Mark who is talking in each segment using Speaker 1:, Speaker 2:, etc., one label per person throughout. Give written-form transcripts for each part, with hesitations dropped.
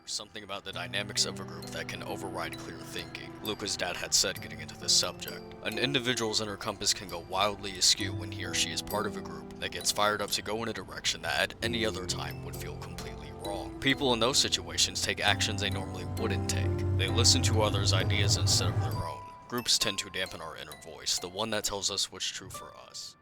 Speaker 1: Something about the dynamics of a group that can override clear thinking. Luca's dad had said getting into this subject. An individual's inner compass can go wildly askew when he or she is part of a group that gets fired up to go in a direction that at any other time would feel completely wrong. People in those situations take actions they normally wouldn't take. They listen to others' ideas instead of their own. Groups tend to dampen our inner voice, the one that tells us what's true for us.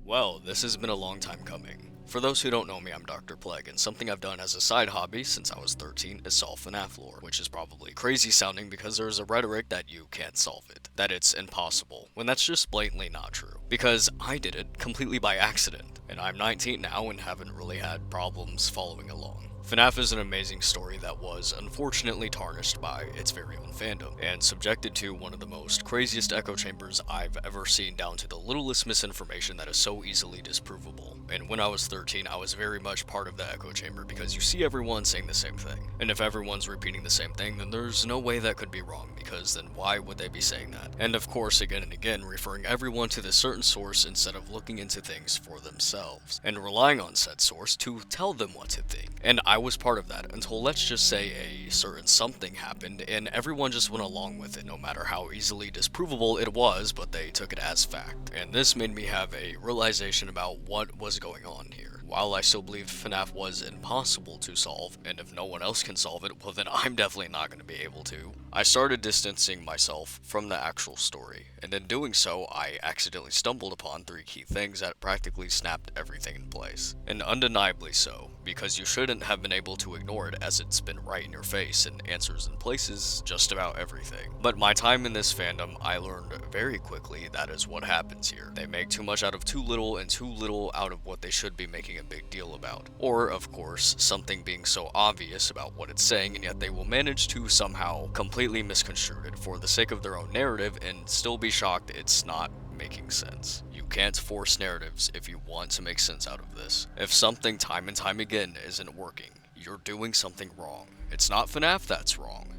Speaker 1: Well, this has been a long time coming. For those who don't know me, I'm Dr. Plague, and something I've done as a side hobby since I was 13 is solve FNaF lore, which is probably crazy sounding because there is a rhetoric that you can't solve it, that it's impossible, when that's just blatantly not true. Because I did it completely by accident, and I'm 19 now and haven't really had problems following along. FNaF is an amazing story that was unfortunately tarnished by its very own fandom, and subjected to one of the most craziest echo chambers I've ever seen, down to the littlest misinformation that is so easily disprovable. And when I was 13, I was very much part of the echo chamber because you see everyone saying the same thing. And if everyone's repeating the same thing, then there's no way that could be wrong, because then why would they be saying that? And of course, again and again, referring everyone to this certain source instead of looking into things for themselves, and relying on said source to tell them what to think. And I was part of that until, let's just say, a certain something happened and everyone just went along with it no matter how easily disprovable it was, but they took it as fact. And this made me have a realization about what was going on here. While I still believed FNaF was impossible to solve, and if no one else can solve it, well then I'm definitely not going to be able to, I started distancing myself from the actual story. And in doing so, I accidentally stumbled upon 3 key things that practically snapped everything in place. And undeniably so, because you shouldn't have been able to ignore it, as it's been right in your face and answers in places just about everything. But my time in this fandom, I learned very quickly that is what happens here. They make too much out of too little, and too little out of what they should be making a big deal about. Or, of course, something being so obvious about what it's saying, and yet they will manage to somehow completely misconstrue it for the sake of their own narrative and still be shocked it's not making sense. You can't force narratives if you want to make sense out of this. If something time and time again isn't working, you're doing something wrong. It's not FNaF that's wrong.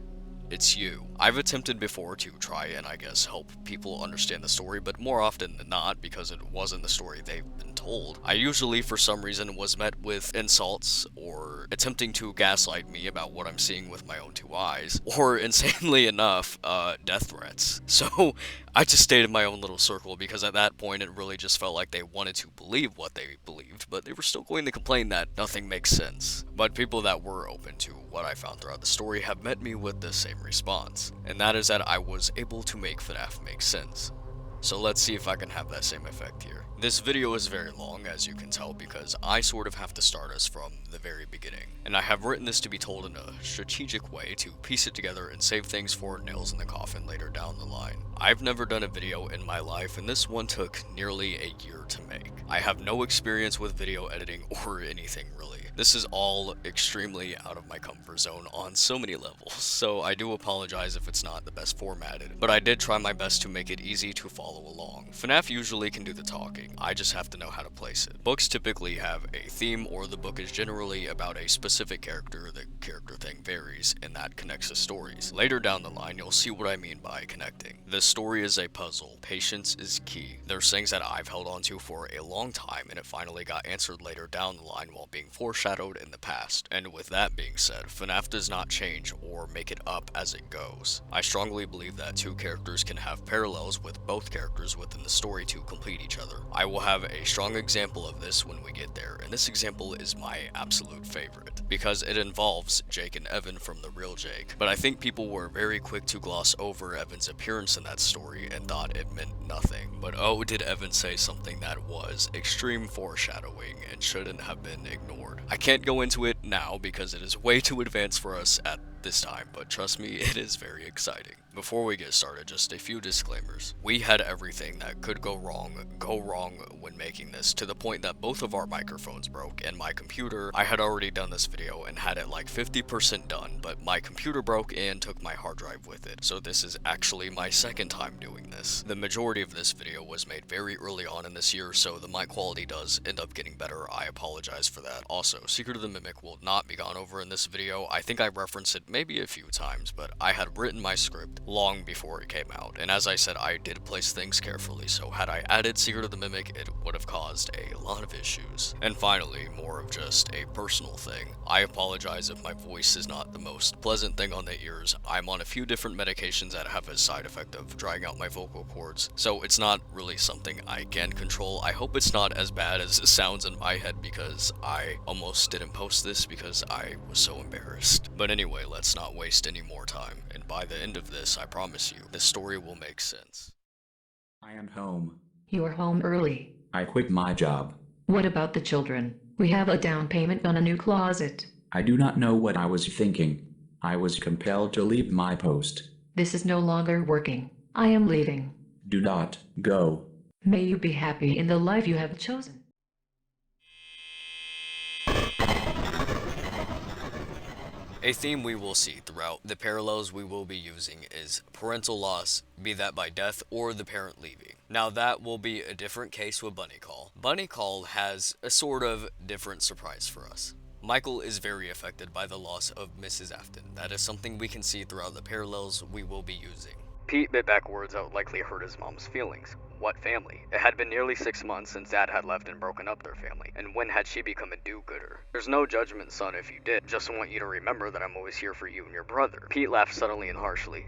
Speaker 1: It's you. I've attempted before to try and, I guess, help people understand the story, but more often than not, because it wasn't the story they've been told, I usually, for some reason, was met with insults, or attempting to gaslight me about what I'm seeing with my own 2 eyes, or, insanely enough, death threats. So, I just stayed in my own little circle, because at that point it really just felt like they wanted to believe what they believed, but they were still going to complain that nothing makes sense. But people that were open to what I found throughout the story have met me with the same response, and that is that I was able to make FNaF make sense. So let's see if I can have that same effect here. This video is very long, as you can tell, because I sort of have to start us from the very beginning. And I have written this to be told in a strategic way to piece it together and save things for nails in the coffin later down the line. I've never done a video in my life, and this one took nearly a year to make. I have no experience with video editing or anything really. This is all extremely out of my comfort zone on so many levels, so I do apologize if it's not the best formatted, but I did try my best to make it easy to follow along. FNaF usually can do the talking, I just have to know how to place it. Books typically have a theme, or the book is generally about a specific character. The character thing varies, and that connects the stories. Later down the line, you'll see what I mean by connecting. The story is a puzzle. Patience is key. There's things that I've held on to for a long time, and it finally got answered later down the line while being foreshadowed in the past. And with that being said, FNaF does not change or make it up as it goes. I strongly believe that 2 characters can have parallels with both characters within the story to complete each other. I will have a strong example of this when we get there, and this example is my absolute favorite, because it involves Jake and Evan from The Real Jake. But I think people were very quick to gloss over Evan's appearance in that story and thought it meant nothing. But oh, did Evan say something that was extreme foreshadowing and shouldn't have been ignored. I can't go into it now because it is way too advanced for us at this time, but trust me, it is very exciting. Before we get started, just a few disclaimers. We had everything that could go wrong when making this, to the point that both of our microphones broke, and my computer, I had already done this video and had it like 50% done, but my computer broke and took my hard drive with it, so this is actually my second time doing this. The majority of this video was made very early on in this year, so the mic quality does end up getting better. I apologize for that. Also, Secret of the Mimic will not be gone over in this video. I think I referenced it maybe a few times, but I had written my script long before it came out, and as I said, I did place things carefully, so had I added Secret of the Mimic, it would have caused a lot of issues. And finally, more of just a personal thing. I apologize if my voice is not the most pleasant thing on the ears. I'm on a few different medications that have a side effect of drying out my vocal cords, so it's not really something I can control. I hope it's not as bad as it sounds in my head, because I almost didn't post this because I was so embarrassed. But anyway, let's not waste any more time, and by the end of this, I promise you, this story will make sense.
Speaker 2: I am home.
Speaker 3: You are home early.
Speaker 2: I quit my job.
Speaker 3: What about the children? We have a down payment on a new closet.
Speaker 2: I do not know what I was thinking. I was compelled to leave my post.
Speaker 3: This is no longer working. I am leaving.
Speaker 2: Do not go.
Speaker 3: May you be happy in the life you have chosen.
Speaker 1: A theme we will see throughout the parallels we will be using is parental loss, be that by death or the parent leaving. Now that will be a different case with Bunny Call. Bunny Call has a sort of different surprise for us. Michael is very affected by the loss of Mrs. Afton. That is something we can see throughout the parallels we will be using. Pete bit back words that would likely hurt his mom's feelings. What family? It had been nearly 6 months since Dad had left and broken up their family, and when had she become a do-gooder? There's no judgment, son, if you did. Just want you to remember that I'm always here for you and your brother. Pete laughed suddenly and harshly.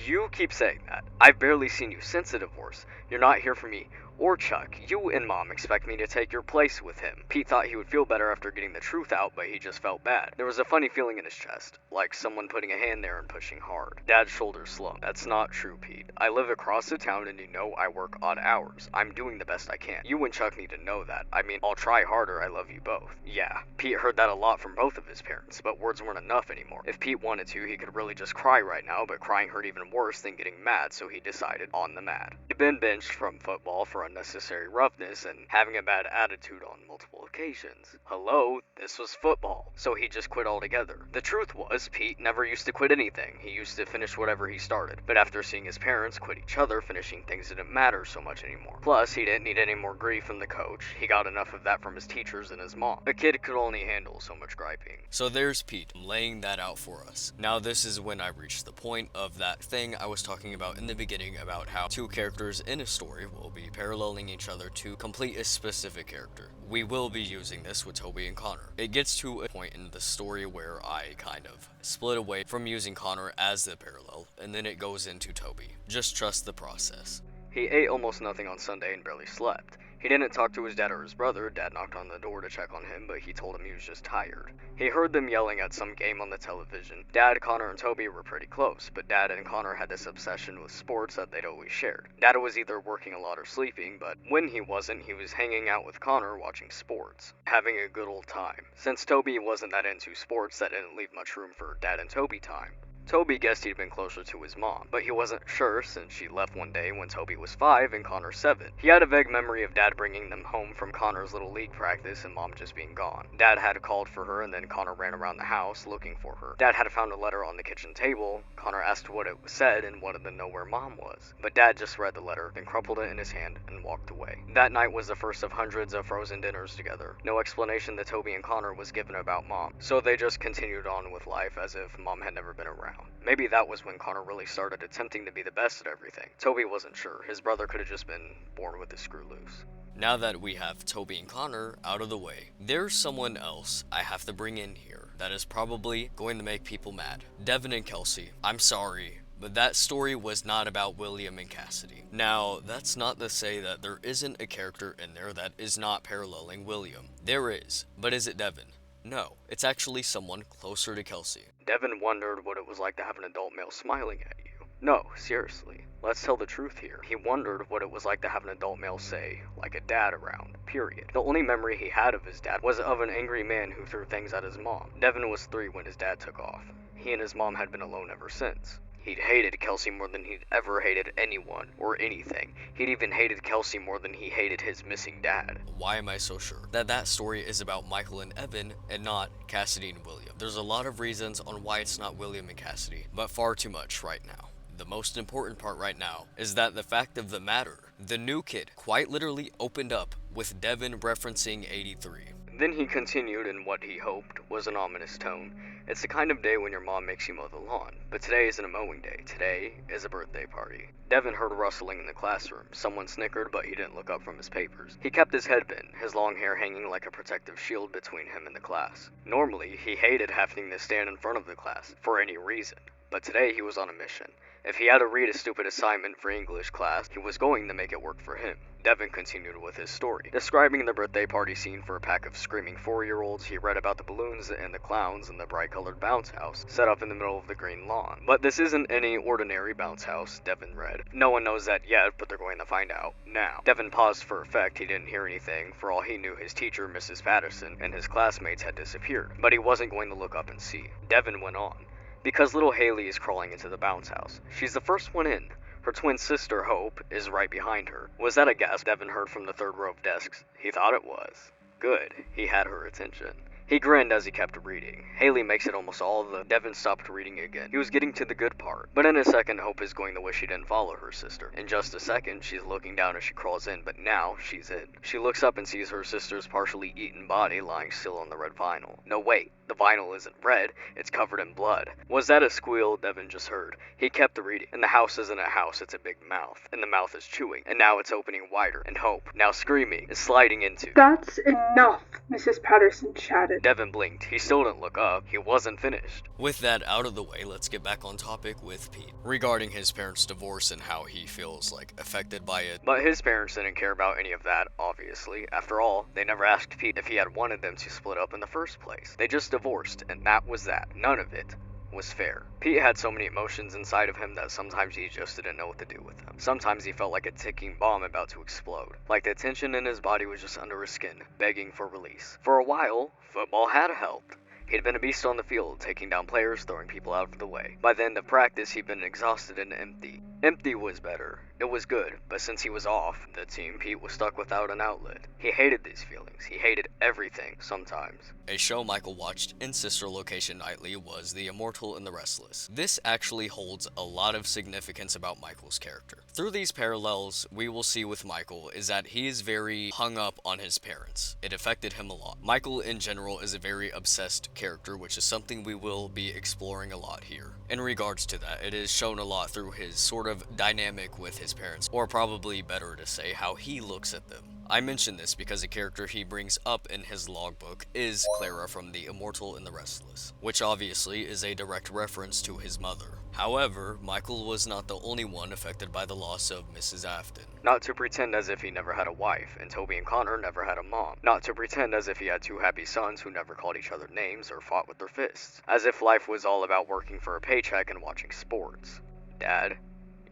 Speaker 1: You keep saying that. I've barely seen you since the divorce. You're not here for me or Chuck. You and Mom expect me to take your place with him. Pete thought he would feel better after getting the truth out, but he just felt bad. There was a funny feeling in his chest, like someone putting a hand there and pushing hard. Dad's shoulders slumped. That's not true, Pete. I live across the town and you know I work odd hours. I'm doing the best I can. You and Chuck need to know that. I mean, I'll try harder. I love you both. Yeah, Pete heard that a lot from both of his parents, but words weren't enough anymore. If Pete wanted to, he could really just cry right now, but crying hurt even worse than getting mad, so he decided on the mad. He'd been benched from football for unnecessary roughness and having a bad attitude on multiple occasions. Hello, this was football, so he just quit altogether. The truth was, Pete never used to quit anything. He used to finish whatever he started, but after seeing his parents quit each other, finishing things didn't matter so much anymore. Plus, he didn't need any more grief from the coach. He got enough of that from his teachers and his mom. A kid could only handle so much griping. So there's Pete laying that out for us. Now this is when I reached the point of that thing I was talking about in the beginning about how two characters in a story will be paralleling each other to complete a specific character. We will be using this with Toby and Connor. It gets to a point in the story where I kind of split away from using Connor as the parallel, and then it goes into Toby. Just trust the process. He ate almost nothing on Sunday and barely slept. He didn't talk to his dad or his brother. Dad knocked on the door to check on him, but he told him he was just tired. He heard them yelling at some game on the television. Dad, Connor, and Toby were pretty close, but Dad and Connor had this obsession with sports that they'd always shared. Dad was either working a lot or sleeping, but when he wasn't, he was hanging out with Connor watching sports, having a good old time. Since Toby wasn't that into sports, that didn't leave much room for Dad and Toby time. Toby guessed he'd been closer to his mom, but he wasn't sure since she left one day when Toby was 5 and Connor 7. He had a vague memory of Dad bringing them home from Connor's little league practice and Mom just being gone. Dad had called for her and then Connor ran around the house looking for her. Dad had found a letter on the kitchen table. Connor asked what it said and wanted to know where Mom was. But Dad just read the letter, then crumpled it in his hand and walked away. That night was the first of hundreds of frozen dinners together. No explanation that Toby and Connor was given about Mom, so they just continued on with life as if Mom had never been around. Maybe that was when Connor really started attempting to be the best at everything. Toby wasn't sure. His brother could have just been born with his screw loose. Now that we have Toby and Connor out of the way, there's someone else I have to bring in here that is probably going to make people mad. Devin and Kelsey. I'm sorry, but that story was not about William and Cassidy. Now, that's not to say that there isn't a character in there that is not paralleling William. There is, but is it Devin? No, it's actually someone closer to Kelsey. Devin wondered what it was like to have an adult male smiling at you. No, seriously, let's tell the truth here. He wondered what it was like to have an adult male say, like a dad around, period. The only memory he had of his dad was of an angry man who threw things at his mom. Devin was 3 when his dad took off. he and his mom had been alone ever since. He'd hated Kelsey more than he'd ever hated anyone or anything. He'd even hated Kelsey more than he hated his missing dad. Why am I so sure that story is about Michael and Evan and not Cassidy and William? There's a lot of reasons on why it's not William and Cassidy, but far too much right now. The most important part right now is that the fact of the matter, the new kid quite literally opened up with Devin referencing 83. Then he continued in what he hoped was an ominous tone. It's the kind of day when your mom makes you mow the lawn, but today isn't a mowing day. Today is a birthday party. Devin heard rustling in the classroom. Someone snickered, but he didn't look up from his papers. He kept his head bent, his long hair hanging like a protective shield between him and the class. Normally, he hated having to stand in front of the class for any reason, but today he was on a mission. If he had to read a stupid assignment for English class, he was going to make it work for him. Devin continued with his story, describing the birthday party scene for a pack of screaming 4-year-olds. He read about the balloons and the clowns and the bright-colored bounce house set up in the middle of the green lawn. But this isn't any ordinary bounce house, Devin read. No one knows that yet, but they're going to find out now. Devin paused for effect. He didn't hear anything. For all he knew, his teacher, Mrs. Patterson, and his classmates had disappeared. But he wasn't going to look up and see. Devin went on. Because little Haley is crawling into the bounce house. She's the first one in. Her twin sister, Hope, is right behind her. Was that a gasp Devin heard from the third row of desks? He thought it was. Good. He had her attention. He grinned as he kept reading. Haley makes it almost all of the... Devin stopped reading again. He was getting to the good part. But in a second, Hope is going to wish she didn't follow her sister. In just a second, she's looking down as she crawls in, but now she's in. She looks up and sees her sister's partially eaten body lying still on the red vinyl. No, wait. The vinyl isn't red. It's covered in blood. Was that a squeal Devin just heard? He kept reading. And the house isn't a house, it's a big mouth. And the mouth is chewing. And now it's opening wider. And Hope, now screaming, is sliding into...
Speaker 4: That's enough, Mrs. Patterson chatted.
Speaker 1: Devin blinked. He still didn't look up. He wasn't finished. With that out of the way, let's get back on topic with Pete. Regarding his parents' divorce and how he feels, affected by it. But his parents didn't care about any of that, obviously. After all, they never asked Pete if he had wanted them to split up in the first place. They just divorced, and that was that. None of it was fair. Pete had so many emotions inside of him that sometimes he just didn't know what to do with them. Sometimes he felt like a ticking bomb about to explode. Like the tension in his body was just under his skin, begging for release. For a while, football had helped. He'd been a beast on the field, taking down players, throwing people out of the way. By the end of practice, he'd been exhausted and empty. Empty was better. It was good, but since he was off the team, Pete was stuck without an outlet. He hated these feelings. He hated everything, sometimes. A show Michael watched in sister location nightly was The Immortal and the Restless. This actually holds a lot of significance about Michael's character. Through these parallels, we will see with Michael is that he is very hung up on his parents. It affected him a lot. Michael in general is a very obsessed character, which is something we will be exploring a lot here. In regards to that, it is shown a lot through his sort of dynamic with his parents, or probably better to say how he looks at them. I mention this because a character he brings up in his logbook is Clara from The Immortal and the Restless, which obviously is a direct reference to his mother. However, Michael was not the only one affected by the loss of Mrs. Afton. Not to pretend as if he never had a wife, and Toby and Connor never had a mom. Not to pretend as if he had two happy sons who never called each other names or fought with their fists. As if life was all about working for a paycheck and watching sports. Dad?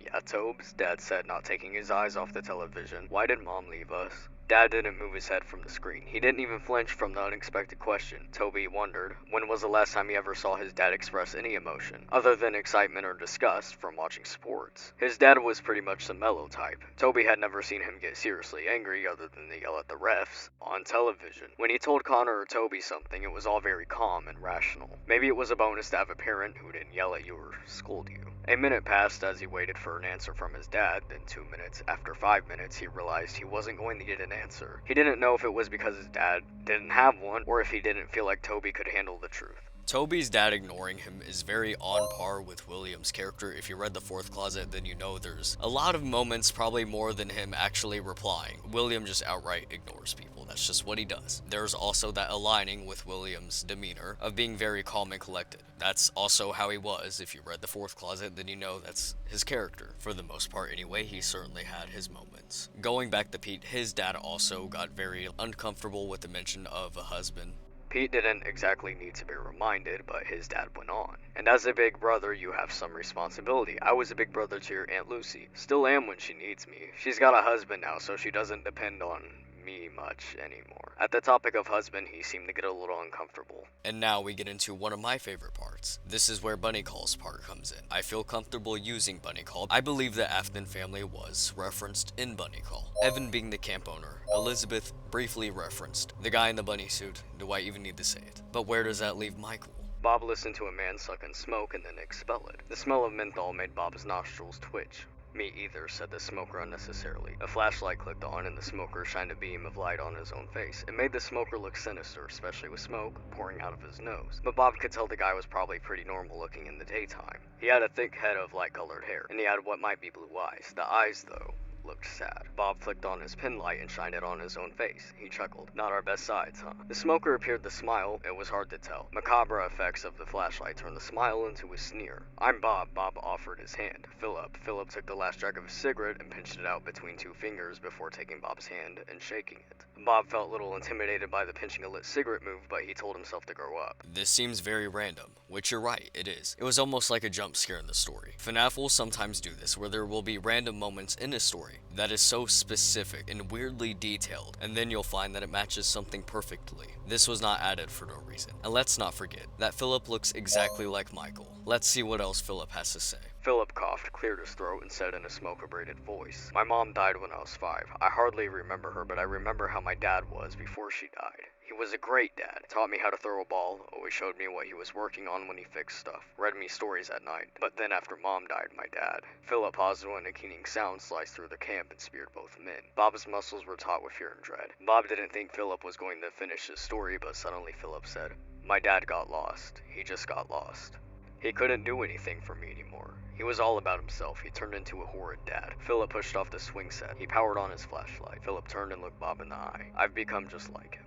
Speaker 1: Yeah, Tobes, Dad said, not taking his eyes off the television. Why did Mom leave us? Dad didn't move his head from the screen. He didn't even flinch from the unexpected question. Toby wondered, when was the last time he ever saw his dad express any emotion, other than excitement or disgust from watching sports? His dad was pretty much the mellow type. Toby had never seen him get seriously angry other than to yell at the refs on television. When he told Connor or Toby something, it was all very calm and rational. Maybe it was a bonus to have a parent who didn't yell at you or scold you. A minute passed as he waited for an answer from his dad, then 2 minutes. After 5 minutes, he realized he wasn't going to get an answer. He didn't know if it was because his dad didn't have one, or if he didn't feel like Toby could handle the truth. Toby's dad ignoring him is very on par with William's character. If you read The Fourth Closet, then you know there's a lot of moments, probably more than him actually replying. William just outright ignores people. That's just what he does. There's also that aligning with William's demeanor of being very calm and collected. That's also how he was. If you read The Fourth Closet, then you know that's his character. For the most part anyway, he certainly had his moments. Going back to Pete, his dad also got very uncomfortable with the mention of a husband. Pete didn't exactly need to be reminded, but his dad went on. And as a big brother, you have some responsibility. I was a big brother to your Aunt Lucy. Still am when she needs me. She's got a husband now, so she doesn't depend on me much anymore. At the topic of husband, he seemed to get a little uncomfortable. And now we get into one of my favorite parts. This is where Bunny Call's part comes in. I feel comfortable using Bunny Call. I believe the Afton family was referenced in Bunny Call. Evan being the camp owner, Elizabeth briefly referenced, the guy in the bunny suit, do I even need to say it? But where does that leave Michael? Bob listened to a man suck and smoke and then expel it. The smell of menthol made Bob's nostrils twitch. Me either, said the smoker unnecessarily. A flashlight clicked on and the smoker shined a beam of light on his own face. It made the smoker look sinister, especially with smoke pouring out of his nose. But Bob could tell the guy was probably pretty normal looking in the daytime. He had a thick head of light-colored hair, and he had what might be blue eyes. The eyes, though, looked sad. Bob flicked on his pen light and shined it on his own face. He chuckled. Not our best sides, huh? The smoker appeared to smile. It was hard to tell. Macabre effects of the flashlight turned the smile into a sneer. I'm Bob. Bob offered his hand. Philip took the last drag of his cigarette and pinched it out between two fingers before taking Bob's hand and shaking it. Bob felt a little intimidated by the pinching a lit cigarette move, but he told himself to grow up. This seems very random, which you're right, it is. It was almost like a jump scare in the story. FNaF will sometimes do this, where there will be random moments in a story that is so specific and weirdly detailed, and then you'll find that it matches something perfectly. This was not added for no reason. And let's not forget that Philip looks exactly like Michael. Let's see what else Philip has to say. Philip coughed, cleared his throat, and said in a smoke-abraded voice, My mom died when I was 5. I hardly remember her, but I remember how my dad was before she died. He was a great dad. Taught me how to throw a ball, always showed me what he was working on when he fixed stuff, read me stories at night. But then after Mom died, my dad. Philip paused when a keening sound sliced through the camp and speared both men. Bob's muscles were taut with fear and dread. Bob didn't think Philip was going to finish his story, but suddenly Philip said, My dad got lost. He just got lost. He couldn't do anything for me anymore. He was all about himself. He turned into a horrid dad. Philip pushed off the swing set. He powered on his flashlight. Philip turned and looked Bob in the eye. I've become just like him.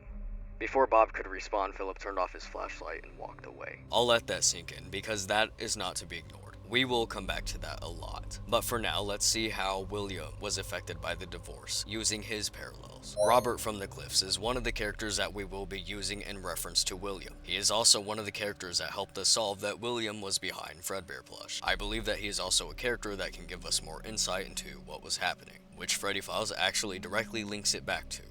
Speaker 1: Before Bob could respond, Philip turned off his flashlight and walked away. I'll let that sink in, because that is not to be ignored. We will come back to that a lot. But for now, let's see how William was affected by the divorce, using his parallels. Robert from the Cliffs is one of the characters that we will be using in reference to William. He is also one of the characters that helped us solve that William was behind Fredbear Plush. I believe that he is also a character that can give us more insight into what was happening, which Freddy Files actually directly links it back to.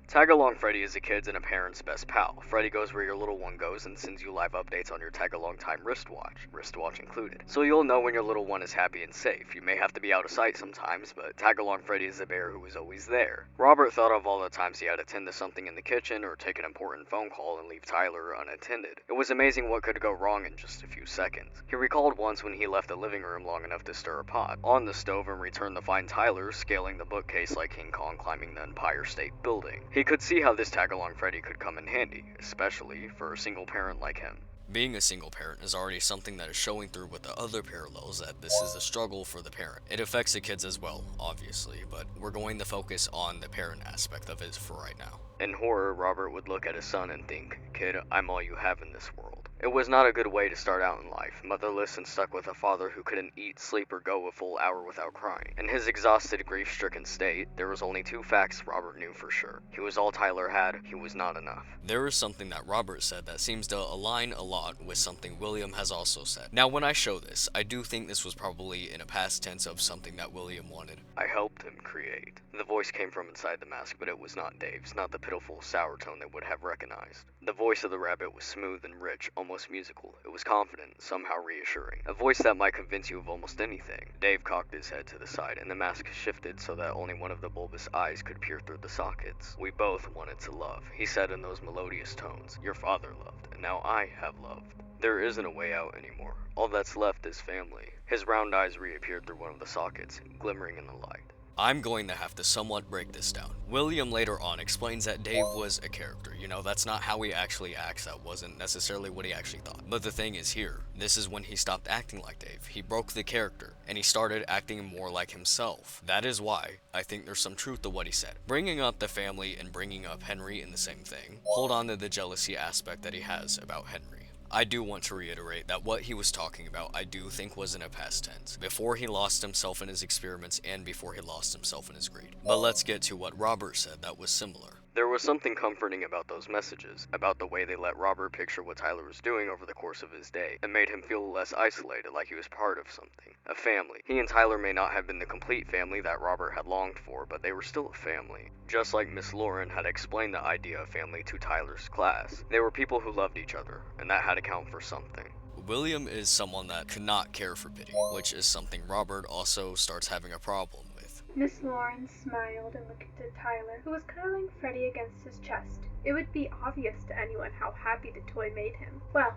Speaker 1: Tag-along Freddy is a kid's and a parent's best pal. Freddy goes where your little one goes and sends you live updates on your tag-along time wristwatch included. So you'll know when your little one is happy and safe. You may have to be out of sight sometimes, but tag-along Freddy is the bear who is always there. Robert thought of all the times he had to tend to something in the kitchen or take an important phone call and leave Tyler unattended. It was amazing what could go wrong in just a few seconds. He recalled once when he left the living room long enough to stir a pot on the stove and returned to find Tyler scaling the bookcase like King Kong climbing the Empire State Building. He could see how this tag-along Freddy could come in handy, especially for a single parent like him. Being a single parent is already something that is showing through with the other parallels that this is a struggle for the parent. It affects the kids as well, obviously, but we're going to focus on the parent aspect of it for right now. In horror, Robert would look at his son and think, Kid, I'm all you have in this world. It was not a good way to start out in life, motherless and stuck with a father who couldn't eat, sleep, or go a full hour without crying. In his exhausted, grief-stricken state, there was only 2 facts Robert knew for sure. He was all Tyler had, he was not enough. There is something that Robert said that seems to align a lot with something William has also said. Now when I show this, I do think this was probably in a past tense of something that William wanted. I helped him create. The voice came from inside the mask, but it was not Dave's, not the pitiful, sour tone they would have recognized. The voice of the rabbit was smooth and rich, almost musical. It was confident, somehow reassuring. A voice that might convince you of almost anything. Dave cocked his head to the side, and the mask shifted so that only one of the bulbous eyes could peer through the sockets. We both wanted to love, he said in those melodious tones. Your father loved, and now I have loved. There isn't a way out anymore. All that's left is family. His round eyes reappeared through one of the sockets, glimmering in the light. I'm going to have to somewhat break this down. William later on explains that Dave was a character. You know, that's not how he actually acts. That wasn't necessarily what he actually thought. But the thing is here, this is when he stopped acting like Dave. He broke the character, and he started acting more like himself. That is why I think there's some truth to what he said. Bringing up the family and bringing up Henry in the same thing. Hold on to the jealousy aspect that he has about Henry. I do want to reiterate that what he was talking about I do think was in a past tense, before he lost himself in his experiments and before he lost himself in his greed. But let's get to what Robert said that was similar. There was something comforting about those messages, about the way they let Robert picture what Tyler was doing over the course of his day, and made him feel less isolated, like he was part of something. A family. He and Tyler may not have been the complete family that Robert had longed for, but they were still a family. Just like Miss Lauren had explained the idea of family to Tyler's class. They were people who loved each other, and that had to count for something. William is someone that could not care for Pity, which is something Robert also starts having a problem with.
Speaker 4: Miss Lauren smiled and looked at Tyler, who was cuddling Freddy against his chest. It would be obvious to anyone how happy the toy made him. Well,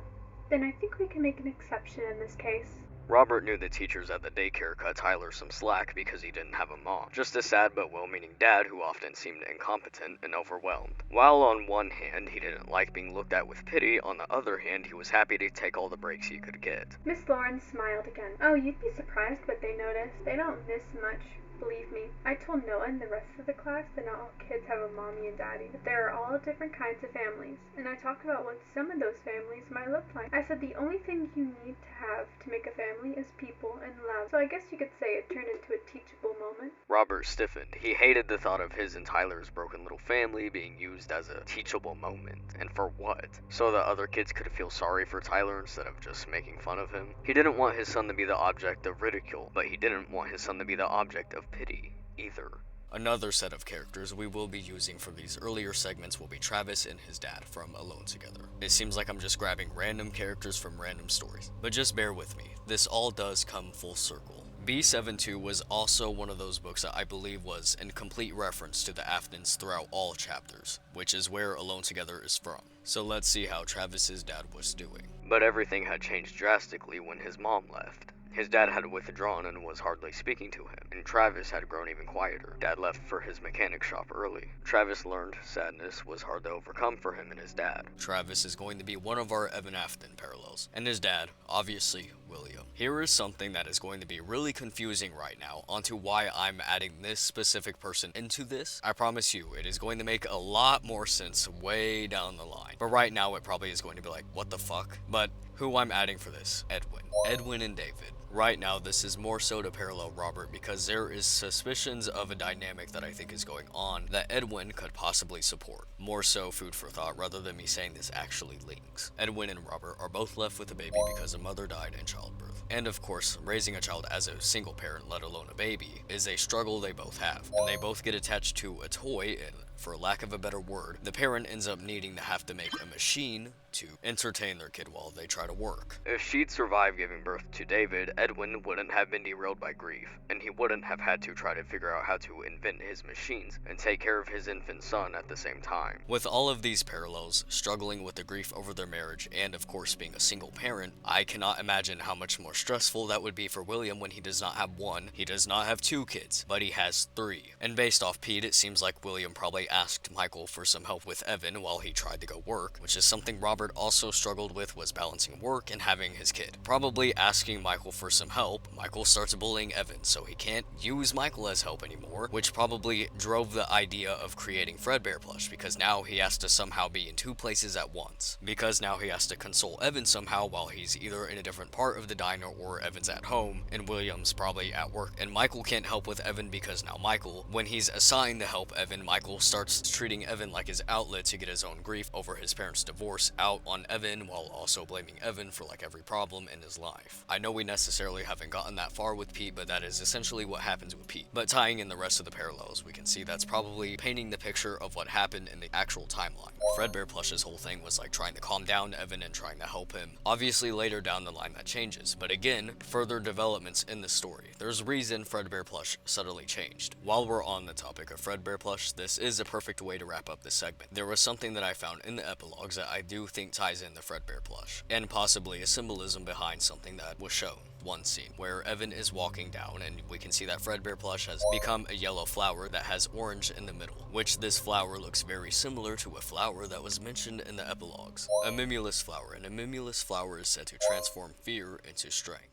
Speaker 4: then I think we can make an exception in this case.
Speaker 1: Robert knew the teachers at the daycare cut Tyler some slack because he didn't have a mom. Just a sad but well-meaning dad who often seemed incompetent and overwhelmed. While on one hand he didn't like being looked at with pity, on the other hand he was happy to take all the breaks he could get.
Speaker 4: Miss Lauren smiled again. Oh, you'd be surprised what they notice. They don't miss much. Believe me, I told Noah and the rest of the class that not all kids have a mommy and daddy, but there are all different kinds of families, and I talked about what some of those families might look like. I said the only thing you need to have to make a family is people and love, so I guess you could say it turned into a teachable moment.
Speaker 1: Robert stiffened. He hated the thought of his and Tyler's broken little family being used as a teachable moment. And for what? So that other kids could feel sorry for Tyler instead of just making fun of him? He didn't want his son to be the object of ridicule, but he didn't want his son to be the object of pity either. Another set of characters we will be using for these earlier segments will be Travis and his dad from Alone Together. It seems like I'm just grabbing random characters from random stories, but just bear with me, this all does come full circle. B72 was also one of those books that I believe was in complete reference to the Afghans throughout all chapters, which is where Alone Together is from. So let's see how Travis's dad was doing. But everything had changed drastically when his mom left. His dad had withdrawn and was hardly speaking to him, and Travis had grown even quieter. Dad left for his mechanic shop early. Travis learned sadness was hard to overcome for him and his dad. Travis is going to be one of our Evan Afton parallels, and his dad, obviously, William. Here is something that is going to be really confusing right now onto why I'm adding this specific person into this. I promise you, it is going to make a lot more sense way down the line. But right now, it probably is going to be like, what the fuck? But who I'm adding for this, Edwin. Edwin and David. Right now, this is more so to parallel Robert because there is suspicions of a dynamic that I think is going on that Edwin could possibly support. More so food for thought rather than me saying this actually links. Edwin and Robert are both left with a baby because a mother died in childbirth. And of course, raising a child as a single parent, let alone a baby, is a struggle they both have. And they both get attached to a toy and, for lack of a better word, the parent ends up needing to have to make a machine to entertain their kid while they try to work. If she'd survived giving birth to David, Edwin wouldn't have been derailed by grief, and he wouldn't have had to try to figure out how to invent his machines and take care of his infant son at the same time. With all of these parallels, struggling with the grief over their marriage, and of course being a single parent, I cannot imagine how much more stressful that would be for William when he does not have one, he does not have 2 kids, but he has 3. And based off Pete, it seems like William probably asked Michael for some help with Evan while he tried to go work, which is something Robert also struggled with, was balancing work and having his kid. Probably asking Michael for some help, Michael starts bullying Evan, so he can't use Michael as help anymore, which probably drove the idea of creating Fredbear plush, because now he has to somehow be in 2 places at once. Because now he has to console Evan somehow while he's either in a different part of the diner or Evan's at home, and William's probably at work. And Michael can't help with Evan because now Michael, when he's assigned to help Evan, Michael starts treating Evan like his outlet to get his own grief over his parents' divorce out on Evan, while also blaming Evan for like every problem in his life. I know we necessarily haven't gotten that far with Pete, but that is essentially what happens with Pete. But tying in the rest of the parallels, we can see that's probably painting the picture of what happened in the actual timeline. Fredbear Plush's whole thing was like trying to calm down Evan and trying to help him. Obviously later down the line that changes, but again, further developments in the story. There's reason Fredbear Plush subtly changed. While we're on the topic of Fredbear Plush, this is a perfect way to wrap up this segment. There was something that I found in the epilogues that I do think ties in the Fredbear Plush, and possibly a symbolism behind something that was shown. One scene where Evan is walking down and we can see that Fredbear Plush has become a yellow flower that has orange in the middle, which this flower looks very similar to a flower that was mentioned in the epilogues. A mimulus flower, and a mimulus flower is said to transform fear into strength.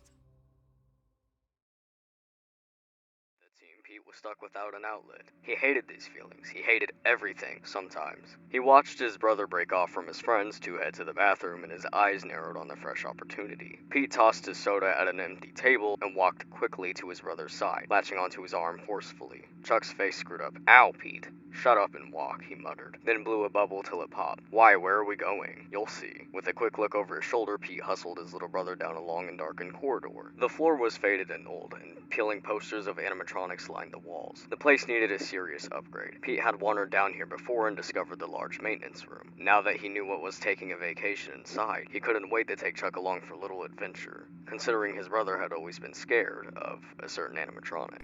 Speaker 1: Pete was stuck without an outlet. He hated these feelings. He hated everything, sometimes. He watched his brother break off from his friends to head to the bathroom, and his eyes narrowed on the fresh opportunity. Pete tossed his soda at an empty table and walked quickly to his brother's side, latching onto his arm forcefully. Chuck's face screwed up. Ow, Pete. "Shut up and walk," he muttered, then blew a bubble till it popped. "Why, where are we going?" "You'll see." With a quick look over his shoulder, Pete hustled his little brother down a long and darkened corridor. The floor was faded and old, and peeling posters of animatronics lined the walls. The place needed a serious upgrade. Pete had wandered down here before and discovered the large maintenance room. Now that he knew what was taking a vacation inside, he couldn't wait to take Chuck along for a little adventure, considering his brother had always been scared of a certain animatronic.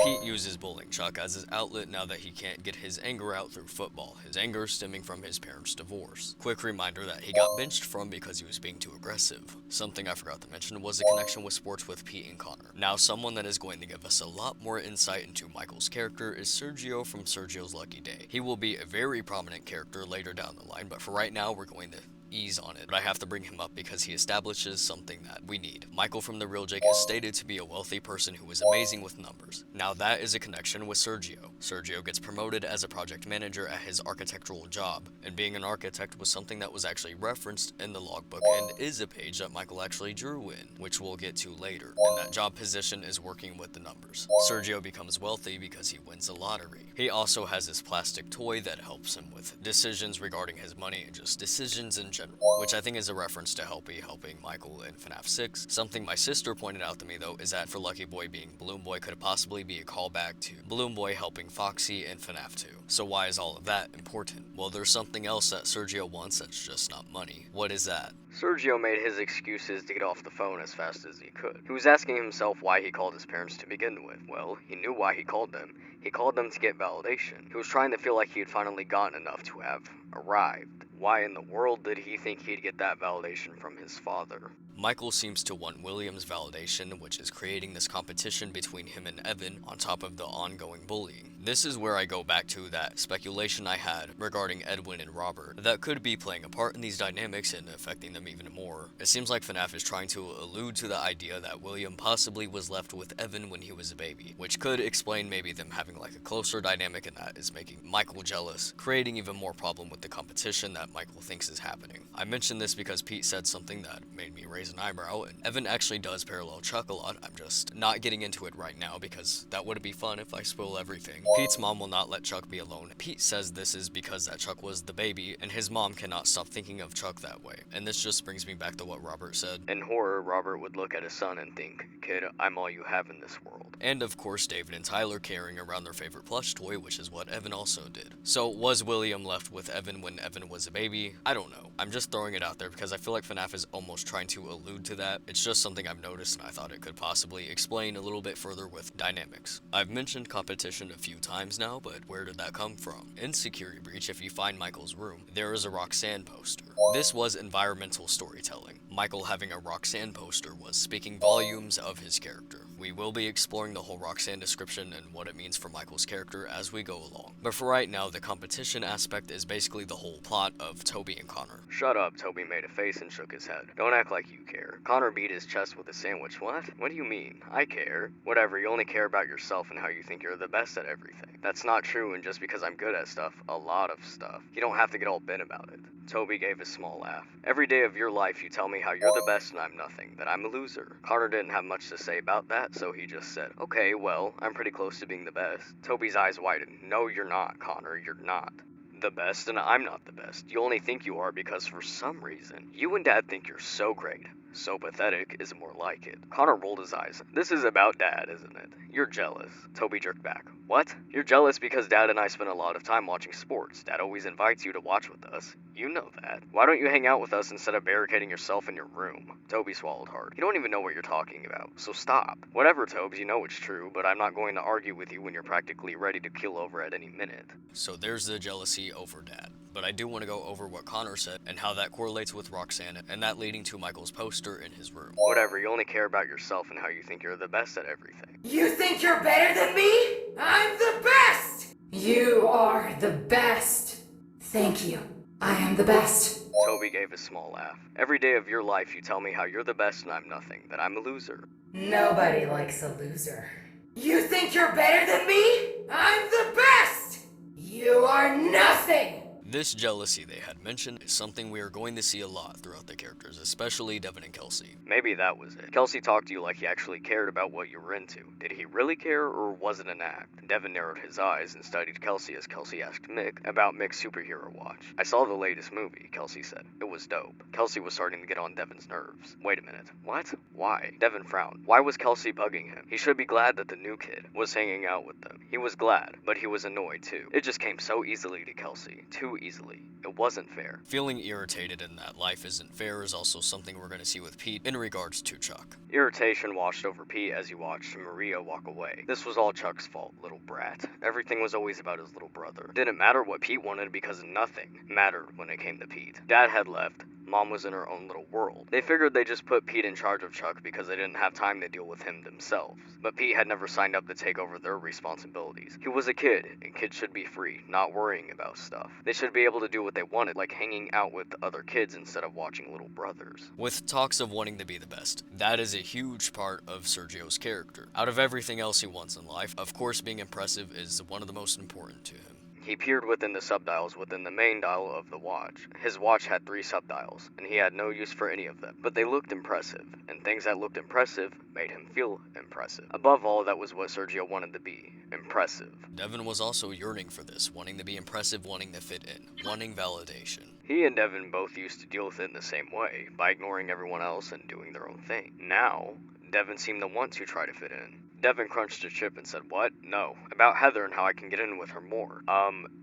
Speaker 1: Pete uses bullying Chuck as his outlet now that he can't get his anger out through football, his anger stemming from his parents' divorce. Quick reminder that he got benched from because he was being too aggressive. Something I forgot to mention was the connection with sports with Pete and Connor. Now, someone that is going to give us a lot more insight into Michael's character is Sergio from Sergio's Lucky Day. He will be a very prominent character later down the line, but for right now, we're going to ease on it, but I have to bring him up because he establishes something that we need. Michael from The Real Jake is stated to be a wealthy person who is amazing with numbers. Now that is a connection with Sergio. Sergio gets promoted as a project manager at his architectural job, and being an architect was something that was actually referenced in the logbook and is a page that Michael actually drew in, which we'll get to later, and that job position is working with the numbers. Sergio becomes wealthy because he wins the lottery. He also has this plastic toy that helps him with decisions regarding his money and just decisions in general, which I think is a reference to helping Michael in FNaF 6. Something my sister pointed out to me though is that for Lucky Boy being Balloon Boy could possibly be a callback to Balloon Boy helping Foxy in FNaF 2. So why is all of that important? Well, there's something else that Sergio wants that's just not money. What is that? Sergio made his excuses to get off the phone as fast as he could. He was asking himself why he called his parents to begin with. Well, he knew why he called them. He called them to get validation. He was trying to feel like he had finally gotten enough to have arrived. Why in the world did he think he'd get that validation from his father? Michael seems to want William's validation, which is creating this competition between him and Evan on top of the ongoing bullying. This is where I go back to that speculation I had regarding Edwin and Robert that could be playing a part in these dynamics and affecting them even more. It seems like FNaF is trying to allude to the idea that William possibly was left with Evan when he was a baby, which could explain maybe them having like a closer dynamic, and that is making Michael jealous, creating even more problem with the competition that Michael thinks is happening. I mentioned this because Pete said something that made me raise an eyebrow, and Evan actually does parallel Chuck a lot. I'm just not getting into it right now because that would be fun if I spoil everything. Pete's mom will not let Chuck be alone. Pete says this is because that Chuck was the baby, and his mom cannot stop thinking of Chuck that way. And this just brings me back to what Robert said. In horror, Robert would look at his son and think, "Kid, I'm all you have in this world." And of course, David and Tyler carrying around their favorite plush toy, which is what Evan also did. So was William left with Evan when Evan was a baby? I don't know. I'm just throwing it out there because I feel like FNaF is almost trying to allude to that. It's just something I've noticed, and I thought it could possibly explain a little bit further with dynamics. I've mentioned competition a few times now, but where did that come from? In Security Breach, if you find Michael's room, there is a Roxanne poster. This was environmental storytelling. Michael having a Roxanne poster was speaking volumes of his character. We will be exploring the whole Roxanne description and what it means for Michael's character as we go along. But for right now, the competition aspect is basically the whole plot of Toby and Connor. Shut up, Toby made a face and shook his head. Don't act like you care. Connor beat his chest with a sandwich. What? What do you mean? I care. Whatever, you only care about yourself and how you think you're the best at everything. That's not true, and just because I'm good at stuff, a lot of stuff, you don't have to get all bent about it. Toby gave a small laugh. Every day of your life you tell me how you're the best and I'm nothing, that I'm a loser. Connor didn't have much to say about that, so he just said, "Okay, well, I'm pretty close to being the best." Toby's eyes widened. "No, you're not, Connor, you're not the best, and I'm not the best. You only think you are because for some reason, you and Dad think you're so great. So pathetic is more like it." Connor rolled his eyes. "This is about Dad, isn't it? You're jealous." Toby jerked back. "What? You're jealous because Dad and I spend a lot of time watching sports. Dad always invites you to watch with us. You know that. Why don't you hang out with us instead of barricading yourself in your room?" Toby swallowed hard. "You don't even know what you're talking about, so stop." "Whatever, Tobes, you know it's true, but I'm not going to argue with you when you're practically ready to keel over at any minute." So there's the jealousy over Dad. But I do want to go over what Connor said and how that correlates with Roxanne, and that leading to Michael's poster in his room. "Whatever, you only care about yourself and how you think you're the best at everything."
Speaker 5: You think you're better than me? I'm the best! You are the best. Thank you. I am the best.
Speaker 1: Toby gave a small laugh. "Every day of your life you tell me how you're the best and I'm nothing, that I'm a loser."
Speaker 5: Nobody likes a loser. You think you're better than me? I'm the best! You are nothing!
Speaker 1: This jealousy they had mentioned is something we are going to see a lot throughout the characters, especially Devin and Kelsey. Maybe that was it. Kelsey talked to you like he actually cared about what you were into. Did he really care, or was it an act? Devin narrowed his eyes and studied Kelsey as Kelsey asked Mick about Mick's superhero watch. I saw the latest movie, Kelsey said. It was dope. Kelsey was starting to get on Devin's nerves. Wait a minute. What? Why? Devin frowned. Why was Kelsey bugging him? He should be glad that the new kid was hanging out with them. He was glad, but he was annoyed too. It just came so easily to Kelsey. Too easily. It wasn't fair. Feeling irritated in that life isn't fair is also something we're going to see with Pete in regards to Chuck. Irritation washed over Pete as he watched Maria walk away. This was all Chuck's fault, little brat. Everything was always about his little brother. Didn't matter what Pete wanted because nothing mattered when it came to Pete. Dad had left. Mom was in her own little world. They figured they'd just put Pete in charge of Chuck because they didn't have time to deal with him themselves. But Pete had never signed up to take over their responsibilities. He was a kid, and kids should be free, not worrying about stuff. They should be able to do what they wanted, like hanging out with other kids instead of watching little brothers. With talks of wanting to be the best, that is a huge part of Sergio's character. Out of everything else he wants in life, of course being impressive is one of the most important to him. He peered within the subdials within the main dial of the watch. His watch had 3 subdials, and he had no use for any of them, but they looked impressive, and things that looked impressive made him feel impressive. Above all, that was what Sergio wanted to be, impressive. Devin was also yearning for this, wanting to be impressive, wanting to fit in, wanting validation. He and Devin both used to deal with it in the same way, by ignoring everyone else and doing their own thing. Now, Devin seemed to want to try to fit in. Devin crunched a chip and said, "What? No. About Heather and how I can get in with her more."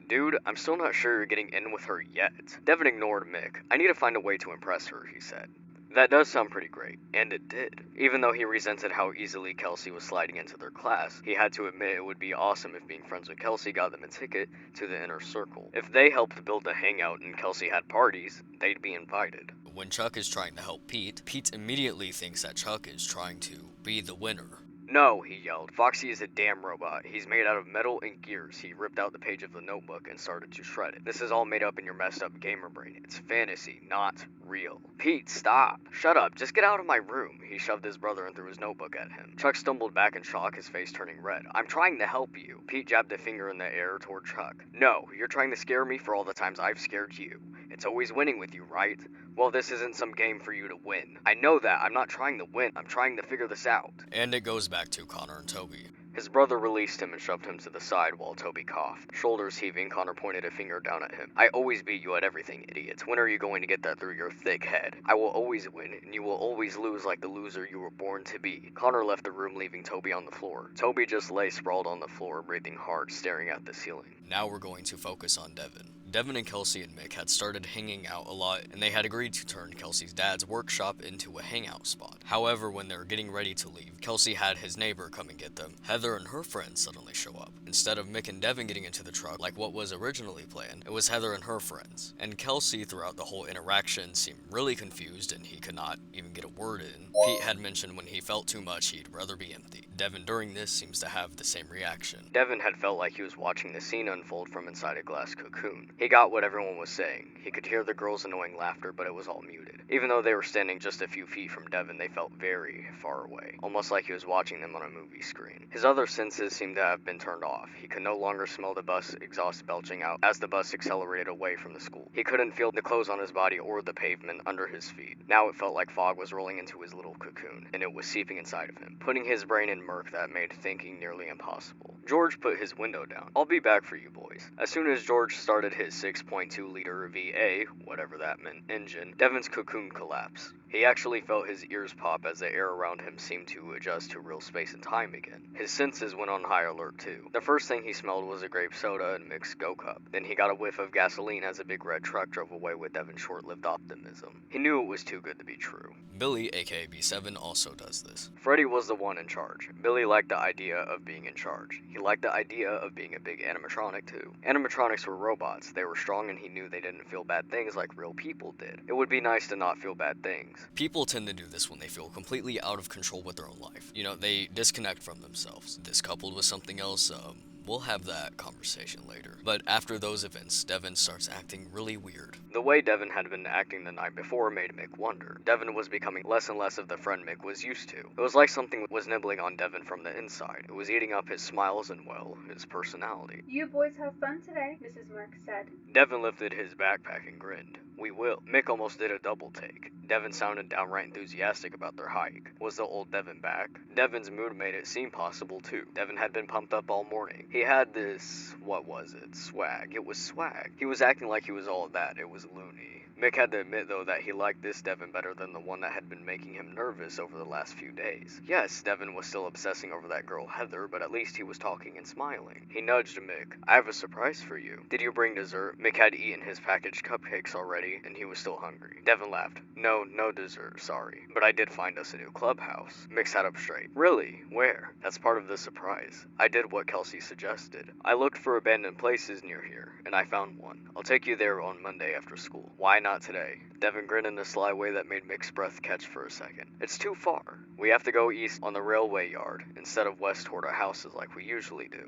Speaker 1: Dude, I'm still not sure you're getting in with her yet. Devin ignored Mick. "I need to find a way to impress her," he said. That does sound pretty great, and it did. Even though he resented how easily Kelsey was sliding into their class, he had to admit it would be awesome if being friends with Kelsey got them a ticket to the inner circle. If they helped build a hangout and Kelsey had parties, they'd be invited. When Chuck is trying to help Pete, Pete immediately thinks that Chuck is trying to be the winner. "No," he yelled. "Foxy is a damn robot. He's made out of metal and gears." He ripped out the page of the notebook and started to shred it. "This is all made up in your messed up gamer brain. It's fantasy, not real." "Pete, stop. Shut up. Just get out of my room." He shoved his brother and threw his notebook at him. Chuck stumbled back in shock, his face turning red. "I'm trying to help you." Pete jabbed a finger in the air toward Chuck. "No, you're trying to scare me for all the times I've scared you. It's always winning with you, right? Well, this isn't some game for you to win. I know that. I'm not trying to win. I'm trying to figure this out." And it goes back to Connor and Toby. His brother released him and shoved him to the side while Toby coughed. Shoulders heaving, Connor pointed a finger down at him. "I always beat you at everything, idiots. When are you going to get that through your thick head? I will always win, and you will always lose like the loser you were born to be." Connor left the room, leaving Toby on the floor. Toby just lay sprawled on the floor, breathing hard, staring at the ceiling. Now we're going to focus on Devin. Devin and Kelsey and Mick had started hanging out a lot, and they had agreed to turn Kelsey's dad's workshop into a hangout spot. However, when they were getting ready to leave, Kelsey had his neighbor come and get them. Heather and her friends suddenly show up. Instead of Mick and Devin getting into the truck like what was originally planned, it was Heather and her friends. And Kelsey, throughout the whole interaction, seemed really confused and he could not even get a word in. Pete had mentioned when he felt too much, he'd rather be empty. Devin during this seems to have the same reaction. Devin had felt like he was watching the scene unfold from inside a glass cocoon. He got what everyone was saying. He could hear the girls' annoying laughter, but it was all muted. Even though they were standing just a few feet from Devin, they felt very far away, almost like he was watching them on a movie screen. His other senses seemed to have been turned off. He could no longer smell the bus exhaust belching out as the bus accelerated away from the school. He couldn't feel the clothes on his body or the pavement under his feet. Now it felt like fog was rolling into his little cocoon, and it was seeping inside of him, putting his brain in murk that made thinking nearly impossible. George put his window down. "I'll be back for you boys." As soon as George started his 6.2-liter V8, whatever that meant, engine, Devin's cocoon collapsed. He actually felt his ears pop as the air around him seemed to adjust to real space and time again. His senses went on high alert too. The first thing he smelled was a grape soda and mixed go-cup. Then he got a whiff of gasoline as a big red truck drove away with Devin's short-lived optimism. He knew it was too good to be true. Billy, aka B7, also does this. Freddy was the one in charge. Billy liked the idea of being in charge. He liked the idea of being a big animatronic too. Animatronics were robots. They were strong and he knew they didn't feel bad things like real people did. It would be nice to not feel bad things. People tend to do this when they feel completely out of control with their own life. You know, they disconnect from themselves. This coupled with something else, we'll have that conversation later. But after those events, Devin starts acting really weird. The way Devin had been acting the night before made Mick wonder. Devin was becoming less and less of the friend Mick was used to. It was like something was nibbling on Devin from the inside. It was eating up his smiles and, well, his personality.
Speaker 4: You boys have fun today, Mrs. Mark said.
Speaker 1: Devin lifted his backpack and grinned. We will. Mick almost did a double take. Devin sounded downright enthusiastic about their hike. Was the old Devin back? Devin's mood made it seem possible, too. Devin had been pumped up all morning. He had this, what was it? Swag. It was swag. He was acting like he was all of that. It was loony. Mick had to admit, though, that he liked this Devin better than the one that had been making him nervous over the last few days. Yes, Devin was still obsessing over that girl Heather, but at least he was talking and smiling. He nudged Mick. I have a surprise for you. Did you bring dessert? Mick had eaten his packaged cupcakes already, and he was still hungry. Devin laughed. No dessert, sorry. But I did find us a new clubhouse. Mick sat up straight. Really? Where? That's part of the surprise. I did what Kelsey suggested. I looked for abandoned places near here, and I found one. I'll take you there on Monday after school. Why not today? Devin grinned in a sly way that made Mick's breath catch for a second. It's too far. We have to go east on the railway yard, instead of west toward our houses like we usually do.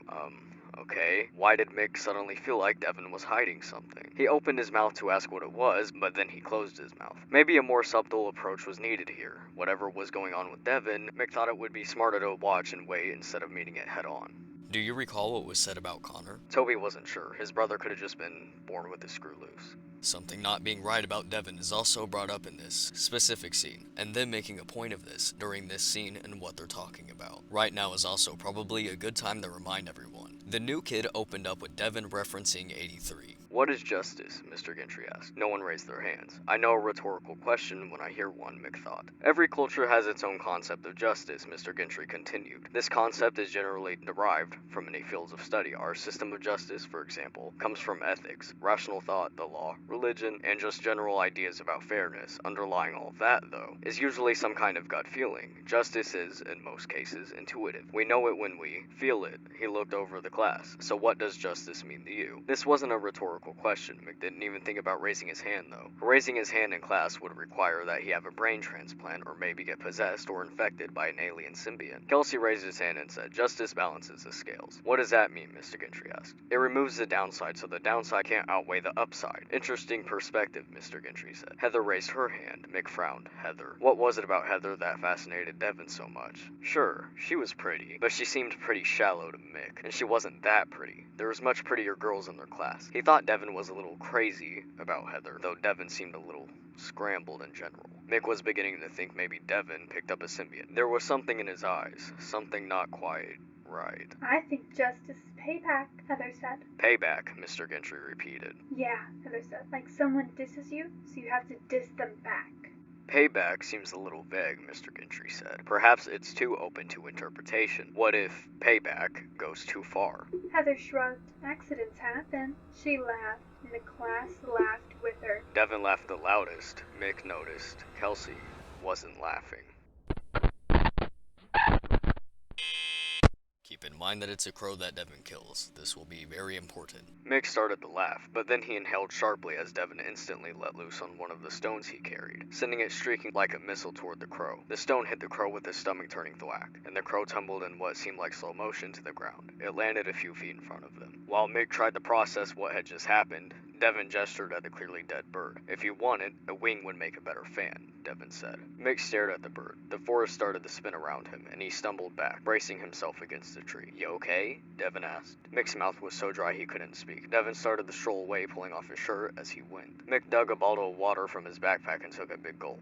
Speaker 1: Okay. Why did Mick suddenly feel like Devin was hiding something? He opened his mouth to ask what it was, but then he closed his mouth. Maybe a more subtle approach was needed here. Whatever was going on with Devin, Mick thought it would be smarter to watch and wait instead of meeting it head on. Do you recall what was said about Connor? Toby wasn't sure. His brother could have just been born with his screw loose.
Speaker 6: Something not being right about Devin is also brought up in this specific scene, and them making a point of this during this scene and what they're talking about. Right now is also probably a good time to remind everyone. The new kid opened up with Devin referencing 83.
Speaker 1: What is justice? Mr. Gentry asked. No one raised their hands. I know a rhetorical question when I hear one, Mick thought. Every culture has its own concept of justice, Mr. Gentry continued. This concept is generally derived from many fields of study. Our system of justice, for example, comes from ethics, rational thought, the law, religion, and just general ideas about fairness. Underlying all of that, though, is usually some kind of gut feeling. Justice is, in most cases, intuitive. We know it when we feel it. He looked over the class. So what does justice mean to you? This wasn't a rhetorical question. Mick didn't even think about raising his hand, though. Raising his hand in class would require that he have a brain transplant or maybe get possessed or infected by an alien symbiont. Kelsey raised his hand and said, justice balances the scales. What does that mean? Mr. Gentry asked. It removes the downside so the downside can't outweigh the upside. Interesting perspective, Mr. Gentry said. Heather raised her hand. Mick frowned. Heather. What was it about Heather that fascinated Devin so much? Sure, she was pretty, but she seemed pretty shallow to Mick, and she wasn't that pretty. There was much prettier girls in their class. He thought Devin was a little crazy about Heather, though Devin seemed a little scrambled in general. Mick was beginning to think maybe Devin picked up a symbiont. There was something in his eyes, something not quite right.
Speaker 4: I think justice is payback, Heather said.
Speaker 1: Payback, Mr. Gentry repeated.
Speaker 4: Yeah, Heather said. Like someone disses you, so you have to diss them back.
Speaker 1: Payback seems a little vague, Mr. Gentry said. Perhaps it's too open to interpretation. What if payback goes too far?
Speaker 4: Heather shrugged. Accidents happen. She laughed, and the class laughed with her.
Speaker 1: Devin laughed the loudest. Mick noticed Kelsey wasn't laughing.
Speaker 6: Keep in mind that it's a crow that Devin kills. This will be very important.
Speaker 1: Mick started to laugh, but then he inhaled sharply as Devin instantly let loose on one of the stones he carried, sending it streaking like a missile toward the crow. The stone hit the crow with his stomach turning thwack, and the crow tumbled in what seemed like slow motion to the ground. It landed a few feet in front of them. While Mick tried to process what had just happened, Devin gestured at the clearly dead bird. If you wanted, a wing would make a better fan, Devin said. Mick stared at the bird. The forest started to spin around him, and he stumbled back, bracing himself against a tree. You okay? Devin asked. Mick's mouth was so dry he couldn't speak. Devin started to stroll away, pulling off his shirt as he went. Mick dug a bottle of water from his backpack and took a big gulp.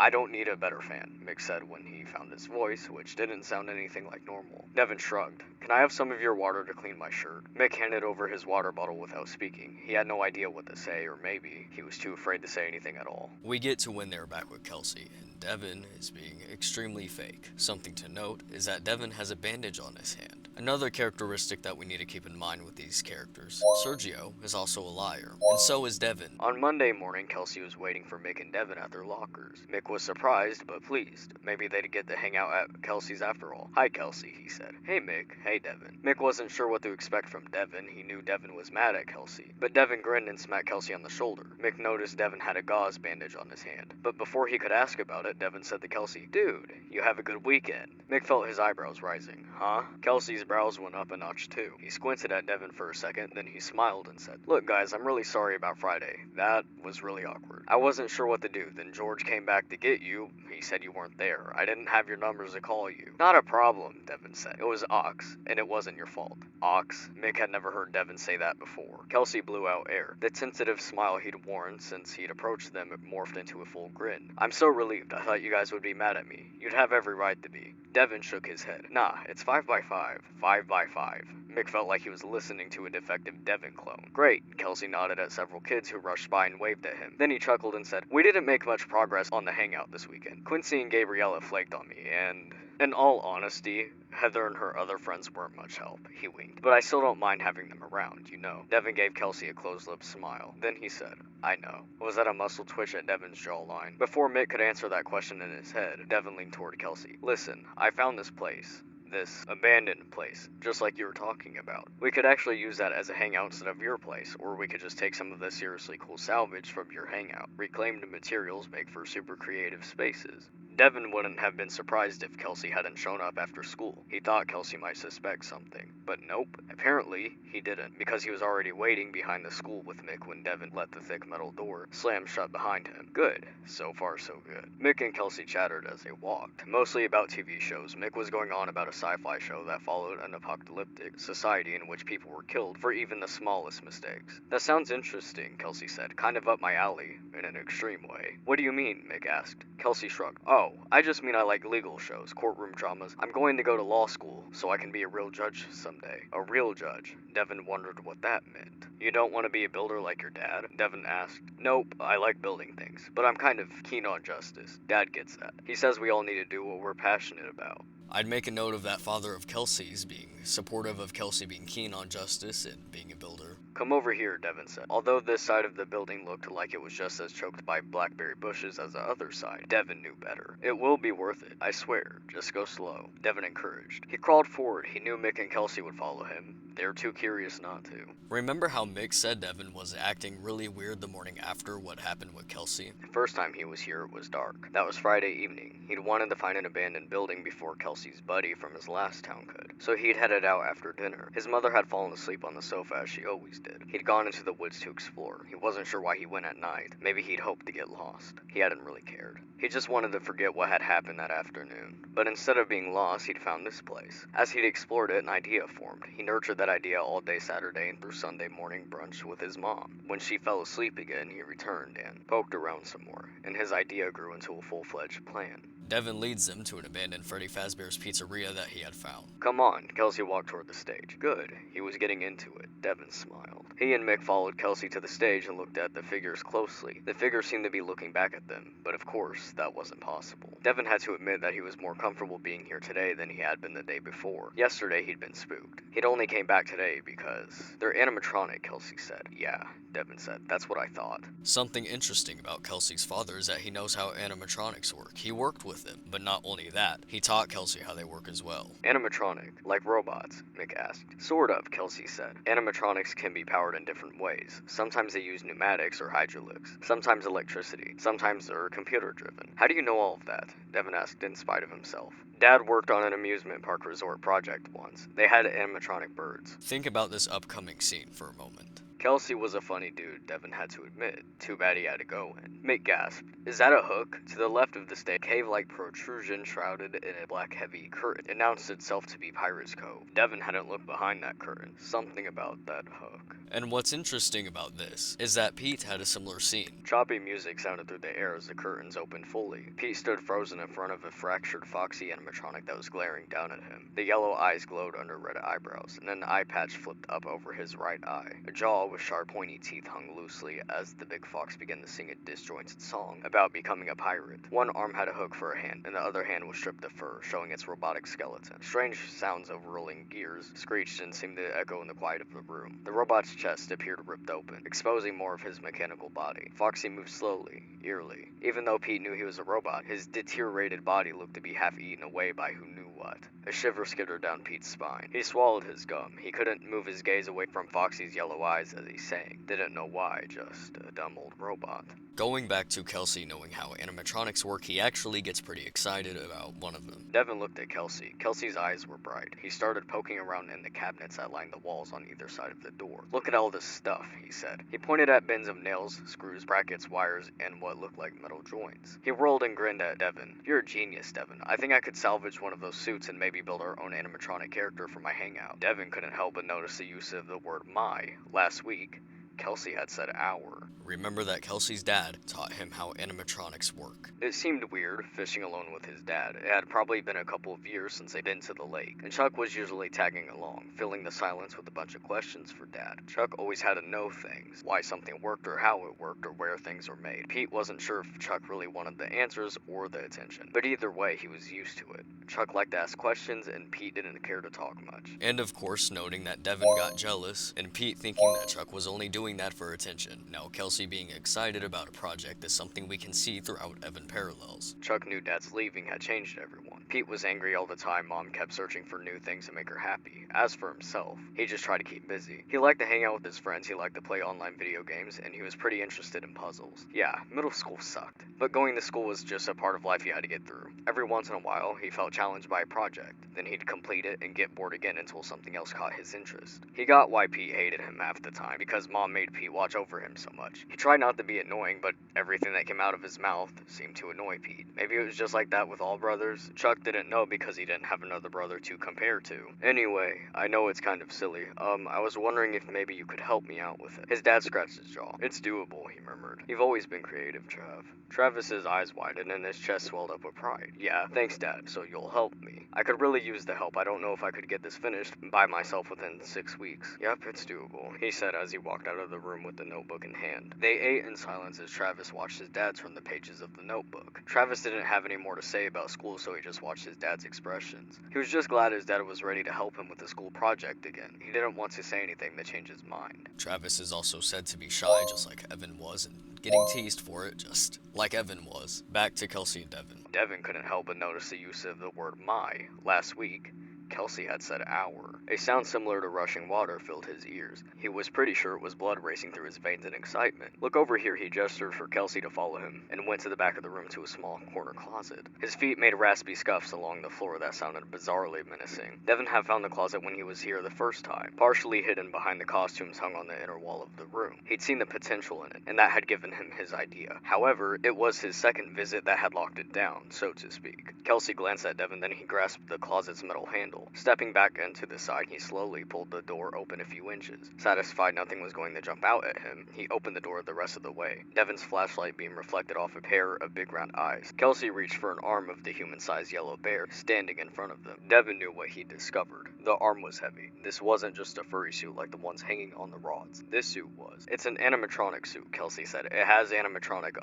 Speaker 1: I don't need a better fan, Mick said when he found his voice, which didn't sound anything like normal. Devin shrugged. Can I have some of your water to clean my shirt? Mick handed over his water bottle without speaking. He had no idea what to say, or maybe he was too afraid to say anything at all.
Speaker 6: We get to when they're back with Kelsey, and Devin is being extremely fake. Something to note is that Devin has a bandage on his hand. Another characteristic that we need to keep in mind with these characters, Sergio is also a liar, and so is Devin.
Speaker 1: On Monday morning, Kelsey was waiting for Mick and Devin at their lockers. Mick was surprised, but pleased. Maybe they'd get to hang out at Kelsey's after all. Hi, Kelsey, he said. Hey, Mick. Hey, Devin. Mick wasn't sure what to expect from Devin. He knew Devin was mad at Kelsey. But Devin grinned and smacked Kelsey on the shoulder. Mick noticed Devin had a gauze bandage on his hand. But before he could ask about it, Devin said to Kelsey, Dude, you have a good weekend. Mick felt his eyebrows rising. Huh? Kelsey's brows went up a notch too. He squinted at Devin for a second, then he smiled and said, "Look guys, I'm really sorry about Friday. That was really awkward. I wasn't sure what to do. Then George came back to get you. He said you weren't there. I didn't have your numbers to call you." "Not a problem," Devin said. "It was Ox, and it wasn't your fault." Ox? Mick had never heard Devin say that before. Kelsey blew out air. The tentative smile he'd worn since he'd approached them morphed into a full grin. "I'm so relieved. I thought you guys would be mad at me. You'd have every right to be." Devin shook his head. "Nah, it's 5 by 5. 5 by 5. Mick felt like he was listening to a defective Devin clone. "Great," Kelsey nodded at several kids who rushed by and waved at him. Then he chuckled and said, "We didn't make much progress on the hangout this weekend. Quincy and Gabriella flaked on me, and in all honesty, Heather and her other friends weren't much help." He winked. "But I still don't mind having them around, you know." Devin gave Kelsey a closed-lipped smile. Then he said, "I know." Was that a muscle twitch at Devin's jawline? Before Mick could answer that question in his head, Devin leaned toward Kelsey. "Listen, I found this place. This abandoned place, just like you were talking about. We could actually use that as a hangout instead of your place, or we could just take some of the seriously cool salvage from your hangout. Reclaimed materials make for super creative spaces." Devin wouldn't have been surprised if Kelsey hadn't shown up after school. He thought Kelsey might suspect something. But nope, apparently he didn't, because he was already waiting behind the school with Mick when Devin let the thick metal door slam shut behind him. Good. So far so good. Mick and Kelsey chattered as they walked, mostly about TV shows. Mick was going on about a sci-fi show that followed an apocalyptic society in which people were killed for even the smallest mistakes. "That sounds interesting," Kelsey said, "kind of up my alley, in an extreme way." "What do you mean?" Mick asked. Kelsey shrugged. "Oh, I just mean I like legal shows, courtroom dramas. I'm going to go to law school, so I can be a real judge someday." "A real judge?" Devin wondered what that meant. "You don't want to be a builder like your dad?" Devin asked. "Nope, I like building things, but I'm kind of keen on justice. Dad gets that. He says we all need to do what we're passionate about." I'd make a note of that father of Kelsey's being supportive of Kelsey being keen on justice and being a builder. "Come over here," Devin said. Although this side of the building looked like it was just as choked by blackberry bushes as the other side, Devin knew better. "It will be worth it, I swear. Just go slow," Devin encouraged. He crawled forward. He knew Mick and Kelsey would follow him. They were too curious not to. Remember how Mick said Devin was acting really weird the morning after what happened with Kelsey? The first time he was here, it was dark. That was Friday evening. He'd wanted to find an abandoned building before Kelsey's buddy from his last town could, so he'd headed out after dinner. His mother had fallen asleep on the sofa as she always did. He'd gone into the woods to explore. He wasn't sure why he went at night. Maybe he'd hoped to get lost. He hadn't really cared. He just wanted to forget what had happened that afternoon. But instead of being lost, he'd found this place. As he'd explored it, an idea formed. He nurtured that idea all day Saturday and through Sunday morning brunch with his mom. When she fell asleep again, he returned and poked around some more, and his idea grew into a full-fledged plan. Devin leads them to an abandoned Freddy Fazbear's pizzeria that he had found. "Come on." Kelsey walked toward the stage. Good. He was getting into it. Devin smiled. He and Mick followed Kelsey to the stage and looked at the figures closely. The figures seemed to be looking back at them, but of course, that wasn't possible. Devin had to admit that he was more comfortable being here today than he had been the day before. Yesterday, he'd been spooked. He'd only came back today because they're animatronic, Kelsey said. "Yeah," Devin said. "That's what I thought." Something interesting about Kelsey's father is that he knows how animatronics work. He worked with them, but not only that, he taught Kelsey how they work as well. "Animatronic, like robots?" Mick asked. "Sort of," Kelsey said. "Animatronics can be powered in different ways. Sometimes they use pneumatics or hydraulics, sometimes electricity, sometimes they're computer-driven." "How do you know all of that?" Devin asked in spite of himself. "Dad worked on an amusement park resort project once. They had animatronic birds." Think about this upcoming scene for a moment. Kelsey was a funny dude, Devin had to admit. Too bad he had to go in. Mick gasped. "Is that a hook?" To the left of the stage, a cave-like protrusion shrouded in a black heavy curtain announced itself to be Pirate's Cove. Devin hadn't looked behind that curtain. Something about that hook. And what's interesting about this is that Pete had a similar scene. Choppy music sounded through the air as the curtains opened fully. Pete stood frozen in front of a fractured Foxy animatronic that was glaring down at him. The yellow eyes glowed under red eyebrows, and an eye patch flipped up over his right eye. A jaw with sharp pointy teeth hung loosely as the big fox began to sing a disjointed song about becoming a pirate. One arm had a hook for a hand, and the other hand was stripped of fur, showing its robotic skeleton. Strange sounds of rolling gears screeched and seemed to echo in the quiet of the room. The robot's chest appeared ripped open, exposing more of his mechanical body. Foxy moved slowly, eerily. Even though Pete knew he was a robot, his deteriorated body looked to be half eaten away by who knew what. A shiver skittered down Pete's spine. He swallowed his gum. He couldn't move his gaze away from Foxy's yellow eyes
Speaker 6: as he's saying. Didn't know why, just a dumb old robot. Going back to Kelsey knowing how animatronics work, he actually gets pretty excited about one of them. Devin looked at Kelsey. Kelsey's eyes were bright. He started poking around in the cabinets that lined the walls on either side of the door. "Look at all this stuff," he said. He pointed at bins of nails, screws, brackets, wires, and what looked like metal joints. He whirled and grinned at Devin. "You're a genius, Devin. I think I could salvage one of those suits and maybe build our own animatronic character for my hangout." Devin couldn't help but notice the use of the word "my." Last week, Kelsey had said "our." Remember that Kelsey's dad taught him how animatronics work. It seemed weird, fishing alone with his dad. It had probably been a couple of years since they'd been to the lake, and Chuck was usually tagging along, filling the silence with a bunch of questions for Dad. Chuck always had to know things, why something worked or how it worked or where things were made. Pete wasn't sure if Chuck really wanted the answers or the attention, but either way, he was used to it. Chuck liked to ask questions, and Pete didn't care to talk much. And of course, noting that Devin got jealous, and Pete thinking that Chuck was only doing that for attention. Now, Kelsey being excited about a project is something we can see throughout Evan parallels. Chuck knew Dad's leaving had changed everyone. Pete was angry all the time. Mom kept searching for new things to make her happy. As for himself, he just tried to keep busy. He liked to hang out with his friends, he liked to play online video games, and he was pretty interested in puzzles. Yeah, middle school sucked, but going to school was just a part of life he had to get through. Every once in a while, he felt challenged by a project. Then he'd complete it and get bored again until something else caught his interest. He got why Pete hated him half the time, because Mom made Pete watch over him so much. He tried not to be annoying, but everything that came out of his mouth seemed to annoy Pete. Maybe it was just like that with all brothers. Chuck didn't know because he didn't have another brother to compare to. Anyway, I know it's kind of silly. I was wondering if maybe you could help me out with it. His dad scratched his jaw. "It's doable," he murmured. "You've always been creative, Trav." Travis's eyes widened and his chest swelled up with pride. "Yeah, thanks, Dad, so you'll help me. I could really use the help. I don't know if I could get this finished by myself within 6 weeks." "Yep, it's doable," he said as he walked out of the room with the notebook in hand. They ate in silence as Travis watched his dad turn the pages of the notebook. Travis didn't have any more to say about school, so he just watched his dad's expressions. He was just glad his dad was ready to help him with the school project again. He didn't want to say anything to change his mind. Travis is also said to be shy, just like Evan was, and getting teased for it, just like Evan was. Back to Kelsey and Devin. Devin couldn't help but notice the use of the word "my." Last week, Kelsey had said "our." A sound similar to rushing water filled his ears. He was pretty sure it was blood racing through his veins in excitement. "Look over here," he gestured for Kelsey to follow him, and went to the back of the room to a small corner closet. His feet made raspy scuffs along the floor that sounded bizarrely menacing. Devin had found the closet when he was here the first time, partially hidden behind the costumes hung on the inner wall of the room. He'd seen the potential in it, and that had given him his idea. However, it was his second visit that had locked it down, so to speak. Kelsey glanced at Devin, then he grasped the closet's metal handle. Stepping back into the side, he slowly pulled the door open a few inches. Satisfied nothing was going to jump out at him, he opened the door the rest of the way. Devin's flashlight beam reflected off a pair of big round eyes. Kelsey reached for an arm of the human-sized yellow bear standing in front of them. Devin knew what he discovered. The arm was heavy. This wasn't just a furry suit like the ones hanging on the rods. This suit was. "It's an animatronic suit," Kelsey said. "It has animatronic,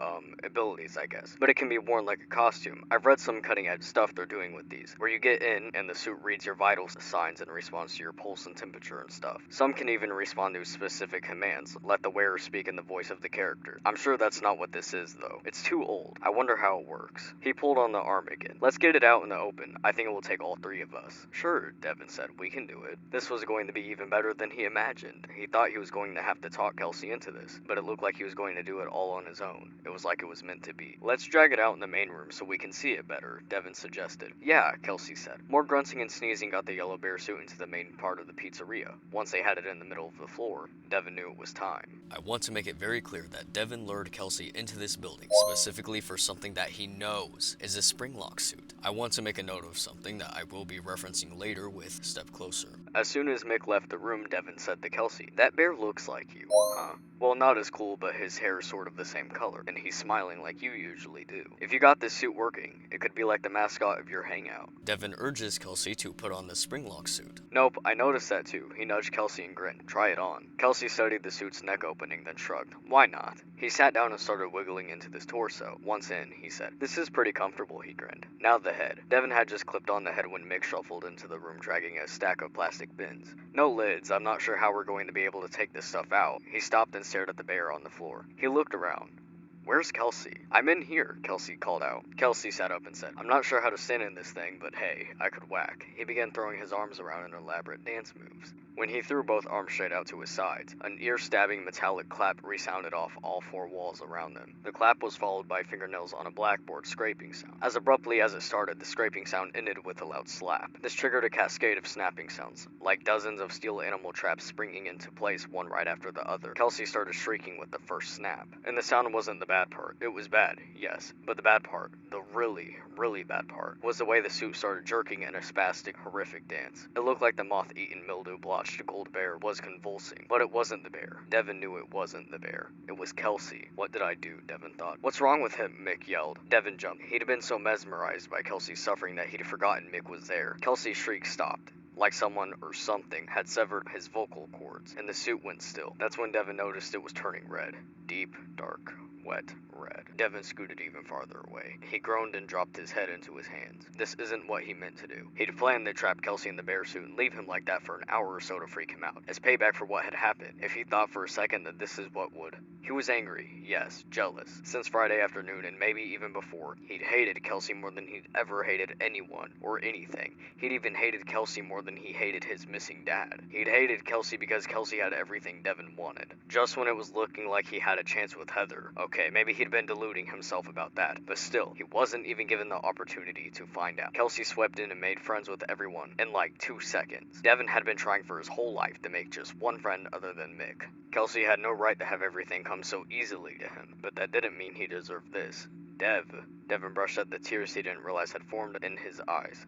Speaker 6: abilities, I guess. But it can be worn like a costume. I've read some cutting-edge stuff they're doing with these, where you get in and the suit reads your vital signs in response to your pulse and temperature and stuff. Some can even respond to specific commands, let the wearer speak in the voice of the character. I'm sure that's not what this is, though. It's too old. I wonder how it works." He pulled on the arm again. "Let's get it out in the open. I think it will take all three of us." "Sure," Devin said. "We can do it." This was going to be even better than he imagined. He thought he was going to have to talk Kelsey into this, but it looked like he was going to do it all on his own. It was like it was meant to be. "Let's drag it out in the main room so we can see it better," Devin suggested. "Yeah," Kelsey said. More grunting and sneezing got the yellow bear suit into the main part of the pizzeria. Once they had it in the middle of the floor, Devin knew it was time. I want to make it very clear that Devin lured Kelsey into this building specifically for something that he knows is a spring lock suit. I want to make a note of something that I will be referencing later with Step Closer. As soon as Mick left the room, Devin said to Kelsey, "That bear looks like you, huh? Well, not as cool, but his hair is sort of the same color, and he's smiling like you usually do. If you got this suit working, it could be like the mascot of your hangout." Devin urges Kelsey to put on the springlock suit. "Nope, I noticed that too." He nudged Kelsey and grinned. "Try it on." Kelsey studied the suit's neck opening, then shrugged. "Why not?" He sat down and started wiggling into this torso. Once in, he said, "This is pretty comfortable," he grinned. Now the head. Devin had just clipped on the head when Mick shuffled into the room dragging a stack of plastic bins. "No lids. I'm not sure how we're going to be able to take this stuff out." He stopped and stared at the bear on the floor. He looked around. "Where's Kelsey?" "I'm in here," Kelsey called out. Kelsey sat up and said, "I'm not sure how to stand in this thing, but hey, I could whack." He began throwing his arms around in elaborate dance moves.
Speaker 1: When he threw both arms straight out to his sides, an ear-stabbing metallic clap resounded off all four walls around them. The clap was followed by fingernails on a blackboard scraping sound. As abruptly as it started, the scraping sound ended with a loud slap. This triggered a cascade of snapping sounds, like dozens of steel animal traps springing into place one right after the other. Kelsey started shrieking with the first snap. And the sound wasn't the bad part. It was bad, yes, but the bad part, the really, really bad part, was the way the suit started jerking in a spastic, horrific dance. It looked like the moth-eaten, mildew-blotched gold bear was convulsing, but it wasn't the bear. Devin knew it wasn't the bear. It was Kelsey. What did I do? Devin thought. What's wrong with him? Mick yelled. Devin jumped. He'd been so mesmerized by Kelsey's suffering that he'd forgotten Mick was there. Kelsey's shriek stopped, like someone or something had severed his vocal cords, and the suit went still. That's when Devin noticed it was turning red. Deep, dark, wet red. Devin scooted even farther away. He groaned and dropped his head into his hands. This isn't what he meant to do. He'd planned to trap Kelsey in the bear suit and leave him like that for an hour or so to freak him out, as payback for what had happened, if he thought for a second that this is what would. He was angry, yes, jealous. Since Friday afternoon, and maybe even before, he'd hated Kelsey more than he'd ever hated anyone, or anything. He'd even hated Kelsey more than he hated his missing dad. He'd hated Kelsey because Kelsey had everything Devin wanted. Just when it was looking like he had a chance with Heather. Okay, maybe he'd been deluding himself about that, but still, he wasn't even given the opportunity to find out. Kelsey swept in and made friends with everyone in like 2 seconds. Devin had been trying for his whole life to make just one friend other than Mick. Kelsey had no right to have everything come so easily to him, but that didn't mean he deserved this. Devin brushed at the tears he didn't realize had formed in his eyes.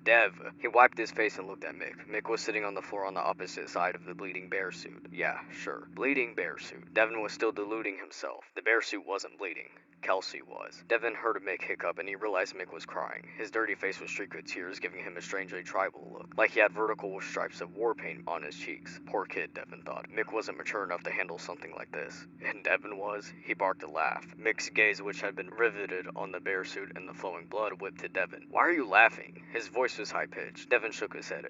Speaker 1: He wiped his face and looked at Mick. Mick was sitting on the floor on the opposite side of the bleeding bear suit. Yeah, sure. Bleeding bear suit. Devin was still deluding himself. The bear suit wasn't bleeding. Kelsey was. Devin heard Mick hiccup and he realized Mick was crying. His dirty face was streaked with tears, giving him a strangely tribal look, like he had vertical stripes of war paint on his cheeks. Poor kid, Devin thought. Mick wasn't mature enough to handle something like this. And Devin was. He barked a laugh. Mick's gaze, which had been riveted on the bear suit and the flowing blood, whipped to Devin. Why are you laughing? His voice was high-pitched. Devin shook his head.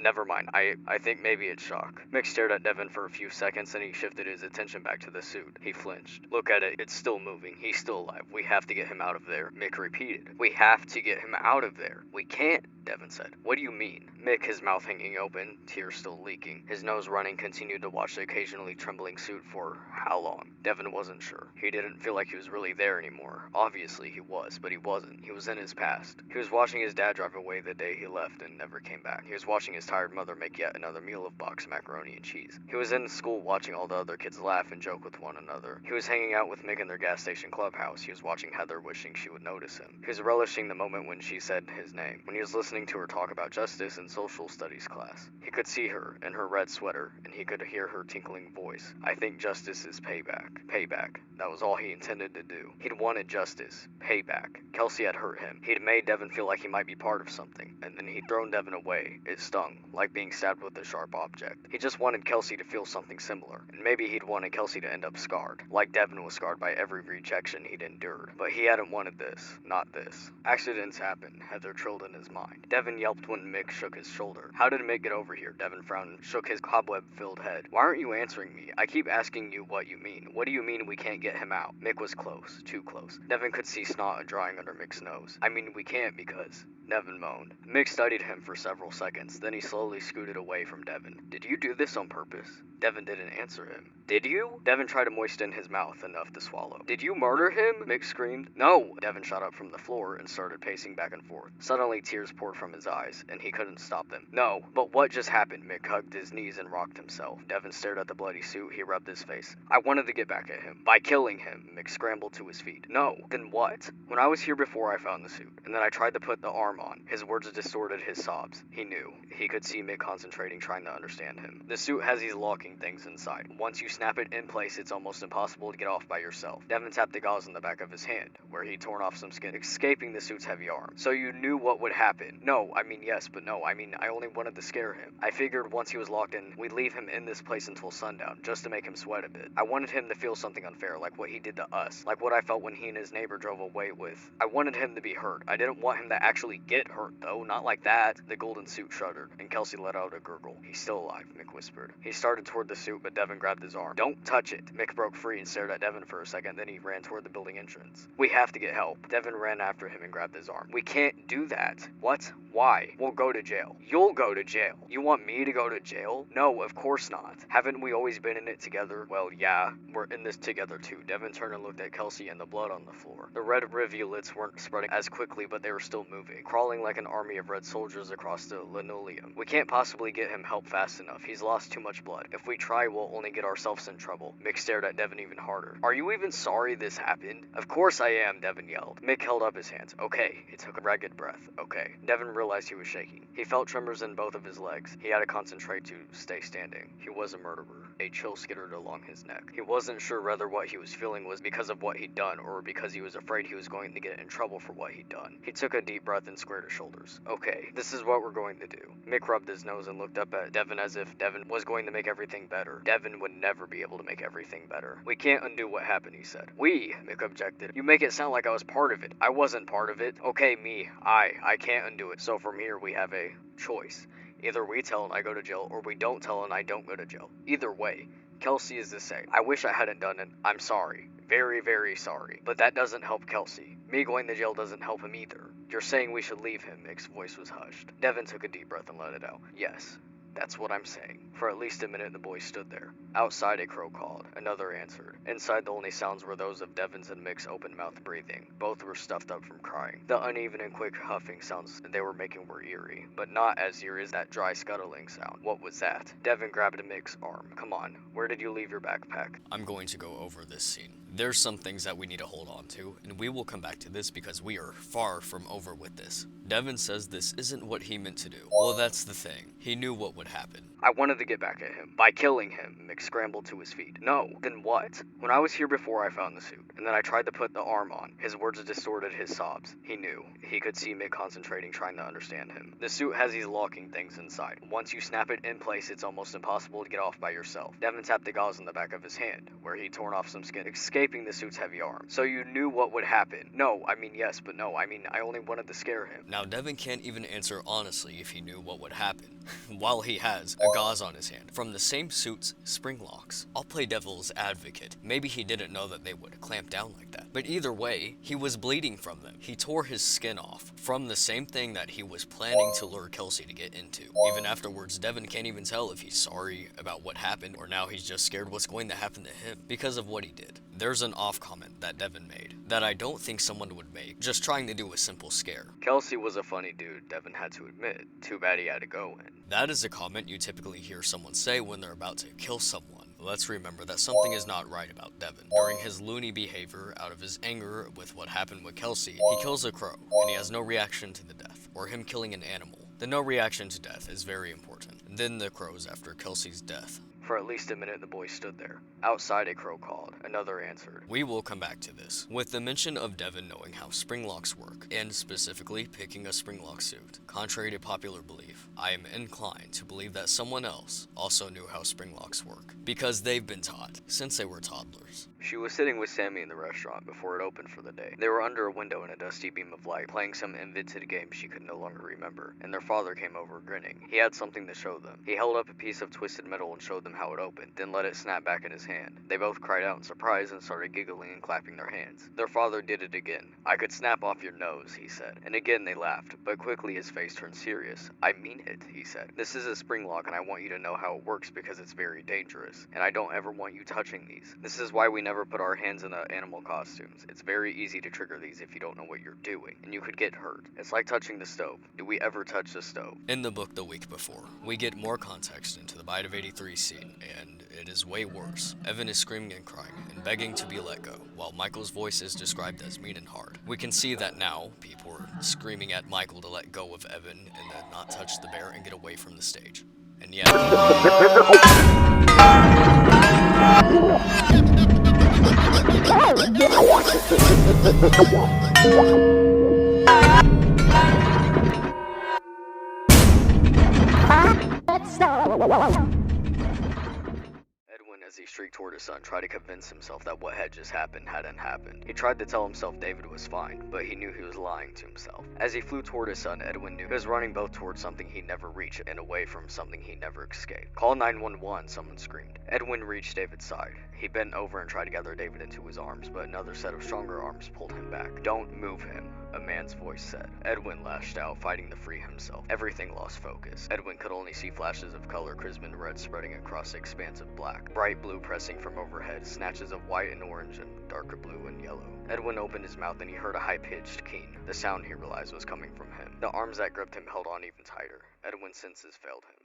Speaker 1: Never mind. I think maybe it's shock. Mick stared at Devin for a few seconds, then he shifted his attention back to the suit. He flinched. Look at it. It's still moving. He's still alive. We have to get him out of there. Mick repeated. We have to get him out of there. We can't, Devin said. What do you mean? Mick, his mouth hanging open, tears still leaking, his nose running, continued to watch the occasionally trembling suit for how long? Devin wasn't sure. He didn't feel like he was really there anymore. Obviously he was, but he wasn't. He was in his past. He was watching his dad drive away the day he left and never came back. He was watching his tired mother make yet another meal of boxed macaroni and cheese. He was in school watching all the other kids laugh and joke with one another. He was hanging out with Mick in their gas station clubhouse. He was watching Heather, wishing she would notice him. He was relishing the moment when she said his name, when he was listening to her talk about justice in social studies class. He could see her in her red sweater, and he could hear her tinkling voice. I think justice is payback. Payback. That was all he intended to do. He'd wanted justice. Payback. Kelsey had hurt him. He'd made Devin feel like he might be part of something, and then he'd thrown Devin away. It stung, like being stabbed with a sharp object. He just wanted Kelsey to feel something similar, and maybe he'd wanted Kelsey to end up scarred, like Devin was scarred by every rejection he'd endured. But he hadn't wanted this. Not this. Accidents happen, Heather trilled in his mind. Devin yelped when Mick shook his shoulder. How did Mick get over here? Devin frowned and shook his cobweb-filled head. Why aren't you answering me? I keep asking you what you mean. What do you mean we can't get him out? Mick was close. Too close. Devin could see snot drying under Mick's nose. I mean, we can't because... Devin moaned. Mick studied him for several seconds, then he slowly scooted away from Devin. Did you do this on purpose? Devin didn't answer him. Did you? Devin tried to moisten his mouth enough to swallow. Did you murder him? Mick screamed. No! Devin shot up from the floor and started pacing back and forth. Suddenly tears poured from his eyes, and he couldn't stop them. No, but what just happened? Mick hugged his knees and rocked himself. Devin stared at the bloody suit. He rubbed his face. I wanted to get back at him. By killing him. Mick scrambled to his feet. No. Then what? When I was here before I found the suit, and then I tried to put the arm on. His words distorted his sobs. He knew. He could see Mick concentrating, trying to understand him. The suit has these locking things inside. Once you snap it in place, it's almost impossible to get off by yourself. Devin tapped the gauze on the back of his hand, where he'd torn off some skin, escaping the suit's heavy arm. So you knew what would happen? No, I mean yes, but no, I mean I only wanted to scare him. I figured once he was locked in, we'd leave him in this place until sundown, just to make him sweat a bit. I wanted him to feel something unfair, like what he did to us, like what I felt when he and his neighbor drove away with. I wanted him to be hurt. I didn't want him to actually get hurt, though, not like that. The golden suit shuddered, and Kelsey let out a gurgle. He's still alive, Mick whispered. He started toward the suit, but Devin grabbed his arm. Don't touch it. Mick broke free and stared at Devin for a second, then he ran toward the building entrance. We have to get help. Devin ran after him and grabbed his arm. We can't do that. What? Why? We'll go to jail. You'll go to jail. You want me to go to jail? No, of course not. Haven't we always been in it together? Well, yeah, we're in this together too. Devin turned and looked at Kelsey and the blood on the floor. The red rivulets weren't spreading as quickly, but they were still moving, crawling like an army of red soldiers across the linoleum. We can't possibly get him help fast enough. He's lost too much blood. If we try, we'll only get ourselves in trouble. Mick stared at Devin even harder. Are you even sorry this happened? Of course I am, Devin yelled. Mick held up his hands. Okay. He took a ragged breath. Okay. Devin realized he was shaking. He felt tremors in both of his legs. He had to concentrate to stay standing. He was a murderer. A chill skittered along his neck. He wasn't sure whether what he was feeling was because of what he'd done or because he was afraid he was going to get in trouble for what he'd done. He took a deep breath and squared his shoulders. Okay, this is what we're going to do. Mick rubbed his nose and looked up at Devin as if Devin was going to make everything better. Devin would never be able to make everything better. We can't undo what happened, he said. We, Mick objected. You make it sound like I was part of it. I wasn't part of it. Okay, me. I can't undo it. So from here we have a choice. Either we tell and I go to jail, or we don't tell and I don't go to jail. Either way, Kelsey is the same. I wish I hadn't done it. I'm sorry. Very, very sorry. But that doesn't help Kelsey. Me going to jail doesn't help him either. You're saying we should leave him. Mick's voice was hushed. Devin took a deep breath and let it out. Yes. That's what I'm saying. For at least a minute, the boys stood there. Outside, a crow called. Another answered. Inside, the only sounds were those of Devin's and Mick's open-mouthed breathing. Both were stuffed up from crying. The uneven and quick huffing sounds they were making were eerie, but not as eerie as that dry scuttling sound. What was that? Devin grabbed Mick's arm. Come on, where did you leave your backpack?
Speaker 6: I'm going to go over this scene. There's some things that we need to hold on to, and we will come back to this because we are far from over with this. Devin says this isn't what he meant to do. Well, that's the thing. He knew what would happen.
Speaker 1: I wanted to get back at him. By killing him. Mick scrambled to his feet. No, then what? When I was here before I found the suit, and then I tried to put the arm on, his words distorted his sobs. He knew. He could see Mick concentrating, trying to understand him. The suit has these locking things inside. Once you snap it in place, it's almost impossible to get off by yourself. Devin tapped the gauze on the back of his hand, where he'd torn off some skin, escaping the suit's heavy arm. So you knew what would happen. No, I mean yes, but no, I mean I only wanted to scare him.
Speaker 6: Now Devin can't even answer honestly if he knew what would happen, while he has a gauze on his hand from the same suit's spring locks. I'll play devil's advocate. Maybe he didn't know that they would clamp down like that. But either way, he was bleeding from them. He tore his skin off from the same thing that he was planning to lure Kelsey to get into. Even afterwards, Devin can't even tell if he's sorry about what happened or now he's just scared what's going to happen to him because of what he did. There's an off comment that Devin made that I don't think someone would make, just trying to do a simple scare.
Speaker 1: Kelsey was a funny dude, Devin had to admit. Too bad he had to go in.
Speaker 6: That is a comment you typically hear someone say when they're about to kill someone. Let's remember that something is not right about Devin. During his loony behavior, out of his anger with what happened with Kelsey, he kills a crow, and he has no reaction to the death, or him killing an animal. The no reaction to death is very important. Then the crows after Kelsey's death.
Speaker 1: For at least a minute, the boys stood there. Outside, a crow called. Another answered.
Speaker 6: We will come back to this, with the mention of Devin knowing how spring locks work, and specifically picking a spring lock suit. Contrary to popular belief, I am inclined to believe that someone else also knew how spring locks work, because they've been taught since they were toddlers.
Speaker 1: She was sitting with Sammy in the restaurant before it opened for the day. They were under a window in a dusty beam of light, playing some invented game she could no longer remember, and their father came over grinning. He had something to show them. He held up a piece of twisted metal and showed them how it opened, then let it snap back in his hand. They both cried out in surprise and started giggling and clapping their hands. Their father did it again. I could snap off your nose, he said. And again they laughed, but quickly his face turned serious. I mean it, he said. This is a spring lock and I want you to know how it works because it's very dangerous, and I don't ever want you touching these. This is why we never put our hands in the animal costumes. It's very easy to trigger these if you don't know what you're doing, and you could get hurt. It's like touching the stove. Do we ever touch the stove?
Speaker 6: In the book the week before, we get more context into the Bite of 83 scene, and it is way worse. Evan is screaming and crying and begging to be let go, while Michael's voice is described as mean and hard. We can see that now people are screaming at Michael to let go of Evan and then not touch the bear and get away from the stage. And yeah.
Speaker 1: Edwin, as he streaked toward his son, tried to convince himself that what had just happened hadn't happened. He tried to tell himself David was fine, but he knew he was lying to himself. As he flew toward his son, Edwin knew he was running both towards something he'd never reach and away from something he'd never escape. Call 911, someone screamed. Edwin reached David's side. He bent over and tried to gather David into his arms, but another set of stronger arms pulled him back. Don't move him. a man's voice said. Edwin lashed out, fighting to free himself. Everything lost focus. Edwin could only see flashes of color, crimson red spreading across the expanse of black, bright blue pressing from overhead, snatches of white and orange and darker blue and yellow. Edwin opened his mouth and he heard a high-pitched keen. The sound he realized was coming from him. The arms that gripped him held on even tighter. Edwin's senses failed him.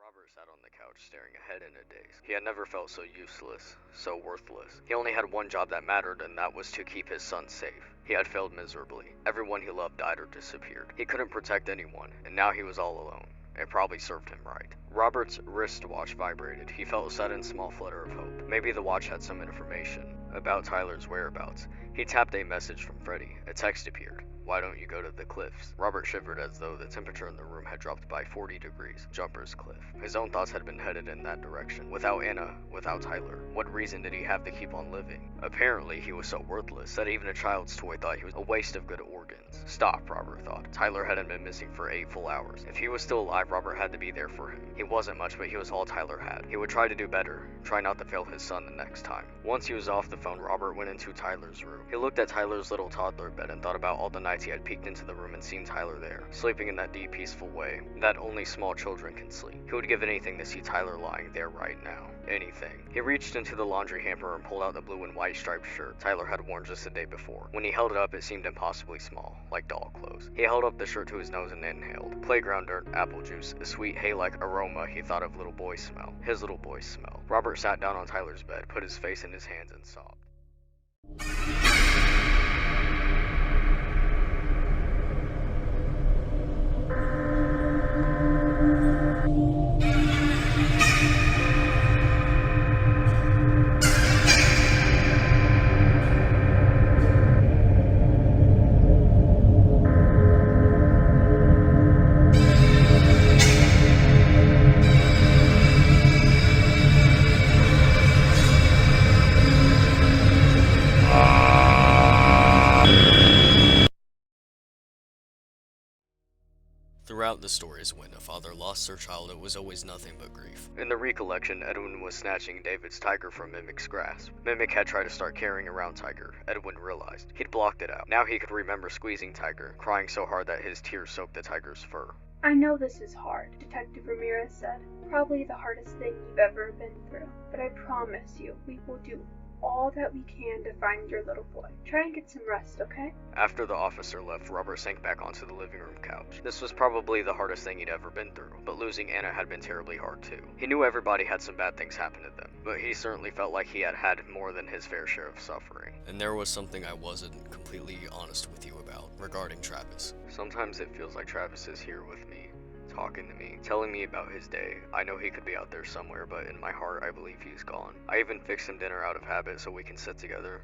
Speaker 1: Robert sat on the couch, staring ahead in a daze. He had never felt so useless, so worthless. He only had one job that mattered, and that was to keep his son safe. He had failed miserably. Everyone he loved died or disappeared. He couldn't protect anyone, and now he was all alone. It probably served him right. Robert's wristwatch vibrated. He felt a sudden small flutter of hope. Maybe the watch had some information about Tyler's whereabouts. He tapped a message from Freddy. A text appeared. Why don't you go to the cliffs? Robert shivered as though the temperature in the room had dropped by 40 degrees. Jumper's Cliff. His own thoughts had been headed in that direction. Without Anna, without Tyler, what reason did he have to keep on living? Apparently, he was so worthless that even a child's toy thought he was a waste of good organs. Stop, Robert thought. Tyler hadn't been missing for 8 full hours. If he was still alive, Robert had to be there for him. He wasn't much, but he was all Tyler had. He would try to do better, try not to fail his son the next time. Once he was off the phone, Robert went into Tyler's room. He looked at Tyler's little toddler bed and thought about all the nights he had peeked into the room and seen Tyler there, sleeping in that deep, peaceful way that only small children can sleep. He would give anything to see Tyler lying there right now. Anything. He reached into the laundry hamper and pulled out the blue and white striped shirt Tyler had worn just the day before. When he held it up, it seemed impossibly small, like doll clothes. He held up the shirt to his nose and inhaled. Playground dirt, apple juice, a sweet hay-like aroma he thought of little boy's smell. His little boy's smell. Robert sat down on Tyler's bed, put his face in his hands and sobbed. Throughout the stories, when a father lost their child, it was always nothing but grief. In the recollection, Edwin was snatching David's tiger from Mimic's grasp. Mimic had tried to start carrying around Tiger. Edwin realized. He'd blocked it out. Now he could remember squeezing Tiger, crying so hard that his tears soaked the tiger's fur.
Speaker 4: I know this is hard, Detective Ramirez said. Probably the hardest thing you've ever been through. But I promise you, we will do all that we can to find your little boy. Try and get some rest, okay?
Speaker 1: After the officer left, Robert sank back onto the living room couch. This was probably the hardest thing he'd ever been through, but losing Anna had been terribly hard too. He knew everybody had some bad things happen to them, but he certainly felt like he had had more than his fair share of suffering. And there was something I wasn't completely honest with you about, regarding Travis. Sometimes it feels like Travis is here with me, talking to me, telling me about his day. I know he could be out there somewhere, but in my heart, I believe he's gone. I even fixed him dinner out of habit so we can sit together.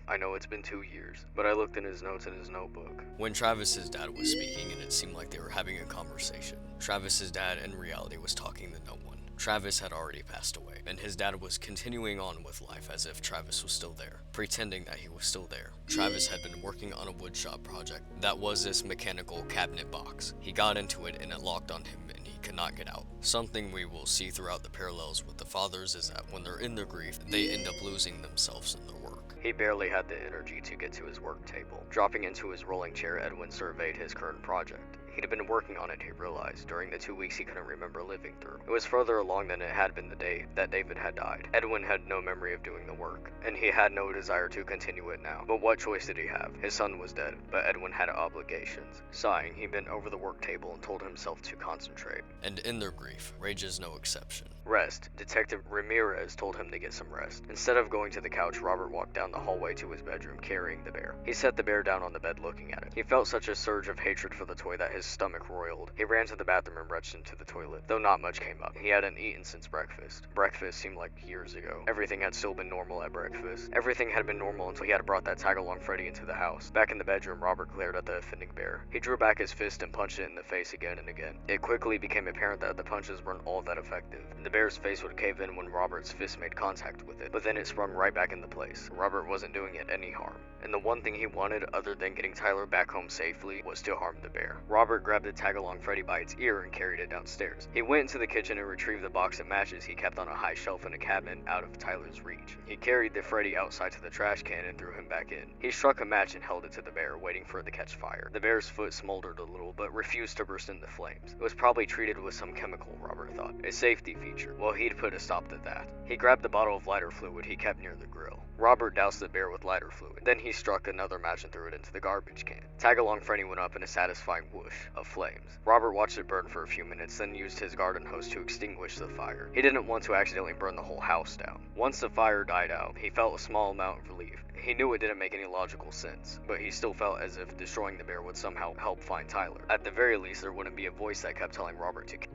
Speaker 1: I know it's been 2 years, but I looked in his notes in his notebook. When Travis's dad was speaking, and it seemed like they were having a conversation. Travis's dad, in reality, was talking to no one. Travis had already passed away, and his dad was continuing on with life as if Travis was still there, pretending that he was still there. Travis had been working on a woodshop project that was this mechanical cabinet box. He got into it and it locked on him and he could not get out. Something we will see throughout the parallels with the fathers is that when they're in their grief, they end up losing themselves in their work. He barely had the energy to get to his work table. Dropping into his rolling chair, Edwin surveyed his current project. He'd been working on it, he realized, during the 2 weeks he couldn't remember living through. It was further along than it had been the day that David had died. Edwin had no memory of doing the work, and he had no desire to continue it now. But what choice did he have? His son was dead, but Edwin had obligations. Sighing, he bent over the work table and told himself to concentrate. And in their grief, rage is no exception. Rest. Detective Ramirez told him to get some rest. Instead of going to the couch, Robert walked down the hallway to his bedroom carrying the bear. He set the bear down on the bed looking at it. He felt such a surge of hatred for the toy that his stomach roiled. He ran to the bathroom and retched into the toilet, though not much came up. He hadn't eaten since breakfast. Breakfast seemed like years ago. Everything had still been normal at breakfast. Everything had been normal until he had brought that tag-along Freddy into the house. Back in the bedroom, Robert glared at the offending bear. He drew back his fist and punched it in the face again and again. It quickly became apparent that the punches weren't all that effective. The bear's face would cave in when Robert's fist made contact with it, but then it sprung right back into place. Robert wasn't doing it any harm, and the one thing he wanted, other than getting Tyler back home safely, was to harm the bear. Robert grabbed the tag-along Freddy by its ear and carried it downstairs. He went into the kitchen and retrieved the box of matches he kept on a high shelf in a cabinet out of Tyler's reach. He carried the Freddy outside to the trash can and threw him back in. He struck a match and held it to the bear, waiting for it to catch fire. The bear's foot smoldered a little, but refused to burst into flames. It was probably treated with some chemical, Robert thought. A safety feature. Well, he'd put a stop to that. He grabbed the bottle of lighter fluid he kept near the grill. Robert doused the bear with lighter fluid. Then he struck another match and threw it into the garbage can. Tag-along Freddy went up in a satisfying whoosh of flames. Robert watched it burn for a few minutes, then used his garden hose to extinguish the fire. He didn't want to accidentally burn the whole house down. Once the fire died out, he felt a small amount of relief. He knew it didn't make any logical sense, but he still felt as if destroying the bear would somehow help find Tyler. At the very least, there wouldn't be a voice that kept telling Robert to kill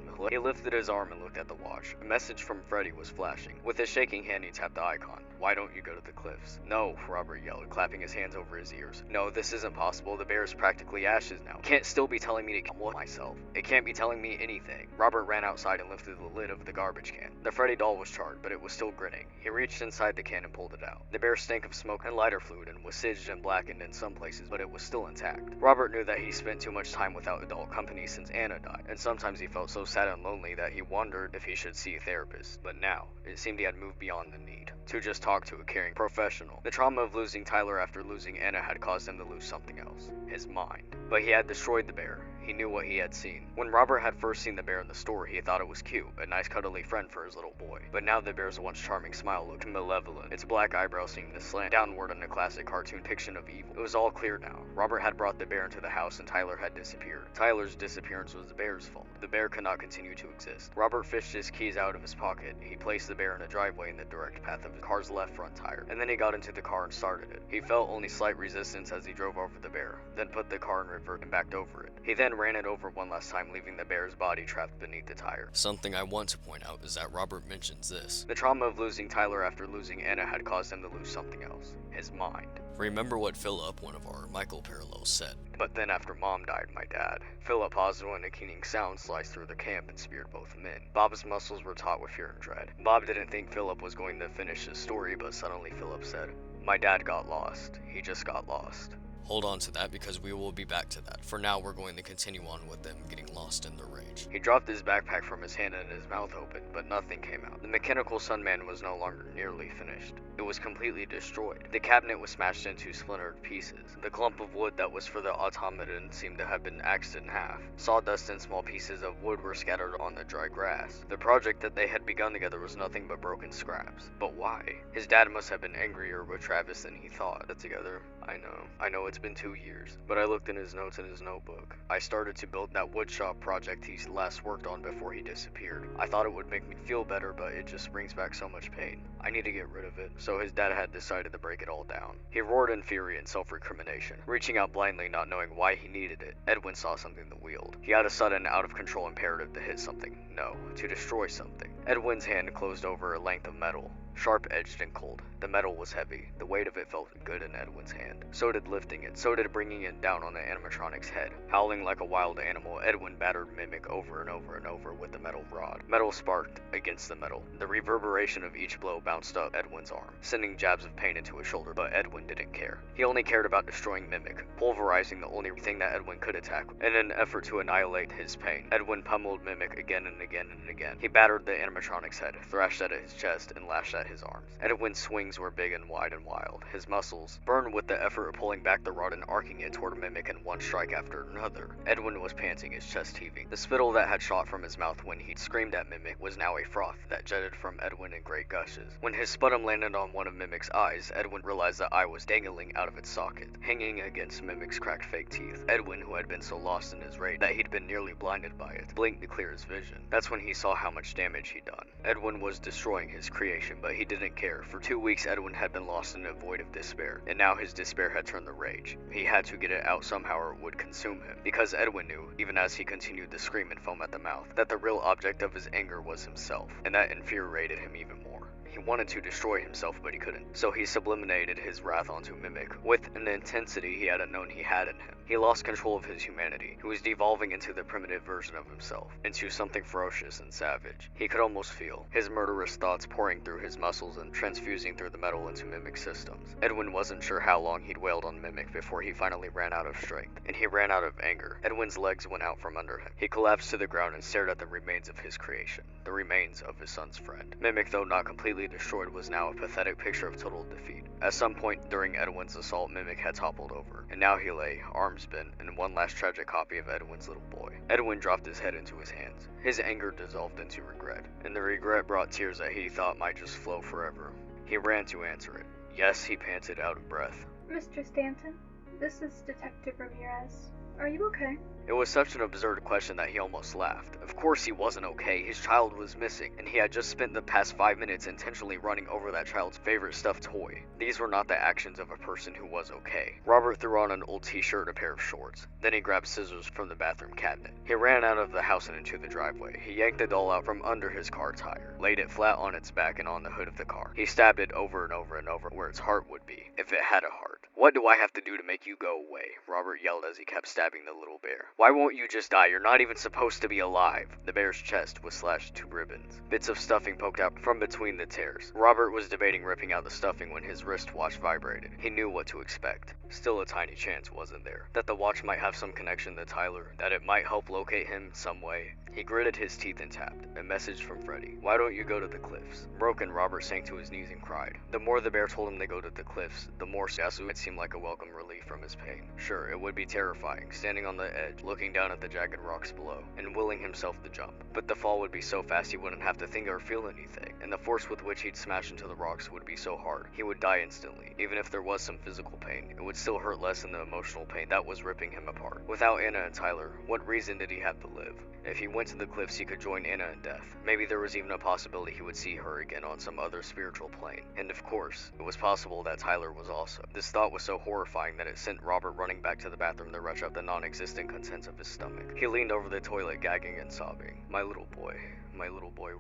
Speaker 1: Miller. He lifted his arm and looked at the watch. A message from Freddy was flashing. With his shaking hand, he tapped the icon. Why don't you go to the cliffs? No, Robert yelled, clapping his hands over his ears. No, this isn't possible. The bear is practically ashes now. It can't still be telling me to kill myself. It can't be telling me anything. Robert ran outside and lifted the lid of the garbage can. The Freddy doll was charred, but it was still grinning. He reached inside the can and pulled it out. The bear stank of smoke and lighter fluid and was singed and blackened in some places, but it was still intact. Robert knew that he spent too much time without adult company since Anna died, and sometimes he felt so sad and lonely that he wondered if he should see a therapist. But now, it seemed he had moved beyond the need to just talk to a caring professional. The trauma of losing Tyler after losing Anna had caused him to lose something else, his mind. But he had destroyed the bear. He knew what he had seen. When Robert had first seen the bear in the store, he thought it was cute, a nice cuddly friend for his little boy. But now the bear's once charming smile looked malevolent, its black eyebrows seemed to slant downward in a classic cartoon depiction of evil. It was all clear now. Robert had brought the bear into the house and Tyler had disappeared. Tyler's disappearance was the bear's fault. The bear could not continue to exist. Robert fished his keys out of his pocket. He placed the bear in a driveway in the direct path of the car's left front tire, and then he got into the car and started it. He felt only slight resistance as he drove over the bear, then put the car in reverse and backed over it. He then ran it over one last time, leaving the bear's body trapped beneath the tire. Something I want to point out is that Robert mentions this. The trauma of losing Tyler after losing Anna had caused him to lose something else. His mind. Remember what Philip, one of our Michael parallels, said. But then after Mom died, my dad. Philip paused when a keening sound sliced through the camp and speared both men. Bob's muscles were taut with fear and dread. Bob didn't think Philip was going to finish his story, but suddenly Philip said, "My dad got lost. He just got lost." Hold on to that because we will be back to that. For now, we're going to continue on with them getting lost in their rage. He dropped his backpack from his hand and his mouth opened, but nothing came out. The mechanical Sunman was no longer nearly finished. It was completely destroyed. The cabinet was smashed into splintered pieces. The clump of wood that was for the automaton seemed to have been axed in half. Sawdust and small pieces of wood were scattered on the dry grass. The project that they had begun together was nothing but broken scraps. But why? His dad must have been angrier with Travis than he thought. Together, I know it's been 2 years, but I looked in his notes in his notebook. I started to build that woodshop project he last worked on before he disappeared. I thought it would make me feel better, but it just brings back so much pain. I need to get rid of it. So his dad had decided to break it all down. He roared in fury and self-recrimination, reaching out blindly, not knowing why he needed it. Edwin saw something to wield. He had a sudden, out-of-control imperative to hit something. No, to destroy something. Edwin's hand closed over a length of metal, sharp-edged and cold. The metal was heavy. The weight of it felt good in Edwin's hand. So did lifting it. So did bringing it down on the animatronic's head. Howling like a wild animal, Edwin battered Mimic over and over and over with the metal rod. Metal sparked against the metal. The reverberation of each blow bounced up Edwin's arm, sending jabs of pain into his shoulder, but Edwin didn't care. He only cared about destroying Mimic, pulverizing the only thing that Edwin could attack. In an effort to annihilate his pain, Edwin pummeled Mimic again and again and again. He battered the animatronic's head, thrashed at his chest, and lashed at at his arms. Edwin's swings were big and wide and wild. His muscles burned with the effort of pulling back the rod and arcing it toward Mimic in one strike after another. Edwin was panting, his chest heaving. The spittle that had shot from his mouth when he'd screamed at Mimic was now a froth that jetted from Edwin in great gushes. When his sputum landed on one of Mimic's eyes, Edwin realized the eye was dangling out of its socket, hanging against Mimic's cracked fake teeth. Edwin, who had been so lost in his rage that he'd been nearly blinded by it, blinked to clear his vision. That's when he saw how much damage he'd done. Edwin was destroying his creation, but he didn't care. For 2 weeks, Edwin had been lost in a void of despair, and now his despair had turned to rage. He had to get it out somehow or it would consume him, because Edwin knew, even as he continued to scream and foam at the mouth, that the real object of his anger was himself, and that infuriated him even more. He wanted to destroy himself, but he couldn't, so he subliminated his wrath onto Mimic, with an intensity he hadn't known he had in him. He lost control of his humanity. He was devolving into the primitive version of himself, into something ferocious and savage. He could almost feel his murderous thoughts pouring through his muscles and transfusing through the metal into Mimic's systems. Edwin wasn't sure how long he'd wailed on Mimic before he finally ran out of strength, and he ran out of anger. Edwin's legs went out from under him. He collapsed to the ground and stared at the remains of his creation, the remains of his son's friend. Mimic, though not completely destroyed, was now a pathetic picture of total defeat. At some point during Edwin's assault, Mimic had toppled over, and now he lay, arms bent, in one last tragic copy of Edwin's little boy. Edwin dropped his head into his hands. His anger dissolved into regret, and the regret brought tears that he thought might just flow forever. He ran to answer it. Yes, he panted out of breath.
Speaker 4: Mr. Stanton, this is Detective Ramirez. Are you okay?
Speaker 1: It was such an absurd question that he almost laughed. Of course he wasn't okay. His child was missing, and he had just spent the past 5 minutes intentionally running over that child's favorite stuffed toy. These were not the actions of a person who was okay. Robert threw on an old t-shirt and a pair of shorts. Then he grabbed scissors from the bathroom cabinet. He ran out of the house and into the driveway. He yanked the doll out from under his car tire, laid it flat on its back and on the hood of the car. He stabbed it over and over and over where its heart would be, if it had a heart. What do I have to do to make you go away? Robert yelled as he kept stabbing the little bear. Why won't you just die? You're not even supposed to be alive. The bear's chest was slashed to ribbons. Bits of stuffing poked out from between the tears. Robert was debating ripping out the stuffing when his wristwatch vibrated. He knew what to expect. Still a tiny chance, wasn't there? That the watch might have some connection to Tyler, that it might help locate him some way. He gritted his teeth and tapped. A message from Freddy. Why don't you go to the cliffs? Broken, Robert sank to his knees and cried. The more the bear told him to go to the cliffs, the more Yasu it seemed like a welcome relief from his pain. Sure, it would be terrifying, standing on the edge, looking down at the jagged rocks below, and willing himself to jump. But the fall would be so fast he wouldn't have to think or feel anything, and the force with which he'd smash into the rocks would be so hard, he would die instantly. Even if there was some physical pain, it would still hurt less than the emotional pain that was ripping him apart. Without Anna and Tyler, what reason did he have to live? If he went to the cliffs, he could join Anna in death. Maybe there was even a possibility he would see her again on some other spiritual plane. And of course, it was possible that Tyler was also. This thought was so horrifying that it sent Robert running back to the bathroom to retch up the non-existent contents of his stomach. He leaned over the toilet, gagging and sobbing. My little boy,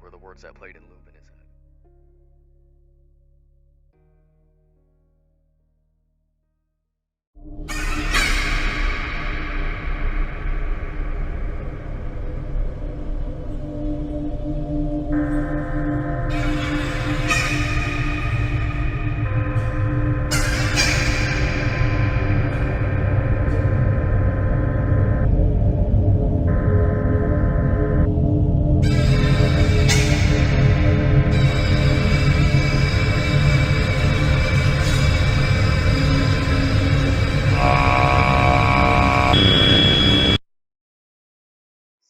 Speaker 1: were the words that played in loop in his head.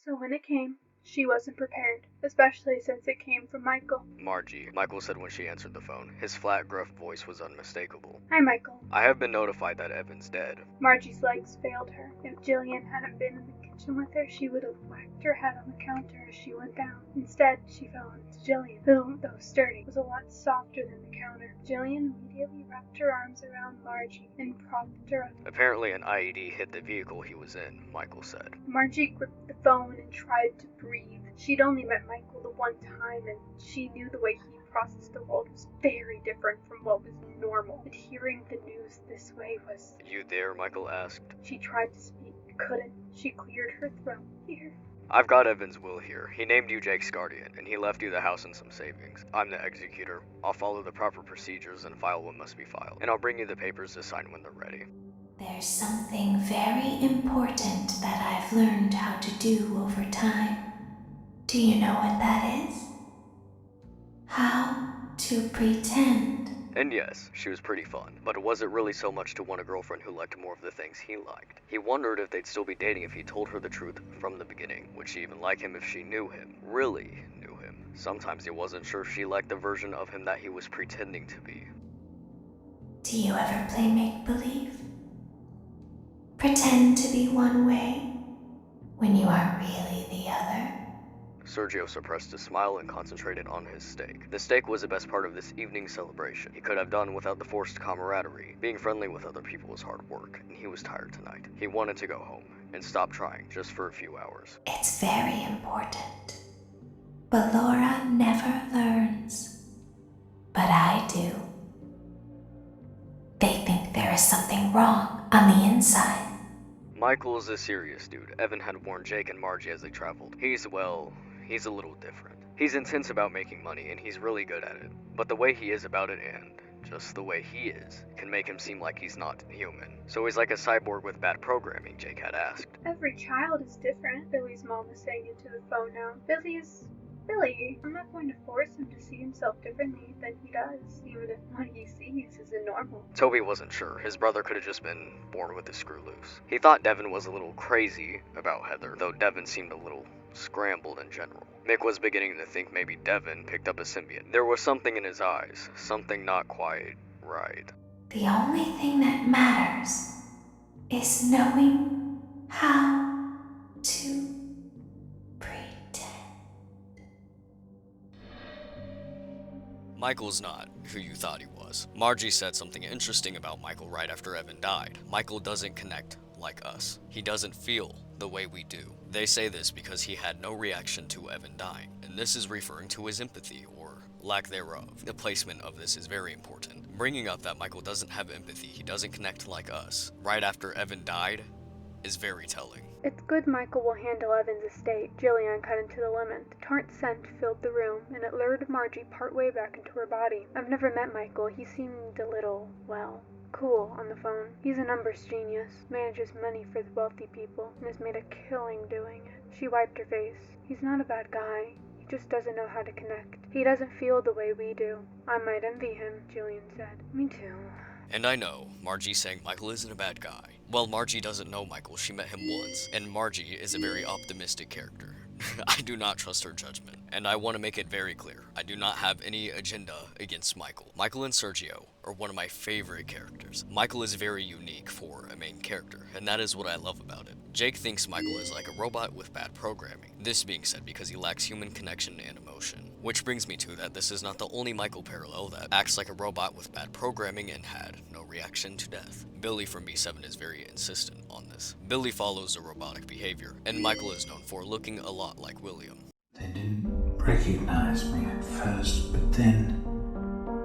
Speaker 4: So when it came, she wasn't prepared, especially since it came from Michael.
Speaker 1: Margie, Michael said when she answered the phone. His flat, gruff voice was unmistakable.
Speaker 4: Hi, Michael.
Speaker 1: I have been notified that Evan's dead.
Speaker 4: Margie's legs failed her. If Jillian hadn't been in the kitchen with her, she would have whacked her head on the counter as she went down. Instead, she fell into Jillian, who, though sturdy, was a lot softer than the counter. Jillian immediately wrapped her arms around Margie and propped her up.
Speaker 1: Apparently an IED hit the vehicle he was in, Michael said.
Speaker 4: Margie gripped the phone and tried to breathe. She'd only met Michael the one time, and she knew the way he processed the world was very different from what was normal. But hearing the news this way was...
Speaker 1: You there? Michael asked.
Speaker 4: She tried to speak, couldn't. She cleared her throat. Here.
Speaker 1: I've got Evan's will here. He named you Jake's guardian, and he left you the house and some savings. I'm the executor. I'll follow the proper procedures and file what must be filed, and I'll bring you the papers to sign when they're ready.
Speaker 7: There's something very important that I've learned how to do over time. Do you know what that is? How to pretend.
Speaker 6: And yes, she was pretty fun, but it wasn't really so much to want a girlfriend who liked more of the things he liked. He wondered if they'd still be dating if he told her the truth from the beginning. Would she even like him if she knew him? Really knew him. Sometimes he wasn't sure if she liked the version of him that he was pretending to be.
Speaker 7: Do you ever play make-believe? Pretend to be one way when you are really the other?
Speaker 6: Sergio suppressed a smile and concentrated on his steak. The steak was the best part of this evening's celebration. He could have done without the forced camaraderie. Being friendly with other people was hard work, and he was tired tonight. He wanted to go home and stop trying just for a few hours.
Speaker 7: It's very important. But Laura never learns. But I do. They think there is something wrong on the inside.
Speaker 6: Michael is a serious dude. Evan had warned Jake and Margie as they traveled. He's a little different. He's intense about making money, and he's really good at it. But the way he is about it, and just the way he is, can make him seem like he's not human. So he's like a cyborg with bad programming, Jake had asked.
Speaker 4: Every child is different, Billy's mom was saying into the phone now. Billy, I'm not going to force him to see himself differently than he does, even if what he sees isn't normal.
Speaker 6: Toby wasn't sure. His brother could have just been born with a screw loose. He thought Devin was a little crazy about Heather, though Devin seemed a little scrambled in general. Mick was beginning to think maybe Devin picked up a symbiote. There was something in his eyes, something not quite right.
Speaker 7: The only thing that matters is knowing how to pretend.
Speaker 1: Michael's not who you thought he was. Margie said something interesting about Michael right after Evan died. Michael doesn't connect like us. He doesn't feel the way we do. They say this because he had no reaction to Evan dying, and this is referring to his empathy, or lack thereof. The placement of this is very important. Bringing up that Michael doesn't have empathy, he doesn't connect like us, right after Evan died, is very telling.
Speaker 4: It's good Michael will handle Evan's estate, Jillian cut into the lemon. The tart scent filled the room, and it lured Margie partway back into her body. I've never met Michael. He seemed a little, well, cool on the phone. He's a numbers genius, manages money for the wealthy people, and has made a killing doing it. She wiped her face. He's not a bad guy. He just doesn't know how to connect. He doesn't feel the way we do. I might envy him, Jillian said. Me too.
Speaker 1: And I know, Margie saying Michael isn't a bad guy. Well, Margie doesn't know Michael, she met him once, and Margie is a very optimistic character. I do not trust her judgment, and I want to make it very clear, I do not have any agenda against Michael. Michael and Sergio are one of my favorite characters. Michael is very unique for a main character, and that is what I love about it. Jake thinks Michael is like a robot with bad programming. This being said because he lacks human connection and emotion. Which brings me to that this is not the only Michael parallel that acts like a robot with bad programming and had no reaction to death. Billy from B7 is very insistent on this. Billy follows a robotic behavior, and Michael is known for looking a lot like William.
Speaker 8: They didn't recognize me at first, but then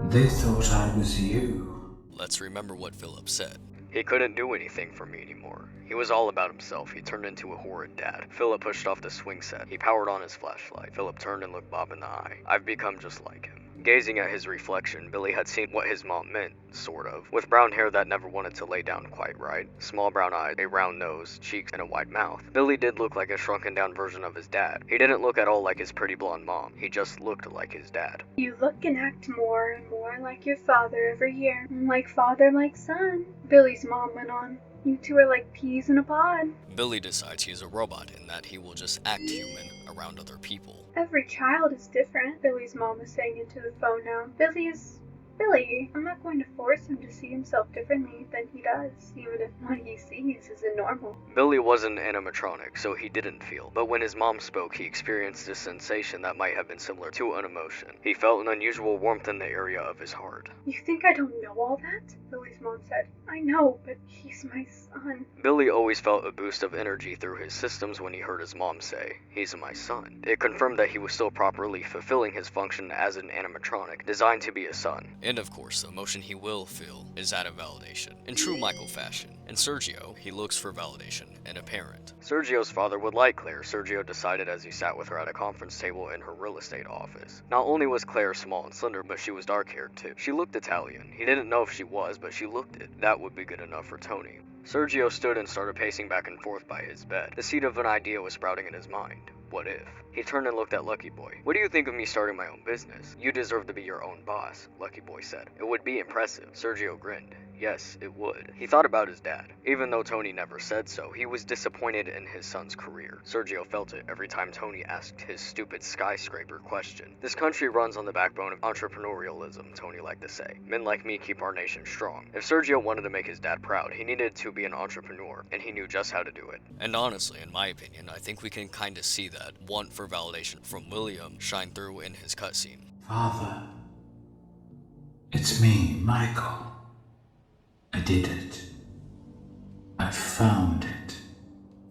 Speaker 8: they thought I was you.
Speaker 1: Let's remember what Philip said.
Speaker 6: He couldn't do anything for me anymore. He was all about himself. He turned into a horrid dad. Philip pushed off the swing set. He powered on his flashlight. Philip turned and looked Bob in the eye. I've become just like him. Gazing at his reflection, Billy had seen what his mom meant, sort of. With brown hair that never wanted to lay down quite right, small brown eyes, a round nose, cheeks, and a wide mouth. Billy did look like a shrunken down version of his dad. He didn't look at all like his pretty blonde mom. He just looked like his dad.
Speaker 4: You look and act more and more like your father every year. Like father, like son, Billy's mom went on. You two are like peas in a pod.
Speaker 1: Billy decides he's a robot and that he will just act human around other people.
Speaker 4: Every child is different, Billy's mom was saying into the phone now. Billy, I'm not going to force him to see himself differently than he does, even if what he sees isn't normal.
Speaker 6: Billy wasn't animatronic, so he didn't feel, but when his mom spoke, he experienced a sensation that might have been similar to an emotion. He felt an unusual warmth in the area of his heart.
Speaker 4: You think I don't know all that? Billy's mom said. I know, but he's my son.
Speaker 6: Billy always felt a boost of energy through his systems when he heard his mom say, "He's my son." It confirmed that he was still properly fulfilling his function as an animatronic, designed to be a son.
Speaker 1: And of course, the emotion he will feel is that of validation, in true Michael fashion. In Sergio, he looks for validation in a parent.
Speaker 6: Sergio's father would like Claire, Sergio decided as he sat with her at a conference table in her real estate office. Not only was Claire small and slender, but she was dark-haired too. She looked Italian. He didn't know if she was, but she looked it. That would be good enough for Tony. Sergio stood and started pacing back and forth by his bed. The seed of an idea was sprouting in his mind. What if?
Speaker 1: He turned and looked at Lucky Boy. "What do you think of me starting my own business? You deserve to be your own boss," Lucky Boy said. "It would be impressive." Sergio grinned. Yes, it would. He thought about his dad. Even though Tony never said so, he was disappointed in his son's career. Sergio felt it every time Tony asked his stupid skyscraper question. "This country runs on the backbone of entrepreneurialism," Tony liked to say. "Men like me keep our nation strong." If Sergio wanted to make his dad proud, he needed to be an entrepreneur, and he knew just how to do it. And honestly, in my opinion, I think we can kinda see that want for validation from William shine through in his cutscene.
Speaker 8: Father, it's me, Michael. I did it. I found it.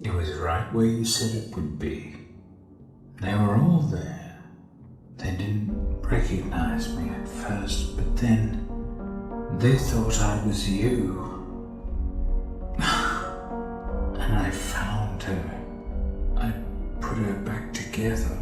Speaker 8: It was right where you said it would be. They were all there. They didn't recognize me at first, but then they thought I was you. And I found her. I put her back together,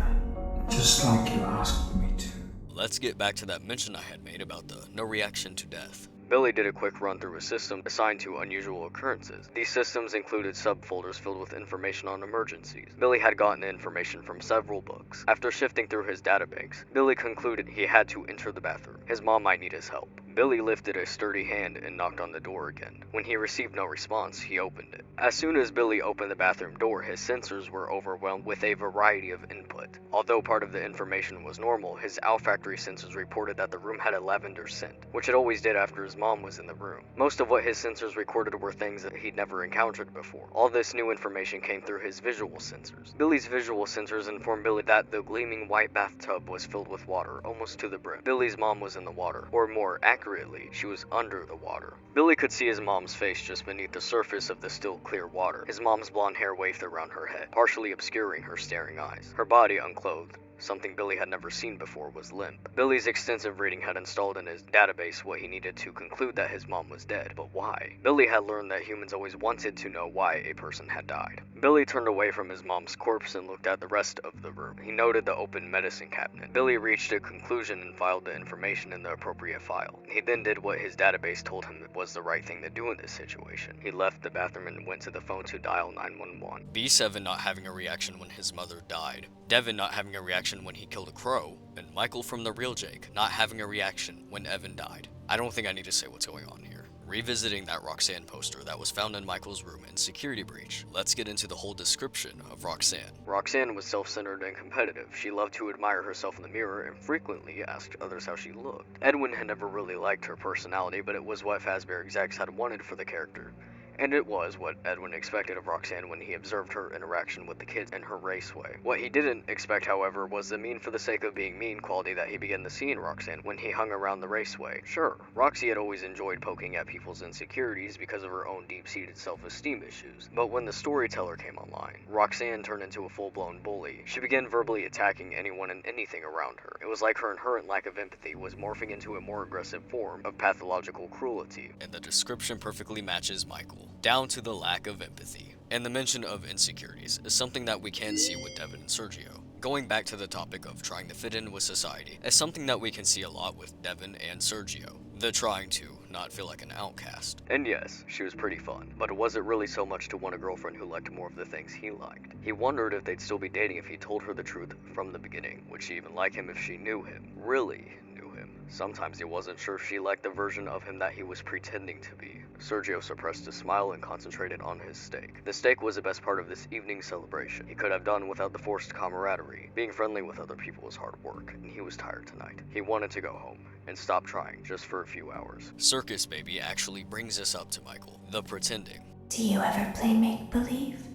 Speaker 8: just like you asked me to.
Speaker 1: Let's get back to that mention I had made about the no reaction to death. Billy did a quick run through a system assigned to unusual occurrences. These systems included subfolders filled with information on emergencies. Billy had gotten information from several books. After shifting through his databanks, Billy concluded he had to enter the bathroom. His mom might need his help. Billy lifted a sturdy hand and knocked on the door again. When he received no response, he opened it. As soon as Billy opened the bathroom door, his sensors were overwhelmed with a variety of input. Although part of the information was normal, his olfactory sensors reported that the room had a lavender scent, which it always did after his mom was in the room. Most of what his sensors recorded were things that he'd never encountered before. All this new information came through his visual sensors. Billy's visual sensors informed Billy that the gleaming white bathtub was filled with water, almost to the brim. Billy's mom was in the water, or more accurately, she was under the water. Billy could see his mom's face just beneath the surface of the still clear water. His mom's blonde hair waved around her head, partially obscuring her staring eyes. Her body, unclothed, something Billy had never seen before, was limp. Billy's extensive reading had installed in his database what he needed to conclude that his mom was dead, but why? Billy had learned that humans always wanted to know why a person had died. Billy turned away from his mom's corpse and looked at the rest of the room. He noted the open medicine cabinet. Billy reached a conclusion and filed the information in the appropriate file. He then did what his database told him was the right thing to do in this situation. He left the bathroom and went to the phone to dial 911. B7 not having a reaction when his mother died. Devin not having a reaction when he killed a crow, and Michael from The Real Jake not having a reaction when Evan died. I don't think I need to say what's going on here. Revisiting that Roxanne poster that was found in Michael's room in Security Breach, let's get into the whole description of Roxanne. Roxanne was self-centered and competitive. She loved to admire herself in the mirror and frequently asked others how she looked. Edwin had never really liked her personality, but it was what Fazbear execs had wanted for the character. And it was what Edwin expected of Roxanne when he observed her interaction with the kids in her raceway. What he didn't expect, however, was the mean for the sake of being mean quality that he began to see in Roxanne when he hung around the raceway. Sure, Roxy had always enjoyed poking at people's insecurities because of her own deep-seated self-esteem issues. But when the storyteller came online, Roxanne turned into a full-blown bully. She began verbally attacking anyone and anything around her. It was like her inherent lack of empathy was morphing into a more aggressive form of pathological cruelty. And the description perfectly matches Michael, down to the lack of empathy. And the mention of insecurities is something that we can see with Devin and Sergio. Going back to the topic of trying to fit in with society is something that we can see a lot with Devin and Sergio. The trying to not feel like an outcast. And yes, she was pretty fun, but it wasn't really so much to want a girlfriend who liked more of the things he liked. He wondered if they'd still be dating if he told her the truth from the beginning. Would she even like him if she knew him? Really knew him. Sometimes he wasn't sure if she liked the version of him that he was pretending to be. Sergio suppressed a smile and concentrated on his steak. The steak was the best part of this evening's celebration. He could have done without the forced camaraderie. Being friendly with other people was hard work, and he was tired tonight. He wanted to go home and stop trying just for a few hours. Circus Baby actually brings us up to Michael, the pretending.
Speaker 7: Do you ever play make-believe?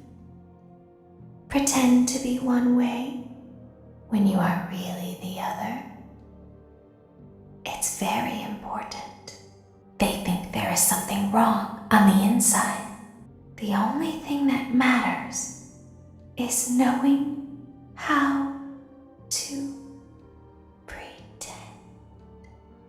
Speaker 7: Pretend to be one way when you are really the other? It's very important. They think there is something wrong on the inside. The only thing that matters is knowing how to pretend.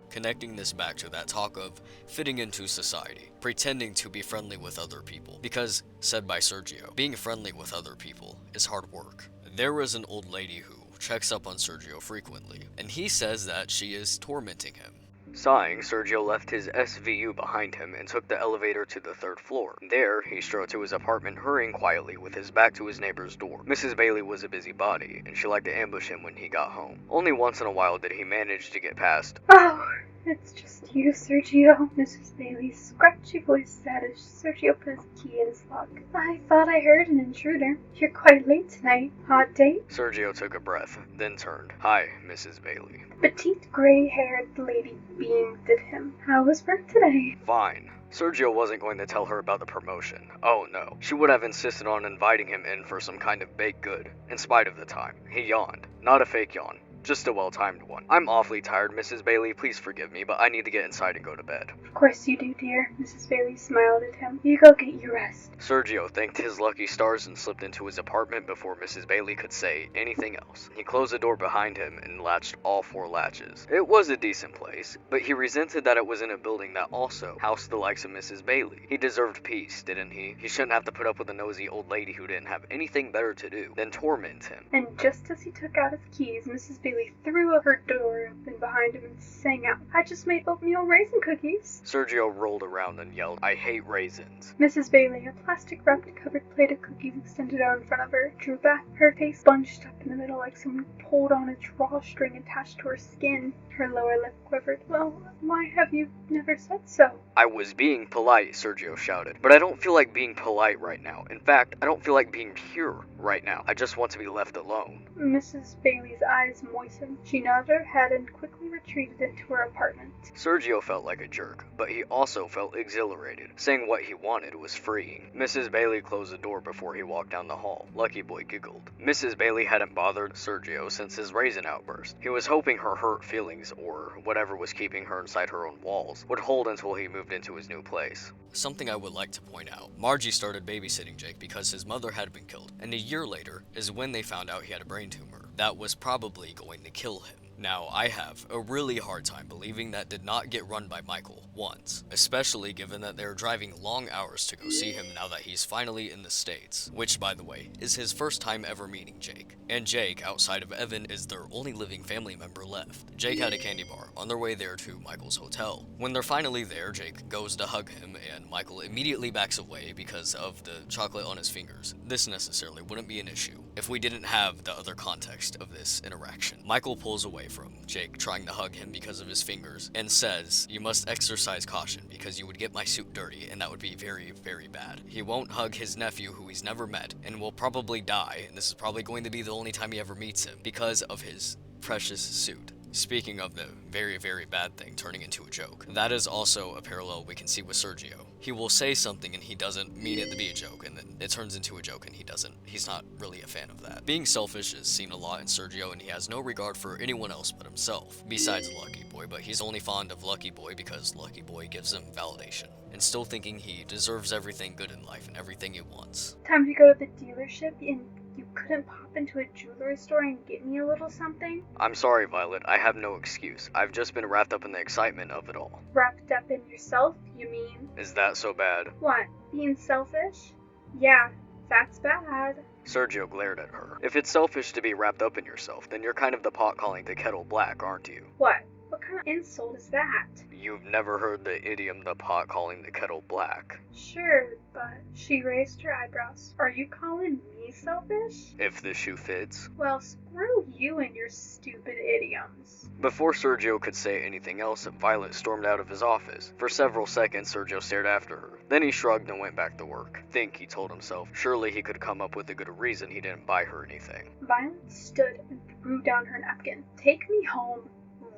Speaker 1: Connecting this back to that talk of fitting into society, pretending to be friendly with other people. Because, said by Sergio, being friendly with other people is hard work. There is an old lady who checks up on Sergio frequently, and he says that she is tormenting him. Sighing, Sergio left his SVU behind him and took the elevator to the 3rd floor. There, he strode to his apartment, hurrying quietly with his back to his neighbor's door. Mrs. Bailey was a busybody, and she liked to ambush him when he got home. Only once in a while did he manage to get past.
Speaker 4: Oh, it's just you, Sergio, Mrs. Bailey's scratchy voice said as Sergio put his key in his lock. I thought I heard an intruder. You're quite late tonight. Hot date?
Speaker 1: Sergio took a breath, then turned. Hi, Mrs. Bailey.
Speaker 4: Petite gray-haired lady beamed at him. How was work today?
Speaker 1: Fine. Sergio wasn't going to tell her about the promotion. Oh no. She would have insisted on inviting him in for some kind of baked good, in spite of the time. He yawned. Not a fake yawn. Just a well-timed one. I'm awfully tired, Mrs. Bailey. Please forgive me, but I need to get inside and go to bed.
Speaker 4: Of course you do, dear. Mrs. Bailey smiled at him. You go get your rest.
Speaker 1: Sergio thanked his lucky stars and slipped into his apartment before Mrs. Bailey could say anything else. He closed the door behind him and latched all 4 latches. It was a decent place, but he resented that it was in a building that also housed the likes of Mrs. Bailey. He deserved peace, didn't he? He shouldn't have to put up with a nosy old lady who didn't have anything better to do than torment him.
Speaker 4: And just as he took out his keys, Mrs. Bailey threw her door open behind him and sang out, I just made oatmeal raisin cookies.
Speaker 1: Sergio rolled around and yelled, I hate raisins.
Speaker 4: Mrs. Bailey, a plastic-wrapped covered plate of cookies extended out in front of her, drew back, her face bunched up in the middle like someone pulled on a drawstring attached to her skin. Her lower lip quivered. Well, why have you never said so?
Speaker 1: I was being polite, Sergio shouted, but I don't feel like being polite right now. In fact, I don't feel like being pure right now. I just want to be left alone.
Speaker 4: Mrs. Bailey's eyes moistened. She nodded her head and quickly retreated into her apartment.
Speaker 1: Sergio felt like a jerk, but he also felt exhilarated. Saying what he wanted was freeing. Mrs. Bailey closed the door before he walked down the hall. Lucky Boy giggled. Mrs. Bailey hadn't bothered Sergio since his raisin outburst. He was hoping her hurt feelings, or whatever was keeping her inside her own walls, would hold until he moved into his new place. Something I would like to point out. Margie started babysitting Jake because his mother had been killed, and a year later is when they found out he had a brain tumor that was probably going to kill him. Now, I have a really hard time believing that did not get run by Michael once, especially given that they're driving long hours to go see him now that he's finally in the States, which, by the way, is his first time ever meeting Jake. And Jake, outside of Evan, is their only living family member left. Jake had a candy bar on their way there to Michael's hotel. When they're finally there, Jake goes to hug him, and Michael immediately backs away because of the chocolate on his fingers. This necessarily wouldn't be an issue if we didn't have the other context of this interaction. Michael pulls away from Jake trying to hug him because of his fingers and says, you must exercise caution because you would get my suit dirty and that would be very, very bad. He won't hug his nephew who he's never met and will probably die, and this is probably going to be the only time he ever meets him because of his precious suit. Speaking of the very, very bad thing turning into a joke, that is also a parallel we can see with Sergio. He will say something and he doesn't mean it to be a joke, and then it turns into a joke and he's not really a fan of that. Being selfish is seen a lot in Sergio, and he has no regard for anyone else but himself, besides Lucky Boy, but he's only fond of Lucky Boy because Lucky Boy gives him validation, and still thinking he deserves everything good in life and everything he wants.
Speaker 4: Time to go to the dealership and you couldn't pop into a jewelry store and get me a little something?
Speaker 1: I'm sorry, Violet. I have no excuse. I've just been wrapped up in the excitement of it all.
Speaker 4: Wrapped up in yourself, you mean?
Speaker 1: Is that so bad?
Speaker 4: What, being selfish? Yeah, that's bad.
Speaker 1: Sergio glared at her. If it's selfish to be wrapped up in yourself, then you're kind of the pot calling the kettle black, aren't you?
Speaker 4: What? What kind of insult is that?
Speaker 1: You've never heard the idiom the pot calling the kettle black?
Speaker 4: Sure, but she raised her eyebrows. Are you calling me selfish?
Speaker 1: If the shoe fits.
Speaker 4: Well, screw you and your stupid idioms.
Speaker 1: Before Sergio could say anything else, Violet stormed out of his office. For several seconds, Sergio stared after her. Then he shrugged and went back to work. Think, he told himself. Surely he could come up with a good reason he didn't buy her anything.
Speaker 4: Violet stood and threw down her napkin. Take me home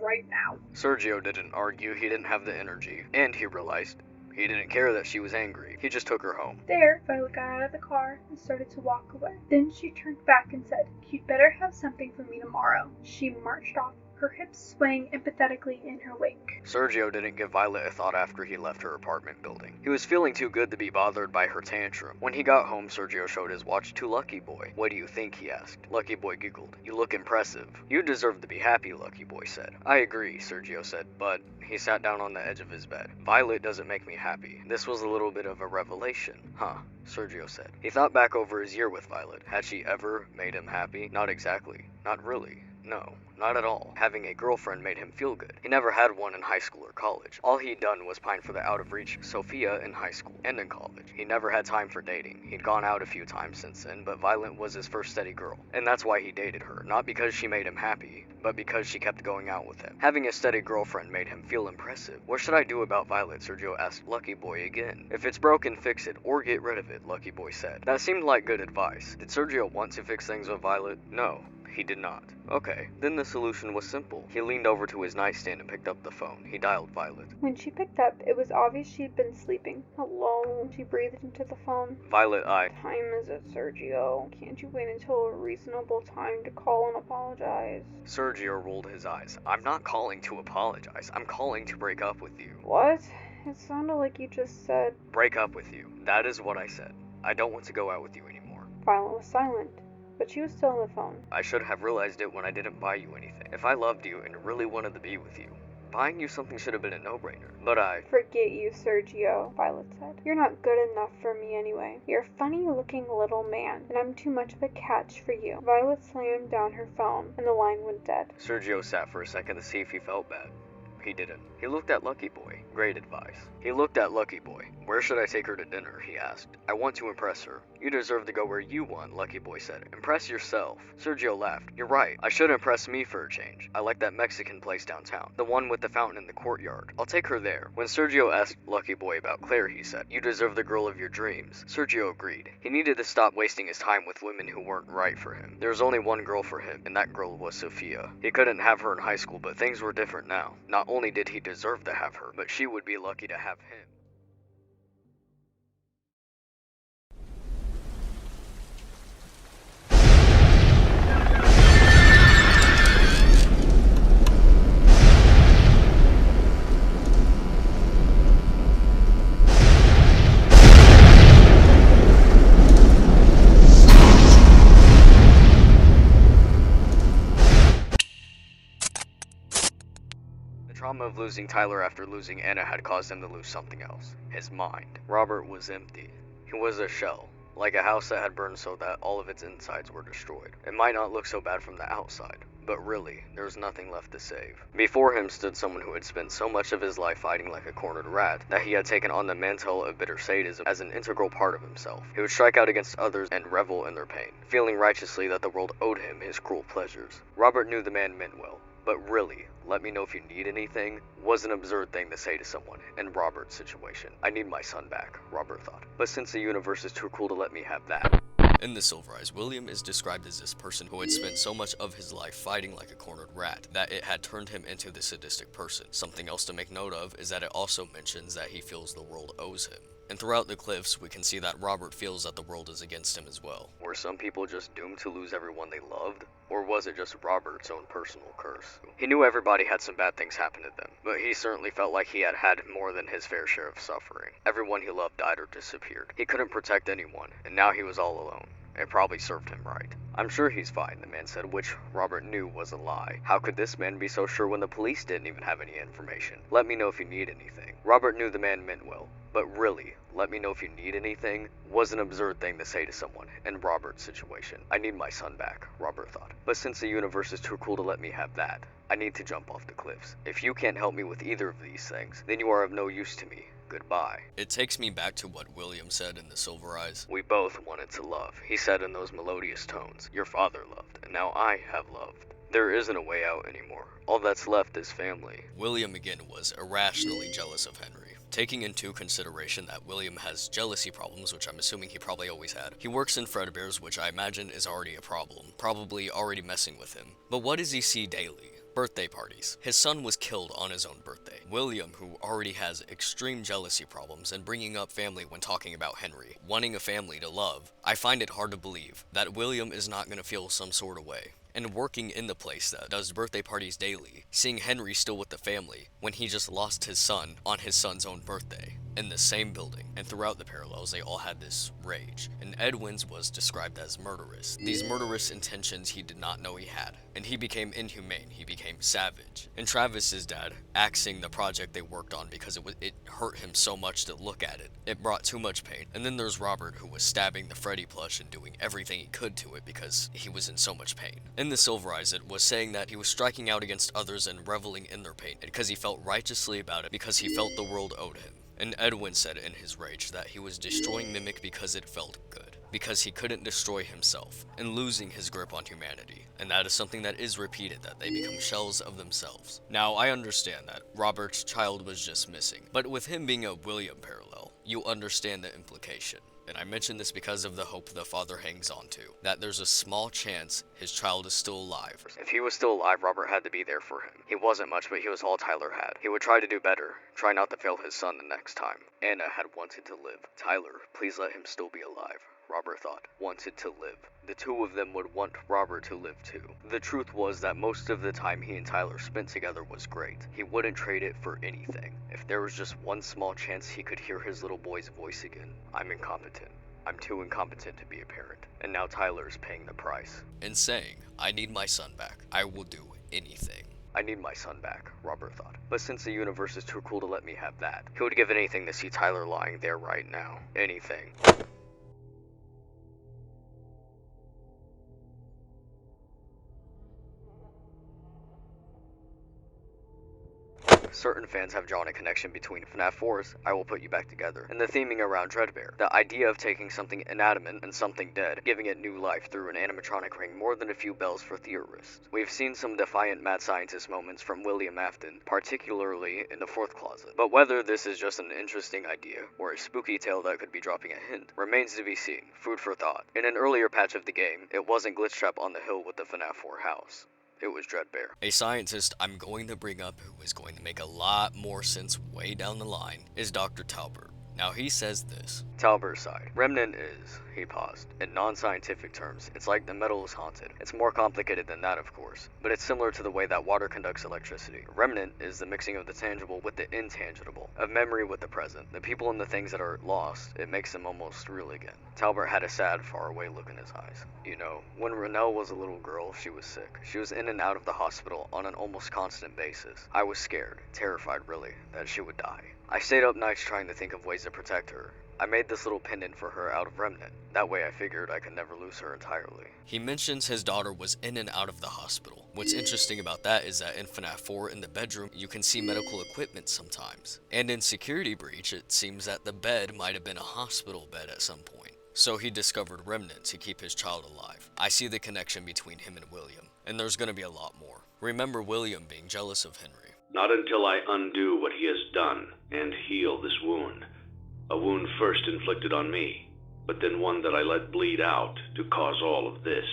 Speaker 4: right now.
Speaker 1: Sergio didn't argue, he didn't have the energy, and he realized he didn't care that she was angry. He just took her home.
Speaker 4: There, Violet got out of the car and started to walk away. Then she turned back and said, you'd better have something for me tomorrow. She marched off, her hips swaying empathetically in her wake.
Speaker 1: Sergio didn't give Violet a thought after he left her apartment building. He was feeling too good to be bothered by her tantrum. When he got home, Sergio showed his watch to Lucky Boy. What do you think, he asked. Lucky Boy giggled. You look impressive. You deserve to be happy, Lucky Boy said. I agree, Sergio said, but he sat down on the edge of his bed. Violet doesn't make me happy. This was a little bit of a revelation. Huh, Sergio said. He thought back over his year with Violet. Had she ever made him happy? Not exactly. Not really. No, not at all. Having a girlfriend made him feel good. He never had one in high school or college. All he'd done was pine for the out-of-reach Sophia in high school and in college. He never had time for dating. He'd gone out a few times since then, but Violet was his first steady girl. And that's why he dated her. Not because she made him happy, but because she kept going out with him. Having a steady girlfriend made him feel impressive. What should I do about Violet? Sergio asked Lucky Boy again. If it's broken, fix it, or get rid of it, Lucky Boy said. That seemed like good advice. Did Sergio want to fix things with Violet? No. He did not. Okay, then the solution was simple. He leaned over to his nightstand and picked up the phone. He dialed Violet.
Speaker 4: When she picked up, it was obvious she'd been sleeping. Hello? She breathed into the phone.
Speaker 1: Violet,
Speaker 4: Time is it, Sergio? Can't you wait until a reasonable time to call and apologize?
Speaker 1: Sergio rolled his eyes. I'm not calling to apologize. I'm calling to break up with you.
Speaker 4: What? It sounded like you just said...
Speaker 1: Break up with you. That is what I said. I don't want to go out with you anymore.
Speaker 4: Violet was silent, but she was still on the phone.
Speaker 1: I should have realized it when I didn't buy you anything. If I loved you and really wanted to be with you, buying you something should have been a no-brainer. But
Speaker 4: Forget you, Sergio, Violet said. You're not good enough for me anyway. You're a funny-looking little man, and I'm too much of a catch for you. Violet slammed down her phone, and the line went dead.
Speaker 1: Sergio sat for a second to see if he felt bad. He didn't. He looked at Lucky Boy. Great advice. He looked at Lucky Boy. Where should I take her to dinner? He asked. I want to impress her. You deserve to go where you want, Lucky Boy said. Impress yourself. Sergio laughed. You're right. I should impress me for a change. I like that Mexican place downtown. The one with the fountain in the courtyard. I'll take her there. When Sergio asked Lucky Boy about Claire, he said, You deserve the girl of your dreams. Sergio agreed. He needed to stop wasting his time with women who weren't right for him. There was only one girl for him, and that girl was Sophia. He couldn't have her in high school, but things were different now. Not only did he deserve to have her, but she would be lucky to have him. The trauma of losing Tyler after losing Anna had caused him to lose something else. His mind. Robert was empty. He was a shell. Like a house that had burned so that all of its insides were destroyed. It might not look so bad from the outside, but really, there was nothing left to save. Before him stood someone who had spent so much of his life fighting like a cornered rat that he had taken on the mantle of bitter sadism as an integral part of himself. He would strike out against others and revel in their pain, feeling righteously that the world owed him his cruel pleasures. Robert knew the man meant well, but really, let me know if you need anything, was an absurd thing to say to someone in Robert's situation. I need my son back, Robert thought. But since the universe is too cruel to let me have that. In The Silver Eyes, William is described as this person who had spent so much of his life fighting like a cornered rat that it had turned him into this sadistic person. Something else to make note of is that it also mentions that he feels the world owes him. And throughout the cliffs, we can see that Robert feels that the world is against him as well. Were some people just doomed to lose everyone they loved? Or was it just Robert's own personal curse? He knew everybody had some bad things happen to them, but he certainly felt like he had had more than his fair share of suffering. Everyone he loved died or disappeared. He couldn't protect anyone, and now he was all alone. It probably served him right. I'm sure he's fine, the man said, which Robert knew was a lie. How could this man be so sure when the police didn't even have any information? Let me know if you need anything. Robert knew the man meant well, but really, let me know if you need anything, was an absurd thing to say to someone in Robert's situation. I need my son back, Robert thought. But since the universe is too cruel to let me have that, I need to jump off the cliffs. If you can't help me with either of these things, then you are of no use to me. Goodbye. It takes me back to what William said in The Silver Eyes. We both wanted to love, he said in those melodious tones. Your father loved, and now I have loved. There isn't a way out anymore. All that's left is family. William again was irrationally jealous of Henry. Taking into consideration that William has jealousy problems, which I'm assuming he probably always had. He works in Fredbear's, which I imagine is already a problem, probably already messing with him. But what does he see daily? Birthday parties. His son was killed on his own birthday. William, who already has extreme jealousy problems and bringing up family when talking about Henry, wanting a family to love, I find it hard to believe that William is not going to feel some sort of way. And working in the place that does birthday parties daily, seeing Henry still with the family when he just lost his son on his son's own birthday. In the same building, and throughout the parallels, they all had this rage. And Edwin's was described as murderous. These murderous intentions he did not know he had. And he became inhumane, he became savage. And Travis's dad, axing the project they worked on because it hurt him so much to look at it. It brought too much pain. And then there's Robert, who was stabbing the Freddy plush and doing everything he could to it because he was in so much pain. And
Speaker 6: In the Silverize, it was saying that he was striking out against others and reveling in their pain, because he felt righteously about it, because he felt the world owed him. And Edwin said in his rage that he was destroying Mimic because it felt good, because he couldn't destroy himself, and losing his grip on humanity. And that is something that is repeated, that they become shells of themselves. Now, I understand that Robert's child was just missing, but with him being a William parallel, you understand the implication. And I mention this because of the hope the father hangs on to, that there's a small chance his child is still alive. If he was still alive, Robert had to be there for him. He wasn't much, but he was all Tyler had. He would try to do better, try not to fail his son the next time. Anna had wanted to live. Tyler, please let him still be alive. Robert thought, wanted to live. The two of them would want Robert to live too. The truth was that most of the time he and Tyler spent together was great. He wouldn't trade it for anything. If there was just one small chance he could hear his little boy's voice again. I'm incompetent. I'm too incompetent to be a parent. And now Tyler is paying the price. And saying, I need my son back. I will do anything. I need my son back, Robert thought. But since the universe is too cruel to let me have that, he would give anything to see Tyler lying there right now. Anything. Certain fans have drawn a connection between FNaF 4's I Will Put You Back Together and the theming around Dreadbear. The idea of taking something inanimate and something dead, giving it new life through an animatronic ring more than a few bells for theorists. We've seen some defiant mad scientist moments from William Afton, particularly in the Fourth Closet. But whether this is just an interesting idea or a spooky tale that could be dropping a hint remains to be seen. Food for thought. In an earlier patch of the game, it wasn't Glitch Trap on the hill with the FNaF 4 house. It was Dreadbear. A scientist I'm going to bring up who is going to make a lot more sense way down the line is Dr. Talbert. Now he says this. Talbert sighed. Remnant is, he paused. In non-scientific terms, it's like the metal is haunted. It's more complicated than that, of course, but it's similar to the way that water conducts electricity. Remnant is the mixing of the tangible with the intangible, of memory with the present. The people and the things that are lost, it makes them almost real again. Talbert had a sad, faraway look in his eyes. You know, when Renelle was a little girl, she was sick. She was in and out of the hospital on an almost constant basis. I was scared, terrified really, that she would die. I stayed up nights trying to think of ways to protect her. I made this little pendant for her out of Remnant. That way I figured I could never lose her entirely. He mentions his daughter was in and out of the hospital. What's interesting about that is that in FNaF 4 in the bedroom, you can see medical equipment sometimes. And in Security Breach, it seems that the bed might have been a hospital bed at some point. So he discovered Remnant to keep his child alive. I see the connection between him and William, and there's gonna be a lot more. Remember William being jealous of Henry.
Speaker 9: Not until I undo what he has done and heal this wound. A wound first inflicted on me, but then one that I let bleed out to cause all of this.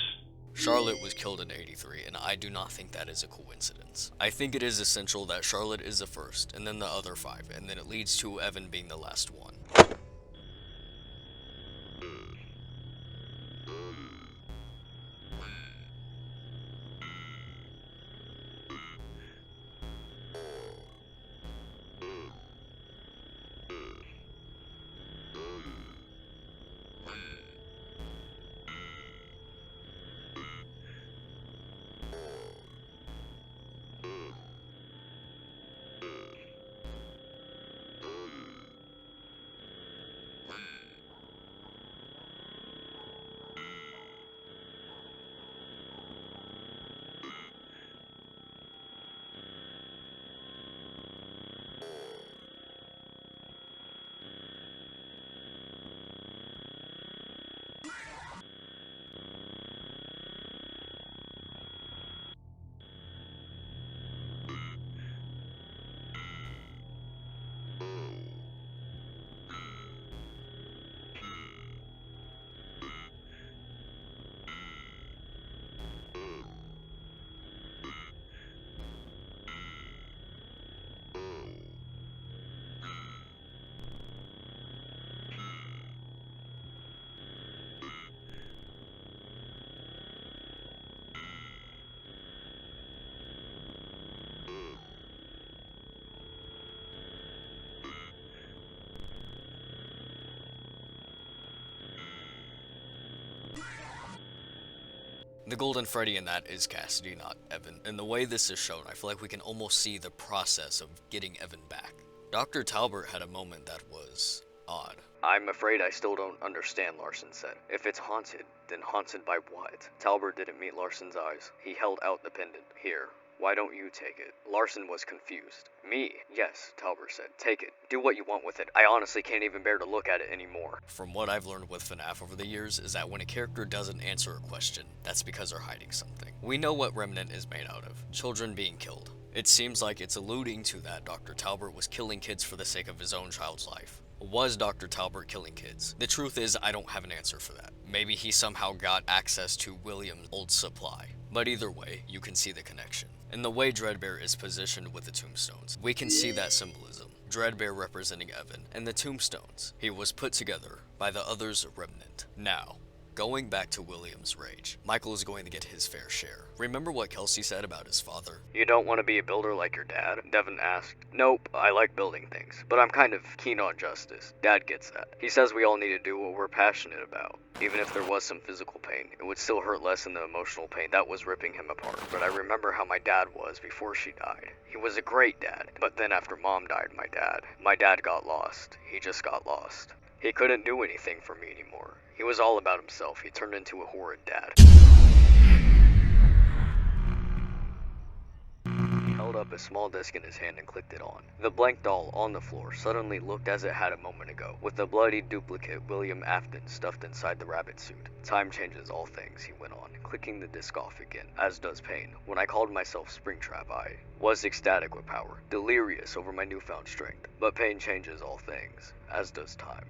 Speaker 6: Charlotte was killed in 83, and I do not think that is a coincidence. I think it is essential that Charlotte is the first, and then the other 5, and then it leads to Evan being the last one. The Golden Freddy in that is Cassidy, not Evan. And the way this is shown, I feel like we can almost see the process of getting Evan back. Dr. Talbert had a moment that was odd. I'm afraid I still don't understand, Larson said. If it's haunted, then haunted by what? Talbot didn't meet Larson's eyes. He held out the pendant. Here. Why don't you take it? Larson was confused. Me? Yes, Talbot said. Take it. Do what you want with it. I honestly can't even bear to look at it anymore. From what I've learned with FNaF over the years is that when a character doesn't answer a question, that's because they're hiding something. We know what Remnant is made out of. Children being killed. It seems like it's alluding to that Dr. Talbot was killing kids for the sake of his own child's life. Was Dr. Talbot killing kids? The truth is, I don't have an answer for that. Maybe he somehow got access to William's old supply. But either way, you can see the connection. In the way Dreadbear is positioned with the tombstones, we can see that symbolism. Dreadbear representing Evan, and the tombstones. He was put together by the other's remnant. Now, going back to William's rage, Michael is going to get his fair share. Remember what Kelsey said about his father? You don't want to be a builder like your dad? Devin asked. Nope, I like building things, but I'm kind of keen on justice. Dad gets that. He says we all need to do what we're passionate about. Even if there was some physical pain, it would still hurt less than the emotional pain that was ripping him apart. But I remember how my dad was before she died. He was a great dad, but then after Mom died, my dad got lost. He just got lost. He couldn't do anything for me anymore. He was all about himself. He turned into a horrid dad. He held up a small disc in his hand and clicked it on. The blank doll on the floor suddenly looked as it had a moment ago, with the bloody duplicate William Afton stuffed inside the rabbit suit. Time changes all things, he went on, clicking the disc off again, as does pain. When I called myself Springtrap, I was ecstatic with power, delirious over my newfound strength. But pain changes all things, as does time.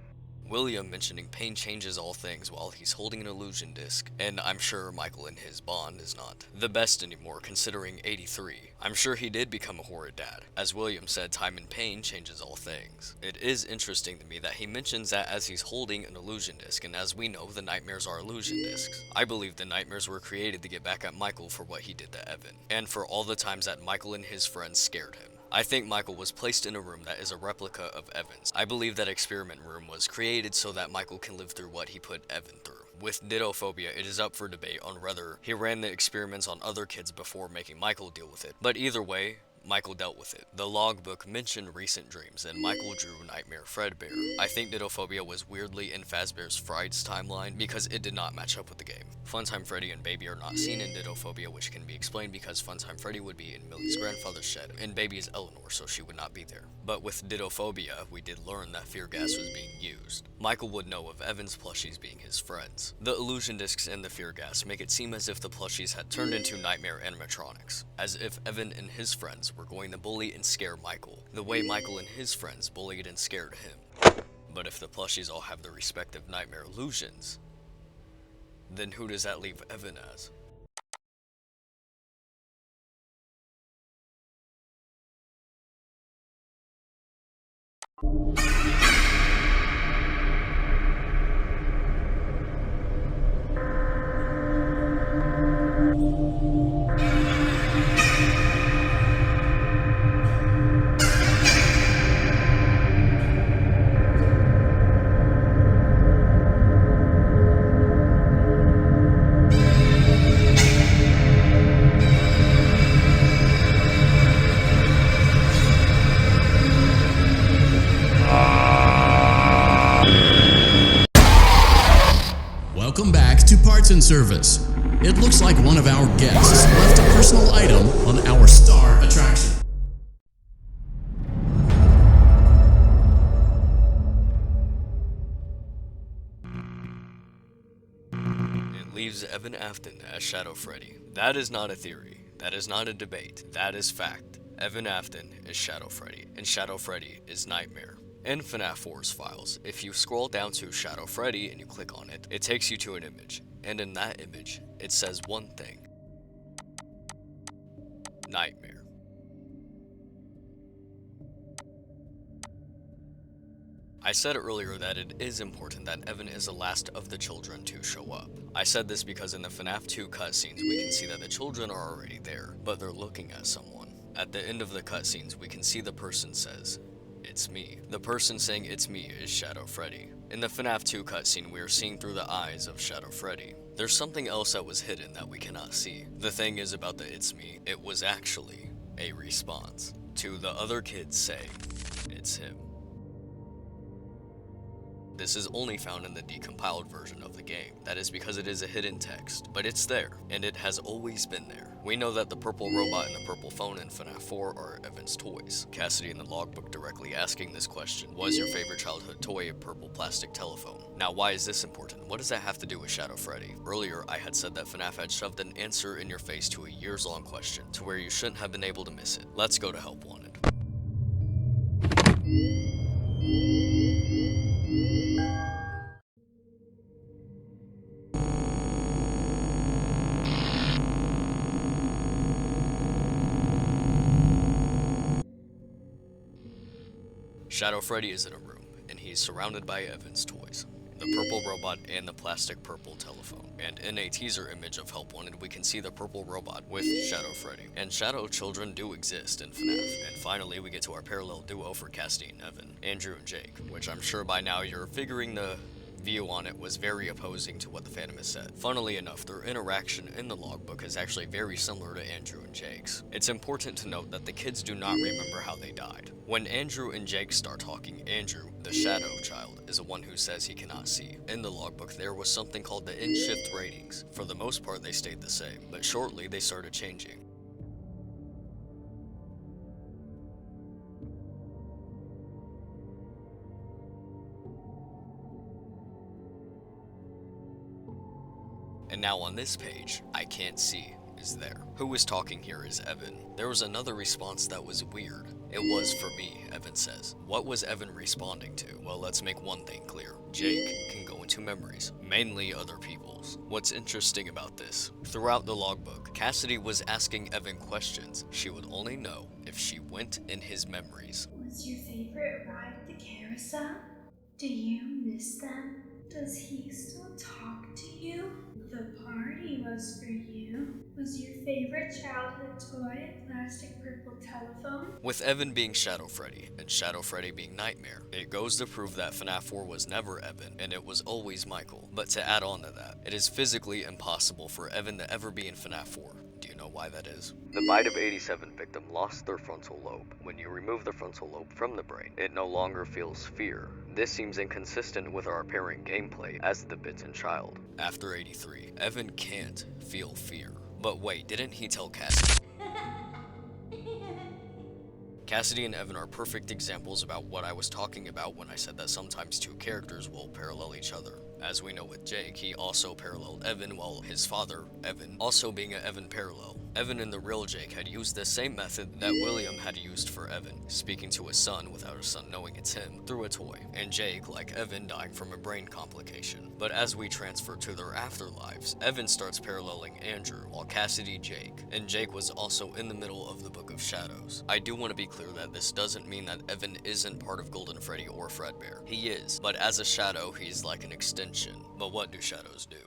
Speaker 6: William mentioning pain changes all things while he's holding an illusion disc, and I'm sure Michael and his bond is not the best anymore considering 83. I'm sure he did become a horrid dad. As William said, time and pain changes all things. It is interesting to me that he mentions that as he's holding an illusion disc, and as we know, the nightmares are illusion discs. I believe the nightmares were created to get back at Michael for what he did to Evan, and for all the times that Michael and his friends scared him. I think Michael was placed in a room that is a replica of Evan's. I believe that experiment room was created so that Michael can live through what he put Evan through. With Dittophobia, it is up for debate on whether he ran the experiments on other kids before making Michael deal with it. But either way, Michael dealt with it. The logbook mentioned recent dreams, and Michael drew Nightmare Fredbear. I think Dittophobia was weirdly in Fazbear's Frights timeline because it did not match up with the game. Funtime Freddy and Baby are not seen in Dittophobia, which can be explained because Funtime Freddy would be in Millie's grandfather's shed, and Baby is Eleanor, so she would not be there. But with Dittophobia, we did learn that fear gas was being used. Michael would know of Evan's plushies being his friends. The illusion discs and the fear gas make it seem as if the plushies had turned into nightmare animatronics, as if Evan and his friends were going to bully and scare Michael, the way Michael and his friends bullied and scared him. But if the plushies all have their respective nightmare illusions, then who does that leave Evan as?
Speaker 10: Welcome back to Parts and Service. It looks like one of our guests left a personal item on our star attraction.
Speaker 6: It leaves Evan Afton as Shadow Freddy. That is not a theory. That is not a debate. That is fact. Evan Afton is Shadow Freddy, and Shadow Freddy is Nightmare. In FNaF 4's files, if you scroll down to Shadow Freddy and you click on it, it takes you to an image, and in that image, it says one thing. Nightmare. I said earlier that it is important that Evan is the last of the children to show up. I said this because in the FNaF 2 cutscenes, we can see that the children are already there, but they're looking at someone. At the end of the cutscenes, we can see the person says, "It's me." The person saying "it's me" is Shadow Freddy. In the FNaF 2 cutscene, we are seeing through the eyes of Shadow Freddy. There's something else that was hidden that we cannot see. The thing is about the "it's me," it was actually a response to the other kids saying, "It's him."
Speaker 1: This is only found in the decompiled version of the game. That is because it is a hidden text, but it's there, and it has always been there. We know that the purple robot and the purple phone in FNaF 4 are Evan's toys. Cassidy in the logbook directly asking this question, was your favorite childhood toy a purple plastic telephone? Now why is this important? What does that have to do with Shadow Freddy? Earlier I had said that FNaF had shoved an answer in your face to a years-long question, to where you shouldn't have been able to miss it. Let's go to Help Wanted. Shadow Freddy is in a room, and he's surrounded by Evan's toys. The purple robot and the plastic purple telephone. And in a teaser image of Help Wanted, we can see the purple robot with Shadow Freddy. And shadow children do exist in FNaF. And finally, we get to our parallel duo for Cassidy and Evan, Andrew and Jake, which I'm sure by now you're figuring the view on it was very opposing to what the fandom has said. Funnily enough, their interaction in the logbook is actually very similar to Andrew and Jake's. It's important to note that the kids do not remember how they died. When Andrew and Jake start talking, Andrew, the shadow child, is the one who says he cannot see. In the logbook, there was something called the in-shift ratings. For the most part, they stayed the same, but shortly they started changing. And now on this page, I can't see is there. Who is talking here is Evan. There was another response that was weird. It was for me, Evan says. What was Evan responding to? Well, let's make one thing clear. Jake can go into memories, mainly other people's. What's interesting about this? Throughout the logbook, Cassidy was asking Evan questions she would only know if she went in his memories.
Speaker 11: What's your favorite ride at the carousel? Do you miss them? Does he still talk to you? The party was for you. Was your favorite childhood toy a plastic purple telephone?
Speaker 1: With Evan being Shadow Freddy and Shadow Freddy being Nightmare, it goes to prove that FNaF 4 was never Evan and it was always Michael. But to add on to that, it is physically impossible for Evan to ever be in FNaF 4. Do you know why that is? The Bite of 87 victim lost their frontal lobe. When you remove the frontal lobe from the brain, it no longer feels fear. This seems inconsistent with our apparent gameplay as the bitten child. After 83, Evan can't feel fear. But wait, didn't he tell Cassidy? Cassidy and Evan are perfect examples about what I was talking about when I said that sometimes two characters will parallel each other. As we know with Jake, he also paralleled Evan while his father, Evan, also being an Evan parallel. Evan and the real Jake had used the same method that William had used for Evan, speaking to his son without his son knowing it's him through a toy, and Jake, like Evan, dying from a brain complication. But as we transfer to their afterlives, Evan starts paralleling Andrew, while Cassidy Jake, and Jake was also in the middle of the Book of Shadows. I do want to be clear that this doesn't mean that Evan isn't part of Golden Freddy or Fredbear. He is, but as a shadow, he's like an extension. But what do shadows do?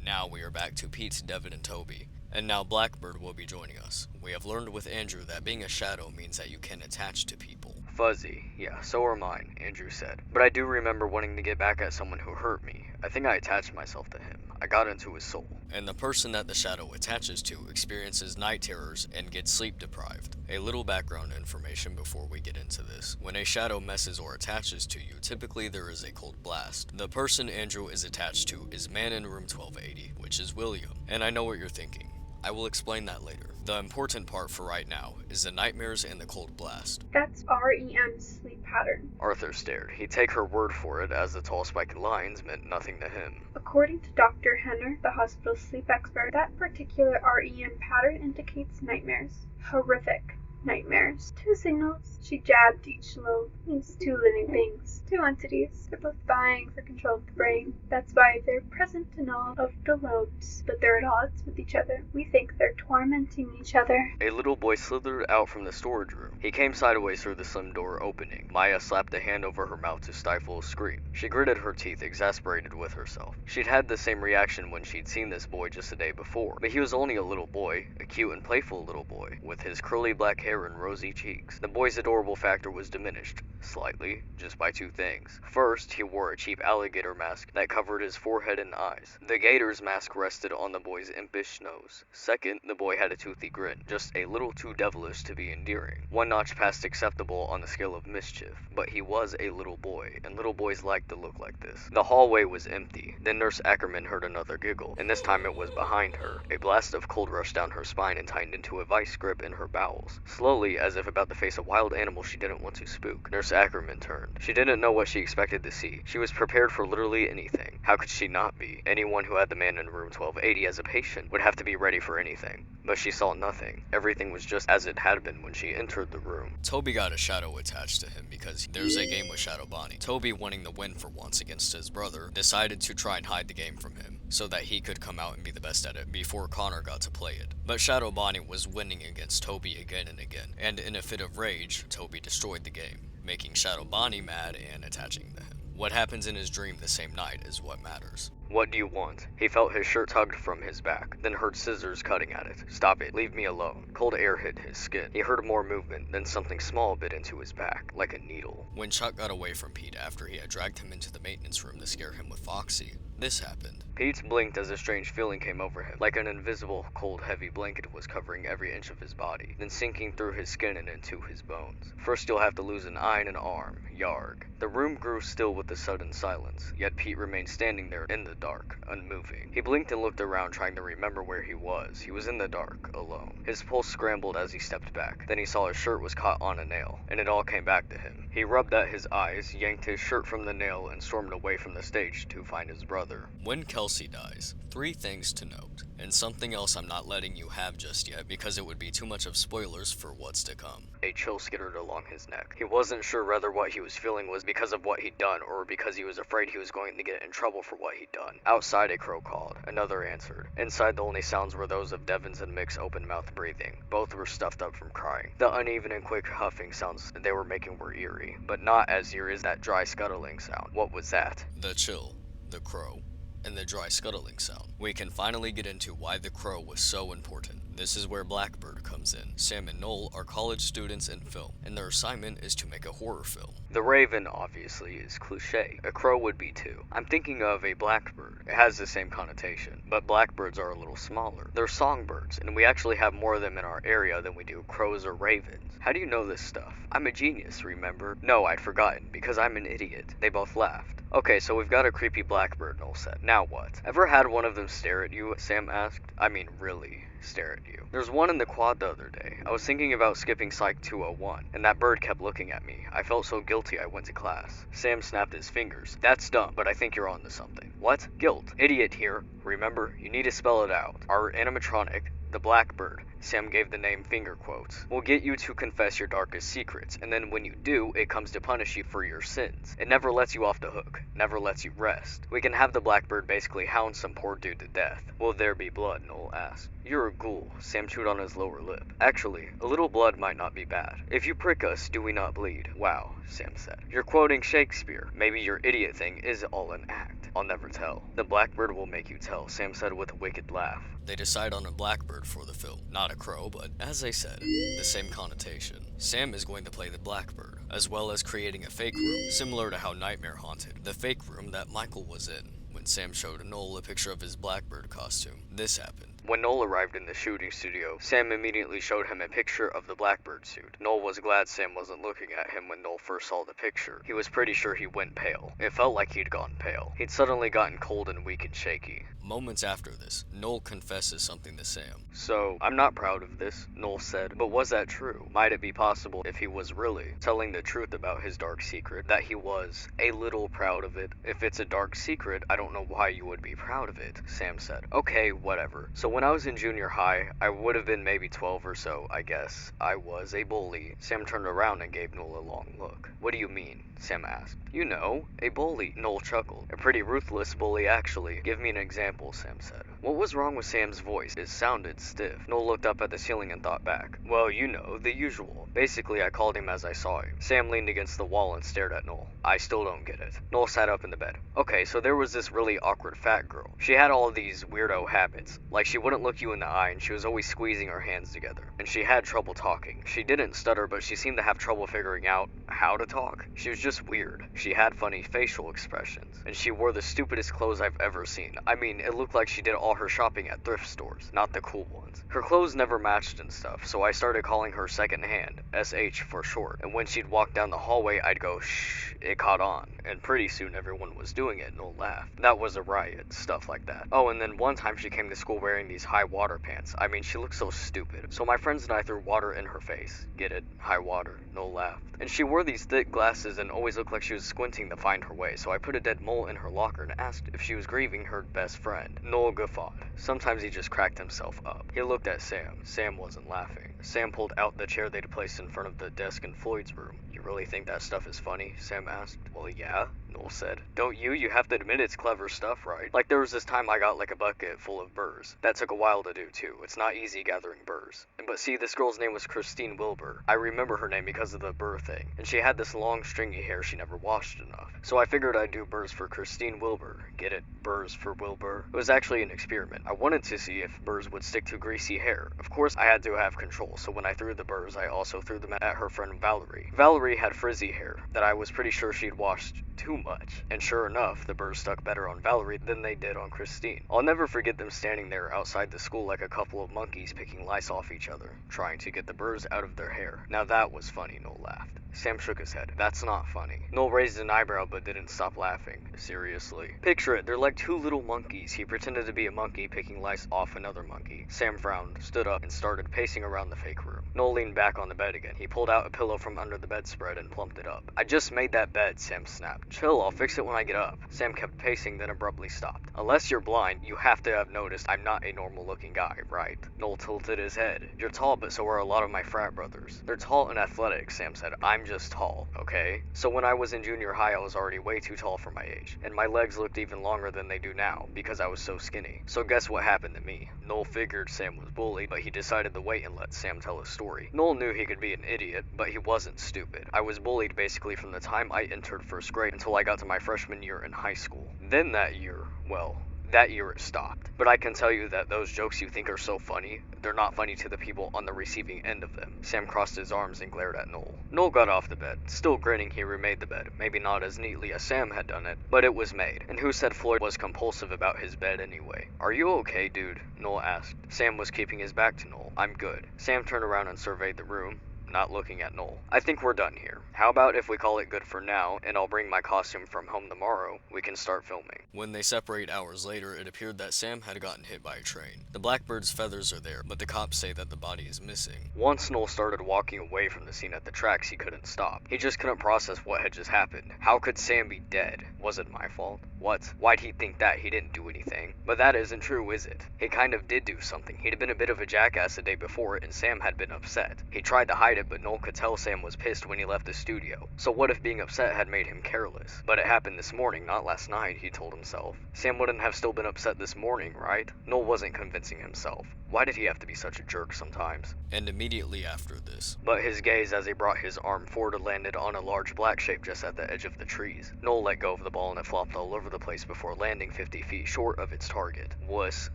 Speaker 1: Now we are back to Pete, Devin, and Toby. And now Blackbird will be joining us. We have learned with Andrew that being a shadow means that you can attach to people. Fuzzy, yeah, so are mine, Andrew said. But I do remember wanting to get back at someone who hurt me. I think I attached myself to him. I got into his soul. And the person that the shadow attaches to experiences night terrors and gets sleep deprived. A little background information before we get into this. When a shadow messes or attaches to you, typically there is a cold blast. The person Andrew is attached to is man in room 1280, which is William. And I know what you're thinking. I will explain that later. The important part for right now is the nightmares and the cold blast.
Speaker 4: That's REM's sleep pattern.
Speaker 1: Arthur stared. He'd take her word for it, as the tall spiked lines meant nothing to him.
Speaker 4: According to Dr. Henner, the hospital's sleep expert, that particular REM pattern indicates nightmares. Horrific. Nightmares. 2 signals. She jabbed each lobe. Means 2 living things. 2 entities. They're both vying for control of the brain. That's why they're present in all of the lobes, but they're at odds with each other. We think they're tormenting each other.
Speaker 6: A little boy slithered out from the storage room. He came sideways through the slim door opening. Maya slapped a hand over her mouth to stifle a scream. She gritted her teeth, exasperated with herself. She'd had the same reaction when she'd seen this boy just the day before, but he was only a little boy, a cute and playful little boy, with his curly black hair and rosy cheeks. The boy's adorable factor was diminished, slightly, just by 2 things. First, he wore a cheap alligator mask that covered his forehead and eyes. The gator's mask rested on the boy's impish nose. Second, the boy had a toothy grin, just a little too devilish to be endearing. 1 notch past acceptable on the scale of mischief, but he was a little boy, and little boys like to look like this. The hallway was empty. Then Nurse Ackerman heard another giggle, and this time it was behind her. A blast of cold rushed down her spine and tightened into a vice grip in her bowels. Slowly, as if about to face a wild animal she didn't want to spook, Nurse Ackerman turned. She didn't know what she expected to see. She was prepared for literally anything. How could she not be? Anyone who had the man in room 1280 as a patient would have to be ready for anything. But she saw nothing. Everything was just as it had been when she entered the room.
Speaker 1: Toby got a shadow attached to him because there's a game with Shadow Bonnie. Toby, wanting the win for once against his brother, decided to try and hide the game from him so that he could come out and be the best at it before Connor got to play it. But Shadow Bonnie was winning against Toby again and again, and in a fit of rage, Toby destroyed the game, making Shadow Bonnie mad and attaching to him. What happens in his dream the same night is what matters.
Speaker 6: What do you want? He felt his shirt tugged from his back, then heard scissors cutting at it. Stop it. Leave me alone. Cold air hit his skin. He heard more movement, then something small bit into his back, like a needle.
Speaker 1: When Chuck got away from Pete after he had dragged him into the maintenance room to scare him with Foxy, this happened.
Speaker 6: Pete blinked as a strange feeling came over him, like an invisible, cold, heavy blanket was covering every inch of his body, then sinking through his skin and into his bones. First you'll have to lose an eye and an arm. Yarg. The room grew still with the sudden silence, yet Pete remained standing there in the dark, unmoving. He blinked and looked around, trying to remember where he was. He was in the dark, alone. His pulse scrambled as he stepped back. Then he saw his shirt was caught on a nail, and it all came back to him. He rubbed at his eyes, yanked his shirt from the nail, and stormed away from the stage to find his brother.
Speaker 1: When Kelsey dies, 3 things to note, and something else I'm not letting you have just yet because it would be too much of spoilers for what's to come.
Speaker 6: A chill skittered along his neck. He wasn't sure whether what he was feeling was because of what he'd done or because he was afraid he was going to get in trouble for what he'd done. Outside, a crow called. Another answered. Inside, the only sounds were those of Devon's and Mick's open-mouthed breathing. Both were stuffed up from crying. The uneven and quick huffing sounds they were making were eerie, but not as eerie as that dry scuttling sound. What was that?
Speaker 1: The chill, the crow, and the dry scuttling sound. We can finally get into why the crow was so important. This is where Blackbird comes in. Sam and Noel are college students in film, and their assignment is to make a horror film.
Speaker 6: The raven, obviously, is cliché. A crow would be too. I'm thinking of a blackbird. It has the same connotation, but blackbirds are a little smaller. They're songbirds, and we actually have more of them in our area than we do crows or ravens. How do you know this stuff? I'm a genius, remember? No, I'd forgotten, because I'm an idiot. They both laughed. Okay, so we've got a creepy blackbird, Noel said. Now what? Ever had one of them stare at you? Sam asked. I mean, really stare at you. There's one in the quad the other day. I was thinking about skipping Psych 201, and that bird kept looking at me. I felt so guilty I went to class. Sam snapped his fingers. That's dumb, but I think you're onto something. What? Guilt. Idiot here. Remember, you need to spell it out. Our animatronic, the Blackbird, Sam gave the name finger quotes, will get you to confess your darkest secrets, and then when you do, it comes to punish you for your sins. It never lets you off the hook, never lets you rest. We can have the Blackbird basically hound some poor dude to death. Will there be blood? Noel asked. You're a ghoul. Sam chewed on his lower lip. Actually, a little blood might not be bad. If you prick us, do we not bleed? Wow, Sam said. You're quoting Shakespeare. Maybe your idiot thing is all an act. I'll never tell. The Blackbird will make you tell, Sam said with a wicked laugh.
Speaker 1: They decide on a blackbird for the film. Not a crow, but as I said, the same connotation. Sam is going to play the blackbird, as well as creating a fake room, similar to how Nightmare haunted the fake room that Michael was in. When Sam showed Noel a picture of his blackbird costume, this happened.
Speaker 6: When Noel arrived in the shooting studio, Sam immediately showed him a picture of the Blackbird suit. Noel was glad Sam wasn't looking at him when Noel first saw the picture. He was pretty sure he went pale. It felt like he'd gone pale. He'd suddenly gotten cold and weak and shaky.
Speaker 1: Moments after this, Noel confesses something to Sam.
Speaker 6: So, I'm not proud of this, Noel said, but was that true? Might it be possible if he was really telling the truth about his dark secret, that he was a little proud of it? If it's a dark secret, I don't know why you would be proud of it, Sam said. Okay, whatever. So when I was in junior high, I would have been maybe 12 or so, I guess. I was a bully. Sam turned around and gave Noel a long look. What do you mean? Sam asked. You know, a bully. Noel chuckled. A pretty ruthless bully, actually. Give me an example, Sam said. What was wrong with Sam's voice? It sounded stiff. Noel looked up at the ceiling and thought back. Well, you know, the usual. Basically, I called him as I saw him. Sam leaned against the wall and stared at Noel. I still don't get it. Noel sat up in the bed. Okay, so there was this really awkward fat girl. She had all these weirdo habits. Like, she wouldn't look you in the eye, and she was always squeezing her hands together. And she had trouble talking. She didn't stutter, but she seemed to have trouble figuring out how to talk. She was just weird. She had funny facial expressions. And she wore the stupidest clothes I've ever seen. I mean, it looked like she did all her shopping at thrift stores, not the cool ones. Her clothes never matched and stuff, so I started calling her secondhand, SH for short. And when she'd walk down the hallway, I'd go, shh. It caught on. And pretty soon everyone was doing it, and Noel laughed. That was a riot, stuff like that. Oh, and then one time she came to school wearing these high water pants. I mean, she looked so stupid. So my friends and I threw water in her face. Get it? High water. Noel laughed. And she wore these thick glasses and always looked like she was squinting to find her way, so I put a dead mole in her locker and asked if she was grieving her best friend. Noel guffawed. Sometimes he just cracked himself up. He looked at Sam. Sam wasn't laughing. Sam pulled out the chair they'd placed in front of the desk in Floyd's room. You really think that stuff is funny? Sam asked. Well, yeah, Noel said. Don't you? You have to admit it's clever stuff, right? Like there was this time I got like a bucket full of burrs. That took a while to do too. It's not easy gathering burrs. But see, this girl's name was Christine Wilbur. I remember her name because of the burr thing. And she had this long stringy hair she never washed enough. So I figured I'd do burrs for Christine Wilbur. Get it? Burrs for Wilbur. It was actually an experiment. I wanted to see if burrs would stick to greasy hair. Of course, I had to have control, so when I threw the burrs, I also threw them at her friend Valerie. Valerie had frizzy hair that I was pretty sure she'd washed too much. And sure enough, the burrs stuck better on Valerie than they did on Christine. I'll never forget them standing there outside the school like a couple of monkeys picking lice off each other, trying to get the burrs out of their hair. Now that was funny, Noel laughed. Sam shook his head. That's not funny. Noel raised an eyebrow but didn't stop laughing. Seriously. Picture it, they're like two little monkeys. He pretended to be a monkey picking lice off another monkey. Sam frowned, stood up, and started pacing around the fake room. Noel leaned back on the bed again. He pulled out a pillow from under the bedspread and plumped it up. I just made that bed, Sam snapped. Chill, I'll fix it when I get up. Sam kept pacing, then abruptly stopped. Unless you're blind, you have to have noticed I'm not a normal-looking guy, right? Noel tilted his head. You're tall, but so are a lot of my frat brothers. They're tall and athletic, Sam said. I'm just tall, okay? So when I was in junior high, I was already way too tall for my age, and my legs looked even longer than they do now, because I was so skinny. So guess what happened to me? Noel figured Sam was bullied, but he decided to wait and let Sam tell his story. Noel knew he could be an idiot, but he wasn't stupid. I was bullied basically from the time I entered first grade until I got to my freshman year in high school. Then that year, well, that year it stopped. But I can tell you that those jokes you think are so funny, they're not funny to the people on the receiving end of them. Sam crossed his arms and glared at Noel. Noel got off the bed. Still grinning, he remade the bed. Maybe not as neatly as Sam had done it, but it was made. And who said Floyd was compulsive about his bed anyway? Are you okay, dude? Noel asked. Sam was keeping his back to Noel. I'm good. Sam turned around and surveyed the room, not looking at Noel. I think we're done here. How about if we call it good for now, and I'll bring my costume from home tomorrow, we can start filming.
Speaker 1: When they separate hours later, it appeared that Sam had gotten hit by a train. The Blackbird's feathers are there, but the cops say that the body is missing.
Speaker 6: Once Noel started walking away from the scene at the tracks, he couldn't stop. He just couldn't process what had just happened. How could Sam be dead? Was it my fault? What? Why'd he think that? He didn't do anything. But that isn't true, is it? He kind of did do something. He'd been a bit of a jackass the day before, and Sam had been upset. He tried to hide it, but Noel could tell Sam was pissed when he left the studio. So what if being upset had made him careless? But it happened this morning, not last night, he told himself. Sam wouldn't have still been upset this morning, right? Noel wasn't convincing himself. Why did he have to be such a jerk sometimes?
Speaker 1: And immediately after this.
Speaker 6: But his gaze as he brought his arm forward landed on a large black shape just at the edge of the trees. Noel let go of the ball and it flopped all over the place before landing 50 feet short of its target. Wuss,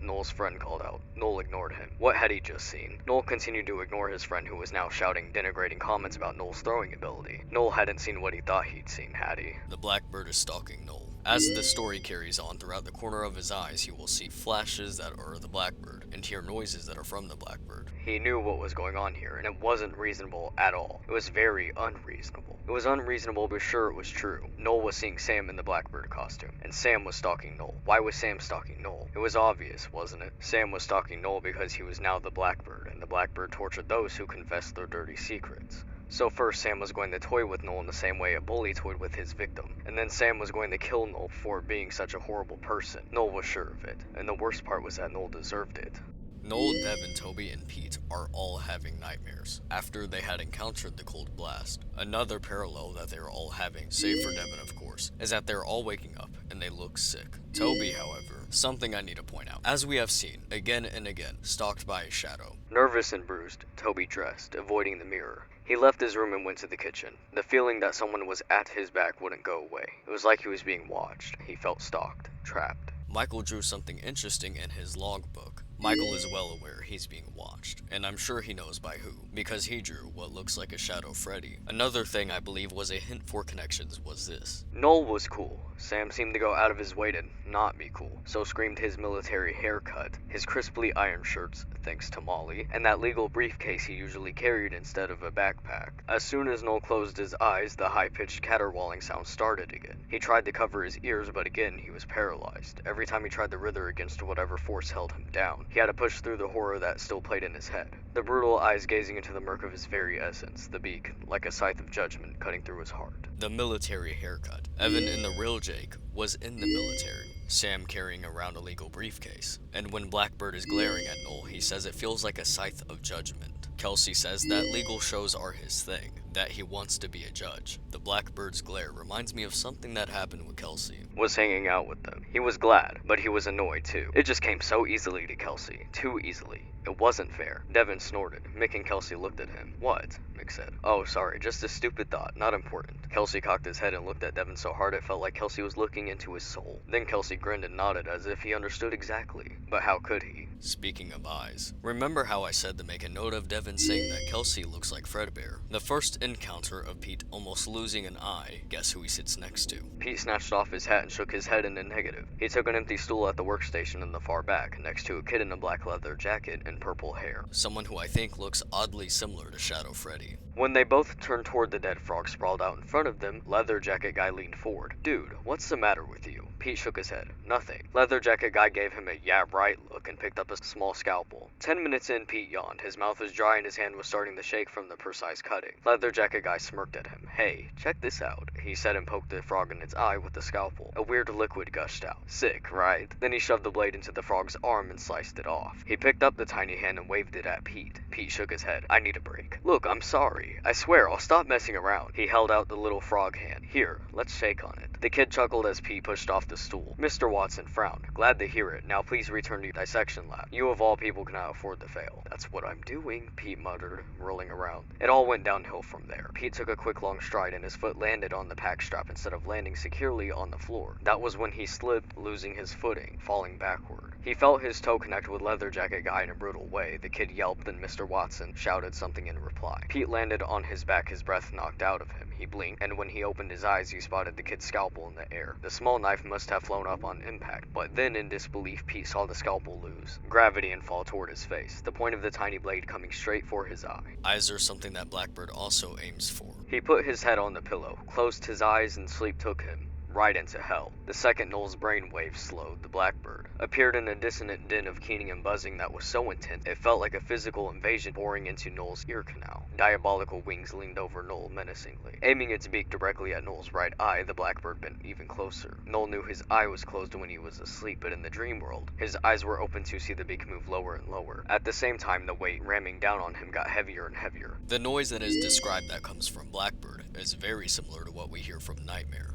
Speaker 6: Noel's friend called out. Noel ignored him. What had he just seen? Noel continued to ignore his friend who was now shouting denigrating comments about Noel's throwing ability. Noel hadn't seen what he thought he'd seen, had he?
Speaker 1: The Blackbird is stalking Noel. As the story carries on, throughout the corner of his eyes, he will see flashes that are the Blackbird, and hear noises that are from the Blackbird.
Speaker 6: He knew what was going on here, and it wasn't reasonable at all. It was very unreasonable. It was unreasonable, but sure it was true. Noel was seeing Sam in the Blackbird costume, and Sam was stalking Noel. Why was Sam stalking Noel? It was obvious, wasn't it? Sam was stalking Noel because he was now the Blackbird, and the Blackbird tortured those who confessed their dirty secrets. So first Sam was going to toy with Noel in the same way a bully toyed with his victim, and then Sam was going to kill Noel for being such a horrible person. Noel was sure of it, and the worst part was that Noel deserved it. Noel, Devin, Toby, and Pete are all having nightmares after they had encountered the cold blast. Another parallel that they're all having, save for Devin of course, is that they're all waking up and they look sick. Toby, however, something I need to point out. As we have seen, again and again, stalked by a shadow. Nervous and bruised, Toby dressed, avoiding the mirror. He left his room and went to the kitchen. The feeling that someone was at his back wouldn't go away. It was like he was being watched. He felt stalked, trapped. Michael drew something interesting in his logbook. Michael is well aware he's being watched, and I'm sure he knows by who, because he drew what looks like a Shadow Freddy. Another thing I believe was a hint for connections was this. Noel was cool. Sam seemed to go out of his way to not be cool, so screamed his military haircut, his crisply ironed shirts, thanks to Molly, and that legal briefcase he usually carried instead of a backpack. As soon as Noel closed his eyes, the high-pitched caterwauling sound started again. He tried to cover his ears, but again he was paralyzed. Every time he tried to writhe against whatever force held him down, he had to push through the horror that still played in his head. The brutal eyes gazing into the murk of his very essence, the beak, like a scythe of judgment, cutting through his heart. The military haircut. Evan in the real Jake was in the military. Sam carrying around a legal briefcase. And when Blackbird is glaring at Noel, he says it feels like a scythe of judgment. Kelsey says that legal shows are his thing, that he wants to be a judge. The Blackbird's glare reminds me of something that happened with Kelsey. Was hanging out with them. He was glad, but he was annoyed too. It just came so easily to Kelsey. Too easily. It wasn't fair. Devin snorted. Mick and Kelsey looked at him. What? Mick said. Oh, sorry, just a stupid thought, not important. Kelsey cocked his head and looked at Devin so hard it felt like Kelsey was looking into his soul. Then Kelsey grinned and nodded as if he understood exactly. But how could he? Speaking of eyes, remember how I said to make a note of Devin saying that Kelsey looks like Fredbear? The first encounter of Pete almost losing an eye, guess who he sits next to? Pete snatched off his hat and shook his head in the negative. He took an empty stool at the workstation in the far back, next to a kid in a black leather jacket and purple hair. Someone who I think looks oddly similar to Shadow Freddy. When they both turned toward the dead frog sprawled out in front of them, leather jacket guy leaned forward. Dude, what's the matter with you? Pete shook his head. Nothing. Leather jacket guy gave him a yeah right look and picked up a small scalpel. 10 minutes in, Pete yawned. His mouth was dry and his hand was starting to shake from the precise cutting. Leather jacket guy smirked at him. Hey, check this out, he said and poked the frog in its eye with the scalpel. A weird liquid gushed out. Sick, right? Then he shoved the blade into the frog's arm and sliced it off. He picked up the tiny hand and waved it at Pete. Pete shook his head. I need a break. Look, I'm sorry. I swear, I'll stop messing around. He held out the little frog hand. Here, let's shake on it. The kid chuckled as Pete pushed off the stool. Mr. Watson frowned. Glad to hear it. Now please return to your dissection lab. You of all people cannot afford to fail. That's what I'm doing, Pete muttered, rolling around. It all went downhill from there. Pete took a quick long stride and his foot landed on the pack strap instead of landing securely on the floor. That was when he slipped, losing his footing, falling backward. He felt his toe connect with leather jacket guy in a brutal way. The kid yelped and Mr. Watson shouted something in reply. Pete landed on his back, his breath knocked out of him. He blinked, and when he opened his eyes, he spotted the kid's scalpel in the air. The small knife must have flown up on impact, but then in disbelief, Pete saw the scalpel lose gravity and fall toward his face, the point of the tiny blade coming straight for his eye. Eyes are something that Blackbird also aims for. He put his head on the pillow, closed his eyes, and sleep took him. Right into hell. The second Noel's brain waves slowed, the Blackbird appeared in a dissonant din of keening and buzzing that was so intense it felt like a physical invasion boring into Noel's ear canal. Diabolical wings leaned over Noel menacingly. Aiming its beak directly at Noel's right eye, the Blackbird bent even closer. Noel knew his eye was closed when he was asleep, but in the dream world, his eyes were open to see the beak move lower and lower. At the same time, the weight ramming down on him got heavier and heavier. The noise that is described that comes from Blackbird is very similar to what we hear from Nightmare.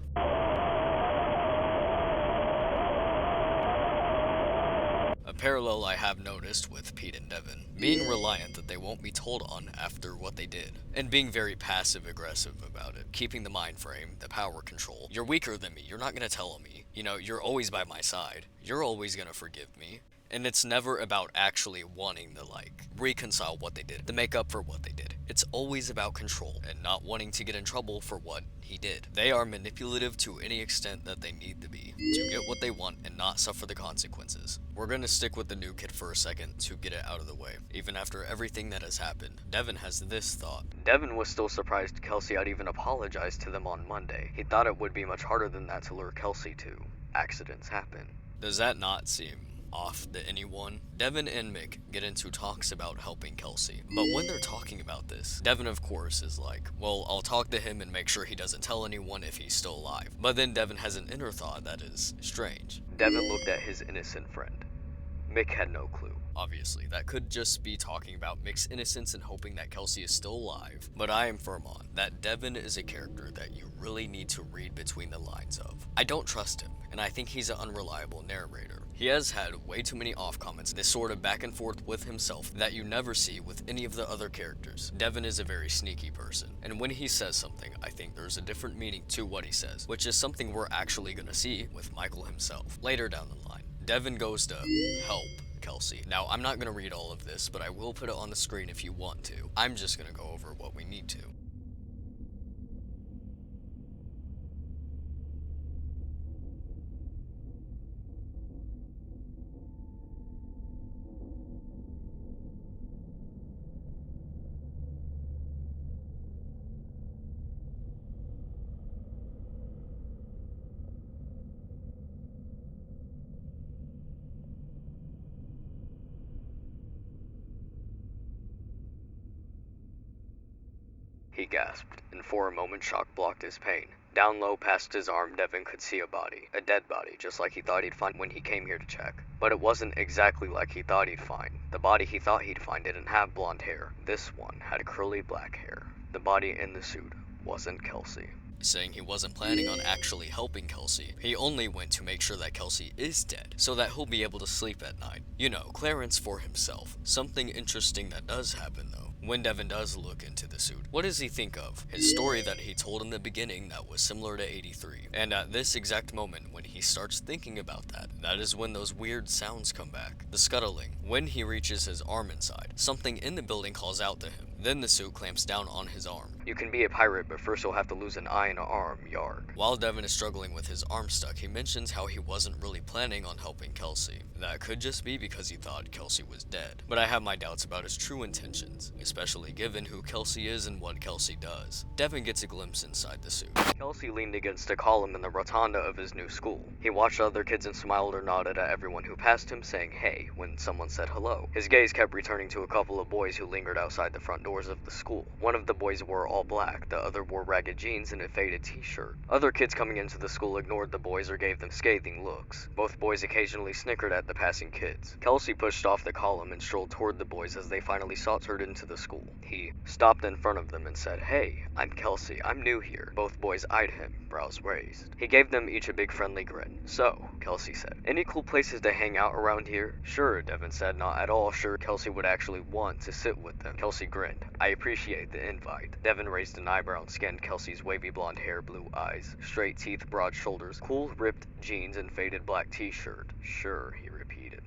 Speaker 6: A parallel I have noticed with Pete and Devin, being reliant that they won't be told on after what they did, and being very passive-aggressive about it, keeping the mind frame, the power control. You're weaker than me, you're not gonna tell on me, you know, you're always by my side, you're always gonna forgive me. And it's never about actually wanting to, reconcile what they did, to make up for what they did. It's always about control, and not wanting to get in trouble for what he did. They are manipulative to any extent that they need to be, to get what they want and not suffer the consequences. We're gonna stick with the new kid for a second to get it out of the way. Even after everything that has happened, Devin has this thought. Devin was still surprised Kelsey had even apologized to them on Monday. He thought it would be much harder than that to lure Kelsey to. Accidents happen. Does that not seem off to anyone? Devin and Mick get into talks about helping Kelsey, but when they're talking about this, Devin of course is like, well, I'll talk to him and make sure he doesn't tell anyone if he's still alive. But then Devin has an inner thought that is strange. Devin looked at his innocent friend. Mick had no clue. Obviously, that could just be talking about Mick's innocence and hoping that Kelsey is still alive, but I am firm on that Devin is a character that you really need to read between the lines of. I don't trust him, and I think he's an unreliable narrator. He has had way too many off comments, this sort of back and forth with himself that you never see with any of the other characters. Devin is a very sneaky person, and when he says something, I think there's a different meaning to what he says, which is something we're actually gonna see with Michael himself later down the line. Devin goes to help Kelsey. Now, I'm not gonna read all of this, but I will put it on the screen if you want to. I'm just gonna go over what we need to. He gasped, and for a moment shock blocked his pain. Down low past his arm, Devin could see a body. A dead body, just like he thought he'd find when he came here to check. But it wasn't exactly like he thought he'd find. The body he thought he'd find didn't have blonde hair. This one had curly black hair. The body in the suit wasn't Kelsey. Saying he wasn't planning on actually helping Kelsey. He only went to make sure that Kelsey is dead, so that he'll be able to sleep at night. You know, Clarence for himself. Something interesting that does happen though. When Devin does look into the suit, what does he think of? His story that he told in the beginning that was similar to 83. And at this exact moment, when he starts thinking about that, that is when those weird sounds come back. The scuttling. When he reaches his arm inside, something in the building calls out to him. Then the suit clamps down on his arm. You can be a pirate, but first you'll have to lose an eye and an arm, yarg. While Devin is struggling with his arm stuck, he mentions how he wasn't really planning on helping Kelsey. That could just be because he thought Kelsey was dead. But I have my doubts about his true intentions, especially given who Kelsey is and what Kelsey does. Devin gets a glimpse inside the suit. Kelsey leaned against a column in the rotunda of his new school. He watched other kids and smiled or nodded at everyone who passed him, saying hey when someone said hello. His gaze kept returning to a couple of boys who lingered outside the front doors of the school. One of the boys wore all black, the other wore ragged jeans and a faded t-shirt. Other kids coming into the school ignored the boys or gave them scathing looks. Both boys occasionally snickered at the passing kids. Kelsey pushed off the column and strolled toward the boys as they finally sauntered into the school. He stopped in front of them and said, hey, I'm Kelsey, I'm new here. Both boys eyed him, brows raised. He gave them each a big friendly grin. So, Kelsey said, any cool places to hang out around here? Sure, Devin said, not at all sure Kelsey would actually want to sit with them. Kelsey grinned. I appreciate the invite. Devin raised an eyebrow and scanned Kelsey's wavy blonde hair, blue eyes, straight teeth, broad shoulders, cool ripped jeans, and faded black t-shirt. Sure, he repeated.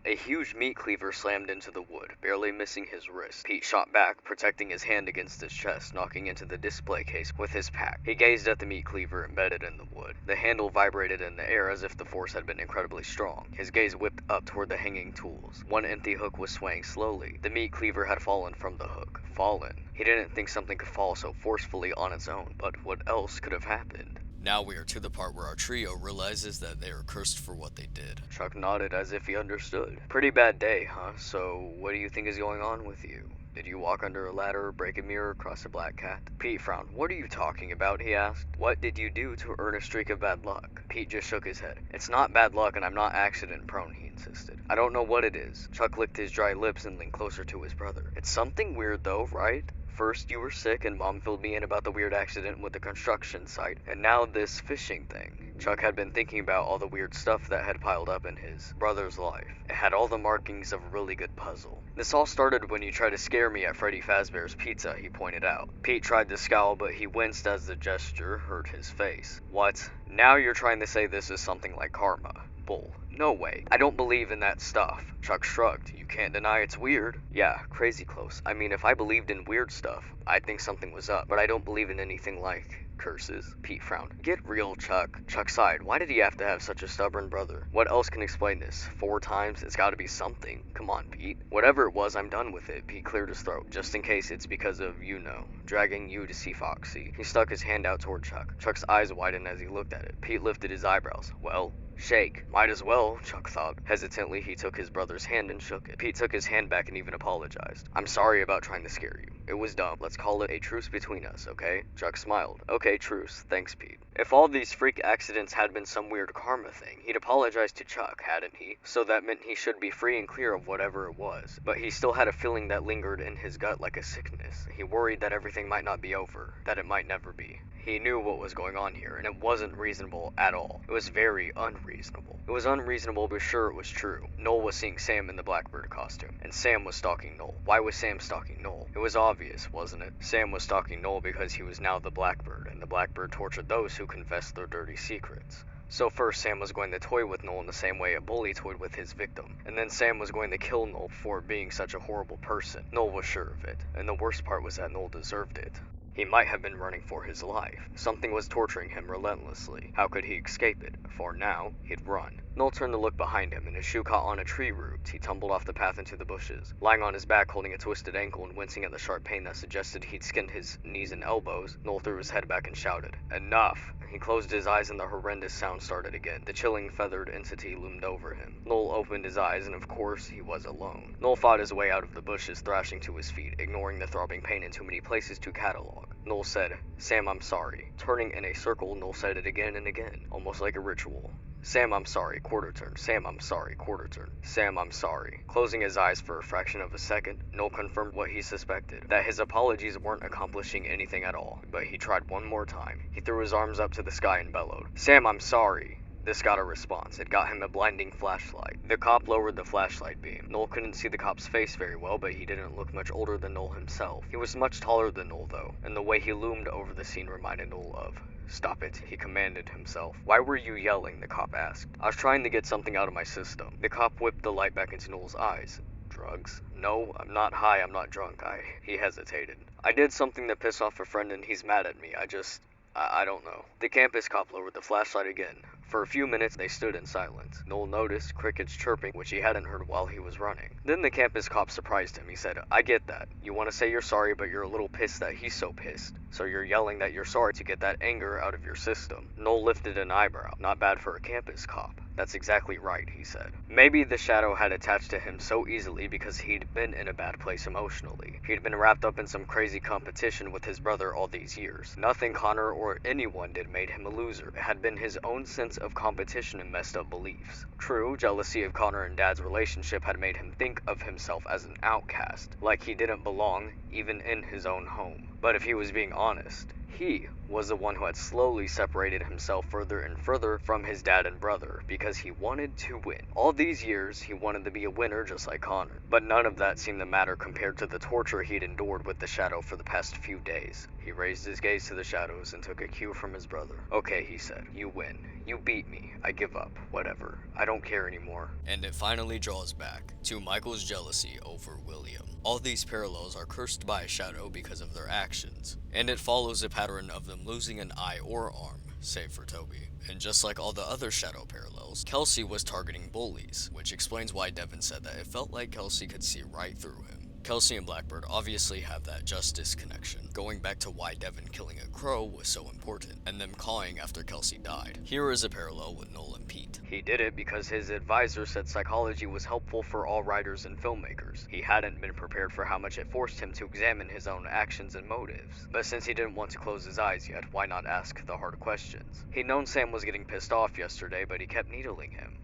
Speaker 6: A huge meat cleaver slammed into the wood, barely missing his wrist. Pete shot back, protecting his hand against his chest, knocking into the display case with his pack. He gazed at the meat cleaver embedded in the wood. The handle vibrated in the air as if the force had been incredibly strong. His gaze whipped up toward the hanging tools. One empty hook was swaying slowly. The meat cleaver had fallen from the hook. Fallen. He didn't think something could fall so forcefully on its own, but what else could have happened? Now we are to the part where our trio realizes that they are cursed for what they did. Chuck nodded as if he understood. Pretty bad day, huh? So, what do you think is going on with you? Did you walk under a ladder, break a mirror, cross a black cat? Pete frowned. What are you talking about, he asked. What did you do to earn a streak of bad luck? Pete just shook his head. It's not bad luck and I'm not accident prone, he insisted. I don't know what it is. Chuck licked his dry lips and leaned closer to his brother. It's something weird though, right? First you were sick and Mom filled me in about the weird accident with the construction site, and now this fishing thing. Chuck had been thinking about all the weird stuff that had piled up in his brother's life. It had all the markings of a really good puzzle. This all started when you tried to scare me at Freddy Fazbear's Pizza, he pointed out. Pete tried to scowl, but he winced as the gesture hurt his face. What? Now you're trying to say this is something like karma? Bull. No way. I don't believe in that stuff. Chuck shrugged. You can't deny it's weird. Yeah, crazy close. I mean, if I believed in weird stuff, I'd think something was up, but I don't believe in anything like curses. Pete frowned. Get real, Chuck. Chuck sighed. Why did he have to have such a stubborn brother? What else can explain this? 4 times? It's gotta be something. Come on, Pete. Whatever it was, I'm done with it. Pete cleared his throat. Just in case it's because of, you know, dragging you to see Foxy. He stuck his hand out toward Chuck. Chuck's eyes widened as he looked at it. Pete lifted his eyebrows. Well, Shake. Might as well, Chuck thought. Hesitantly, he took his brother's hand and shook it. Pete took his hand back and even apologized. I'm sorry about trying to scare you. It was dumb. Let's call it a truce between us, okay? Chuck smiled. Okay, truce. Thanks, Pete. If all these freak accidents had been some weird karma thing, he'd apologized to Chuck, hadn't he? So that meant he should be free and clear of whatever it was. But he still had a feeling that lingered in his gut like a sickness. He worried that everything might not be over, that it might never be. He knew what was going on here, and it wasn't reasonable at all. It was very unreasonable. It was unreasonable, but sure it was true. Noel was seeing Sam in the Blackbird costume, and Sam was stalking Noel. Why was Sam stalking Noel? It was obvious, wasn't it? Sam was stalking Noel because he was now the Blackbird, and the Blackbird tortured those who confessed their dirty secrets. So first Sam was going to toy with Noel in the same way a bully toyed with his victim, and then Sam was going to kill Noel for being such a horrible person. Noel was sure of it, and the worst part was that Noel deserved it. He might have been running for his life. Something was torturing him relentlessly. How could he escape it? For now, he'd run. Noel turned to look behind him, and his shoe caught on a tree root. He tumbled off the path into the bushes. Lying on his back, holding a twisted ankle and wincing at the sharp pain that suggested he'd skinned his knees and elbows, Noel threw his head back and shouted, "Enough!" He closed his eyes and the horrendous sound started again. The chilling, feathered entity loomed over him. Noel opened his eyes, and of course, he was alone. Noel fought his way out of the bushes, thrashing to his feet, ignoring the throbbing pain in too many places to catalog. Noel said, "Sam, I'm sorry." Turning in a circle, Noel said it again and again, almost like a ritual. "Sam, I'm sorry," quarter turn. "Sam, I'm sorry," quarter turn. "Sam, I'm sorry." Closing his eyes for a fraction of a second, Noel confirmed what he suspected, that his apologies weren't accomplishing anything at all. But he tried one more time. He threw his arms up to the sky and bellowed, "Sam, I'm sorry." This got a response. It got him a blinding flashlight. The cop lowered the flashlight beam. Noel couldn't see the cop's face very well, but he didn't look much older than Noel himself. He was much taller than Noel, though, and the way he loomed over the scene reminded Noel of. "Stop it," he commanded himself. "Why were you yelling?" the cop asked. "I was trying to get something out of my system." The cop whipped the light back into Noel's eyes. "Drugs? No, I'm not high, I'm not drunk. He hesitated. "I did something to piss off a friend and he's mad at me. I don't know." The campus cop lowered the flashlight again. For a few minutes, they stood in silence. Noel noticed crickets chirping, which he hadn't heard while he was running. Then the campus cop surprised him. He said, "I get that. You want to say you're sorry, but you're a little pissed that he's so pissed. So you're yelling that you're sorry to get that anger out of your system." Noel lifted an eyebrow. Not bad for a campus cop. "That's exactly right," he said. Maybe the shadow had attached to him so easily because he'd been in a bad place emotionally. He'd been wrapped up in some crazy competition with his brother all these years. Nothing Connor or anyone did made him a loser. It had been his own sense of competition and messed up beliefs. True, jealousy of Connor and Dad's relationship had made him think of himself as an outcast, like he didn't belong even in his own home. But if he was being honest, he was the one who had slowly separated himself further and further from his dad and brother because he wanted to win. All these years, he wanted to be a winner just like Connor. But none of that seemed to matter compared to the torture he'd endured with the shadow for the past few days. He raised his gaze to the shadows and took a cue from his brother. "Okay," he said. "You win. You beat me. I give up. Whatever. I don't care anymore."
Speaker 1: And it finally draws back to Michael's jealousy over William. All these parallels are cursed by a shadow because of their actions, and it follows a pattern of them losing an eye or arm, save for Toby. And just like all the other shadow parallels, Kelsey was targeting bullies, which explains why Devin said that it felt like Kelsey could see right through him. Kelsey and Blackbird obviously have that justice connection, going back to why Devin killing a crow was so important, and them cawing after Kelsey died. Here is a parallel with Noel and Pete.
Speaker 6: He did it because his advisor said psychology was helpful for all writers and filmmakers. He hadn't been prepared for how much it forced him to examine his own actions and motives. But since he didn't want to close his eyes yet, why not ask the hard questions? He'd known Sam was getting pissed off yesterday, but he kept needling him.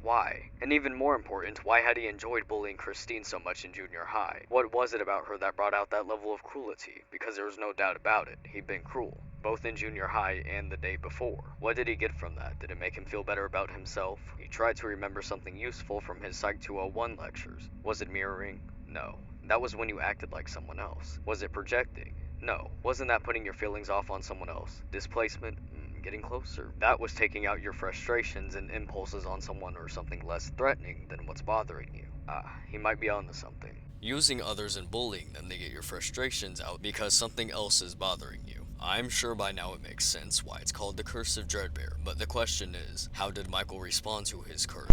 Speaker 6: Why? And even more important, why had he enjoyed bullying Christine so much in junior high? What was it about her that brought out that level of cruelty? Because there was no doubt about it, he'd been cruel, both in junior high and the day before. What did he get from that? Did it make him feel better about himself? He tried to remember something useful from his Psych 201 lectures. Was it mirroring? No. That was when you acted like someone else. Was it projecting? No. Wasn't that putting your feelings off on someone else? Displacement? Getting closer. That was taking out your frustrations and impulses on someone or something less threatening than what's bothering you. He might be onto something.
Speaker 1: Using others and bullying them to get your frustrations out because something else is bothering you. I'm sure by now it makes sense why it's called the Curse of Dreadbear, but the question is, how did Michael respond to his curse?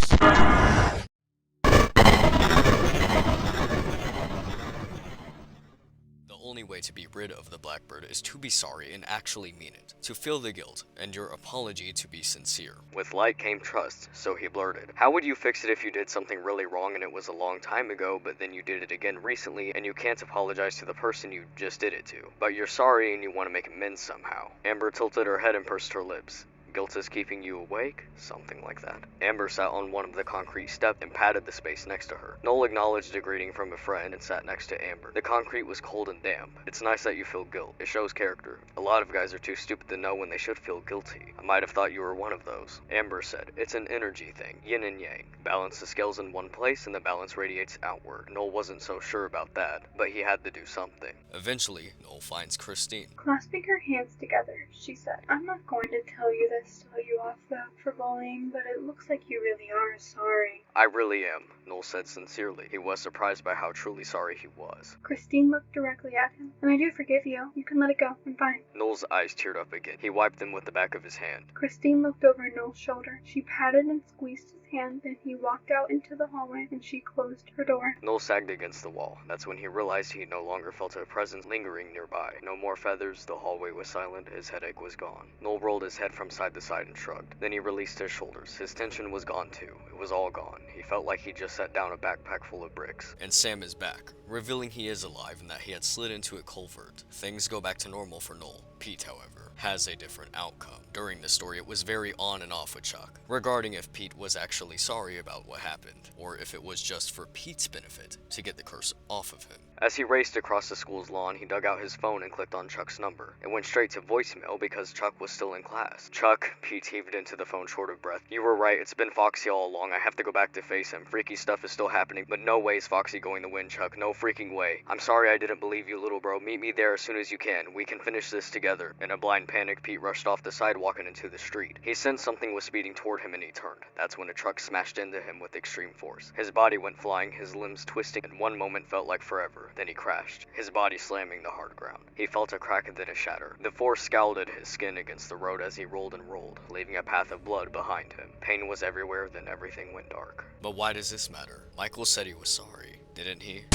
Speaker 1: The only way to be rid of the Blackbird is to be sorry and actually mean it, to feel the guilt, and your apology to be sincere. With light came trust, so he blurted, "How would you fix it if you did something really wrong and it was a long time ago, but then you did it again recently and you can't apologize to the person you just did it to, but you're sorry and you want to make amends somehow?" Amber tilted her head and pursed her lips. "Guilt is keeping you awake?" Something like that. Amber sat on one of the concrete steps and patted the space next to her. Noel acknowledged a greeting from a friend and sat next to Amber. The concrete was cold and damp. "It's nice that you feel guilt. It shows character. A lot of guys are too stupid to know when they should feel guilty. I might have thought you were one of those." Amber said, "It's an energy thing. Yin and yang. Balance the scales in one place and the balance radiates outward." Noel wasn't so sure about that, but he had to do something. Eventually, Noel finds Christine.
Speaker 4: Clasping her hands together, she said, "I'm not going to tell you this to let you off though for bullying, but it looks like you really are sorry."
Speaker 1: "I really am," Noel said sincerely. He was surprised by how truly sorry he was.
Speaker 4: Christine looked directly at him. "And I do forgive you. You can let it go. I'm fine."
Speaker 1: Noel's eyes teared up again. He wiped them with the back of his hand.
Speaker 4: Christine looked over Noel's shoulder. She patted and squeezed his hand, then he walked out into the hallway and she closed her door.
Speaker 1: Noel sagged against the wall. That's when he realized he no longer felt a presence lingering nearby. No more feathers, the hallway was silent, his headache was gone. Noel rolled his head from side to side and shrugged. Then he released his shoulders. His tension was gone too. It was all gone. He felt like he just set down a backpack full of bricks. And Sam is back, revealing he is alive and that he had slid into a culvert. Things go back to normal for Noel. Pete, however, has a different outcome. During the story, it was very on and off with Chuck, regarding if Pete was actually sorry about what happened, or if it was just for Pete's benefit to get the curse off of him. As he raced across the school's lawn, he dug out his phone and clicked on Chuck's number. It went straight to voicemail because Chuck was still in class. "Chuck," Pete heaved into the phone short of breath. "You were right, it's been Foxy all along. I have to go back to face him. Freaky stuff is still happening, but no way is Foxy going to win, Chuck. No freaking way. I'm sorry I didn't believe you, little bro. Meet me there as soon as you can. We can finish this together." In a blind panic, Pete rushed off the sidewalk and into the street. He sensed something was speeding toward him and he turned. That's when a truck smashed into him with extreme force. His body went flying, his limbs twisting, and one moment felt like forever. Then he crashed, his body slamming the hard ground. He felt a crack and then a shatter. The force scalded his skin against the road as he rolled and rolled, leaving a path of blood behind him. Pain was everywhere, then everything went dark. But why does this matter? Michael said he was sorry, didn't he?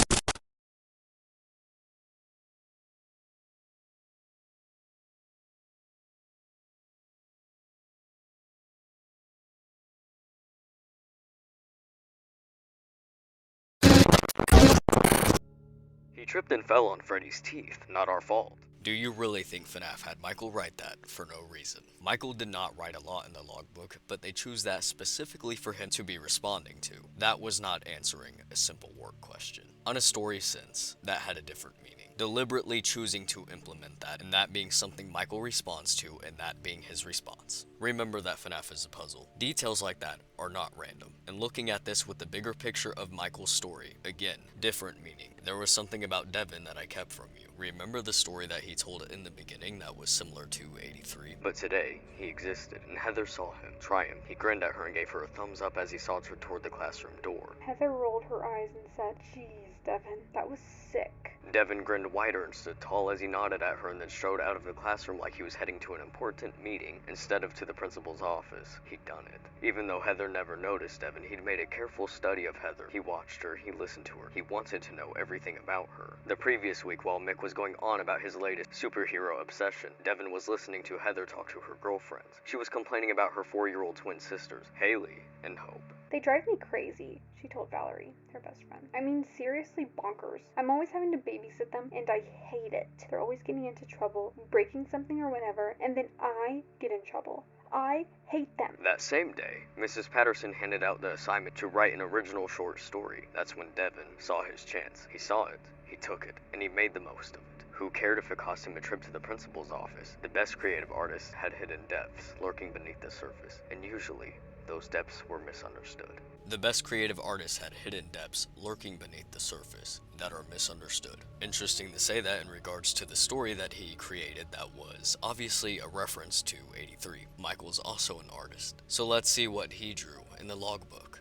Speaker 1: He tripped and fell on Freddy's teeth, not our fault. Do you really think FNaF had Michael write that for no reason? Michael did not write a lot in the logbook, but they choose that specifically for him to be responding to. That was not answering a simple work question. On a story sense, that had a different meaning. Deliberately choosing to implement that, and that being something Michael responds to, and that being his response. Remember that FNaF is a puzzle. Details like that are not random. And looking at this with the bigger picture of Michael's story, again, different meaning. There was something about Devin that I kept from you. Remember the story that he told in the beginning that was similar to 83? But today, he existed, and Heather saw him. Triumph. He grinned at her and gave her a thumbs up as he sauntered toward the classroom door.
Speaker 4: Heather rolled her eyes and said, "Geez, Devin, that was sick."
Speaker 1: Devin grinned wider and stood tall as he nodded at her and then strode out of the classroom like he was heading to an important meeting instead of to the principal's office. He'd done it. Even though Heather never noticed Devin, he'd made a careful study of Heather. He watched her, he listened to her, he wanted to know everything about her. The previous week, while Mick was going on about his latest superhero obsession, Devin was listening to Heather talk to her girlfriends. She was complaining about her 4-year-old twin sisters, Haley and Hope.
Speaker 4: "They drive me crazy," she told Valerie, her best friend. "I mean, seriously bonkers. I'm always having to babysit them, and I hate it. They're always getting into trouble, breaking something or whatever, and then I get in trouble. I hate them."
Speaker 1: That same day, Mrs. Patterson handed out the assignment to write an original short story. That's when Devin saw his chance. He saw it, he took it, and he made the most of it. Who cared if it cost him a trip to the principal's office? The best creative artists had hidden depths lurking beneath the surface, and usually, those depths were misunderstood. The best creative artists had hidden depths lurking beneath the surface that are misunderstood. Interesting to say that in regards to the story that he created that was obviously a reference to 83. Michael's also an artist. So let's see what he drew in the logbook.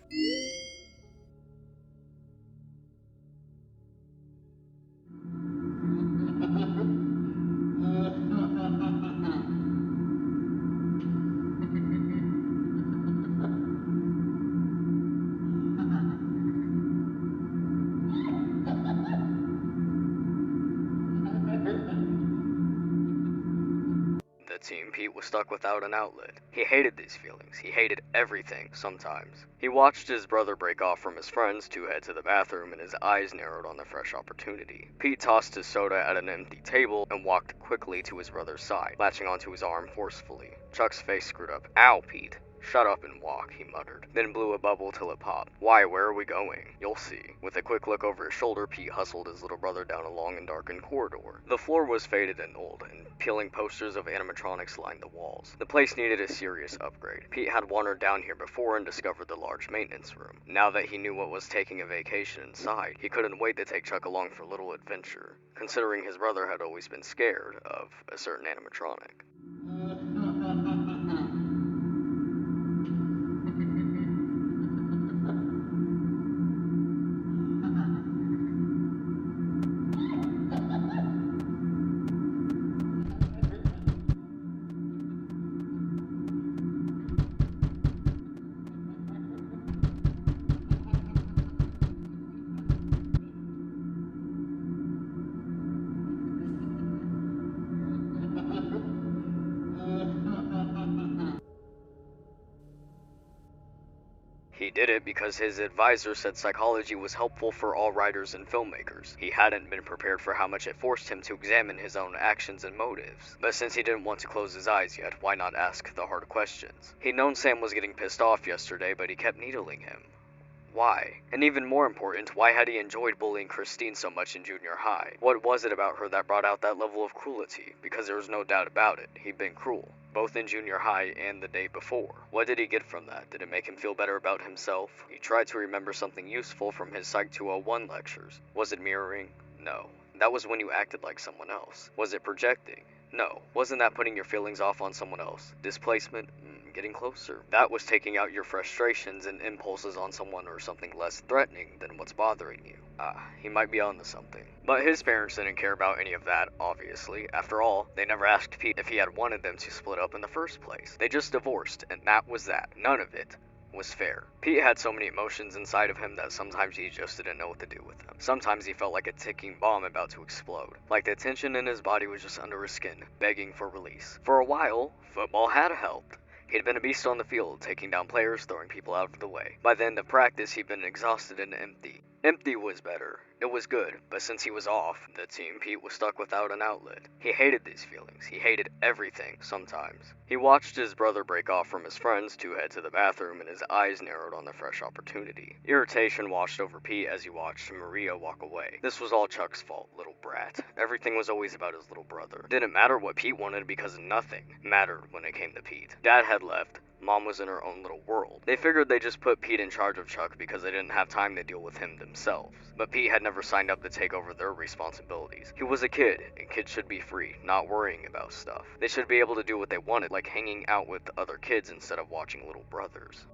Speaker 6: team, Pete was stuck without an outlet. He hated these feelings. He hated everything, sometimes. He watched his brother break off from his friends to head to the bathroom, and his eyes narrowed on the fresh opportunity. Pete tossed his soda at an empty table and walked quickly to his brother's side, latching onto his arm forcefully. Chuck's face screwed up. "Ow, Pete. Shut up and walk," he muttered, then blew a bubble till it popped. "Why, where are we going?" "You'll see." With a quick look over his shoulder, Pete hustled his little brother down a long and darkened corridor. The floor was faded and old, and peeling posters of animatronics lined the walls. The place needed a serious upgrade. Pete had wandered down here before and discovered the large maintenance room. Now that he knew what was taking a vacation inside, he couldn't wait to take Chuck along for a little adventure, considering his brother had always been scared of a certain animatronic. He did it because his advisor said psychology was helpful for all writers and filmmakers. He hadn't been prepared for how much it forced him to examine his own actions and motives. But since he didn't want to close his eyes yet, why not ask the hard questions? He'd known Sam was getting pissed off yesterday, but he kept needling him. Why? And even more important, why had he enjoyed bullying Christine so much in junior high? What was it about her that brought out that level of cruelty? Because there was no doubt about it, he'd been cruel, both in junior high and the day before. What did he get from that? Did it make him feel better about himself? He tried to remember something useful from his Psych 201 lectures. Was it mirroring? No. That was when you acted like someone else. Was it projecting? No. Wasn't that putting your feelings off on someone else? Displacement? Getting closer. That was taking out your frustrations and impulses on someone or something less threatening than what's bothering you. He might be onto something. But his parents didn't care about any of that, obviously. After all, they never asked Pete if he had wanted them to split up in the first place. They just divorced, and that was that. None of it was fair. Pete had so many emotions inside of him that sometimes he just didn't know what to do with them. Sometimes he felt like a ticking bomb about to explode. Like the tension in his body was just under his skin, begging for release. For a while, football had helped. He'd been a beast on the field, taking down players, throwing people out of the way. By the end of practice, he'd been exhausted and empty. Empty was better. It was good, but since he was off the team, Pete was stuck without an outlet. He hated these feelings. He hated everything, sometimes. He watched his brother break off from his friends to head to the bathroom, and his eyes narrowed on the fresh opportunity. Irritation washed over Pete as he watched Maria walk away. This was all Chuck's fault, little brat. Everything was always about his little brother. Didn't matter what Pete wanted because nothing mattered when it came to Pete. Dad had left. Mom was in her own little world. They figured they'd just put Pete in charge of Chuck because they didn't have time to deal with him themselves. But Pete had never signed up to take over their responsibilities. He was a kid, and kids should be free, not worrying about stuff. They should be able to do what they wanted, like hanging out with other kids instead of watching little brothers.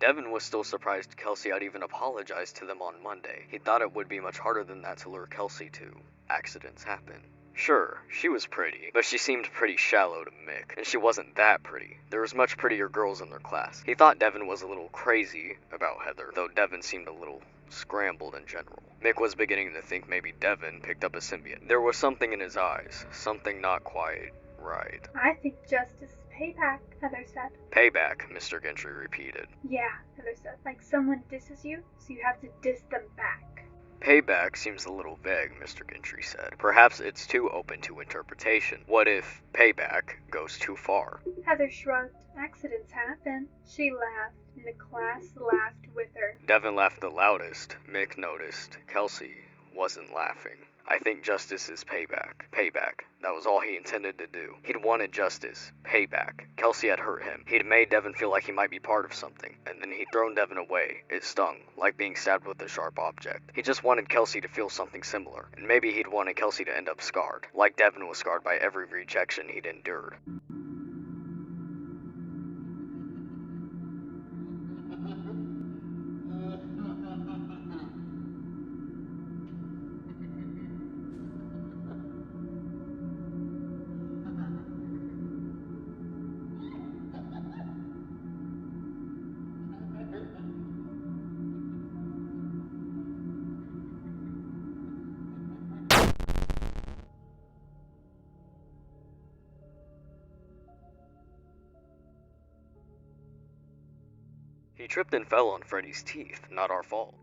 Speaker 6: Devin was still surprised Kelsey had even apologized to them on Monday. He thought it would be much harder than that to lure Kelsey to. Accidents happen. Sure, she was pretty, but she seemed pretty shallow to Mick, and she wasn't that pretty. There was much prettier girls in their class. He thought Devin was a little crazy about Heather, though Devin seemed a little scrambled in general. Mick was beginning to think maybe Devin picked up a symbiote. There was something in his eyes, something not quite right.
Speaker 4: I think justice is payback, Heather said.
Speaker 6: Payback, Mr. Gentry repeated.
Speaker 4: Yeah, Heather said. Like someone disses you, so you have to diss them back.
Speaker 6: Payback seems a little vague, Mr. Gentry said. Perhaps it's too open to interpretation. What if payback goes too far?
Speaker 4: Heather shrugged. Accidents happen. She laughed, and the class laughed with her.
Speaker 6: Devin laughed the loudest. Mick noticed Kelsey wasn't laughing. I think justice is payback. Payback. That was all he intended to do. He'd wanted justice. Payback. Kelsey had hurt him. He'd made Devin feel like he might be part of something, and then he'd thrown Devin away. It stung, like being stabbed with a sharp object. He just wanted Kelsey to feel something similar, and maybe he'd wanted Kelsey to end up scarred, like Devin was scarred by every rejection he'd endured.
Speaker 1: He tripped and fell on Freddy's teeth, not our fault.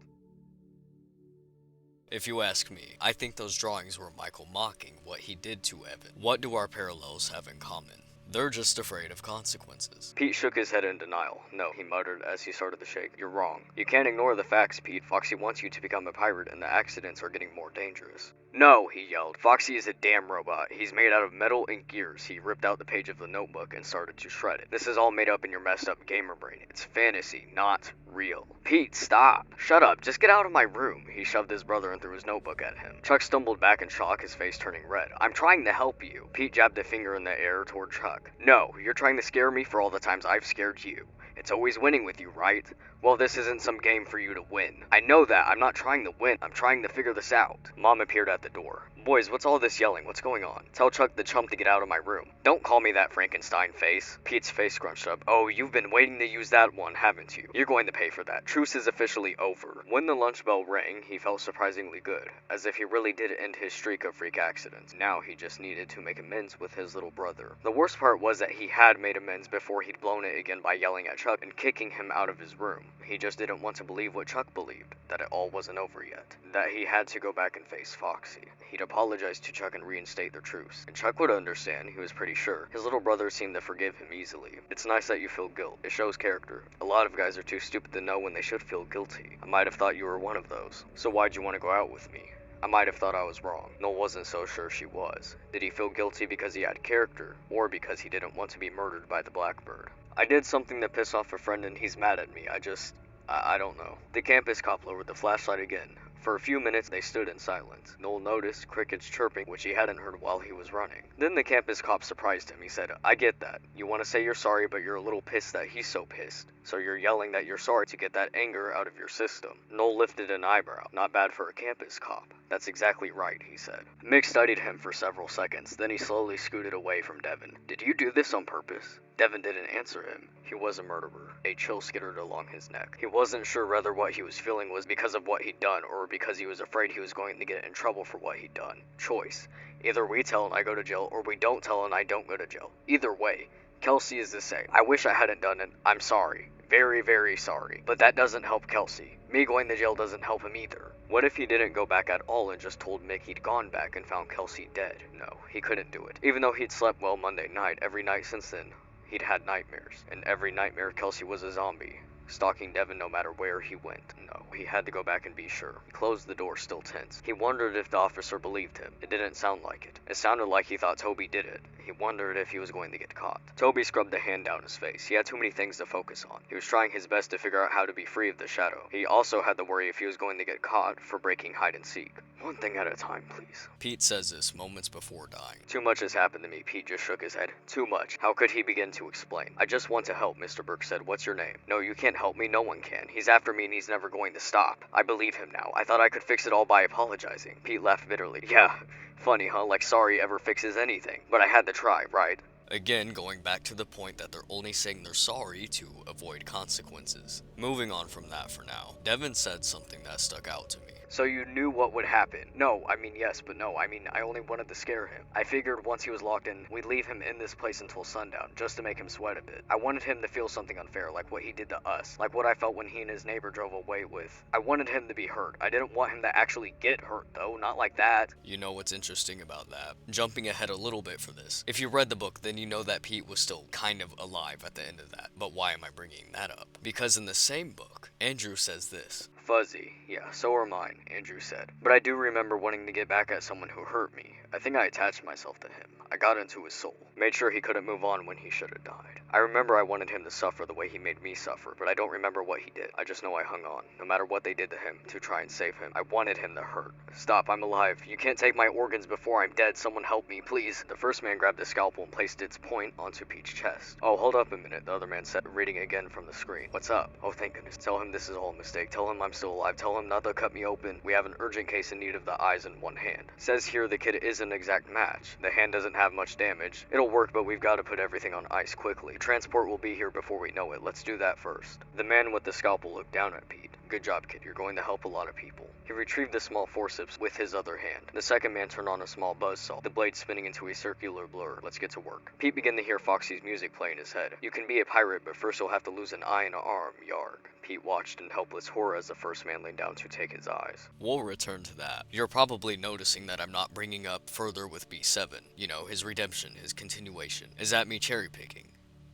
Speaker 1: If you ask me, I think those drawings were Michael mocking what he did to Evan. What do our parallels have in common? They're just afraid of consequences. Pete shook his head in denial. No, he muttered as he started to shake. You're wrong. You can't ignore the facts, Pete. Foxy wants you to become a pirate and the accidents are getting more dangerous. No, he yelled. Foxy is a damn robot. He's made out of metal and gears. He ripped out the page of the notebook and started to shred it. This is all made up in your messed up gamer brain. It's fantasy, not real. Pete, stop. Shut up. Just get out of my room. He shoved his brother and threw his notebook at him. Chuck stumbled back in shock, his face turning red. I'm trying to help you. Pete jabbed a finger in the air toward Chuck. No, you're trying to scare me for all the times I've scared you. It's always winning with you, right? Well, this isn't some game for you to win. I know that. I'm not trying to win. I'm trying to figure this out. Mom appeared at the door. Boys, what's all this yelling? What's going on? Tell Chuck the chump to get out of my room. Don't call me that Frankenstein face. Pete's face scrunched up. Oh, you've been waiting to use that one, haven't you? You're going to pay for that. Truce is officially over. When the lunch bell rang, he felt surprisingly good, as if he really did end his streak of freak accidents. Now he just needed to make amends with his little brother. The worst part was that he had made amends before he'd blown it again by yelling at Chuck and kicking him out of his room. He just didn't want to believe what Chuck believed, that it all wasn't over yet, that he had to go back and face Foxy. He'd apologize to Chuck and reinstate their truce, and Chuck would understand, he was pretty sure. His little brother seemed to forgive him easily. It's nice that you feel guilt. It shows character. A lot of guys are too stupid to know when they should feel guilty. I might have thought you were one of those. So why'd you want to go out with me? I might have thought I was wrong. Noel wasn't so sure she was. Did he feel guilty because he had character, or because he didn't want to be murdered by the Blackbird? I did something to piss off a friend and he's mad at me. I don't know. The campus cop lowered the flashlight again. For a few minutes, they stood in silence. Noel noticed crickets chirping, which he hadn't heard while he was running. Then the campus cop surprised him. He said, I get that. You want to say you're sorry, but you're a little pissed that he's so pissed. So you're yelling that you're sorry to get that anger out of your system. Noel lifted an eyebrow. Not bad for a campus cop. That's exactly right, he said. Mick studied him for several seconds. Then he slowly scooted away from Devin. Did you do this on purpose? Devin didn't answer him. He was a murderer. A chill skittered along his neck. He wasn't sure whether what he was feeling was because of what he'd done or because he was afraid he was going to get in trouble for what he'd done. Choice. Either we tell and I go to jail, or we don't tell and I don't go to jail. Either way, Kelsey is the same. I wish I hadn't done it. I'm sorry. Very, very sorry. But that doesn't help Kelsey. Me going to jail doesn't help him either. What if he didn't go back at all and just told Mick he'd gone back and found Kelsey dead? No, he couldn't do it. Even though he'd slept well Monday night, every night since then, he'd had nightmares. And every nightmare, Kelsey was a zombie, stalking Devin no matter where he went. No, he had to go back and be sure. He closed the door, still tense. He wondered if the officer believed him. It didn't sound like it. It sounded like he thought Toby did it. He wondered if he was going to get caught. Toby scrubbed a hand down his face. He had too many things to focus on. He was trying his best to figure out how to be free of the shadow. He also had to worry if he was going to get caught for breaking hide and seek. One thing at a time, please. Pete says this moments before dying. Too much has happened to me. Pete just shook his head. Too much. How could he begin to explain? I just want to help, Mr. Burke said. What's your name? No, you can't help me. No one can. He's after me and he's never going to stop. I believe him now. I thought I could fix it all by apologizing. Pete laughed bitterly. Yeah, funny, huh? Like sorry ever fixes anything. But I had to try, right? Again, going back to the point that they're only saying they're sorry to avoid consequences. Moving on from that for now, Devin said something that stuck out to me. So you knew what would happen? No, I mean yes, but no, I mean I only wanted to scare him. I figured once he was locked in, we'd leave him in this place until sundown, just to make him sweat a bit. I wanted him to feel something unfair, like what he did to us, like what I felt when he and his neighbor drove away with. I wanted him to be hurt. I didn't want him to actually get hurt, though, not like that. You know what's interesting about that? Jumping ahead a little bit for this. If you read the book, then you know that Pete was still kind of alive at the end of that. But why am I bringing that up? Because in the same book, Andrew says this. Fuzzy. Yeah, so are mine, Andrew said. But I do remember wanting to get back at someone who hurt me. I think I attached myself to him. I got into his soul. Made sure he couldn't move on when he should have died. I remember I wanted him to suffer the way he made me suffer, but I don't remember what he did. I just know I hung on, no matter what they did to him, to try and save him. I wanted him to hurt. Stop, I'm alive. You can't take my organs before I'm dead. Someone help me, please. The first man grabbed the scalpel and placed its point onto Pete's chest. Oh, hold up a minute, the other man said, reading again from the screen. What's up? Oh, thank goodness. Tell him this is all a mistake. Tell him I'm still alive. Tell him not to cut me open. We have an urgent case in need of the eyes in one hand. Says here the kid is an exact match. The hand doesn't have much damage. It'll work, but we've got to put everything on ice quickly. Transport will be here before we know it. Let's do that first. The man with the scalpel looked down at Pete. Good job, kid. You're going to help a lot of people. He retrieved the small forceps with his other hand. The second man turned on a small buzzsaw, the blade spinning into a circular blur. Let's get to work. Pete began to hear Foxy's music play in his head. You can be a pirate, but first you'll have to lose an eye and an arm, yarg. Pete watched in helpless horror as the first man leaned down to take his eyes. We'll return to that. You're probably noticing that I'm not bringing up further with B7. You know, his redemption, his continuation. Is that me cherry picking?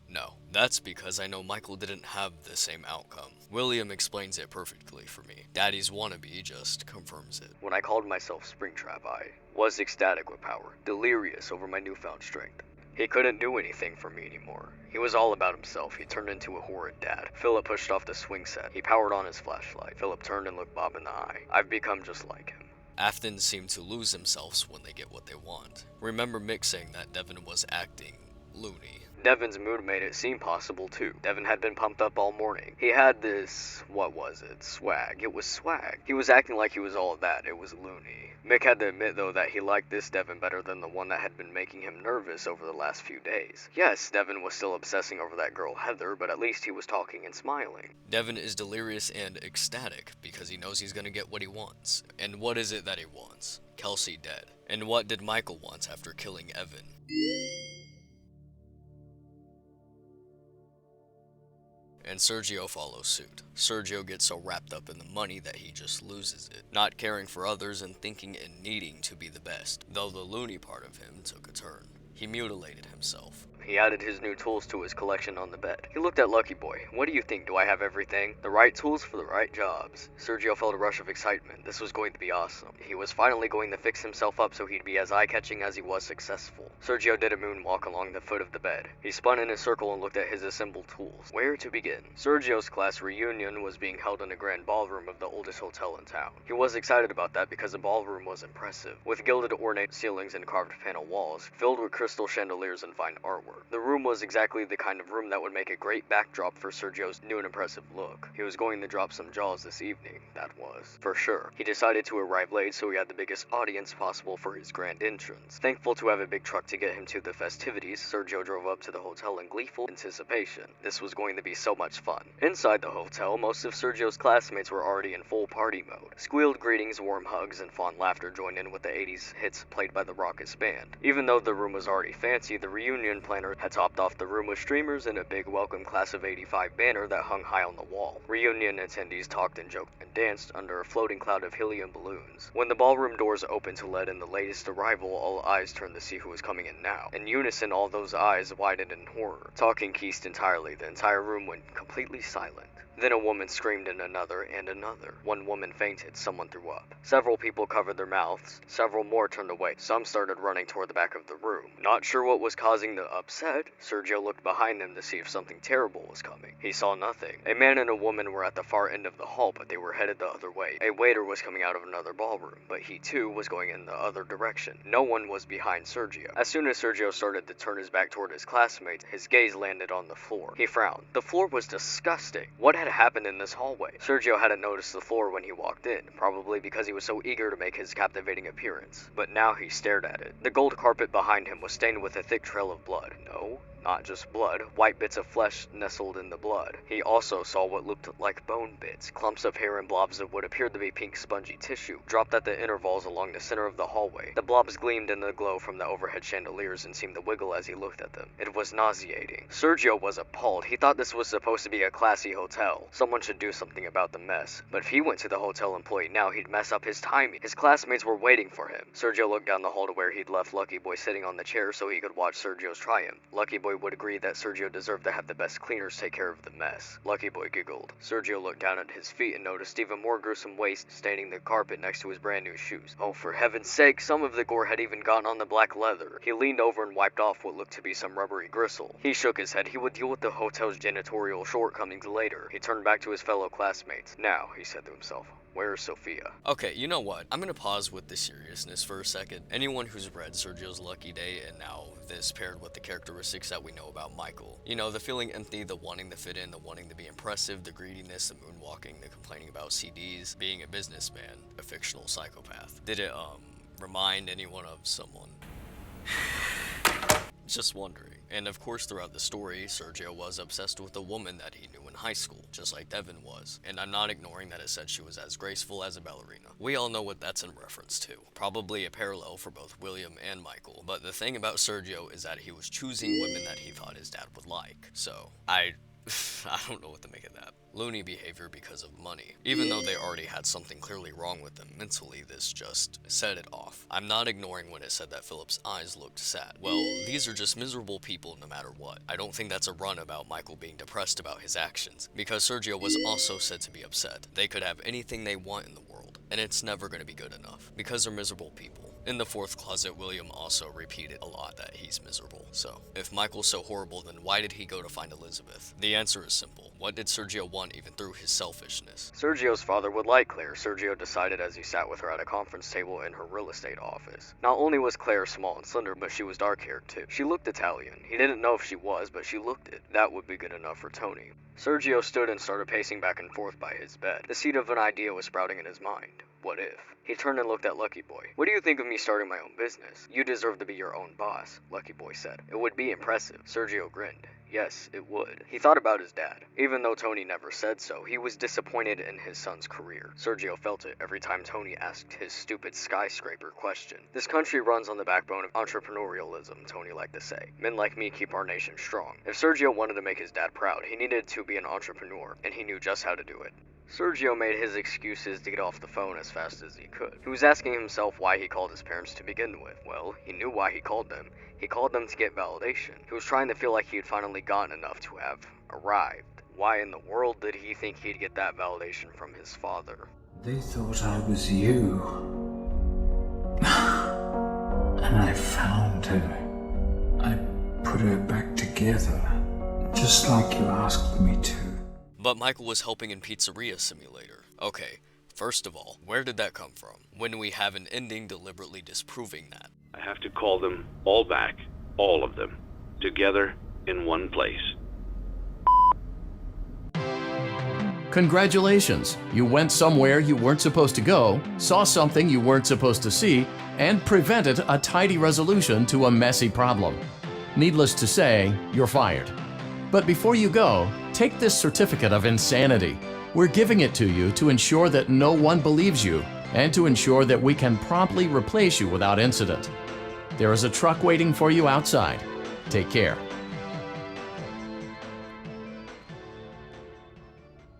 Speaker 1: No, that's because I know Michael didn't have the same outcome. William explains it perfectly for me. Daddy's wannabe just confirms it. When I called myself Springtrap, I was ecstatic with power, delirious over my newfound strength. He couldn't do anything for me anymore. He was all about himself. He turned into a horrid dad. Philip pushed off the swing set. He powered on his flashlight. Philip turned and looked Bob in the eye. I've become just like him. Aftons seem to lose themselves when they get what they want. Remember Mick saying that Devin was acting loony. Devin's mood made it seem possible too. Devin had been pumped up all morning. He had this, what was it, swag. It was swag. He was acting like he was all of that. It was loony. Mick had to admit though that he liked this Devin better than the one that had been making him nervous over the last few days. Yes, Devin was still obsessing over that girl Heather, but at least he was talking and smiling. Devin is delirious and ecstatic because he knows he's gonna get what he wants. And what is it that he wants? Kelsey dead. And what did Michael want after killing Evan? And Sergio follows suit. Sergio gets so wrapped up in the money that he just loses it, not caring for others and thinking and needing to be the best, though the loony part of him took a turn. He mutilated himself. He added his new tools to his collection on the bed. He looked at Lucky Boy. What do you think? Do I have everything? The right tools for the right jobs. Sergio felt a rush of excitement. This was going to be awesome. He was finally going to fix himself up so he'd be as eye-catching as he was successful. Sergio did a moonwalk along the foot of the bed. He spun in a circle and looked at his assembled tools. Where to begin? Sergio's class reunion was being held in a grand ballroom of the oldest hotel in town. He was excited about that because the ballroom was impressive, with gilded ornate ceilings and carved panel walls, filled with crystal chandeliers and fine artwork. The room was exactly the kind of room that would make a great backdrop for Sergio's new and impressive look. He was going to drop some jaws this evening, that was, for sure. He decided to arrive late so he had the biggest audience possible for his grand entrance. Thankful to have a big truck to get him to the festivities, Sergio drove up to the hotel in gleeful anticipation. This was going to be so much fun. Inside the hotel, most of Sergio's classmates were already in full party mode. Squealed greetings, warm hugs, and fond laughter joined in with the 80s hits played by the Rockets band. Even though the room was already fancy, the reunion planner had topped off the room with streamers and a big welcome class of 85 banner that hung high on the wall. Reunion attendees talked and joked and danced under a floating cloud of helium balloons. When the ballroom doors opened to let in the latest arrival, all eyes turned to see who was coming in now. In unison, all those eyes widened in horror. Talking ceased entirely. The entire room went completely silent. Then a woman screamed and another and another. One woman fainted, someone threw up. Several people covered their mouths, several more turned away. Some started running toward the back of the room. Not sure what was causing the upset, Sergio looked behind them to see if something terrible was coming. He saw nothing. A man and a woman were at the far end of the hall, but they were headed the other way. A waiter was coming out of another ballroom, but he too was going in the other direction. No one was behind Sergio. As soon as Sergio started to turn his back toward his classmates, his gaze landed on the floor. He frowned. The floor was disgusting. What had happened in this hallway? Sergio hadn't noticed the floor when he walked in, probably because he was so eager to make his captivating appearance. But now he stared at it. The gold carpet behind him was stained with a thick trail of blood. No, not just blood. White bits of flesh nestled in the blood. He also saw what looked like bone bits, clumps of hair and blobs of what appeared to be pink spongy tissue, dropped at the intervals along the center of the hallway. The blobs gleamed in the glow from the overhead chandeliers and seemed to wiggle as he looked at them. It was nauseating. Sergio was appalled. He thought this was supposed to be a classy hotel. Someone should do something about the mess. But if he went to the hotel employee now, he'd mess up his timing. His classmates were waiting for him. Sergio looked down the hall to where he'd left Lucky Boy sitting on the chair so he could watch Sergio's triumph. Lucky Boy would agree that Sergio deserved to have the best cleaners take care of the mess. Lucky Boy giggled. Sergio looked down at his feet and noticed even more gruesome waste staining the carpet next to his brand new shoes. Oh, for heaven's sake, some of the gore had even gotten on the black leather. He leaned over and wiped off what looked to be some rubbery gristle. He shook his head. He would deal with the hotel's janitorial shortcomings later. He turned back to his fellow classmates. Now, he said to himself, where's Sophia? Okay, you know what? I'm gonna pause with the seriousness for a second. Anyone who's read Sergio's Lucky Day and now this paired with the characteristics that we know about Michael. You know, the feeling empty, the wanting to fit in, the wanting to be impressive, the greediness, the moonwalking, the complaining about CDs, being a businessman, a fictional psychopath. Did it, remind anyone of someone? Just wondering. And of course, throughout the story, Sergio was obsessed with a woman that he knew in high school, just like Devin was. And I'm not ignoring that it said she was as graceful as a ballerina. We all know what that's in reference to. Probably a parallel for both William and Michael. But the thing about Sergio is that he was choosing women that he thought his dad would like. So, I don't know what to make of that. Loony behavior because of money. Even though they already had something clearly wrong with them mentally, this just set it off. I'm not ignoring when it said that Philip's eyes looked sad. Well, these are just miserable people no matter what. I don't think that's a run about Michael being depressed about his actions, because Sergio was also said to be upset. They could have anything they want in the world, and it's never going to be good enough, because they're miserable people. In the fourth closet, William also repeated a lot that he's miserable. So, if Michael's so horrible, then why did he go to find Elizabeth? The answer is simple. What did Sergio want even through his selfishness? Sergio's father would like Claire, Sergio decided as he sat with her at a conference table in her real estate office. Not only was Claire small and slender, but she was dark-haired too. She looked Italian. He didn't know if she was, but she looked it. That would be good enough for Tony. Sergio stood and started pacing back and forth by his bed. The seed of an idea was sprouting in his mind. What if? He turned and looked at Lucky Boy. What do you think of me starting my own business? You deserve to be your own boss, Lucky Boy said. It would be impressive. Sergio grinned. Yes, it would. He thought about his dad. Even though Tony never said so, he was disappointed in his son's career. Sergio felt it every time Tony asked his stupid skyscraper question. This country runs on the backbone of entrepreneurialism, Tony liked to say. Men like me keep our nation strong. If Sergio wanted to make his dad proud, he needed to be an entrepreneur, and he knew just how to do it. Sergio made his excuses to get off the phone as fast as he could. He was asking himself why he called his parents to begin with. Well, he knew why he called them. He called them to get validation. He was trying to feel like he had finally gotten enough to have arrived. Why in the world did he think he'd get that validation from his father?
Speaker 8: They thought I was you. And I found her. I put her back together, just like you asked me to.
Speaker 1: But Michael was helping in Pizzeria Simulator. Okay, first of all, where did that come from? When we have an ending deliberately disproving that.
Speaker 9: I have to call them all back, all of them, together in one place.
Speaker 10: Congratulations! You went somewhere you weren't supposed to go, saw something you weren't supposed to see, and prevented a tidy resolution to a messy problem. Needless to say, you're fired. But before you go, take this certificate of insanity. We're giving it to you to ensure that no one believes you, and to ensure that we can promptly replace you without incident. There is a truck waiting for you outside. Take care.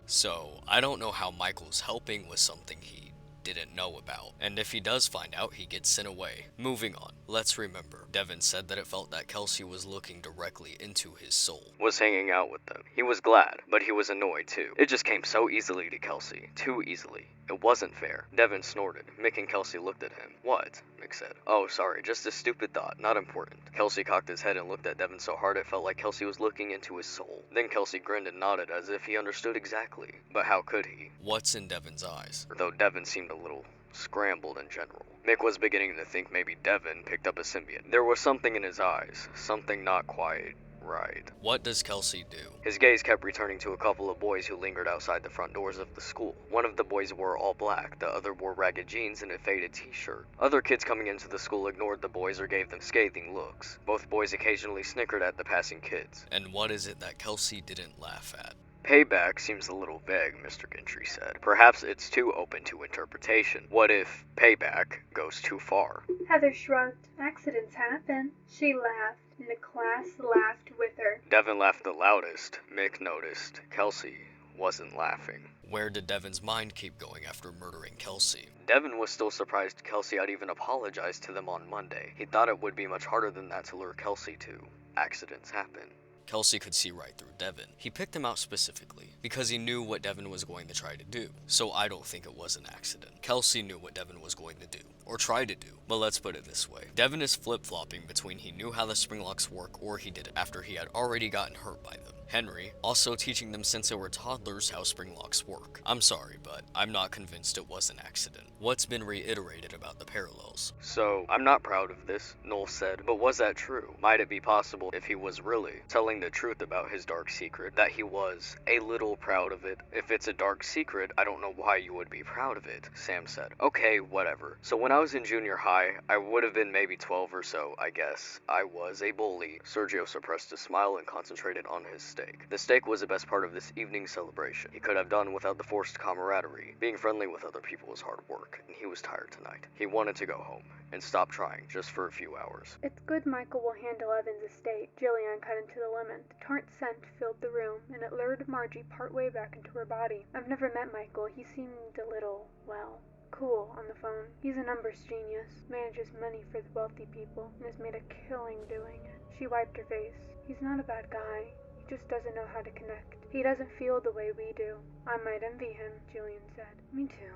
Speaker 1: So, I don't know how Michael's helping with something he didn't know about, and if he does find out, he gets sent away. Moving on, let's remember, Devin said that it felt that Kelsey was looking directly into his soul. Was hanging out with them. He was glad, but he was annoyed too. It just came so easily to Kelsey. Too easily. It wasn't fair. Devin snorted. Mick and Kelsey looked at him. What? Mick said. Oh, sorry, just a stupid thought, not important. Kelsey cocked his head and looked at Devin so hard it felt like Kelsey was looking into his soul. Then Kelsey grinned and nodded as if he understood exactly. But how could he? What's in Devin's eyes? Though Devin seemed a little scrambled in general. Mick was beginning to think maybe Devin picked up a symbiote. There was something in his eyes. Something not quite right. What does Kelsey do? His gaze kept returning to a couple of boys who lingered outside the front doors of the school. One of the boys wore all black, the other wore ragged jeans and a faded t-shirt. Other kids coming into the school ignored the boys or gave them scathing looks. Both boys occasionally snickered at the passing kids. And what is it that Kelsey didn't laugh at? Payback seems a little vague, Mr. Gentry said. Perhaps it's too open to interpretation. What if payback goes too far?
Speaker 4: Heather shrugged. Accidents happen. She laughed, and the class laughed with her.
Speaker 1: Devin laughed the loudest. Mick noticed Kelsey wasn't laughing. Where did Devin's mind keep going after murdering Kelsey? Devin was still surprised Kelsey had even apologized to them on Monday. He thought it would be much harder than that to lure Kelsey to. Accidents happen. Kelsey could see right through Devin. He picked him out specifically because he knew what Devin was going to try to do. So I don't think it was an accident. Kelsey knew what Devin was going to do, or try to do. But let's put it this way. Devin is flip-flopping between he knew how the spring locks work or he did it after he had already gotten hurt by them. Henry, also teaching them since they were toddlers how spring locks work. I'm sorry, but I'm not convinced it was an accident. What's been reiterated about the parallels? So, I'm not proud of this, Noel said, but was that true? Might it be possible if he was really telling the truth about his dark secret, that he was a little proud of it? If it's a dark secret, I don't know why you would be proud of it, Sam said. Okay, whatever. So when I
Speaker 6: I was in junior high, I would have been maybe 12 or so, I guess. I was a bully. Sergio suppressed a smile and concentrated on his steak. The steak was the best part of this evening's celebration. He could have done without the forced camaraderie. Being friendly with other people was hard work, and he was tired tonight. He wanted to go home and stop trying just for a few hours.
Speaker 4: It's good Michael will handle Evan's estate. Jillian cut into the lemon. The tart scent filled the room, and it lured Margie partway back into her body. I've never met Michael. He seemed a little, well, cool on the phone. He's a numbers genius, manages money for the wealthy people, and has made a killing doing it. She wiped her face. He's not a bad guy. He just doesn't know how to connect. He doesn't feel the way we do. I might envy him, Jillian said. Me too.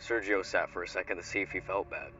Speaker 6: Sergio sat for a second to see if he felt bad.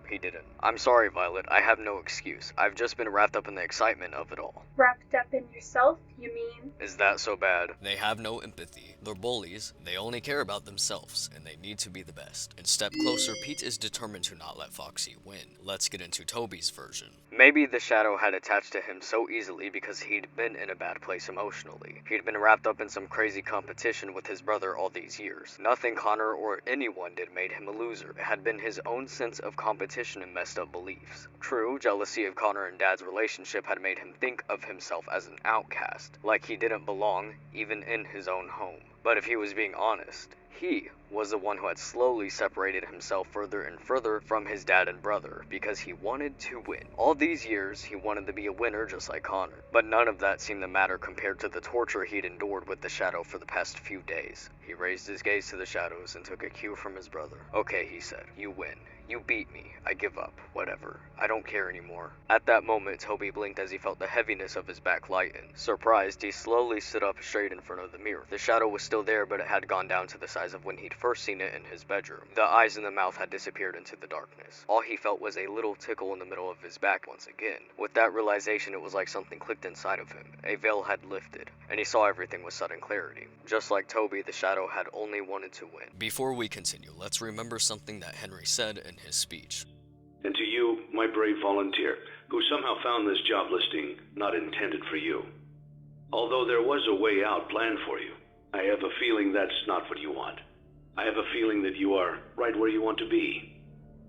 Speaker 6: He didn't. I'm sorry, Violet. I have no excuse. I've just been wrapped up in the excitement of it all.
Speaker 4: Wrapped up in yourself, you mean?
Speaker 6: Is that so bad?
Speaker 1: They have no empathy. They're bullies. They only care about themselves, and they need to be the best. In Step Closer, Pete is determined to not let Foxy win. Let's get into Toby's version.
Speaker 6: Maybe the shadow had attached to him so easily because he'd been in a bad place emotionally. He'd been wrapped up in some crazy competition with his brother all these years. Nothing Connor or anyone did made him a loser. It had been his own sense of competition and messed up beliefs. True, jealousy of Connor and Dad's relationship had made him think of himself as an outcast, like he didn't belong even in his own home. But if he was being honest, he was the one who had slowly separated himself further and further from his dad and brother because he wanted to win. All these years, he wanted to be a winner just like Connor. But none of that seemed to matter compared to the torture he'd endured with the shadow for the past few days. He raised his gaze to the shadows and took a cue from his brother. Okay, he said, you win. You beat me. I give up. Whatever. I don't care anymore. At that moment, Toby blinked as he felt the heaviness of his back lighten. Surprised, he slowly stood up straight in front of the mirror. The shadow was still there, but it had gone down to the size of when he'd first seen it in his bedroom. The eyes and the mouth had disappeared into the darkness. All he felt was a little tickle in the middle of his back once again. With that realization, it was like something clicked inside of him. A veil had lifted, and he saw everything with sudden clarity. Just like Toby, the shadow had only wanted to win.
Speaker 1: Before we continue, let's remember something that Henry said in his speech.
Speaker 9: And to you, my brave volunteer, who somehow found this job listing not intended for you. Although there was a way out planned for you, I have a feeling that's not what you want. I have a feeling that you are right where you want to be.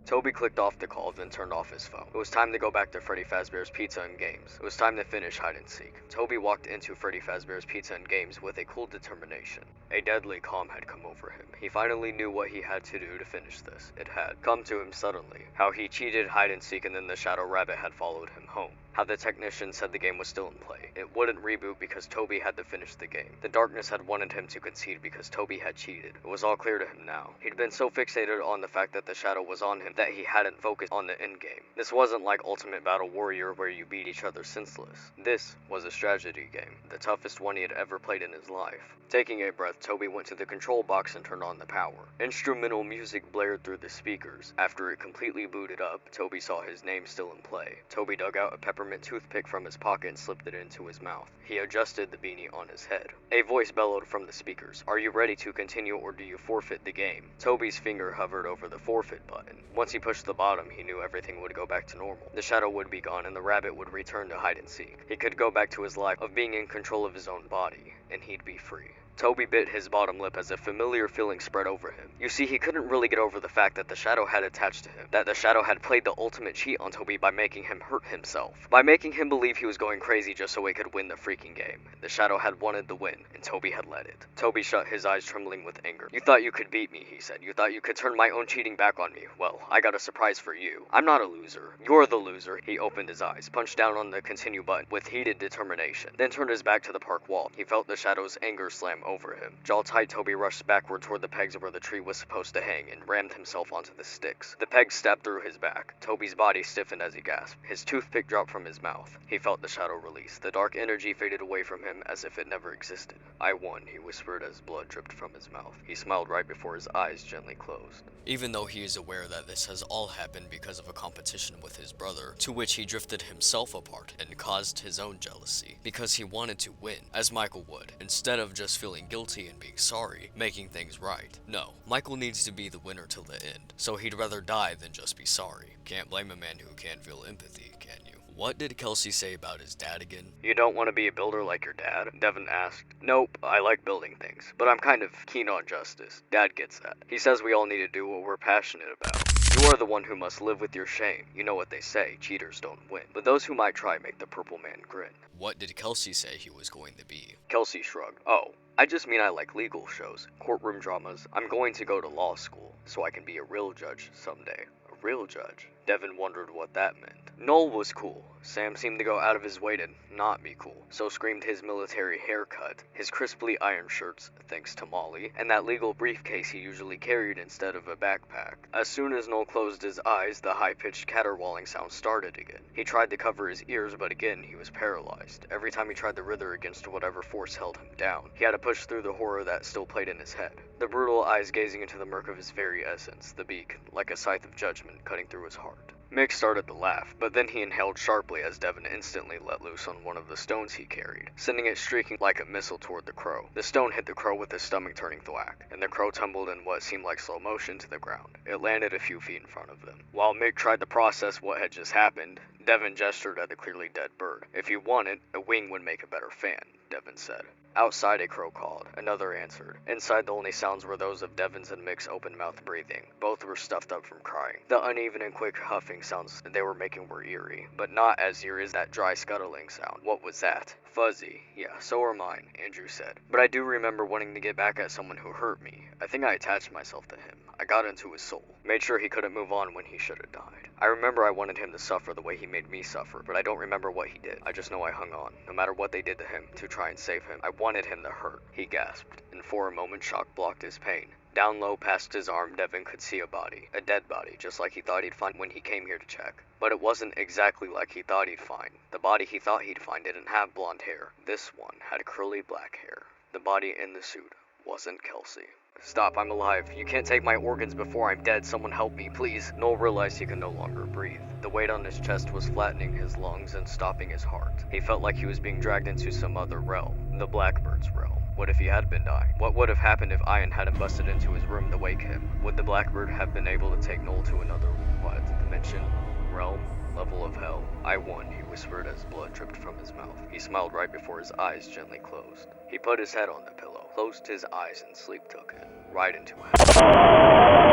Speaker 6: Toby clicked off the call, then turned off his phone. It was time to go back to Freddy Fazbear's Pizza and Games. It was time to finish hide and seek. Toby walked into Freddy Fazbear's Pizza and Games with a cool determination. A deadly calm had come over him. He finally knew what he had to do to finish this. It had come to him suddenly. How he cheated hide and seek and then the Shadow Rabbit had followed him home. How the technician said the game was still in play. It wouldn't reboot because Toby had to finish the game. The darkness had wanted him to concede because Toby had cheated. It was all clear to him now. He'd been so fixated on the fact that the shadow was on him that he hadn't focused on the endgame. This wasn't like Ultimate Battle Warrior where you beat each other senseless. This was a strategy game, the toughest one he had ever played in his life. Taking a breath, Toby went to the control box and turned on the power. Instrumental music blared through the speakers. After it completely booted up, Toby saw his name still in play. Toby dug out a peppermint toothpick from his pocket and slipped it into his mouth. He adjusted the beanie on his head. A voice bellowed from the speakers. Are you ready to continue or do you forfeit the game? Toby's finger hovered over the forfeit button. Once he pushed the bottom, he knew everything would go back to normal. The shadow would be gone and the rabbit would return to hide and seek. He could go back to his life of being in control of his own body, and he'd be free. Toby bit his bottom lip as a familiar feeling spread over him. You see, he couldn't really get over the fact that the shadow had attached to him, that the shadow had played the ultimate cheat on Toby by making him hurt himself, by making him believe he was going crazy just so he could win the freaking game. The shadow had wanted the win, and Toby had let it. Toby shut his eyes, trembling with anger. You thought you could beat me, he said. You thought you could turn my own cheating back on me. Well, I got a surprise for you. I'm not a loser. You're the loser. He opened his eyes, punched down on the continue button with heated determination, then turned his back to the park wall. He felt the shadow's anger slam over him. Jaw tight, Toby rushed backward toward the pegs where the tree was supposed to hang and rammed himself onto the sticks. The pegs stabbed through his back. Toby's body stiffened as he gasped. His toothpick dropped from his mouth. He felt the shadow release. The dark energy faded away from him as if it never existed. I won, he whispered as blood dripped from his mouth. He smiled right before his eyes gently closed.
Speaker 1: Even though he is aware that this has all happened because of a competition with his brother, to which he drifted himself apart and caused his own jealousy, because he wanted to win, as Michael would, instead of just feeling guilty and being sorry, making things right. No, Michael needs to be the winner till the end, so he'd rather die than just be sorry. Can't blame a man who can't feel empathy, can you? What did Kelsey say about his dad again?
Speaker 6: You don't want to be a builder like your dad? Devin asked. Nope, I like building things, but I'm kind of keen on justice. Dad gets that. He says we all need to do what we're passionate about. You are the one who must live with your shame. You know what they say, cheaters don't win. But those who might try make the purple man grin.
Speaker 1: What did Kelsey say he was going to be?
Speaker 6: Kelsey shrugged. Oh, I just mean I like legal shows, courtroom dramas. I'm going to go to law school, so I can be a real judge someday. A real judge? Devin wondered what that meant. Noel was cool. Sam seemed to go out of his way to not be cool. So screamed his military haircut, his crisply ironed shirts, thanks to Molly, and that legal briefcase he usually carried instead of a backpack. As soon as Noel closed his eyes, the high-pitched caterwauling sound started again. He tried to cover his ears, but again he was paralyzed. Every time he tried to writhe against whatever force held him down, he had to push through the horror that still played in his head. The brutal eyes gazing into the murk of his very essence, the beak, like a scythe of judgment, cutting through his heart. Mick started to laugh, but then he inhaled sharply as Devin instantly let loose on one of the stones he carried, sending it streaking like a missile toward the crow. The stone hit the crow with a stomach-turning thwack, and the crow tumbled in what seemed like slow motion to the ground. It landed a few feet in front of them. While Mick tried to process what had just happened, Devin gestured at the clearly dead bird. If you wanted, a wing would make a better fan, Devin said. Outside, a crow called. Another answered. Inside, the only sounds were those of Devin's and Mick's open-mouthed breathing. Both were stuffed up from crying. The uneven and quick huffing sounds they were making were eerie, but not as eerie as that dry scuttling sound. What was that? Fuzzy. Yeah, so are mine, Andrew said. But I do remember wanting to get back at someone who hurt me. I think I attached myself to him. I got into his soul. Made sure he couldn't move on when he should have died. I remember I wanted him to suffer the way he made me suffer, but I don't remember what he did. I just know I hung on, no matter what they did to him, to try and save him. I wanted him to hurt. He gasped, and for a moment shock blocked his pain. Down low past his arm, Devin could see a body. A dead body, just like he thought he'd find when he came here to check. But it wasn't exactly like he thought he'd find. The body he thought he'd find didn't have blonde hair. This one had curly black hair. The body in the suit wasn't Kelsey. Stop, I'm alive. You can't take my organs before I'm dead. Someone help me, please. Noel realized he could no longer breathe. The weight on his chest was flattening his lungs and stopping his heart. He felt like he was being dragged into some other realm. The Blackbird's realm. What if he had been dying? What would have happened if Ian hadn't busted into his room to wake him? Would the Blackbird have been able to take Noel to another, dimension? Realm? Level of hell? I won, he whispered as blood dripped from his mouth. He smiled right before his eyes gently closed. He put his head on the pillow, closed his eyes, and sleep took him right into hell.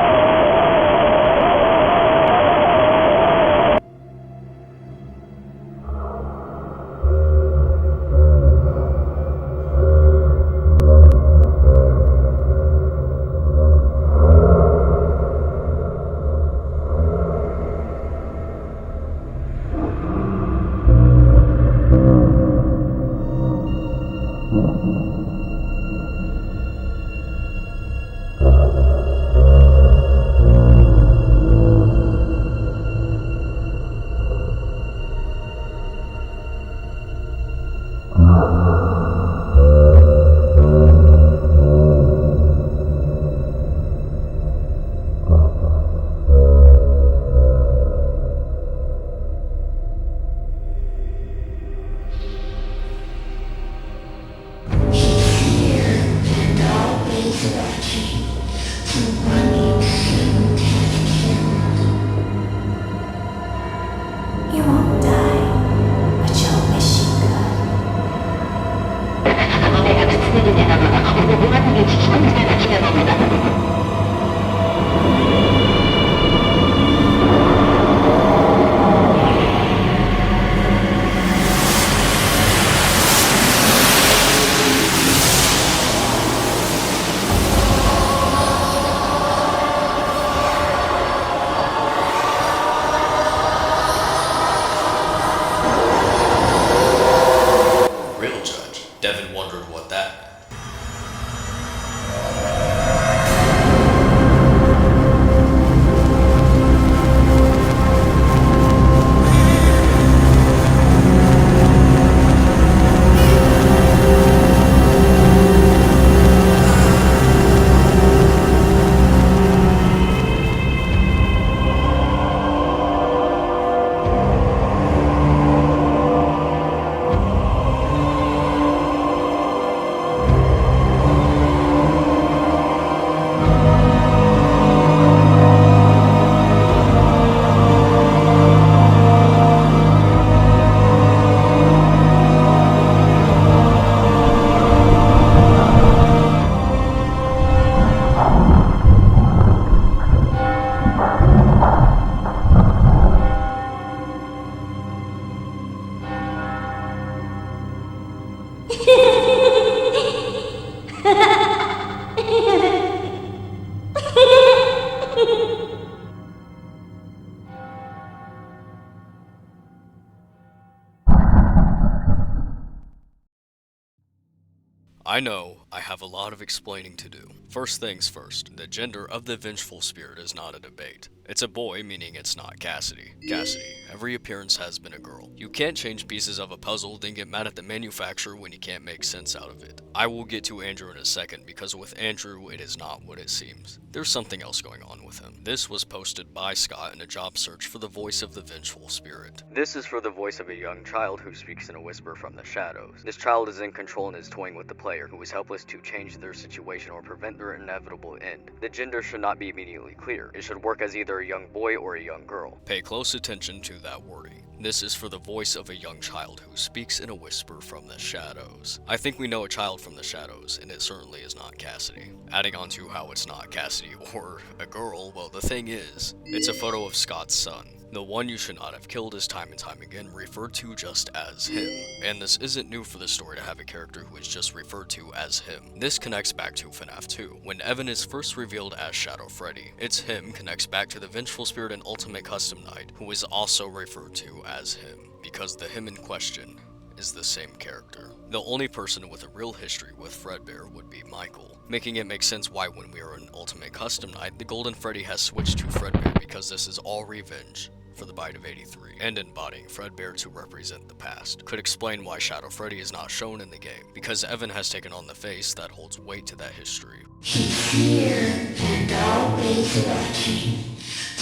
Speaker 1: I know I have a lot of explaining to do. First things first, the gender of the vengeful spirit is not a debate. It's a boy, meaning it's not Cassidy. Cassidy, every appearance has been a girl. You can't change pieces of a puzzle, then get mad at the manufacturer when you can't make sense out of it. I will get to Andrew in a second, because with Andrew, it is not what it seems. There's something else going on with him. This was posted by Scott in a job search for the voice of the vengeful spirit.
Speaker 6: This is for the voice of a young child who speaks in a whisper from the shadows. This child is in control and is toying with the player, who is helpless to change their situation or prevent their inevitable end. The gender should not be immediately clear. It should work as either a young boy or a young girl.
Speaker 1: Pay close attention to that wording. This is for the voice of a young child who speaks in a whisper from the shadows. I think we know a child from the shadows, and it certainly is not Cassidy. Adding on to how it's not Cassidy or a girl, well, the thing is, it's a photo of Scott's son. The one you should not have killed is time and time again referred to just as him. And this isn't new for the story to have a character who is just referred to as him. This connects back to FNaF 2. When Evan is first revealed as Shadow Freddy, it's him connects back to the Vengeful Spirit and Ultimate Custom Night, who is also referred to as him, because the him in question is the same character. The only person with a real history with Fredbear would be Michael, making it make sense why when we are in Ultimate Custom Night, the Golden Freddy has switched to Fredbear, because this is all revenge for the Bite of 83, and embodying Fredbear to represent the past. Could explain why Shadow Freddy is not shown in the game, because Evan has taken on the face that holds weight to that history.
Speaker 7: He's here and always lucky.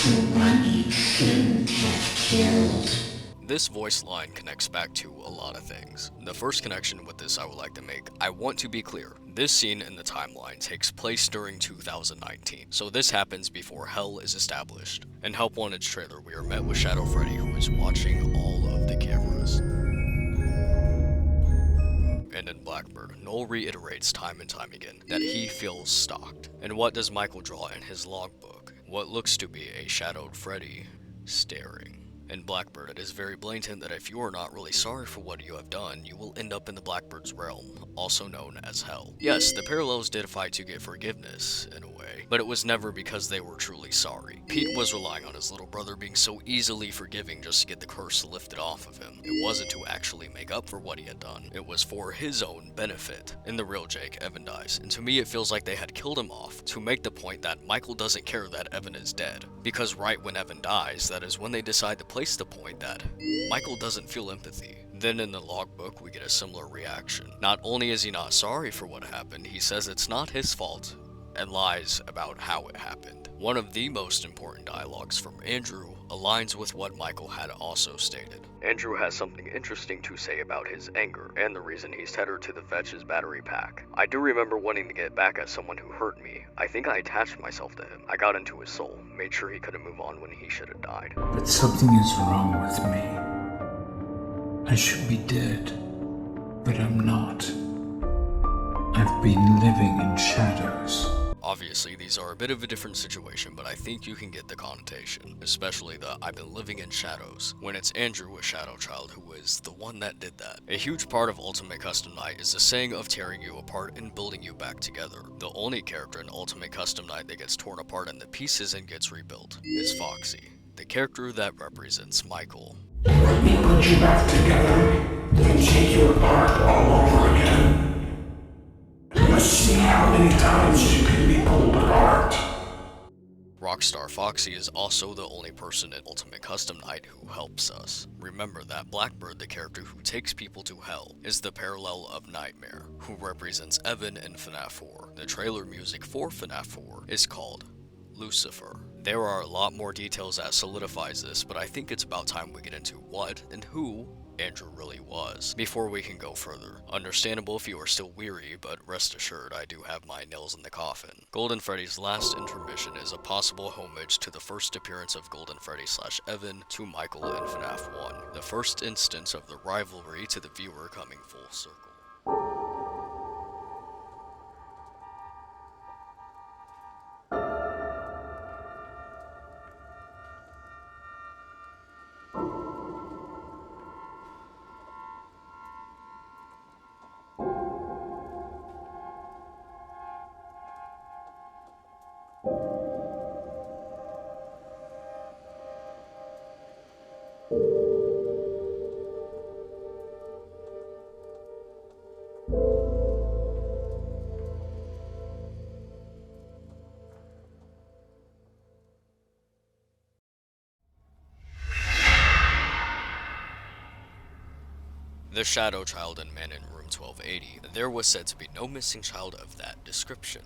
Speaker 7: The one you shouldn't have killed.
Speaker 1: This voice line connects back to a lot of things. The first connection with this I would like to make, I want to be clear, this scene in the timeline takes place during 2019, so this happens before Hell is established. In Help Wanted's trailer, we are met with Shadow Freddy, who is watching all of the cameras. And in Blackbird, Noel reiterates time and time again that he feels stalked. And what does Michael draw in his logbook? What looks to be a shadowed Freddy staring. In Blackbird, it is very blatant that if you are not really sorry for what you have done, you will end up in the Blackbird's realm, also known as Hell. Yes, the parallels did fight to get forgiveness, in a way, but it was never because they were truly sorry. Pete was relying on his little brother being so easily forgiving just to get the curse lifted off of him. It wasn't to actually make up for what he had done, it was for his own benefit. In the real Jake, Evan dies, and to me it feels like they had killed him off to make the point that Michael doesn't care that Evan is dead. Because right when Evan dies, that is when they decide to place the point that Michael doesn't feel empathy. Then in the logbook, we get a similar reaction. Not only is he not sorry for what happened, he says it's not his fault and lies about how it happened. One of the most important dialogues from Andrew aligns with what Michael had also stated.
Speaker 6: Andrew has something interesting to say about his anger and the reason he's tethered to the Fetch's battery pack. I do remember wanting to get back at someone who hurt me. I think I attached myself to him. I got into his soul, made sure he couldn't move on when he should have died.
Speaker 8: But something is wrong with me. I should be dead, but I'm not. I've been living in shadows.
Speaker 1: Obviously, these are a bit of a different situation, but I think you can get the connotation, especially the I've been living in shadows, when it's Andrew, a shadow child, who is the one that did that. A huge part of Ultimate Custom Night is the saying of tearing you apart and building you back together. The only character in Ultimate Custom Night that gets torn apart into pieces and gets rebuilt is Foxy, the character that represents Michael.
Speaker 12: Let me put you back together, then take you apart all over again. Let's see how many times you can be pulled apart.
Speaker 1: Rockstar Foxy is also the only person in Ultimate Custom Night who helps us. Remember that Blackbird, the character who takes people to hell, is the parallel of Nightmare, who represents Evan in FNaF 4. The trailer music for FNaF 4 is called Lucifer. There are a lot more details that solidifies this, but I think it's about time we get into what and who Andrew really was, before we can go further. Understandable if you are still weary, but rest assured I do have my nails in the coffin. Golden Freddy's last intermission is a possible homage to the first appearance of Golden Freddy / Evan to Michael in FNaF 1, the first instance of the rivalry to the viewer coming full circle. the Shadow Child and man in room 1280, there was said to be no missing child of that description.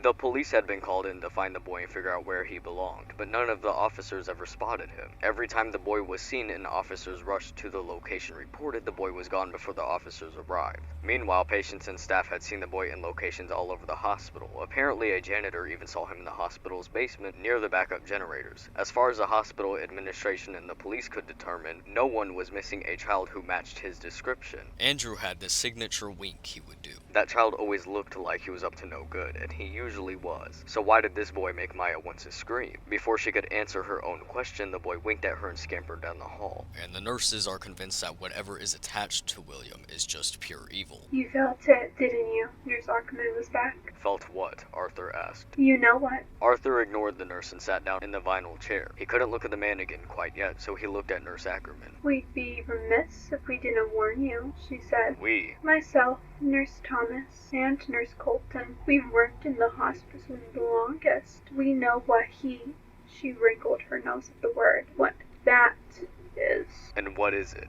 Speaker 1: The police had been called in to find the boy and figure out where he belonged, but none of the officers ever spotted him. Every time the boy was seen and officers rushed to the location reported, the boy was gone before the officers arrived. Meanwhile, patients and staff had seen the boy in locations all over the hospital. Apparently, a janitor even saw him in the hospital's basement near the backup generators. As far as the hospital administration and the police could determine, no one was missing a child who matched his description. Andrew had this signature wink he would do. That child always looked like he was up to no good, and he usually was. So why did this boy make Maya want to scream? Before she could answer her own question, the boy winked at her and scampered down the hall. And the nurses are convinced that whatever is attached to William is just pure evil.
Speaker 4: You felt it, didn't you? Nurse Ackerman was back.
Speaker 1: Felt what? Arthur asked.
Speaker 4: You know what?
Speaker 1: Arthur ignored the nurse and sat down in the vinyl chair. He couldn't look at the man again quite yet, so he looked at Nurse Ackerman.
Speaker 4: We'd be remiss if we didn't warn you, she said.
Speaker 1: We?
Speaker 4: Myself, Nurse Thomas, and Nurse Colton. We've worked in the hospice the longest. We know what she wrinkled her nose at the word, what that is.
Speaker 1: And what is it?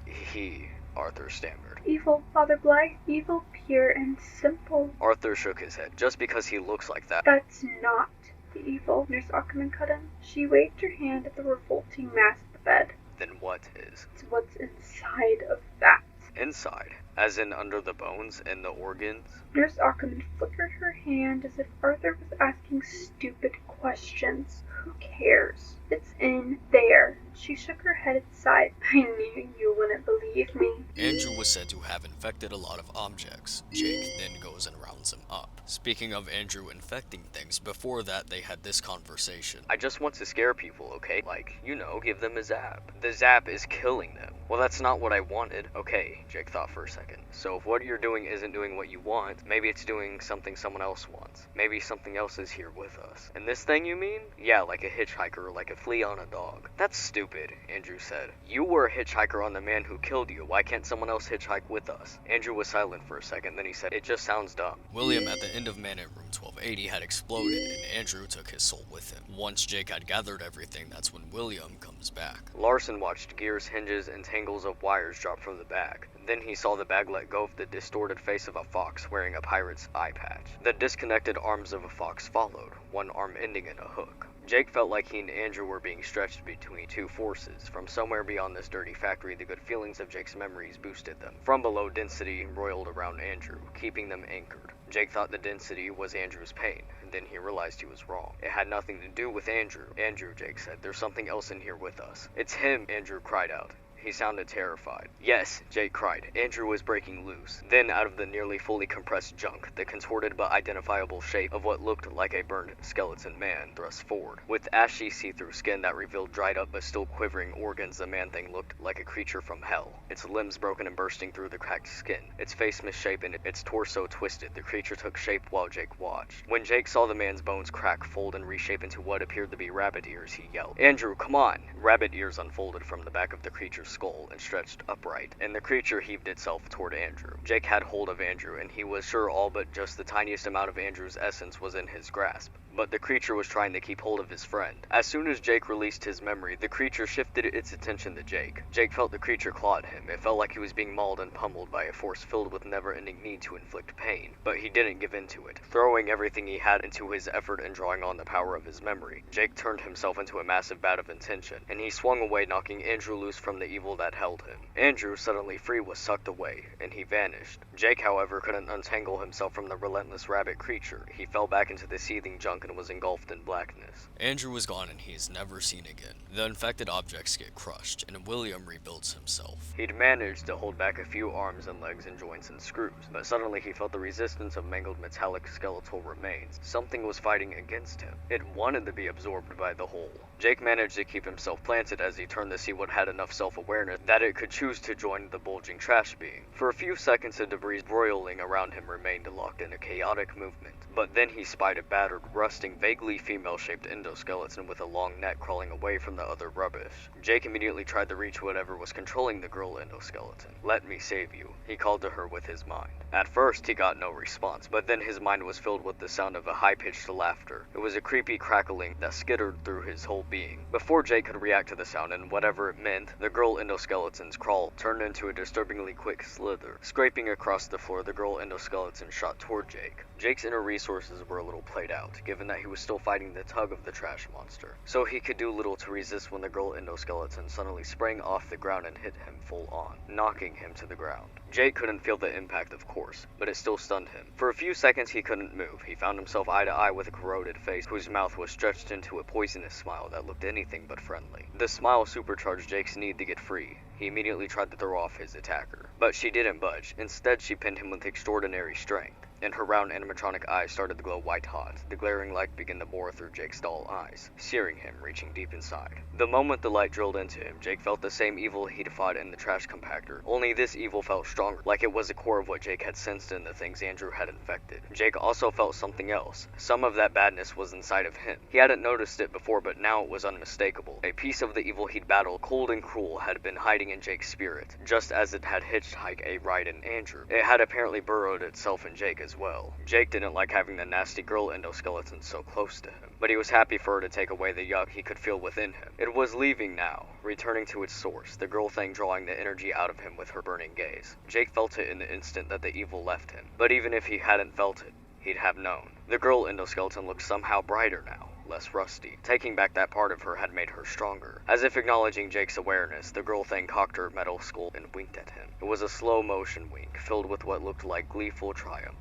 Speaker 1: He, Arthur stammered.
Speaker 4: Evil, Father Bly. Evil, pure and simple.
Speaker 1: Arthur shook his head. Just because he looks like that.
Speaker 4: That's not the evil, Nurse Ackerman cut in. She waved her hand at the revolting mass at the bed.
Speaker 1: Then what is?
Speaker 4: It's what's inside of that.
Speaker 1: Inside? As in under the bones and the organs?
Speaker 4: Nurse Ackerman flickered her hand as if Arthur was asking stupid questions. Who cares? It's in there. She shook her head aside. I knew you wouldn't believe me.
Speaker 1: Andrew was said to have infected a lot of objects. Jake then goes and rounds them up. Speaking of Andrew infecting things, before that they had this conversation. I just want to scare people, okay? Like, you know, give them a zap. The zap is killing them. Well, that's not what I wanted. Okay, Jake thought for a second. So if what you're doing isn't doing what you want, maybe it's doing something someone else wants. Maybe something else is here with us. And this thing you mean? Yeah, like a hitchhiker or like a flea on a dog. That's stupid, Andrew said. You were a hitchhiker on the man who killed you. Why can't someone else hitchhike with us? Andrew was silent for a second, then he said, it just sounds dumb. William at the end of Man in Room 1280 had exploded, and Andrew took his soul with him. Once Jake had gathered everything, that's when William comes back. Larson watched gears, hinges, and tangles of wires drop from the bag. Then he saw the bag let go of the distorted face of a fox wearing a pirate's eye patch. The disconnected arms of a fox followed, one arm ending in a hook. Jake felt like he and Andrew were being stretched between two forces. From somewhere beyond this dirty factory, the good feelings of Jake's memories boosted them. From below, density roiled around Andrew, keeping them anchored. Jake thought the density was Andrew's pain, and then he realized he was wrong. It had nothing to do with Andrew. Andrew, Jake said, there's something else in here with us. It's him, Andrew cried out. He sounded terrified. Yes, Jake cried. Andrew was breaking loose. Then, out of the nearly fully compressed junk, the contorted but identifiable shape of what looked like a burned skeleton man thrust forward. With ashy see-through skin that revealed dried up but still quivering organs, the man-thing looked like a creature from hell. Its limbs broken and bursting through the cracked skin. Its face misshapen, its torso twisted. The creature took shape while Jake watched. When Jake saw the man's bones crack, fold, and reshape into what appeared to be rabbit ears, he yelled, Andrew, come on! Rabbit ears unfolded from the back of the creature's skull and stretched upright, and the creature heaved itself toward Andrew. Jake had hold of Andrew, and he was sure all but just the tiniest amount of Andrew's essence was in his grasp. But the creature was trying to keep hold of his friend. As soon as Jake released his memory, the creature shifted its attention to Jake. Jake felt the creature clawed him. It felt like he was being mauled and pummeled by a force filled with never-ending need to inflict pain. But he didn't give in to it. Throwing everything he had into his effort and drawing on the power of his memory, Jake turned himself into a massive bat of intention, and he swung away, knocking Andrew loose from the evil that held him. Andrew, suddenly free, was sucked away, and he vanished. Jake, however, couldn't untangle himself from the relentless rabbit creature. He fell back into the seething junk and was engulfed in blackness. Andrew was gone, and he is never seen again. The infected objects get crushed, and William rebuilds himself. He'd managed to hold back a few arms and legs and joints and screws, but suddenly he felt the resistance of mangled metallic skeletal remains. Something was fighting against him. It wanted to be absorbed by the whole. Jake managed to keep himself planted as he turned to see what had enough self-awareness that it could choose to join the bulging trash being. For a few seconds, the debris roiling around him remained locked in a chaotic movement, but then he spied a battered, rusting, vaguely female-shaped endoskeleton with a long neck crawling away from the other rubbish. Jake immediately tried to reach whatever was controlling the girl endoskeleton. Let me save you, he called to her with his mind. At first, he got no response, but then his mind was filled with the sound of a high-pitched laughter. It was a creepy crackling that skittered through his whole
Speaker 6: being. Before Jake could react to the sound and whatever it meant, the girl endoskeleton's crawl turned into a disturbingly quick slither. Scraping across the floor, the girl endoskeleton shot toward Jake. Jake's inner resources were a little played out, given that he was still fighting the tug of the trash monster, so he could do little to resist when the girl endoskeleton suddenly sprang off the ground and hit him full on, knocking him to the ground. Jake couldn't feel the impact, of course, but it still stunned him. For a few seconds he couldn't move. He found himself eye to eye with a corroded face whose mouth was stretched into a poisonous smile that looked anything but friendly. The smile supercharged Jake's need to get free. He immediately tried to throw off his attacker, but she didn't budge. Instead, she pinned him with extraordinary strength, and her round animatronic eyes started to glow white-hot. The glaring light began to bore through Jake's dull eyes, searing him, reaching deep inside. The moment the light drilled into him, Jake felt the same evil he'd fought in the trash compactor, only this evil felt stronger, like it was the core of what Jake had sensed in the things Andrew had infected. Jake also felt something else. Some of that badness was inside of him. He hadn't noticed it before, but now it was unmistakable. A piece of the evil he'd battled, cold and cruel, had been hiding in Jake's spirit, just as it had hitchhiked a ride in Andrew. It had apparently burrowed itself in Jake as well. Jake didn't like having the nasty girl endoskeleton so close to him, but he was happy for her to take away the yuck he could feel within him. It was leaving now, returning to its source, the girl thing drawing the energy out of him with her burning gaze. Jake felt it in the instant that the evil left him, but even if he hadn't felt it, he'd have known. The girl endoskeleton looked somehow brighter now, less rusty. Taking back that part of her had made her stronger. As if acknowledging Jake's awareness, the girl thing cocked her metal skull and winked at him. It was a slow motion wink, filled with what looked like gleeful triumph.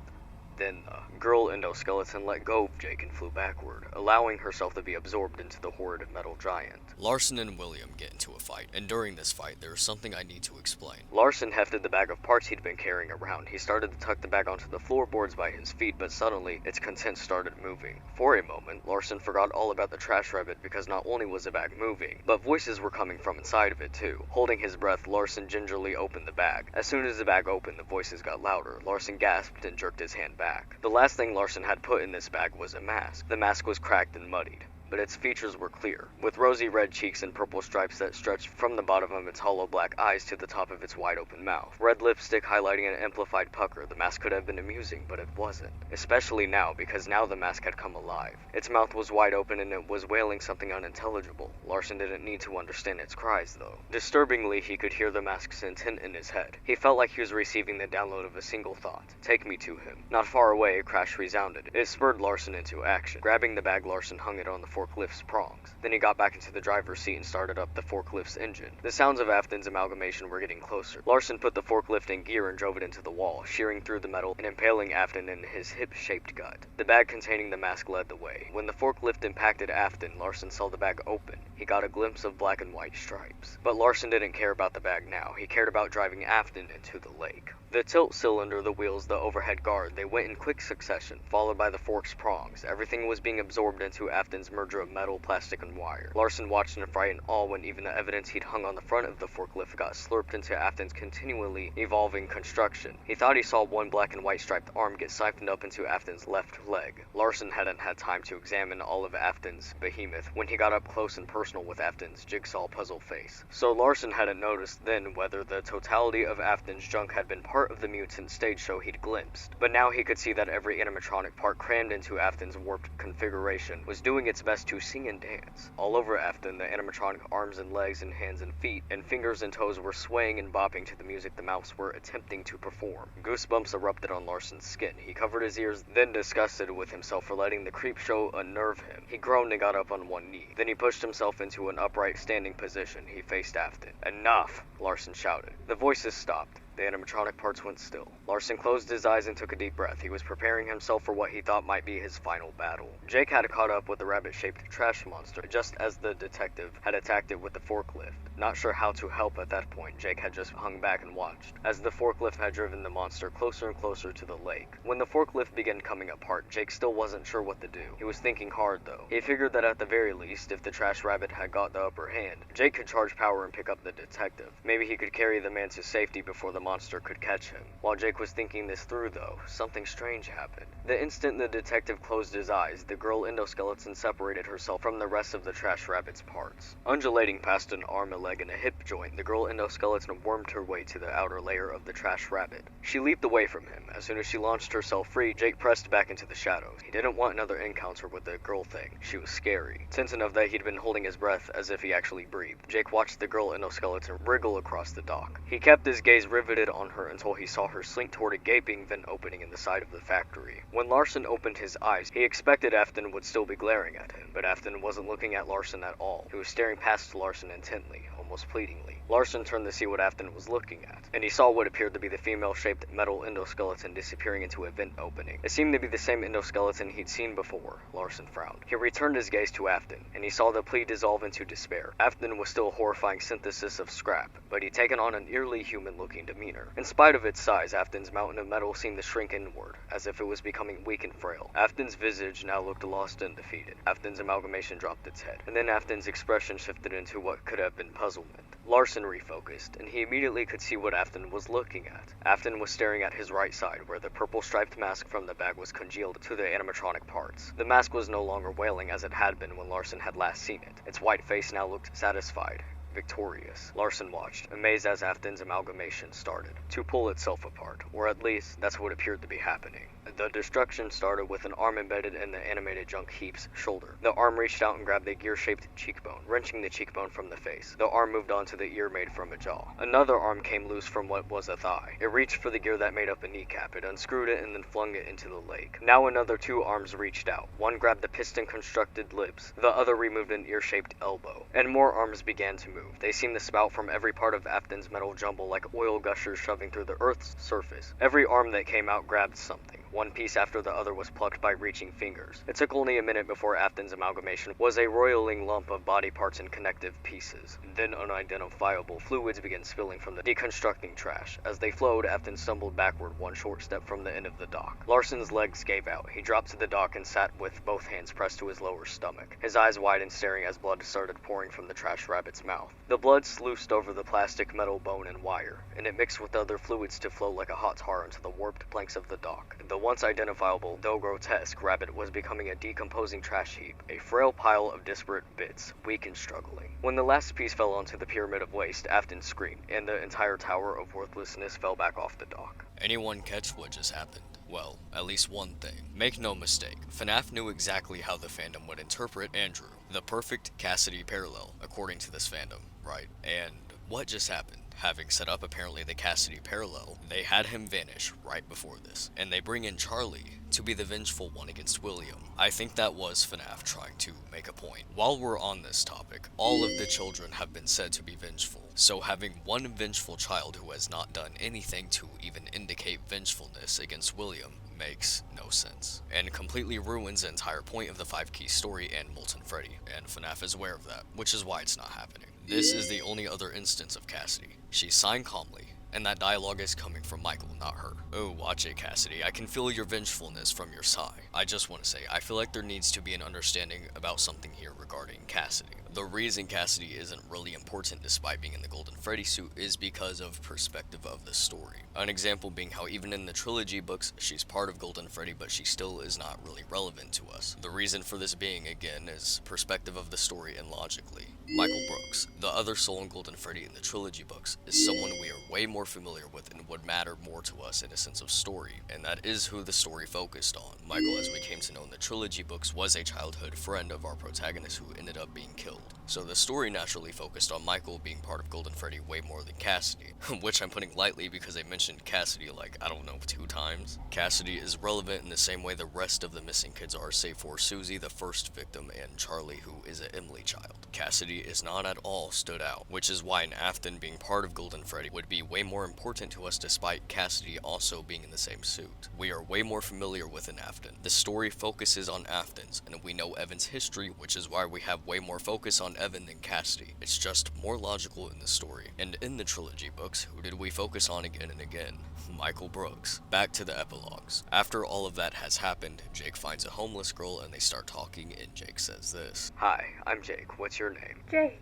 Speaker 6: Then the girl endoskeleton let go of Jake and flew backward, allowing herself to be absorbed into the horrid metal giant.
Speaker 1: Larson and William get into a fight, and during this fight, there is something I need to explain.
Speaker 6: Larson hefted the bag of parts he'd been carrying around. He started to tuck the bag onto the floorboards by his feet, but suddenly, its contents started moving. For a moment, Larson forgot all about the trash rabbit because not only was the bag moving, but voices were coming from inside of it too. Holding his breath, Larson gingerly opened the bag. As soon as the bag opened, the voices got louder. Larson gasped and jerked his hand back. The last thing Larson had put in this bag was a mask. The mask was cracked and muddied, but its features were clear, with rosy red cheeks and purple stripes that stretched from the bottom of its hollow black eyes to the top of its wide open mouth. Red lipstick highlighting an amplified pucker. The mask could have been amusing, but it wasn't. Especially now, because now the mask had come alive. Its mouth was wide open and it was wailing something unintelligible. Larson didn't need to understand its cries, though. Disturbingly, he could hear the mask's intent in his head. He felt like he was receiving the download of a single thought. Take me to him. Not far away, a crash resounded. It spurred Larson into action. Grabbing the bag, Larson hung it on the forklift's prongs. Then he got back into the driver's seat and started up the forklift's engine. The sounds of Afton's amalgamation were getting closer. Larson put the forklift in gear and drove it into the wall, shearing through the metal and impaling Afton in his hip-shaped gut. The bag containing the mask led the way. When the forklift impacted Afton, Larson saw the bag open. He got a glimpse of black and white stripes. But Larson didn't care about the bag now. He cared about driving Afton into the lake. The tilt cylinder, the wheels, the overhead guard, they went in quick succession, followed by the fork's prongs. Everything was being absorbed into Afton's merger of metal, plastic, and wire. Larson watched in fright and awe when even the evidence he'd hung on the front of the forklift got slurped into Afton's continually evolving construction. He thought he saw one black and white striped arm get siphoned up into Afton's left leg. Larson hadn't had time to examine all of Afton's behemoth when he got up close and personal with Afton's jigsaw puzzle face. So Larson hadn't noticed then whether the totality of Afton's junk had been part of the mutant stage show he'd glimpsed. But now he could see that every animatronic part crammed into Afton's warped configuration was doing its best to sing and dance. All over Afton, the animatronic arms and legs and hands and feet and fingers and toes were swaying and bopping to the music the mouse were attempting to perform. Goosebumps erupted on Larson's skin. He covered his ears, then disgusted with himself for letting the creep show unnerve him. He groaned and got up on one knee. Then he pushed himself into an upright standing position. He faced Afton. "Enough!" Larson shouted. The voices stopped. The animatronic parts went still. Larson closed his eyes and took a deep breath. He was preparing himself for what he thought might be his final battle. Jake had caught up with the rabbit-shaped trash monster, just as the detective had attacked it with the forklift. Not sure how to help at that point, Jake had just hung back and watched, as the forklift had driven the monster closer and closer to the lake. When the forklift began coming apart, Jake still wasn't sure what to do. He was thinking hard, though. He figured that at the very least, if the trash rabbit had got the upper hand, Jake could charge power and pick up the detective. Maybe he could carry the man to safety before the monster could catch him. While Jake was thinking this through, though, something strange happened. The instant the detective closed his eyes, the girl endoskeleton separated herself from the rest of the trash rabbit's parts. Undulating past an arm, a leg,
Speaker 1: leg and a hip joint, the girl endoskeleton wormed her way to the outer layer of the trash rabbit. She leaped away from him. As soon as she launched herself free, Jake pressed back into the shadows. He didn't want another encounter with the girl thing. She was scary. Tense enough that he'd been holding his breath as if he actually breathed. Jake watched the girl endoskeleton wriggle across the dock. He kept his gaze riveted on her until he saw her slink toward a gaping vent opening in the side of the factory. When Larson opened his eyes, he expected Afton would still be glaring at him, but Afton wasn't looking at Larson at all. He was staring past Larson intently, almost pleadingly. Larson turned to see what Afton was looking at, and he saw what appeared to be the female-shaped metal endoskeleton disappearing into a vent opening. It seemed to be the same endoskeleton he'd seen before. Larson frowned. He returned his gaze to Afton, and he saw the plea dissolve into despair. Afton was still a horrifying synthesis of scrap, but he'd taken on an eerily human-looking demeanor. In spite of its size, Afton's mountain of metal seemed to shrink inward, as if it was becoming weak and frail. Afton's visage now looked lost and defeated. Afton's amalgamation dropped its head, and then Afton's expression shifted into what could have been puzzlement. Larson refocused, and he immediately could see what Afton was looking at. Afton was staring at his right side, where the purple striped mask from the bag was congealed to the animatronic parts. The mask was no longer wailing as it had been when Larson had last seen it. Its white face now looked satisfied, victorious. Larson watched, amazed as Afton's amalgamation started to pull itself apart, or at least that's what appeared to be happening. The destruction started with an arm embedded in the animated junk heap's shoulder. The arm reached out and grabbed a gear-shaped cheekbone, wrenching the cheekbone from the face. The arm moved on to the ear made from a jaw. Another arm came loose from what was a thigh. It reached for the gear that made up a kneecap. It unscrewed it and then flung it into the lake. Now another two arms reached out. One grabbed the piston-constructed lips. The other removed an ear-shaped elbow. And more arms began to move. They seemed to spout from every part of Afton's metal jumble like oil gushers shoving through the Earth's surface. Every arm that came out grabbed something. One piece after the other was plucked by reaching fingers. It took only a minute before Afton's amalgamation was a roiling lump of body parts and connective pieces. Then unidentifiable fluids began spilling from the deconstructing trash. As they flowed, Afton stumbled backward one short step from the end of the dock. Larson's legs gave out. He dropped to the dock and sat with both hands pressed to his lower stomach. His eyes widened, staring as blood started pouring from the trash rabbit's mouth. The blood sluiced over the plastic, metal, bone, and wire, and it mixed with other fluids to flow like a hot tar into the warped planks of the dock. The once identifiable, though grotesque, rabbit was becoming a decomposing trash heap, a frail pile of disparate bits, weak and struggling. When the last piece fell onto the pyramid of waste, Afton screamed, and the entire tower of worthlessness fell back off the dock.
Speaker 6: Anyone catch what just happened? Well, at least one thing. Make no mistake, FNaF knew exactly how the fandom would interpret Andrew, the perfect Cassidy parallel, according to this fandom, right? And what just happened? Having set up apparently the Cassidy parallel, they had him vanish right before this, and they bring in Charlie to be the vengeful one against William. I think that was FNaF trying to make a point. While we're on this topic, all of the children have been said to be vengeful, so having one vengeful child who has not done anything to even indicate vengefulness against William makes no sense, and completely ruins the entire point of the 5 Keys story and Molten Freddy, and FNaF is aware of that, which is why it's not happening. This is the only other instance of Cassidy. She's sighing calmly, and that dialogue is coming from Michael, not her. Oh, watch it, Cassidy. I can feel your vengefulness from your sigh. I just want to say, I feel like there needs to be an understanding about something here regarding Cassidy. The reason Cassidy isn't really important despite being in the Golden Freddy suit is because of perspective of the story. An example being how even in the trilogy books, she's part of Golden Freddy, but she still is not really relevant to us. The reason for this being, again, is perspective of the story and logically. Michael Brooks, the other soul in Golden Freddy in the trilogy books, is someone we are way more familiar with and would matter more to us in a sense of story, and that is who the story focused on. Michael, as we came to know in the trilogy books, was a childhood friend of our protagonist who ended up being killed. So the story naturally focused on Michael being part of Golden Freddy way more than Cassidy, which I'm putting lightly because I mentioned Cassidy like, I don't know, 2 times. Cassidy is relevant in the same way the rest of the missing kids are, save for Susie, the first victim, and Charlie, who is an Emily child. Cassidy is not at all stood out, which is why an Afton being part of Golden Freddy would be way more important to us despite Cassidy also being in the same suit. We are way more familiar with an Afton. The story focuses on Aftons, and we know Evan's history, which is why we have way more focus on Evan than Cassidy. It's just more logical in the story. And in the trilogy books, who did we focus on again and again? Michael Brooks. Back to the epilogues. After all of that has happened, Jake finds a homeless girl and they start talking, and Jake says this.
Speaker 1: Hi, I'm Jake. What's your name?
Speaker 4: Jake.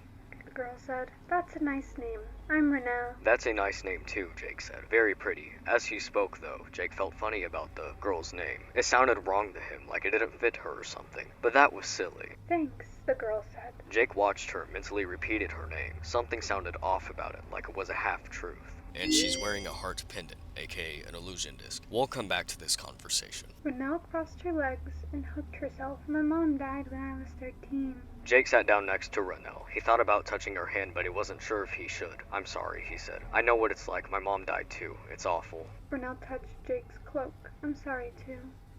Speaker 4: the girl said. That's a nice name. I'm Renelle.
Speaker 6: That's a nice name too, Jake said. Very pretty. As he spoke, though, Jake felt funny about the girl's name. It sounded wrong to him, like it didn't fit her or something. But that was silly.
Speaker 4: Thanks, the girl said.
Speaker 6: Jake watched her, mentally repeated her name. Something sounded off about it, like it was a half-truth.
Speaker 1: And she's wearing a heart pendant, aka an illusion disc. We'll come back to this conversation.
Speaker 4: Renelle crossed her legs and hugged herself. My mom died when I was 13.
Speaker 6: Jake sat down next to Renelle. He thought about touching her hand, but he wasn't sure if he should. I'm sorry, he said. I know what it's like. My mom died too. It's awful.
Speaker 4: Renelle touched Jake's cloak. I'm sorry too.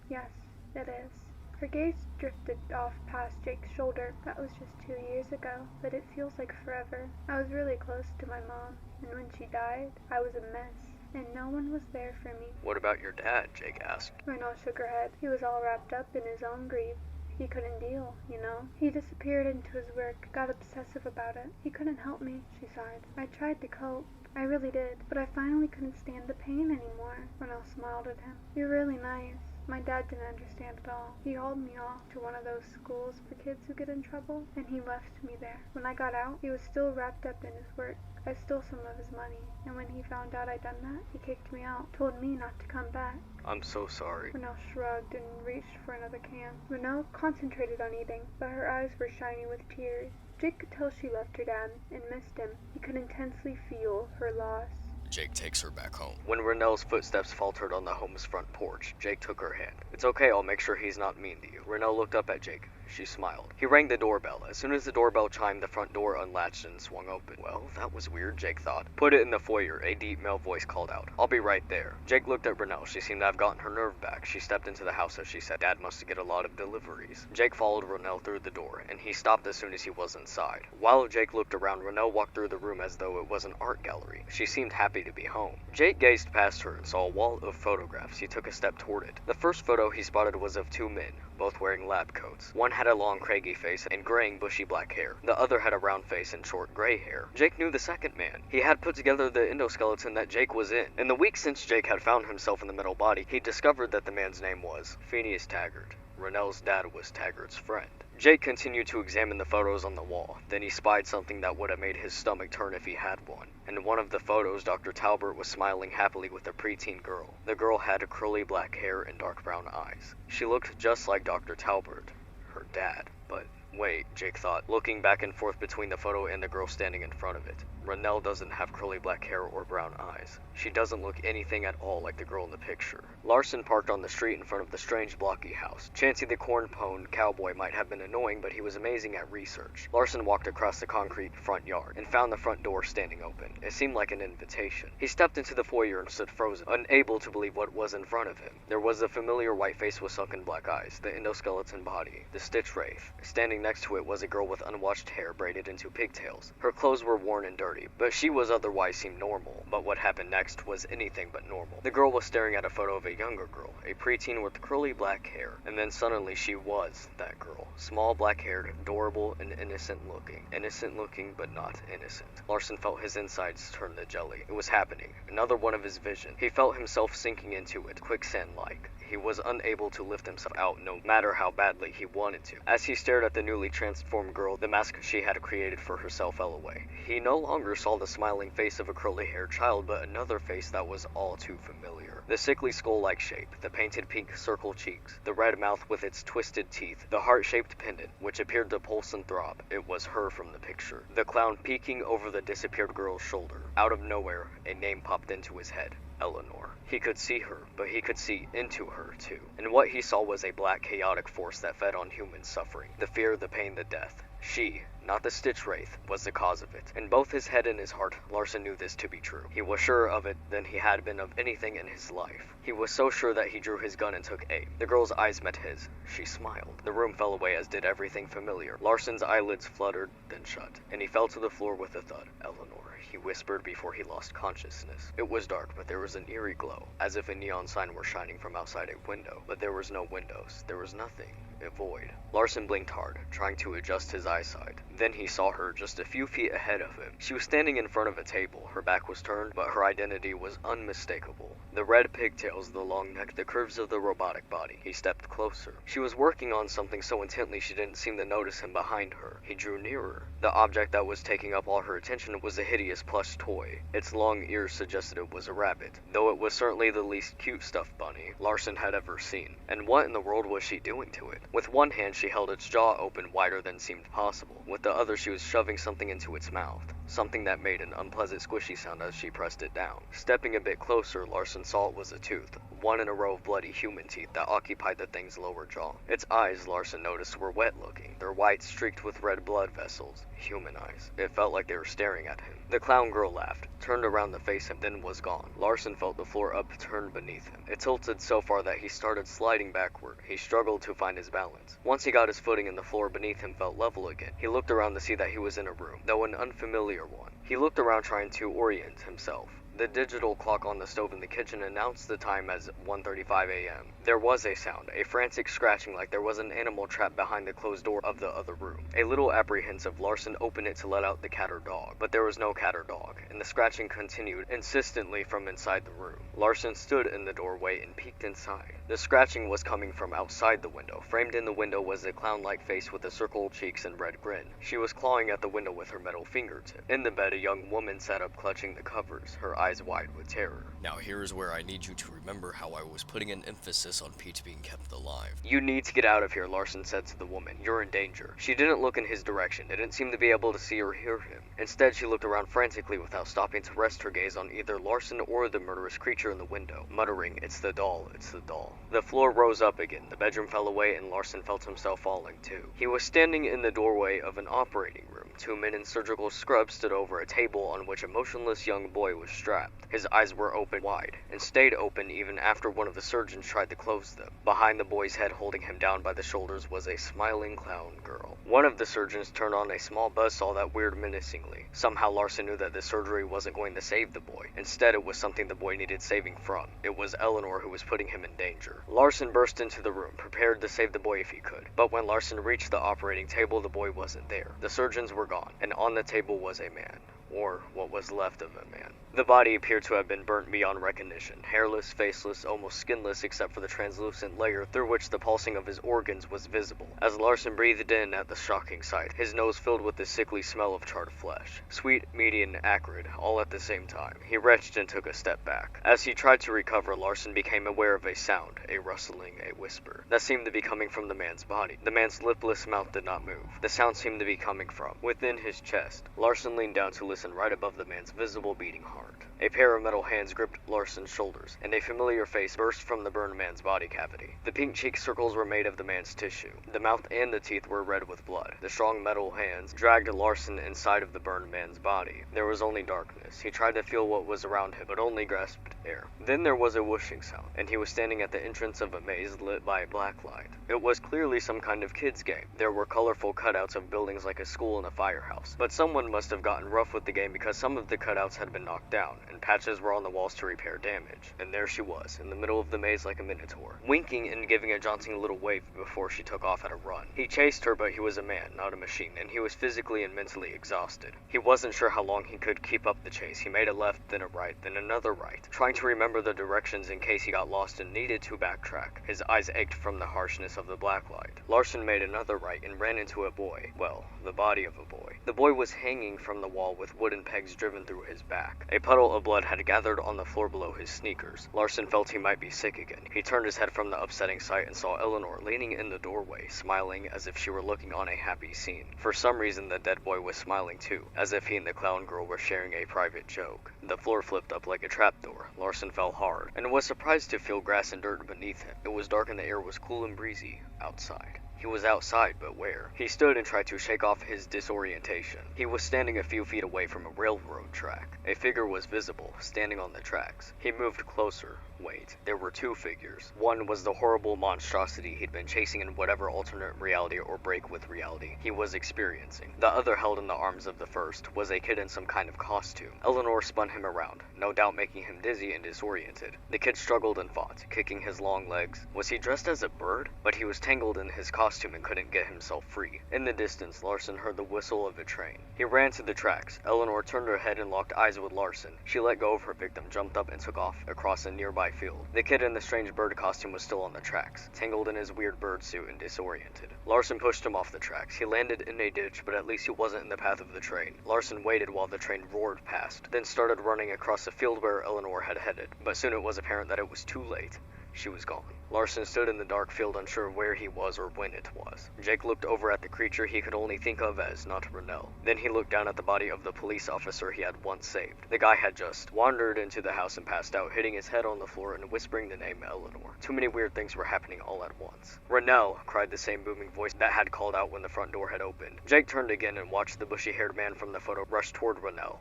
Speaker 4: Yes, it is. Her gaze drifted off past Jake's shoulder. That was just 2 years ago, but it feels like forever. I was really close to my mom, and when she died, I was a mess, and no one was there for me.
Speaker 6: What about your dad? Jake asked.
Speaker 4: Renelle shook her head. He was all wrapped up in his own grief. He couldn't deal, you know. He disappeared into his work, got obsessive about it. He couldn't help me, she sighed. I tried to cope. I really did, but I finally couldn't stand the pain anymore. Renelle smiled at him. You're really nice. My dad didn't understand at all. He hauled me off to one of those schools for kids who get in trouble, and he left me there. When I got out, he was still wrapped up in his work. I stole some of his money, and when he found out I'd done that, he kicked me out, told me not to come back.
Speaker 6: I'm so sorry.
Speaker 4: Renelle shrugged and reached for another can. Renelle concentrated on eating, but her eyes were shiny with tears. Jake could tell she loved her dad and missed him. He could intensely feel her loss.
Speaker 1: Jake takes her back home.
Speaker 6: When Renelle's footsteps faltered on the home's front porch, Jake took her hand. It's okay, I'll make sure he's not mean to you. Renelle looked up at Jake. She smiled. He rang the doorbell. As soon as the doorbell chimed, the front door unlatched and swung open. Well, that was weird, Jake thought. Put it in the foyer, a deep male voice called out. I'll be right there. Jake looked at Renelle. She seemed to have gotten her nerve back. She stepped into the house as she said, Dad must get a lot of deliveries. Jake followed Renelle through the door, and he stopped as soon as he was inside. While Jake looked around, Renelle walked through the room as though it was an art gallery. She seemed happy to be home. Jake gazed past her and saw a wall of photographs. He took a step toward it. The first photo he spotted was of two men, both wearing lab coats. One had a long, craggy face and graying, bushy black hair. The other had a round face and short gray hair. Jake knew the second man. He had put together the endoskeleton that Jake was in. In the week since Jake had found himself in the metal body, he discovered that the man's name was Phineas Taggart. Renelle's dad was Taggart's friend. Jake continued to examine the photos on the wall. Then he spied something that would have made his stomach turn if he had one. In one of the photos, Dr. Talbert was smiling happily with a preteen girl. The girl had curly black hair and dark brown eyes. She looked just like Dr. Talbert, her dad. But wait, Jake thought, looking back and forth between the photo and the girl standing in front of it. Renelle doesn't have curly black hair or brown eyes. She doesn't look anything at all like the girl in the picture. Larson parked on the street in front of the strange blocky house. Chancey the corn-pwned cowboy might have been annoying, but he was amazing at research. Larson walked across the concrete front yard and found the front door standing open. It seemed like an invitation. He stepped into the foyer and stood frozen, unable to believe what was in front of him. There was the familiar white face with sunken black eyes, the endoskeleton body, the stitch wraith. Standing next to it was a girl with unwashed hair braided into pigtails. Her clothes were worn and dirty, but she was otherwise seemed normal. But what happened next was anything but normal. The girl was staring at a photo of a younger girl, a preteen with curly black hair, and then suddenly she was that girl. Small, black-haired, adorable, and innocent looking. Innocent looking, but not innocent. Larson felt his insides turn to jelly. It was happening. Another one of his vision. He felt himself sinking into it, quicksand-like. He was unable to lift himself out, no matter how badly he wanted to. As he stared at the newly transformed girl, the mask she had created for herself fell away. He no longer saw the smiling face of a curly-haired child, but another face that was all too familiar. The sickly skull-like shape, the painted pink circle cheeks, the red mouth with its twisted teeth, the heart-shaped pendant, which appeared to pulse and throb. It was her from the picture. The clown peeking over the disappeared girl's shoulder. Out of nowhere, a name popped into his head. Eleanor. He could see her, but he could see into her, too. And what he saw was a black, chaotic force that fed on human suffering. The fear, the pain, the death. She, not the Stitch Wraith, was the cause of it. In both his head and his heart, Larson knew this to be true. He was surer of it than he had been of anything in his life. He was so sure that he drew his gun and took aim. The girl's eyes met his. She smiled. The room fell away, as did everything familiar. Larson's eyelids fluttered, then shut, and he fell to the floor with a thud. Eleanor, he whispered before he lost consciousness. It was dark, but there was an eerie glow, as if a neon sign were shining from outside a window. But there was no windows. There was nothing. a void. Larson blinked hard, trying to adjust his eyesight. Then he saw her just a few feet ahead of him. She was standing in front of a table. Her back was turned, but her identity was unmistakable. The red pigtails, the long neck, the curves of the robotic body. He stepped closer. She was working on something so intently she didn't seem to notice him behind her. He drew nearer. The object that was taking up all her attention was a hideous plush toy. Its long ears suggested it was a rabbit, though it was certainly the least cute stuffed bunny Larson had ever seen. And what in the world was she doing to it? With one hand she held its jaw open wider than seemed possible. With the other she was shoving something into its mouth, something that made an unpleasant squishy sound as she pressed it down. Stepping a bit closer, Larson saw it was a tooth, one in a row of bloody human teeth that occupied the thing's lower jaw. Its eyes, Larson noticed, were wet looking, their whites streaked with red blood vessels. Human eyes. It felt like they were staring at him. The clown girl laughed, turned around to face him, then was gone. Larson felt the floor upturned beneath him. It tilted so far that he started sliding backward. He struggled to find his balance. Once he got his footing and the floor beneath him felt level again, he looked around to see that he was in a room, though an unfamiliar one. He looked around trying to orient himself. The digital clock on the stove in the kitchen announced the time as 1:35 a.m. There was a sound, a frantic scratching like there was an animal trapped behind the closed door of the other room. A little apprehensive, Larson opened it to let out the cat or dog, but there was no cat or dog, and the scratching continued insistently from inside the room. Larson stood in the doorway and peeked inside. The scratching was coming from outside the window. Framed in the window was a clown-like face with a circled cheeks and red grin. She was clawing at the window with her metal fingertip. In the bed, a young woman sat up clutching the covers, her eyes wide with terror.
Speaker 1: Now here's where I need you to remember how I was putting an emphasis on Pete being kept alive.
Speaker 6: You need to get out of here, Larson said to the woman. You're in danger. She didn't look in his direction, didn't seem to be able to see or hear him. Instead, she looked around frantically without stopping to rest her gaze on either Larson or the murderous creature in the window, muttering, "It's the doll, it's the doll." The floor rose up again, the bedroom fell away, and Larson felt himself falling too. He was standing in the doorway of an operating room. Two men in surgical scrubs stood over a table on which a motionless young boy was strapped. His eyes were open wide, and stayed open even after one of the surgeons tried to close them. Behind the boy's head, holding him down by the shoulders, was a smiling clown girl. One of the surgeons turned on a small buzzsaw that whirred menacingly. Somehow Larson knew that the surgery wasn't going to save the boy. Instead, it was something the boy needed saving from. It was Eleanor who was putting him in danger. Larson burst into the room, prepared to save the boy if he could. But when Larson reached the operating table, the boy wasn't there. The surgeons were gone, and on the table was a man. Or what was left of a man. The body appeared to have been burnt beyond recognition, hairless, faceless, almost skinless except for the translucent layer through which the pulsing of his organs was visible. As Larson breathed in at the shocking sight, his nose filled with the sickly smell of charred flesh. Sweet, meaty, and acrid, all at the same time. He retched and took a step back. As he tried to recover, Larson became aware of a sound, a rustling, a whisper, that seemed to be coming from the man's body. The man's lipless mouth did not move. The sound seemed to be coming from within his chest. Larson leaned down to listen right above the man's visible beating heart. A pair of metal hands gripped Larson's shoulders, and a familiar face burst from the burned man's body cavity. The pink cheek circles were made of the man's tissue. The mouth and the teeth were red with blood. The strong metal hands dragged Larson inside of the burned man's body. There was only darkness. He tried to feel what was around him, but only grasped air. Then there was a whooshing sound, and he was standing at the entrance of a maze lit by a black light. It was clearly some kind of kid's game. There were colorful cutouts of buildings like a school and a firehouse, but someone must have gotten rough with the game because some of the cutouts had been knocked down, and patches were on the walls to repair damage. And there she was, in the middle of the maze like a minotaur, winking and giving a jaunting little wave before she took off at a run. He chased her, but he was a man, not a machine, and he was physically and mentally exhausted. He wasn't sure how long he could keep up the chase. He made a left, then a right, then another right, trying to remember the directions in case he got lost and needed to backtrack. His eyes ached from the harshness of the black light. Larson made another right and ran into a boy. Well, the body of a boy. The boy was hanging from the wall with wooden pegs driven through his back. A puddle of blood had gathered on the floor below his sneakers. Larson felt he might be sick again. He turned his head from the upsetting sight and saw Eleanor leaning in the doorway, smiling as if she were looking on a happy scene. For some reason, the dead boy was smiling too, as if he and the clown girl were sharing a private joke. The floor flipped up like a trapdoor. Larson fell hard, and was surprised to feel grass and dirt beneath him. It was dark and the air was cool and breezy outside. He was outside, but where? He stood and tried to shake off his disorientation. He was standing a few feet away from a railroad track. A figure was visible, standing on the tracks. He moved closer. Wait, there were two figures. One was the horrible monstrosity he'd been chasing in whatever alternate reality or break with reality he was experiencing. The other, held in the arms of the first, was a kid in some kind of costume. Eleanor spun him around, no doubt making him dizzy and disoriented. The kid struggled and fought, kicking his long legs. Was he dressed as a bird? But he was tangled in his costume costume and couldn't get himself free. In the distance, Larson heard the whistle of a train. He ran to the tracks. Eleanor turned her head and locked eyes with Larson. She let go of her victim, jumped up, and took off across a nearby field. The kid in the strange bird costume was still on the tracks, tangled in his weird bird suit and disoriented. Larson pushed him off the tracks. He landed in a ditch, but at least he wasn't in the path of the train. Larson waited while the train roared past, then started running across the field where Eleanor had headed. But soon it was apparent that it was too late. She was gone. Larson stood in the dark field, unsure where he was or when it was. Jake looked over at the creature he could only think of as not Renell. Then he looked down at the body of the police officer he had once saved. The guy had just wandered into the house and passed out, hitting his head on the floor and whispering the name Eleanor. Too many weird things were happening all at once. "Renell!" cried the same booming voice that had called out when the front door had opened. Jake turned again and watched the bushy-haired man from the photo rush toward Renell.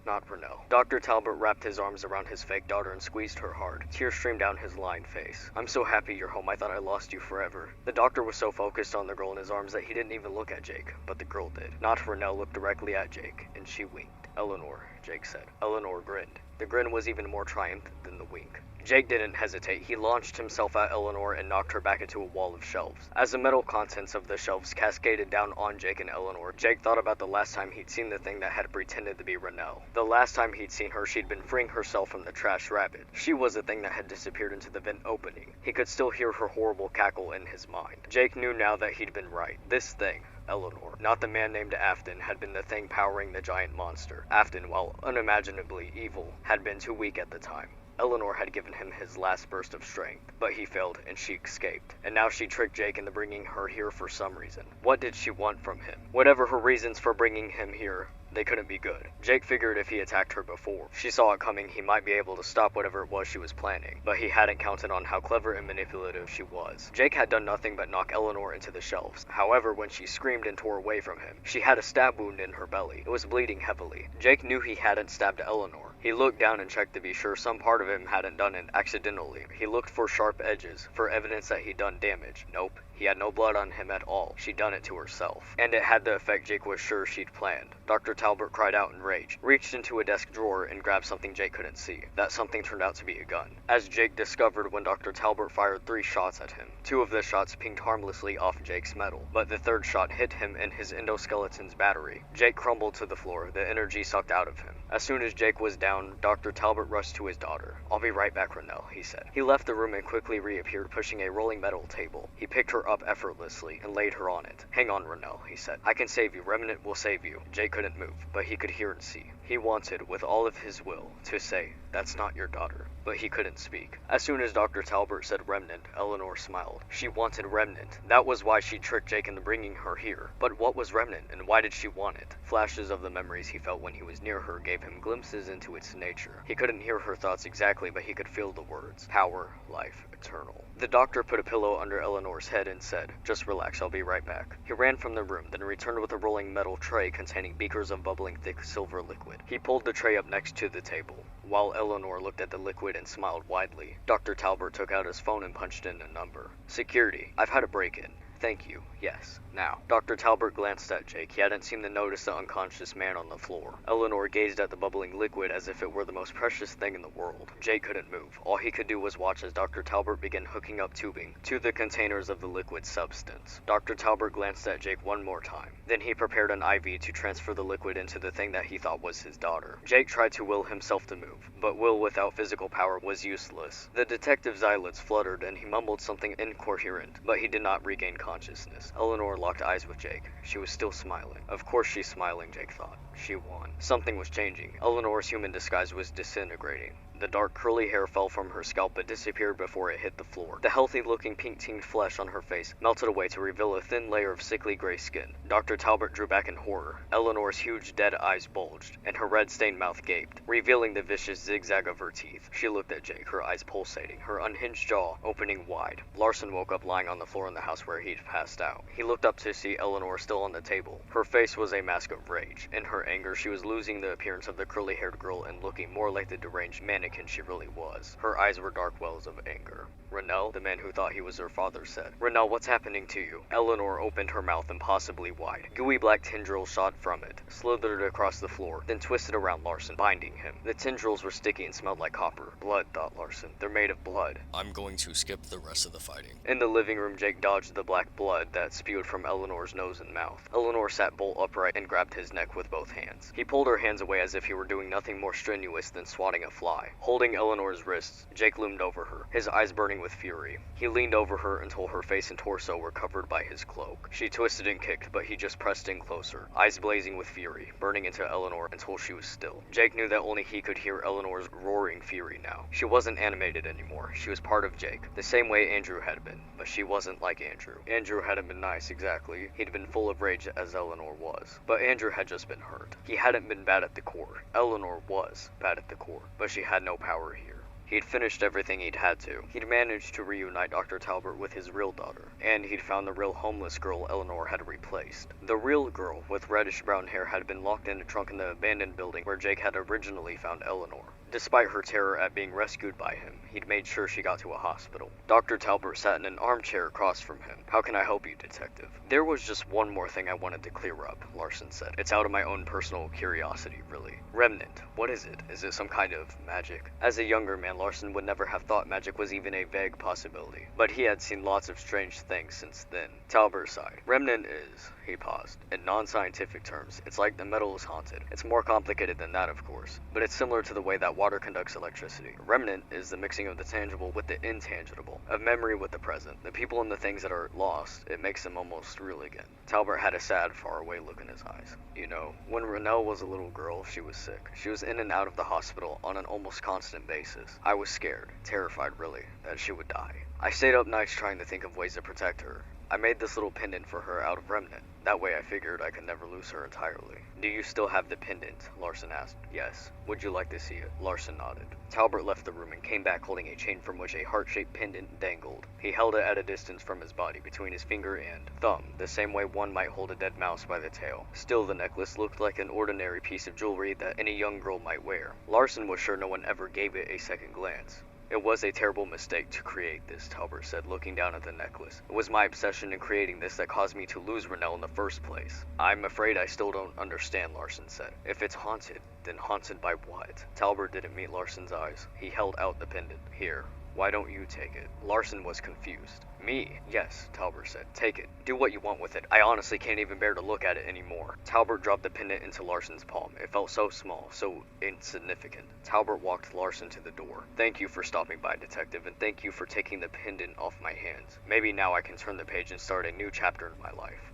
Speaker 6: Not Renell. Dr. Talbot wrapped his arms around his fake daughter and squeezed her hard. Tears streamed down his lined face. "I'm so happy you're home. I thought I lost you forever." The doctor was so focused on the girl in his arms that he didn't even look at Jake, but the girl did. Not Renell looked directly at Jake, and she winked. "Eleanor," Jake said. Eleanor grinned. The grin was even more triumphant than the wink. Jake didn't hesitate. He launched himself at Eleanor and knocked her back into a wall of shelves. As the metal contents of the shelves cascaded down on Jake and Eleanor, Jake thought about the last time he'd seen the thing that had pretended to be Renell. The last time he'd seen her, she'd been freeing herself from the trash rabbit. She was the thing that had disappeared into the vent opening. He could still hear her horrible cackle in his mind. Jake knew now that he'd been right. This thing, Eleanor, not the man named Afton, had been the thing powering the giant monster. Afton, while unimaginably evil, had been too weak at the time. Eleanor had given him his last burst of strength, but he failed and she escaped. And now she tricked Jake into bringing her here for some reason. What did she want from him? Whatever her reasons for bringing him here, they couldn't be good. Jake figured if he attacked her before she saw it coming, he might be able to stop whatever it was she was planning, but he hadn't counted on how clever and manipulative she was. Jake had done nothing but knock Eleanor into the shelves. However, when she screamed and tore away from him, she had a stab wound in her belly. It was bleeding heavily. Jake knew he hadn't stabbed Eleanor. He looked down and checked to be sure some part of him hadn't done it accidentally. He looked for sharp edges, for evidence that he'd done damage. Nope. He had no blood on him at all. She'd done it to herself. And it had the effect Jake was sure she'd planned. Dr. Talbot cried out in rage, reached into a desk drawer, and grabbed something Jake couldn't see. That something turned out to be a gun. As Jake discovered when Dr. Talbot fired 3 shots at him. 2 of the shots pinged harmlessly off Jake's metal, but the 3rd shot hit him in his endoskeleton's battery. Jake crumbled to the floor, the energy sucked out of him. As soon as Jake was down, Dr. Talbot rushed to his daughter. "I'll be right back, Renell," he said. He left the room and quickly reappeared, pushing a rolling metal table. He picked her up effortlessly and laid her on it. "Hang on, Renell," he said. "I can save you. Remnant will save you." Jake couldn't move, but he could hear and see. He wanted, with all of his will, to say, "That's not your daughter," but he couldn't speak. As soon as Dr. Talbot said Remnant, Eleanor smiled. She wanted Remnant. That was why she tricked Jake into bringing her here. But what was Remnant, and why did she want it? Flashes of the memories he felt when he was near her gave him glimpses into its nature. He couldn't hear her thoughts exactly, but he could feel the words. Power, life, eternal. The doctor put a pillow under Eleanor's head and said, "Just relax, I'll be right back." He ran from the room, then returned with a rolling metal tray containing beakers of bubbling thick silver liquid. He pulled the tray up next to the table, while Eleanor looked at the liquid and smiled widely. Dr. Talbot took out his phone and punched in a number. "Security. I've had a break-in." "Thank you. Yes. Now." Dr. Talbot glanced at Jake. He hadn't seemed to notice the unconscious man on the floor. Eleanor gazed at the bubbling liquid as if it were the most precious thing in the world. Jake couldn't move. All he could do was watch as Dr. Talbot began hooking up tubing to the containers of the liquid substance. Dr. Talbot glanced at Jake one more time. Then he prepared an IV to transfer the liquid into the thing that he thought was his daughter. Jake tried to will himself to move, but will without physical power was useless. The detective's eyelids fluttered and he mumbled something incoherent, but he did not regain consciousness. Eleanor locked eyes with Jake. She was still smiling. Of course she's smiling, Jake thought. She won. Something was changing. Eleanor's human disguise was disintegrating. The dark curly hair fell from her scalp but disappeared before it hit the floor. The healthy-looking pink-tinged flesh on her face melted away to reveal a thin layer of sickly gray skin. Dr. Talbot drew back in horror. Eleanor's huge dead eyes bulged, and her red-stained mouth gaped, revealing the vicious zigzag of her teeth. She looked at Jake, her eyes pulsating, her unhinged jaw opening wide. Larson woke up lying on the floor in the house where he'd passed out. He looked up to see Eleanor still on the table. Her face was a mask of rage. In her her anger, she was losing the appearance of the curly-haired girl and looking more like the deranged mannequin she really was. Her eyes were dark wells of anger. Renell, the man who thought he was her father, said, "Renell, what's happening to you?" Eleanor opened her mouth impossibly wide. Gooey black tendrils shot from it, slithered across the floor, then twisted around Larson, binding him. The tendrils were sticky and smelled like copper. Blood, thought Larson. They're made of blood.
Speaker 1: I'm going to skip the rest of the fighting.
Speaker 6: In the living room, Jake dodged the black blood that spewed from Eleanor's nose and mouth. Eleanor sat bolt upright and grabbed his neck with both hands. He pulled her hands away as if he were doing nothing more strenuous than swatting a fly. Holding Eleanor's wrists, Jake loomed over her, his eyes burning with fury. He leaned over her until her face and torso were covered by his cloak. She twisted and kicked, but he just pressed in closer, eyes blazing with fury, burning into Eleanor until she was still. Jake knew that only he could hear Eleanor's roaring fury now. She wasn't animated anymore. She was part of Jake, the same way Andrew had been, but she wasn't like Andrew. Andrew hadn't been nice, exactly. He'd been full of rage as Eleanor was. But Andrew had just been hurt. He hadn't been bad at the core. Eleanor was bad at the core, but she had no power here. He'd finished everything he'd had to. He'd managed to reunite Dr. Talbot with his real daughter, and he'd found the real homeless girl Eleanor had replaced. The real girl with reddish-brown hair had been locked in a trunk in the abandoned building where Jake had originally found Eleanor. Despite her terror at being rescued by him, he'd made sure she got to a hospital. Dr. Talbot sat in an armchair across from him. "How can I help you, detective?" "There was just one more thing I wanted to clear up," Larson said. "It's out of my own personal curiosity, really. Remnant, what is it? Is it some kind of magic?" As a younger man, Larson would never have thought magic was even a vague possibility, but he had seen lots of strange things since then. Talbot sighed. "Remnant is," he paused. "In non-scientific terms, it's like the metal is haunted. It's more complicated than that, of course, but it's similar to the way that water conducts electricity. Remnant is the mixing of the tangible with the intangible, of memory with the present. The people and the things that are lost, it makes them almost real again." Talbot had a sad, faraway look in his eyes. "You know, when Renell was a little girl, she was sick. She was in and out of the hospital on an almost constant basis. I was scared, terrified really, that she would die. I stayed up nights trying to think of ways to protect her. I made this little pendant for her out of Remnant. That way I figured I could never lose her entirely." "Do you still have the pendant?" Larson asked. "Yes. Would you like to see it?" Larson nodded. Talbot left the room and came back holding a chain from which a heart-shaped pendant dangled. He held it at a distance from his body, between his finger and thumb, the same way one might hold a dead mouse by the tail. Still, the necklace looked like an ordinary piece of jewelry that any young girl might wear. Larson was sure no one ever gave it a second glance. "It was a terrible mistake to create this," Talbot said, looking down at the necklace. "It was my obsession in creating this that caused me to lose Renell in the first place." "I'm afraid I still don't understand," Larson said. "If it's haunted, then haunted by what?" Talbot didn't meet Larson's eyes. He held out the pendant. "Here. Why don't you take it?" Larson was confused. "Me? Yes," Talbot said. "Take it. Do what you want with it. I honestly can't even bear to look at it anymore." Talbot dropped the pendant into Larson's palm. It felt so small, so insignificant. Talbot walked Larson to the door. "Thank you for stopping by, detective, and thank you for taking the pendant off my hands. Maybe now I can turn the page and start a new chapter in my life.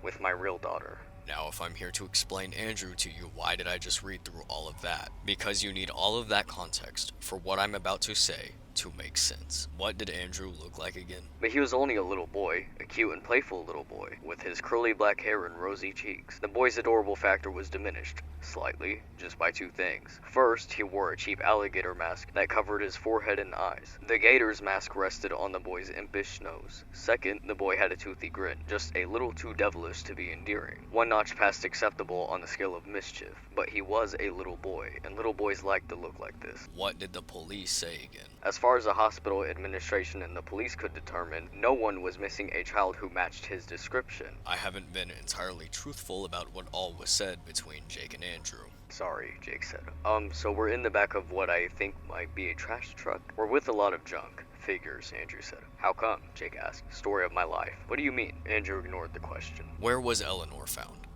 Speaker 6: With my real daughter."
Speaker 1: Now, if I'm here to explain Andrew to you, why did I just read through all of that? Because you need all of that context for what I'm about to say to make sense. What did Andrew look like again?
Speaker 6: But he was only a little boy, a cute and playful little boy, with his curly black hair and rosy cheeks. The boy's adorable factor was diminished, slightly, just by two things. First, he wore a cheap alligator mask that covered his forehead and eyes. The gator's mask rested on the boy's impish nose. Second, the boy had a toothy grin, just a little too devilish to be endearing. One notch past acceptable on the scale of mischief. But he was a little boy, and little boys like to look like this.
Speaker 1: What did the police say again?
Speaker 6: As far as the hospital administration and the police could determine, no one was missing a child who matched his description.
Speaker 1: I haven't been entirely truthful about what all was said between Jake and Andrew.
Speaker 6: Sorry, Jake said. So we're in the back of what I think might be a trash truck. We're with a lot of junk. Figures, Andrew said. How come? Jake asked. Story of my life. What do you mean? Andrew ignored the question.
Speaker 1: Where was Eleanor found?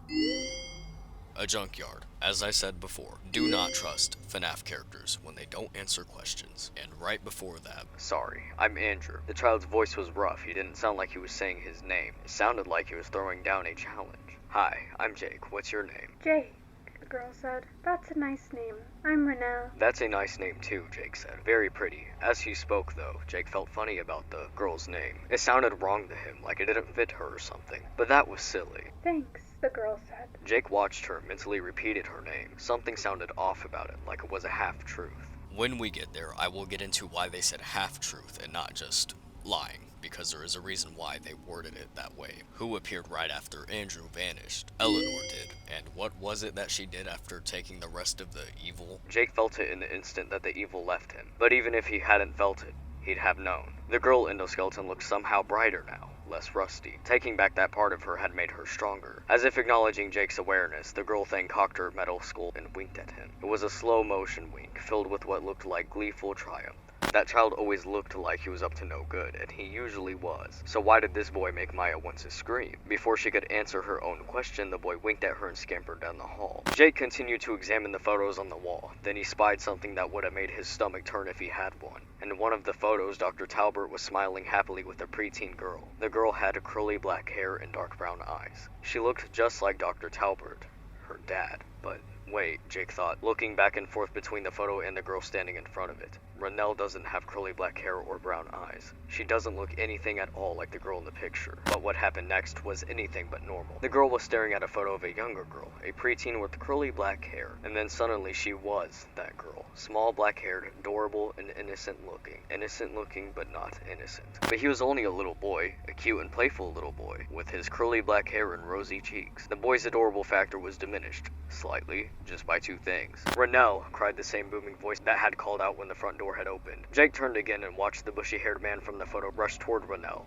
Speaker 1: A junkyard. As I said before, do not trust FNaF characters when they don't answer questions. And right before that...
Speaker 6: Sorry, I'm Andrew. The child's voice was rough. He didn't sound like he was saying his name. It sounded like he was throwing down a challenge. Hi, I'm Jake. What's your name?
Speaker 4: Jake, the girl said. That's a nice name. I'm Renell.
Speaker 6: That's a nice name too, Jake said. Very pretty. As he spoke, though, Jake felt funny about the girl's name. It sounded wrong to him, like it didn't fit her or something. But that was silly.
Speaker 4: Thanks, the girl said.
Speaker 6: Jake watched her, mentally repeated her name. Something sounded off about it, like it was a half-truth.
Speaker 1: When we get there, I will get into why they said half-truth and not just lying. because there is a reason why they worded it that way. Who appeared right after Andrew vanished? Eleanor did. And what was it that she did after taking the rest of the evil? Jake felt it in the instant that the evil left him. But even if he hadn't felt it, he'd have known. The girl endoskeleton looked somehow brighter now, less rusty. Taking back that part of her had made her stronger. As if acknowledging Jake's awareness, the girl thing cocked her metal skull and winked at him. It was a slow motion wink, filled with what looked like gleeful triumph. That child always looked like he was up to no good, and he usually was. So why did this boy make Maya want to scream? Before she could answer her own question, the boy winked at her and scampered down the hall. Jake continued to examine the photos on the wall. Then he spied something that would have made his stomach turn if he had one. In one of the photos, Dr. Talbert was smiling happily with a preteen girl. The girl had curly black hair and dark brown eyes. She looked just like Dr. Talbert, her dad. But wait, Jake thought, looking back and forth between the photo and the girl standing in front of it. Renelle doesn't have curly black hair or brown eyes. She doesn't look anything at all like the girl in the picture. But what happened next was anything but normal. The girl was staring at a photo of a younger girl, a preteen with curly black hair, and then suddenly she was that girl. Small, black-haired, adorable, and innocent looking. Innocent looking, but not innocent. But he was only a little boy, a cute and playful little boy, with his curly black hair and rosy cheeks. The boy's adorable factor was diminished, slightly, just by two things. "Renelle!" cried the same booming voice that had called out when the front door had opened. Jake turned again and watched the bushy-haired man from the photo rush toward Renelle.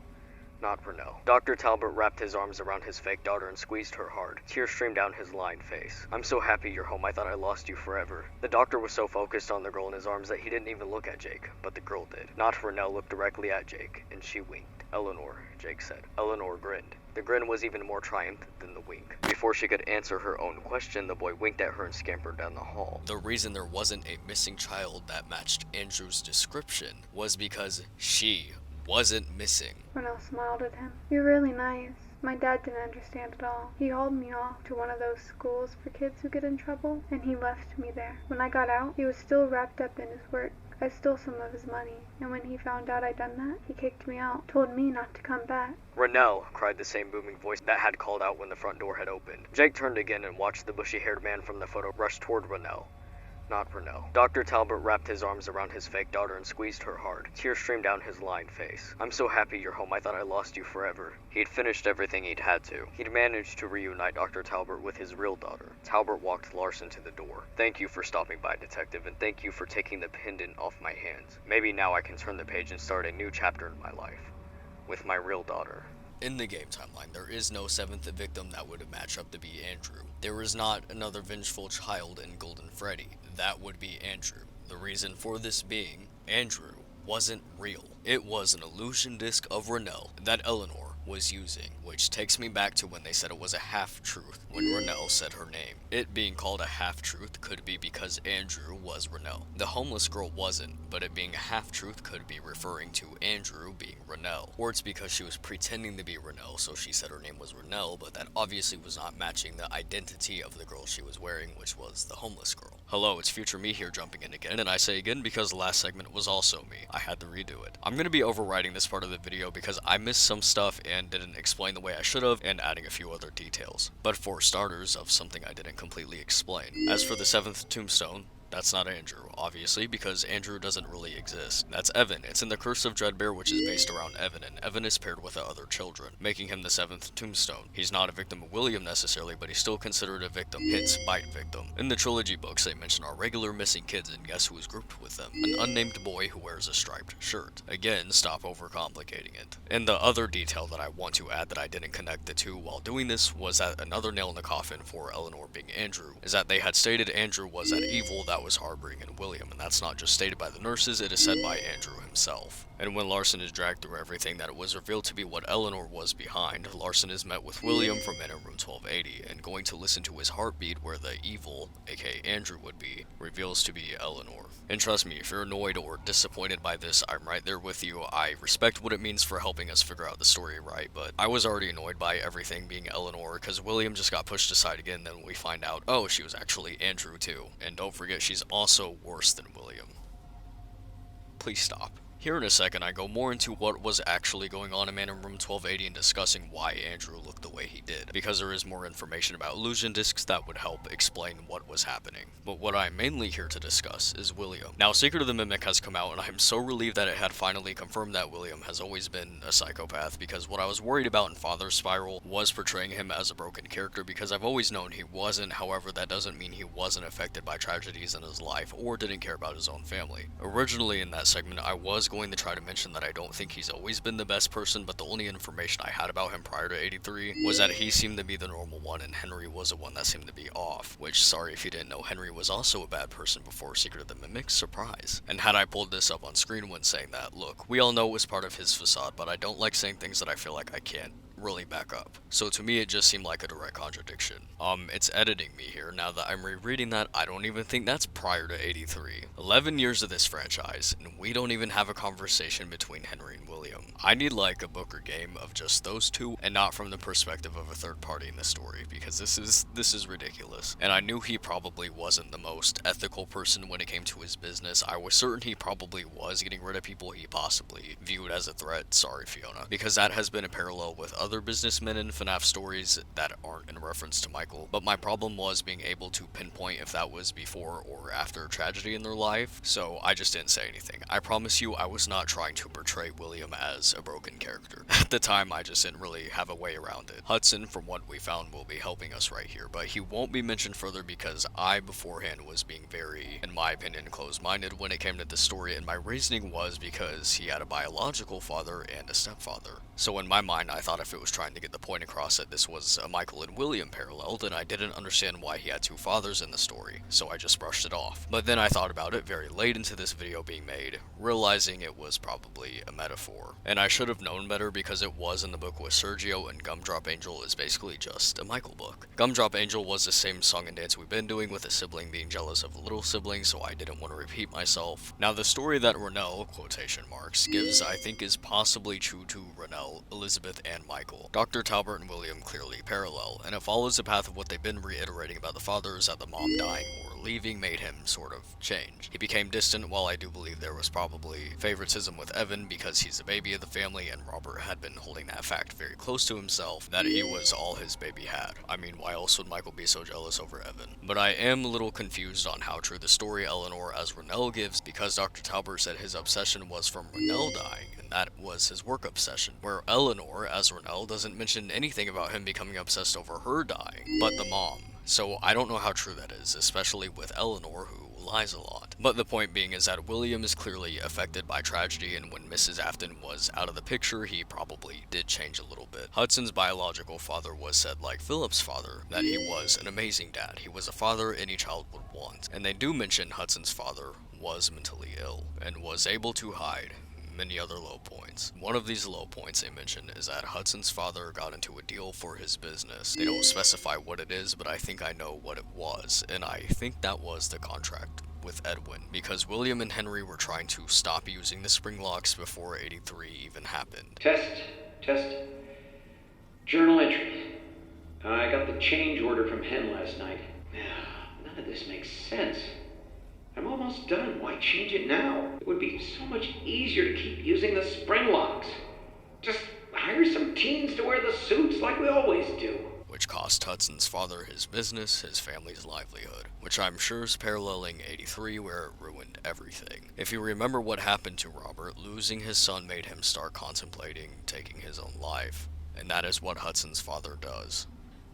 Speaker 1: Not Renelle. Dr. Talbot wrapped his arms around his fake daughter and squeezed her hard. Tears streamed down his lined face. "I'm so happy you're home. I thought I lost you forever." The doctor was so focused on the girl in his arms that he didn't even look at Jake, but the girl did. Not Renelle looked directly at Jake, and she winked. "Eleanor," Jake said. Eleanor grinned. The grin was even more triumphant than the wink. Before she could answer her own question, the boy winked at her and scampered down the hall. The reason there wasn't a missing child that matched Andrew's description was because she wasn't missing.
Speaker 4: Renelle smiled at him. "You're really nice." My dad didn't understand at all. He hauled me off to one of those schools for kids who get in trouble, and he left me there. When I got out, he was still wrapped up in his work. I stole some of his money, and when he found out I'd done that, he kicked me out, told me not to come back. "Renelle!" cried the same booming voice that had called out when the front door had opened. Jake turned again and watched the bushy-haired man from the photo rush toward Renelle. Not Renelle. Dr. Talbot wrapped his arms around his fake daughter and squeezed her hard. Tears streamed down his lined face. "I'm so happy you're home. I thought I lost you forever." He'd finished everything he'd had to. He'd managed to reunite Dr. Talbot with his real daughter. Talbot walked Larson to the door. "Thank you for stopping by, Detective, and thank you for taking the pendant off my hands. Maybe now I can turn the page and start a new chapter in my life. With my real daughter." In the game timeline, there is no seventh victim that would match up to be Andrew. There is not another vengeful child in Golden Freddy. That would be Andrew. The reason for this being, Andrew wasn't real. It was an illusion disc of Renelle that Eleanor was using, which takes me back to when they said it was a half-truth when Renelle said her name. It being called a half-truth could be because Andrew was Renelle. The homeless girl wasn't, but it being a half-truth could be referring to Andrew being Renelle. Or it's because she was pretending to be Renelle, so she said her name was Renelle, but that obviously was not matching the identity of the girl she was wearing, which was the homeless girl. Hello, it's future me here jumping in again, and I say again because the last segment was also me. I had to redo it. I'm gonna be overwriting this part of the video because I missed some stuff and didn't explain the way I should have, and adding a few other details. But for starters, of something I didn't completely explain. As for the 7th tombstone, that's not Andrew, obviously, because Andrew doesn't really exist. That's Evan. It's in the Curse of Dreadbear, which is based around Evan, and Evan is paired with the other children, making him the 7th tombstone. He's not a victim of William necessarily, but he's still considered a victim, hence bite victim. In the trilogy books, they mention our regular missing kids, and guess who is grouped with them? An unnamed boy who wears a striped shirt. Again, stop overcomplicating it. And the other detail that I want to add that I didn't connect the two while doing this was that another nail in the coffin for Eleanor being Andrew is that they had stated Andrew was that evil that was harboring in William, and that's not just stated by the nurses, it is said by Andrew himself. And when Larson is dragged through everything, that it was revealed to be what Eleanor was behind. Larson is met with William from in room 1280, and going to listen to his heartbeat where the evil, aka Andrew would be, reveals to be Eleanor. And trust me, if you're annoyed or disappointed by this, I'm right there with you. I respect what it means for helping us figure out the story right, but I was already annoyed by everything being Eleanor, because William just got pushed aside again, then we find out, oh, she was actually Andrew too. And don't forget, she's also worse than William. Please stop.
Speaker 1: Here in a second, I go more into what was actually going on in Man in Room 1280 and discussing why Andrew looked the way he did, because there is more information about illusion discs that would help explain what was happening. But what I'm mainly here to discuss is William. Now, Secret of the Mimic has come out, and I'm so relieved that it had finally confirmed that William has always been a psychopath, because what I was worried about in Father's Spiral was portraying him as a broken character, because I've always known he wasn't. However, that doesn't mean he wasn't affected by tragedies in his life or didn't care about his own family. Originally in that segment, I was going to try to mention that I don't think he's always been the best person, but the only information I had about him prior to 83 was that he seemed to be the normal one and Henry was the one that seemed to be off, which, sorry if you didn't know, Henry was also a bad person before Secret of the Mimic, surprise. And had I pulled this up on screen when saying that, look, we all know it was part of his facade, but I don't like saying things that I feel like I can't really back up. So to me, it just seemed like a direct contradiction. It's editing me here. Now that I'm rereading that, I don't even think that's prior to 83. 11 years of this franchise, and we don't even have a conversation between Henry and William. I need like a book or game of just those two, and not from the perspective of a third party in the story, because this is ridiculous. And I knew he probably wasn't the most ethical person when it came to his business. I was certain he probably was getting rid of people he possibly viewed as a threat. Sorry, Fiona. Because that has been a parallel with other businessmen in FNaF stories that aren't in reference to Michael, but my problem was being able to pinpoint if that was before or after a tragedy in their life, so I just didn't say anything. I promise you, I was not trying to portray William as a broken character. At the time, I just didn't really have a way around it. Hudson, from what we found, will be helping us right here, but he won't be mentioned further because I, beforehand, was being very, in my opinion, closed-minded when it came to this story, and my reasoning was because he had a biological father and a stepfather. So in my mind, I thought if it was trying to get the point across that this was a Michael and William parallel, then I didn't understand why he had two fathers in the story, so I just brushed it off. But then I thought about it very late into this video being made, realizing it was probably a metaphor. And I should have known better because it was in the book with Sergio, and Gumdrop Angel is basically just a Michael book. Gumdrop Angel was the same song and dance we've been doing with a sibling being jealous of a little sibling, so I didn't want to repeat myself. Now the story that Renelle, quotation marks, gives I think is possibly true to Renelle, Elizabeth, and Michael. Dr. Talbert and William clearly parallel, and it follows the path of what they've been reiterating about the fathers, that the mom dying or leaving made him sort of change. He became distant, while I do believe there was probably favoritism with Evan because he's the baby of the family, and Robert had been holding that fact very close to himself, that he was all his baby had. I mean, why else would Michael be so jealous over Evan? But I am a little confused on how true the story Eleanor as Renelle gives, because Dr. Talbert said his obsession was from Renelle dying, and that was his work obsession, where Eleanor as Renelle doesn't mention anything about him becoming obsessed over her dying, but the mom. So I don't know how true that is, especially with Eleanor, who lies a lot. But the point being is that William is clearly affected by tragedy, and when Mrs. Afton was out of the picture, he probably did change a little bit. Hudson's biological father was said, like Philip's father, that he was an amazing dad. He was a father any child would want. And they do mention Hudson's father was mentally ill, and was able to hide many other low points. One of these low points they mention is that Hudson's father got into a deal for his business. They don't specify what it is, but I think I know what it was, and I think that was the contract with Edwin, because William and Henry were trying to stop using the spring locks before 83 even happened.
Speaker 13: Test. Journal entry. I got the change order from Hen last night. None of this makes sense. I'm almost done. Why change it now? It would be so much easier to keep using the spring locks. Just hire some teens to wear the suits like we always do.
Speaker 1: Which cost Hudson's father his business, his family's livelihood, which I'm sure is paralleling 83, where it ruined everything. If you remember what happened to Robert, losing his son made him start contemplating taking his own life, and that is what Hudson's father does.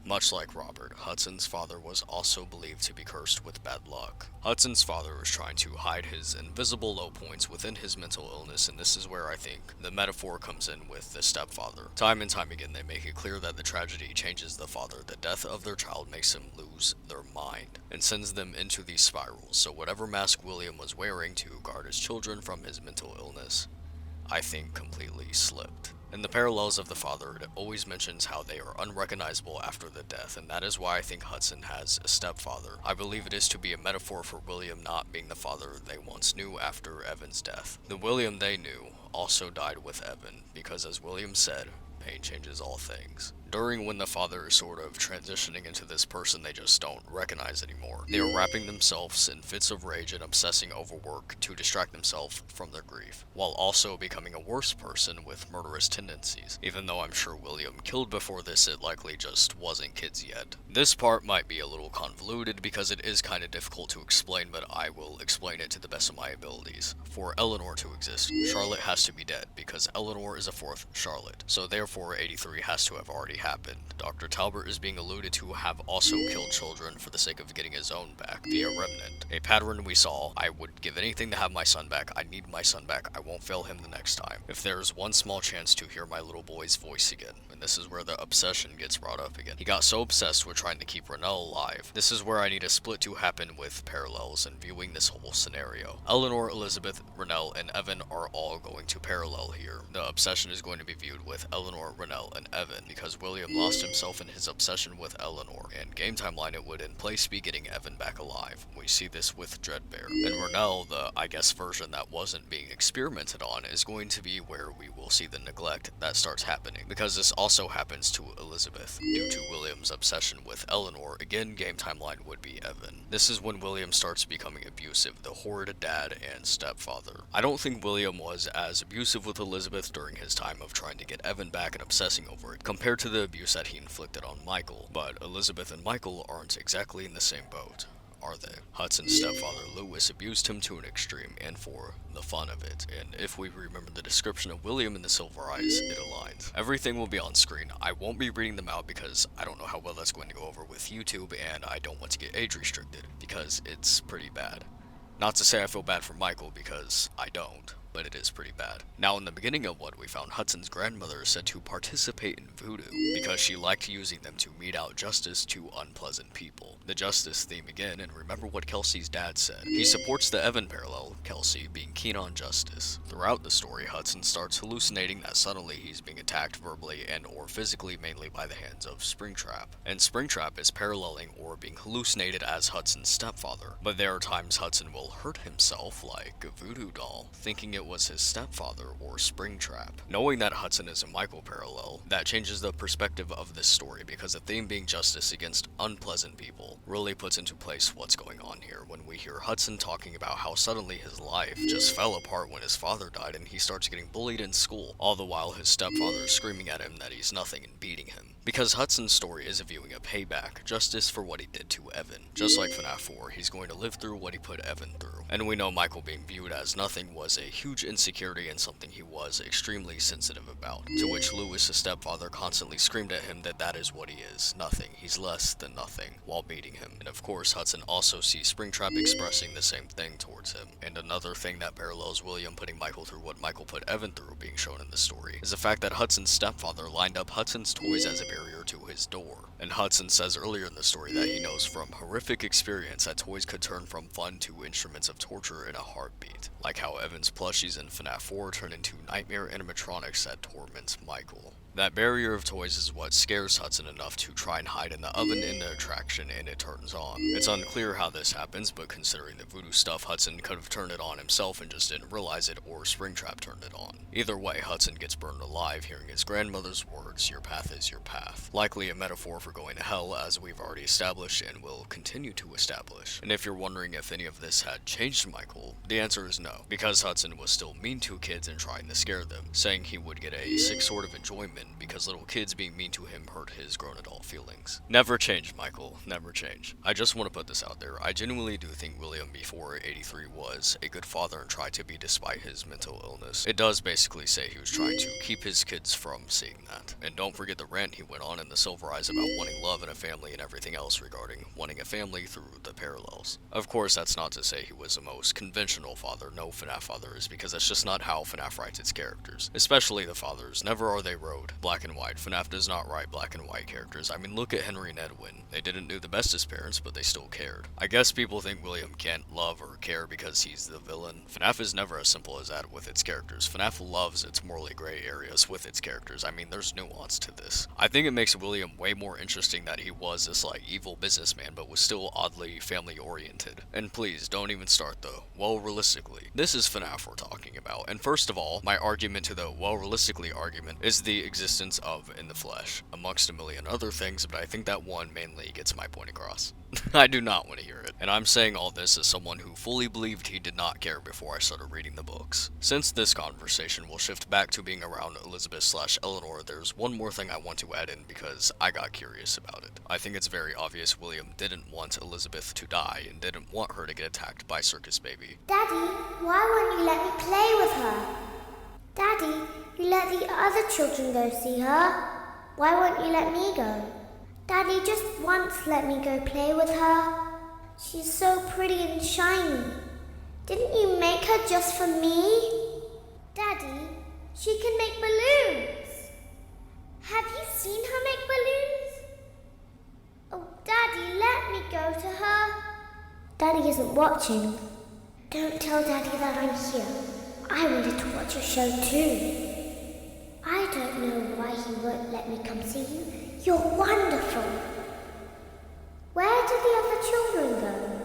Speaker 1: Much like Robert, Hudson's father was also believed to be cursed with bad luck. Hudson's father was trying to hide his invisible low points within his mental illness, and this is where I think the metaphor comes in with the stepfather. Time and time again, they make it clear that the tragedy changes the father. The death of their child makes them lose their mind and sends them into these spirals. So whatever mask William was wearing to guard his children from his mental illness, I think completely slipped. In the parallels of the father, it always mentions how they are unrecognizable after the death, and that is why I think Hudson has a stepfather. I believe it is to be a metaphor for William not being the father they once knew after Evan's death. The William they knew also died with Evan, because as William said, pain changes all things. during when the father is sort of transitioning into this person they just don't recognize anymore. They are wrapping themselves in fits of rage and obsessing over work to distract themselves from their grief, while also becoming a worse person with murderous tendencies. Even though I'm sure William killed before this, it likely just wasn't kids yet. This part might be a little convoluted because it is kind of difficult to explain, but I will explain it to the best of my abilities. For Eleanor to exist, Charlotte has to be dead, because Eleanor is a fourth Charlotte, so therefore 83 has to have already happened. Dr. Talbot is being alluded to have also killed children for the sake of getting his own back via Remnant, a pattern we saw. I would give anything to have my son back. I need my son back. I won't fail him the next time. If there's one small chance to hear my little boy's voice again, and this is where the obsession gets brought up again. He got so obsessed with trying to keep Renelle alive. This is where I need a split to happen with parallels and viewing this whole scenario. Eleanor, Elizabeth, Renelle, and Evan are all going to parallel here. The obsession is going to be viewed with Eleanor, Renelle, and Evan, because William lost himself in his obsession with Eleanor, and game timeline it would in place be getting Evan back alive. We see this with Dreadbear. And Renelle, the I guess version that wasn't being experimented on, is going to be where we will see the neglect that starts happening, because this also happens to Elizabeth. Due to William's obsession with Eleanor, again game timeline would be Evan. This is when William starts becoming abusive, the horrid dad and stepfather. I don't think William was as abusive with Elizabeth during his time of trying to get Evan back and obsessing over it, compared to the abuse that he inflicted on Michael, but Elizabeth and Michael aren't exactly in the same boat, are they? Hudson's stepfather Lewis abused him to an extreme, and for the fun of it, and if we remember the description of William in the Silver Eyes, it aligns. Everything will be on screen. I won't be reading them out because I don't know how well that's going to go over with YouTube, and I don't want to get age restricted, because it's pretty bad. Not to say I feel bad for Michael, because I don't, but it is pretty bad. Now, in the beginning of what we found, Hudson's grandmother is said to participate in voodoo because she liked using them to mete out justice to unpleasant people. The justice theme again, and remember what Kelsey's dad said. He supports the Evan parallel, Kelsey being keen on justice. Throughout the story, Hudson starts hallucinating that suddenly he's being attacked verbally and or physically, mainly by the hands of Springtrap. And Springtrap is paralleling or being hallucinated as Hudson's stepfather. But there are times Hudson will hurt himself, like a voodoo doll, thinking it was his stepfather or Springtrap. Knowing that Hudson is a Michael parallel, that changes the perspective of this story, because the theme being justice against unpleasant people really puts into place what's going on here when we hear Hudson talking about how suddenly his life just fell apart when his father died and he starts getting bullied in school, all the while his stepfather is screaming at him that he's nothing and beating him. Because Hudson's story is viewing a payback, justice for what he did to Evan. Just like FNaF 4, he's going to live through what he put Evan through. And we know Michael being viewed as nothing was a huge insecurity and something he was extremely sensitive about. To which Lewis, his stepfather, constantly screamed at him that that is what he is, nothing. He's less than nothing, while beating him. And of course, Hudson also sees Springtrap expressing the same thing towards him. And another thing that parallels William putting Michael through what Michael put Evan through being shown in the story is the fact that Hudson's stepfather lined up Hudson's toys as a barrier to his door. And Hudson says earlier in the story that he knows from horrific experience that toys could turn from fun to instruments of torture in a heartbeat. Like how Evan's plushies in FNaF 4 turn into nightmare animatronics that torments Michael. That barrier of toys is what scares Hudson enough to try and hide in the oven in the attraction, and it turns on. It's unclear how this happens, but considering the voodoo stuff, Hudson could have turned it on himself and just didn't realize it, or Springtrap turned it on. Either way, Hudson gets burned alive hearing his grandmother's words, "Your path is your path." Likely a metaphor for going to hell, as we've already established and will continue to establish. And if you're wondering if any of this had changed Michael, the answer is no, because Hudson was still mean to kids and trying to scare them, saying he would get a sick sort of enjoyment because little kids being mean to him hurt his grown adult feelings. Never change, Michael. Never change. I just want to put this out there. I genuinely do think William before 83 was a good father and tried to be despite his mental illness. It does basically say he was trying to keep his kids from seeing that. And don't forget the rant he went on in the Silver Eyes about wanting love in a family and everything else regarding wanting a family through the parallels. Of course, that's not to say he was the most conventional father no FNaF father is, because that's just not how FNaF writes its characters. Especially the fathers. Never are they road. Black and white. FNaF does not write black and white characters. I mean, look at Henry and Edwin. They didn't do the best as parents, but they still cared. I guess people think William can't love or care because he's the villain. FNaF is never as simple as that with its characters. FNaF loves loves its morally gray areas with its characters. I mean, there's nuance to this. I think it makes William way more interesting that he was this like evil businessman but was still oddly family oriented. And please don't even start the well realistically. This is FNaF we're talking about, and first of all, my argument to the well realistically argument is the existence of in the flesh, amongst a million other things, but I think that one mainly gets my point across. I do not want to hear it, and I'm saying all this as someone who fully believed he did not care before I started reading the books. Since this conversation will shift back to being around Elizabeth/Eleanor, there's one more thing I want to add in because I got curious about it. I think it's very obvious William didn't want Elizabeth to die and didn't want her to get attacked by Circus Baby.
Speaker 14: Daddy, why won't you let me play with her? Daddy, you let the other children go see her. Why won't you let me go? Daddy, just once let me go play with her. She's so pretty and shiny. Didn't you make her just for me? Daddy, she can make balloons. Have you seen her make balloons? Oh, Daddy, let me go to her. Daddy isn't watching. Don't tell Daddy that I'm here. I wanted to watch your show too. I don't know why he won't let me come see you. You're wonderful. Where did the other children go?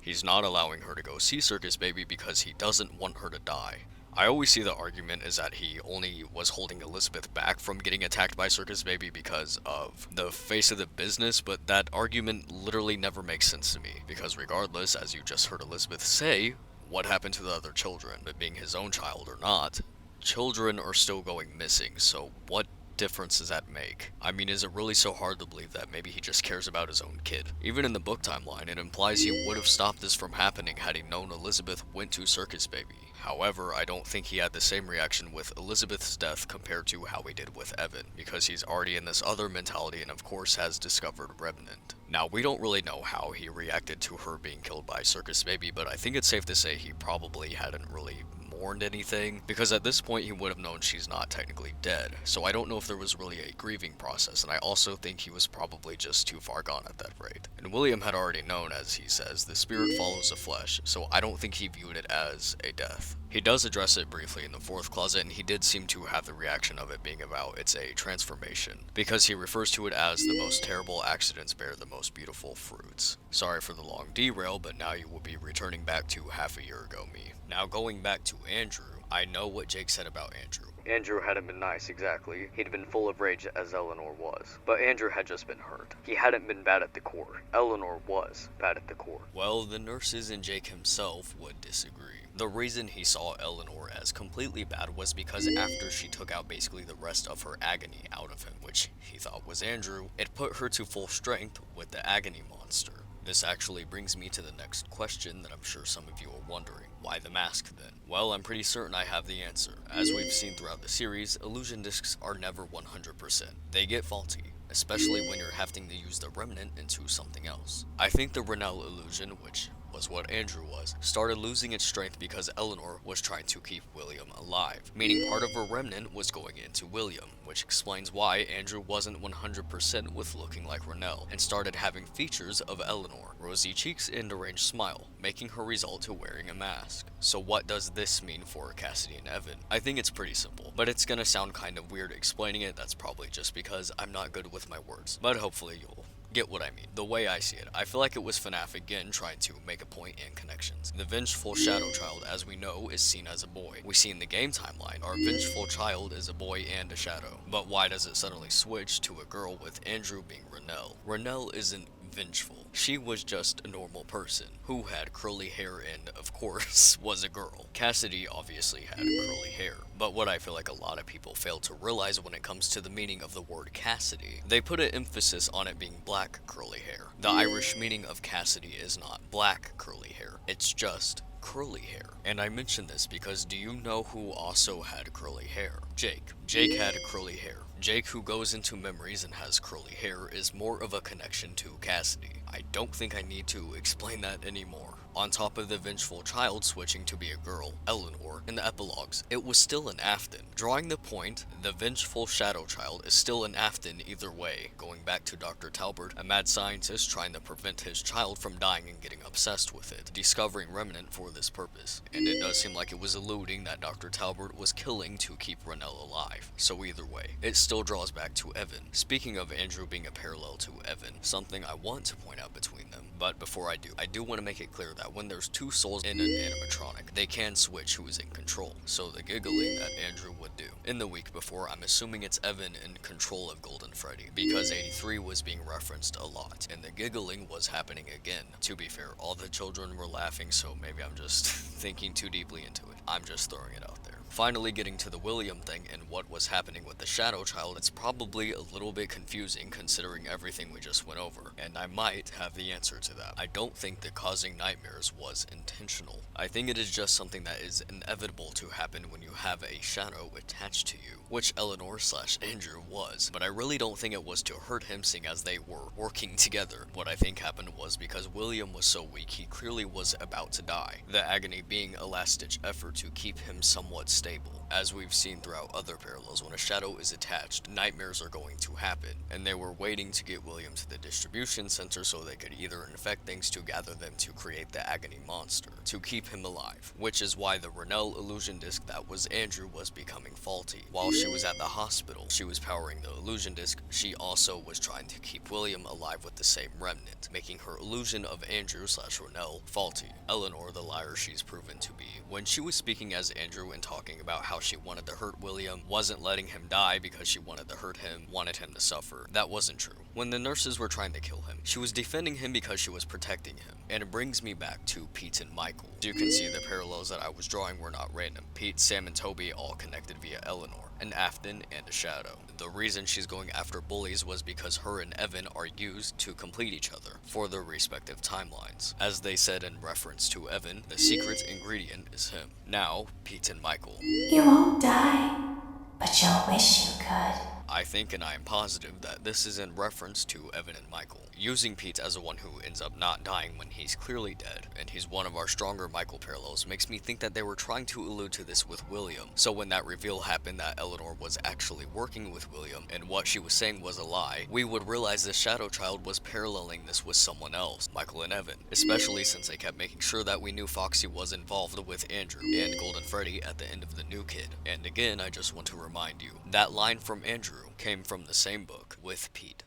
Speaker 1: He's not allowing her to go see Circus Baby because he doesn't want her to die. I always see the argument is that he only was holding Elizabeth back from getting attacked by Circus Baby because of the face of the business, but that argument literally never makes sense to me, because regardless, as you just heard Elizabeth say, what happened to the other children, but being his own child or not, children are still going missing, so what difference does that make? I mean, is it really so hard to believe that maybe he just cares about his own kid? Even in the book timeline, it implies he would have stopped this from happening had he known Elizabeth went to Circus Baby. However, I don't think he had the same reaction with Elizabeth's death compared to how he did with Evan, because he's already in this other mentality and of course has discovered Remnant. Now, we don't really know how he reacted to her being killed by Circus Baby, but I think it's safe to say he probably hadn't really mourned anything, because at this point he would have known she's not technically dead, so I don't know if there was really a grieving process, and I also think he was probably just too far gone at that rate. And William had already known, as he says, the spirit follows the flesh, so I don't think he viewed it as a death. He does address it briefly in the fourth closet, and he did seem to have the reaction of it being about it's a transformation, because he refers to it as the most terrible accidents bear the most beautiful fruits. Sorry for the long derail, but now you will be returning back to half a year ago me. Now going back to Andrew, I know what Jake said about Andrew. Andrew hadn't been nice, exactly. He'd been full of rage as Eleanor was. But Andrew had just been hurt. He hadn't been bad at the core. Eleanor was bad at the core. Well, the nurses and Jake himself would disagree. The reason he saw Eleanor as completely bad was because after she took out basically the rest of her agony out of him, which he thought was Andrew, it put her to full strength with the agony monster. This actually brings me to the next question that I'm sure some of you are wondering. Why the mask then? Well, I'm pretty certain I have the answer. As we've seen throughout the series, illusion discs are never 100%. They get faulty, especially when you're having to use the remnant into something else. I think the Renelle illusion, which was what Andrew was, started losing its strength because Eleanor was trying to keep William alive, meaning part of her remnant was going into William, which explains why Andrew wasn't 100% with looking like Renelle, and started having features of Eleanor, rosy cheeks and a deranged smile, making her result to wearing a mask. So what does this mean for Cassidy and Evan? I think it's pretty simple, but it's gonna sound kind of weird explaining it. That's probably just because I'm not good with my words, but hopefully you'll get what I mean. The way I see it, I feel like it was FNaF again trying to make a point and connections. The vengeful shadow child, as we know, is seen as a boy. We see in the game timeline, our vengeful child is a boy and a shadow. But why does it suddenly switch to a girl with Andrew being Renelle? Renelle isn't vengeful. She was just a normal person who had curly hair and, of course, was a girl. Cassidy obviously had curly hair. But what I feel like a lot of people fail to realize when it comes to the meaning of the word Cassidy, they put an emphasis on it being black curly hair. The Irish meaning of Cassidy is not black curly hair, it's just curly hair. And I mention this because do you know who also had curly hair? Jake. Jake had curly hair. Jake, who goes into memories and has curly hair, is more of a connection to Cassidy. I don't think I need to explain that anymore. On top of the vengeful child switching to be a girl, Eleanor, in the epilogues, it was still an Afton. Drawing the point, the vengeful shadow child is still an Afton either way. Going back to Dr. Talbert, a mad scientist trying to prevent his child from dying and getting obsessed with it, discovering Remnant for this purpose. And it does seem like it was alluding that Dr. Talbert was killing to keep Renell alive. So either way, it still draws back to Evan. Speaking of Andrew being a parallel to Evan, something I want to point out between them. But before I do want to make it clear that when there's two souls in an animatronic, they can switch who is in control. So the giggling that Andrew would do in the week before, I'm assuming it's Evan in control of Golden Freddy, because 83 was being referenced a lot, and the giggling was happening again. To be fair, all the children were laughing, so maybe I'm just thinking too deeply into it. I'm just throwing it out there. Finally getting to the William thing and what was happening with the Shadow Child, it's probably a little bit confusing considering everything we just went over, and I might have the answer to that. I don't think that causing nightmares was intentional. I think it is just something that is inevitable to happen when you have a shadow attached to you, which Eleanor/Andrew was, but I really don't think it was to hurt him seeing as they were working together. What I think happened was because William was so weak, he clearly was about to die, the agony being a last-ditch effort to keep him somewhat stable. As we've seen throughout other parallels, when a shadow is attached, nightmares are going to happen, and they were waiting to get William to the distribution center so they could either infect things to gather them to create the agony monster, to keep him alive, which is why the Renell illusion disc that was Andrew was becoming faulty. While she was at the hospital, she was powering the illusion disc, she also was trying to keep William alive with the same remnant, making her illusion of Andrew/Renell faulty. Eleanor, the liar she's proven to be, when she was speaking as Andrew and talking about how she wanted to hurt William, wasn't letting him die because she wanted to hurt him, wanted him to suffer. That wasn't true. When the nurses were trying to kill him, she was defending him because she was protecting him. And it brings me back to Pete and Michael. As you can see, the parallels that I was drawing were not random. Pete, Sam, and Toby all connected via Eleanor, an Afton, and a Shadow. The reason she's going after bullies was because her and Evan are used to complete each other for their respective timelines. As they said in reference to Evan, the secret ingredient is him. Now, Pete and Michael.
Speaker 7: You won't die, but you'll wish you could.
Speaker 1: I think and I am positive that this is in reference to Evan and Michael, using Pete as the one who ends up not dying when he's clearly dead, and he's one of our stronger Michael parallels, makes me think that they were trying to allude to this with William. So when that reveal happened that Eleanor was actually working with William, and what she was saying was a lie, we would realize the Shadow Child was paralleling this with someone else, Michael and Evan, especially since they kept making sure that we knew Foxy was involved with Andrew and Golden Freddy at the end of the New Kid. And again, I just want to remind you, that line from Andrew came from the same book with Pete.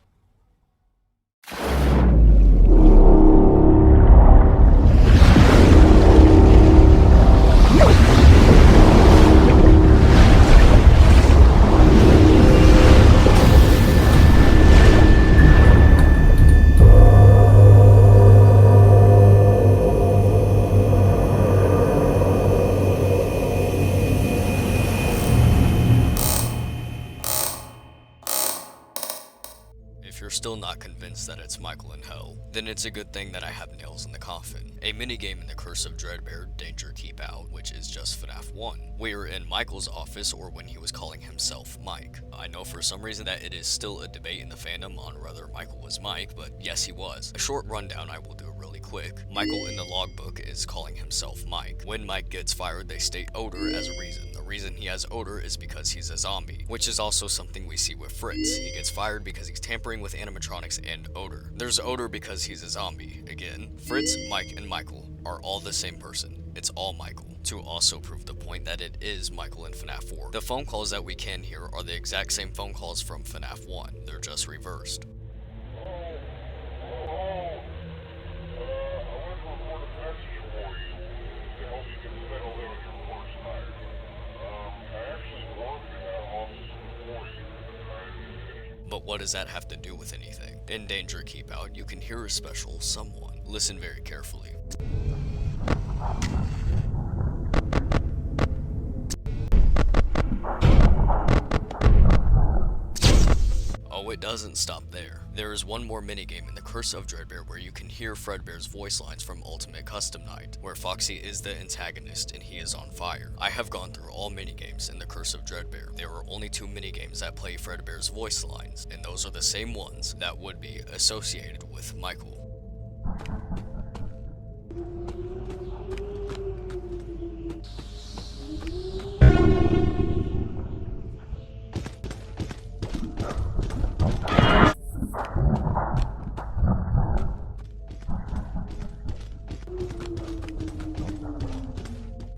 Speaker 1: If you're still not convinced that it's Michael in hell, then it's a good thing that I have nails in the coffin. A minigame in the Curse of Dreadbear, Danger Keep Out, which is just FNaF 1. We're in Michael's office, or when he was calling himself Mike. I know for some reason that it is still a debate in the fandom on whether Michael was Mike, but yes he was. A short rundown, I will do really quick. Michael in the logbook is calling himself Mike. When Mike gets fired, they state odor as a reason. The reason he has odor is because he's a zombie, which is also something we see with Fritz. He gets fired because he's tampering with animatronics and odor. There's odor because he's a zombie. Again, Fritz, Mike, and Michael are all the same person. It's all Michael. To also prove the point that it is Michael in FNaF 4. The phone calls that we can hear are the exact same phone calls from FNaF 1. They're just reversed. But what does that have to do with anything? In Danger Keep Out, you can hear a special someone. Listen very carefully. Oh
Speaker 6: it doesn't stop there. There is one more minigame in the Curse of Dreadbear where you can hear Fredbear's voice lines from Ultimate Custom Night, where Foxy is the antagonist and he is on fire. I have gone through all minigames in the Curse of Dreadbear. There are only 2 minigames that play Fredbear's voice lines, and those are the same ones that would be associated with Michael.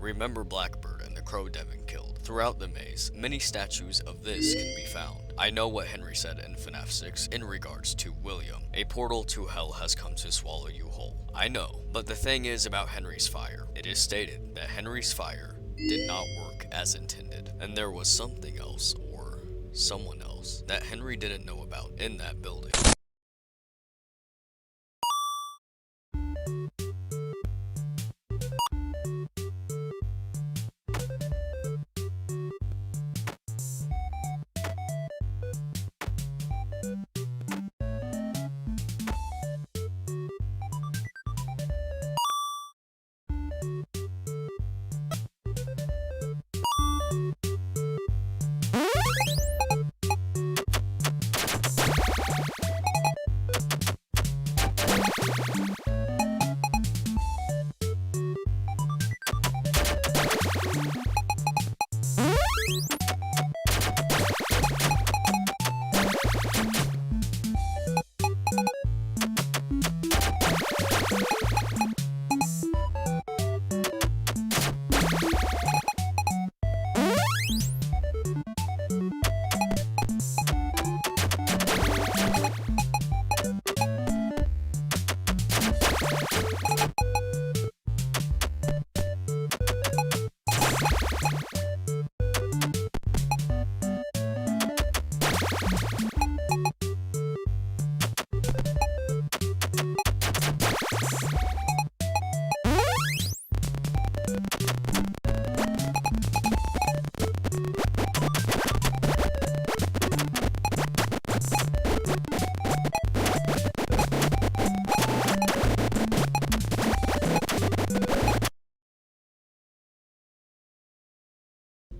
Speaker 6: Remember Blackbird and the crow Devin killed. Throughout the maze, many statues of this can be found. I know what Henry said in FNaF 6 in regards to William. A portal to hell has come to swallow you whole. I know, but the thing is about Henry's fire. It is stated that Henry's fire did not work as intended, and there was something else or someone else that Henry didn't know about in that building.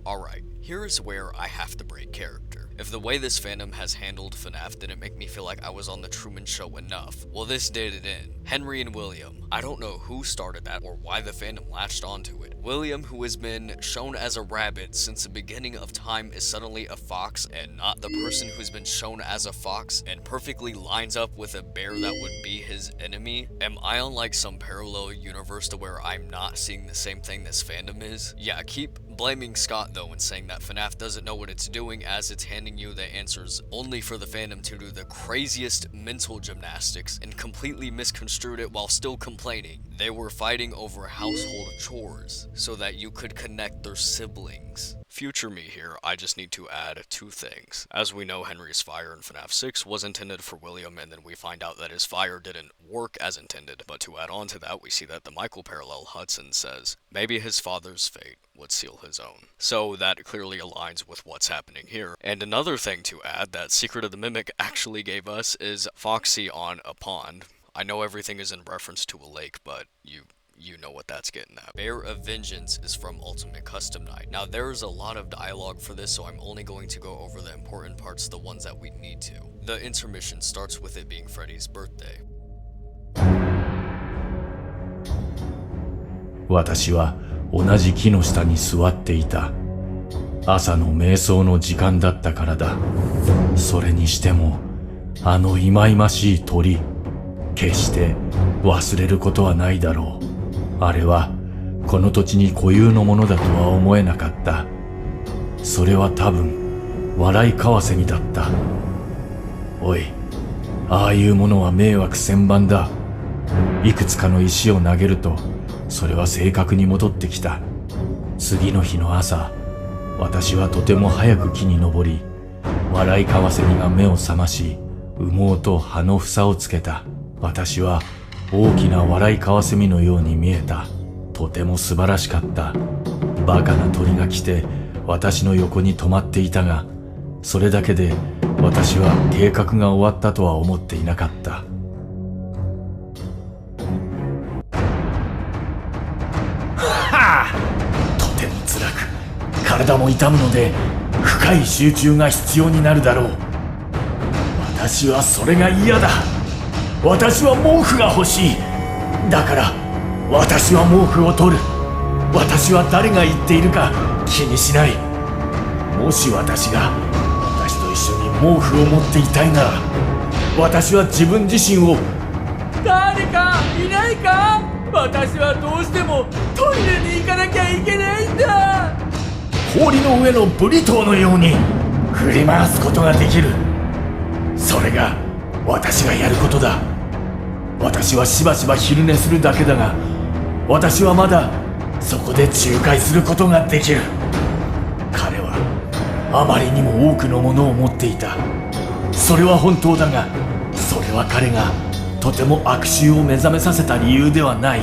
Speaker 6: Alright, here is where I have to break character. If the way this fandom has handled FNaF didn't make me feel like I was on the Truman Show enough, well this did it in. Henry and William. I don't know who started that or why the fandom latched onto it. William, who has been shown as a rabbit since the beginning of time, is suddenly a fox, and not the person who's been shown as a fox and perfectly lines up with a bear that would be his enemy. Am I on like some parallel universe to where I'm not seeing the same thing this fandom is? Yeah, keep blaming Scott though and saying that FNaF doesn't know what it's doing as it's handing you the answers only for the fandom to do the craziest mental gymnastics and completely misconstrued it while still complaining. They were fighting over household chores so that you could connect their siblings. Future me here, I just need to add 2 things. As we know, Henry's fire in FNaF 6 was intended for William, and then we find out that his fire didn't work as intended. But to add on to that, we see that the Michael parallel Hudson says, maybe his father's fate would seal his own. So that clearly aligns with what's happening here. And another thing to add that Secret of the Mimic actually gave us is Foxy on a pond. I know everything is in reference to a lake, but you know what that's getting at. Bear of Vengeance is from Ultimate Custom Night. Now there's a lot of dialogue for this, so I'm only going to go over the important parts, the ones that we need to. The intermission starts with it being Freddy's birthday.
Speaker 15: 私は同じ木の下に座っていた。朝の瞑想の時間だったからだ。それにしても、あの忌々しい鳥、決して忘れることはないだろう。あれはこの土地に固有のものだとは思えなかった。それは多分笑いカワセミだった。おい、ああいうものは迷惑千万だ。いくつかの石を投げるとそれは正確に戻ってきた。次の日の朝、私はとても早く木に登り、笑いカワセミが目を覚まし、羽毛と葉の房をつけた。私は大きな笑いカワセミのように見えた。とても素晴らしかった。バカな鳥が来て私の横に止まっていたが、それだけで私は計画が終わったとは思っていなかった。とても辛く、体も痛むので深い集中が必要になるだろう。私はそれが嫌だ。私は毛布が欲しい。だから私は毛布を取る。私は誰が言っているか気にしない。もし私と一緒に毛布を持っていたいなら、私は自分自身を誰かいないか、私はどうしてもトイレに行かなきゃいけないんだ。氷の上のブリトーのように振り回すことができる。それが私がやることだ。私はしばしば昼寝するだけだが、私はまだそこで仲介することができる。彼はあまりにも多くのものを持っていた。それは本当だが、それは彼がとても悪臭を目覚めさせた理由ではない。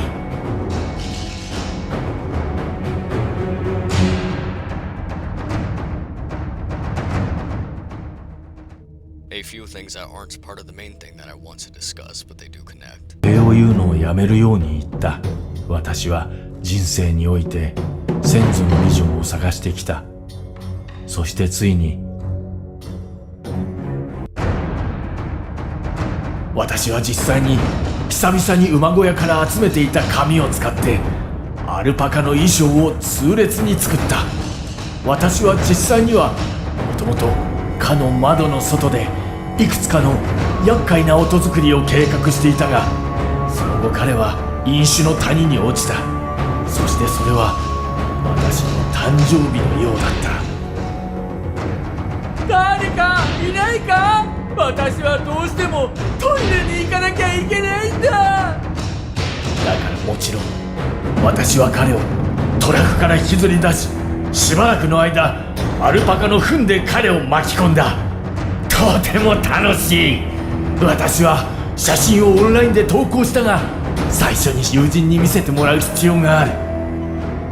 Speaker 1: A few things that aren't part of the main thing that I want to discuss, but they do connect.
Speaker 15: 礼を言うのをやめるように言った。私は人生において先祖のビジョンを探してきた。そしてついに私は実際に久々に馬小屋から集めていた紙を使ってアルパカの衣装を痛烈に作った。私は実際にはもともとかの窓の外でいくつかの厄介な音作りを計画していたが、その後彼は飲酒の谷に落ちた。そしてそれは私の誕生日のようだった。誰かいないか、私はどうしてもトイレに行かなきゃいけないんだ。だからもちろん私は彼をトラックから引きずり出し、しばらくの間アルパカの糞で彼を巻き込んだ。とても楽しい。私は写真をオンラインで投稿したが、最初に友人に見せてもらう必要がある。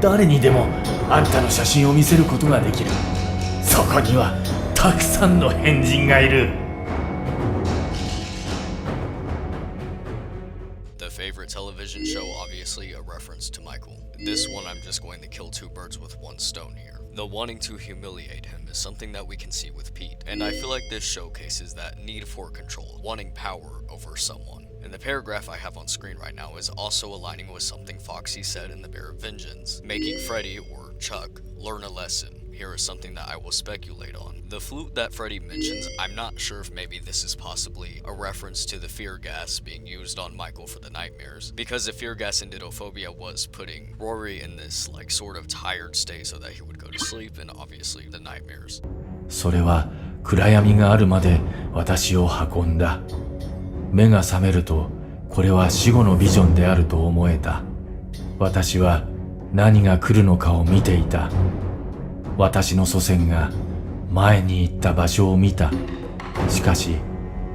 Speaker 15: 誰にでもあんたの写真を見せることができる。そこにはたくさんの変人がいる。
Speaker 1: The favorite television show, obviously a reference to Michael. This one I'm just going to kill two birds with one stone here. The wanting to humiliate him is something that we can see with Pete, and I feel like this showcases that need for control, wanting power over someone. And the paragraph I have on screen right now is also aligning with something Foxy said in The Bear of Vengeance, making Freddy, or Chuck, learn a lesson. Here is something that I will speculate on. The flute that Freddy mentions, I'm not sure if maybe this is possibly a reference to the fear gas being used on Michael for the nightmares, because the fear gas in Didophobia was putting Rory in this like sort of tired state so that he would go to sleep, and obviously the nightmares.
Speaker 15: それは暗闇があるまで私を運んだ。目が覚めるとこれは死後のビジョンであると思えた。私は何が来るのかを見ていた。私の祖先が前に行った場所を見た。しかし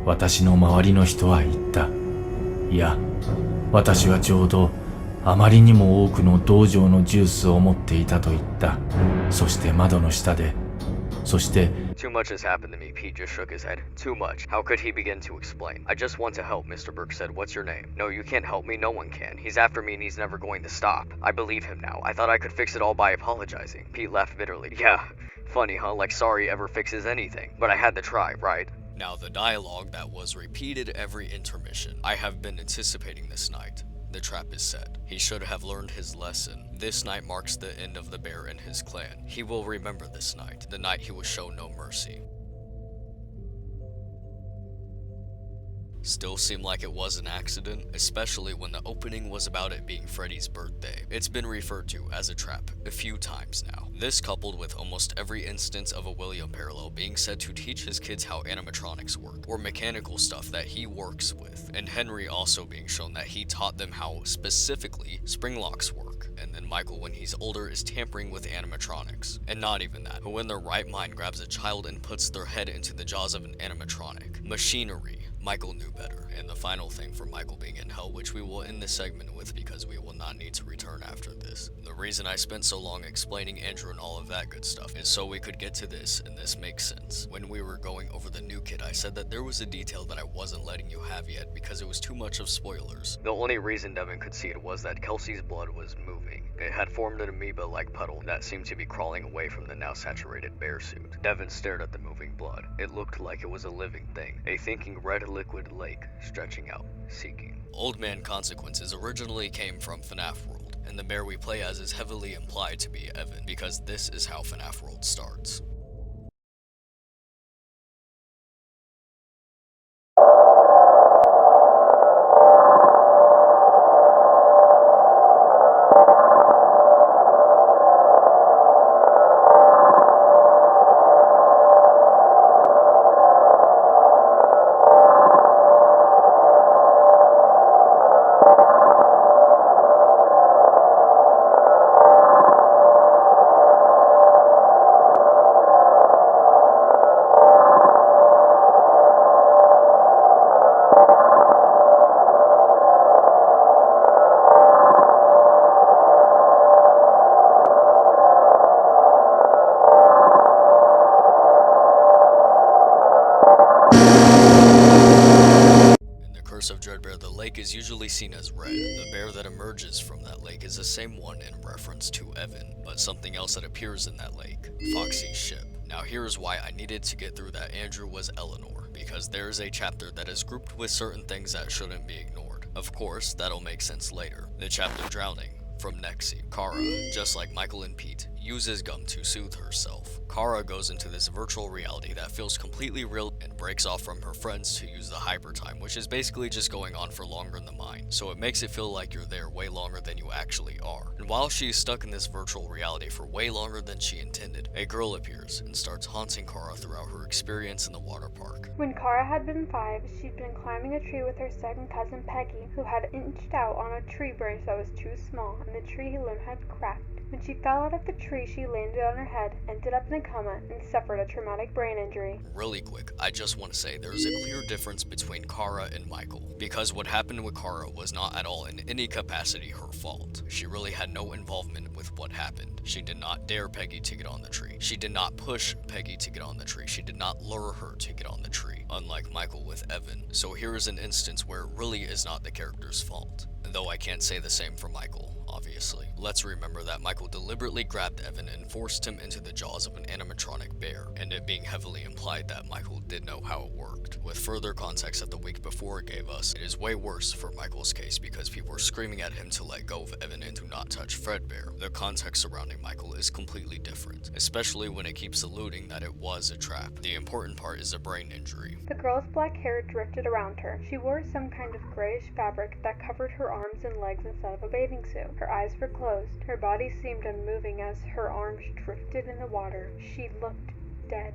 Speaker 15: 私の周りの人は言った。いや、私はちょうどあまりにも多くの道場のジュースを持っていたと言った。そして窓の下で、そして
Speaker 6: Too much has happened to me. Pete just shook his head. Too much. How could he begin to explain? I just want to help, Mr. Burke said. What's your name? No, you can't help me. No one can. He's after me and he's never going to stop. I believe him now. I thought I could fix it all by apologizing. Pete laughed bitterly. Yeah, funny, huh? Like sorry ever fixes anything. But I had to try, right?
Speaker 1: Now the dialogue that was repeated every intermission. I have been anticipating this night. The trap is set. He should have learned his lesson. This night marks the end of the bear and his clan. He will remember this night, the night he was shown no mercy. Still seemed like it was an accident, especially when the opening was about it being Freddy's birthday. It's been referred to as a trap a few times now. This coupled with almost every instance of a William parallel being said to teach his kids how animatronics work, or mechanical stuff that he works with, and Henry also being shown that he taught them how specifically spring locks work, and then Michael when he's older is tampering with animatronics. And not even that, who in their right mind grabs a child and puts their head into the jaws of an animatronic. Machinery.
Speaker 6: Michael knew better, and the final thing for Michael being in hell, which we will end this segment with because we will not need to return after this. The reason I spent so long explaining Andrew and all of that good stuff is so we could get to this, and this makes sense. When we were going over the new kid, I said that there was a detail that I wasn't letting you have yet because it was too much of spoilers. The only reason Devin could see it was that Kelsey's blood was moving. It had formed an amoeba-like puddle that seemed to be crawling away from the now saturated bear suit. Devin stared at the moving blood. It looked like it was a living thing, a thinking red liquid lake stretching out, seeking. Old Man Consequences originally came from FNaF World, and the bear we play as is heavily implied to be Evan, because this is how FNaF World starts. Of Dreadbear, the lake is usually seen as red. The bear that emerges from that lake is the same one in reference to Evan, but something else that appears in that lake, Foxy's ship. Now here's why I needed to get through that Andrew was Eleanor, because there's a chapter that is grouped with certain things that shouldn't be ignored. Of course, that'll make sense later. The chapter Drowning, from Nexi. Kara, just like Michael and Pete, uses gum to soothe herself. Kara goes into this virtual reality that feels completely real and breaks off from her friends to use the hyper time, which is basically just going on for longer in the mind, so it makes it feel like you're there way longer than you actually are. And while she is stuck in this virtual reality for way longer than she intended, a girl appears and starts haunting Kara throughout her experience in the water park.
Speaker 4: When Kara had been 5, she'd been climbing a tree with her second cousin Peggy, who had inched out on a tree branch that was too small, and the tree limb had cracked. When she fell out of the tree, she landed on her head, ended up in a coma, and suffered a traumatic brain injury.
Speaker 6: Really quick, I just want to say there's a clear difference between Kara and Michael, because what happened with Kara was not at all in any capacity her fault. She really had no involvement with what happened. She did not dare Peggy to get on the tree. She did not push Peggy to get on the tree. She did not lure her to get on the tree, unlike Michael with Evan. So here is an instance where it really is not the character's fault. Though I can't say the same for Michael, obviously. Let's remember that Michael deliberately grabbed Evan and forced him into the jaws of an animatronic bear, and it being heavily implied that Michael did know how it worked. With further context that the week before it gave us, it is way worse for Michael's case because people were screaming at him to let go of Evan and do not touch Fredbear. The context surrounding Michael is completely different, especially when it keeps alluding that it was a trap. The important part is a brain injury.
Speaker 4: The girl's black hair drifted around her. She wore some kind of grayish fabric that covered her arms and legs instead of a bathing suit. Her eyes were closed. Her body seemed unmoving as her arms drifted in the water. She looked dead.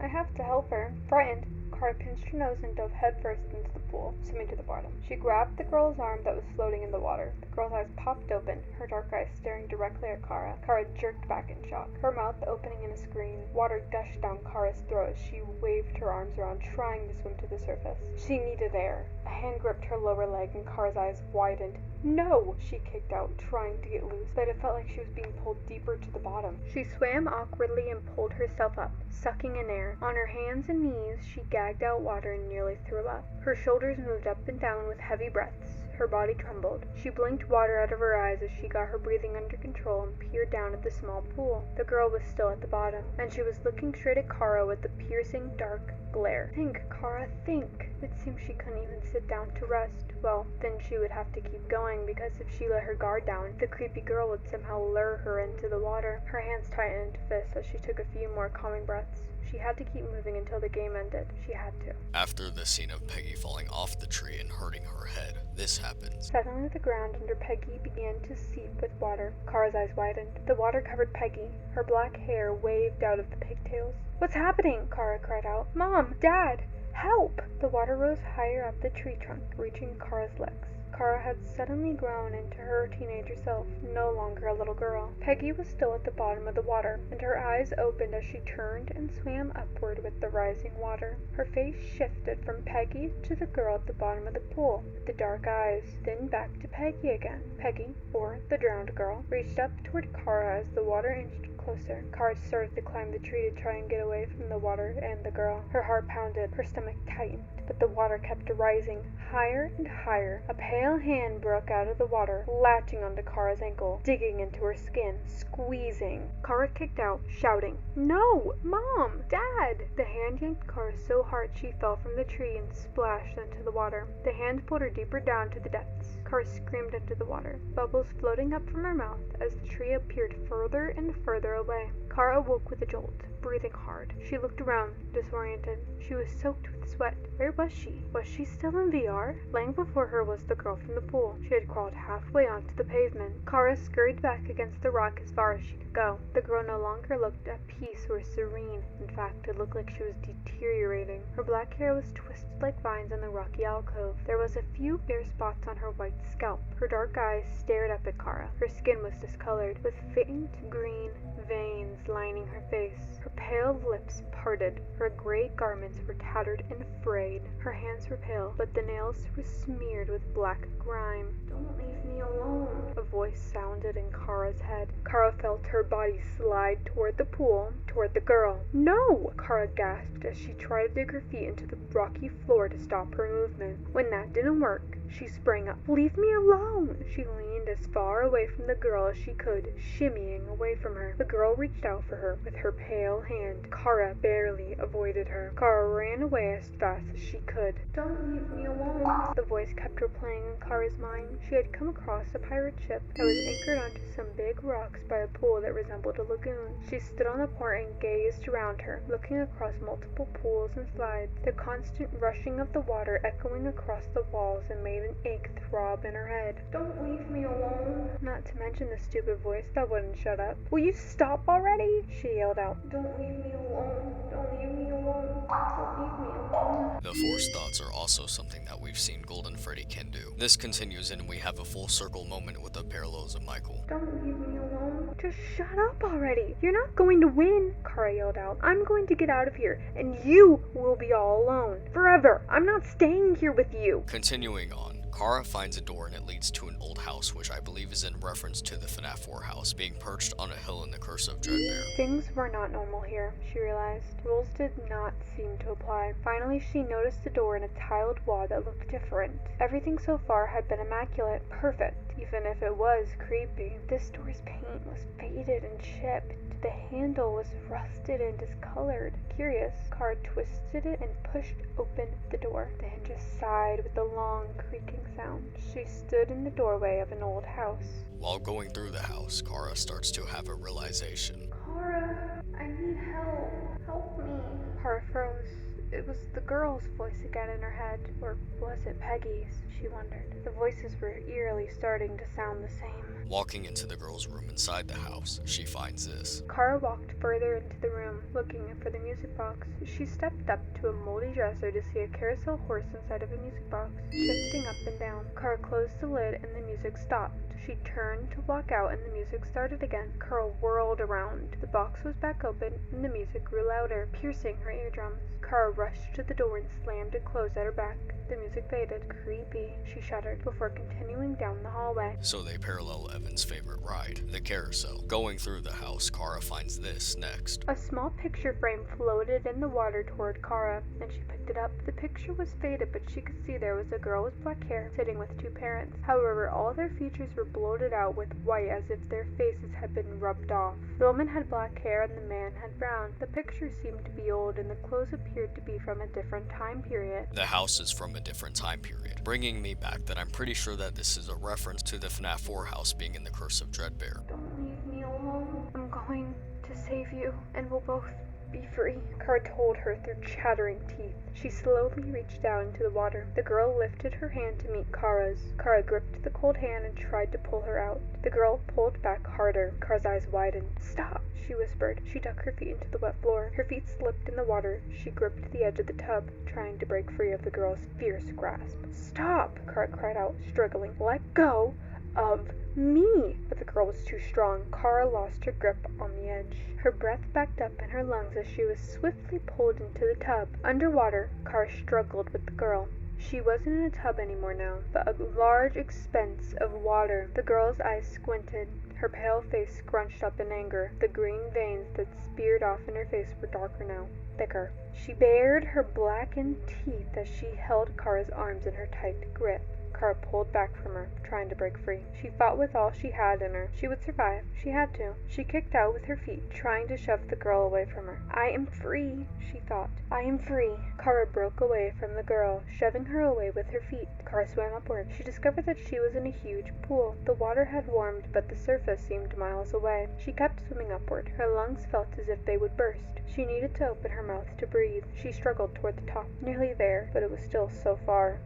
Speaker 4: I have to help her. Frightened, Kara pinched her nose and dove headfirst into the pool, swimming to the bottom. She grabbed the girl's arm that was floating in the water. The girl's eyes popped open, her dark eyes staring directly at Kara. Kara jerked back in shock, her mouth opening in a scream. Water gushed down Kara's throat as she waved her arms around, trying to swim to the surface. She needed air. A hand gripped her lower leg and Kara's eyes widened. No! She kicked out, trying to get loose, but it felt like she was being pulled deeper to the bottom. She swam awkwardly and pulled herself up, sucking in air. On her hands and knees, she gagged out water and nearly threw up. Her shoulders moved up and down with heavy breaths. Her body trembled. She blinked water out of her eyes as she got her breathing under control and peered down at the small pool. The girl was still at the bottom, and she was looking straight at Kara with a piercing, dark glare. Think, Kara, think. It seemed she couldn't even sit down to rest. Well, then she would have to keep going, because if she let her guard down, the creepy girl would somehow lure her into the water. Her hands tightened into fists as she took a few more calming breaths. She had to keep moving until the game ended. She had to.
Speaker 6: After the scene of Peggy falling off the tree and hurting her head, this happens.
Speaker 4: Suddenly the ground under Peggy began to seep with water. Kara's eyes widened. The water covered Peggy. Her black hair waved out of the pigtails. What's happening? Kara cried out. Mom! Dad! Help! The water rose higher up the tree trunk, reaching Kara's legs. Kara had suddenly grown into her teenager self, no longer a little girl. Peggy was still at the bottom of the water, and her eyes opened as she turned and swam upward with the rising water. Her face shifted from Peggy to the girl at the bottom of the pool, with the dark eyes, then back to Peggy again. Peggy, or the drowned girl, reached up toward Kara as the water inched closer. Kara started to climb the tree to try and get away from the water and the girl. Her heart pounded, her stomach tightened, but the water kept rising higher and higher. A pale hand broke out of the water, latching onto Kara's ankle, digging into her skin, squeezing. Kara kicked out, shouting, "No! Mom! Dad!" The hand yanked Kara so hard she fell from the tree and splashed into the water. The hand pulled her deeper down to the depths. Kara screamed into the water, bubbles floating up from her mouth as the tree appeared further and further away. Kara awoke with a jolt, breathing hard. She looked around, disoriented. She was soaked with sweat. Where was she? Was she still in VR? Laying before her was the girl from the pool. She had crawled halfway onto the pavement. Kara scurried back against the rock as far as she could go. The girl no longer looked at peace or serene. In fact, it looked like she was deteriorating. Her black hair was twisted like vines in the rocky alcove. There was a few bare spots on her white scalp. Her dark eyes stared up at Kara. Her skin was discolored, with faint green veins lining her face. Her pale lips parted. Her gray garments were tattered and frayed. Her hands were pale, but the nails were smeared with black grime. "Don't leave me alone," a voice sounded in Kara's head. Kara felt her body slide toward the pool, toward the girl. "No!" Kara gasped as she tried to dig her feet into the rocky floor to stop her movement. When that didn't work, she sprang up. "Leave me alone!" She leaned as far away from the girl as she could, shimmying away from her. The girl reached out for her with her pale hand. Kara barely avoided her. Kara ran away as fast as she could. "Don't leave me alone," the voice kept replaying in Kara's mind. She had come across a pirate ship that was anchored onto some big rocks by a pool that resembled a lagoon. She stood on the port and gazed around her, looking across multiple pools and slides, the constant rushing of the water echoing across the walls and made an ache throb in her head. "Don't leave me alone." Not to mention the stupid voice that wouldn't shut up. "Will you stop already?" she yelled out. "Don't leave me alone. Don't leave me alone. Don't leave me alone."
Speaker 6: The Force thoughts are also something that we've seen Golden Freddy can do. This continues and we have a full circle moment with the parallels of Michael.
Speaker 4: "Don't leave me alone. Just shut up already. You're not going to win," Kara yelled out. "I'm going to get out of here, and you will be all alone. Forever. I'm not staying here with you."
Speaker 6: Continuing on, Kara finds a door and it leads to an old house, which I believe is in reference to the FNaF 4 house being perched on a hill in the Curse of Dreadbear.
Speaker 4: Things were not normal here, she realized. Rules did not seem to apply. Finally, she noticed a door in a tiled wall that looked different. Everything so far had been immaculate, perfect, even if it was creepy. This door's paint was faded and chipped. The handle was rusted and discolored. Curious, Kara twisted it and pushed open the door. The hinges sighed with a long, creaking sound. She stood in the doorway of an old house.
Speaker 6: While going through the house, Kara starts to have a realization.
Speaker 4: "Kara, I need help. Help me." Kara froze. It was the girl's voice again in her head. Or was it Peggy's? She wondered. The voices were eerily starting to sound the same.
Speaker 6: Walking into the girl's room inside the house, she finds this.
Speaker 4: Kara walked further into the room, looking for the music box. She stepped up to a moldy dresser to see a carousel horse inside of a music box, shifting up and down. Kara closed the lid and the music stopped. She turned to walk out and the music started again. Kara whirled around. The box was back open and the music grew louder, piercing her eardrums. Kara rushed to the door and slammed it closed at her back. The music faded. "Creepy," she shuddered before continuing down the hallway.
Speaker 6: So they parallel Evan's favorite ride, the carousel. Going through the house, Kara finds this next.
Speaker 4: A small picture frame floated in the water toward Kara, and she picked it up. The picture was faded, but she could see there was a girl with black hair sitting with two parents. However, all their features were bloated out with white as if their faces had been rubbed off. The woman had black hair and the man had brown. The picture seemed to be old and the clothes appeared to be from a different time period.
Speaker 6: The house is from a different time period, bringing me back that I'm pretty sure that this is a reference to the FNaF 4 house being in the Curse of Dreadbear.
Speaker 4: "Don't leave me alone. I'm going to save you, and we'll both Be free, Kara told her through chattering teeth. She slowly reached down into the water. The girl lifted her hand to meet Kara's. Kara gripped the cold hand and tried to pull her out. The girl pulled back harder. Kara's eyes widened. Stop, she whispered. She dug her feet into the wet floor. Her feet slipped in the water. She gripped the edge of the tub, trying to break free of the girl's fierce grasp. Stop, Kara cried out, struggling. Let go of me! But the girl was too strong. Kara lost her grip on the edge. Her breath backed up in her lungs as she was swiftly pulled into the tub. Underwater, Kara struggled with the girl. She wasn't in a tub anymore now, but a large expanse of water. The girl's eyes squinted. Her pale face scrunched up in anger. The green veins that speared off in her face were darker now, thicker. She bared her blackened teeth as she held Kara's arms in her tight grip. Kara pulled back from her, trying to break free. She fought with all she had in her. She would survive. She had to. She kicked out with her feet, trying to shove the girl away from her. I am free, she thought. I am free. Kara broke away from the girl, shoving her away with her feet. Kara swam upward. She discovered that she was in a huge pool. The water had warmed, but the surface seemed miles away. She kept swimming upward. Her lungs felt as if they would burst. She needed to open her mouth to breathe. She struggled toward the top. Nearly there, but it was still so far.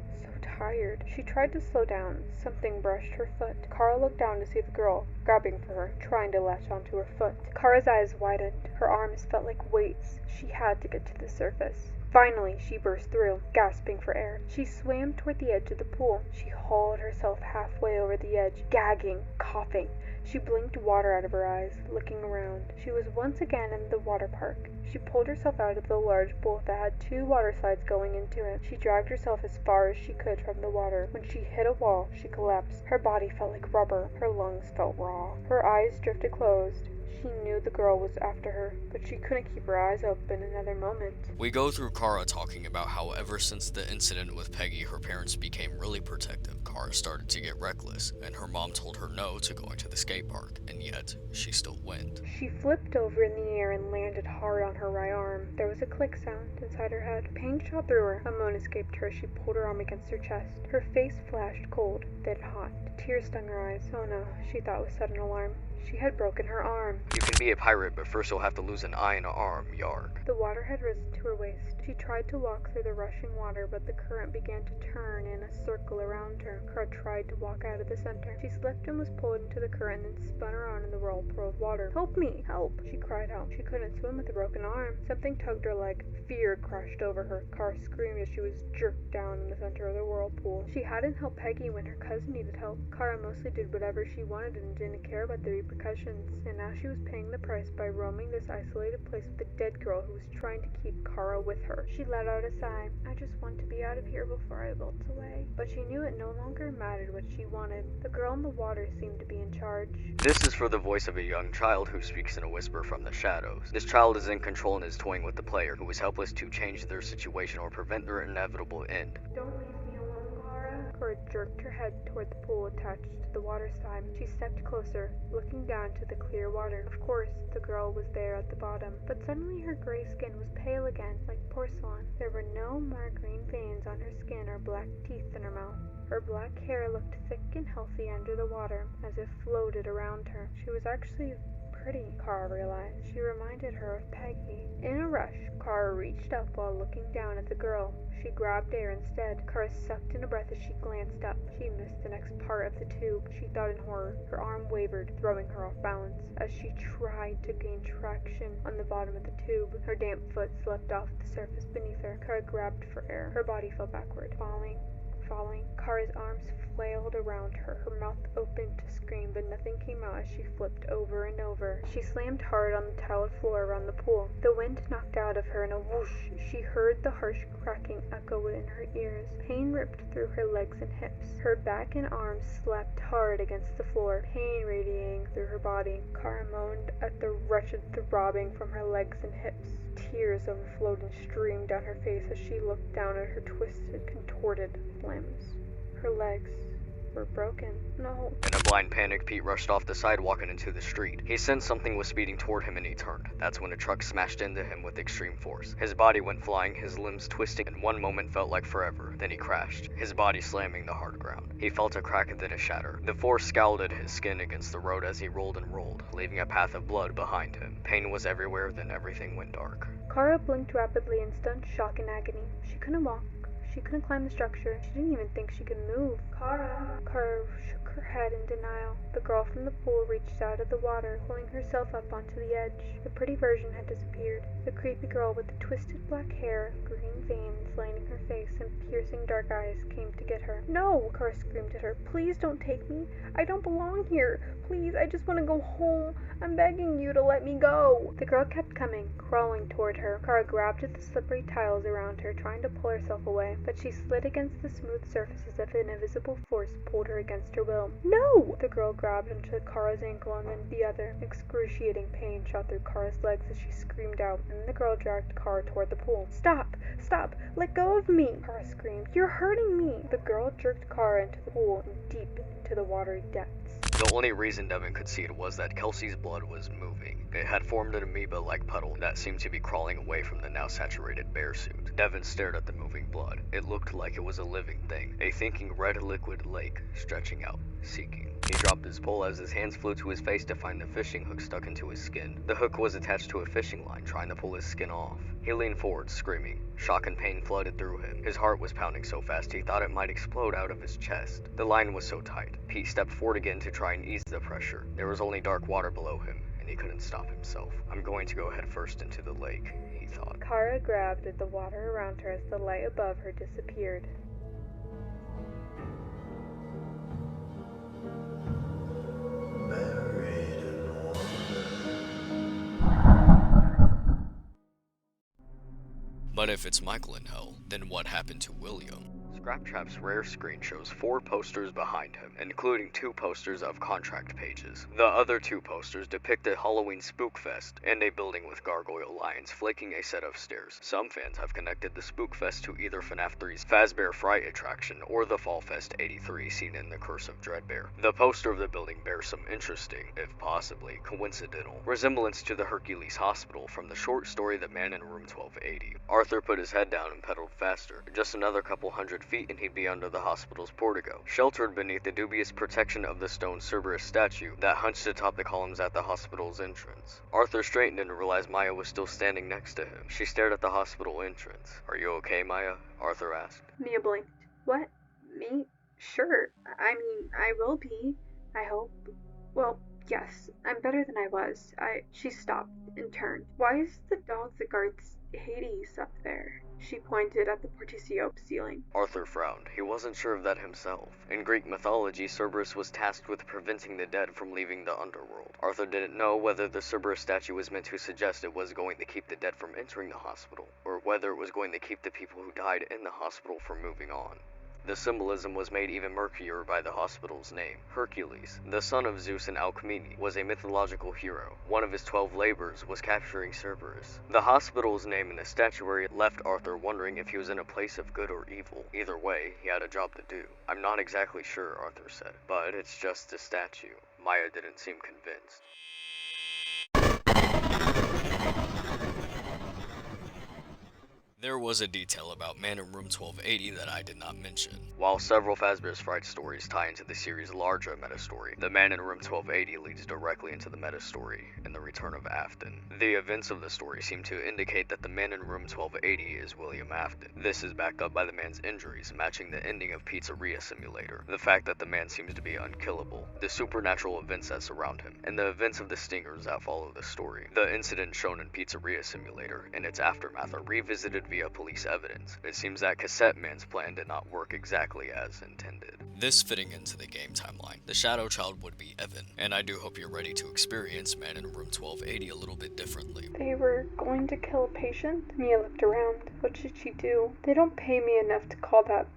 Speaker 4: Tired. She tried to slow down. Something brushed her foot. Kara looked down to see the girl, grabbing for her, trying to latch onto her foot. Kara's eyes widened. Her arms felt like weights. She had to get to the surface. Finally, she burst through, gasping for air. She swam toward the edge of the pool. She hauled herself halfway over the edge, gagging, coughing. She blinked water out of her eyes, looking around. She was once again in the water park. She pulled herself out of the large pool that had 2 water slides going into it. She dragged herself as far as she could from the water. When she hit a wall, she collapsed. Her body felt like rubber. Her lungs felt raw. Her eyes drifted closed. She knew the girl was after her, but she couldn't keep her eyes open another moment.
Speaker 6: We go through Kara talking about how ever since the incident with Peggy, her parents became really protective. Kara started to get reckless, and her mom told her no to going to the skate park, and yet she still went.
Speaker 4: She flipped over in the air and landed hard on her right arm. There was a click sound inside her head. Pain shot through her. A moan escaped her as she pulled her arm against her chest. Her face flashed cold, then hot. Tears stung her eyes. Oh no, she thought with sudden alarm. She had broken her arm.
Speaker 1: You can be a pirate, but first you'll have to lose an eye and an arm, yarg.
Speaker 4: The water had risen to her waist. She tried to walk through the rushing water, but the current began to turn in a circle around her. Kara tried to walk out of the center. She slipped and was pulled into the current and then spun around in the whirlpool of water. Help me! Help! She cried out. She couldn't swim with a broken arm. Something tugged her leg. Fear crashed over her. Kara screamed as she was jerked down in the center of the whirlpool. She hadn't helped Peggy when her cousin needed help. Kara mostly did whatever she wanted and didn't care about the repercussions, and now she was paying the price by roaming this isolated place with a dead girl who was trying to keep Kara with her. She let out a sigh. I just want to be out of here before I wilt away. But she knew it no longer mattered what she wanted. The girl in the water seemed to be in charge.
Speaker 1: This is for the voice of a young child who speaks in a whisper from the shadows. This child is in control and is toying with the player, who is helpless to change their situation or prevent their inevitable end.
Speaker 4: Don't leave me alone, Kara. Kara jerked her head toward the pool attached to the water slide. She stepped closer, looking down to the clear water. Of course, the girl was there at the bottom, but suddenly her gray skin was pale again, like porcelain. There were no more green veins on her skin or black teeth in her mouth. Her black hair looked thick and healthy under the water, as if floated around her. She was actually pretty, Kara realized. She reminded her of Peggy. In a rush, Kara reached up while looking down at the girl. She grabbed air instead. Kara sucked in a breath as she glanced up. She missed the next part of the tube. She thought in horror. Her arm wavered, throwing her off balance. As she tried to gain traction on the bottom of the tube, her damp foot slipped off the surface beneath her. Kara grabbed for air. Her body fell backward, falling. Kara's arms flailed around her, her mouth opened to scream, but nothing came out as she flipped over and over. She slammed hard on the tiled floor around the pool. The wind knocked out of her in a whoosh. She heard the harsh cracking echo in her ears. Pain ripped through her legs and hips. Her back and arms slapped hard against the floor, pain radiating through her body. Kara moaned at the wretched throbbing from her legs and hips. Tears overflowed and streamed down her face as she looked down at her twisted, contorted limbs. Her legs, were broken. No.
Speaker 6: In a blind panic, Pete rushed off the sidewalk and into the street. He sensed something was speeding toward him and he turned. That's when a truck smashed into him with extreme force. His body went flying, his limbs twisting, and one moment felt like forever. Then he crashed, his body slamming the hard ground. He felt a crack and then a shatter. The force scalded his skin against the road as he rolled and rolled, leaving a path of blood behind him. Pain was everywhere, then everything went dark.
Speaker 4: Kara blinked rapidly in stunned shock and agony. She couldn't walk. She couldn't climb the structure. She didn't even think she could move. Kara shook her head in denial. The girl from the pool reached out of the water, pulling herself up onto the edge. The pretty version had disappeared. The creepy girl with the twisted black hair, green veins lining her face, and piercing dark eyes came to get her. No! Kara screamed at her. Please don't take me. I don't belong here. Please, I just want to go home. I'm begging you to let me go. The girl kept coming, crawling toward her. Kara grabbed at the slippery tiles around her, trying to pull herself away, but she slid against the smooth surface as if an invisible force pulled her against her will. No! The girl grabbed onto Kara's ankle and then the other. Excruciating pain shot through Kara's legs as she screamed out, and the girl dragged Kara toward the pool. Stop! Stop! Let go of me! Kara screamed. You're hurting me! The girl jerked Kara into the pool and deep into the watery depths.
Speaker 6: The only reason Devin could see it was that Kelsey's blood was moving. It had formed an amoeba-like puddle that seemed to be crawling away from the now saturated bear suit. Devin stared at the moving blood. It looked like it was a living thing, a thinking red liquid lake stretching out, seeking. He dropped his pole as his hands flew to his face to find the fishing hook stuck into his skin. The hook was attached to a fishing line, trying to pull his skin off. He leaned forward, screaming. Shock and pain flooded through him. His heart was pounding so fast he thought it might explode out of his chest. The line was so tight. Pete stepped forward again to try and ease the pressure. There was only dark water below him, and he couldn't stop himself. I'm going to go head first into the lake, he thought.
Speaker 4: Kara grabbed at the water around her as the light above her disappeared.
Speaker 6: But if it's Michael in hell, then what happened to William? Scraptrap's rare screen shows 4 posters behind him, including 2 posters of contract pages. The other 2 posters depict a Halloween Spookfest and a building with gargoyle lions flanking a set of stairs. Some fans have connected the Spookfest to either FNaF 3's Fazbear Fright attraction or the Fall Fest 83 seen in The Curse of Dreadbear. The poster of the building bears some interesting, if possibly coincidental, resemblance to the Hercules Hospital from the short story The Man in Room 1280. Arthur put his head down and pedaled faster. Just another couple hundred feet and he'd be under the hospital's portico, sheltered beneath the dubious protection of the stone Cerberus statue that hunched atop the columns at the hospital's entrance. Arthur straightened and realized Maya was still standing next to him. She stared at the hospital entrance. Are you okay, Maya? Arthur asked.
Speaker 4: Mia blinked. What? Me? Sure. I mean, I will be. I hope. Well, yes. I'm better than I was. She stopped and turned. Why is the dog that guards Hades up there? She pointed at the porticio ceiling.
Speaker 6: Arthur frowned. He wasn't sure of that himself. In Greek mythology, Cerberus was tasked with preventing the dead from leaving the underworld. Arthur didn't know whether the Cerberus statue was meant to suggest it was going to keep the dead from entering the hospital, or whether it was going to keep the people who died in the hospital from moving on. The symbolism was made even murkier by the hospital's name. Hercules, the son of Zeus and Alcmene, was a mythological hero. One of his 12 labors was capturing Cerberus. The hospital's name in the statuary left Arthur wondering if he was in a place of good or evil. Either way, he had a job to do. I'm not exactly sure, Arthur said, but it's just a statue. Maya didn't seem convinced. There was a detail about Man in Room 1280 that I did not mention. While several Fazbear's Fright stories tie into the series' larger meta-story, the Man in Room 1280 leads directly into the meta-story in The Return of Afton. The events of the story seem to indicate that the Man in Room 1280 is William Afton. This is backed up by the man's injuries, matching the ending of Pizzeria Simulator, the fact that the man seems to be unkillable, the supernatural events that surround him, and the events of the stingers that follow the story. The incidents shown in Pizzeria Simulator and its aftermath are revisited via police evidence. It seems that Cassette Man's plan did not work exactly as intended. This fitting into the game timeline, the Shadow Child would be Evan, and I do hope you're ready to experience Man in Room 1280 a little bit differently.
Speaker 4: They were going to kill a patient? Mia looked around. What should she do? They don't pay me enough to call that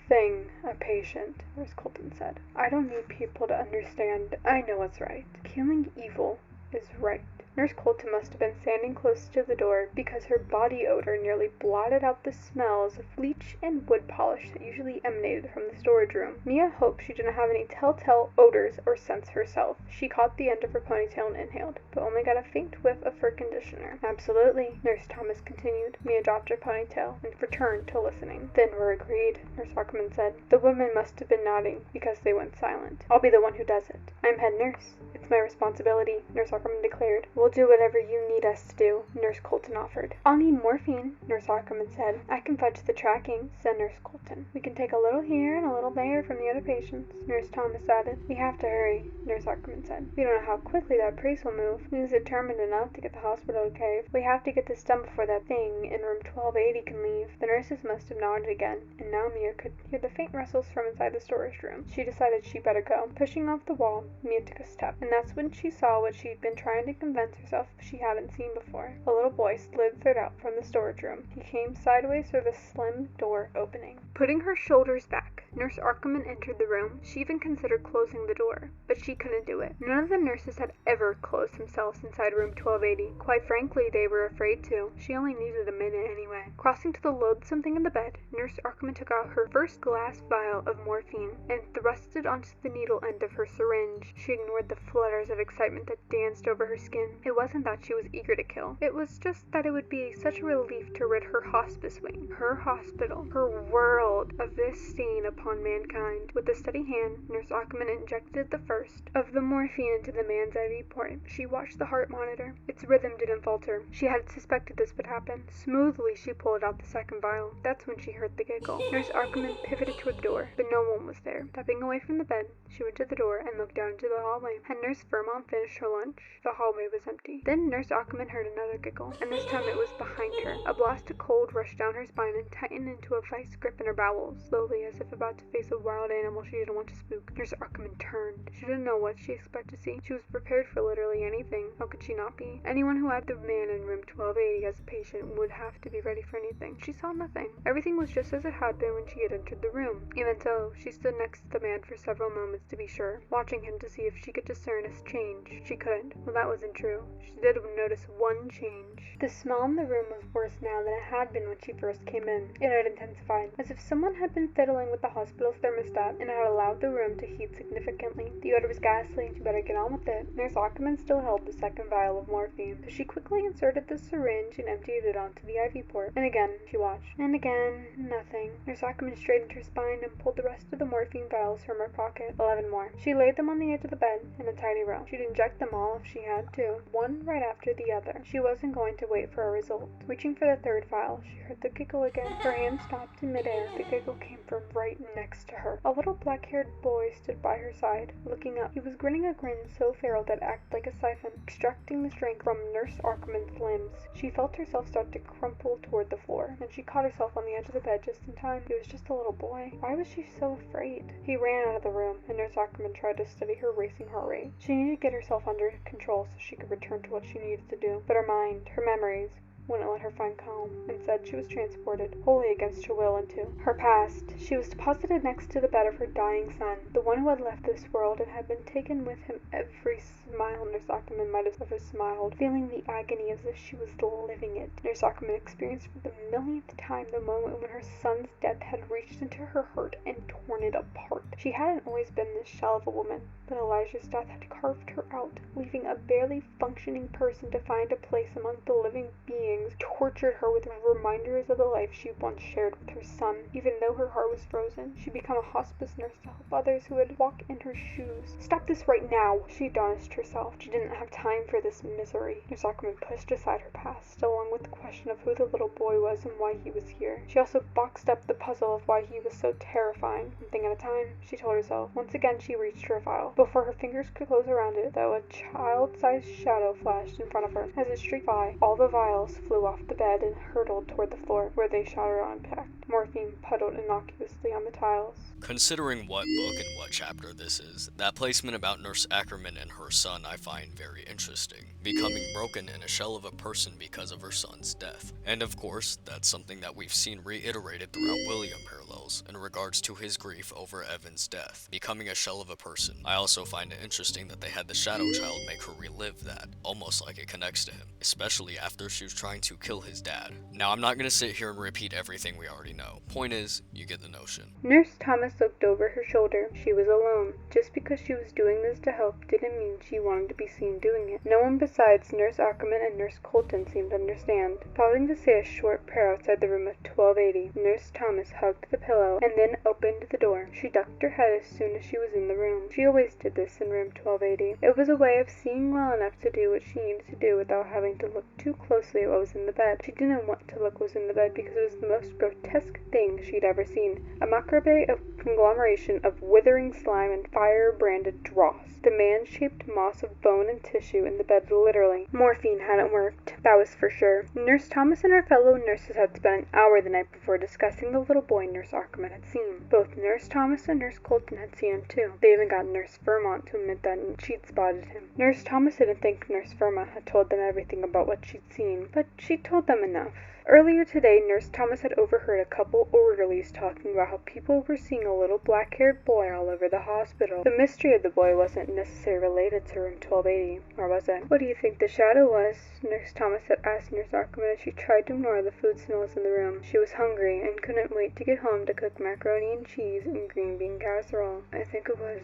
Speaker 4: thing a patient, Miss Colton said. I don't need people to understand. I know what's right. Killing evil is right. Nurse Colton must have been standing close to the door because her body odor nearly blotted out the smells of bleach and wood polish that usually emanated from the storage room. Mia hoped she didn't have any telltale odors or scents herself. She caught the end of her ponytail and inhaled, but only got a faint whiff of fur conditioner. Absolutely, Nurse Thomas continued. Mia dropped her ponytail and returned to listening. Then we're agreed, Nurse Ackerman said. The women must have been nodding because they went silent. I'll be the one who does it. I'm head nurse. It's my responsibility, Nurse Ackerman declared. We'll do whatever you need us to do, Nurse Colton offered. I'll need morphine, Nurse Ackerman said. I can fudge the tracking, said Nurse Colton. We can take a little here and a little there from the other patients, Nurse Thomas added. We have to hurry, Nurse Ackerman said. We don't know how quickly that priest will move. He's determined enough to get the hospital to cave. We have to get this done before that thing in room 1280 can leave. The nurses must have nodded again, and now Mia could hear the faint rustles from inside the storage room. She decided she better go. Pushing off the wall, Mia took a step, and that's when she saw what she'd been trying to convince herself she hadn't seen before. A little boy slithered out from the storage room. He came sideways through the slim door opening. Putting her shoulders back, Nurse Ackerman entered the room. She even considered closing the door, but she couldn't do it. None of the nurses had ever closed themselves inside room 1280. Quite frankly, they were afraid to. She only needed a minute anyway. Crossing to the loathsome thing in the bed, Nurse Ackerman took out her first glass vial of morphine and thrust it onto the needle end of her syringe. She ignored the flutters of excitement that danced over her skin. It wasn't that she was eager to kill. It was just that it would be such a relief to rid her hospice wing, her hospital, her world of this stain upon mankind. With a steady hand, Nurse Ackerman injected the first of the morphine into the man's IV port. She watched the heart monitor. Its rhythm didn't falter. She had suspected this would happen. Smoothly, she pulled out the second vial. That's when she heard the giggle. Nurse Ackerman pivoted toward the door, but no one was there. Stepping away from the bed, she went to the door and looked down into the hallway. Had Nurse Vermont finished her lunch? The hallway was empty. Then Nurse Ackerman heard another giggle, and this time it was behind her. A blast of cold rushed down her spine and tightened into a vice grip in her bowels. Slowly, as if about to face a wild animal she didn't want to spook, Nurse Ackerman turned. She didn't know what she expected to see. She was prepared for literally anything. How could she not be? Anyone who had the man in room 1280 as a patient would have to be ready for anything. She saw nothing. Everything was just as it had been when she had entered the room. Even so, she stood next to the man for several moments to be sure, watching him to see if she could discern a change. She couldn't. Well, that wasn't true. She did notice one change. The smell in the room was worse now than it had been when she first came in. It had intensified, as if someone had been fiddling with the hospital's thermostat and had allowed the room to heat significantly. The odor was ghastly. She better get on with it. Nurse Ackerman still held the second vial of morphine, so she quickly inserted the syringe and emptied it onto the IV port. And again, she watched. And again, nothing. Nurse Ackerman straightened her spine and pulled the rest of the morphine vials from her pocket. 11 more. She laid them on the edge of the bed in a tidy row. She'd inject them all if she had to, one right after the other. She wasn't going to wait for a result. Reaching for the third vial, she heard the giggle again. Her hand stopped in midair. The giggle came from right next to her. A little black-haired boy stood by her side, looking up. He was grinning a grin so feral that it acted like a siphon, extracting the strength from Nurse Ackerman's limbs. She felt herself start to crumple toward the floor, and she caught herself on the edge of the bed just in time. He was just a little boy. Why was she so afraid? He ran out of the room, and Nurse Ackerman tried to steady her racing heart rate. She needed to get herself under control so she could return to what she needed to do. But her mind, her memories, wouldn't let her find calm. Instead, she was transported, wholly against her will, into her past. She was deposited next to the bed of her dying son, the one who had left this world and had been taken with him every smile Nurse Ackerman might have ever smiled, feeling the agony as if she was living it. Nurse Ackerman experienced for the millionth time the moment when her son's death had reached into her heart and torn it apart. She hadn't always been this shell of a woman, but Elijah's death had carved her out, leaving a barely functioning person to find a place among the living beings, tortured her with reminders of the life she once shared with her son. Even though her heart was frozen, she'd become a hospice nurse to help others who would walk in her shoes. Stop this right now, she admonished herself. She didn't have time for this misery. Nurse Ackerman pushed aside her past, along with the question of who the little boy was and why he was here. She also boxed up the puzzle of why he was so terrifying. One thing at a time, she told herself. Once again, she reached her vial. Before her fingers could close around it, though, a child-sized shadow flashed in front of her. As it streaked by, all the vials flew off the bed and hurtled toward the floor, where they shattered on impact. Morphine puddled innocuously on the tiles.
Speaker 6: Considering what book and what chapter this is, that placement about Nurse Ackerman and her son
Speaker 1: son I find very interesting, becoming broken in a shell of a person because of her son's death. And of course, that's something that we've seen reiterated throughout William parallels in regards to his grief over Evan's death, becoming a shell of a person. I also find it interesting that they had the Shadow Child make her relive that, almost like it connects to him, especially after she was trying to kill his dad. Now, I'm not gonna sit here and repeat everything we already know. Point is, you get the notion.
Speaker 4: Nurse Thomas looked over her shoulder. She was alone. Just because she was doing this to help didn't mean she wanted to be seen doing it. No one besides Nurse Ackerman and Nurse Colton seemed to understand. Pausing to say a short prayer outside the room of 1280, Nurse Thomas hugged the pillow and then opened the door. She ducked her head as soon as she was in the room. She always did this in room 1280. It was a way of seeing well enough to do what she needed to do without having to look too closely at what was in the bed. She didn't want to look what was in the bed because it was the most grotesque thing she'd ever seen. A macabre of conglomeration of withering slime and fire-branded dross. The man-shaped moss of bone and tissue in the bed, literally. Morphine hadn't worked, that was for sure. Nurse Thomas and her fellow nurses had spent an hour the night before discussing the little boy Nurse Ackerman had seen. Both Nurse Thomas and Nurse Colton had seen him too. They even got Nurse Vermont to admit that she'd spotted him. Nurse Thomas didn't think Nurse Vermont had told them everything about what she'd seen, but she told them enough. Earlier today, Nurse Thomas had overheard a couple orderlies talking about how people were seeing a little black-haired boy all over the hospital. The mystery of the boy wasn't necessarily related to room 1280, or was it? What do you think the shadow was? Nurse Thomas had asked Nurse Ackerman as she tried to ignore the food smells in the room. She was hungry and couldn't wait to get home to cook macaroni and cheese and green bean casserole. I think it was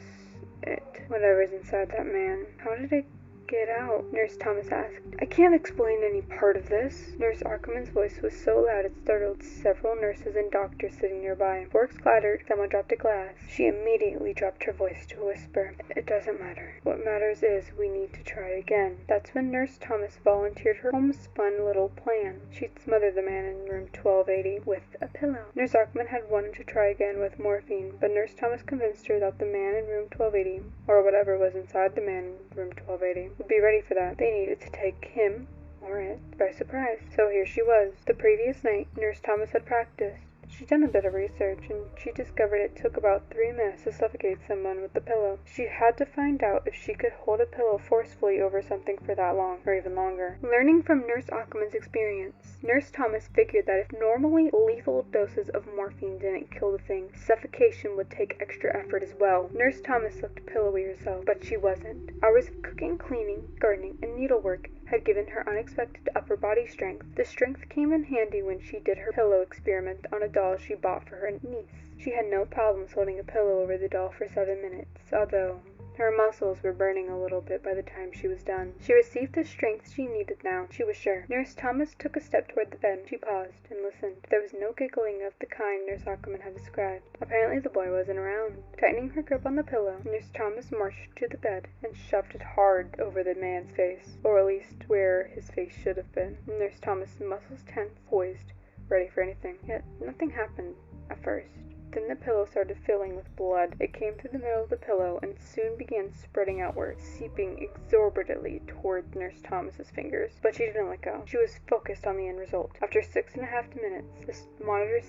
Speaker 4: it. Whatever's inside that man. How did it get out? Nurse Thomas asked. I can't explain any part of this. Nurse Ackerman's voice was so loud it startled several nurses and doctors sitting nearby. Forks clattered, someone dropped a glass. She immediately dropped her voice to a whisper. It doesn't matter. What matters is we need to try again. That's when Nurse Thomas volunteered her homespun little plan. She'd smother the man in room 1280 with a pillow. Nurse Ackerman had wanted to try again with morphine, but Nurse Thomas convinced her that the man in room 1280, or whatever was inside the man in room 1280, would be ready for that. They needed to take him, or it, by surprise. So here she was. The previous night, Nurse Thomas had practiced. She'd done a bit of research, and she discovered it took about 3 minutes to suffocate someone with the pillow. She had to find out if she could hold a pillow forcefully over something for that long, or even longer. Learning from Nurse Ackerman's experience, Nurse Thomas figured that if normally lethal doses of morphine didn't kill the thing, suffocation would take extra effort as well. Nurse Thomas looked pillowy herself, but she wasn't. Hours of cooking, cleaning, gardening, and needlework had given her unexpected upper body strength. The strength came in handy when she did her pillow experiment on a doll she bought for her niece. She had no problems holding a pillow over the doll for 7 minutes, although her muscles were burning a little bit by the time she was done. She received the strength she needed now, she was sure. Nurse Thomas took a step toward the bed. She paused and listened. There was no giggling of the kind Nurse Ackerman had described. Apparently the boy wasn't around. Tightening her grip on the pillow, Nurse Thomas marched to the bed and shoved it hard over the man's face, or at least where his face should have been. Nurse Thomas' muscles tense, poised, ready for anything. Yet nothing happened at first. Then the pillow started filling with blood. It came through the middle of the pillow and soon began spreading outward, seeping exorbitantly toward Nurse Thomas's fingers. But she didn't let go. She was focused on the end result. After 6.5 minutes, the monitor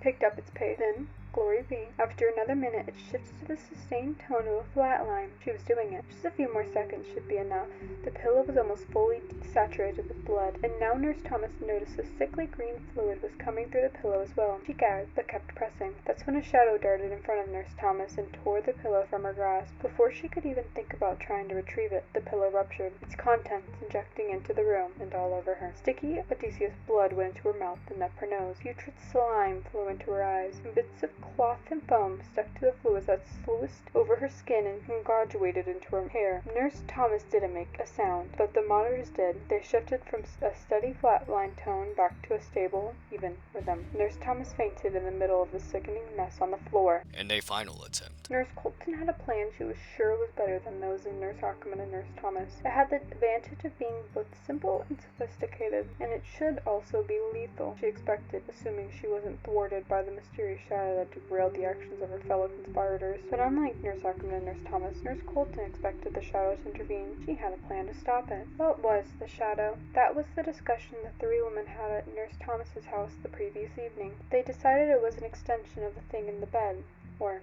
Speaker 4: picked up its pace. Then, glory be, after another minute, it shifted to the sustained tone of a flat line. She was doing it. Just a few more seconds should be enough. The pillow was almost fully saturated with blood, and now Nurse Thomas noticed a sickly green fluid was coming through the pillow as well. She gagged, but kept pressing. That's when a shadow darted in front of Nurse Thomas and tore the pillow from her grasp. Before she could even think about trying to retrieve it, the pillow ruptured, its contents injecting into the room and all over her. Sticky, odysseous blood went into her mouth and up her nose. Putrid slime flew into her eyes, and bits of cloth and foam stuck to the fluids that sluiced over her skin and congregated into her hair. Nurse Thomas didn't make a sound, but the monitors did. They shifted from a steady flatline tone back to a stable, even rhythm. Nurse Thomas fainted in the middle of the sickening mess on the floor.
Speaker 1: In a final attempt,
Speaker 4: Nurse Colton had a plan she was sure was better than those in Nurse Ackerman and Nurse Thomas. It had the advantage of being both simple and sophisticated, and it should also be lethal, she expected, assuming she wasn't thwarted by the mysterious shadow that derailed the actions of her fellow conspirators. But unlike Nurse Ackerman and Nurse Thomas, Nurse Colton expected the shadow to intervene. She had a plan to stop it. What was the shadow? That was the discussion the 3 women had at Nurse Thomas's house the previous evening. They decided it was an extension of the thing in the bed, or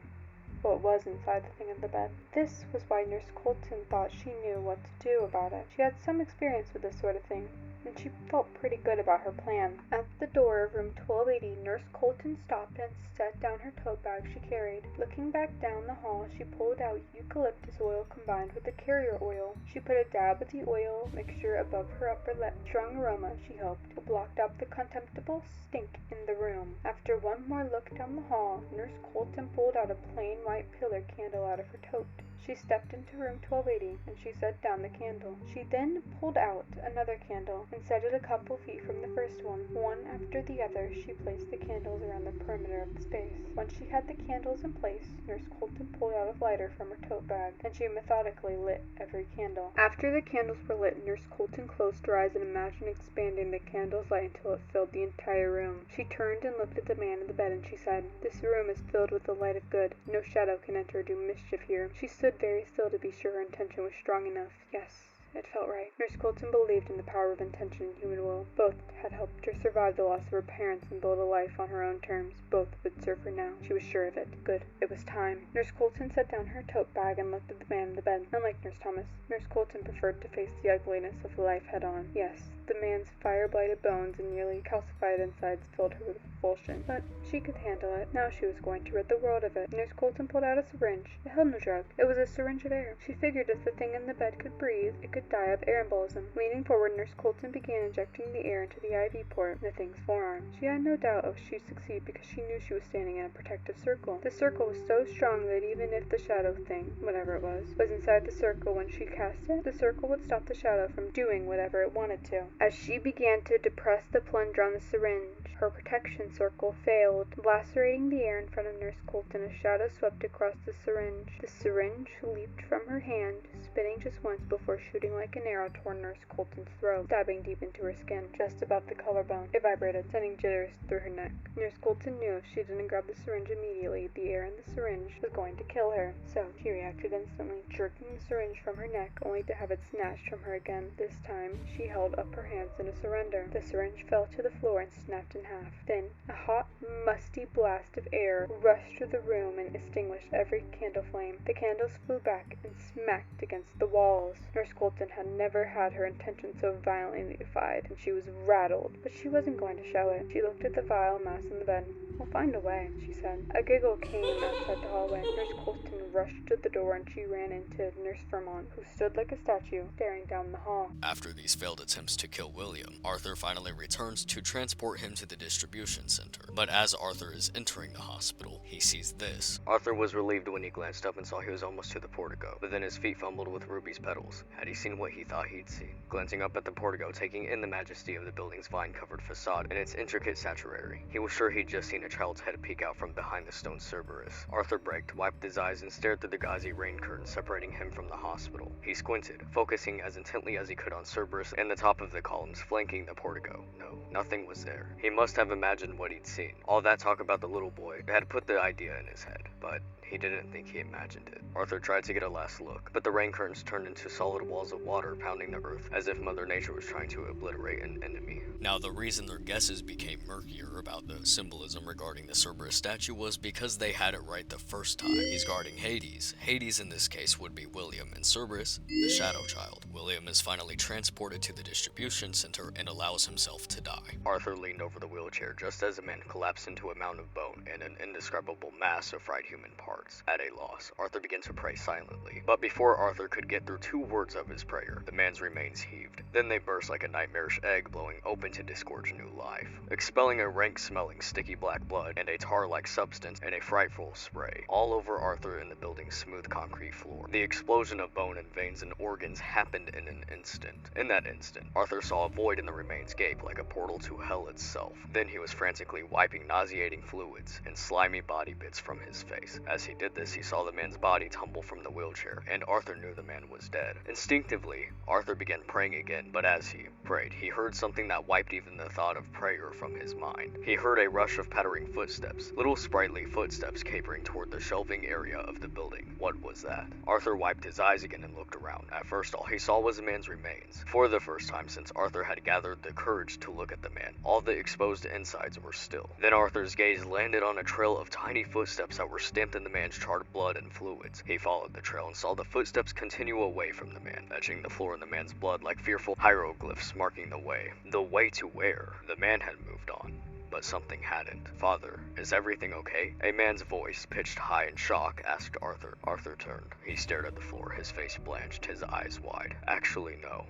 Speaker 4: what was inside the thing in the bed. This was why Nurse Colton thought she knew what to do about it. She had some experience with this sort of thing, and she felt pretty good about her plan. At the door of room 1280, Nurse Colton stopped and set down her tote bag she carried. Looking back down the hall, she pulled out eucalyptus oil combined with the carrier oil. She put a dab of the oil mixture above her upper lip. Strong aroma, she hoped, blocked out the contemptible stink in the room. After one more look down the hall, Nurse Colton pulled out a plain white pillar candle out of her tote. She stepped into room 1280 and she set down the candle. She then pulled out another candle and set it a couple feet from the first one. One after the other, she placed the candles around the perimeter of the space. Once she had the candles in place, Nurse Colton pulled out a lighter from her tote bag and she methodically lit every candle. After the candles were lit, Nurse Colton closed her eyes and imagined expanding the candle's light until it filled the entire room. She turned and looked at the man in the bed and she said, "This room is filled with the light of good. No shadow can enter or do mischief here." She stood very still to be sure her intention was strong enough. Yes, it felt right. Nurse Colton believed in the power of intention and human will. Both had helped her survive the loss of her parents and build a life on her own terms. Both would serve her now. She was sure of it. Good. It was time. Nurse Colton set down her tote bag and looked at the man in the bed. Unlike Nurse Thomas, Nurse Colton preferred to face the ugliness of life head on. Yes, the man's fire-blighted bones and nearly calcified insides filled her with revulsion, but she could handle it. Now she was going to rid the world of it. Nurse Colton pulled out a syringe. It held no drug. It was a syringe of air. She figured if the thing in the bed could breathe, it could die of air embolism. Leaning forward, Nurse Colton began injecting the air into the IV port in the thing's forearm. She had no doubt of she'd succeed because she knew she was standing in a protective circle. The circle was so strong that even if the shadow thing, whatever it was inside the circle when she cast it, the circle would stop the shadow from doing whatever it wanted to. As she began to depress the plunger on the syringe, her protection circle failed. Lacerating the air in front of Nurse Colton, a shadow swept across the syringe. The syringe leaped from her hand, spinning just once before shooting like an arrow toward Nurse Colton's throat, stabbing deep into her skin, just above the collarbone. It vibrated, sending jitters through her neck. Nurse Colton knew if she didn't grab the syringe immediately, the air in the syringe was going to kill her. So she reacted instantly, jerking the syringe from her neck, only to have it snatched from her again. This time, she held up her hands in a surrender. The syringe fell to the floor and snapped in half. Then, a hot, musty blast of air rushed through the room and extinguished every candle flame. The candles flew back and smacked against the walls. Nurse Colton had never had her intention so violently defied, and she was rattled, but she wasn't going to show it. She looked at the vile mass in the bed. "We'll find a way," she said. A giggle came outside the hallway. Nurse Colton rushed to the door and she ran into Nurse Vermont, who stood like a statue, staring down the hall.
Speaker 6: After these failed attempts to kill William, Arthur finally returns to transport him to the distribution center. But as Arthur is entering the hospital, he sees this. Arthur was relieved when he glanced up and saw he was almost to the portico, but then his feet fumbled with Ruby's petals. Had he seen what he thought he'd seen? Glancing up at the portico, taking in the majesty of the building's vine-covered facade and its intricate statuary, he was sure he'd just seen a child's head peek out from behind the stone Cerberus. Arthur braked, wiped his eyes, and stared through the gauzy rain curtain separating him from the hospital. He squinted, focusing as intently as he could on Cerberus and the top of the columns flanking the portico. No, nothing was there. He must have imagined what he'd seen. All that talk about the little boy had put the idea in his head, but he didn't think he imagined it. Arthur tried to get a last look, but the rain curtains turned into solid walls of water pounding the earth, as if Mother Nature was trying to obliterate an enemy. Now, the reason their guesses became murkier about the symbolism regarding the Cerberus statue was because they had it right the first time. He's guarding Hades. Hades in this case would be William, and Cerberus, the Shadow Child. William is finally transported to the distribution center and allows himself to die. Arthur leaned over the wheelchair just as a man collapsed into a mound of bone and an indescribable mass of fried human parts. At a loss, Arthur began to pray silently. But before Arthur could get through 2 words of his prayer, the man's remains heaved. Then they burst like a nightmarish egg blowing open to disgorge new life, expelling a rank-smelling, sticky black blood and a tar-like substance and a frightful spray all over Arthur and the building's smooth concrete floor. The explosion of bone and veins and organs happened in an instant. In that instant, Arthur saw a void in the remains gape like a portal to hell itself. Then he was frantically wiping nauseating fluids and slimy body bits from his face. As he did this, he saw the man's body tumble from the wheelchair, and Arthur knew the man was dead. Instinctively, Arthur began praying again, but as he prayed, he heard something that wiped even the thought of prayer from his mind. He heard a rush of pattering footsteps, little sprightly footsteps capering toward the shelving area of the building. What was that? Arthur wiped his eyes again and looked around. At first, all he saw
Speaker 1: saw was a man's remains. For the first time since Arthur had gathered the courage to look at the man, all the exposed insides were still. Then Arthur's gaze landed on a trail of tiny footsteps that were stamped in the man's charred blood and fluids. He followed the trail and saw the footsteps continue away from the man, etching the floor in the man's blood like fearful hieroglyphs marking the way. The way to where? The man had moved on. But something hadn't. Father, is everything okay? A man's voice, pitched high in shock, asked Arthur. Arthur turned. He stared at the floor, his face blanched, his eyes wide. Actually, no.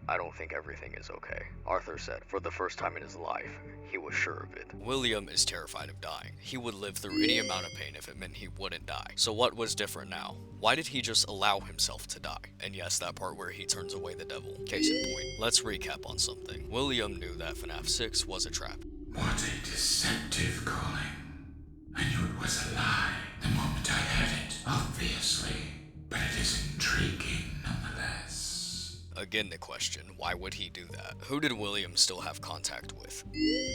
Speaker 1: I don't think everything is okay, Arthur said. For the first time in his life, he was sure of it. William is terrified of dying. He would live through any amount of pain if it meant he wouldn't die. So what was different now? Why did he just allow himself to die? And yes, that part where he turns away the devil. Case in point. Let's recap on something. William knew that FNaF 6 was a trap.
Speaker 12: What a deceptive calling. I knew it was a lie the moment I heard it, obviously. But it is intriguing nonetheless.
Speaker 1: Again the question, why would he do that? Who did William still have contact with?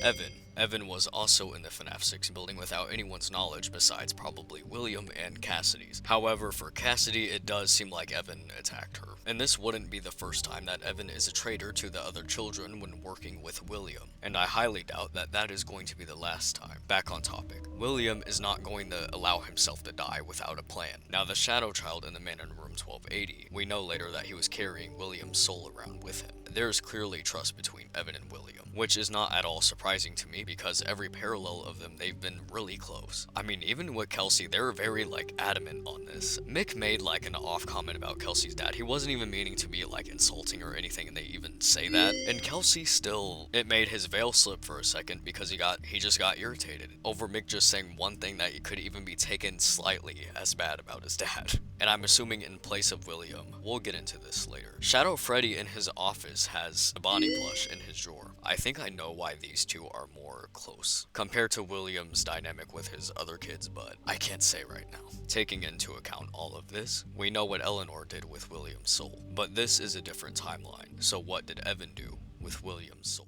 Speaker 1: Evan. Evan was also in the FNaF 6 building without anyone's knowledge besides probably William and Cassidy's. However, for Cassidy, it does seem like Evan attacked her. And this wouldn't be the first time that Evan is a traitor to the other children when working with William. And I highly doubt that that is going to be the last time. Back on topic. William is not going to allow himself to die without a plan. Now the Shadow Child in the man in room 1280, we know later that he was carrying William's soul around with him. There is clearly trust between Evan and William, which is not at all surprising to me because every parallel of them, they've been really close. I mean, even with Kelsey, they're very, adamant on this. Mick made, an off comment about Kelsey's dad. He wasn't even meaning to be, insulting or anything, and they even say that. And Kelsey still, it made his veil slip for a second because he just got irritated over Mick just saying one thing that it could even be taken slightly as bad about his dad. And I'm assuming in place of William. We'll get into this later. Shadow Freddy in his office has a Bonnie plush in his drawer. I think I know why these two are more close compared to William's dynamic with his other kids, but I can't say right now. Taking into account all of this, we know what Eleanor did with William's soul, but this is a different timeline. So what did Evan do with William's soul?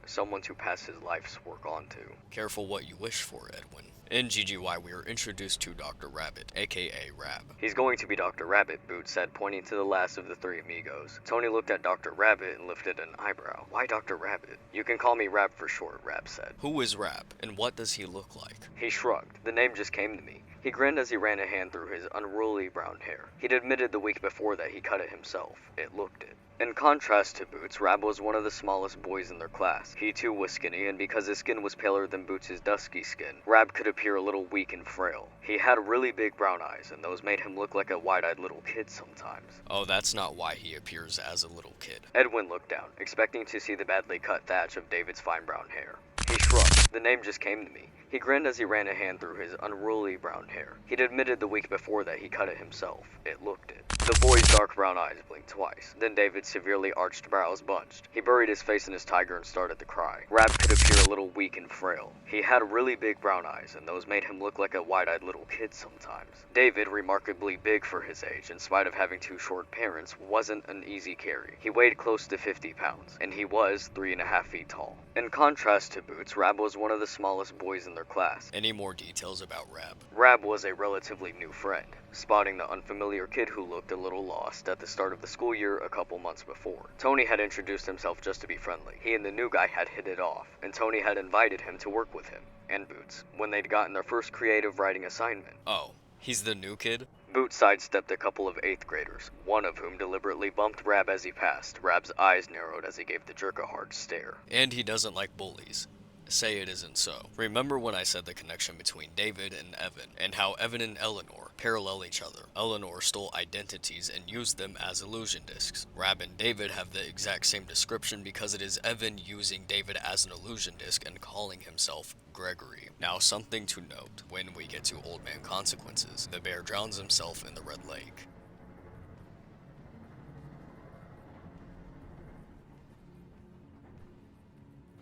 Speaker 1: Someone to pass his life's work on to. Careful what you wish for, Edwin. In GGY, we are introduced to Dr. Rabbit, aka Rab. He's going to be Dr. Rabbit, Boots said, pointing to the last of the three amigos. Tony looked at Dr. Rabbit and lifted an eyebrow. Why Dr. Rabbit? You can call me Rab for short, Rab said. Who is Rab, and what does he look like? He shrugged. The name just came to me. He grinned as he ran a hand through his unruly brown hair. He'd admitted the week before that he cut it himself. It looked it. In contrast to Boots, Rab was one of the smallest boys in their class. He too was skinny, and because his skin was paler than Boots' dusky skin, Rab could appear a little weak and frail. He had really big brown eyes, and those made him look like a wide-eyed little kid sometimes. Oh, that's not why he appears as a little kid. Edwin looked down, expecting to see the badly cut thatch of David's fine brown hair. He shrugged. The name just came to me. He grinned as he ran a hand through his unruly brown hair. He'd admitted the week before that he cut it himself. It looked it. The boy's dark brown eyes blinked twice. Then David's severely arched brows bunched. He buried his face in his tiger and started to cry. Rab could appear a little weak and frail. He had really big brown eyes, and those made him look like a wide-eyed little kid sometimes. David, remarkably big for his age, in spite of having two short parents, wasn't an easy carry. He weighed close to 50 pounds, and he was 3.5 feet tall. In contrast to Boots, Rab was one of the smallest boys in their class. Any more details about Rab? Rab was a relatively new friend, spotting the unfamiliar kid who looked a little lost at the start of the school year a couple months before. Tony had introduced himself just to be friendly. He and the new guy had hit it off, and Tony had invited him to work with him, and Boots, when they'd gotten their first creative writing assignment. Oh, he's the new kid? Boots sidestepped a couple of 8th graders, one of whom deliberately bumped Rab as he passed. Rab's eyes narrowed as he gave the jerk a hard stare. And he doesn't like bullies. say it isn't so. Remember when I said the connection between David and Evan, and how Evan and Eleanor parallel each other. Eleanor stole identities and used them as illusion discs. Rab and David have the exact same description because it is Evan using David as an illusion disc and calling himself Gregory. Now, something to note, when we get to Old Man Consequences, the bear drowns himself in the Red Lake.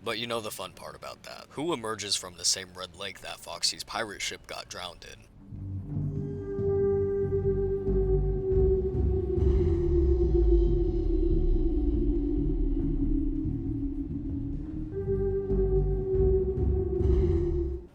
Speaker 1: But you know the fun part about that. Who emerges from the same Red Lake that Foxy's pirate ship got drowned in?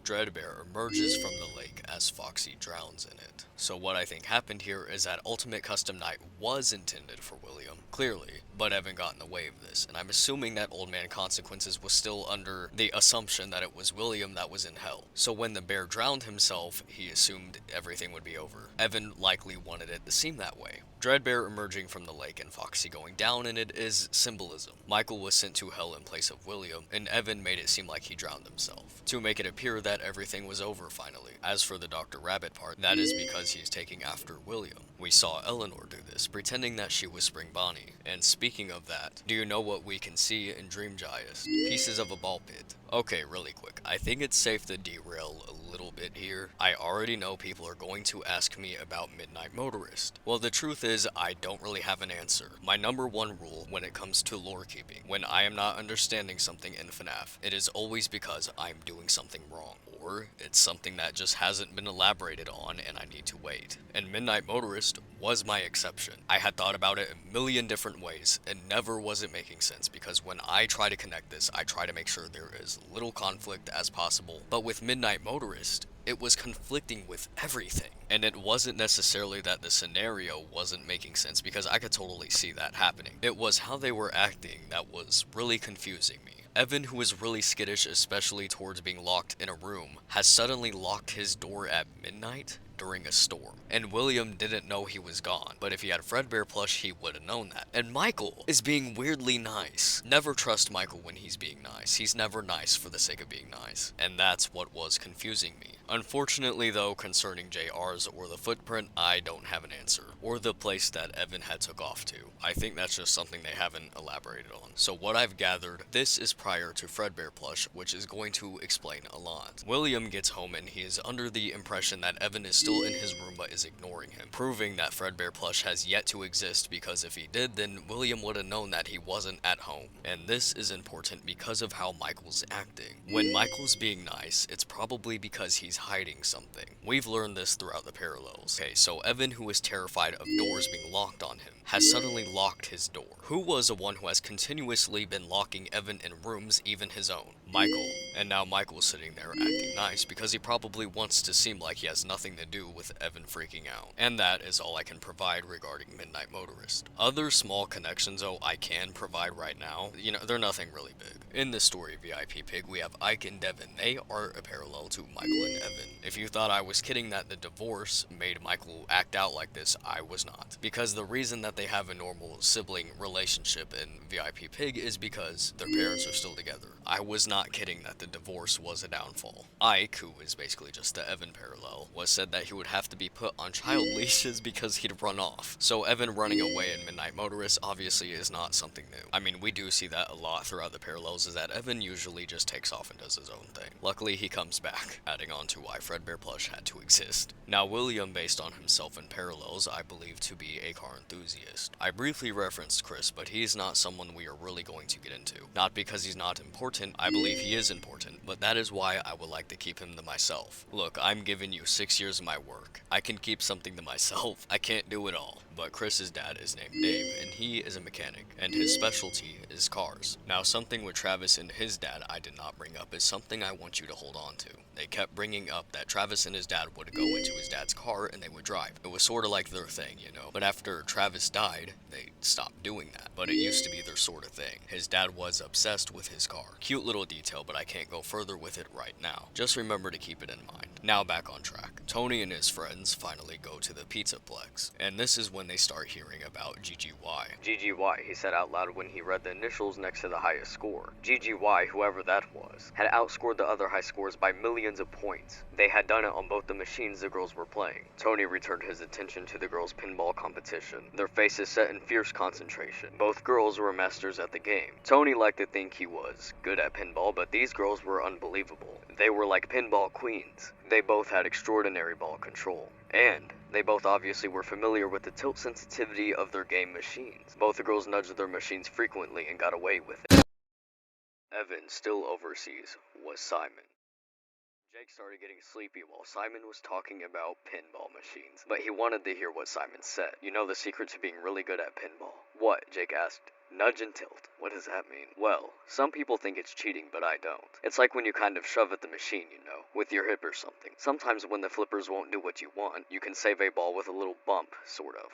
Speaker 1: Dreadbear emerges from the lake as Foxy drowns in it. So what I think happened here is that Ultimate Custom Night was intended for William, clearly, but Evan got in the way of this, and I'm assuming that Old Man Consequences was still under the assumption that it was William that was in hell. So when the bear drowned himself, he assumed everything would be over. Evan likely wanted it to seem that way. Dreadbear emerging from the lake and Foxy going down in it is symbolism. Michael was sent to hell in place of William, and Evan made it seem like he drowned himself, to make it appear that everything was over finally. As for the Dr. Rabbit part, that is because he's taking after William. We saw Eleanor do this, pretending that she was Spring Bonnie. And speaking of that, do you know what we can see in Dream Giant? Pieces of a ball pit. Okay, really quick. I think it's safe to derail a little bit here. I already know people are going to ask me about Midnight Motorist. Well, the truth is, I don't really have an answer. My number one rule when it comes to lore keeping, when I am not understanding something in FNaF, it is always because I'm doing something wrong, or it's something that just hasn't been elaborated on and I need to wait. And Midnight Motorist was my exception. I had thought about it a million different ways, and never was it making sense, because when I try to connect this, I try to make sure there is little conflict as possible. But with Midnight Motorist, it was conflicting with everything. And it wasn't necessarily that the scenario wasn't making sense, because I could totally see that happening. It was how they were acting that was really confusing me. Evan, who is really skittish, especially towards being locked in a room, has suddenly locked his door at midnight during a storm. And William didn't know he was gone, but if he had Fredbear plush, he would have known that. And Michael is being weirdly nice. Never trust Michael when he's being nice. He's never nice for the sake of being nice. And that's what was confusing me. Unfortunately though, concerning JR's or the footprint, I don't have an answer. Or the place that Evan had took off to. I think that's just something they haven't elaborated on. So what I've gathered, this is prior to Fredbear plush, which is going to explain a lot. William gets home and he is under the impression that Evan is still in his room but is ignoring him, proving that Fredbear plush has yet to exist, because if he did, then William would have known that he wasn't at home. And this is important because of how Michael's acting. When Michael's being nice, it's probably because he's hiding something. We've learned this throughout the parallels. Okay, so Evan, who is terrified of doors being locked on him, has suddenly locked his door. Who was the one who has continuously been locking Evan in rooms, even his own? Michael. And now Michael's sitting there acting nice because he probably wants to seem like he has nothing to do with Evan freaking out. And that is all I can provide regarding Midnight Motorist. Other small connections though I can provide right now, you know, they're nothing really big. In this story, VIP Pig, we have Ike and Devin. They are a parallel to Michael and Evan. If you thought I was kidding that the divorce made Michael act out like this, I was not. Because the reason that they have a normal sibling relationship in VIP Pig is because their parents are still together. I was not kidding that the divorce was a downfall. Ike, who is basically just the Evan parallel, was said that he would have to be put on child leashes because he'd run off. So Evan running away in Midnight Motorist obviously is not something new. I mean, we do see that a lot throughout the parallels, is that Evan usually just takes off and does his own thing. Luckily, he comes back, adding on to why Fredbear plush had to exist. Now, William, based on himself in parallels, I believe to be a car enthusiast. I briefly referenced Chris, but he's not someone we are really going to get into. Not because he's not important, I believe he is important, but that is why I would like to keep him to myself. Look, I'm giving you 6 years of my work. I can keep something to myself. I can't do it all. But Chris's dad is named Dave, and he is a mechanic, and his specialty is cars. Now, something with Travis and his dad I did not bring up is something I want you to hold on to. They kept bringing up that Travis and his dad would go into his dad's car and they would drive. It was sort of like their thing, you know. But after Travis died, they stopped doing that. But it used to be their sort of thing. His dad was obsessed with his car. Cute little detail, but I can't go further with it right now. Just remember to keep it in mind. Now back on track. Tony and his friends finally go to the Pizzaplex, and this is when they start hearing about GGY. GGY, he said out loud when he read the initials next to the highest score. GGY, whoever that was, had outscored the other high scores by millions of points. They had done it on both the machines the girls were playing. Tony returned his attention to the girls' pinball competition, their faces set in fierce concentration. Both girls were masters at the game. Tony liked to think he was good at pinball, but these girls were unbelievable. They were like pinball queens. They both had extraordinary ball control. And they both obviously were familiar with the tilt sensitivity of their game machines. Both the girls nudged their machines frequently and got away with it. Evan, still overseas, was Simon. Jake started getting sleepy while Simon was talking about pinball machines, but he wanted to hear what Simon said. You know the secret to being really good at pinball? What? Jake asked. Nudge and tilt. What does that mean? Well, some people think it's cheating, but I don't. It's like when you kind of shove at the machine, you know, with your hip or something. Sometimes when the flippers won't do what you want, you can save a ball with a little bump, sort of.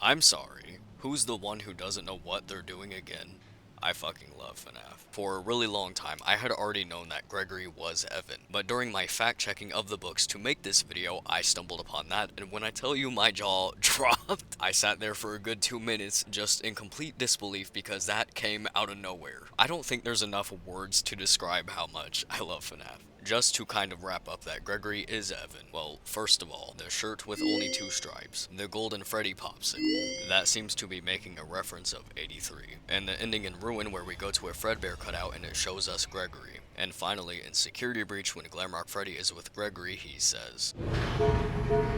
Speaker 1: I'm sorry. Who's the one who doesn't know what they're doing again? I fucking love FNaF. For a really long time, I had already known that Gregory was Evan, but during my fact-checking of the books to make this video, I stumbled upon that, and when I tell you my jaw dropped, I sat there for a good 2 minutes just in complete disbelief because that came out of nowhere. I don't think there's enough words to describe how much I love FNaF. Just to kind of wrap up that Gregory is Evan. Well, first of all, the shirt with only 2 stripes, the Golden Freddy popsicle, that seems to be making a reference of 83, and the ending in Ruin where we go to a Fredbear cutout and it shows us Gregory. And finally, in Security Breach when Glamrock Freddy is with Gregory, he says,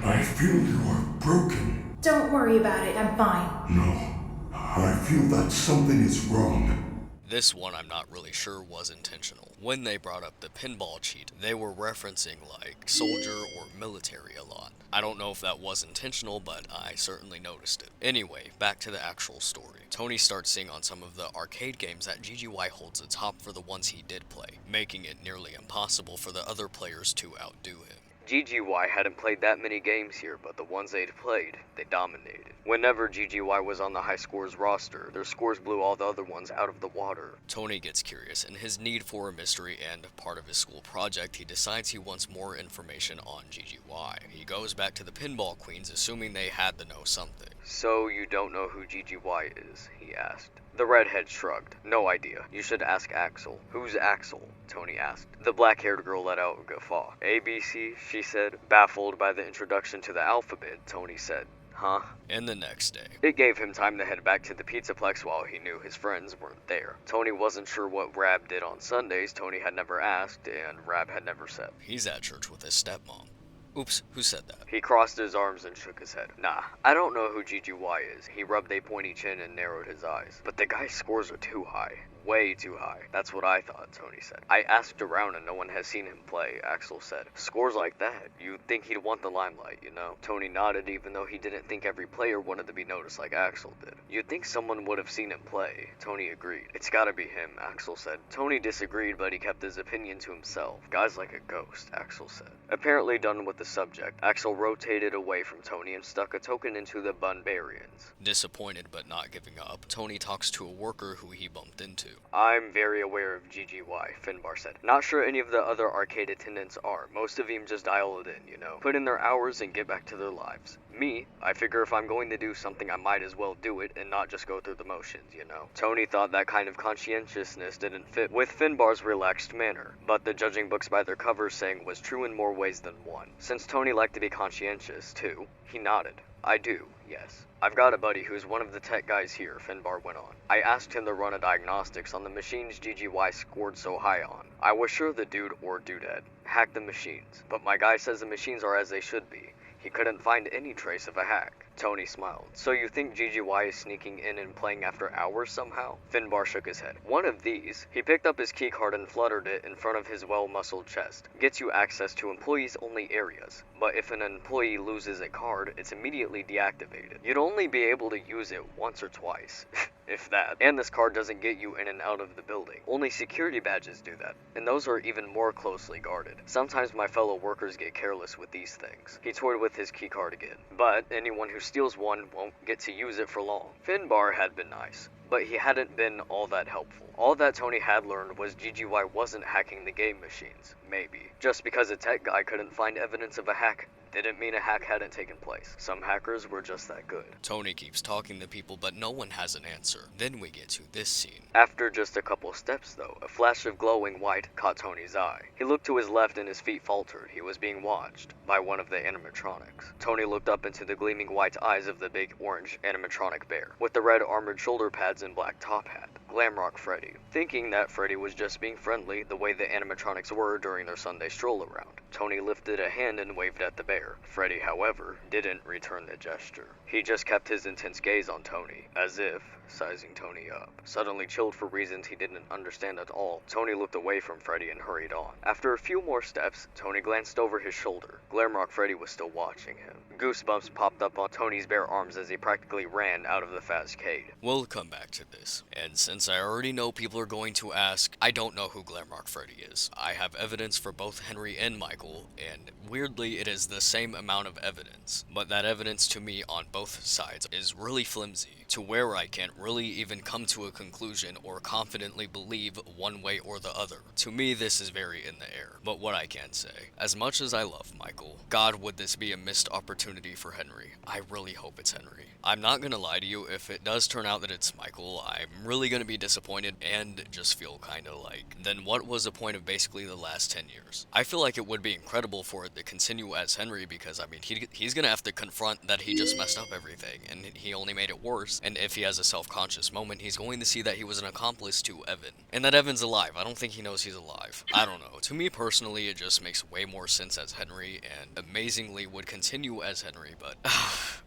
Speaker 12: I feel you are broken.
Speaker 5: Don't worry about it, I'm fine.
Speaker 12: No, I feel that something is wrong.
Speaker 1: This one I'm not really sure was intentional. When they brought up the pinball cheat, they were referencing like soldier or military a lot. I don't know if that was intentional, but I certainly noticed it. Anyway, back to the actual story. Tony starts seeing on some of the arcade games that GGY holds the top for the ones he did play, making it nearly impossible for the other players to outdo him. GGY hadn't played that many games here, but the ones they'd played, they dominated. Whenever GGY was on the high scores roster, their scores blew all the other ones out of the water. Tony gets curious, and his need for a mystery and part of his school project, he decides he wants more information on GGY. He goes back to the pinball queens, assuming they had to know something. So you don't know who GGY is? He asked. The redhead shrugged. No idea. You should ask Axel. Who's Axel? Tony asked. The black-haired girl let out a guffaw. ABC, she said. Baffled by the introduction to the alphabet, Tony said. Huh? And the next day. It gave him time to head back to the Pizzaplex while he knew his friends weren't there. Tony wasn't sure what Rab did on Sundays. Tony had never asked, and Rab had never said. He's at church with his stepmom. Oops, who said that? He crossed his arms and shook his head. Nah, I don't know who GGY is. He rubbed a pointy chin and narrowed his eyes. But the guy's scores are too high. Way too high. That's what I thought, Tony said. I asked around and no one has seen him play, Axel said. Scores like that, you'd think he'd want the limelight, you know? Tony nodded even though he didn't think every player wanted to be noticed like Axel did. You'd think someone would have seen him play. Tony agreed. It's gotta be him, Axel said. Tony disagreed, but he kept his opinion to himself. Guy's like a ghost, Axel said. Apparently done with the subject, Axel rotated away from Tony and stuck a token into the Bunbarians. Disappointed but not giving up, Tony talks to a worker who he bumped into. I'm very aware of GGY, Finbar said. Not sure any of the other arcade attendants are. Most of them just dial it in, you know. Put in their hours and get back to their lives. Me, I figure if I'm going to do something, I might as well do it and not just go through the motions, you know. Tony thought that kind of conscientiousness didn't fit with Finbar's relaxed manner, but the judging books by their covers saying was true in more ways than one. Since Tony liked to be conscientious, too, he nodded. I do, yes. I've got a buddy who's one of the tech guys here, Finbar went on. I asked him to run a diagnostics on the machines GGY scored so high on. I was sure the dude or dudette hacked the machines, but my guy says the machines are as they should be. He couldn't find any trace of a hack. Tony smiled. So you think GGY is sneaking in and playing after hours somehow? Finbar shook his head. One of these, he picked up his keycard and fluttered it in front of his well-muscled chest. Gets you access to employees-only areas. But if an employee loses a card, it's immediately deactivated. You'd only be able to use it once or twice.
Speaker 6: if that. And this card doesn't get you in and out of the building. Only security badges do that, and those are even more closely guarded. Sometimes my fellow workers get careless with these things. He toyed with his keycard again, but anyone who steals one won't get to use it for long. Finbar had been nice, but he hadn't been all that helpful. All that Tony had learned was GGY wasn't hacking the game machines. Maybe. Just because a tech guy couldn't find evidence of a hack didn't mean a hack hadn't taken place. Some hackers were just that good. Tony keeps talking to people, but no one has an answer. Then we get to this scene. After just a couple steps, though, a flash of glowing white caught Tony's eye. He looked to his left and his feet faltered. He was being watched by one of the animatronics. Tony looked up into the gleaming white eyes of the big orange animatronic bear, with the red armored shoulder pads and black top hat. Glamrock Freddy, thinking that Freddy was just being friendly the way the animatronics were during their Sunday stroll around. Tony lifted a hand and waved at the bear. Freddy, however, didn't return the gesture. He just kept his intense gaze on Tony, as if sizing Tony up. Suddenly chilled for reasons he didn't understand at all, Tony looked away from Freddy and hurried on. After a few more steps, Tony glanced over his shoulder. Glamrock Freddy was still watching him. Goosebumps popped up on Tony's bare arms as he practically ran out of the Fazcade. We'll come back to this. And since I already know people are going to ask, I don't know who Glamrock Freddy is. I have evidence for both Henry and Michael, and weirdly it is the same amount of evidence. But that evidence to me on both sides is really flimsy, to where I can't really even come to a conclusion or confidently believe one way or the other. To me, this is very in the air. But what I can say, as much as I love Michael, God, would this be a missed opportunity for Henry. I really hope it's Henry. I'm not gonna lie to you, if it does turn out that it's Michael, I'm really gonna be disappointed and just feel kinda like, then what was the point of basically the last 10 years? I feel like it would be incredible for it to continue as Henry because, I mean, he's gonna have to confront that he just messed up everything and he only made it worse, and if he has a self-conscious moment, he's going to see that he was an accomplice to Evan, and that Evan's alive. I don't think he knows he's alive. I don't know. To me personally, it just makes way more sense as Henry, and amazingly would continue as Henry, but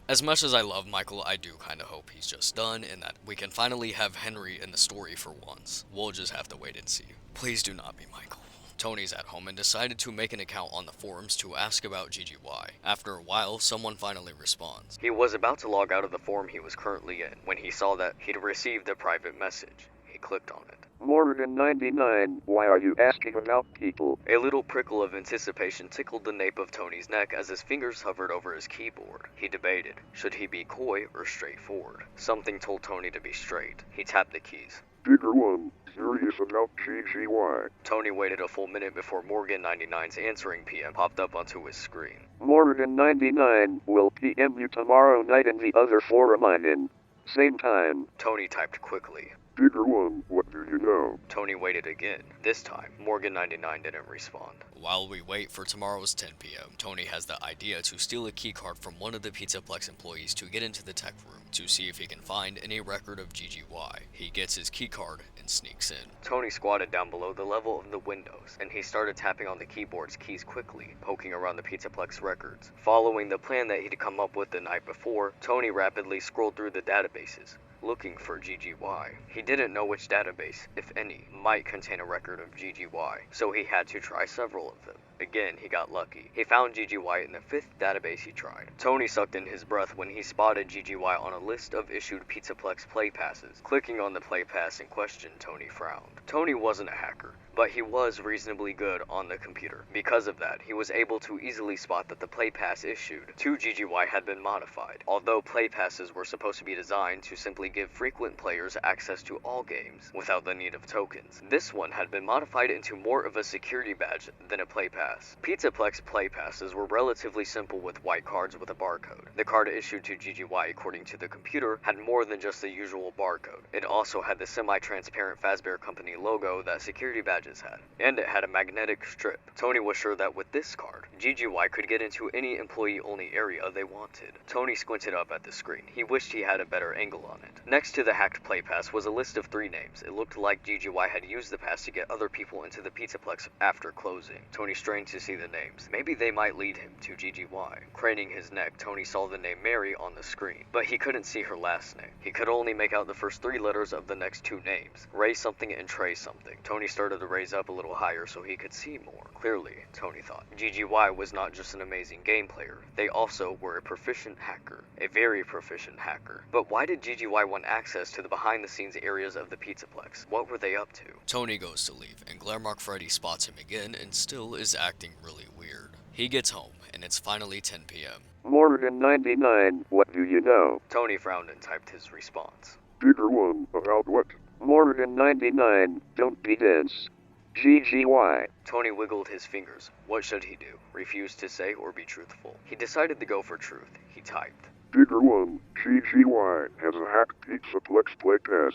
Speaker 6: as much as I love Michael, I do kinda hope he's just done and that we can finally have Henry in the story for once. We'll just have to wait and see. Please do not be Michael. Tony's at home and decided to make an account on the forums to ask about GGY. After a while, someone finally responds. He was about to log out of the forum he was currently in when he saw that he'd received a private message. He clicked on it.
Speaker 16: Morgan 99, why are you asking about people?
Speaker 6: A little prickle of anticipation tickled the nape of Tony's neck as his fingers hovered over his keyboard. He debated, should he be coy or straightforward? Something told Tony to be straight. He tapped the keys.
Speaker 16: Figure 1, serious about GGY.
Speaker 6: Tony waited a full minute before Morgan 99's answering PM popped up onto his screen.
Speaker 16: Morgan 99 will PM you tomorrow night in the other forum I'm in. Same time.
Speaker 6: Tony typed quickly.
Speaker 16: Figure 1, what do you know?
Speaker 6: Tony waited again. This time, Morgan 99 didn't respond. While we wait for tomorrow's 10 p.m., Tony has the idea to steal a keycard from one of the Pizzaplex employees to get into the tech room to see if he can find any record of GGY. He gets his keycard and sneaks in. Tony squatted down below the level of the windows, and he started tapping on the keyboard's keys quickly, poking around the Pizzaplex records. Following the plan that he'd come up with the night before, Tony rapidly scrolled through the databases, looking for GGY. He didn't know which database, if any, might contain a record of GGY, so he had to try several of them. Again, he got lucky. He found GGY in the 5th database he tried. Tony sucked in his breath when he spotted GGY on a list of issued Pizzaplex play passes. Clicking on the play pass in question, Tony frowned. Tony wasn't a hacker, but he was reasonably good on the computer. Because of that, he was able to easily spot that the play pass issued to GGY had been modified. Although play passes were supposed to be designed to simply give frequent players access to all games without the need of tokens, this one had been modified into more of a security badge than a play pass. Pizzaplex play passes were relatively simple with white cards with a barcode. The card issued to GGY, according to the computer, had more than just the usual barcode. It also had the semi-transparent Fazbear Company logo that security badges had, and it had a magnetic strip. Tony was sure that with this card, GGY could get into any employee-only area they wanted. Tony squinted up at the screen. He wished he had a better angle on it. Next to the hacked play pass was a list of 3 names. It looked like GGY had used the pass to get other people into the Pizzaplex after closing. Tony strained strained to see the names. Maybe they might lead him to GGY. Craning his neck, Tony saw the name Mary on the screen, but he couldn't see her last name. He could only make out the first 3 letters of the next 2 names, Ray something and Trey something. Tony started to raise up a little higher so he could see more. Clearly, Tony thought, GGY was not just an amazing game player, they also were a proficient hacker. A very proficient hacker. But why did GGY want access to the behind-the-scenes areas of the Pizzaplex? What were they up to?
Speaker 1: Tony goes to leave, and Glamrock Freddy spots him again and still is acting really weird. He gets home, and it's finally 10 p.m.
Speaker 16: Morgan 99, what do you know?
Speaker 6: Tony frowned and typed his response.
Speaker 16: Bigger one, about what? Morgan 99, don't be dense. GGY.
Speaker 6: Tony wiggled his fingers. What should he do? Refuse to say or be truthful? He decided to go for truth. He typed.
Speaker 16: Bigger one, GGY has a hacked Pizzaplex playpass.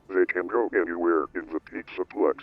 Speaker 16: They can go anywhere in the Pizzaplex.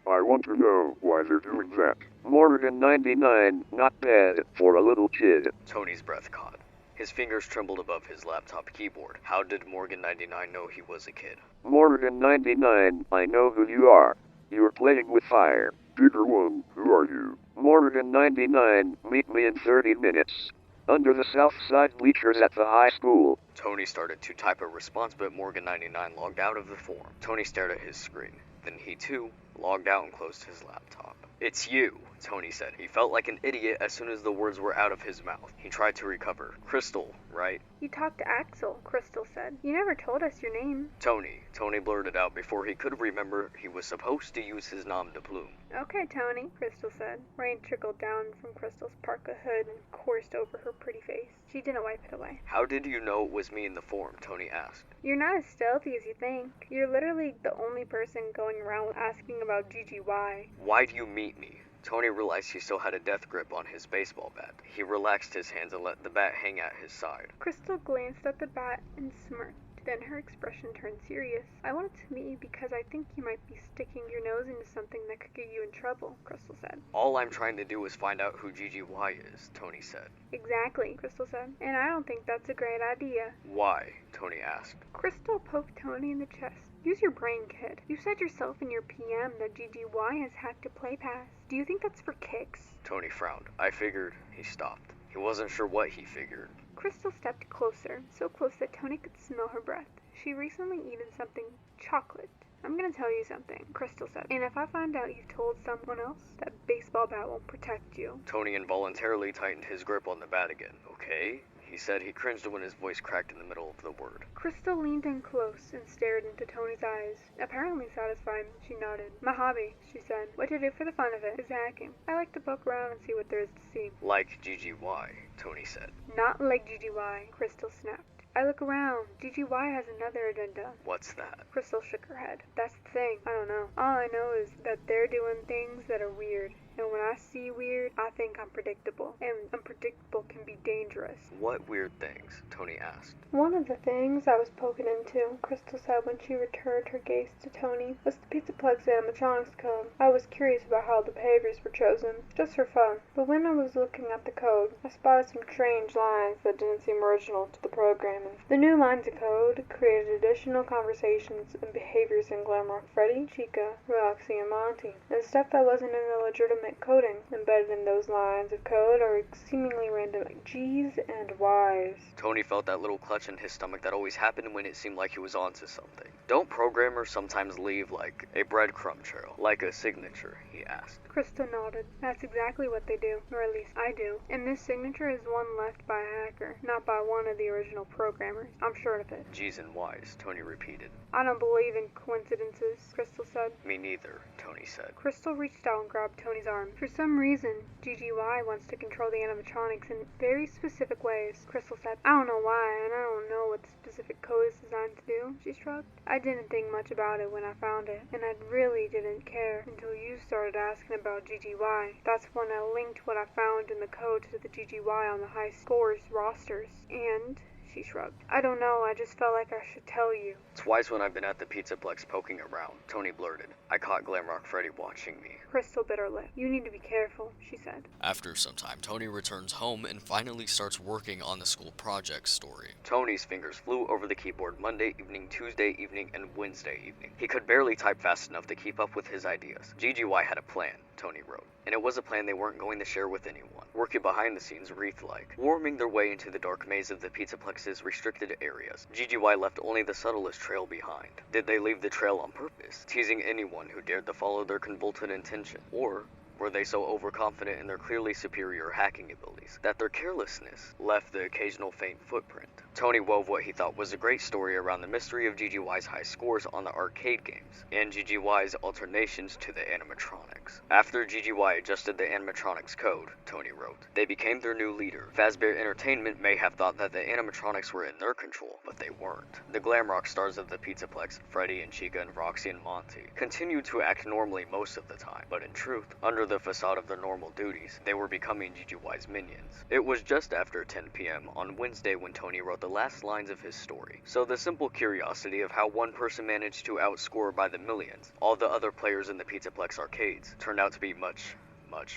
Speaker 16: I want to know why they're doing that. Morgan 99, not bad for a little kid.
Speaker 6: Tony's breath caught. His fingers trembled above his laptop keyboard. How did Morgan 99 know he was a kid?
Speaker 16: Morgan 99, I know who you are. You're playing with fire. Bigger one, who are you? Morgan 99, meet me in 30 minutes. Under the south side bleachers at the high school.
Speaker 6: Tony started to type a response, but Morgan 99 logged out of the form. Tony stared at his screen. Then he too logged out and closed his laptop. It's you, Tony said. He felt like an idiot as soon as the words were out of his mouth. He tried to recover. Crystal, right?
Speaker 4: You talked to Axel, Crystal said. You never told us your name.
Speaker 6: Tony blurted out before he could remember he was supposed to use his nom de plume.
Speaker 4: Okay, Tony, Crystal said. Rain trickled down from Crystal's parka hood and coursed over her pretty face. She didn't wipe it away.
Speaker 6: How did you know it was me in the form? Tony asked.
Speaker 4: You're not as stealthy as you think. You're literally the only person going around asking about GGY.
Speaker 6: Why'd you meet me? Tony realized he still had a death grip on his baseball bat. He relaxed his hands and let the bat hang at his side.
Speaker 4: Crystal glanced at the bat and smirked. Then her expression turned serious. I wanted to meet you because I think you might be sticking your nose into something that could get you in trouble, Crystal said.
Speaker 6: All I'm trying to do is find out who GGY is, Tony said.
Speaker 4: Exactly, Crystal said. And I don't think that's a great idea.
Speaker 6: Why? Tony asked.
Speaker 4: Crystal poked Tony in the chest. Use your brain, kid. You said yourself in your PM that GGY has hacked a play pass. Do you think that's for kicks?
Speaker 6: Tony frowned. I figured. He stopped. He wasn't sure what he figured.
Speaker 4: Crystal stepped closer, so close that Tony could smell her breath. She recently eaten something chocolate. I'm gonna tell you something, Crystal said. And if I find out you've told someone else, that baseball bat won't protect you.
Speaker 6: Tony involuntarily tightened his grip on the bat again. Okay? He said. He cringed when his voice cracked in the middle of the word.
Speaker 4: Crystal leaned in close and stared into Tony's eyes. Apparently satisfied, she nodded. My hobby, she said. What to do for the fun of it is hacking. I like to poke around and see what there is to see.
Speaker 6: Like GGY, Tony said.
Speaker 4: Not like GGY, Crystal snapped. I look around. GGY has another agenda.
Speaker 6: What's that?
Speaker 4: Crystal shook her head. That's the thing. I don't know. All I know is that they're doing things that are weird. And when I see weird, I think unpredictable. And unpredictable can be dangerous.
Speaker 6: What weird things? Tony asked.
Speaker 4: One of the things I was poking into, Crystal said when she returned her gaze to Tony, was the Pizzaplex animatronics code. I was curious about how the behaviors were chosen, just for fun. But when I was looking at the code, I spotted some strange lines that didn't seem original to the programming. The new lines of code created additional conversations and behaviors in Glamrock Freddy, Chica, Roxy, and Monty. And stuff that wasn't in the legitimate coding. Embedded in those lines of code are seemingly random G's and Y's.
Speaker 6: Tony felt that little clutch in his stomach that always happened when it seemed like he was onto something. Don't programmers sometimes leave like a breadcrumb trail, like a signature? He asked.
Speaker 4: Crystal nodded. That's exactly what they do, or at least I do. And this signature is one left by a hacker, not by one of the original programmers. I'm sure of it.
Speaker 6: G's and Y's, Tony repeated.
Speaker 4: I don't believe in coincidences, Crystal said.
Speaker 6: Me neither, Tony said.
Speaker 4: Crystal reached out and grabbed Tony's arm. For some reason, GGY wants to control the animatronics in very specific ways, Crystal said. I don't know why, and I don't know what the specific code is designed to do, she shrugged. I didn't think much about it when I found it, and I really didn't care until you started asking about GGY. That's when I linked what I found in the code to the GGY on the high scores rosters. And she shrugged. I don't know, I just felt like I should tell you.
Speaker 6: Twice when I've been at the Pizzaplex poking around, Tony blurted. I caught Glamrock Freddy watching me.
Speaker 4: Crystal bit her lip. You need to be careful, she said.
Speaker 1: After some time, Tony returns home and finally starts working on the school project story.
Speaker 6: Tony's fingers flew over the keyboard Monday evening, Tuesday evening, and Wednesday evening. He could barely type fast enough to keep up with his ideas. GGY had a plan. Tony wrote. And it was a plan they weren't going to share with anyone, working behind the scenes wreath-like, worming their way into the dark maze of the Pizzaplex's restricted areas. GGY left only the subtlest trail behind. Did they leave the trail on purpose, teasing anyone who dared to follow their convoluted intention? Or were they so overconfident in their clearly superior hacking abilities that their carelessness left the occasional faint footprint? Tony wove what he thought was a great story around the mystery of GGY's high scores on the arcade games, and GGY's alternations to the animatronics. After GGY adjusted the animatronics code, Tony wrote, they became their new leader. Fazbear Entertainment may have thought that the animatronics were in their control, but they weren't. The glam rock stars of the Pizzaplex, Freddy and Chica and Roxy and Monty, continued to act normally most of the time, but in truth, under the facade of their normal duties, they were becoming GGY's minions. It was just after 10 p.m. on Wednesday when Tony wrote the last lines of his story, so the simple curiosity of how one person managed to outscore by the millions all the other players in the Pizzaplex arcades turned out to be much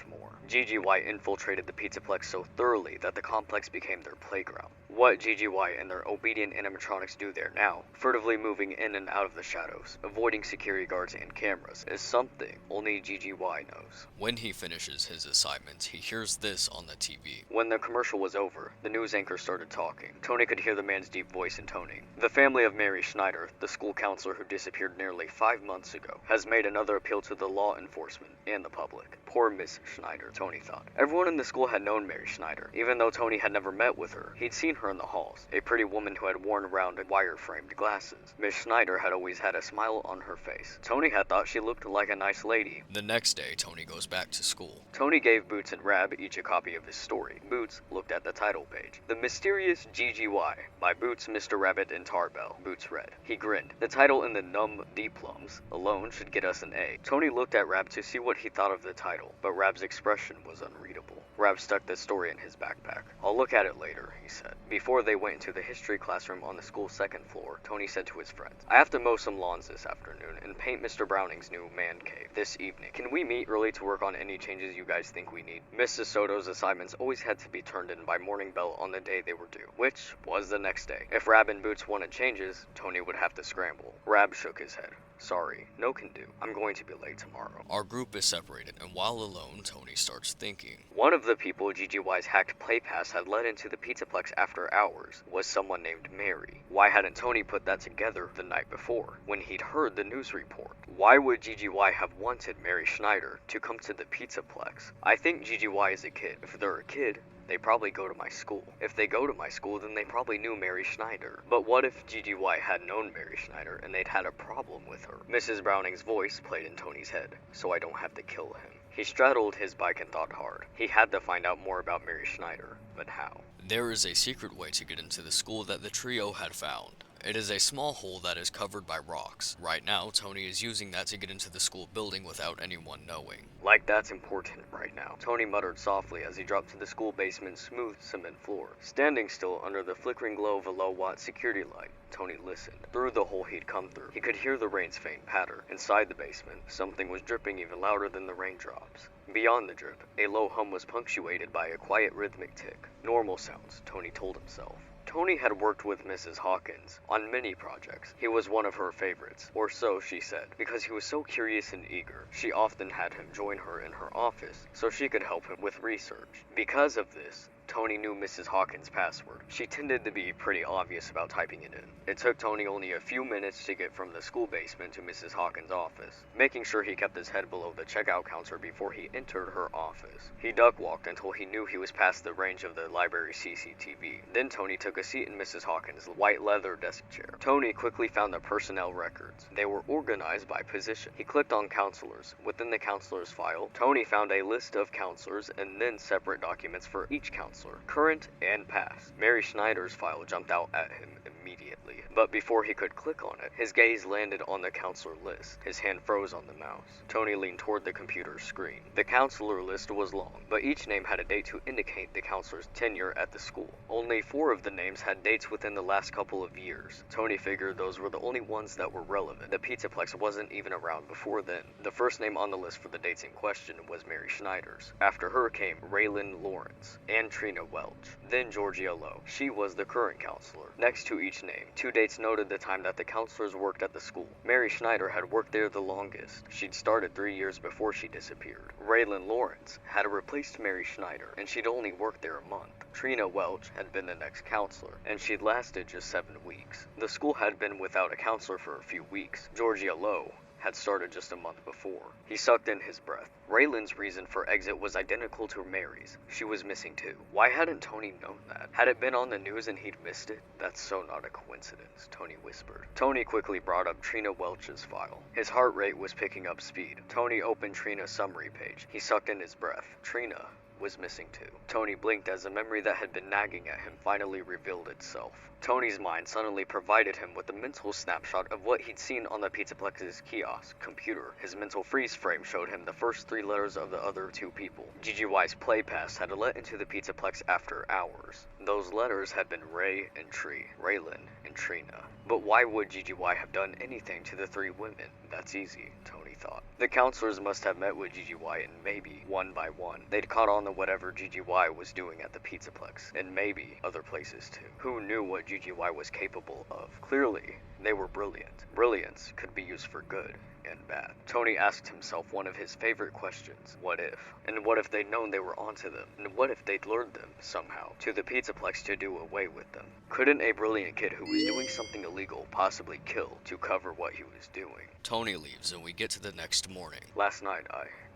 Speaker 6: more. GGY infiltrated the Pizzaplex so thoroughly that the complex became their playground. What GGY and their obedient animatronics do there now, furtively moving in and out of the shadows, avoiding security guards and cameras, is something only GGY knows.
Speaker 1: When he finishes his assignment, he hears this on the TV.
Speaker 6: When the commercial was over, the news anchor started talking. Tony could hear the man's deep voice intoning. The family of Mary Schneider, the school counselor who disappeared nearly 5 months ago, has made another appeal to the law enforcement and the public. Poor Miss Schneider, Tony thought. Everyone in the school had known Mary Schneider, even though Tony had never met with her. He'd seen her in the halls, a pretty woman who had worn round wire-framed glasses. Miss Schneider had always had a smile on her face. Tony had thought she looked like a nice lady.
Speaker 1: The next day, Tony goes back to school.
Speaker 6: Tony gave Boots and Rab each a copy of his story. Boots looked at the title page. The Mysterious GGY by Boots, Mr. Rabbit, and Tarbell. Boots read. He grinned. The title in the numb D-plums alone should get us an A. Tony looked at Rab to see what he thought of the title, but Rab's expression was unreadable. Rab stuck the story in his backpack. I'll look at it later, he said. Before they went into the history classroom on the school's second floor, Tony said to his friends, I have to mow some lawns this afternoon and paint Mr. Browning's new man cave this evening. Can we meet early to work on any changes you guys think we need? Mrs. Soto's assignments always had to be turned in by morning bell on the day they were due, which was the next day. If Rab and Boots wanted changes, Tony would have to scramble. Rab shook his head. Sorry, no can do. I'm going to be late tomorrow.
Speaker 1: Our group is separated, and while alone, Tony starts thinking.
Speaker 6: One of the people GGY's hacked playpass had led into the Pizzaplex after hours was someone named Mary. Why hadn't Tony put that together the night before, when he'd heard the news report? Why would GGY have wanted Mary Schneider to come to the Pizzaplex? I think GGY is a kid. If they're a kid, they probably go to my school. If they go to my school, then they probably knew Mary Schneider. But what if GGY had known Mary Schneider and they'd had a problem with her? Mrs. Browning's voice played in Tony's head, so I don't have to kill him. He straddled his bike and thought hard. He had to find out more about Mary Schneider, but how?
Speaker 1: There is a secret way to get into the school that the trio had found. It is a small hole that is covered by rocks. Right now, Tony is using that to get into the school building without anyone knowing.
Speaker 6: Like that's important right now, Tony muttered softly as he dropped to the school basement's smooth cement floor. Standing still under the flickering glow of a low-watt security light, Tony listened. Through the hole he'd come through, he could hear the rain's faint patter. Inside the basement, something was dripping even louder than the raindrops. Beyond the drip, a low hum was punctuated by a quiet rhythmic tick. Normal sounds, Tony told himself. Tony had worked with Mrs. Hawkins on many projects. He was one of her favorites, or so she said, because he was so curious and eager. She often had him join her in her office so she could help him with research. Because of this, Tony knew Mrs. Hawkins' password. She tended to be pretty obvious about typing it in. It took Tony only a few minutes to get from the school basement to Mrs. Hawkins' office, making sure he kept his head below the checkout counter before he entered her office. He duck-walked until he knew he was past the range of the library CCTV. Then Tony took a seat in Mrs. Hawkins' white leather desk chair. Tony quickly found the personnel records. They were organized by position. He clicked on counselors. Within the counselors file, Tony found a list of counselors and then separate documents for each counselor, current and past. Mary Schneider's file jumped out at him immediately, but before he could click on it, his gaze landed on the counselor list. His hand froze on the mouse. Tony leaned toward the computer screen. The counselor list was long, but each name had a date to indicate the counselor's tenure at the school. Only 4 of the names had dates within the last couple of years. Tony figured those were the only ones that were relevant. The Pizzaplex wasn't even around before then. The first name on the list for the dates in question was Mary Schneider's. After her came Raylan Lawrence, Ann Trina Welch, then Georgia Lowe. She was the current counselor. Next to each name, 2 dates noted the time that the counselors worked at the school. Mary Schneider had worked there the longest. She'd started 3 years before she disappeared. Raylan Lawrence had replaced Mary Schneider, and she'd only worked there a month. Trina Welch had been the next counselor, and she'd lasted just 7 weeks. The school had been without a counselor for a few weeks. Georgia Lowe had started just a month before. He sucked in his breath. Raylan's reason for exit was identical to Mary's. She was missing too. Why hadn't Tony known that? Had it been on the news and he'd missed it? That's so not a coincidence, Tony whispered. Tony quickly brought up Trina Welch's file. His heart rate was picking up speed. Tony opened Trina's summary page. He sucked in his breath. Trina was missing too. Tony blinked as a memory that had been nagging at him finally revealed itself. Tony's mind suddenly provided him with a mental snapshot of what he'd seen on the Pizzaplex's kiosk computer. His mental freeze frame showed him the first 3 letters of the other 2 people. GGY's play pass had let into the Pizzaplex after hours. Those letters had been Ray and Tree, Raylan and Trina. But why would GGY have done anything to the 3 women? That's easy, Tony thought. The counselors must have met with GGY and maybe, one by one, they'd caught on to whatever GGY was doing at the Pizzaplex, and maybe other places too. Who knew what GGY was capable of? Clearly, they were brilliant. Brilliance could be used for good and bad. Tony asked himself one of his favorite questions. What if? And what if they'd known they were onto them? And what if they'd lured them, somehow, to the Pizzaplex to do away with them? Couldn't a brilliant kid who was doing something illegal possibly kill to cover what he was doing?
Speaker 1: Tony leaves and we get to the next morning.
Speaker 6: Last night,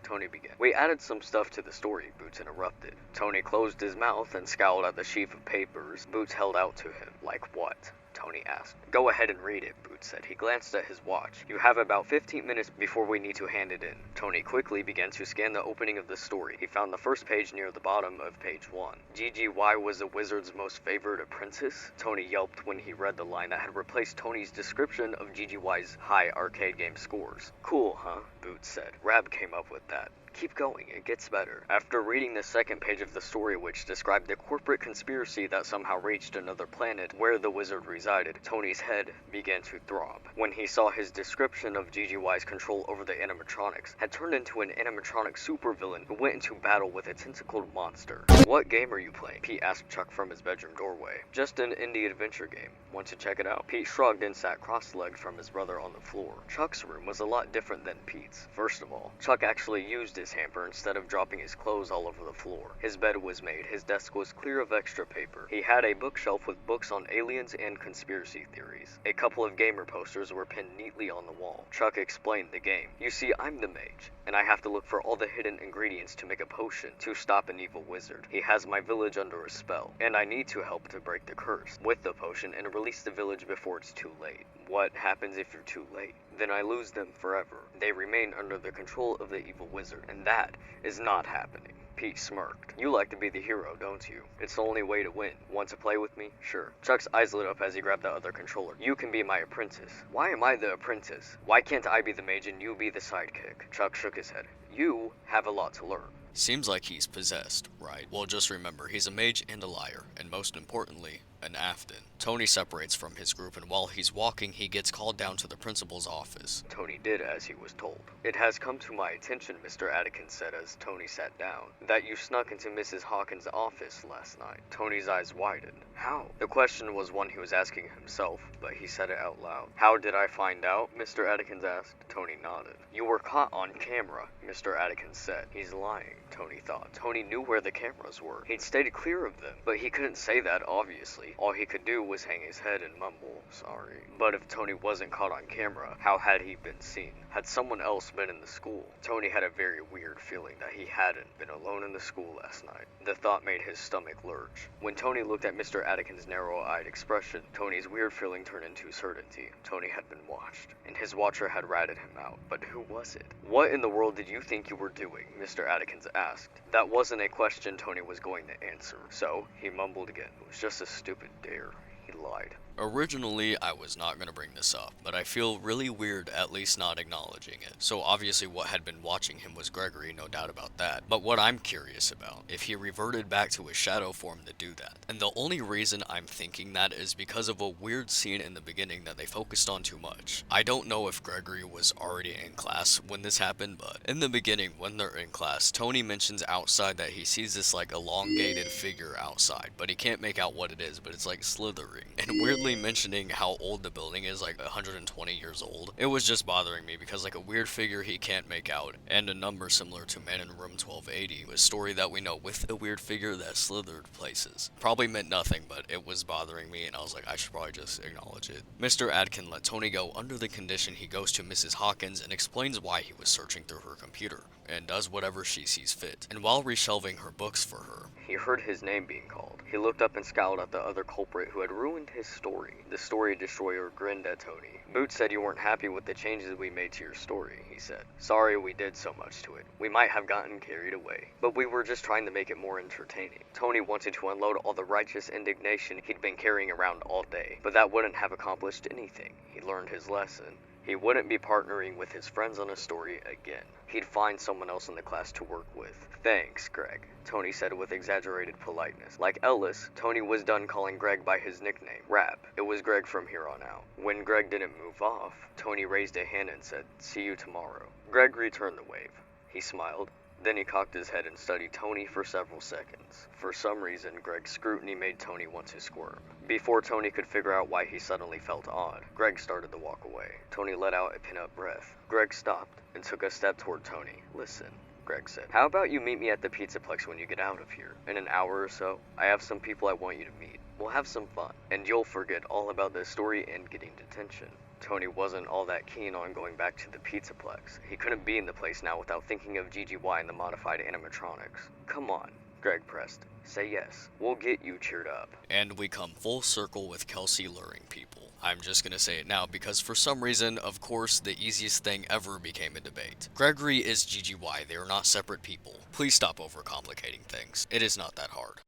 Speaker 6: Tony began. We added some stuff to the story, Boots interrupted. Tony closed his mouth and scowled at the sheaf of papers Boots held out to him. Like what? Tony asked. Go ahead and read it, Boots said. He glanced at his watch. You have about 15 minutes before we need to hand it in. Tony quickly began to scan the opening of the story. He found the first page near the bottom of page 1. GGY was the wizard's most favored apprentice? Tony yelped when he read the line that had replaced Tony's description of GGY's high arcade game scores. Cool, huh? Boots said. Rab came up with that. Keep going, it gets better. After reading the second page of the story, which described the corporate conspiracy that somehow reached another planet where the wizard resided, Tony's head began to throb. When he saw his description of GGY's control over the animatronics had turned into an animatronic supervillain who went into battle with a tentacled monster. What game are you playing? Pete asked Chuck from his bedroom doorway. Just an indie adventure game. Want to check it out? Pete shrugged and sat cross-legged from his brother on the floor. Chuck's room was a lot different than Pete's. First of all, Chuck actually used his hamper instead of dropping his clothes all over the floor. His bed was made, his desk was clear of extra paper. He had a bookshelf with books on aliens and conspiracy theories. A couple of gamer posters were pinned neatly on the wall. Chuck explained the game. You see, I'm the mage, and I have to look for all the hidden ingredients to make a potion to stop an evil wizard. He has my village under a spell, and I need to help to break the curse with the potion and release the village before it's too late. What happens if you're too late? Then I lose them forever. They remain under the control of the evil wizard, and that is not happening. Pete smirked. You like to be the hero, don't you? It's the only way to win. Want to play with me? Sure. Chuck's eyes lit up as he grabbed the other controller. You can be my apprentice. Why am I the apprentice? Why can't I be the mage and you be the sidekick? Chuck shook his head. You have a lot to learn.
Speaker 1: Seems like he's possessed, right? Well, just remember, he's a mage and a liar, and most importantly, an Afton. Tony separates from his group, and while he's walking, he gets called down to the principal's office.
Speaker 6: Tony did as he was told. It has come to my attention, Mr. Atkins said as Tony sat down, that you snuck into Mrs. Hawkins' office last night. Tony's eyes widened. How? The question was one he was asking himself, but he said it out loud. How did I find out? Mr. Atkins asked. Tony nodded. You were caught on camera, Mr. Atkins said. He's lying, Tony thought. Tony knew where the cameras were. He'd stayed clear of them, but he couldn't say that, obviously. All he could do was hang his head and mumble, sorry. But if Tony wasn't caught on camera, how had he been seen? Had someone else been in the school? Tony had a very weird feeling that he hadn't been alone in the school last night. The thought made his stomach lurch. When Tony looked at Mr. Atkins' narrow-eyed expression, Tony's weird feeling turned into certainty. Tony had been watched, and his watcher had ratted him out. But who was it? What in the world did you think you were doing? Mr. Atkins asked. That wasn't a question Tony was going to answer, so he mumbled again. It was just a stupid dare. He lied. Originally, I was not going to bring this up, but I feel really weird at least not acknowledging it. So obviously what had been watching him was Gregory, no doubt about that. But what I'm curious about, if he reverted back to his shadow form to do that. And the only reason I'm thinking that is because of a weird scene in the beginning that they focused on too much. I don't know if Gregory was already in class when this happened, but in the beginning when they're in class, Tony mentions outside that he sees this like elongated figure outside, but he can't make out what it is, but it's like slithering. And weirdly mentioning how old the building is, like 120 years old. It was just bothering me because like a weird figure he can't make out and a number similar to Man in Room 1280, a story that we know with a weird figure that slithered places. Probably meant nothing, but it was bothering me and I was like, I should probably just acknowledge it. Mr. Adkin let Tony go under the condition he goes to Mrs. Hawkins and explains why he was searching through her computer and does whatever she sees fit. And while reshelving her books for her, he heard his name being called. He looked up and scowled at the other culprit who had ruined his story. The story destroyer grinned at Tony. Boots said you weren't happy with the changes we made to your story, he said. Sorry we did so much to it. We might have gotten carried away, but we were just trying to make it more entertaining. Tony wanted to unload all the righteous indignation he'd been carrying around all day, but that wouldn't have accomplished anything. He learned his lesson. He wouldn't be partnering with his friends on a story again. He'd find someone else in the class to work with. Thanks, Greg, Tony said with exaggerated politeness. Like Ellis, Tony was done calling Greg by his nickname, Rap. It was Greg from here on out. When Greg didn't move off, Tony raised a hand and said, "See you tomorrow." Greg returned the wave. He smiled. Then he cocked his head and studied Tony for several seconds. For some reason, Greg's scrutiny made Tony want to squirm. Before Tony could figure out why he suddenly felt odd, Greg started to walk away. Tony let out a pin-up breath. Greg stopped and took a step toward Tony. Listen, Greg said. How about you meet me at the Pizzaplex when you get out of here? In an hour or so, I have some people I want you to meet. We'll have some fun, and you'll forget all about this story and getting detention. Tony wasn't all that keen on going back to the Pizzaplex. He couldn't be in the place now without thinking of GGY and the modified animatronics. Come on, Greg pressed. Say yes. We'll get you cheered up. And we come full circle with Kelsey luring people. I'm just gonna say it now because for some reason, of course, the easiest thing ever became a debate. Gregory is GGY. They are not separate people. Please stop overcomplicating things. It is not that hard.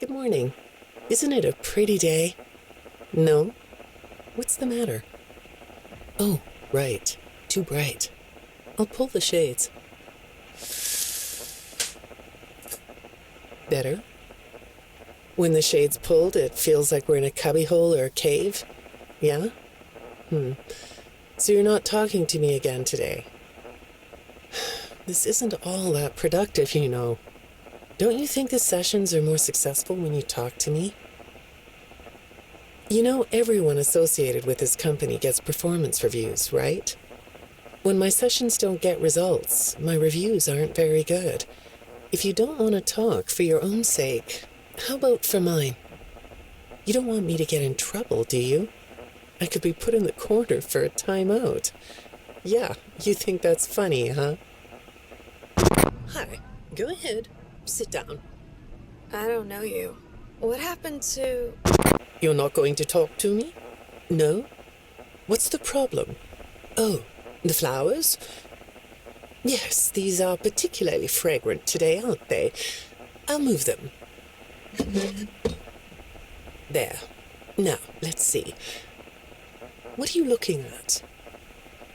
Speaker 17: Good morning. Isn't it a pretty day? No? What's the matter? Oh, right. Too bright. I'll pull the shades. Better? When the shade's pulled, it feels like we're in a cubbyhole or a cave? Yeah? So you're not talking to me again today? This isn't all that productive, you know. Don't you think the sessions are more successful when you talk to me? You know, everyone associated with this company gets performance reviews, right? When my sessions don't get results, my reviews aren't very good. If you don't want to talk for your own sake, how about for mine? You don't want me to get in trouble, do you? I could be put in the corner for a timeout. Yeah, you think that's funny, huh? Hi, go ahead. Sit down.
Speaker 18: I don't know you. What happened to...
Speaker 17: You're not going to talk to me? No? What's the problem? Oh, the flowers? Yes, these are particularly fragrant today, aren't they? I'll move them. There. Now, let's see. What are you looking at?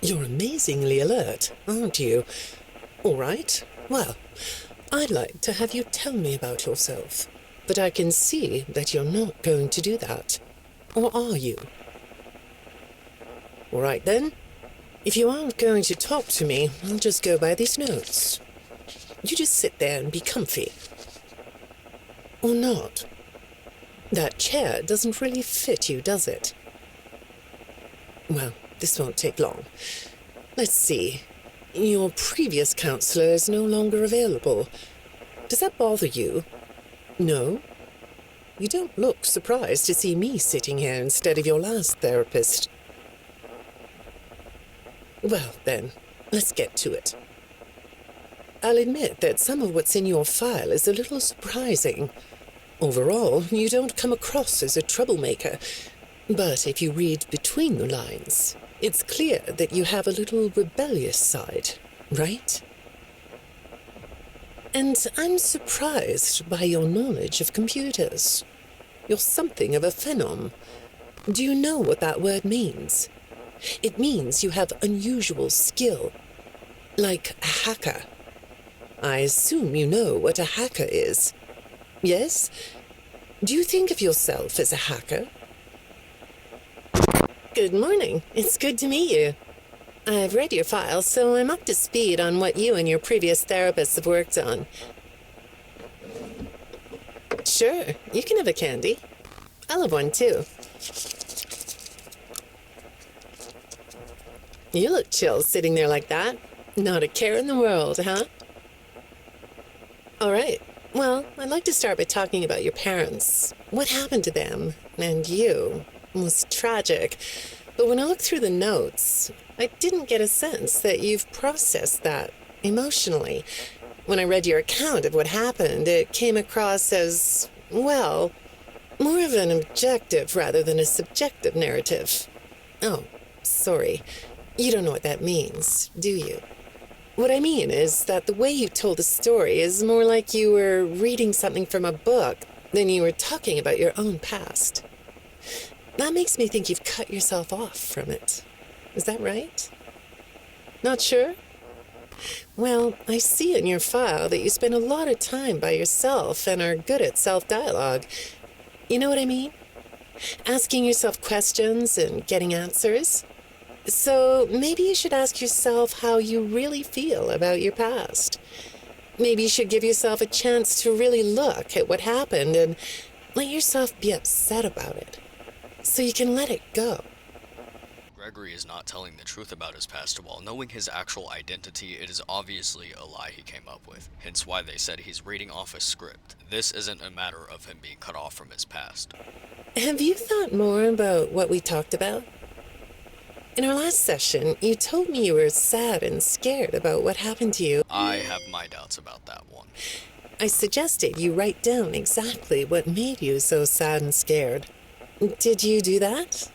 Speaker 17: You're amazingly alert, aren't you? All right. Well, I'd like to have you tell me about yourself. But I can see that you're not going to do that. Or are you? All right, then. If you aren't going to talk to me, I'll just go by these notes. You just sit there and be comfy. Or not. That chair doesn't really fit you, does it? Well, this won't take long. Let's see. Your previous counselor is no longer available. Does that bother you? No? You don't look surprised to see me sitting here instead of your last therapist. Well, then, let's get to it. I'll admit that some of what's in your file is a little surprising. Overall, you don't come across as a troublemaker. But if you read between the lines, it's clear that you have a little rebellious side, right? And I'm surprised by your knowledge of computers. You're something of a phenom. Do you know what that word means? It means you have unusual skill, like a hacker. I assume you know what a hacker is. Yes? Do you think of yourself as a hacker? Good morning. It's good to meet you. I've read your file, so I'm up to speed on what you and your previous therapists have worked on. Sure, you can have a candy. I'll have one too. You look chill sitting there like that. Not a care in the world, huh? All right. Well, I'd like to start by talking about your parents. What happened to them and you was tragic. But when I looked through the notes, I didn't get a sense that you've processed that emotionally. When I read your account of what happened, it came across as, well, more of an objective rather than a subjective narrative. Oh, sorry. You don't know what that means, do you? What I mean is that the way you told the story is more like you were reading something from a book than you were talking about your own past. That makes me think you've cut yourself off from it. Is that right? Not sure? Well, I see in your file that you spend a lot of time by yourself and are good at self-dialogue. You know what I mean? Asking yourself questions and getting answers. So maybe you should ask yourself how you really feel about your past. Maybe you should give yourself a chance to really look at what happened and let yourself be upset about it, so you can let it go.
Speaker 1: Gregory is not telling the truth about his past. While knowing his actual identity, it is obviously a lie he came up with, hence why they said he's reading off a script. This isn't a matter of him being cut off from his past.
Speaker 17: Have you thought more about what we talked about? In our last session, you told me you were sad and scared about what happened to you.
Speaker 1: I have my doubts about that one.
Speaker 17: I suggested you write down exactly what made you so sad and scared. Did you do that?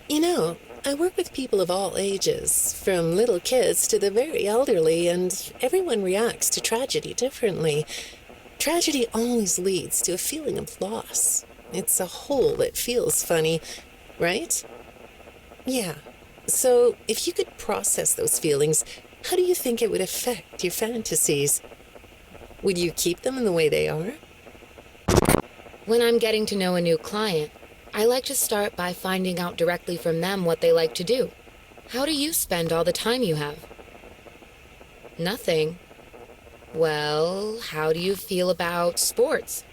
Speaker 17: You know, I work with people of all ages, from little kids to the very elderly, and everyone reacts to tragedy differently. Tragedy always leads to a feeling of loss. It's a hole that feels funny, right? Yeah. So, if you could process those feelings, how do you think it would affect your fantasies? Would you keep them in the way they are?
Speaker 19: When I'm getting to know a new client, I like to start by finding out directly from them what they like to do. How do you spend all the time you have? Nothing. Well, how do you feel about sports?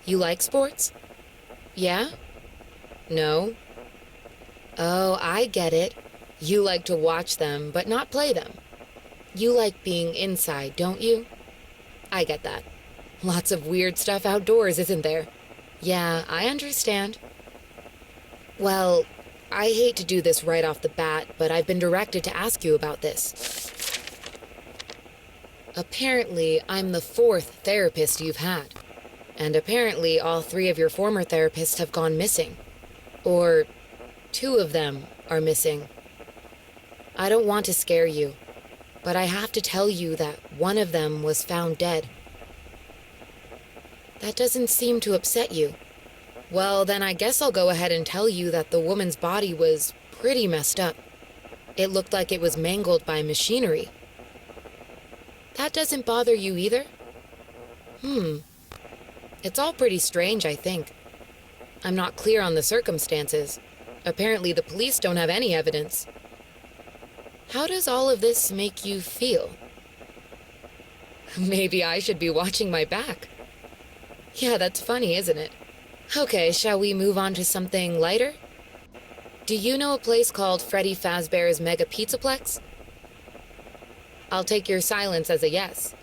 Speaker 19: You like sports? Yeah? No? Oh, I get it. You like to watch them, but not play them. You like being inside, don't you? I get that. Lots of weird stuff outdoors, isn't there? Yeah, I understand. Well, I hate to do this right off the bat, but I've been directed to ask you about this. Apparently, I'm the 4th therapist you've had. And apparently, all 3 of your former therapists have gone missing. Or 2 of them are missing. I don't want to scare you, but I have to tell you that one of them was found dead. That doesn't seem to upset you. Well, then I guess I'll go ahead and tell you that the woman's body was pretty messed up. It looked like it was mangled by machinery. That doesn't bother you either? It's all pretty strange, I think. I'm not clear on the circumstances. Apparently the police don't have any evidence. How does all of this make you feel? Maybe I should be watching my back. Yeah, that's funny, isn't it? Okay, shall we move on to something lighter? Do you know a place called Freddy Fazbear's Mega Pizzaplex? I'll take your silence as a yes.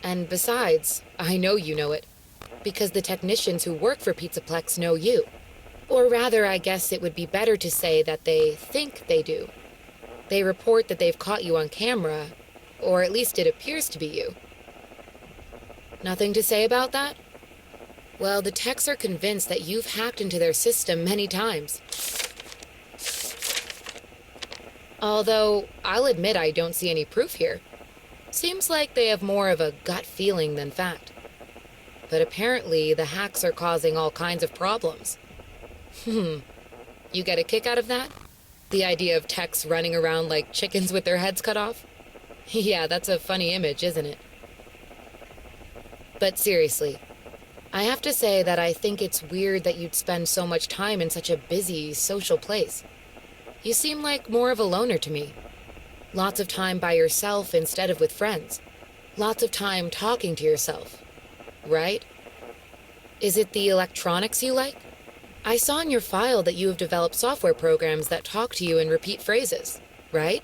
Speaker 19: And besides, I know you know it, because the technicians who work for Pizzaplex know you. Or rather, I guess it would be better to say that they think they do. They report that they've caught you on camera, or at least it appears to be you. Nothing to say about that? Well, the techs are convinced that you've hacked into their system many times. Although, I'll admit I don't see any proof here. Seems like they have more of a gut feeling than fact. but apparently the hacks are causing all kinds of problems. You get a kick out of that? The idea of techs running around like chickens with their heads cut off? Yeah, that's a funny image, isn't it? But seriously, I have to say that I think it's weird that you'd spend so much time in such a busy, social place. You seem like more of a loner to me. Lots of time by yourself instead of with friends. Lots of time talking to yourself. Right? Is it the electronics you like? I saw in your file that you have developed software programs that talk to you in repeat phrases, right?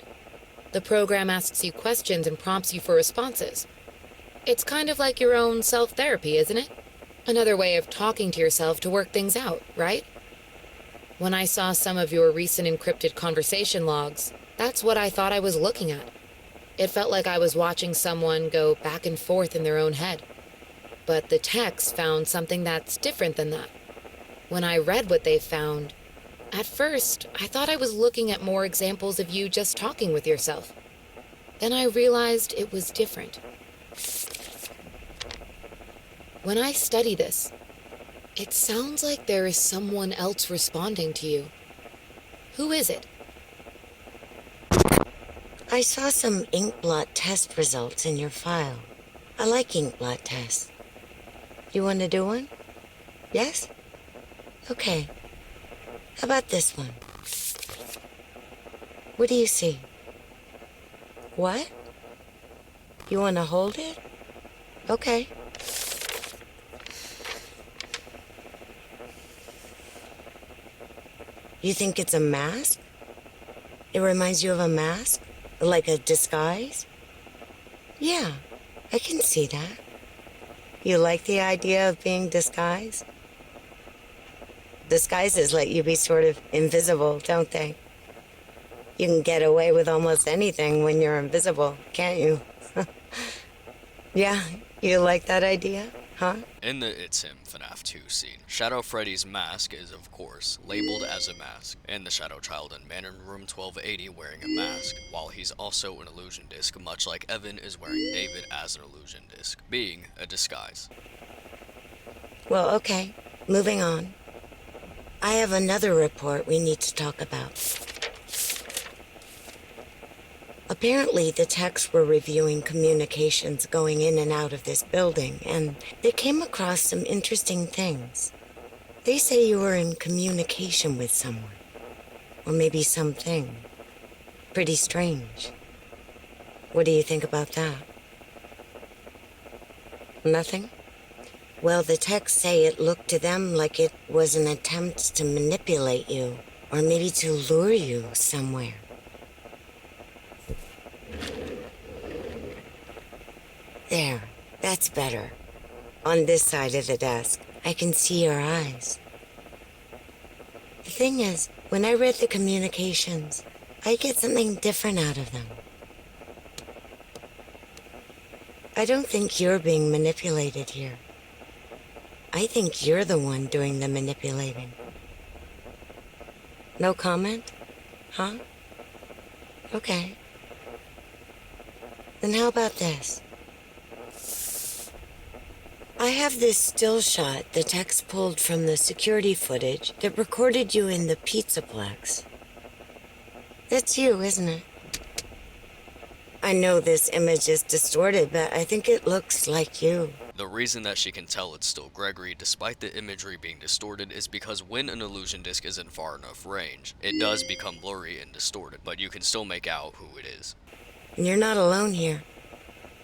Speaker 19: The program asks you questions and prompts you for responses. It's kind of like your own self-therapy, isn't it? Another way of talking to yourself to work things out, right? When I saw some of your recent encrypted conversation logs, that's what I thought I was looking at. It felt like I was watching someone go back and forth in their own head. But the text found something that's different than that. When I read what they found, at first, I thought I was looking at more examples of you just talking with yourself. Then I realized it was different. When I study this, it sounds like there is someone else responding to you. Who is it?
Speaker 20: I saw some ink blot test results in your file. I like ink blot tests. You want to do one? Yes? Okay. How about this one? What do you see? What? You want to hold it? Okay. You think it's a mask? It reminds you of a mask? Like a disguise? Yeah, I can see that. You like the idea of being disguised? Disguises let you be sort of invisible, don't they? You can get away with almost anything when you're invisible, can't you? Yeah, you like that idea, huh?
Speaker 1: In the It's Him FNaF 2 scene, Shadow Freddy's mask is, of course, labeled as a mask, and the Shadow Child in Man in Room 1280 wearing a mask, while he's also an illusion disc, much like Evan is wearing David as an illusion disc, being a disguise.
Speaker 20: Well, okay, moving on. I have another report we need to talk about. Apparently, the techs were reviewing communications going in and out of this building, and they came across some interesting things. They say you were in communication with someone, or maybe something. Pretty strange. What do you think about that? Nothing? Well, the techs say it looked to them like it was an attempt to manipulate you, or maybe to lure you somewhere. There, that's better. On this side of the desk, I can see your eyes. The thing is, when I read the communications, I get something different out of them. I don't think you're being manipulated here. I think you're the one doing the manipulating. No comment? Huh? Okay. Then how about this? I have this still shot the techs pulled from the security footage that recorded you in the Pizzaplex. That's you, isn't it? I know this image is distorted, but I think it looks like you.
Speaker 1: The reason that she can tell it's still Gregory despite the imagery being distorted is because when an illusion disc is in far enough range, it does become blurry and distorted, but you can still make out who it is.
Speaker 20: And you're not alone here.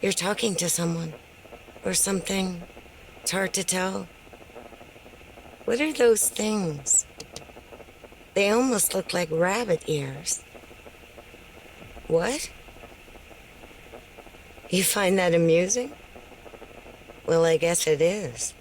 Speaker 20: You're talking to someone. Or something. It's hard to tell. What are those things? They almost look like rabbit ears. What? You find that amusing? Well, I guess it is.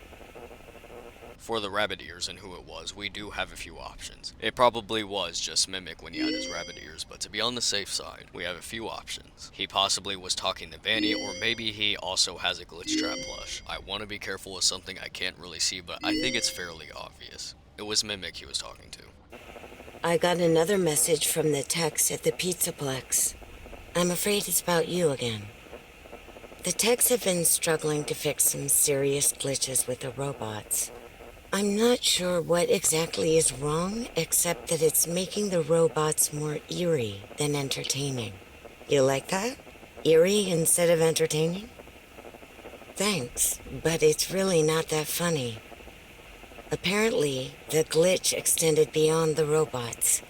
Speaker 1: For the rabbit ears and who it was, we do have a few options. It probably was just Mimic when he had his rabbit ears, but to be on the safe side, we have a few options. He possibly was talking to Vanny, or maybe he also has a glitch trap plush. I want to be careful with something I can't really see, but I think it's fairly obvious. It was Mimic he was talking to.
Speaker 20: I got another message from the techs at the Pizzaplex. I'm afraid it's about you again. The techs have been struggling to fix some serious glitches with the robots. I'm not sure what exactly is wrong, except that it's making the robots more eerie than entertaining. You like that? Eerie instead of entertaining? Thanks, but it's really not that funny. Apparently, the glitch extended beyond the robots.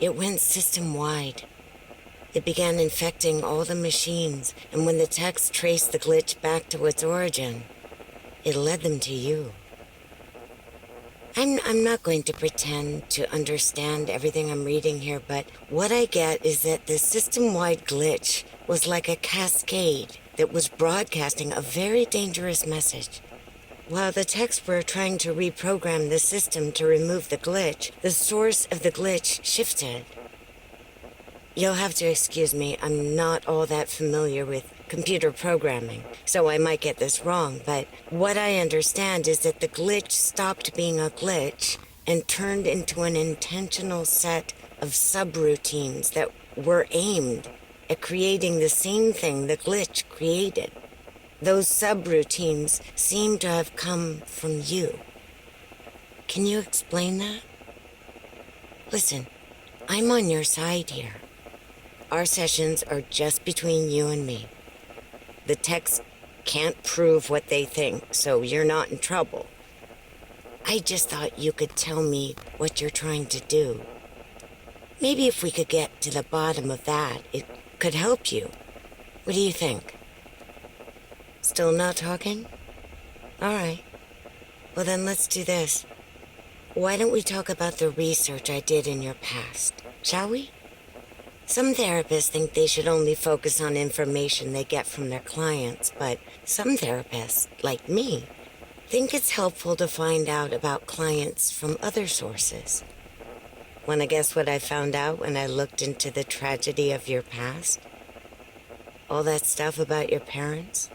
Speaker 20: It went system-wide. It began infecting all the machines, and when the techs traced the glitch back to its origin, it led them to you. I'm not going to pretend to understand everything I'm reading here, but what I get is that the system-wide glitch was like a cascade that was broadcasting a very dangerous message. While the techs were trying to reprogram the system to remove the glitch, the source of the glitch shifted. You'll have to excuse me, I'm not all that familiar with computer programming, so I might get this wrong, but what I understand is that the glitch stopped being a glitch and turned into an intentional set of subroutines that were aimed at creating the same thing the glitch created. Those subroutines seem to have come from you. Can you explain that? Listen, I'm on your side here. Our sessions are just between you and me. The techs can't prove what they think, so you're not in trouble. I just thought you could tell me what you're trying to do. Maybe if we could get to the bottom of that, it could help you. What do you think? Still not talking? All right. Well, then let's do this. Why don't we talk about the research I did in your past, shall we? Some therapists think they should only focus on information they get from their clients, but some therapists, like me, think it's helpful to find out about clients from other sources. Want to guess what I found out when I looked into the tragedy of your past? All that stuff about your parents?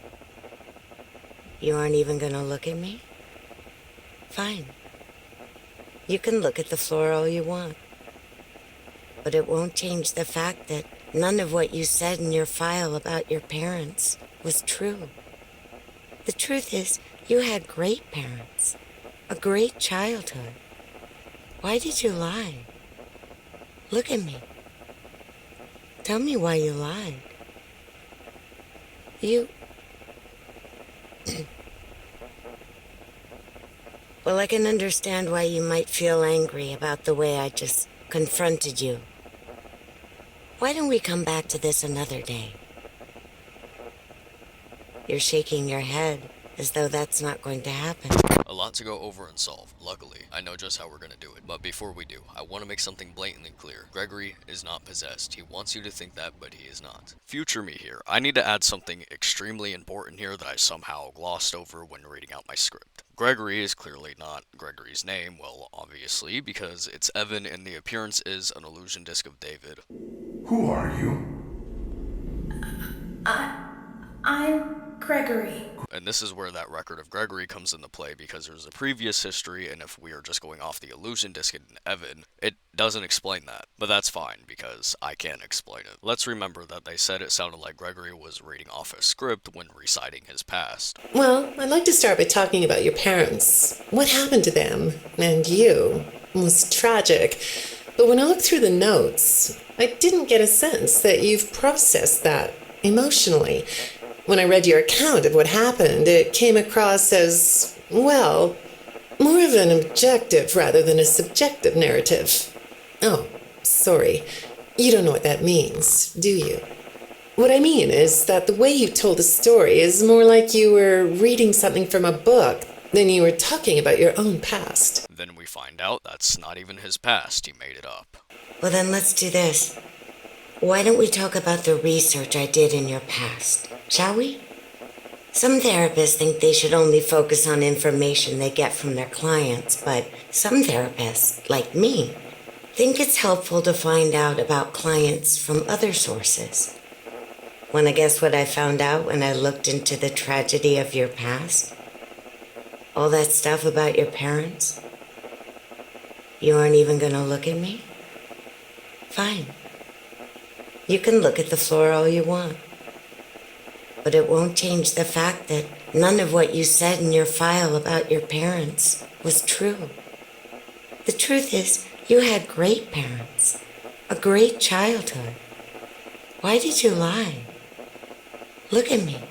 Speaker 20: You aren't even going to look at me? Fine. You can look at the floor all you want. But it won't change the fact that none of what you said in your file about your parents was true. The truth is, you had great parents, a great childhood. Why did you lie? Look at me. Tell me why you lied. You... Well, I can understand why you might feel angry about the way I just confronted you. Why don't we come back to this another day? You're shaking your head as though that's not going to happen.
Speaker 1: A lot to go over and solve. Luckily, I know just how we're gonna do it. But before we do, I want to make something blatantly clear. Gregory is not possessed. He wants you to think that, but he is not. Future me here. I need to add something extremely important here that I somehow glossed over when reading out my script. Gregory is clearly not Gregory's name, well, obviously, because it's Evan and the appearance is an illusion disc of David.
Speaker 12: Who are you?
Speaker 11: I'm Gregory.
Speaker 1: And this is where that record of Gregory comes into play, because there's a previous history, and if we are just going off the illusion disc in Evan, it doesn't explain that. But that's fine, because I can't explain it. Let's remember that they said it sounded like Gregory was reading off a script when reciting his past.
Speaker 17: Well, I'd like to start by talking about your parents. What happened to them, and you, was tragic. But when I looked through the notes, I didn't get a sense that you've processed that emotionally. When I read your account of what happened, it came across as, well, more of an objective rather than a subjective narrative. Oh, sorry. You don't know what that means, do you? What I mean is that the way you told the story is more like you were reading something from a book than you were talking about your own past.
Speaker 1: Then we find out that's not even his past, he made it up.
Speaker 20: Well, then let's do this. Why don't we talk about the research I did in your past, shall we? Some therapists think they should only focus on information they get from their clients, but some therapists, like me, think it's helpful to find out about clients from other sources. Want to guess what I found out when I looked into the tragedy of your past? All that stuff about your parents? You aren't even going to look at me? Fine. You can look at the floor all you want. But it won't change the fact that none of what you said in your file about your parents was true. The truth is, you had great parents, a great childhood. Why did you lie? Look at me.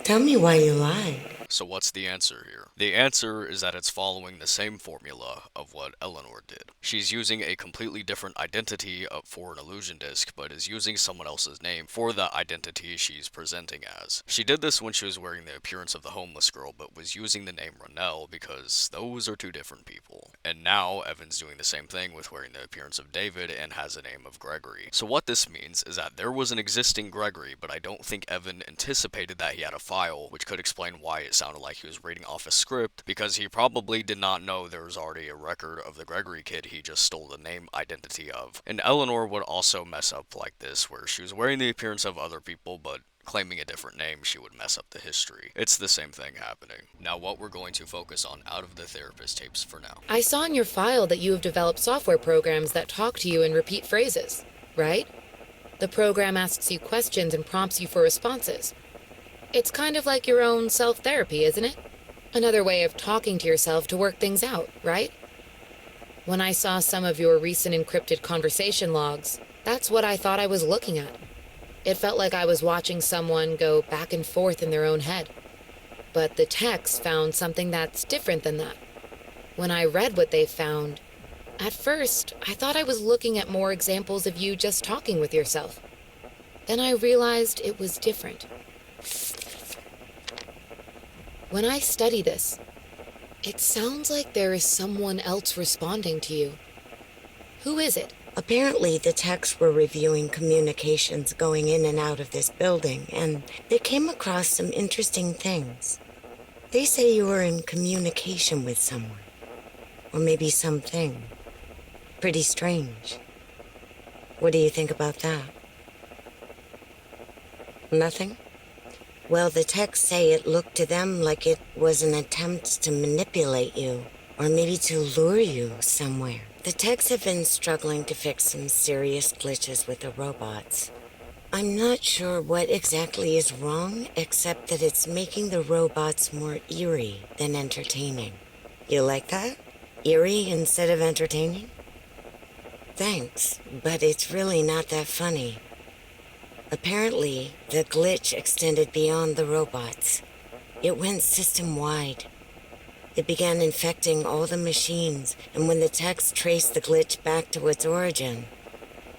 Speaker 20: Tell me why you lied.
Speaker 1: So what's the answer here? The answer is that it's following the same formula of what Eleanor did. She's using a completely different identity for an illusion disc, but is using someone else's name for the identity she's presenting as. She did this when she was wearing the appearance of the homeless girl, but was using the name Ronell because those are two different people. And now Evan's doing the same thing with wearing the appearance of David and has the name of Gregory. So what this means is that there was an existing Gregory, but I don't think Evan anticipated that he had a file, which could explain why it sounded like he was reading off a script, because he probably did not know there was already a record of the Gregory kid he just stole the name identity of. And Eleanor would also mess up like this, where she was wearing the appearance of other people, but claiming a different name, she would mess up the history. It's the same thing happening. Now what we're going to focus on out of the therapist tapes for now.
Speaker 19: I saw in your file that you have developed software programs that talk to you in repeat phrases, right? The program asks you questions and prompts you for responses. It's kind of like your own self-therapy, isn't it? Another way of talking to yourself to work things out, right? When I saw some of your recent encrypted conversation logs, that's what I thought I was looking at. It felt like I was watching someone go back and forth in their own head. But the text found something that's different than that. When I read what they found, at first, I thought I was looking at more examples of you just talking with yourself. Then I realized it was different. When I study this, it sounds like there is someone else responding to you. Who is it?
Speaker 20: Apparently, the techs were reviewing communications going in and out of this building, and they came across some interesting things. They say you were in communication with someone, or maybe something. Pretty strange. What do you think about that? Nothing? Well, the texts say it looked to them like it was an attempt to manipulate you, or maybe to lure you somewhere. The techs have been struggling to fix some serious glitches with the robots. I'm not sure what exactly is wrong, except that it's making the robots more eerie than entertaining. You like that? Eerie instead of entertaining? Thanks, but it's really not that funny. Apparently, the glitch extended beyond the robots. It went system-wide. It began infecting all the machines, and when the techs traced the glitch back to its origin,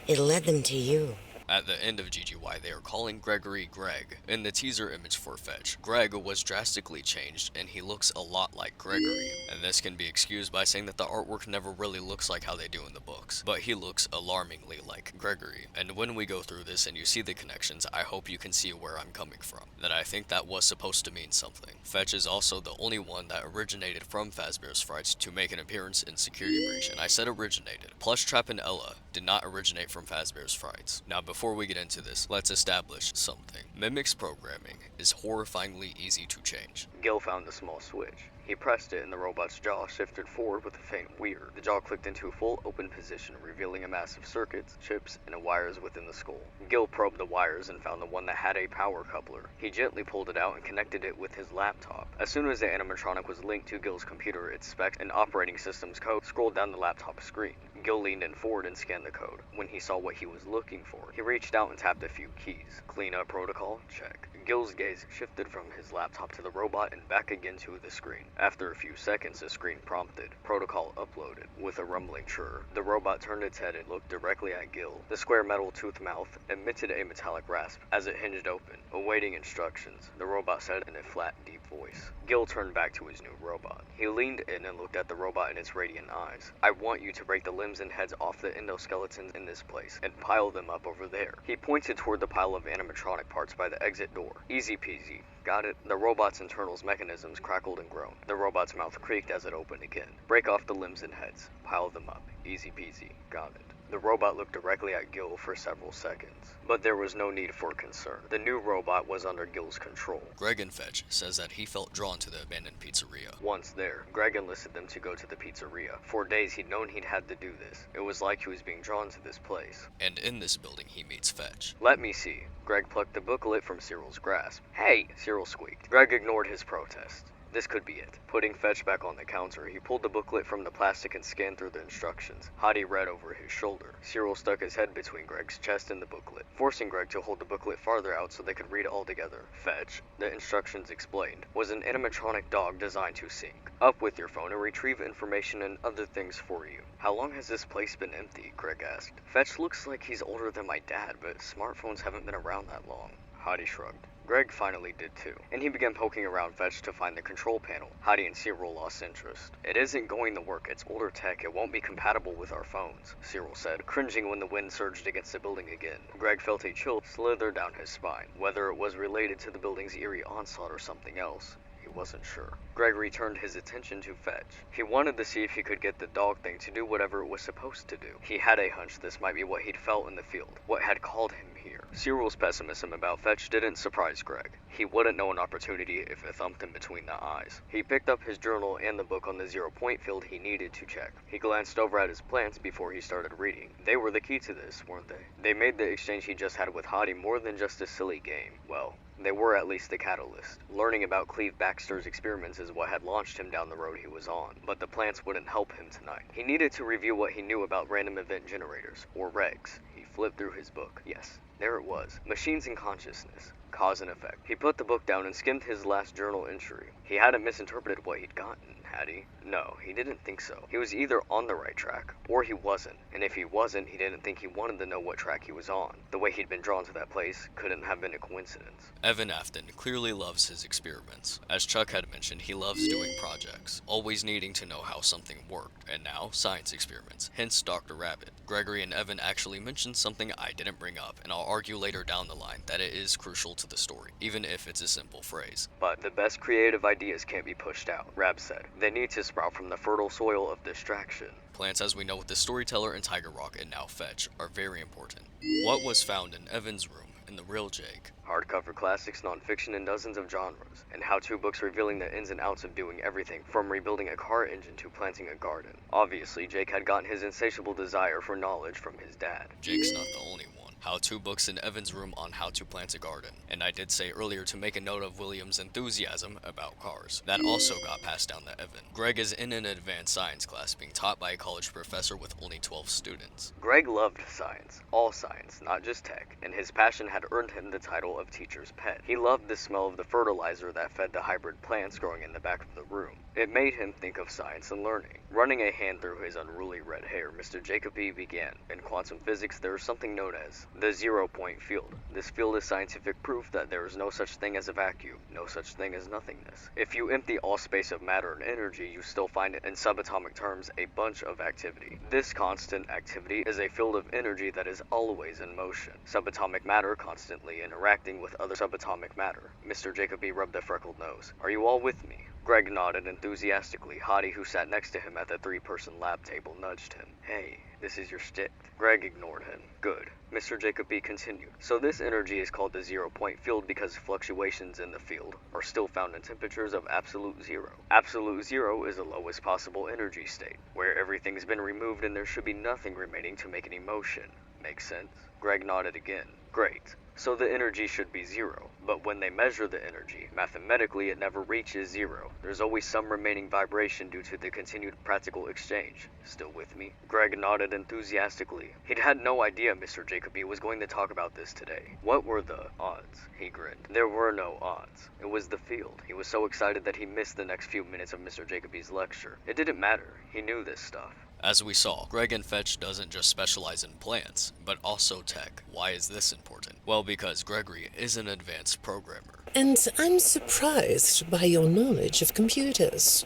Speaker 20: it led them to you.
Speaker 1: At the end of GGY, they are calling Gregory Greg. In the teaser image for Fetch, Greg was drastically changed, and he looks a lot like Gregory. And this can be excused by saying that the artwork never really looks like how they do in the books, but he looks alarmingly like Gregory. And when we go through this and you see the connections, I hope you can see where I'm coming from. That I think that was supposed to mean something. Fetch is also the only one that originated from Fazbear's Frights to make an appearance in Security Breach, and I said originated. Plush Trap and Ella did not originate from Fazbear's Frights. Now before we get into this, let's establish something. Mimic's programming is horrifyingly easy to change. Gil found a small switch. He pressed it and the robot's jaw shifted forward with a faint whir. The jaw clicked into a full open position, revealing a mass of circuits, chips, and wires within the skull. Gil probed the wires and found the one that had a power coupler. He gently pulled it out and connected it with his laptop. As soon as the animatronic was linked to Gil's computer, its specs and operating system's code scrolled down the laptop screen. Gil leaned in forward and scanned the code. When he saw what he was looking for, he reached out and tapped a few keys. Cleanup protocol? Check. Gil's gaze shifted from his laptop to the robot and back again to the screen. After a few seconds, the screen prompted. Protocol uploaded. With a rumbling chirr, the robot turned its head and looked directly at Gil. The square metal tooth mouth emitted a metallic rasp as it hinged open. Awaiting instructions, the robot said in a flat, deep voice. Gil turned back to his new robot. He leaned in and looked at the robot in its radiant eyes. I want you to break the limbs and heads off the endoskeletons in this place and pile them up over there. He pointed toward the pile of animatronic parts by the exit door. Easy peasy. Got it? The robot's internals mechanisms crackled and groaned. The robot's mouth creaked as it opened again. Break off the limbs and heads. Pile them up. Easy peasy. Got it.
Speaker 6: The robot looked directly at Gil for several seconds, but there was no need for concern. The new robot was under Gil's control.
Speaker 1: Greg and Fetch says that he felt drawn to the abandoned pizzeria.
Speaker 6: Once there, Greg enlisted them to go to the pizzeria. For days he'd known he'd had to do this. It was like he was being drawn to this place.
Speaker 1: And in this building he meets Fetch.
Speaker 6: Let me see. Greg plucked the booklet from Cyril's grasp. Hey! Cyril squeaked. Greg ignored his protest. This could be it. Putting Fetch back on the counter, he pulled the booklet from the plastic and scanned through the instructions. Hadi read over his shoulder. Cyril stuck his head between Greg's chest and the booklet, forcing Greg to hold the booklet farther out so they could read it all together. Fetch, the instructions explained, was an animatronic dog designed to sync up with your phone and retrieve information and other things for you. How long has this place been empty? Greg asked. Fetch looks like he's older than my dad, but smartphones haven't been around that long. Hadi shrugged. Greg finally did too, and he began poking around Fetch to find the control panel. Hadi and Cyril lost interest. It isn't going to work, it's older tech, it won't be compatible with our phones, Cyril said, cringing when the wind surged against the building again. Greg felt a chill slither down his spine, whether it was related to the building's eerie onslaught or something else. He wasn't sure. Greg returned his attention to Fetch. He wanted to see if he could get the dog thing to do whatever it was supposed to do. He had a hunch this might be what he'd felt in the field, what had called him here. Cyril's pessimism about Fetch didn't surprise Greg. He wouldn't know an opportunity if it thumped him between the eyes. He picked up his journal and the book on the 0-point field he needed to check. He glanced over at his plants before he started reading. They were the key to this, weren't they? They made the exchange he just had with Hadi more than just a silly game. Well, they were at least the catalyst. Learning about Cleve Baxter's experiments is what had launched him down the road he was on, but the plants wouldn't help him tonight. He needed to review what he knew about random event generators, or regs. He flipped through his book. Yes, there it was. Machines and consciousness. Cause and effect. He put the book down and skimmed his last journal entry. He hadn't misinterpreted what he'd gotten, had he? No, he didn't think so. He was either on the right track, or he wasn't. And if he wasn't, he didn't think he wanted to know what track he was on. The way he'd been drawn to that place couldn't have been a coincidence.
Speaker 1: Evan Afton clearly loves his experiments. As Chuck had mentioned, he loves doing projects, always needing to know how something worked, and now science experiments, hence Dr. Rabbit. Gregory and Evan actually mentioned something I didn't bring up, and I'll argue later down the line that it is crucial to the story, even if it's a simple phrase.
Speaker 6: But the best creative ideas can't be pushed out, Rab said. They need to sprout from the fertile soil of distraction.
Speaker 1: Plants, as we know with the storyteller and Tiger Rock and now Fetch, are very important. What was found in Evan's room in the real Jake?
Speaker 6: Hardcover classics, nonfiction in dozens of genres, and how-to books revealing the ins and outs of doing everything from rebuilding a car engine to planting a garden. Obviously, Jake had gotten his insatiable desire for knowledge from his dad.
Speaker 1: Jake's not the only one. How-to books in Evan's room on how to plant a garden. And I did say earlier to make a note of William's enthusiasm about cars. That also got passed down to Evan. Greg is in an advanced science class being taught by a college professor with only 12 students.
Speaker 6: Greg loved science. All science, not just tech. And his passion had earned him the title of teacher's pet. He loved the smell of the fertilizer that fed the hybrid plants growing in the back of the room. It made him think of science and learning. Running a hand through his unruly red hair, Mr. Jacoby began. In quantum physics, there is something known as the 0-point field. This field is scientific proof that there is no such thing as a vacuum, no such thing as nothingness. If you empty all space of matter and energy, you still find in subatomic terms a bunch of activity. This constant activity is a field of energy that is always in motion. Subatomic matter constantly interacting with other subatomic matter. Mr. Jacoby rubbed a freckled nose. Are you all with me? Greg nodded enthusiastically. Hadi, who sat next to him at the 3-person lab table, nudged him. Hey, this is your shtick. Greg ignored him. Good. Mr. Jacoby continued. So this energy is called the 0-point field because fluctuations in the field are still found in temperatures of absolute zero. Absolute zero is the lowest possible energy state, where everything's been removed and there should be nothing remaining to make any motion. Makes sense? Greg nodded again. Great. So the energy should be zero, but when they measure the energy, mathematically it never reaches zero. There's always some remaining vibration due to the continued practical exchange. Still with me? Greg nodded enthusiastically. He'd had no idea Mr. Jacoby was going to talk about this today. What were the odds? He grinned. There were no odds. It was the field. He was so excited that he missed the next few minutes of Mr. Jacoby's lecture. It didn't matter. He knew this stuff.
Speaker 1: As we saw, Greg and Fetch doesn't just specialize in plants, but also tech. Why is this important? Well, because Gregory is an advanced programmer.
Speaker 17: And I'm surprised by your knowledge of computers.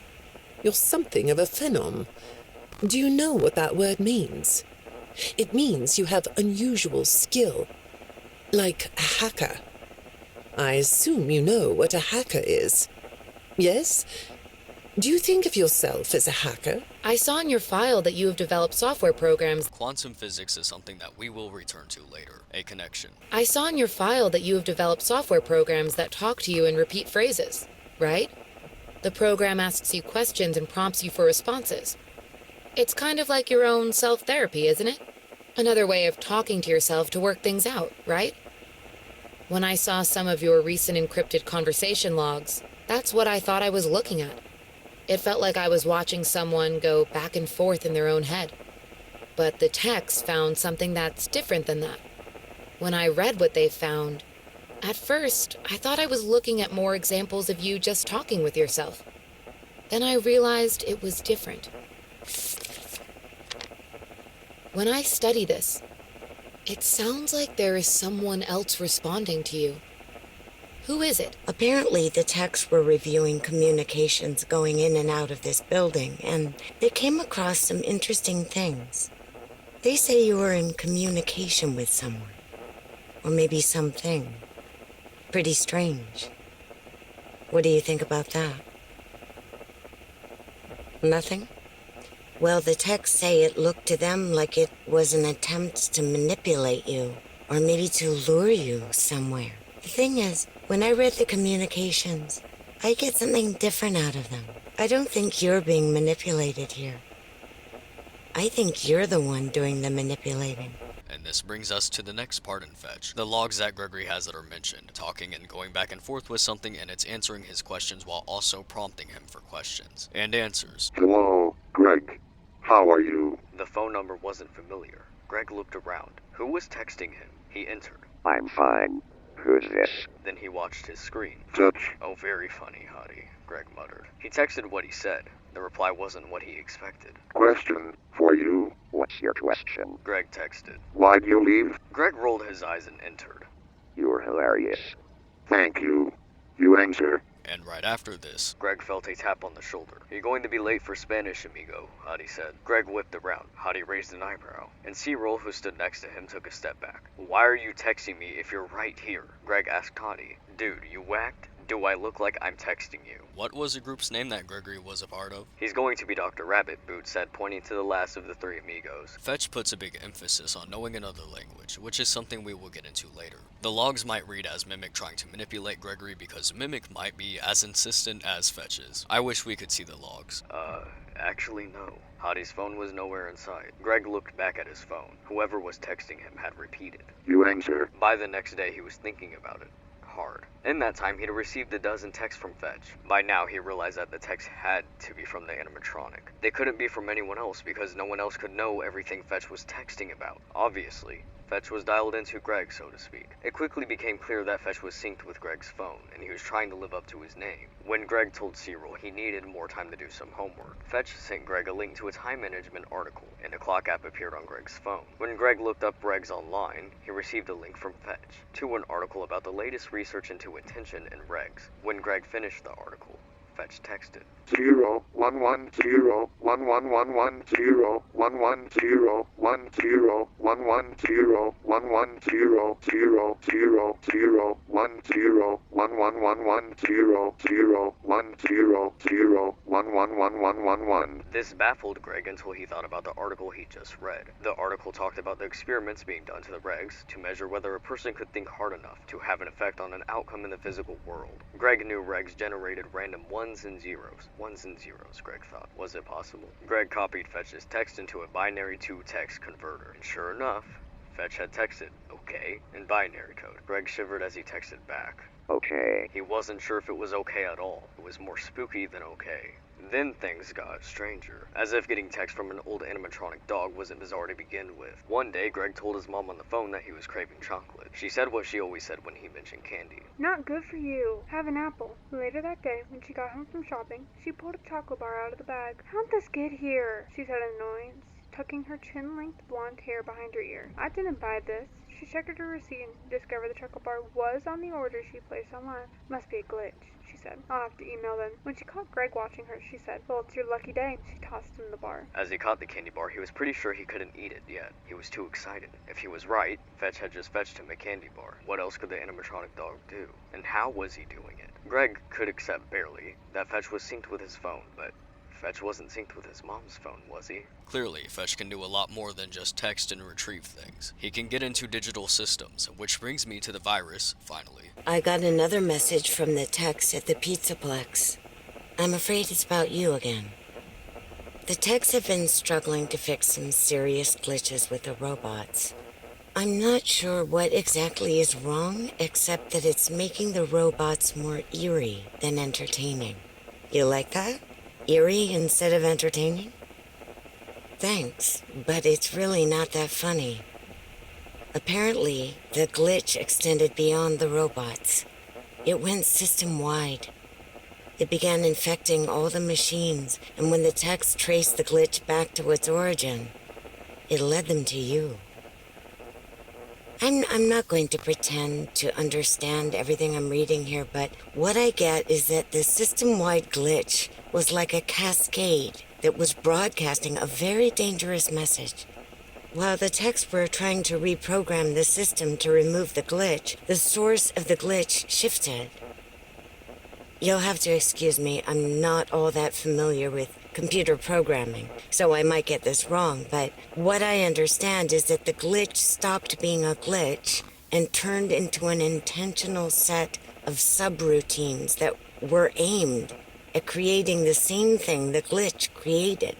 Speaker 17: You're something of a phenom. Do you know what that word means? It means you have unusual skill, like a hacker. I assume you know what a hacker is. Yes? Do you think of yourself as a hacker?
Speaker 19: I saw in your file that you have developed software programs.
Speaker 1: Quantum physics is something that we will return to later. A connection.
Speaker 19: I saw in your file that you have developed software programs that talk to you in repeat phrases, right? The program asks you questions and prompts you for responses. It's kind of like your own self-therapy, isn't it? Another way of talking to yourself to work things out, right? When I saw some of your recent encrypted conversation logs, that's what I thought I was looking at. It felt like I was watching someone go back and forth in their own head. But the text found something that's different than that. When I read what they found, at first, I thought I was looking at more examples of you just talking with yourself. Then I realized it was different. When I study this, it sounds like there is someone else responding to you. Who is it?
Speaker 20: Apparently, the techs were reviewing communications going in and out of this building, and they came across some interesting things. They say you were in communication with someone. Or maybe something. Pretty strange. What do you think about that? Nothing? Well, the techs say it looked to them like it was an attempt to manipulate you, or maybe to lure you somewhere. The thing is, when I read the communications, I get something different out of them. I don't think you're being manipulated here. I think you're the one doing the manipulating.
Speaker 1: And this brings us to the next part in Fetch. The logs that Gregory has that are mentioned, talking and going back and forth with something, and it's answering his questions while also prompting him for questions and answers.
Speaker 16: Hello, Greg. How are you?
Speaker 1: The phone number wasn't familiar. Greg looked around. Who was texting him? He entered.
Speaker 16: I'm fine. Who's this?
Speaker 1: Then he watched his screen.
Speaker 16: Touch.
Speaker 1: Oh, very funny, Hottie, Greg muttered. He texted what he said. The reply wasn't what he expected.
Speaker 16: Question for you. What's your question?
Speaker 1: Greg texted.
Speaker 16: Why'd you leave?
Speaker 1: Greg rolled his eyes and entered.
Speaker 16: You're hilarious. Thank you. You answer.
Speaker 1: And right after this, Greg felt a tap on the shoulder. You're going to be late for Spanish, amigo, Hottie said. Greg whipped around. Hottie raised an eyebrow. And C-Roll, who stood next to him, took a step back. Why are you texting me if you're right here? Greg asked Hottie. Dude, you whacked? Do I look like I'm texting you? What was the group's name that Gregory was a part of? He's going to be Dr. Rabbit, Boot said, pointing to the last of the three amigos. Fetch puts a big emphasis on knowing another language, which is something we will get into later. The logs might read as Mimic trying to manipulate Gregory because Mimic might be as insistent as Fetch is. I wish we could see the logs. Actually no. Hottie's phone was nowhere in sight. Greg looked back at his phone. Whoever was texting him had repeated.
Speaker 16: You answer.
Speaker 1: By the next day, he was thinking about it. Hard. In that time, he'd received a dozen texts from Fetch. By now, he realized that the texts had to be from the animatronic. They couldn't be from anyone else because no one else could know everything Fetch was texting about. Obviously, Fetch was dialed into Greg, so to speak. It quickly became clear that Fetch was synced with Greg's phone, and he was trying to live up to his name. When Greg told C-Roll he needed more time to do some homework, Fetch sent Greg a link to a time management article, and a clock app appeared on Greg's phone. When Greg looked up Regs online, he received a link from Fetch to an article about the latest research into attention and regs. When Greg finished the article, Fetch texted.
Speaker 16: 011011011101110101110111011.
Speaker 1: This baffled Greg until he thought about the article he just read. The article talked about the experiments being done to the regs to measure whether a person could think hard enough to have an effect on an outcome in the physical world. Greg knew regs generated random ones and zeros. Ones and zeros, Greg thought. Was it possible? Greg copied Fetch's text into a binary to text converter, and sure enough, Fetch had texted, okay, in binary code. Greg shivered as he texted back.
Speaker 16: Okay.
Speaker 1: He wasn't sure if it was okay at all. It was more spooky than okay. Then things got stranger, as if getting text from an old animatronic dog wasn't bizarre to begin with. One day, Greg told his mom on the phone that he was craving chocolate. She said what she always said when he mentioned candy.
Speaker 4: Not good for you. Have an apple. Later that day, when she got home from shopping, she pulled a chocolate bar out of the bag. How'd this get here? She said in annoyance, tucking her chin-length blonde hair behind her ear. I didn't buy this. She checked her receipt and discovered the chocolate bar was on the order she placed online. Must be a glitch, she said. I'll have to email them. When she caught Greg watching her, she said, well, it's your lucky day. She tossed him the bar.
Speaker 1: As he caught the candy bar, he was pretty sure he couldn't eat it yet. He was too excited. If he was right, Fetch had just fetched him a candy bar. What else could the animatronic dog do? And how was he doing it?
Speaker 6: Greg could accept barely that Fetch was synced with his phone, but Fetch wasn't synced with his mom's phone, was he? Clearly, Fetch can do a lot more than just text and retrieve things. He can get into digital systems, which brings me to the virus, finally.
Speaker 20: I got another message from the techs at the Pizzaplex. I'm afraid it's about you again. The techs have been struggling to fix some serious glitches with the robots. I'm not sure what exactly is wrong, except that it's making the robots more eerie than entertaining. You like that? Eerie instead of entertaining? Thanks, but it's really not that funny. Apparently, the glitch extended beyond the robots. It went system-wide. It began infecting all the machines, and when the techs traced the glitch back to its origin, it led them to you. I'm not going to pretend to understand everything I'm reading here, but what I get is that the system-wide glitch was like a cascade that was broadcasting a very dangerous message. While the techs were trying to reprogram the system to remove the glitch, the source of the glitch shifted. You'll have to excuse me, I'm not all that familiar with computer programming, so I might get this wrong, but what I understand is that the glitch stopped being a glitch and turned into an intentional set of subroutines that were aimed at creating the same thing the glitch created.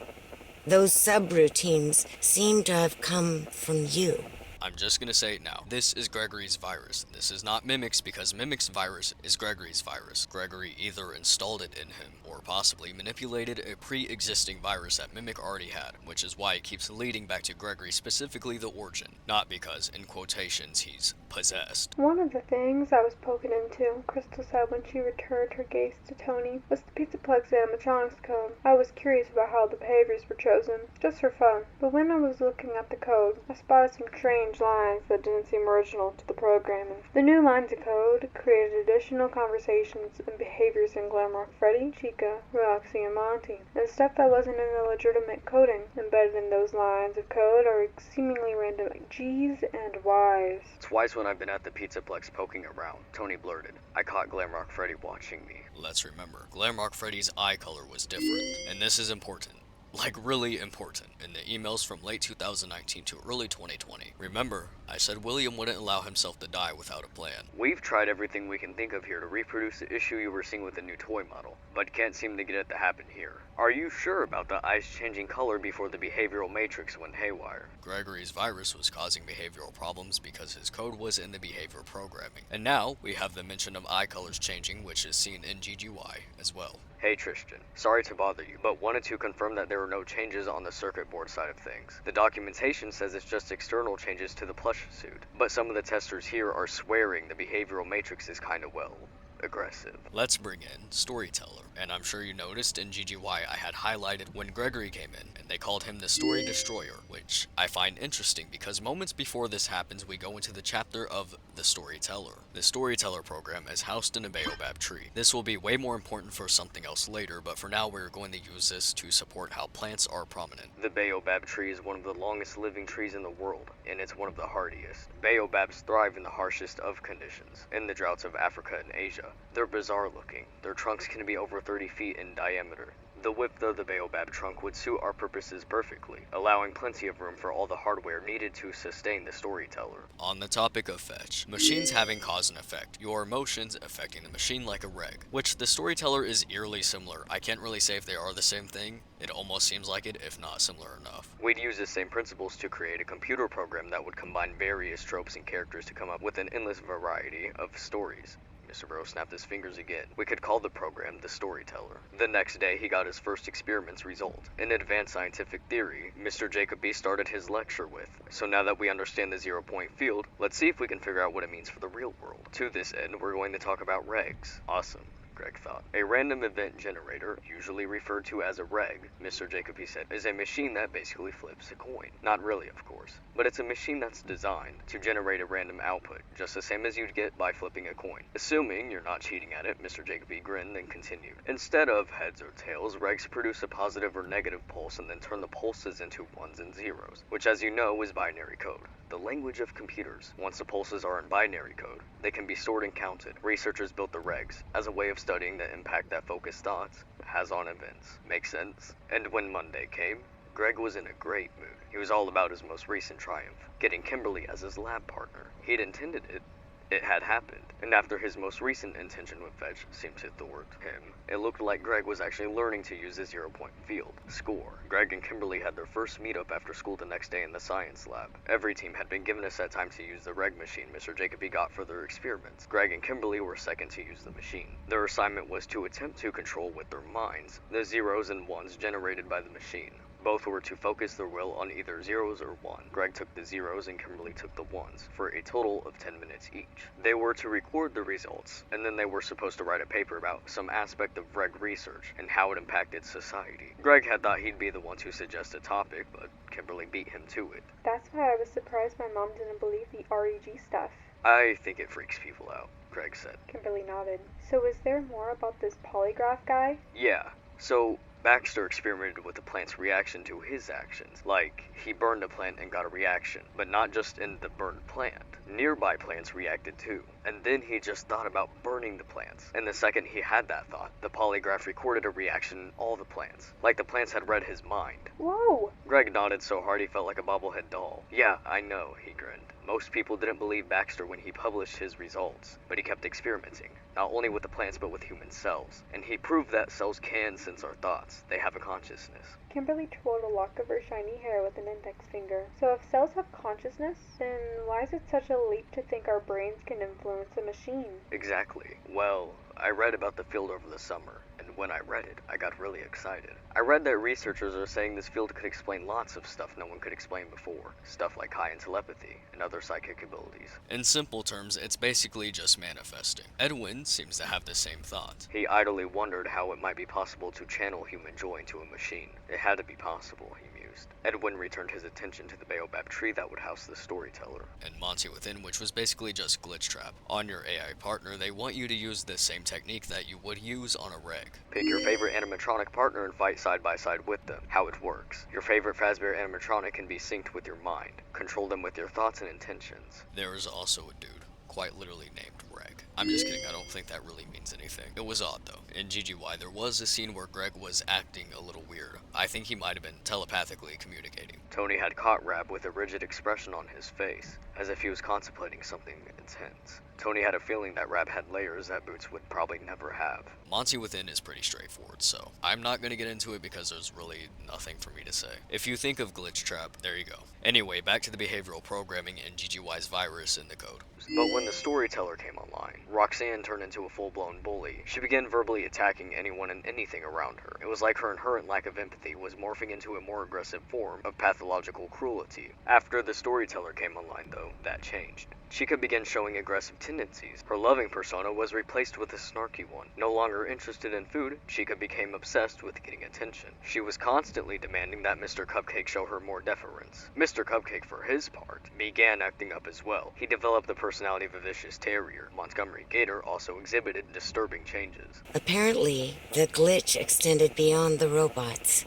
Speaker 20: Those subroutines seem to have come from you.
Speaker 6: I'm just gonna say it now. This is Gregory's virus. This is not Mimic's, because Mimic's virus is Gregory's virus. Gregory either installed it in him or possibly manipulated a pre-existing virus that Mimic already had, which is why it keeps leading back to Gregory, specifically the origin, not because, in quotations, he's possessed.
Speaker 4: One of the things I was poking into, Crystal said when she returned her gaze to Tony, was the Pizzaplex animatronics code. I was curious about how the behaviors were chosen, just for fun, but when I was looking at the code, I spotted some strange lines that didn't seem original to the programming. The new lines of code created additional conversations and behaviors in Glamrock Freddy, Chica, Roxy, and Monty. And stuff that wasn't in the legitimate coding. Embedded in those lines of code are seemingly random G's and Y's.
Speaker 6: Twice when I've been at the Pizzaplex poking around, Tony blurted, "I caught Glamrock Freddy watching me." Let's remember, Glamrock Freddy's eye color was different, and this is important. Like, really important, in the emails from late 2019 to early 2020. Remember, I said William wouldn't allow himself to die without a plan. We've tried everything we can think of here to reproduce the issue you were seeing with the new toy model, but can't seem to get it to happen here. Are you sure about the eyes changing color before the behavioral matrix went haywire? Gregory's virus was causing behavioral problems because his code was in the behavior programming. And now, we have the mention of eye colors changing, which is seen in GGY as well. Hey Tristan, sorry to bother you, but wanted to confirm that there were no changes on the circuit board side of things. The documentation says it's just external changes to the plush suit, but some of the testers here are swearing the behavioral matrix is kinda, well, aggressive. Let's bring in Storyteller, and I'm sure you noticed in GGY I had highlighted when Gregory came in, and they called him the Story Destroyer, which I find interesting because moments before this happens we go into the chapter of the Storyteller. The Storyteller program is housed in a baobab tree. This will be way more important for something else later, but for now we're going to use this to support how plants are prominent. The baobab tree is one of the longest living trees in the world, and it's one of the hardiest. Baobabs thrive in the harshest of conditions, in the droughts of Africa and Asia. They're bizarre looking. Their trunks can be over 30 feet in diameter. The width of the baobab trunk would suit our purposes perfectly, allowing plenty of room for all the hardware needed to sustain the Storyteller. On the topic of fetch, machines having cause and effect, your emotions affecting the machine like a reg, which the Storyteller is eerily similar. I can't really say if they are the same thing. It almost seems like it, if not similar enough. We'd use the same principles to create a computer program that would combine various tropes and characters to come up with an endless variety of stories. Mr. Bro snapped his fingers again. We could call the program the Storyteller. The next day, he got his first experiments result. In advanced scientific theory, Mr. Jacob B started his lecture with. So now that we understand the 0-point field, let's see if we can figure out what it means for the real world. To this end, we're going to talk about regs. Awesome. Greg thought. A random event generator, usually referred to as a reg, Mr. Jacoby said, is a machine that basically flips a coin. Not really, of course, but it's a machine that's designed to generate a random output, just the same as you'd get by flipping a coin. Assuming you're not cheating at it, Mr. Jacoby grinned and continued. Instead of heads or tails, regs produce a positive or negative pulse and then turn the pulses into ones and zeros, which as you know is binary code. The language of computers. Once the pulses are in binary code, they can be stored and counted. Researchers built the regs as a way of studying the impact that focused thoughts has on events. Make sense? And when Monday came, Greg was in a great mood. He was all about his most recent triumph, getting Kimberly as his lab partner. He'd intended it. It had happened, and after his most recent intention with Fetch seemed to thwart him, it looked like Greg was actually learning to use his 0-point field. Score. Greg and Kimberly had their first meetup after school the next day in the science lab. Every team had been given a set time to use the reg machine Mr. Jacoby got for their experiments. Greg and Kimberly were second to use the machine. Their assignment was to attempt to control with their minds the zeros and ones generated by the machine. Both were to focus their will on either zeros or one. Greg took the zeros and Kimberly took the ones, for a total of 10 minutes each. They were to record the results, and then they were supposed to write a paper about some aspect of reg research and how it impacted society. Greg had thought he'd be the one to suggest a topic, but Kimberly beat him to it.
Speaker 4: That's why I was surprised my mom didn't believe the REG stuff.
Speaker 6: I think it freaks people out, Greg said.
Speaker 4: Kimberly nodded. So is there more about this polygraph guy?
Speaker 6: Yeah, so Baxter experimented with the plant's reaction to his actions. Like, he burned a plant and got a reaction, but not just in the burned plant. Nearby plants reacted too, and then he just thought about burning the plants. And the second he had that thought, the polygraph recorded a reaction in all the plants, like the plants had read his mind.
Speaker 4: Whoa!
Speaker 6: Greg nodded so hard he felt like a bobblehead doll. Yeah, I know, he grinned. Most people didn't believe Baxter when he published his results, but he kept experimenting, not only with the plants but with human cells. And he proved that cells can sense our thoughts. They have a consciousness.
Speaker 4: Kimberly twirled a lock of her shiny hair with an index finger. So if cells have consciousness, then why is it such a leap to think our brains can influence a machine?
Speaker 6: Exactly. Well, I read about the field over the summer, and when I read it, I got really excited. I read that researchers are saying this field could explain lots of stuff no one could explain before. Stuff like high-end telepathy and other psychic abilities.
Speaker 1: In simple terms, it's basically just manifesting. Edwin seems to have the same thought.
Speaker 6: He idly wondered how it might be possible to channel human joy into a machine. It had to be possible, he mused. Edwin returned his attention to the baobab tree that would house the storyteller.
Speaker 1: And Monty Within, which was basically just Glitch Trap. On your AI partner, they want you to use the same technique that you would use on a reg.
Speaker 6: Pick your favorite animatronic partner and fight side by side with them. How it works. Your favorite Fazbear animatronic can be synced with your mind. Control them with your thoughts and intentions.
Speaker 1: There is also a dude, quite literally named Reg. I'm just kidding, I don't think that really means anything. It was odd though. In GGY, there was a scene where Greg was acting a little weird. I think he might have been telepathically communicating.
Speaker 6: Tony had caught Rab with a rigid expression on his face, as if he was contemplating something intense. Tony had a feeling that Rab had layers that Boots would probably never have.
Speaker 1: Monty Within is pretty straightforward, so I'm not going to get into it because there's really nothing for me to say. If you think of Glitch Trap, there you go. Anyway, back to the behavioral programming and GGY's virus in the code.
Speaker 6: But when the storyteller came online, Roxanne turned into a full-blown bully. She began verbally attacking anyone and anything around her. It was like her inherent lack of empathy was morphing into a more aggressive form of pathological cruelty. After the storyteller came online, though, that changed. Chica began showing aggressive tendencies. Her loving persona was replaced with a snarky one. No longer interested in food, Chica became obsessed with getting attention. She was constantly demanding that Mr. Cupcake show her more deference. Mr. Cupcake, for his part, began acting up as well. He developed the personality of a vicious terrier. Montgomery Gator also exhibited disturbing changes.
Speaker 20: Apparently, the glitch extended beyond the robots.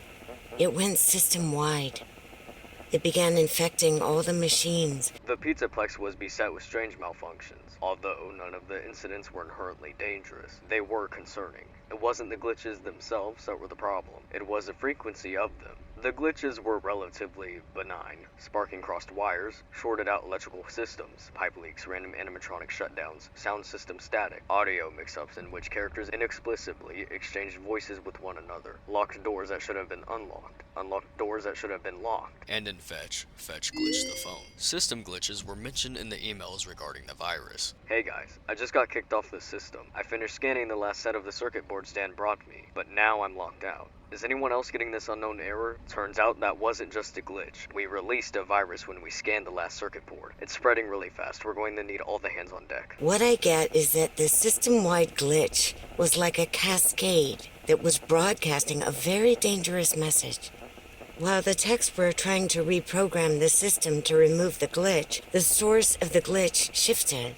Speaker 20: It went system-wide. It began infecting all the machines.
Speaker 6: The Pizzaplex was beset with strange malfunctions. Although none of the incidents were inherently dangerous, they were concerning. It wasn't the glitches themselves that were the problem. It was the frequency of them. The glitches were relatively benign. Sparking crossed wires, shorted out electrical systems, pipe leaks, random animatronic shutdowns, sound system static, audio mix-ups in which characters inexplicably exchanged voices with one another, locked doors that should have been unlocked, unlocked doors that should have been locked.
Speaker 1: And in Fetch glitched the phone. System glitches were mentioned in the emails regarding the virus.
Speaker 6: Hey guys, I just got kicked off the system. I finished scanning the last set of the circuit board
Speaker 1: Lords Dan brought me, but now I'm locked out. Is anyone else getting this unknown error? Turns out that wasn't just a glitch. We released a virus when we scanned the last circuit board. It's spreading really fast. We're going to need all the hands on deck.
Speaker 20: What I get is that the system-wide glitch was like a cascade that was broadcasting a very dangerous message. While the techs were trying to reprogram the system to remove the glitch, the source of the glitch shifted.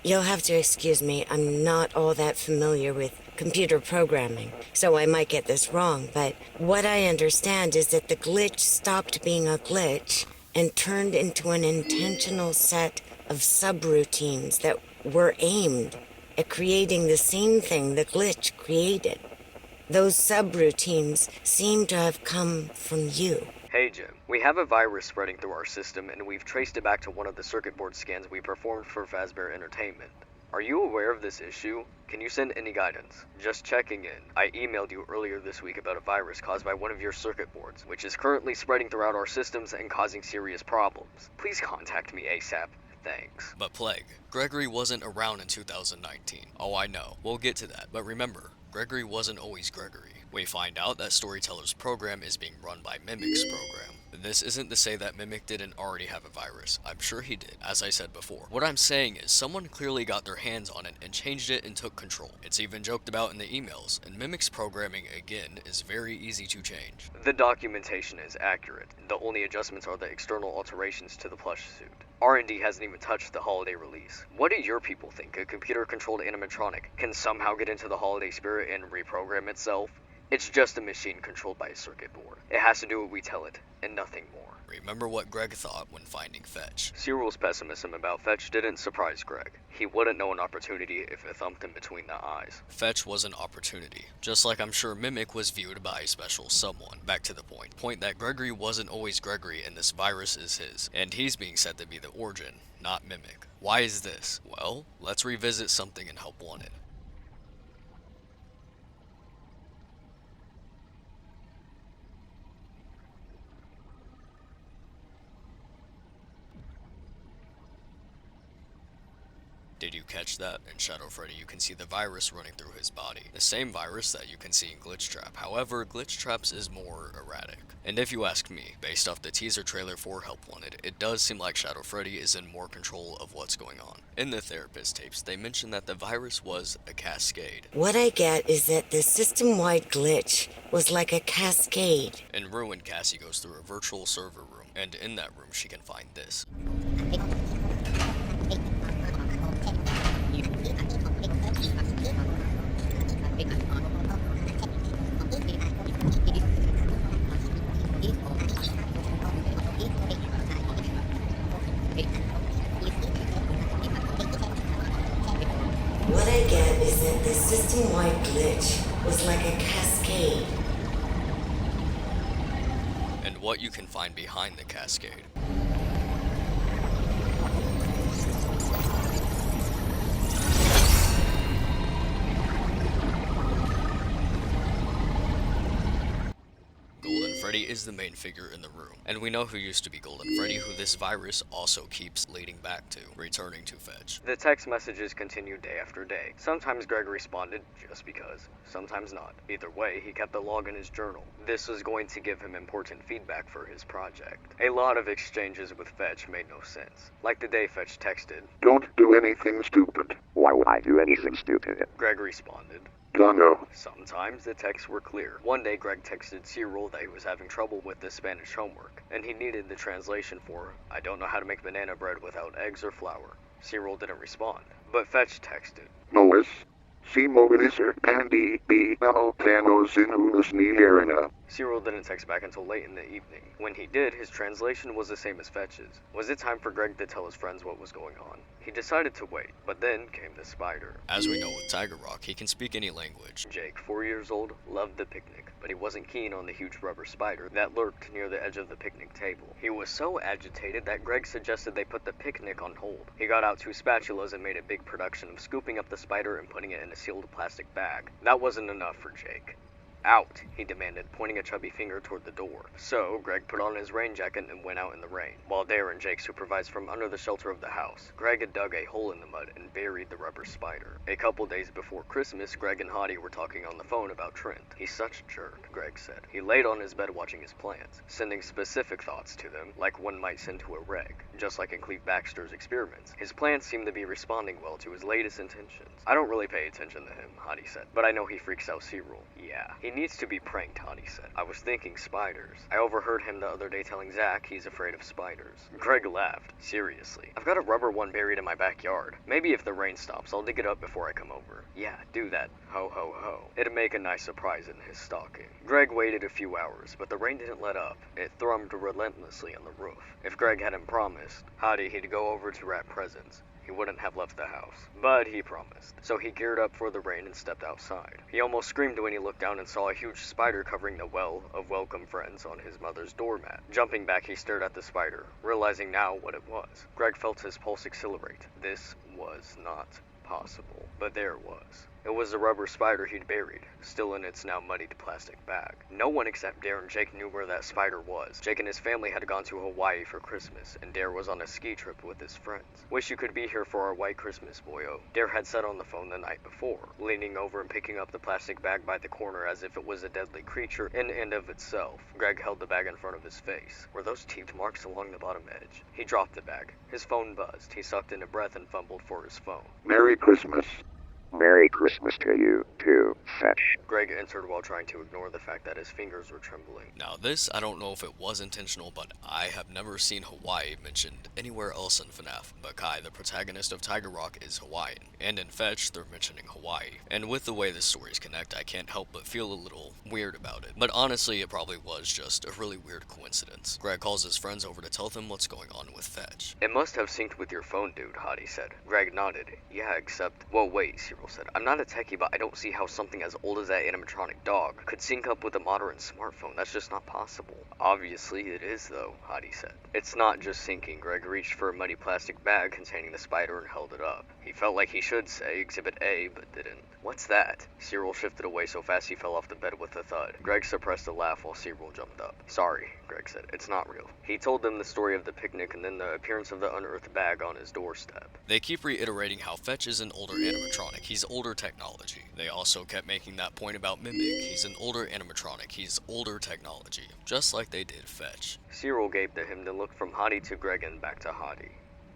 Speaker 20: You'll have to excuse me, I'm not all that familiar with computer programming, so I might get this wrong, but what I understand is that the glitch stopped being a glitch and turned into an intentional set of subroutines that were aimed at creating the same thing the glitch created. Those subroutines seem to have come from you.
Speaker 1: Hey Jim, we have a virus spreading through our system and we've traced it back to one of the circuit board scans we performed for Fazbear Entertainment. Are you aware of this issue? Can you send any guidance? Just checking in. I emailed you earlier this week about a virus caused by one of your circuit boards, which is currently spreading throughout our systems and causing serious problems. Please contact me ASAP. Thanks. But Plague, Gregory wasn't around in 2019. Oh, I know. We'll get to that. But remember, Gregory wasn't always Gregory. We find out that Storyteller's program is being run by Mimic's program. This isn't to say that Mimic didn't already have a virus. I'm sure he did, as I said before. What I'm saying is someone clearly got their hands on it and changed it and took control. It's even joked about in the emails, and Mimic's programming, again, is very easy to change. The documentation is accurate. The only adjustments are the external alterations to the plush suit. R&D hasn't even touched the holiday release. What do your people think? A computer-controlled animatronic can somehow get into the holiday spirit and reprogram itself? It's just a machine controlled by a circuit board. It has to do what we tell it, and nothing more. Remember what Greg thought when finding Fetch. Cyril's pessimism about Fetch didn't surprise Greg. He wouldn't know an opportunity if it thumped him between the eyes. Fetch was an opportunity, just like I'm sure Mimic was viewed by a special someone. Back to the point that Gregory wasn't always Gregory and this virus is his, and he's being said to be the origin, not Mimic. Why is this? Well, let's revisit something in Help Wanted. Did you catch that? In Shadow Freddy, you can see the virus running through his body. The same virus that you can see in Glitch Trap. However, Glitch Trap's is more erratic. And if you ask me, based off the teaser trailer for Help Wanted, it does seem like Shadow Freddy is in more control of what's going on. In the therapist tapes, they mentioned that the virus was a cascade.
Speaker 20: What I get is that the system-wide glitch was like a cascade.
Speaker 1: In Ruin, Cassie goes through a virtual server room, and in that room she can find this.
Speaker 20: What I get is that the system-wide glitch was like a cascade.
Speaker 1: And what you can find behind the cascade. Golden Freddy is the main figure in the room, and we know who used to be Golden Freddy, who this virus also keeps leading back to, returning to Fetch. The text messages continue day after day. Sometimes Greg responded just because, sometimes not. Either way, he kept a log in his journal. This was going to give him important feedback for his project. A lot of exchanges with Fetch made no sense. Like the day Fetch texted,
Speaker 16: "Don't do anything stupid."
Speaker 21: "Why would I do anything stupid?"
Speaker 1: Greg responded,
Speaker 16: "Dunno."
Speaker 1: Sometimes the texts were clear. One day Greg texted Cyril that he was having trouble with the Spanish homework, and he needed the translation for, "I don't know how to make banana bread without eggs or flour." Cyril didn't respond, but Fetch texted,
Speaker 16: "Noes, si mobiliser pandi b altanos in unos ni herena."
Speaker 1: Cyril didn't text back until late in the evening. When he did, his translation was the same as Fetch's. Was it time for Greg to tell his friends what was going on? He decided to wait, but then came the spider. As we know with Tiger Rock, he can speak any language. Jake, 4 years old, loved the picnic, but he wasn't keen on the huge rubber spider that lurked near the edge of the picnic table. He was so agitated that Greg suggested they put the picnic on hold. He got out 2 spatulas and made a big production of scooping up the spider and putting it in a sealed plastic bag. That wasn't enough for Jake.
Speaker 6: Out, he demanded, pointing a chubby finger toward the door. So, Greg put on his rain jacket and went out in the rain, while Dare and Jake supervised from under the shelter of the house. Greg had dug a hole in the mud and buried the rubber spider. A couple days before Christmas, Greg and Hottie were talking on the phone about Trent. He's such a jerk, Greg said. He laid on his bed watching his plants, sending specific thoughts to them, like one might send to a reg, just like in Cleve Baxter's experiments. His plants seemed to be responding well to his latest intentions. I don't really pay attention to him, Hottie said, but I know he freaks out Cyril. Yeah, he needs to be pranked, Hottie said. I was thinking spiders. I overheard him the other day telling Zach he's afraid of spiders. Greg laughed. Seriously. I've got a rubber one buried in my backyard. Maybe if the rain stops, I'll dig it up before I come over. Yeah, do that. Ho ho ho. It'd make a nice surprise in his stocking. Greg waited a few hours, but the rain didn't let up. It thrummed relentlessly on the roof. If Greg hadn't promised Hottie he'd go over to wrap presents, he wouldn't have left the house. But he promised. So he geared up for the rain and stepped outside. He almost screamed when he looked down and saw a huge spider covering the well of welcome friends on his mother's doormat. Jumping back, he stared at the spider, realizing now what it was. Greg felt his pulse accelerate. This was not possible, but there it was. It was the rubber spider he'd buried, still in its now muddied plastic bag. No one except Dare and Jake knew where that spider was. Jake and his family had gone to Hawaii for Christmas, and Dare was on a ski trip with his friends. Wish you could be here for our white Christmas, boyo. Dare had said on the phone the night before, leaning over and picking up the plastic bag by the corner as if it was a deadly creature in and of itself. Greg held the bag in front of his face. Were those teeth marks along the bottom edge? He dropped the bag. His phone buzzed. He sucked in a breath and fumbled for his phone.
Speaker 21: Merry Christmas. Merry Christmas to you, too, Fetch.
Speaker 6: Greg entered while trying to ignore the fact that his fingers were trembling.
Speaker 1: Now this, I don't know if it was intentional, but I have never seen Hawaii mentioned anywhere else in FNaF. But Kai, the protagonist of Tiger Rock, is Hawaiian. And in Fetch, they're mentioning Hawaii. And with the way the stories connect, I can't help but feel a little weird about it. But honestly, it probably was just a really weird coincidence. Greg calls his friends over to tell them what's going on with Fetch.
Speaker 6: It must have synced with your phone, dude, Hottie said. Greg nodded. Yeah, except... Well, wait, Cyril said. I'm not a techie, but I don't see how something as old as that animatronic dog could sync up with a modern smartphone. That's just not possible. Obviously it is, though, Hottie said. It's not just syncing. Greg reached for a muddy plastic bag containing the spider and held it up. He felt like he should say Exhibit A, but didn't. What's that? Cyril shifted away so fast he fell off the bed with a thud. Greg suppressed a laugh while Cyril jumped up. Sorry, Greg said. It's not real. He told them the story of the picnic and then the appearance of the unearthed bag on his doorstep.
Speaker 1: They keep reiterating how Fetch is an older animatronic. He's older technology. They also kept making that point about Mimic. He's an older animatronic. He's older technology. Just like they did Fetch.
Speaker 6: Cyril gaped at him, then looked from Hottie to Greg and back to Hottie.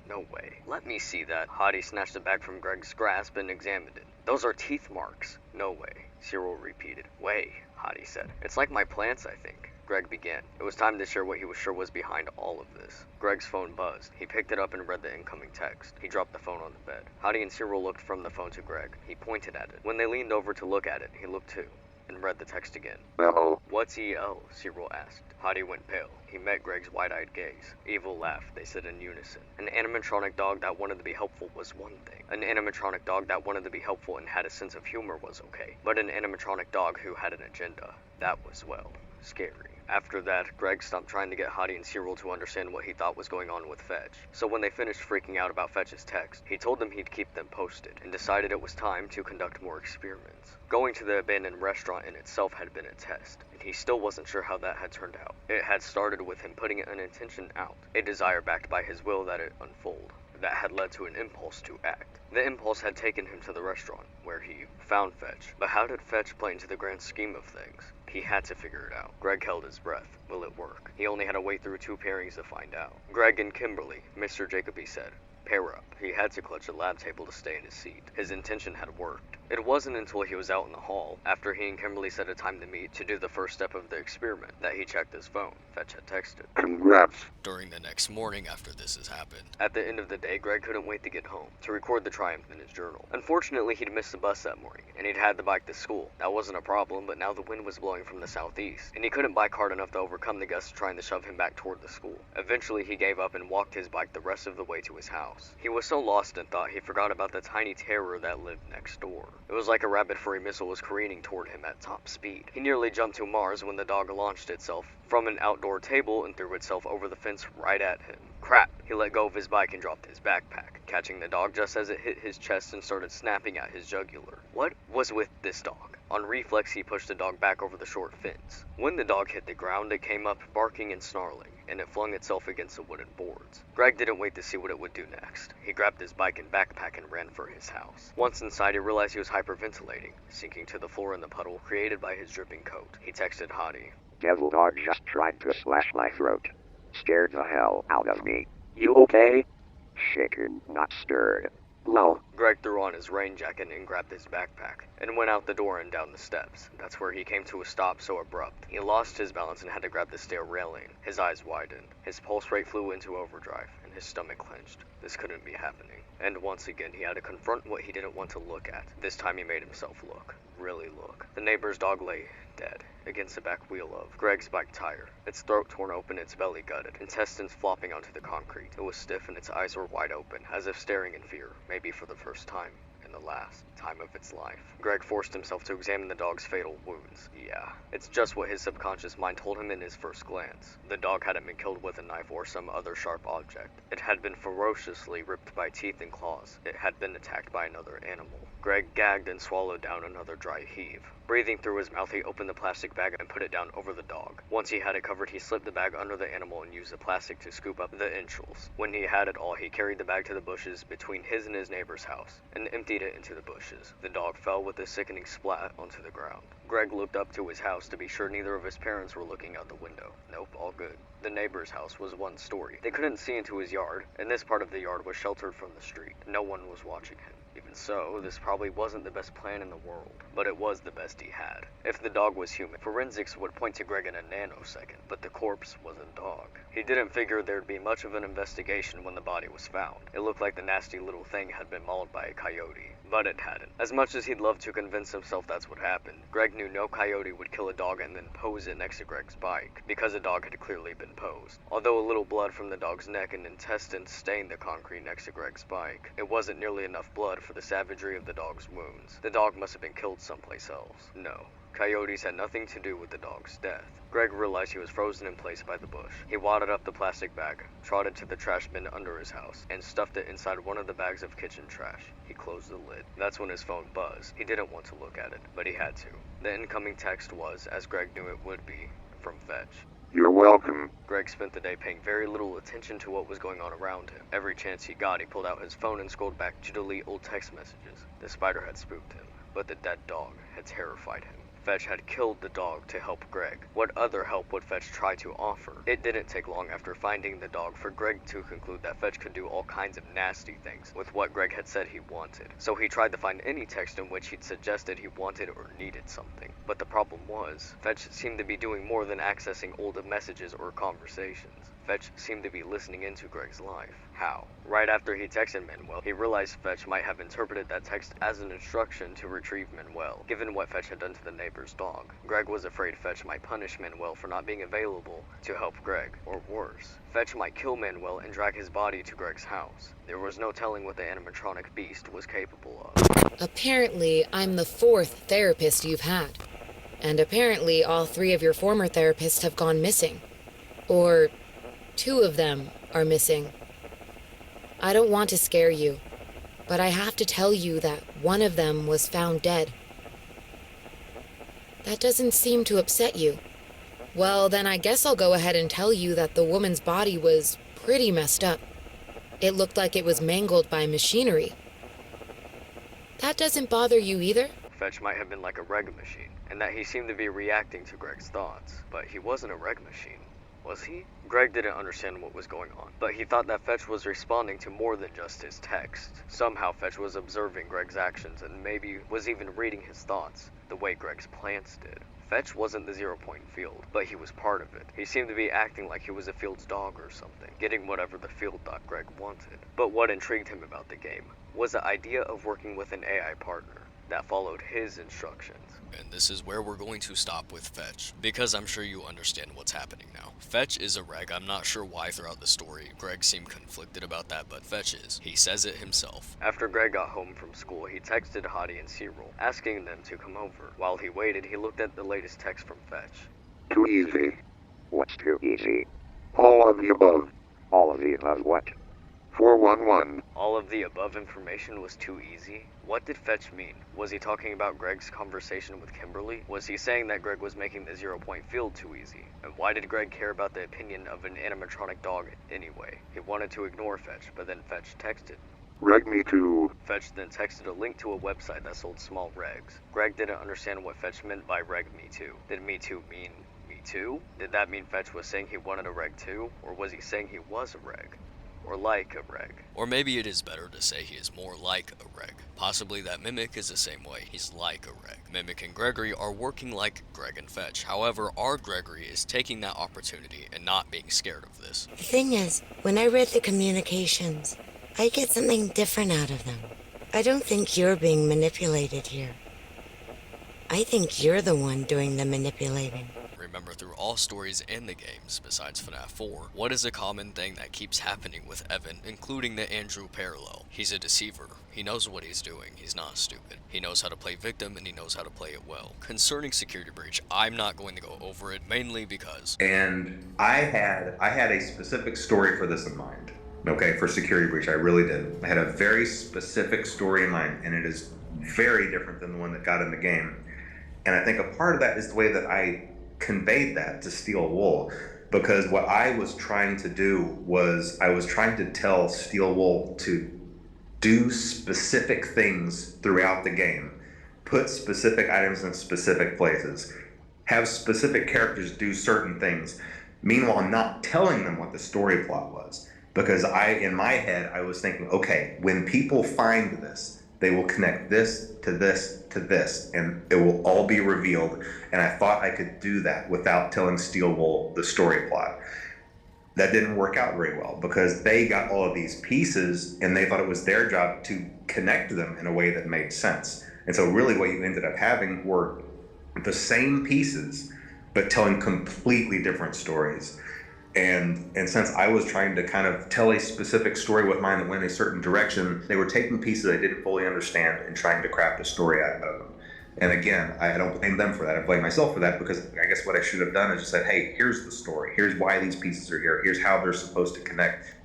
Speaker 6: No way. Let me see that. Hottie snatched it back from Greg's grasp and examined it. Those are teeth marks. No way. Cyril repeated. Way, Hottie said. It's like my plants, I think. Greg began. It was time to share what he was sure was behind all of this. Greg's phone buzzed. He picked it up and read the incoming text. He dropped the phone on the bed. Hottie and Cyril looked from the phone to Greg. He pointed at it. When they leaned over to look at it, he looked too, and read the text again.
Speaker 21: Hello.
Speaker 6: What's EL? Cyril asked. Hottie went pale. He met Greg's wide-eyed gaze. Evil laughed. They said in unison. An animatronic dog that wanted to be helpful was one thing. An animatronic dog that wanted to be helpful and had a sense of humor was okay. But an animatronic dog who had an agenda, that was, well, scary. After that, Greg stopped trying to get Hottie and Cyril to understand what he thought was going on with Fetch. So when they finished freaking out about Fetch's text, he told them he'd keep them posted, and decided it was time to conduct more experiments. Going to the abandoned restaurant in itself had been a test, and he still wasn't sure how that had turned out. It had started with him putting an intention out, a desire backed by his will that it unfold, that had led to an impulse to act. The impulse had taken him to the restaurant, where he found Fetch. But how did Fetch play into the grand scheme of things? He had to figure it out. Greg held his breath. Will it work? He only had to wait through 2 pairings to find out. Greg and Kimberly, Mr. Jacoby said. Pair up. He had to clutch a lab table to stay in his seat. His intention had worked. It wasn't until he was out in the hall, after he and Kimberly set a time to meet to do the first step of the experiment, that he checked his phone. Fetch had texted.
Speaker 21: Congrats.
Speaker 1: During the next morning after this has happened.
Speaker 6: At the end of the day, Greg couldn't wait to get home, to record the triumph in his journal. Unfortunately, he'd missed the bus that morning, and he'd had the bike to school. That wasn't a problem, but now the wind was blowing from the southeast, and he couldn't bike hard enough to overcome the gusts trying to shove him back toward the school. Eventually, he gave up and walked his bike the rest of the way to his house. He was so lost in thought, he forgot about the tiny terror that lived next door. It was like a rapid furry missile was careening toward him at top speed. He nearly jumped to Mars when the dog launched itself from an outdoor table and threw itself over the fence right at him. Crap! He let go of his bike and dropped his backpack, catching the dog just as it hit his chest and started snapping at his jugular. What was with this dog? On reflex, he pushed the dog back over the short fence. When the dog hit the ground, it came up barking and snarling, and it flung itself against the wooden boards. Greg didn't wait to see what it would do next. He grabbed his bike and backpack and ran for his house. Once inside, he realized he was hyperventilating, sinking to the floor in the puddle created by his dripping coat. He texted Hottie.
Speaker 21: Devil dog just tried to slash my throat. Scared the hell out of me. You okay? Shaken, not stirred. Lol.
Speaker 6: Greg threw on his rain jacket and grabbed his backpack, and went out the door and down the steps. That's where he came to a stop so abrupt. He lost his balance and had to grab the stair railing. His eyes widened. His pulse rate flew into overdrive, and his stomach clenched. This couldn't be happening. And once again, he had to confront what he didn't want to look at. This time he made himself look. Really look. The neighbor's dog lay dead against the back wheel of Greg's bike tire, its throat torn open, its belly gutted, intestines flopping onto the concrete. It was stiff and its eyes were wide open, as if staring in fear, maybe for the first time. In the last time of its life. Greg forced himself to examine the dog's fatal wounds. Yeah, it's just what his subconscious mind told him in his first glance. The dog hadn't been killed with a knife or some other sharp object. It had been ferociously ripped by teeth and claws. It had been attacked by another animal. Greg gagged and swallowed down another dry heave. Breathing through his mouth, he opened the plastic bag and put it down over the dog. Once he had it covered, he slipped the bag under the animal and used the plastic to scoop up the entrails. When he had it all, he carried the bag to the bushes between his and his neighbor's house, and emptied it into the bushes. The dog fell with a sickening splat onto the ground. Greg looked up to his house to be sure neither of his parents were looking out the window. Nope, all good. The neighbor's house was one story. They couldn't see into his yard, and this part of the yard was sheltered from the street. No one was watching him. Even so, this probably wasn't the best plan in the world, but it was the best he had. If the dog was human, forensics would point to Greg in a nanosecond, but the corpse was a dog. He didn't figure there'd be much of an investigation when the body was found. It looked like the nasty little thing had been mauled by a coyote, but it hadn't. As much as he'd love to convince himself that's what happened, Greg knew no coyote would kill a dog and then pose it next to Greg's bike, because a dog had clearly been posed. Although a little blood from the dog's neck and intestines stained the concrete next to Greg's bike, it wasn't nearly enough blood for the savagery of the dog's wounds. The dog must have been killed someplace else. No, coyotes had nothing to do with the dog's death. Greg realized he was frozen in place by the bush. He wadded up the plastic bag, trotted to the trash bin under his house, and stuffed it inside one of the bags of kitchen trash. He closed the lid. That's when his phone buzzed. He didn't want to look at it, but he had to. The incoming text was, as Greg knew it would be, from Fetch.
Speaker 21: You're welcome.
Speaker 6: Greg spent the day paying very little attention to what was going on around him. Every chance he got, he pulled out his phone and scrolled back to delete old text messages. The spider had spooked him, but the dead dog had terrified him. Fetch had killed the dog to help Greg. What other help would Fetch try to offer? It didn't take long after finding the dog for Greg to conclude that Fetch could do all kinds of nasty things with what Greg had said he wanted. So he tried to find any text in which he'd suggested he wanted or needed something. But the problem was, Fetch seemed to be doing more than accessing old messages or conversations. Fetch seemed to be listening into Greg's life. How? Right after he texted Manuel, he realized Fetch might have interpreted that text as an instruction to retrieve Manuel, given what Fetch had done to the neighbor's dog. Greg was afraid Fetch might punish Manuel for not being available to help Greg, or worse, Fetch might kill Manuel and drag his body to Greg's house. There was no telling what the animatronic beast was capable of.
Speaker 19: Apparently, I'm the 4th therapist you've had. And apparently, all 3 of your former therapists have gone missing. Or 2 of them are missing. I don't want to scare you, but I have to tell you that one of them was found dead. That doesn't seem to upset you. Well, then I guess I'll go ahead and tell you that the woman's body was pretty messed up. It looked like it was mangled by machinery. That doesn't bother you either?
Speaker 6: Fetch might have been like a reg machine, and that he seemed to be reacting to Greg's thoughts, but he wasn't a reg machine. Was he? Greg didn't understand what was going on, but he thought that Fetch was responding to more than just his text. Somehow Fetch was observing Greg's actions and maybe was even reading his thoughts, the way Greg's plants did. Fetch wasn't the 0-point field, but he was part of it. He seemed to be acting like he was a field's dog or something, getting whatever the field thought Greg wanted. But what intrigued him about the game was the idea of working with an AI partner that followed his instructions.
Speaker 1: And this is where we're going to stop with Fetch, because I'm sure you understand what's happening now. Fetch is a reg. I'm not sure why throughout the story Greg seemed conflicted about that, but Fetch is. He says it himself.
Speaker 6: After Greg got home from school, he texted Hottie and Cyril, asking them to come over. While he waited, he looked at the latest text from Fetch.
Speaker 21: Too easy. What's too easy? All of the above. All of the above what? 411.
Speaker 6: All of the above information was too easy? What did Fetch mean? Was he talking about Greg's conversation with Kimberly? Was he saying that Greg was making the 0-point field too easy? And why did Greg care about the opinion of an animatronic dog anyway? He wanted to ignore Fetch, but then Fetch texted.
Speaker 16: Reg me too.
Speaker 6: Fetch then texted a link to a website that sold small regs. Greg didn't understand what Fetch meant by reg me too. Did me too mean me too? Did that mean Fetch was saying he wanted a reg too? Or was he saying he was a reg? Or like a reg?
Speaker 1: Or maybe it is better to say he is more like a reg. Possibly that Mimic is the same way, he's like a reg. Mimic and Gregory are working like Greg and Fetch. However, our Gregory is taking that opportunity and not being scared of this.
Speaker 20: The thing is, when I read the communications, I get something different out of them. I don't think you're being manipulated here. I think you're the one doing the manipulating.
Speaker 1: Remember, through all stories in the games, besides FNaF 4, what is a common thing that keeps happening with Evan, including the Andrew parallel? He's a deceiver. He knows what he's doing. He's not stupid. He knows how to play victim, and he knows how to play it well. Concerning Security Breach, I'm not going to go over it, mainly because...
Speaker 2: And I had a specific story for this in mind. Okay, for Security Breach, I really did. I had a very specific story in mind, and it is very different than the one that got in the game. And I think a part of that is the way that I conveyed that to Steel Wool, because what I was trying to do was I was trying to tell Steel Wool to do specific things throughout the game, put specific items in specific places, have specific characters do certain things, meanwhile not telling them what the story plot was. Because in my head, I was thinking, okay, when people find this, they will connect this to this to this, and it will all be revealed. And I thought I could do that without telling Steel Wool the story plot. That didn't work out very well, because they got all of these pieces, and they thought it was their job to connect them in a way that made sense. And so really what you ended up having were the same pieces, but telling completely different stories. And since I was trying to kind of tell a specific story with mine that went a certain direction, they were taking pieces I didn't fully understand and trying to craft a story out of them. And again, I don't blame them for that. I blame myself for that, because I guess what I should have done is just said, hey, here's the story. Here's why these pieces are here. Here's how they're supposed to connect.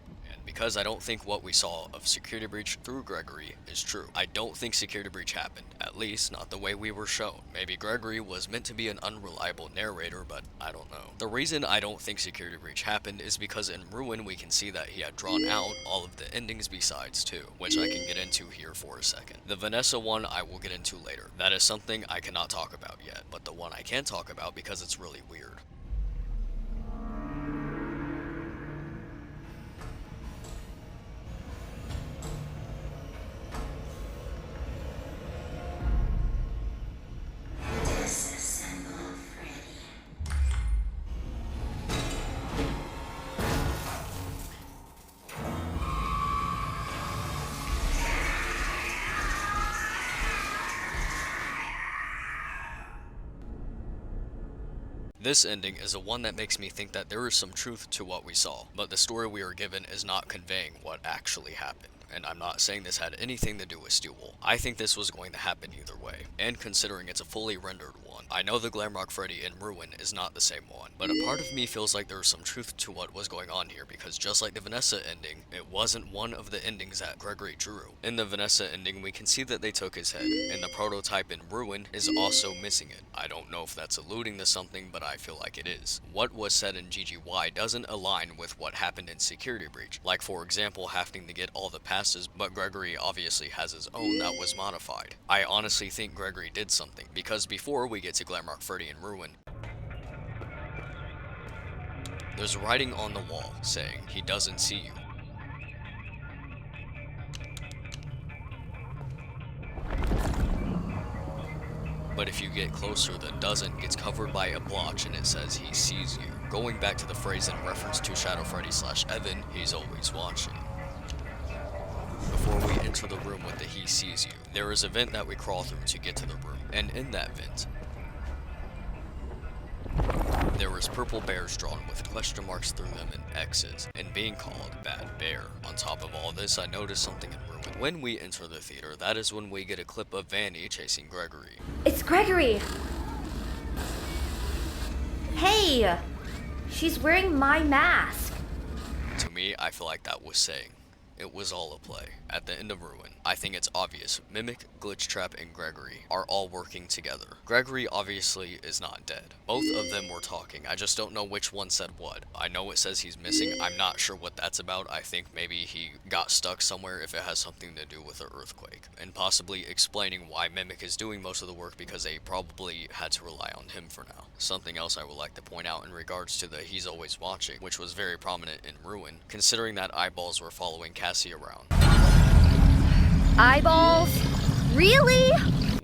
Speaker 1: Because I don't think what we saw of Security Breach through Gregory is true. I don't think Security Breach happened, at least not the way we were shown. Maybe Gregory was meant to be an unreliable narrator, but I don't know. The reason I don't think Security Breach happened is because in Ruin we can see that he had drawn out all of the endings besides 2, which I can get into here for a second. The Vanessa one I will get into later. That is something I cannot talk about yet, but the one I can talk about because it's really weird. This ending is the one that makes me think that there is some truth to what we saw, but the story we are given is not conveying what actually happened. And I'm not saying this had anything to do with Steel Wool. I think this was going to happen either way, and considering it's a fully rendered one, I know the Glamrock Freddy in Ruin is not the same one, but a part of me feels like there was some truth to what was going on here, because just like the Vanessa ending, it wasn't one of the endings that Gregory drew. In the Vanessa ending, we can see that they took his head, and the prototype in Ruin is also missing it. I don't know if that's alluding to something, but I feel like it is. What was said in GGY doesn't align with what happened in Security Breach, like for example having to get all the passes, but Gregory obviously has his own that was modified. I honestly think Gregory did something, because before we get to Glamrock Freddy in Ruin, there's writing on the wall saying he doesn't see you. But if you get closer, the doesn't gets covered by a blotch and it says he sees you. Going back to the phrase in reference to Shadow Freddy / Evan, he's always watching. Before we enter the room with the he sees you, there is a vent that we crawl through to get to the room, and in that vent, there is purple bears drawn with question marks through them and X's, and being called Bad Bear. On top of all this, I noticed something in Ruin. When we enter the theater, that is when we get a clip of Vanny chasing Gregory.
Speaker 22: It's Gregory! Hey! She's wearing my mask!
Speaker 1: To me, me, I feel like that was saying it was all a play. At the end of Ruin, I think it's obvious Mimic, Glitchtrap, and Gregory are all working together. Gregory obviously is not dead. Both of them were talking, I just don't know which one said what. I know it says he's missing, I'm not sure what that's about. I think maybe he got stuck somewhere if it has something to do with the earthquake. And possibly explaining why Mimic is doing most of the work because they probably had to rely on him for now. Something else I would like to point out in regards to the he's always watching, which was very prominent in Ruin, considering that eyeballs were following Cassie around.
Speaker 3: Eyeballs? Really?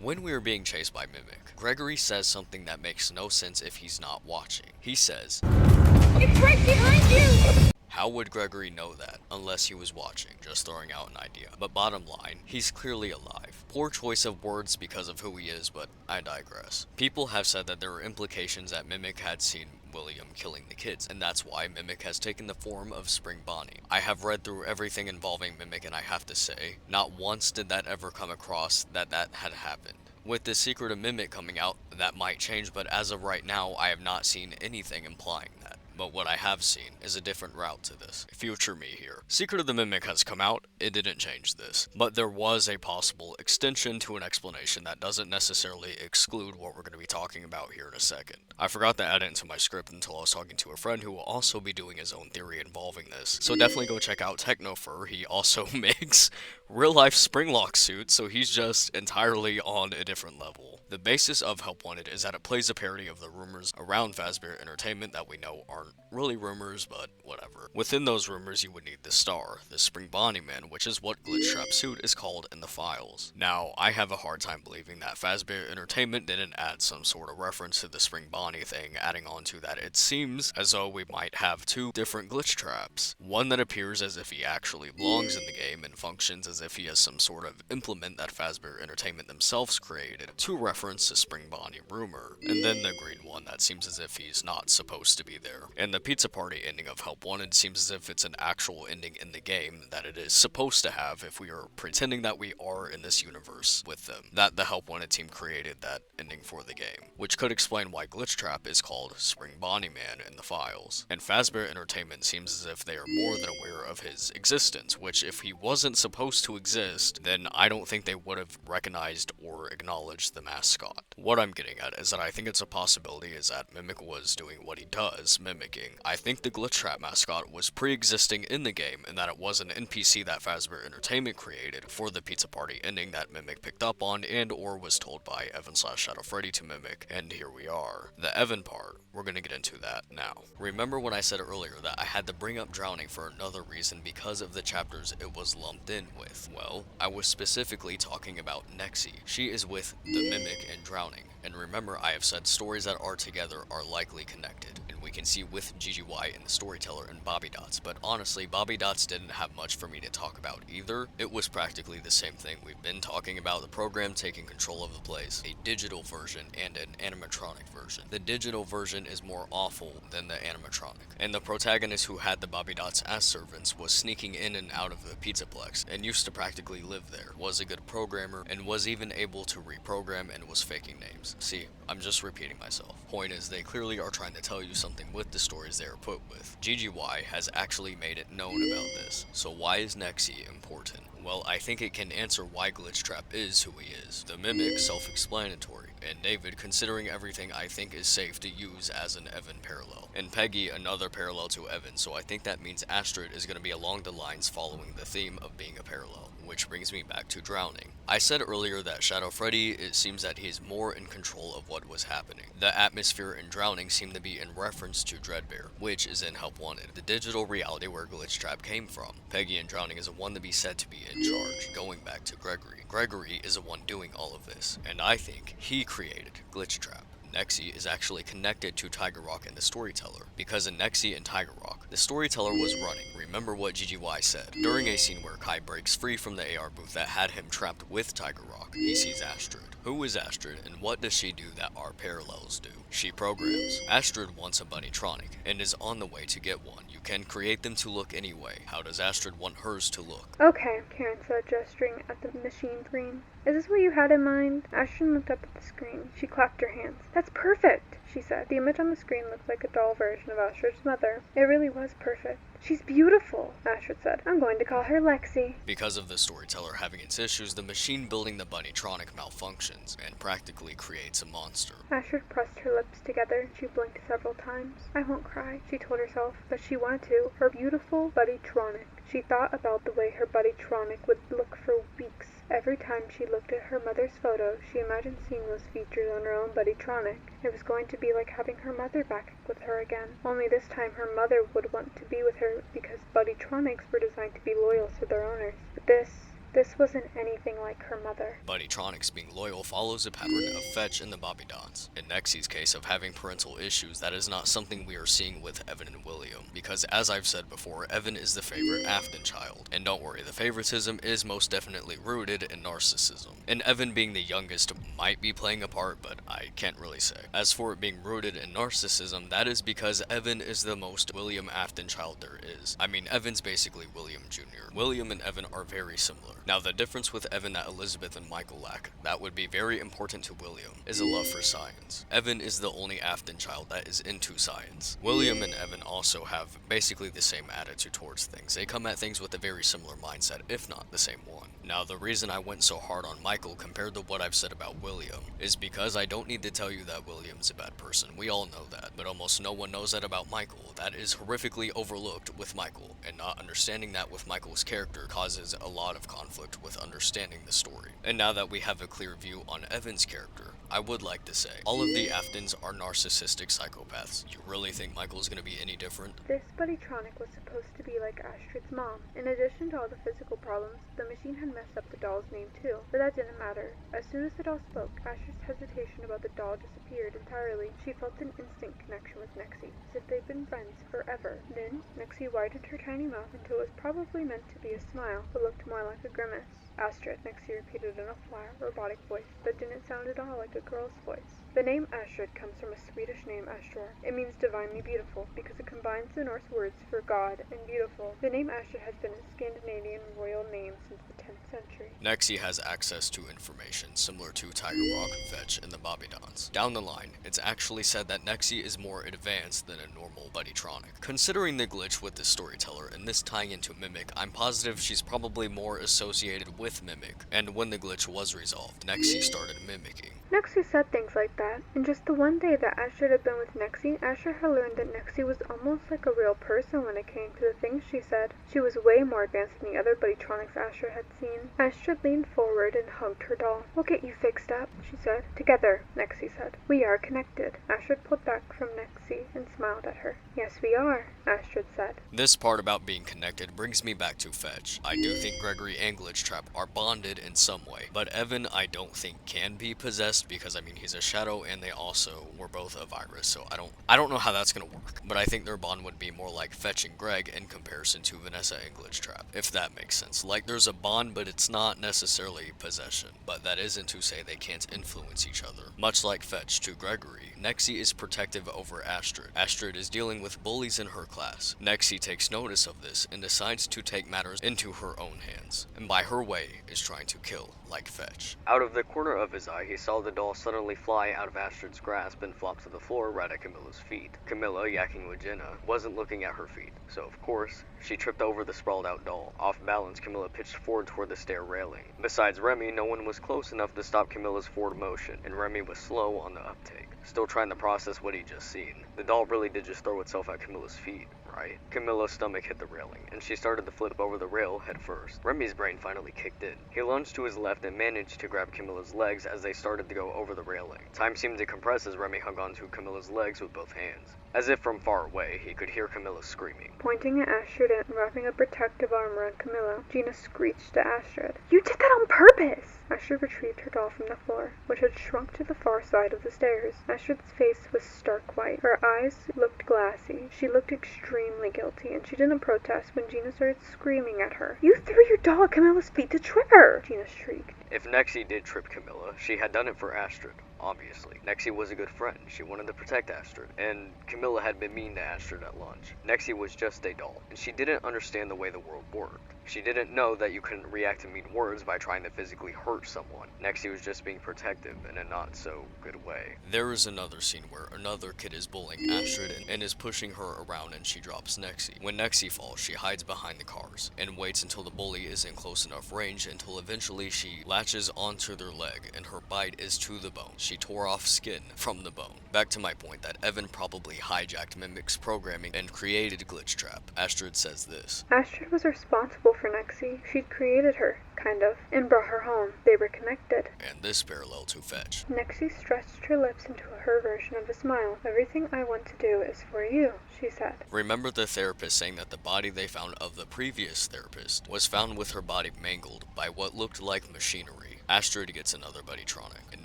Speaker 1: When we are being chased by Mimic, Gregory says something that makes no sense if he's not watching. He says,
Speaker 3: It's right behind you!
Speaker 1: How would Gregory know that unless he was watching? Just throwing out an idea. But bottom line, he's clearly alive. Poor choice of words because of who he is, but I digress. People have said that there are implications that Mimic had seen William killing the kids, and that's why Mimic has taken the form of Spring Bonnie. I have read through everything involving Mimic, and I have to say, not once did that ever come across that had happened. With the secret of Mimic coming out, that might change, but as of right now, I have not seen anything implying that. But what I have seen is a different route to this. Future me here. Secret of the Mimic has come out, it didn't change this. But there was a possible extension to an explanation that doesn't necessarily exclude what we're going to be talking about here in a second. I forgot to add it into my script until I was talking to a friend who will also be doing his own theory involving this. So definitely go check out Technofur. He also makes real-life Springlock suits, so he's just entirely on a different level. The basis of Help Wanted is that it plays a parody of the rumors around Fazbear Entertainment that we know aren't really rumors, but whatever. Within those rumors, you would need the star, the Spring Bonnie Man, which is what Glitchtrap's suit is called in the files. Now, I have a hard time believing that Fazbear Entertainment didn't add some sort of reference to the Spring Bonnie thing, adding on to that it seems as though we might have two different Glitchtraps. One that appears as if he actually belongs in the game and functions as if he has some sort of implement that Fazbear Entertainment themselves created to reference to Spring Bonnie rumor, and then the green one that seems as if he's not supposed to be there. And the pizza party ending of Help Wanted seems as if it's an actual ending in the game that it is supposed to have if we are pretending that we are in this universe with them. That the Help Wanted team created that ending for the game, which could explain why Glitchtrap is called Spring Bonnie Man in the files. And Fazbear Entertainment seems as if they are more than aware of his existence, which if he wasn't supposed to exist, then I don't think they would have recognized or acknowledged the mascot. What I'm getting at is that I think it's a possibility is that Mimic was doing what he does, mimicking. I think the Glitchtrap mascot was pre-existing in the game and that it was an NPC that Fazbear Entertainment created for the pizza party ending that Mimic picked up on and or was told by Evan/Shadow Freddy to mimic, and here we are. The Evan part, we're gonna get into that now. Remember when I said earlier that I had to bring up drowning for another reason because of the chapters it was lumped in with? Well, I was specifically talking about Nexie. She is with the Mimic and drowning, and remember I have said stories that are together are likely connected, and we can see with GGY in the storyteller and Bobby Dots, but honestly Bobby Dots didn't have much for me to talk about either. It was practically the same thing we've been talking about, the program taking control of the place, a digital version and an animatronic version. The digital version is more awful than the animatronic, and the protagonist who had the Bobby Dots as servants was sneaking in and out of the Pizzaplex and used to practically live there, was a good programmer, and was even able to reprogram and was faking names. See, I'm just repeating myself. Point is, they clearly are trying to tell you something with the stories they are put with. GGY has actually made it known about this. So why is Nexie important? Well, I think it can answer why Glitchtrap is who he is. The Mimic, self-explanatory. And David, considering everything, I think is safe to use as an Evan parallel. And Peggy, another parallel to Evan, so I think that means Astrid is going to be along the lines following the theme of being a parallel. Which brings me back to drowning. I said earlier that Shadow Freddy, it seems that he is more in control of what was happening. The atmosphere in drowning seemed to be in reference to Dreadbear, which is in Help Wanted, the digital reality where Glitchtrap came from. Peggy in drowning is the one to be said to be in charge, going back to Gregory. Gregory is the one doing all of this, and I think he created Glitchtrap. Nexie is actually connected to Tiger Rock and the Storyteller, because in Nexie and Tiger Rock, the Storyteller was running. Remember what GGY said. During a scene where Kai breaks free from the AR booth that had him trapped with Tiger Rock, he sees Astrid. Who is Astrid, and what does she do that our parallels do? She programs. Astrid wants a Bunnytronic, and is on the way to get one. You can create them to look anyway. How does Astrid want hers to look?
Speaker 4: Okay, Karen said, gesturing at the machine screen. Is this what you had in mind? Astrid looked up at the screen. She clapped her hands. That's perfect, she said. said. The image on the screen looked like a doll version of Astrid's mother. It really was perfect. She's beautiful, Astrid said. I'm going to call her Lexi.
Speaker 6: Because of the storyteller having its issues, the machine building the Bunnytronic malfunctions and practically creates a monster.
Speaker 4: Astrid pressed her lips together and she blinked several times. I won't cry, she told herself, but she wanted to. Her beautiful Buddytronic. She thought about the way her Buddytronic would look for weeks. Every time she looked at her mother's photo, she imagined seeing those features on her own Buddytronic. It was going to be like having her mother back with her again. Only this time her mother would want to be with her because Buddytronics were designed to be loyal to their owners. But this wasn't anything like her mother.
Speaker 6: Buddytronics being loyal follows a pattern of Fetch and the Bobby Dots. In Nexie's case of having parental issues, that is not something we are seeing with Evan and William, because as I've said before, Evan is the favorite Afton child. And don't worry, the favoritism is most definitely rooted in narcissism. And Evan being the youngest might be playing a part, but I can't really say. As for it being rooted in narcissism, that is because Evan is the most William Afton child there is. I mean, Evan's basically William Jr. William and Evan are very similar. Now, the difference with Evan that Elizabeth and Michael lack, that would be very important to William, is a love for science. Evan is the only Afton child that is into science. William and Evan also have basically the same attitude towards things. They come at things with a very similar mindset, if not the same one. Now, the reason I went so hard on Michael compared to what I've said about William is because I don't need to tell you that William's a bad person. We all know that, but almost no one knows that about Michael. That is horrifically overlooked with Michael, and not understanding that with Michael's character causes a lot of conflict with understanding the story. And now that we have a clear view on Evan's character, I would like to say, all of the Aftons are narcissistic psychopaths. You really think Michael's gonna be any different?
Speaker 4: This Buddytronic was supposed to be like Astrid's mom. In addition to all the physical problems, the machine had messed up the doll's name too, but that didn't matter. As soon as the doll spoke, Astrid's hesitation about the doll disappeared entirely. She felt an instant connection with Nexie, as if they'd been friends forever. Then, Nexie widened her tiny mouth until it was probably meant to be a smile, but looked more like a grimace. Astrid, Nexie repeated in a flat, robotic voice that didn't sound at all like a girl's voice. The name Astrid comes from a Swedish name Astror. It means divinely beautiful because it combines the Norse words for God and beautiful. The name Astrid has been a Scandinavian royal name since the 10th century.
Speaker 6: Nexie has access to information similar to Tiger Rock, Fetch, and the Bobby Dons. Down the line, it's actually said that Nexie is more advanced than a normal Buddytronic. Considering the glitch with the storyteller and this tying into Mimic, I'm positive she's probably more associated with Mimic, and when the glitch was resolved, Nexie started mimicking.
Speaker 4: Nexie said things like that. In just the one day that Astrid had been with Nexie, Astrid had learned that Nexie was almost like a real person when it came to the things she said. She was way more advanced than the other Buddytronics Astrid had seen. Astrid leaned forward and hugged her doll. "We'll get you fixed up," she said. "Together," Nexie said. "We are connected." Astrid pulled back from Nexie and smiled at her. "Yes, we are," Astrid said.
Speaker 6: This part about being connected brings me back to Fetch. I do think Gregory and Glitchtrap are bonded in some way, but Evan I don't think can be possessed because I mean he's a shadow and they also were both a virus, so I don't know how that's gonna work, but I think their bond would be more like Fetch and Greg in comparison to Vanessa and Glitchtrap, if that makes sense. Like there's a bond, but it's not necessarily possession, but that isn't to say they can't influence each other. Much like Fetch to Gregory, Nexie is protective over Astrid. Astrid is dealing with bullies in her class. Nexie takes notice of this and decides to take matters into her own hands, and by her way is trying to kill like Fetch. Out of the corner of his eye, he saw the doll suddenly fly out of Astrid's grasp and flop to the floor right at Camilla's feet. Camilla, yakking with Jenna, wasn't looking at her feet, so of course, she tripped over the sprawled out doll. Off balance, Camilla pitched forward toward the stair railing. Besides Remy, no one was close enough to stop Camilla's forward motion, and Remy was slow on the uptake, still trying to process what he'd just seen. The doll really did just throw itself at Camilla's feet, right? Camilla's stomach hit the railing, and she started to flip over the rail head first. Remy's brain finally kicked in. He lunged to his left and managed to grab Camilla's legs as they started to go over the railing. Time seemed to compress as Remy hung onto Camilla's legs with both hands. As if from far away, he could hear Camilla screaming.
Speaker 4: Pointing at Astrid and wrapping a protective arm around Camilla, Gina screeched at Astrid. "You did that on purpose!" Astrid retrieved her doll from the floor, which had shrunk to the far side of the stairs. Astrid's face was stark white. Her eyes looked glassy. She looked extremely guilty, and she didn't protest when Gina started screaming at her. "You threw your doll at Camilla's feet to trip her!" Gina shrieked.
Speaker 6: If Nexie did trip Camilla, she had done it for Astrid, obviously. Nexie was a good friend. She wanted to protect Astrid, and Camilla had been mean to Astrid at lunch. Nexie was just a doll, and she didn't understand the way the world worked. She didn't know that you couldn't react to mean words by trying to physically hurt someone. Nexie was just being protective in a not so good way. There is another scene where another kid is bullying Astrid and is pushing her around and she drops Nexie. When Nexie falls, she hides behind the cars and waits until the bully is in close enough range until eventually she latches onto their leg and her bite is to the bone. She tore off skin from the bone. Back to my point that Evan probably hijacked Mimic's programming and created Glitchtrap. Astrid says this.
Speaker 4: Astrid was responsible for Nexie. She'd created her, kind of, and brought her home. They were connected.
Speaker 6: And this parallel to fetch.
Speaker 4: Nexie stretched her lips into her version of a smile. Everything I want to do is for you, she said.
Speaker 6: Remember the therapist saying that the body they found of the previous therapist was found with her body mangled by what looked like machinery. Astrid gets another Buddytronic, and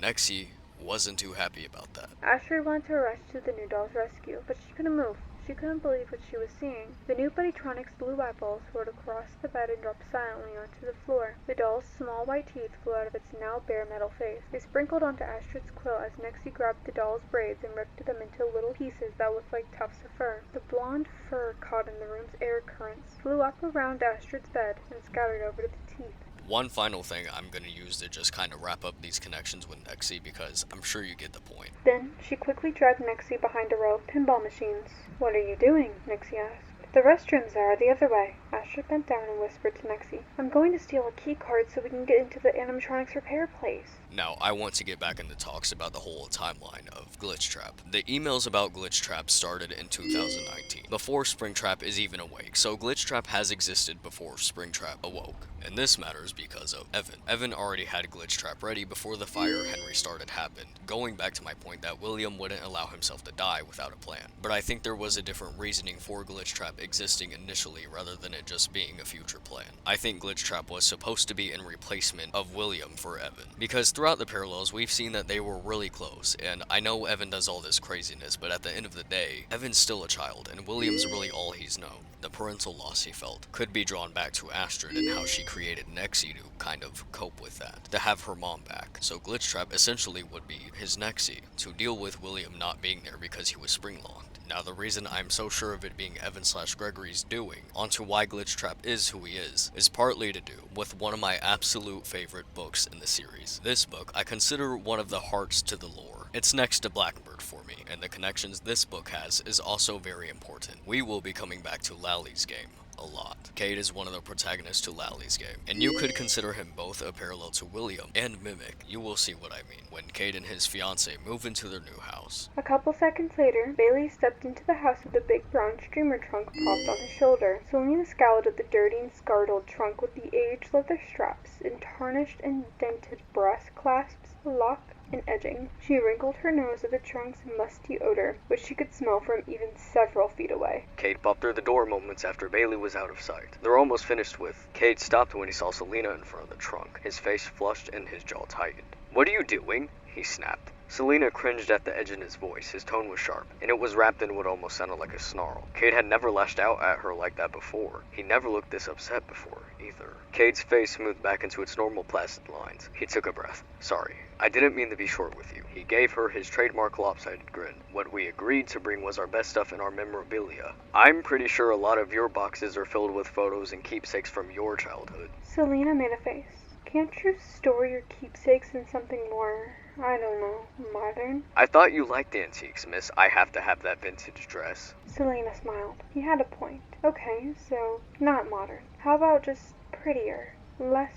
Speaker 6: Nexie wasn't too happy about that.
Speaker 4: Astrid wanted to rush to the new doll's rescue, but she couldn't move. She couldn't believe what she was seeing. The new Buddytronic's blue eyeballs rolled across the bed and dropped silently onto the floor. The doll's small white teeth flew out of its now bare metal face. They sprinkled onto Astrid's quill as Nexie grabbed the doll's braids and ripped them into little pieces that looked like tufts of fur. The blonde fur caught in the room's air currents, flew up around Astrid's bed, and scattered over to the teeth.
Speaker 6: One final thing I'm going to use to just kind of wrap up these connections with Nexie because I'm sure you get the point.
Speaker 4: Then she quickly dragged Nexie behind a row of pinball machines. What are you doing? Nexie asked. The restrooms are the other way. Astrid bent down and whispered to Nexie. I'm going to steal a key card so we can get into the animatronics repair place.
Speaker 6: Now, I want to get back into talks about the whole timeline of Glitchtrap. The emails about Glitchtrap started in 2019, before Springtrap is even awake, so Glitchtrap has existed before Springtrap awoke. And this matters because of Evan. Evan already had Glitchtrap ready before the fire Henry started happened, going back to my point that William wouldn't allow himself to die without a plan. But I think there was a different reasoning for Glitchtrap existing initially rather than it just being a future plan. I think Glitchtrap was supposed to be in replacement of William for Evan, because throughout the parallels we've seen that they were really close, and I know Evan does all this craziness, but at the end of the day, Evan's still a child, and William's really all he's known. The parental loss he felt could be drawn back to Astrid and how she created Nexie to kind of cope with that, to have her mom back. So Glitchtrap essentially would be his Nexie, to deal with William not being there because he was spring-locked. Now the reason I'm so sure of it being Evan/Gregory's doing, onto why Glitchtrap is who he is partly to do with one of my absolute favorite books in the series. This book I consider one of the hearts to the lore. It's next to Blackbird for me, and the connections this book has is also very important. We will be coming back to Lally's game a lot. Cade is one of the protagonists to Lally's game, and you could consider him both a parallel to William and Mimic. You will see what I mean when Cade and his fiancée move into their new house.
Speaker 4: A couple seconds later, Bailey stepped into the house with a big brown streamer trunk propped on his shoulder. Selena scowled at the dirty and scarred old trunk with the aged leather straps and tarnished and dented brass clasps, lock, and edging. She wrinkled her nose at the trunk's musty odor, which she could smell from even several feet away.
Speaker 6: Cade popped through the door moments after Bailey was out of sight. They're almost finished with. Cade stopped when he saw Selena in front of the trunk. His face flushed and his jaw tightened. "What are you doing?" he snapped. Selena cringed at the edge in his voice. His tone was sharp, and it was wrapped in what almost sounded like a snarl. Cade had never lashed out at her like that before. He never looked this upset before, either. Cade's face smoothed back into its normal placid lines. He took a breath. "Sorry, I didn't mean to be short with you." He gave her his trademark lopsided grin. "What we agreed to bring was our best stuff and our memorabilia. I'm pretty sure a lot of your boxes are filled with photos and keepsakes from your childhood."
Speaker 4: Selena made a face. Can't you store your keepsakes in something more, I don't know, modern?
Speaker 6: "I thought you liked antiques, miss. I have to have that vintage dress."
Speaker 4: Selena smiled. He had a point. Okay, so not modern. How about just prettier? Less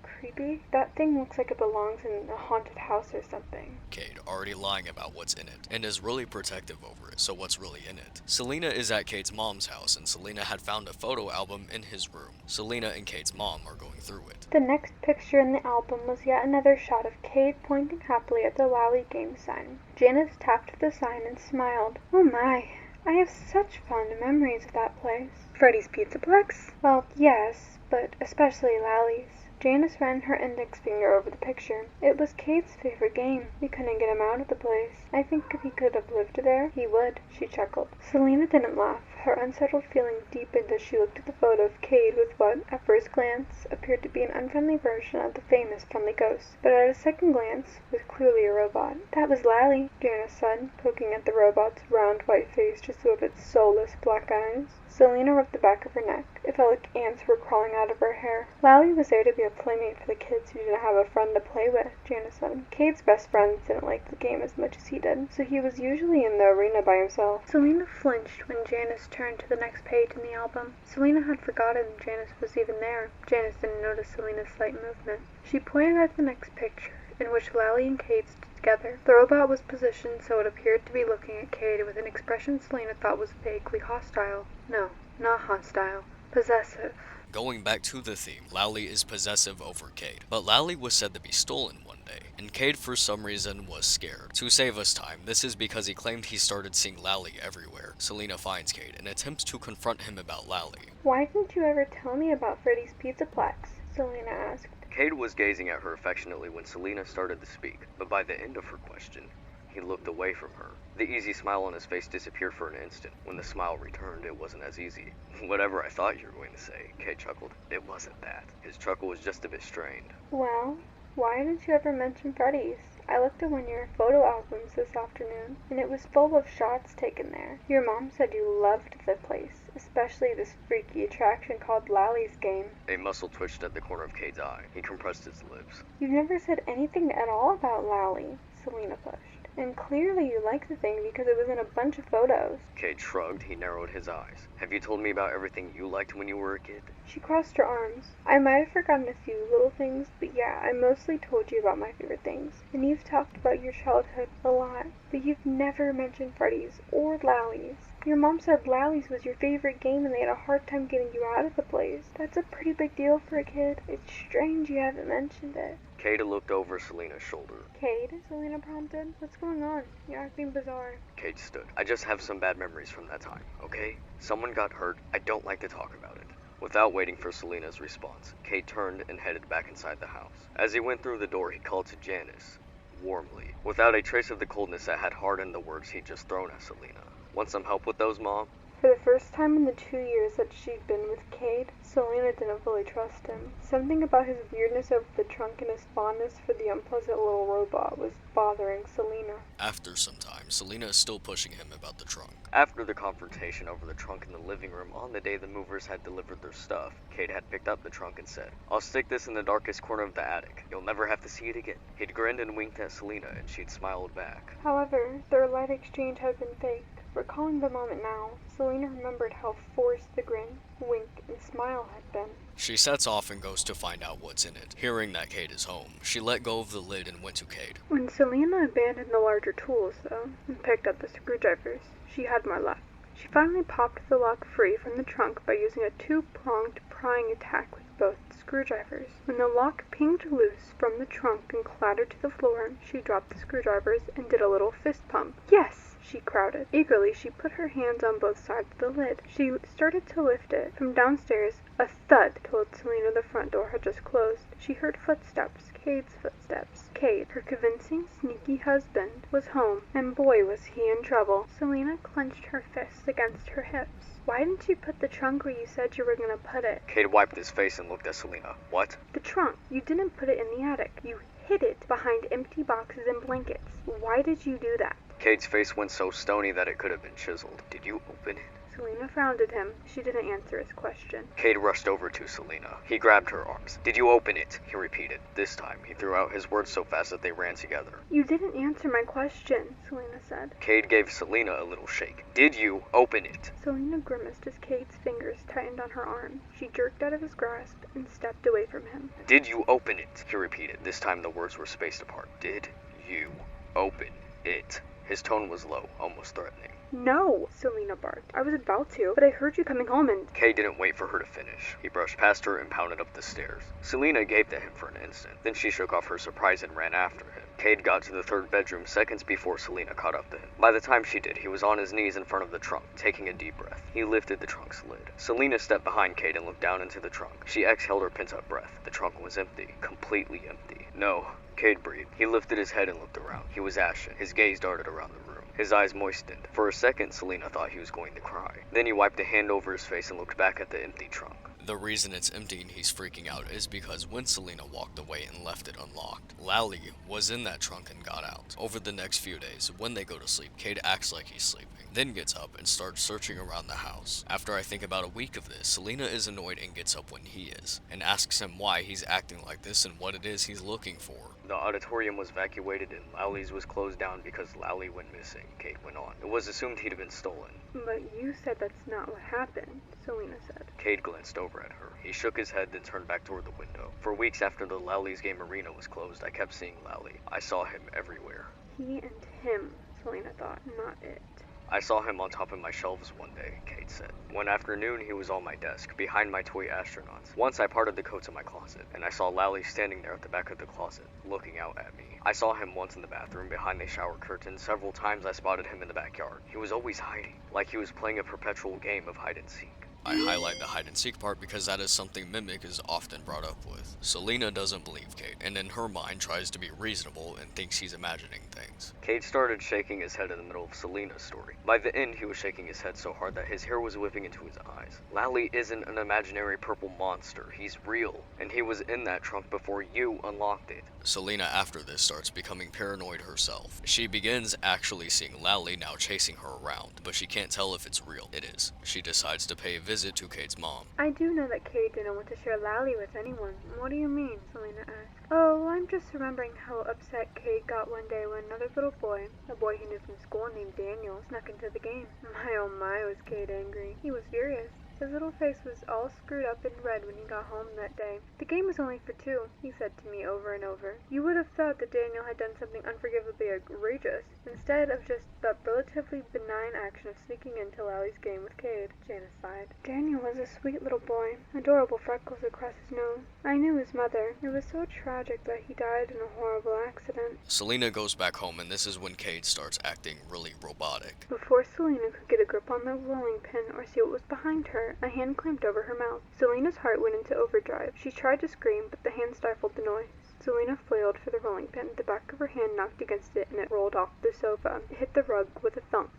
Speaker 4: creepy? That thing looks like it belongs in a haunted house or something.
Speaker 6: Cade already lying about what's in it, and is really protective over it, so what's really in it? Selena is at Cade's mom's house, and Selena had found a photo album in his room. Selena and Cade's mom are going through it.
Speaker 4: The next picture in the album was yet another shot of Cade pointing happily at the Lally game sign. Janice tapped the sign and smiled. "Oh my, I have such fond memories of that place." Freddy's Pizzaplex? Well, yes, but especially Lally's. Janice ran her index finger over the picture. It was Cade's favorite game. We couldn't get him out of the place. I think if he could have lived there, he would, she chuckled. Selena didn't laugh. Her unsettled feeling deepened as she looked at the photo of Cade with what, at first glance, appeared to be an unfriendly version of the famous friendly ghost. But at a second glance, was clearly a robot. "That was Lally," Janice said, poking at the robot's round white face just above its soulless black eyes. Selena rubbed the back of her neck. It felt like ants were crawling out of her hair. Lally was there to be a playmate for the kids who didn't have a friend to play with, Janice said. Cade's best friends didn't like the game as much as he did, so he was usually in the arena by himself. Selena flinched when Janice turned to the next page in the album. Selena had forgotten Janice was even there. Janice didn't notice Selena's slight movement. She pointed at the next picture, in which Lally and Cade stood together. The robot was positioned so it appeared to be looking at Cade with an expression Selena thought was vaguely hostile. No, not hostile. Possessive.
Speaker 6: Going back to the theme, Lally is possessive over Cade, but Lally was said to be stolen one day, and Cade for some reason was scared. To save us time, this is because he claimed he started seeing Lally everywhere. Selena finds Cade and attempts to confront him about Lally.
Speaker 4: Why didn't you ever tell me about Freddy's Pizzaplex? Selena asked.
Speaker 6: Cade was gazing at her affectionately when Selena started to speak, but by the end of her question, he looked away from her. The easy smile on his face disappeared for an instant. When the smile returned, it wasn't as easy. Whatever I thought you were going to say, Cade chuckled. It wasn't that. His chuckle was just a bit strained.
Speaker 4: Well, why didn't you ever mention Freddy's? I looked at one of your photo albums this afternoon, and it was full of shots taken there. Your mom said you loved the place, especially this freaky attraction called Lally's Game.
Speaker 6: A muscle twitched at the corner of Cade's eye. He compressed his lips.
Speaker 4: You never said anything at all about Lally, Selena pushed. And clearly you liked the thing because it was in a bunch of photos.
Speaker 6: Cade shrugged. He narrowed his eyes. Have you told me about everything you liked when you were a kid?
Speaker 4: She crossed her arms. I might have forgotten a few little things, but yeah, I mostly told you about my favorite things. And you've talked about your childhood a lot, but you've never mentioned Freddy's or Lally's. Your mom said Lally's was your favorite game and they had a hard time getting you out of the place. That's a pretty big deal for a kid. It's strange you haven't mentioned it.
Speaker 6: Cade looked over Selena's shoulder.
Speaker 4: Cade? Selena prompted. What's going on? You're acting bizarre.
Speaker 6: Cade stood. I just have some bad memories from that time, okay? Someone got hurt. I don't like to talk about it. Without waiting for Selena's response, Cade turned and headed back inside the house. As he went through the door, he called to Janice, warmly, without a trace of the coldness that had hardened the words he'd just thrown at Selena. Want some help with those, Mom?
Speaker 4: For the first time in the 2 years that she'd been with Cade, Selena didn't fully trust him. Something about his weirdness over the trunk and his fondness for the unpleasant little robot was bothering Selena.
Speaker 6: After some time, Selena is still pushing him about the trunk. After the confrontation over the trunk in the living room on the day the movers had delivered their stuff, Cade had picked up the trunk and said, I'll stick this in the darkest corner of the attic. You'll never have to see it again. He'd grinned and winked at Selena, and she'd smiled back.
Speaker 4: However, their light exchange had been fake. Recalling the moment now, Selena remembered how forced the grin, wink, and smile had been.
Speaker 6: She sets off and goes to find out what's in it. Hearing that Cade is home, she let go of the lid and went to Cade.
Speaker 4: When Selena abandoned the larger tools, though, and picked up the screwdrivers, she had more luck. She finally popped the lock free from the trunk by using a two-pronged prying attack with both screwdrivers. When the lock pinged loose from the trunk and clattered to the floor, she dropped the screwdrivers and did a little fist pump. Yes! She crowded. Eagerly, she put her hands on both sides of the lid. She started to lift it. From downstairs, a thud told Selena the front door had just closed. She heard footsteps. Cade's footsteps. Cade, her convincing, sneaky husband, was home, and boy was he in trouble. Selena clenched her fists against her hips. Why didn't you put the trunk where you said you were going to put it?
Speaker 6: Cade wiped his face and looked at Selena. What?
Speaker 4: The trunk. You didn't put it in the attic. You hid it behind empty boxes and blankets. Why did you do that?
Speaker 6: Cade's face went so stony that it could have been chiseled. Did you open it?
Speaker 4: Selena frowned at him. She didn't answer his question.
Speaker 6: Cade rushed over to Selena. He grabbed her arms. Did you open it? He repeated. This time, he threw out his words so fast that they ran together.
Speaker 4: You didn't answer my question, Selena said.
Speaker 6: Cade gave Selena a little shake. Did you open it?
Speaker 4: Selena grimaced as Cade's fingers tightened on her arm. She jerked out of his grasp and stepped away from him.
Speaker 6: Did you open it? He repeated. This time the words were spaced apart. Did you open it? His tone was low, almost threatening.
Speaker 4: No, Selena barked. I was about to, but I heard you coming home and...
Speaker 6: Cade didn't wait for her to finish. He brushed past her and pounded up the stairs. Selena gaped at him for an instant. Then she shook off her surprise and ran after him. Cade got to the third bedroom seconds before Selena caught up to him. By the time she did, he was on his knees in front of the trunk, taking a deep breath. He lifted the trunk's lid. Selena stepped behind Cade and looked down into the trunk. She exhaled her pent-up breath. The trunk was empty. Completely empty. No. Cade breathed. He lifted his head and looked around. He was ashen. His gaze darted around the room. His eyes moistened. For a second, Selena thought he was going to cry. Then he wiped a hand over his face and looked back at the empty trunk.
Speaker 1: The reason it's empty and he's freaking out is because when Selena walked away and left it unlocked, Lally was in that trunk and got out. Over the next few days, when they go to sleep, Cade acts like he's sleeping, then gets up and starts searching around the house. After I think about a week of this, Selena is annoyed and gets up when he is, and asks him why he's acting like this and what it is he's looking for.
Speaker 6: The auditorium was evacuated and Lally's was closed down because Lally went missing, Cade went on. It was assumed he'd have been stolen.
Speaker 4: But you said that's not what happened, Selena said.
Speaker 6: Cade glanced over at her. He shook his head, then turned back toward the window. For weeks after the Lally's game arena was closed, I kept seeing Lally. I saw him everywhere.
Speaker 4: He and him, Selena thought, not it.
Speaker 6: I saw him on top of my shelves one day, Cade said. One afternoon, he was on my desk, behind my toy astronauts. Once I parted the coats in my closet, and I saw Lally standing there at the back of the closet, looking out at me. I saw him once in the bathroom, behind the shower curtain. Several times I spotted him in the backyard. He was always hiding, like he was playing a perpetual game of hide and seek.
Speaker 1: I highlight the hide and seek part because that is something Mimic is often brought up with. Selena doesn't believe Cade, and in her mind tries to be reasonable and thinks he's imagining things.
Speaker 6: Cade started shaking his head in the middle of Selena's story. By the end, he was shaking his head so hard that his hair was whipping into his eyes. Lally isn't an imaginary purple monster. He's real, and he was in that trunk before you unlocked it.
Speaker 1: Selena, after this, starts becoming paranoid herself. She begins actually seeing Lally now chasing her around, but she can't tell if it's real. It is. She decides to pay a visit to Cade's mom.
Speaker 4: I do know that Cade didn't want to share Lally with anyone. What do you mean? Selena asked. Oh, I'm just remembering how upset Cade got one day when another little boy, a boy he knew from school named Daniel, snuck into the game. My oh my was Cade angry. He was furious. His little face was all screwed up and red when he got home that day. The game was only for 2, he said to me over and over. You would have thought that Daniel had done something unforgivably egregious, instead of just the relatively benign action of sneaking into Lally's game with Cade. Janice sighed. Daniel was a sweet little boy, adorable freckles across his nose. I knew his mother. It was so tragic that he died in a horrible accident.
Speaker 1: Selena goes back home, and this is when Cade starts acting really robotic.
Speaker 4: Before Selena could get a grip on the rolling pin or see what was behind her, a hand clamped over her mouth. Selena's heart went into overdrive. She tried to scream, but the hand stifled the noise. Selena flailed for the rolling pin. The back of her hand knocked against it, and it rolled off the sofa. It hit the rug with a thump.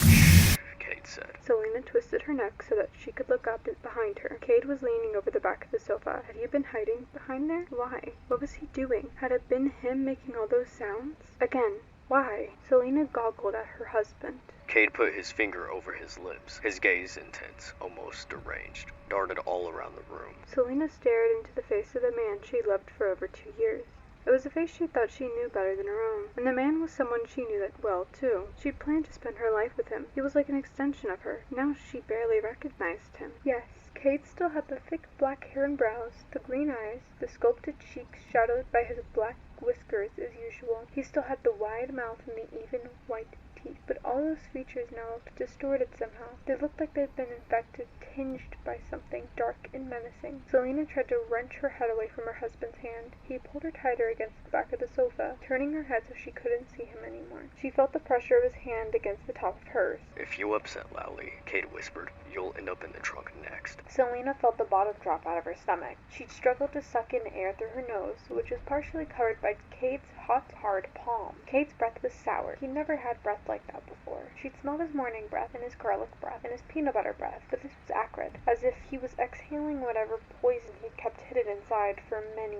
Speaker 6: Cade said.
Speaker 4: Selena twisted her neck so that she could look up behind her. Cade was leaning over the back of the sofa. Had he been hiding behind there? Why? What was he doing? Had it been him making all those sounds? Again, why? Selena goggled at her husband.
Speaker 6: Cade put his finger over his lips, his gaze intense, almost deranged, darted all around the room.
Speaker 4: Selena stared into the face of the man she loved for over 2 years. It was a face she thought she knew better than her own, and the man was someone she knew that well, too. She'd planned to spend her life with him. He was like an extension of her. Now she barely recognized him. Yes, Cade still had the thick black hair and brows, the green eyes, the sculpted cheeks shadowed by his black whiskers as usual. He still had the wide mouth and the even white teeth, but all those features now looked distorted somehow. They looked like they'd been infected, tinged by something dark and menacing. Selena tried to wrench her head away from her husband's hand. He pulled her tighter against the back of the sofa, turning her head so she couldn't see him anymore. She felt the pressure of his hand against the top of hers.
Speaker 6: If you upset Lally, Cade whispered, you'll end up in the trunk next.
Speaker 4: Selena felt the bottom drop out of her stomach. She'd struggled to suck in air through her nose, which was partially covered by Cade's hot, hard palm. Cade's breath was sour. He'd never had breath like that before. She'd smelled his morning breath and his garlic breath and his peanut butter breath, but this was acrid, as if he was exhaling whatever poison he'd kept hidden inside for many,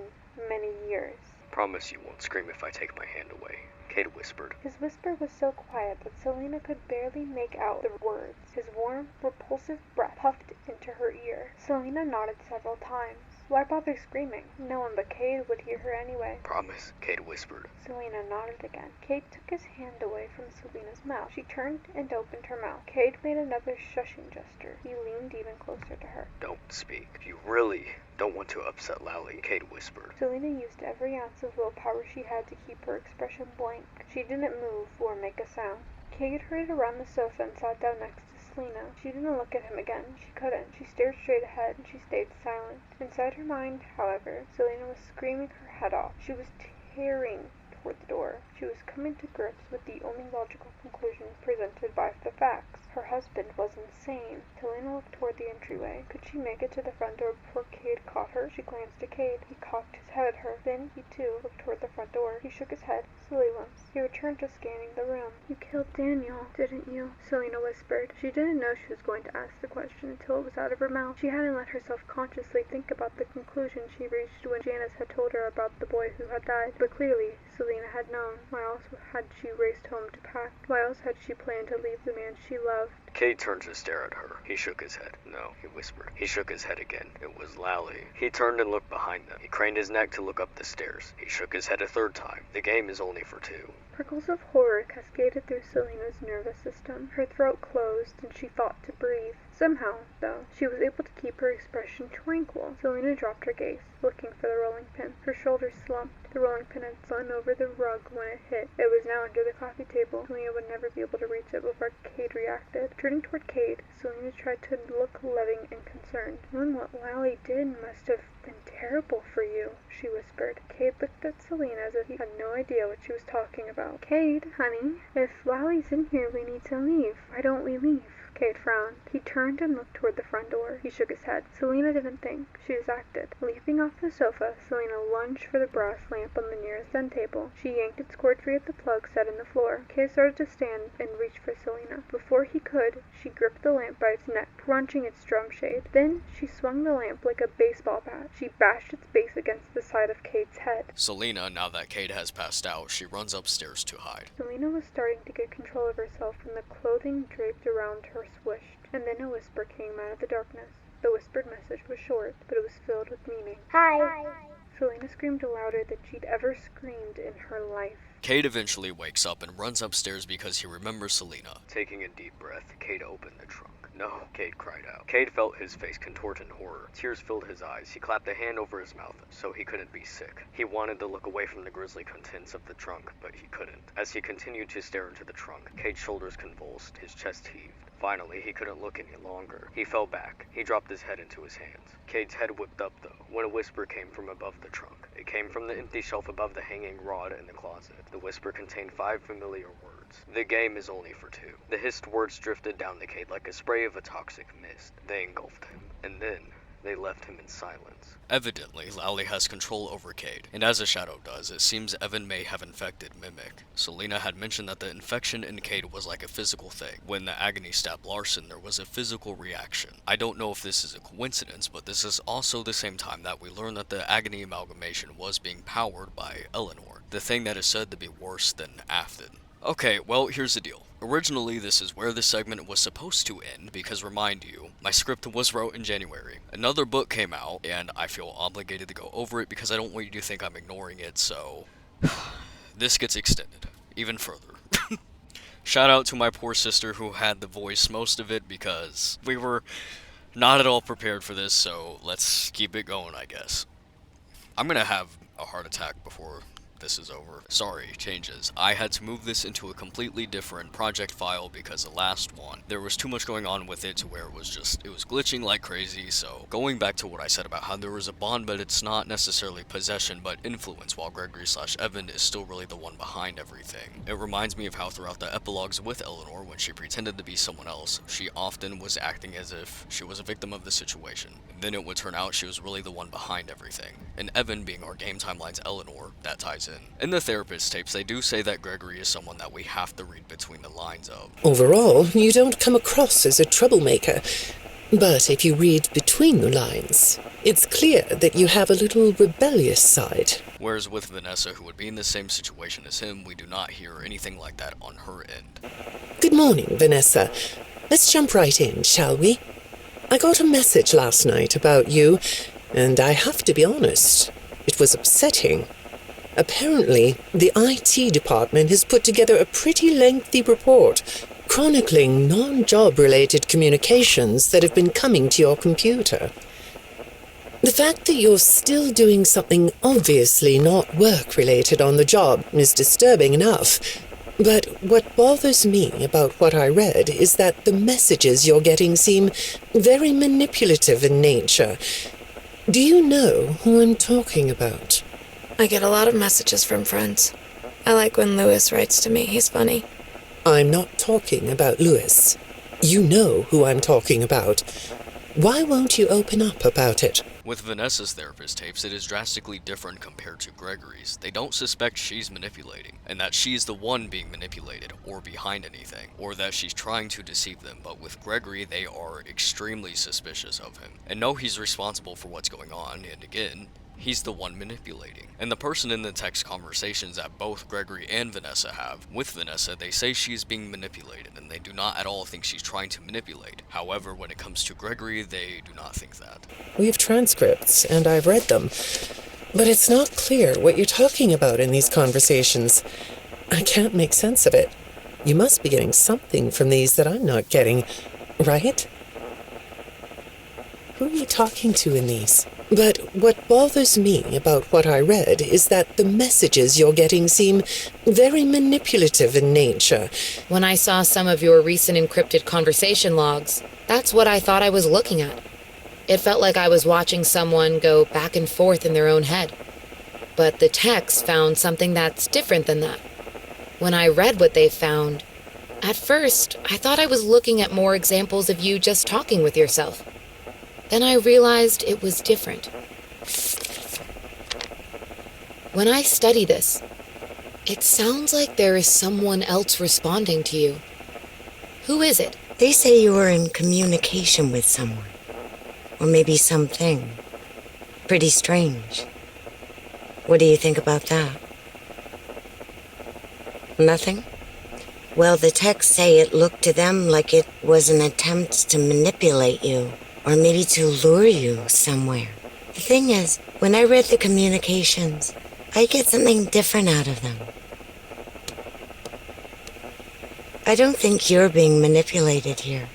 Speaker 4: many years.
Speaker 6: Promise you won't scream if I take my hand away, Cade whispered.
Speaker 4: His whisper was so quiet that Selena could barely make out the words. His warm, repulsive breath puffed into her ear. Selena nodded several times. Why bother screaming? No one but Cade would hear her anyway.
Speaker 6: Promise, Cade whispered.
Speaker 4: Selena nodded again. Cade took his hand away from Selena's mouth. She turned and opened her mouth. Cade made another shushing gesture. He leaned even closer to her.
Speaker 6: Don't speak. You really don't want to upset Lally, Cade whispered.
Speaker 4: Selena used every ounce of willpower she had to keep her expression blank. She didn't move or make a sound. Cade hurried around the sofa and sat down next to Selena. She didn't look at him again. She couldn't. She stared straight ahead, and she stayed silent. Inside her mind, however, Selena was screaming her head off. She was tearing toward the door. She was coming to grips with the only logical conclusion presented by the facts. Her husband was insane. Selena looked toward the entryway. Could she make it to the front door before Cade caught her? She glanced at Cade. He cocked his head at her. Then he too looked toward the front door. He shook his head. silly ones. He returned to scanning the room. You killed Daniel, didn't you? Selena whispered. She didn't know she was going to ask the question until it was out of her mouth. She hadn't let herself consciously think about the conclusion she reached when Janice had told her about the boy who had died. But clearly, Selena had known. Why else had she raced home to pack? Why else had she planned to leave the man she loved?
Speaker 6: Cade turned to stare at her. He shook his head. No, he whispered. He shook his head again. It was Lally. He turned and looked behind them. He craned his neck to look up the stairs. He shook his head a third time. The game is only for two.
Speaker 4: Prickles of horror cascaded through Selena's nervous system. Her throat closed, and she fought to breathe. Somehow, though, she was able to keep her expression tranquil. Selena dropped her gaze, looking for the rolling pin. Her shoulders slumped. The rolling pin had slung over the rug when it hit. It was now under the coffee table. Selena would never be able to reach it before Cade reacted. Turning toward Cade, Selena tried to look loving and concerned. Knowing what Lally did must have been terrible for you, she whispered. Cade looked at Selena as if he had no idea what she was talking about. Cade, honey, if Lally's in here, we need to leave. Why don't we leave? Cade frowned. He turned and looked toward the front door. He shook his head. Selena didn't think. She just acted. Leaping off the sofa, Selena lunged for the brass lamp on the nearest end table. She yanked its cord free of the plug set in the floor. Cade started to stand and reach for Selena. Before he could, she gripped the lamp by its neck, crunching its drum shade. Then she swung the lamp like a baseball bat. She bashed its base against the side of Cade's head.
Speaker 6: Selena, now that Cade has passed out, she runs upstairs to hide.
Speaker 4: Selena was starting to get control of herself when the clothing draped around her swished, and then a whisper came out of the darkness. The whispered message was short, but it was filled with meaning.
Speaker 14: Hi.
Speaker 4: Selena screamed louder than she'd ever screamed in her life.
Speaker 6: Cade eventually wakes up and runs upstairs because he remembers Selena. Taking a deep breath, Cade opened the trunk. No, Cade cried out. Cade felt his face contort in horror. Tears filled his eyes. He clapped a hand over his mouth so he couldn't be sick. He wanted to look away from the grisly contents of the trunk, but he couldn't. As he continued to stare into the trunk, Cade's shoulders convulsed, his chest heaved. Finally, he couldn't look any longer. He fell back. He dropped his head into his hands. Cade's head whipped up, though, when a whisper came from above the trunk. It came from the empty shelf above the hanging rod in the closet. The whisper contained 5 familiar words. The game is only for two. The hissed words drifted down to Cade like a spray of a toxic mist. They engulfed him, and then they left him in silence. Evidently, Lally has control over Cade, and as a shadow does, it seems Evan may have infected Mimic. Selena had mentioned that the infection in Cade was like a physical thing. When the agony stabbed Larson, there was a physical reaction. I don't know if this is a coincidence, but this is also the same time that we learn that the agony amalgamation was being powered by Eleanor, the thing that is said to be worse than Afton. Okay, well, here's the deal. Originally, this is where this segment was supposed to end, because remind you, my script was wrote in January. Another book came out, and I feel obligated to go over it because I don't want you to think I'm ignoring it, so this gets extended even further. Shout out to my poor sister who had to voice most of it because we were not at all prepared for this, so let's keep it going, I guess. I'm gonna have a heart attack before this is over. Sorry, changes. I had to move this into a completely different project file because the last one, there was too much going on with it to where it was glitching like crazy, so going back to what I said about how there was a bond, but it's not necessarily possession, but influence, while Gregory/Evan is still really the one behind everything. It reminds me of how throughout the epilogues with Eleanor, when she pretended to be someone else, she often was acting as if she was a victim of the situation. Then it would turn out she was really the one behind everything. And Evan being our game timeline's Eleanor, that ties in. In the therapist tapes, they do say that Gregory is someone that we have to read between the lines of.
Speaker 17: Overall, you don't come across as a troublemaker. But if you read between the lines, it's clear that you have a little rebellious side.
Speaker 6: Whereas with Vanessa, who would be in the same situation as him, we do not hear anything like that on her end.
Speaker 17: Good morning, Vanessa. Let's jump right in, shall we? I got a message last night about you, and I have to be honest, it was upsetting. Apparently, the IT department has put together a pretty lengthy report chronicling non-job-related communications that have been coming to your computer. The fact that you're still doing something obviously not work-related on the job is disturbing enough. But what bothers me about what I read is that the messages you're getting seem very manipulative in nature. Do you know who I'm talking about?
Speaker 18: I get a lot of messages from friends. I like when Lewis writes to me. He's funny.
Speaker 17: I'm not talking about Lewis. You know who I'm talking about. Why won't you open up about it?
Speaker 1: With Vanessa's therapist tapes, it is drastically different compared to Gregory's. They don't suspect she's manipulating, and that she's the one being manipulated, or behind anything, or that she's trying to deceive them, but with Gregory, they are extremely suspicious of him, and know he's responsible for what's going on, and again, he's the one manipulating. And the person in the text conversations that both Gregory and Vanessa have, with Vanessa, they say she's being manipulated, and they do not at all think she's trying to manipulate. However, when it comes to Gregory, they do not think that.
Speaker 17: We have transcripts, and I've read them, but it's not clear what you're talking about in these conversations. I can't make sense of it. You must be getting something from these that I'm not getting, right? Who are you talking to in these? But what bothers me about what I read is that the messages you're getting seem very manipulative in nature.
Speaker 19: When I saw some of your recent encrypted conversation logs, that's what I thought I was looking at. It felt like I was watching someone go back and forth in their own head. But the text found something that's different than that. When I read what they found, at first, I thought I was looking at more examples of you just talking with yourself. Then I realized it was different. When I study this, it sounds like there is someone else responding to you. Who is it?
Speaker 20: They say you were in communication with someone. Or maybe something. Pretty strange. What do you think about that? Nothing? Well, the texts say it looked to them like it was an attempt to manipulate you. Or maybe to lure you somewhere. The thing is, when I read the communications, I get something different out of them. I don't think you're being manipulated here.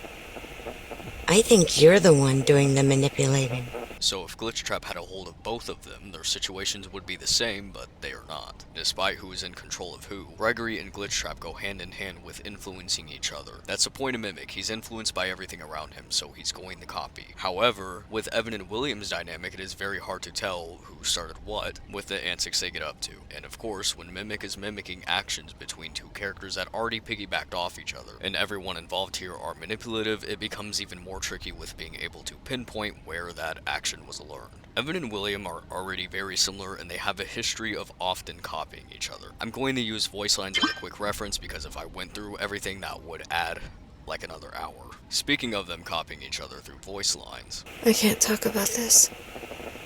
Speaker 20: I think you're the one doing the manipulating.
Speaker 1: So if Glitchtrap had a hold of both of them, their situations would be the same, but they are not. Despite who is in control of who, Gregory and Glitchtrap go hand in hand with influencing each other. That's a point of Mimic, he's influenced by everything around him, so he's going to copy. However, with Evan and William's dynamic, it is very hard to tell who started what with the antics they get up to. And of course, when Mimic is mimicking actions between two characters that already piggybacked off each other, and everyone involved here are manipulative, it becomes even more tricky with being able to pinpoint where that action was learned. Evan and William are already very similar, and they have a history of often copying each other. I'm going to use voice lines as a quick reference because if I went through everything, that would add like another hour. Speaking of them copying each other through voice lines.
Speaker 18: I can't talk about this.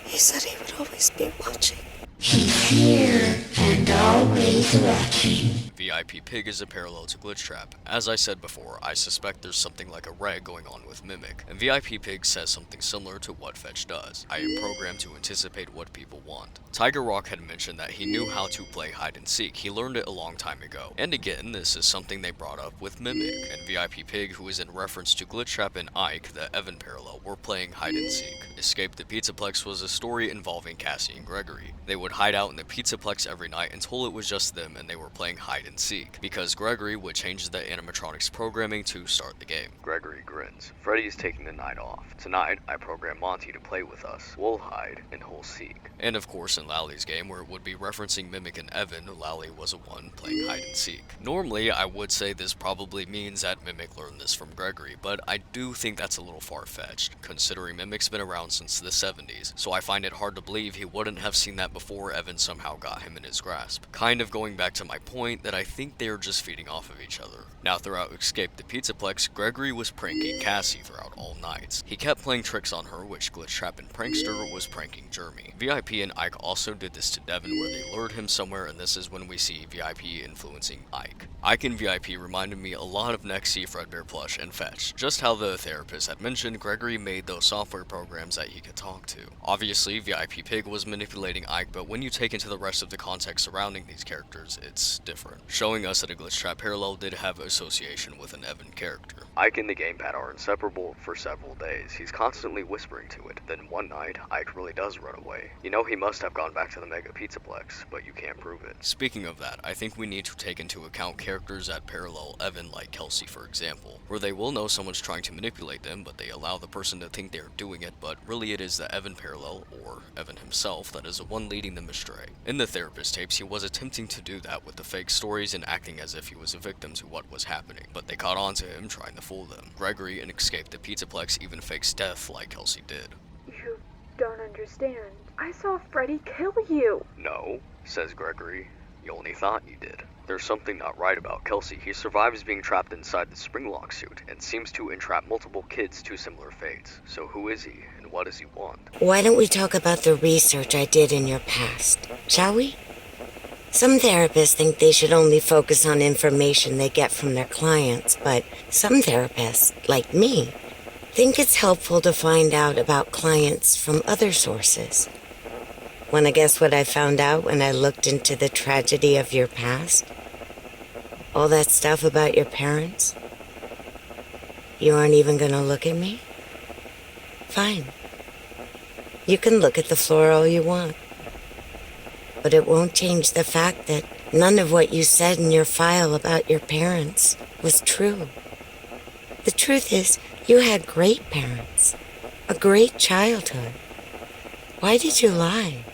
Speaker 18: He said he would always be watching.
Speaker 12: He's here and always watching.
Speaker 1: VIP Pig is a parallel to Glitchtrap. As I said before, I suspect there's something like a reg going on with Mimic, and VIP Pig says something similar to what Fetch does. I am programmed to anticipate what people want. Tiger Rock had mentioned that he knew how to play hide and seek. He learned it a long time ago. And again, this is something they brought up with Mimic, and VIP Pig, who is in reference to Glitchtrap and Ike, the Evan parallel, were playing hide and seek. Escape the Pizzaplex was a story involving Cassie and Gregory. They would hide out in the Pizzaplex every night until it was just them and they were playing hide and seek, because Gregory would change the animatronics programming to start the game. Gregory grins. Freddy is taking the night off. Tonight, I program Monty to play with us. We'll hide and he'll seek. And of course, in Lally's game, where it would be referencing Mimic and Evan, Lally was the one playing hide and seek. Normally, I would say this probably means that Mimic learned this from Gregory, but I do think that's a little far-fetched, considering Mimic's been around since the 70s, so I find it hard to believe he wouldn't have seen that before Evan somehow got him in his grasp. Kind of going back to my point that I think they are just feeding off of each other. Now throughout Escape the Pizzaplex, Gregory was pranking Cassie throughout all nights. He kept playing tricks on her, which Glitchtrap and Prankster was pranking Jeremy. VIP and Ike also did this to Devin, where they lured him somewhere, and this is when we see VIP influencing Ike. Ike and VIP reminded me a lot of Nexi, Fredbear Plush, and Fetch. Just how the therapist had mentioned, Gregory made those software programs that he could talk to. Obviously, VIP Pig was manipulating Ike, but when you take into the rest of the context surrounding these characters, it's different, showing us that a Glitchtrap parallel did have association with an Evan character. Ike and the gamepad are inseparable for several days. He's constantly whispering to it. Then one night, Ike really does run away. You know he must have gone back to the Mega Pizzaplex, but you can't prove it. Speaking of that, I think we need to take into account characters that parallel Evan, like Kelsey for example, where they will know someone's trying to manipulate them, but they allow the person to think they are doing it, but really it is the Evan parallel, or Evan himself, that is the one leading them astray. In the therapist tapes, he was attempting to do that with the fake story stories and acting as if he was a victim to what was happening, but they caught on to him trying to fool them. Gregory, and escaped the Pizzaplex, even fakes death like Kelsey did.
Speaker 4: You don't understand. I saw Freddy kill you.
Speaker 1: No, says Gregory. You only thought you did. There's something not right about Kelsey. He survives being trapped inside the springlock suit and seems to entrap multiple kids to similar fates. So who is he, and what does he want?
Speaker 20: Why don't we talk about the research I did in your past, shall we? Some therapists think they should only focus on information they get from their clients, but some therapists, like me, think it's helpful to find out about clients from other sources. Want to guess what I found out when I looked into the tragedy of your past? All that stuff about your parents? You aren't even going to look at me? Fine. You can look at the floor all you want. But it won't change the fact that none of what you said in your file about your parents was true. The truth is, you had great parents, a great childhood. Why did you lie?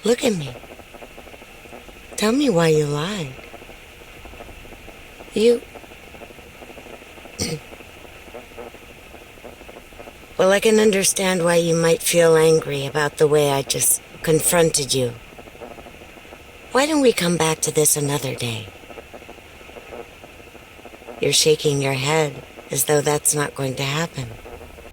Speaker 20: Look at me. Tell me why you lied. You... Well, I can understand why you might feel angry about the way I just confronted you. Why don't we come back to this another day? You're shaking your head as though that's not going to happen.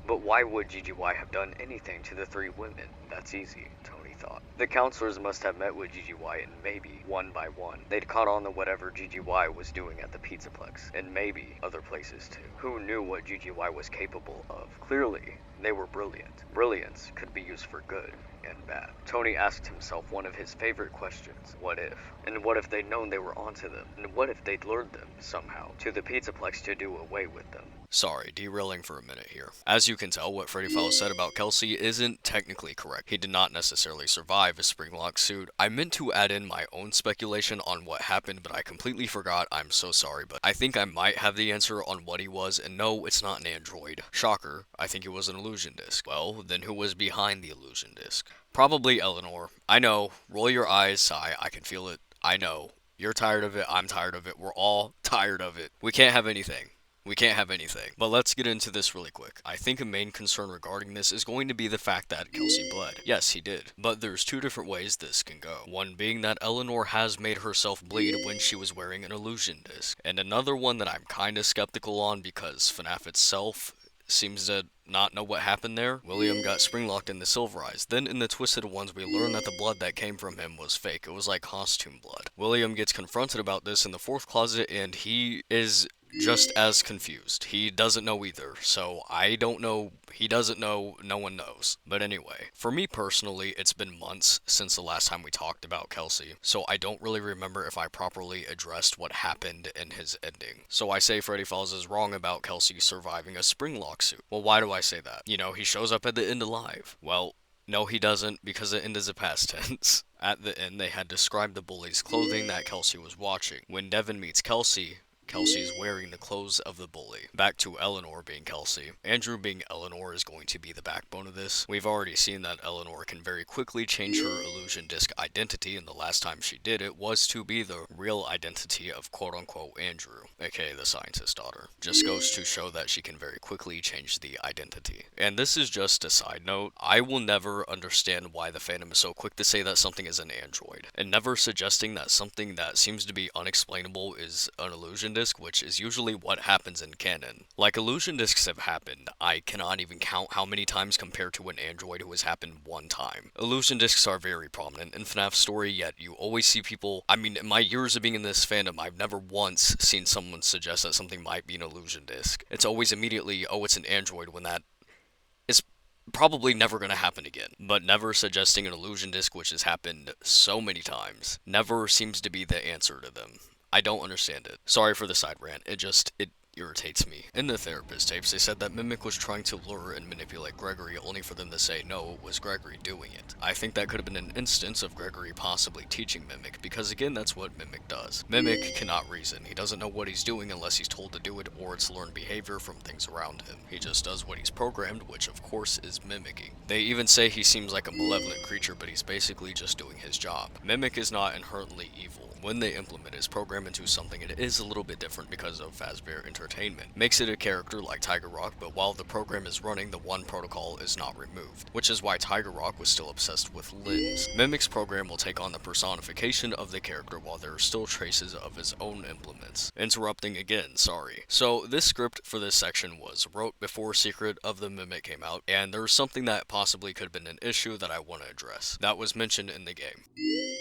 Speaker 1: But why would GGY have done anything to the 3 women? That's easy, Tony thought. The counselors must have met with GGY and maybe, one by one, they'd caught on to whatever GGY was doing at the Pizzaplex, and maybe other places too. Who knew what GGY was capable of? Clearly, they were brilliant. Brilliance could be used for good and bad. Tony asked himself one of his favorite questions, what if? And what if they'd known they were onto them? And what if they'd lured them, somehow, to the Pizzaplex to do away with them? Sorry, derailing for a minute here. As you can tell, what Freddy Fowler said about Kelsey isn't technically correct. He did not necessarily survive a springlock suit. I meant to add in my own speculation on what happened, but I completely forgot. I'm so sorry, but I think I might have the answer on what he was, and no, it's not an android. Shocker, I think it was an illusion disc. Well, then who was behind the illusion disc? Probably Eleanor. I know, roll your eyes, sigh, I can feel it. I know. You're tired of it, I'm tired of it, we're all tired of it. We can't have anything. We can't have anything. But let's get into this really quick. I think a main concern regarding this is going to be the fact that Kelsey bled. Yes, he did. But there's 2 different ways this can go. One being that Eleanor has made herself bleed when she was wearing an illusion disc. And another one that I'm kinda skeptical on because FNaF itself seems to not know what happened there. William got springlocked in the Silver Eyes. Then in the Twisted Ones, we learned that the blood that came from him was fake. It was like costume blood. William gets confronted about this in the 4th closet, and he is just as confused. He doesn't know either, so I don't know. He doesn't know, no one knows. But anyway, for me personally, it's been months since the last time we talked about Kelsey, so I don't really remember if I properly addressed what happened in his ending. So I say Freddy Falls is wrong about Kelsey surviving a springlock suit. Well, why do I say that? You know, he shows up at the end alive. Well, no, he doesn't, because the end is a past tense. At the end, they had described the bully's clothing that Kelsey was watching. When Devin meets Kelsey's wearing the clothes of the bully. Back to Eleanor being Kelsey. Andrew being Eleanor is going to be the backbone of this. We've already seen that Eleanor can very quickly change her illusion disc identity, and the last time she did it was to be the real identity of quote-unquote Andrew, aka the scientist's daughter. Just goes to show that she can very quickly change the identity. And this is just a side note. I will never understand why the fandom is so quick to say that something is an android, and never suggesting that something that seems to be unexplainable is an illusion disc, which is usually what happens in canon. Like, illusion discs have happened. I cannot even count how many times compared to an android who has happened one time. Illusion discs are very prominent in FNAF's story, yet you always see people, I mean, in my years of being in this fandom, I've never once seen someone suggest that something might be an illusion disc. It's always immediately, oh, it's an android, when that is probably never going to happen again. But never suggesting an illusion disc, which has happened so many times, never seems to be the answer to them. I don't understand it. Sorry for the side rant, it irritates me. In the therapist tapes, they said that Mimic was trying to lure and manipulate Gregory, only for them to say no, it was Gregory doing it. I think that could have been an instance of Gregory possibly teaching Mimic, because again, that's what Mimic does. Mimic cannot reason. He doesn't know what he's doing unless he's told to do it, or it's learned behavior from things around him. He just does what he's programmed, which of course is mimicking. They even say he seems like a malevolent creature, but he's basically just doing his job. Mimic is not inherently evil. when they implement his program into something, it is a little bit different because of Fazbear Entertainment. Makes it a character like Tiger Rock, but while the program is running, the one protocol is not removed, which is why Tiger Rock was still obsessed with limbs. Mimic's program will take on the personification of the character while there are still traces of his own implements. Interrupting again, sorry. So this script for this section was wrote before Secret of the Mimic came out, and there's something that possibly could have been an issue that I want to address. That was mentioned in the game.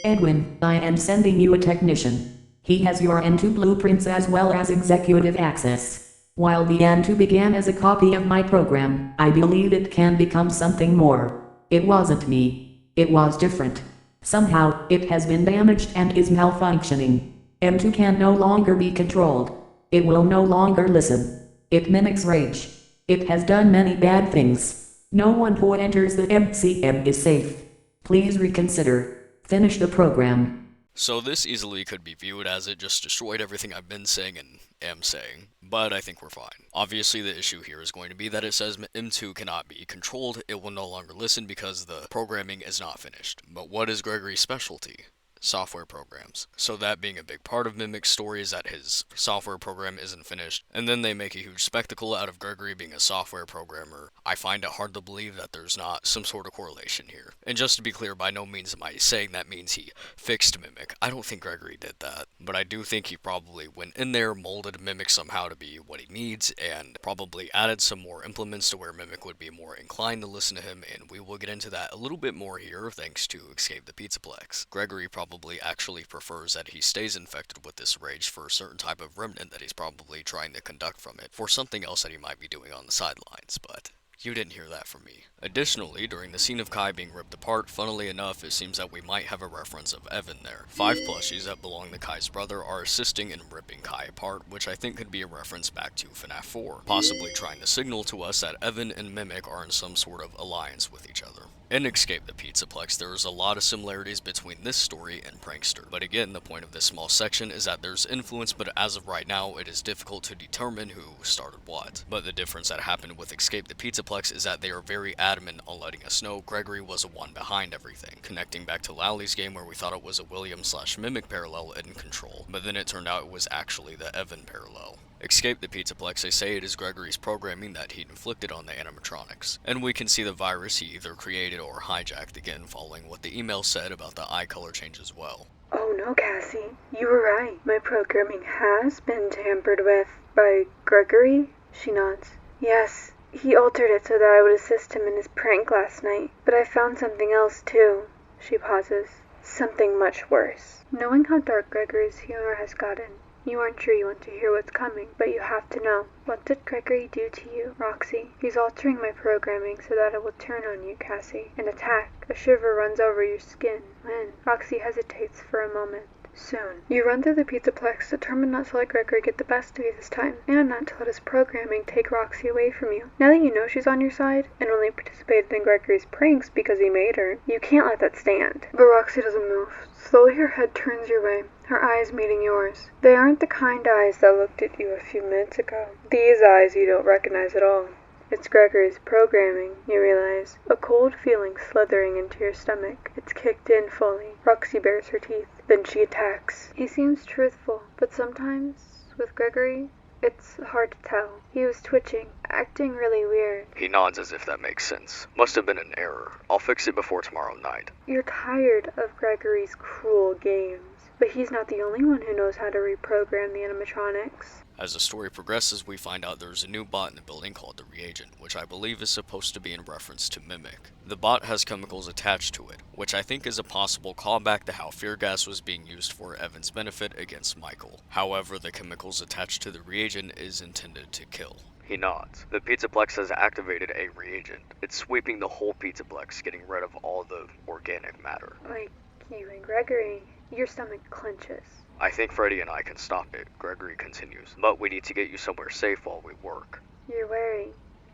Speaker 10: Edwin, I am sending you a technician. He has your N2 blueprints as well as executive access. While the N2 began as a copy of my program, I believe it can become something more. It wasn't me. It was different. Somehow, it has been damaged and is malfunctioning. M2 can no longer be controlled. It will no longer listen. It mimics rage. It has done many bad things. No one who enters the MCM is safe. Please reconsider. Finish the program.
Speaker 1: So this easily could be viewed as it just destroyed everything I've been saying and am saying, but I think we're fine. Obviously the issue here is going to be that it says M2 cannot be controlled, it will no longer listen because the programming is not finished. But what is Gregory's specialty? Software programs. So that being a big part of Mimic's story is that his software program isn't finished, and then they make a huge spectacle out of Gregory being a software programmer. I find it hard to believe that there's not some sort of correlation here. And just to be clear, by no means am I saying that means he fixed Mimic. I don't think Gregory did that, but I do think he probably went in there, molded Mimic somehow to be what he needs, and probably added some more implements to where Mimic would be more inclined to listen to him, and we will get into that a little bit more here thanks to Escape the Pizzaplex. Gregory probably actually prefers that he stays infected with this rage for a certain type of remnant that he's probably trying to conduct from it for something else that he might be doing on the sidelines, but you didn't hear that from me. Additionally, during the scene of Kai being ripped apart, funnily enough, it seems that we might have a reference of Evan there. 5 plushies that belong to Kai's brother are assisting in ripping Kai apart, which I think could be a reference back to FNaF 4, possibly trying to signal to us that Evan and Mimic are in some sort of alliance with each other. In Escape the Pizzaplex, there is a lot of similarities between this story and Prankster, but again, the point of this small section is that there's influence, but as of right now, it is difficult to determine who started what. But the difference that happened with Escape the Pizzaplex is that they are very adamant on letting us know Gregory was the one behind everything, connecting back to Lally's game where we thought it was a William/Mimic parallel in Control, but then it turned out it was actually the Evan parallel. Escape the Pizzaplex, they say it is Gregory's programming that he inflicted on the animatronics, and we can see the virus he either created or hijacked, again following what the email said about the eye color change as well.
Speaker 4: Oh no, Cassie, you were right. My programming has been tampered with by Gregory. She nods. Yes, he altered it so that I would assist him in his prank last night, but I found something else too. She pauses. Something much worse. Knowing how dark Gregory's humor has gotten, you aren't sure you want to hear what's coming, but you have to know. What did Gregory do to you, Roxy? He's altering my programming so that it will turn on you, Cassie. An attack. A shiver runs over your skin. When? Roxy hesitates for a moment. Soon. You run through the Pizzaplex, determined not to let Gregory get the best of you this time, and not to let his programming take Roxy away from you. Now that you know she's on your side, and only participated in Gregory's pranks because he made her, you can't let that stand. But Roxy doesn't move. Slowly her head turns your way, her eyes meeting yours. They aren't the kind eyes that looked at you a few minutes ago. These eyes you don't recognize at all. It's Gregory's programming, you realize. A cold feeling slithering into your stomach. It's kicked in fully. Roxy bares her teeth. Then she attacks. He seems truthful, but sometimes, with Gregory, it's hard to tell. He was twitching, acting really weird.
Speaker 1: He nods as if that makes sense. Must have been an error. I'll fix it before tomorrow night.
Speaker 4: You're tired of Gregory's cruel games, but he's not the only one who knows how to reprogram the animatronics.
Speaker 1: As the story progresses, we find out there's a new bot in the building called the Reagent, which I believe is supposed to be in reference to Mimic. The bot has chemicals attached to it, which I think is a possible callback to how fear gas was being used for Evan's benefit against Michael. However, the chemicals attached to the Reagent is intended to kill. He nods. The Pizzaplex has activated a reagent. It's sweeping the whole Pizzaplex, getting rid of all the organic matter.
Speaker 4: Like you and Gregory, your stomach clenches.
Speaker 1: I think Freddy and I can stop it, Gregory continues, but we need to get you somewhere safe while we work.
Speaker 4: You're wary.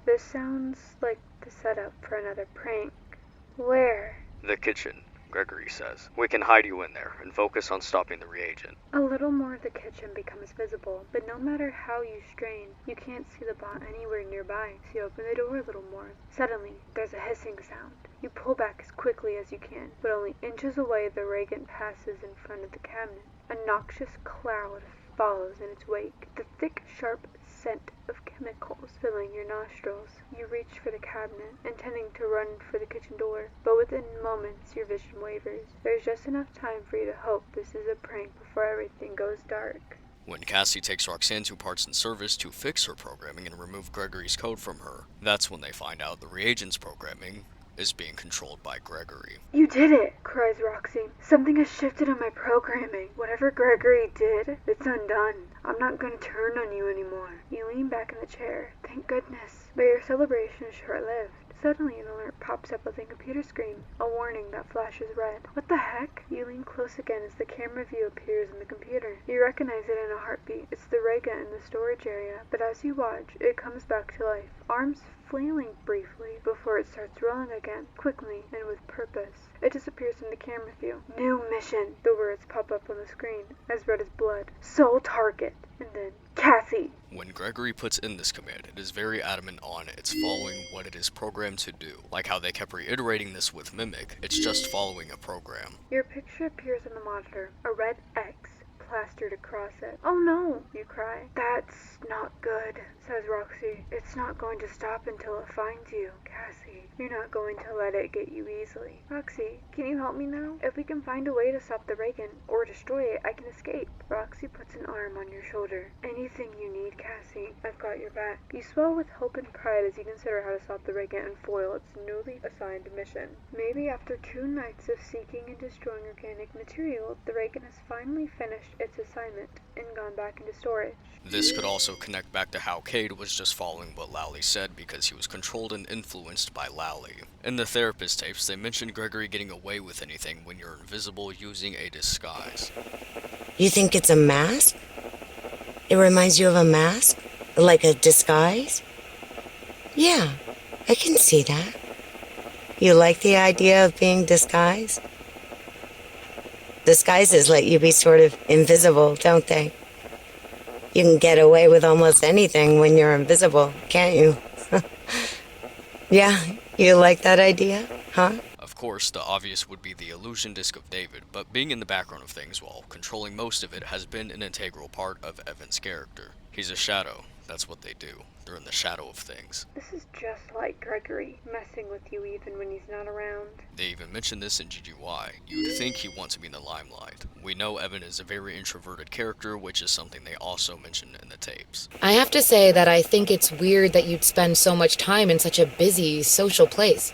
Speaker 4: This sounds like the setup for another prank. Where?
Speaker 1: The kitchen, Gregory says. We can hide you in there and focus on stopping the reagent.
Speaker 4: A little more of the kitchen becomes visible, but no matter how you strain, you can't see the bot anywhere nearby, so you open the door a little more. Suddenly, there's a hissing sound. You pull back as quickly as you can, but only inches away the reagent passes in front of the cabinet. A noxious cloud follows in its wake, the thick, sharp scent of chemicals filling your nostrils. You reach for the cabinet, intending to run for the kitchen door, but within moments your vision wavers. There's just enough time for you to hope this is a prank before everything goes dark.
Speaker 1: When Cassie takes Roxanne to Parts and Service to fix her programming and remove Gregory's code from her, that's when they find out the reagent's programming is being controlled by Gregory.
Speaker 4: You did it, cries Roxy. Something has shifted on my programming. Whatever Gregory did, it's undone. I'm not going to turn on you anymore. You lean back in the chair. Thank goodness. But your celebration is short-lived. Suddenly an alert pops up on the computer screen, a warning that flashes red. What the heck? You lean close again as the camera view appears in the computer. You recognize it in a heartbeat. It's the Rega in the storage area, but as you watch, it comes back to life, arms flailing briefly before it starts rolling again, quickly and with purpose. It disappears from the camera view. New mission! The words pop up on the screen, as red as blood. Sole target. And then, Cassie!
Speaker 1: When Gregory puts in this command, it is very adamant on it's following what it is programmed to do. Like how they kept reiterating this with Mimic, it's just following a program.
Speaker 4: Your picture appears on the monitor, a red X plastered across it. Oh no, you cry. That's not good, says Roxy. It's not going to stop until it finds you, Cassie. You're not going to let it get you easily. Roxy, can you help me now? If we can find a way to stop the Reagan or destroy it, I can escape. Roxy puts an arm on your shoulder. Anything you need, Cassie. I've got your back. You swell with hope and pride as you consider how to stop the Reagan and foil its newly assigned mission. Maybe after 2 nights of seeking and destroying organic material, the Reagan has finally finished its assignment and gone back into storage.
Speaker 1: This could also connect back to how Cade was just following what Lally said because he was controlled and influenced by Lally. In the therapist tapes, they mentioned Gregory getting away with anything when you're invisible using a disguise.
Speaker 20: You think it's a mask? It reminds you of a mask? Like a disguise? Yeah, I can see that. You like the idea of being disguised? Disguises let you be sort of invisible, don't they? You can get away with almost anything when you're invisible, can't you? Yeah, you like that idea, huh?
Speaker 1: Of course, the obvious would be the illusion disc of David, but being in the background of things while controlling most of it has been an integral part of Evan's character. He's a shadow. That's what they do. They're in the shadow of things.
Speaker 4: This is just like Gregory, messing with you even when he's not around.
Speaker 1: They even mentioned this in GGY. You'd think he wants to be in the limelight. We know Evan is a very introverted character, which is something they also mentioned in the tapes.
Speaker 19: I have to say that I think it's weird that you'd spend so much time in such a busy, social place.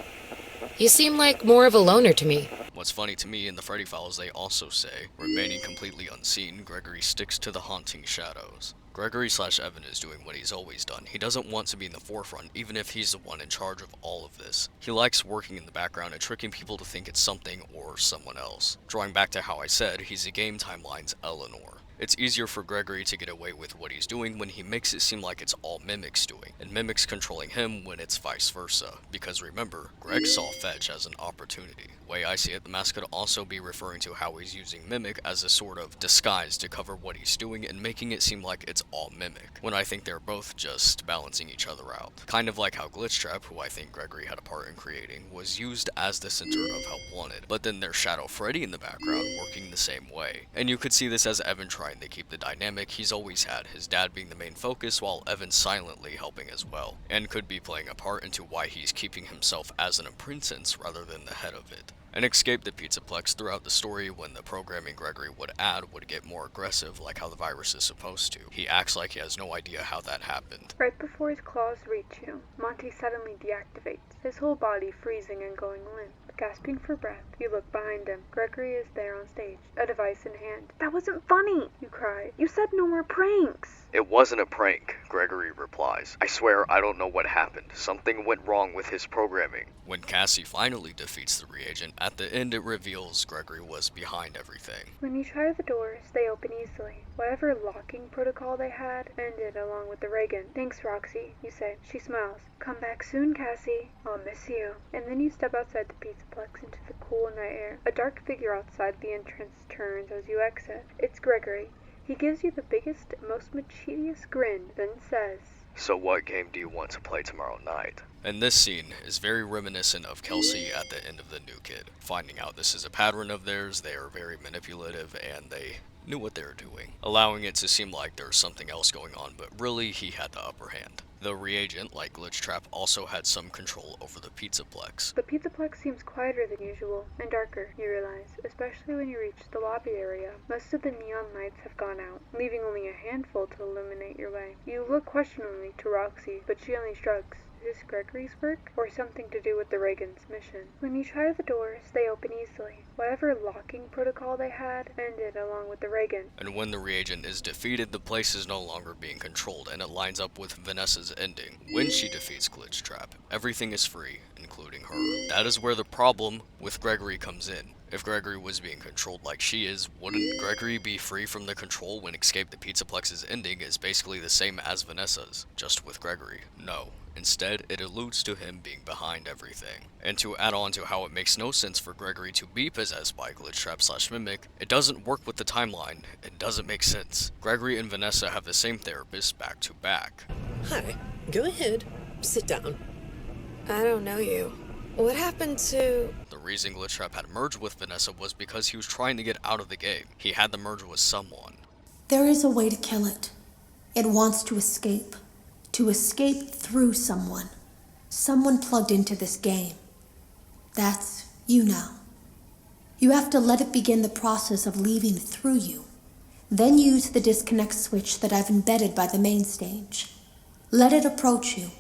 Speaker 19: You seem like more of a loner to me.
Speaker 1: What's funny to me in the Freddy files, they also say, remaining completely unseen, Gregory sticks to the haunting shadows. Gregory/Evan is doing what he's always done. He doesn't want to be in the forefront, even if he's the one in charge of all of this. He likes working in the background and tricking people to think it's something or someone else. Drawing back to how I said, he's a game timeline's Eleanor. It's easier for Gregory to get away with what he's doing when he makes it seem like it's all Mimic's doing, and Mimic's controlling him when it's vice versa. Because remember, Greg saw Fetch as an opportunity. The way I see it, the mask could also be referring to how he's using Mimic as a sort of disguise to cover what he's doing and making it seem like it's all Mimic, when I think they're both just balancing each other out. Kind of like how Glitchtrap, who I think Gregory had a part in creating, was used as the center of Help Wanted, but then there's Shadow Freddy in the background working the same way. And you could see this as Evan trying to keep the dynamic he's always had, his dad being the main focus while Evan silently helping as well, and could be playing a part into why he's keeping himself as an apprentice rather than the head of it. And escape the Pizzaplex throughout the story when the programming Gregory would add would get more aggressive like how the virus is supposed to. He acts like he has no idea how that happened.
Speaker 4: Right before his claws reach you, Monty suddenly deactivates, his whole body freezing and going limp. Gasping for breath, you look behind him. Gregory is there on stage, a device in hand. That wasn't funny, you cry. You said no more pranks.
Speaker 1: It wasn't a prank, Gregory replies. I swear I don't know what happened. Something went wrong with his programming. When Cassie finally defeats the reagent, at the end it reveals Gregory was behind everything.
Speaker 4: When you try the doors, they open easily. Whatever locking protocol they had ended along with the Reagan. Thanks, Roxy, you say. She smiles. Come back soon, Cassie. I'll miss you. And then you step outside the Pizzaplex into the cool night air. A dark figure outside the entrance turns as you exit. It's Gregory. He gives you the biggest, most mischievous grin, then says,
Speaker 1: So what game do you want to play tomorrow night? And this scene is very reminiscent of Kelsey at the end of The New Kid. Finding out this is a pattern of theirs, they are very manipulative, and they knew what they were doing, allowing it to seem like there was something else going on, but really he had the upper hand. The reagent, like Glitchtrap, also had some control over the Pizzaplex.
Speaker 4: The Pizzaplex seems quieter than usual, and darker, you realize, especially when you reach the lobby area. Most of the neon lights have gone out, leaving only a handful to illuminate your way. You look questioningly to Roxy, but she only shrugs. Is this Gregory's work, or something to do with the Reagan's mission? When you try the doors, they open easily. Whatever locking protocol they had ended along with the Reagan.
Speaker 1: And when the reagent is defeated, the place is no longer being controlled, and it lines up with Vanessa's ending. When she defeats Glitchtrap, everything is free, including her. That is where the problem with Gregory comes in. If Gregory was being controlled like she is, wouldn't Gregory be free from the control when Escape the Pizzaplex's ending is basically the same as Vanessa's, just with Gregory? No. Instead, it alludes to him being behind everything. And to add on to how it makes no sense for Gregory to be possessed by Glitchtrap/Mimic, it doesn't work with the timeline. It doesn't make sense. Gregory and Vanessa have the same therapist back to back.
Speaker 17: Hi, go ahead. Sit down.
Speaker 18: I don't know you. What happened to...
Speaker 1: The reason Glitchtrap had merged with Vanessa was because he was trying to get out of the game. He had to merge with someone.
Speaker 9: There is a way to kill it. It wants to escape. To escape through someone. Someone plugged into this game. That's you now. You have to let it begin the process of leaving through you. Then use the disconnect switch that I've embedded by the main stage. Let it approach you.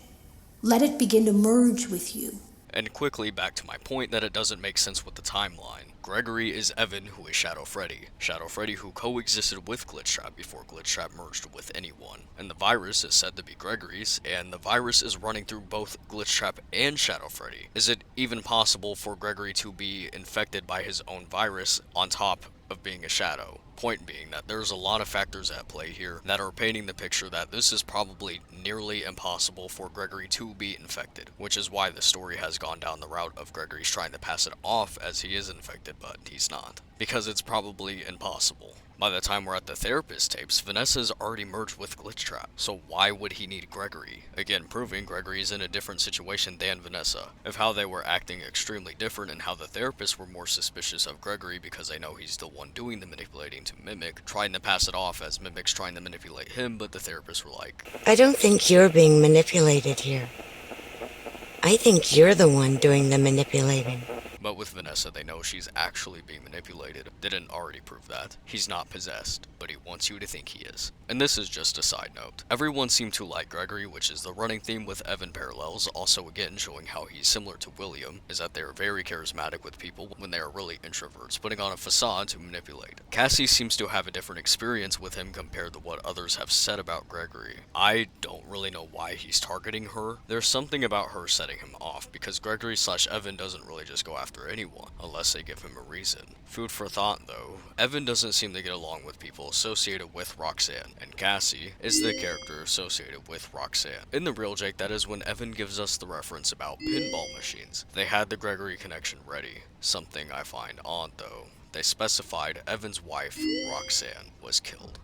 Speaker 9: Let it begin to merge with you.
Speaker 1: And quickly back to my point that it doesn't make sense with the timeline. Gregory is Evan, who is Shadow Freddy. Shadow Freddy, who coexisted with Glitchtrap before Glitchtrap merged with anyone. And the virus is said to be Gregory's, and the virus is running through both Glitchtrap and Shadow Freddy. Is it even possible for Gregory to be infected by his own virus on top of being a shadow? Point being that there's a lot of factors at play here that are painting the picture that this is probably nearly impossible for Gregory to be infected, which is why the story has gone down the route of Gregory's trying to pass it off as he is infected, but he's not. Because it's probably impossible. By the time we're at the therapist tapes, Vanessa's already merged with Glitchtrap, so why would he need Gregory? Again, proving Gregory is in a different situation than Vanessa, of how they were acting extremely different and how the therapists were more suspicious of Gregory because they know he's the one doing the manipulating to Mimic, trying to pass it off as Mimic's trying to manipulate him, but the therapists were like,
Speaker 20: I don't think you're being manipulated here. I think you're the one doing the manipulating.
Speaker 1: But with Vanessa, they know she's actually being manipulated. Didn't already prove that. He's not possessed, but he wants you to think he is. And this is just a side note. Everyone seemed to like Gregory, which is the running theme with Evan parallels, also again showing how he's similar to William, is that they are very charismatic with people when they are really introverts, putting on a facade to manipulate. Cassie seems to have a different experience with him compared to what others have said about Gregory. I don't really know why he's targeting her. There's something about her setting him off, because Gregory/Evan doesn't really just go after anyone, unless they give him a reason. Food for thought though, Evan doesn't seem to get along with people associated with Roxanne, and Cassie is the character associated with Roxanne. In the real Jake, that is when Evan gives us the reference about pinball machines. They had the Gregory connection ready. Something I find odd though. They specified Evan's wife, Roxanne, was killed,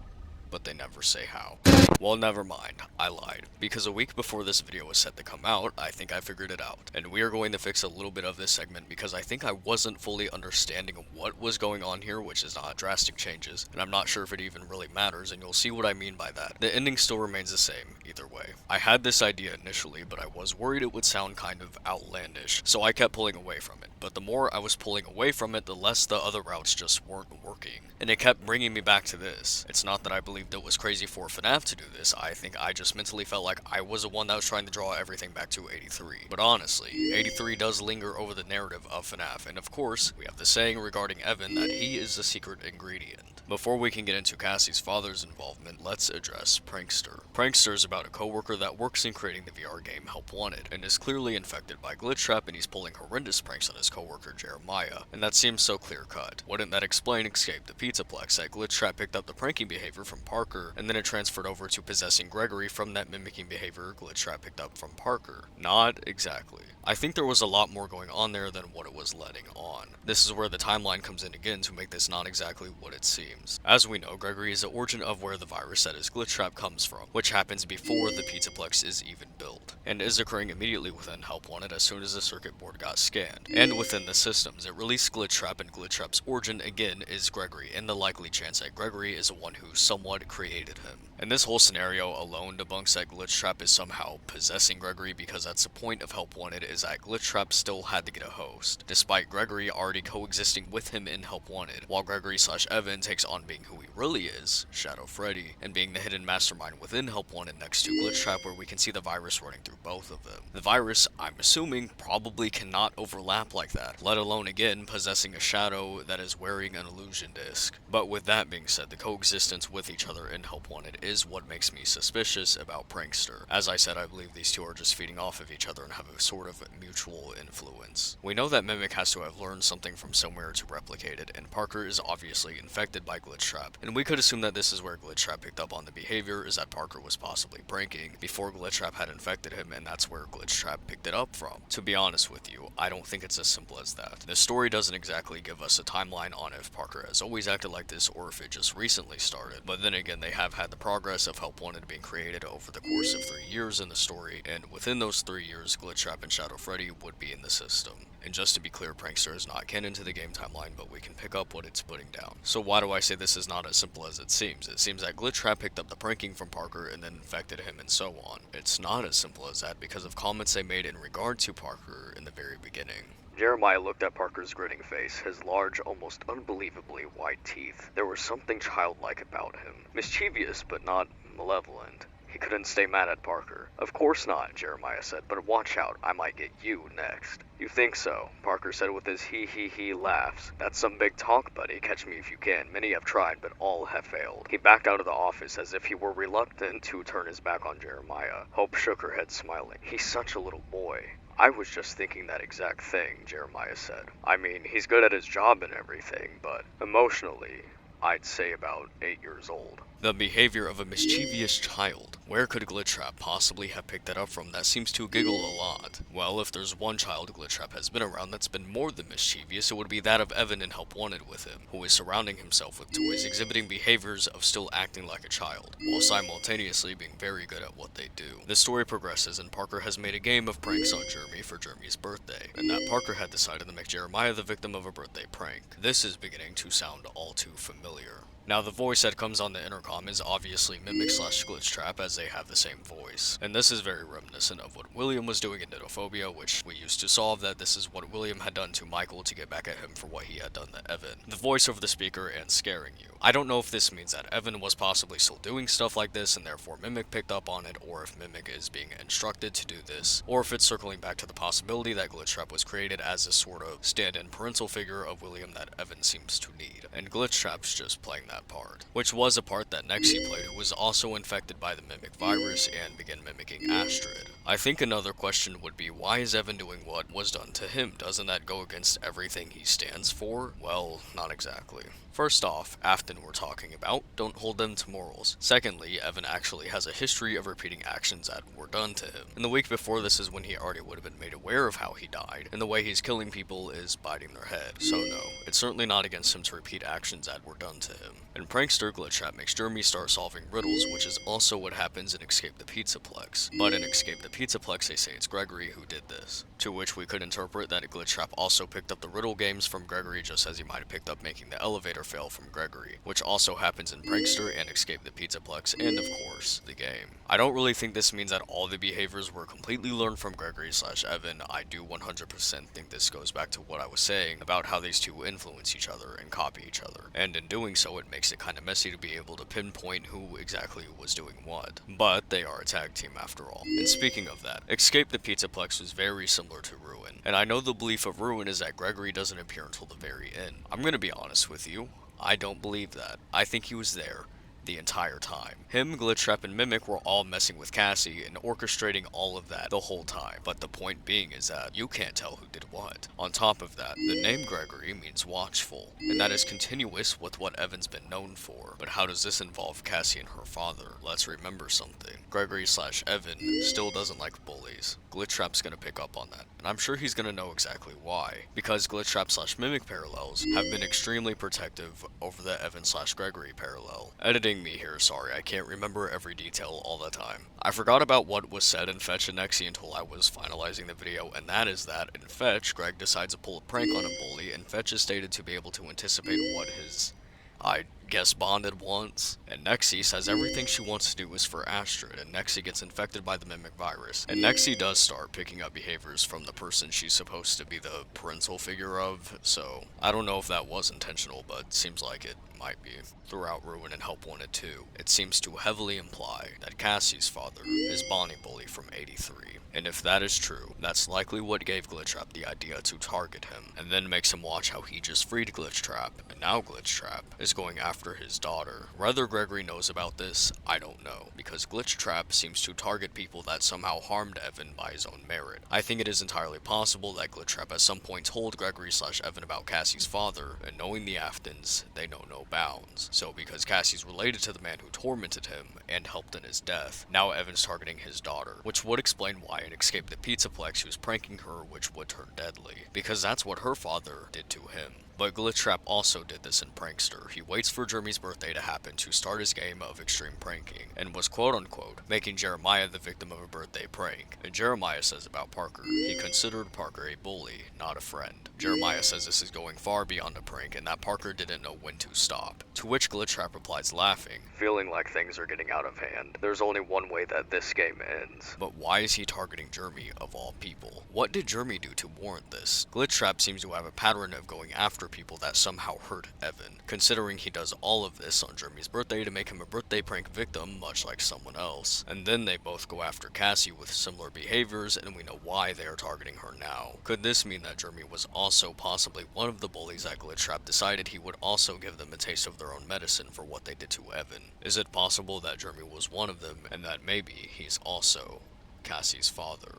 Speaker 1: but they never say how. Well, never mind, I lied. Because a week before this video was set to come out, I think I figured it out. And we are going to fix a little bit of this segment because I think I wasn't fully understanding what was going on here, which is not drastic changes, and I'm not sure if it even really matters, and you'll see what I mean by that. The ending still remains the same, either way. I had this idea initially, but I was worried it would sound kind of outlandish, so I kept pulling away from it. But the more I was pulling away from it, the less the other routes just weren't working. And it kept bringing me back to this. It's not that I believed it was crazy for FNaF to do this, I think I just mentally felt like I was the one that was trying to draw everything back to 83. But honestly, 83 does linger over the narrative of FNaF, and of course, we have the saying regarding Evan that he is the secret ingredient. Before we can get into Cassie's father's involvement, let's address Prankster. Prankster is about a coworker that works in creating the VR game Help Wanted, and is clearly infected by Glitchtrap, and he's pulling horrendous pranks on his coworker Jeremiah, and that seems so clear-cut. Wouldn't that explain Escape the Pizzaplex, that Glitchtrap picked up the pranking behavior from Parker, and then it transferred over to possessing Gregory from that mimicking behavior Glitchtrap picked up from Parker? Not exactly. I think there was a lot more going on there than what it was letting on. This is where the timeline comes in again to make this not exactly what it seems. As we know, Gregory is the origin of where the virus that is Glitch Trap comes from, which happens before the Pizzaplex is even built, and is occurring immediately within Help Wanted as soon as the circuit board got scanned. And within the systems, it released Glitch Trap, and Glitch Trap's origin again is Gregory, and the likely chance that Gregory is the one who somewhat created him. And this whole scenario alone debunks that Glitch Trap is somehow possessing Gregory, because that's the point of Help Wanted, is that Glitch Trap still had to get a host, despite Gregory already coexisting with him in Help Wanted, while Gregory/Evan takes on being who he really is, Shadow Freddy, and being the hidden mastermind within Help Wanted next to Glitch Trap, where we can see the virus running through both of them. The virus, I'm assuming, probably cannot overlap like that, let alone again possessing a shadow that is wearing an illusion disc. But with that being said, the coexistence with each other in Help Wanted is what makes me suspicious about Prankster. As I said, I believe these two are just feeding off of each other and have a sort of mutual influence. We know that Mimic has to have learned something from somewhere to replicate it, and Parker is obviously infected by Glitch Trap, and we could assume that this is where Glitch Trap picked up on the behavior, is that Parker was possibly pranking before Glitch Trap had infected him, and that's where Glitch Trap picked it up from. To be honest with you, I don't think it's as simple as that. The story doesn't exactly give us a timeline on if Parker has always acted like this or if it just recently started, but then again, they have had the progress of Help Wanted being created over the course of 3 years in the story, and within those 3 years, Glitch Trap and Shadow Freddy would be in the system. And just to be clear, Prankster is not canon to the game timeline, but we can pick up what it's putting down. So why do I say this is not as simple as it seems? It seems that Glitch Trap picked up the pranking from Parker and then infected him and so on. It's not as simple as that because of comments they made in regard to Parker in the very beginning. Jeremiah looked at Parker's grinning face, his large, almost unbelievably white teeth. There was something childlike about him. Mischievous, but not malevolent. He couldn't stay mad at Parker. Of course not, Jeremiah said, but watch out, I might get you next. You think so? Parker said with his he laughs. That's some big talk, buddy, catch me if you can. Many have tried, but all have failed. He backed out of the office as if he were reluctant to turn his back on Jeremiah. Hope shook her head smiling. He's such a little boy. I was just thinking that exact thing, Jeremiah said. I mean, he's good at his job and everything, but emotionally, I'd say about 8 years old. The behavior of a mischievous child. Where could Glitch Trap possibly have picked that up from that seems to giggle a lot? Well, if there's one child Glitch Trap has been around that's been more than mischievous, it would be that of Evan in Help Wanted with him, who is surrounding himself with toys exhibiting behaviors of still acting like a child, while simultaneously being very good at what they do. The story progresses, and Parker has made a game of pranks on Jeremy for Jeremy's birthday, and that Parker had decided to make Jeremiah the victim of a birthday prank. This is beginning to sound all too familiar. Now, the voice that comes on the intercom is obviously Mimic/Glitch Trap, as they have the same voice. And this is very reminiscent of what William was doing in Nidophobia, which we used to solve, that this is what William had done to Michael to get back at him for what he had done to Evan. The voice over the speaker and scaring you. I don't know if this means that Evan was possibly still doing stuff like this and therefore Mimic picked up on it, or if Mimic is being instructed to do this, or if it's circling back to the possibility that Glitch Trap was created as a sort of stand-in parental figure of William that Evan seems to need. And Glitch Trap's just playing that part, which was a part that Nexie played, who was also infected by the Mimic virus and began mimicking Astrid. I think another question would be, why is Evan doing what was done to him? Doesn't that go against everything he stands for? Well, not exactly. First off, Afton we're talking about, don't hold them to morals. Secondly, Evan actually has a history of repeating actions that were done to him. And the week before this is when he already would have been made aware of how he died, and the way he's killing people is biting their head. So no, it's certainly not against him to repeat actions that were done to him. And Prankster Glitch Trap makes Jeremy start solving riddles, which is also what happens in Escape the Pizzaplex. But in Escape the Pizzaplex, they say it's Gregory who did this. To which we could interpret that Glitch Trap also picked up the riddle games from Gregory, just as he might have picked up making the elevator fail from Gregory, which also happens in Prankster and Escape the Pizzaplex, and of course, the game. I don't really think this means that all the behaviors were completely learned from Gregory/Evan. I do 100% think this goes back to what I was saying about how these two influence each other and copy each other. And in doing so, it makes it kind of messy to be able to pinpoint who exactly was doing what. But they are a tag team after all. And speaking of that, Escape the Pizzaplex was very similar to Ruin. And I know the belief of Ruin is that Gregory doesn't appear until the very end. I'm gonna be honest with you. I don't believe that. I think he was there, the entire time. Him, Glitchtrap, and Mimic were all messing with Cassie and orchestrating all of that the whole time. But the point being is that you can't tell who did what. On top of that, the name Gregory means watchful, and that is continuous with what Evan's been known for. But how does this involve Cassie and her father? Let's remember something. Gregory/Evan still doesn't like bullies. Glitchtrap's gonna pick up on that, and I'm sure he's gonna know exactly why. Because Glitchtrap/Mimic parallels have been extremely protective over the Evan/Gregory parallel. Editing me here, sorry, I can't remember every detail all the time. I forgot about what was said in Fetch and Nexie until I was finalizing the video, and that is that in Fetch, Greg decides to pull a prank on a bully, and Fetch is stated to be able to anticipate what his, I guess, bonded wants. And Nexie says everything she wants to do is for Astrid, and Nexie gets infected by the Mimic virus. And Nexie does start picking up behaviors from the person she's supposed to be the parental figure of, so I don't know if that was intentional, but seems like it might be. Throughout Ruin and Help Wanted 2, it seems to heavily imply that Cassie's father is Bonnie Bully from 83. And if that is true, that's likely what gave Glitchtrap the idea to target him, and then makes him watch how he just freed Glitchtrap, and now Glitchtrap is going after his daughter. Whether Gregory knows about this, I don't know, because Glitchtrap seems to target people that somehow harmed Evan by his own merit. I think it is entirely possible that Glitchtrap at some point told Gregory/Evan about Cassie's father, and knowing the Aftons, they know no bounds. So because Cassie's related to the man who tormented him and helped in his death, now Evan's targeting his daughter, which would explain why an Escape the Pizzaplex who's pranking her, which would turn deadly, because that's what her father did to him. But Glitchtrap also did this in Prankster. He waits for Jeremy's birthday to happen to start his game of extreme pranking, and was quote-unquote making Jeremiah the victim of a birthday prank. And Jeremiah says about Parker, he considered Parker a bully, not a friend. Jeremiah says this is going far beyond a prank, and that Parker didn't know when to stop. To which Glitchtrap replies laughing, feeling like things are getting out of hand. There's only one way that this game ends. But why is he targeting Jeremy of all people? What did Jeremy do to warrant this? Glitchtrap seems to have a pattern of going after people that somehow hurt Evan, considering he does all of this on Jeremy's birthday to make him a birthday prank victim, much like someone else. And then they both go after Cassie with similar behaviors, and we know why they are targeting her now. Could this mean that Jeremy was also possibly one of the bullies that Glitchtrap decided he would also give them a taste of their own medicine for what they did to Evan? Is it possible that Jeremy was one of them, and that maybe he's also Cassie's father?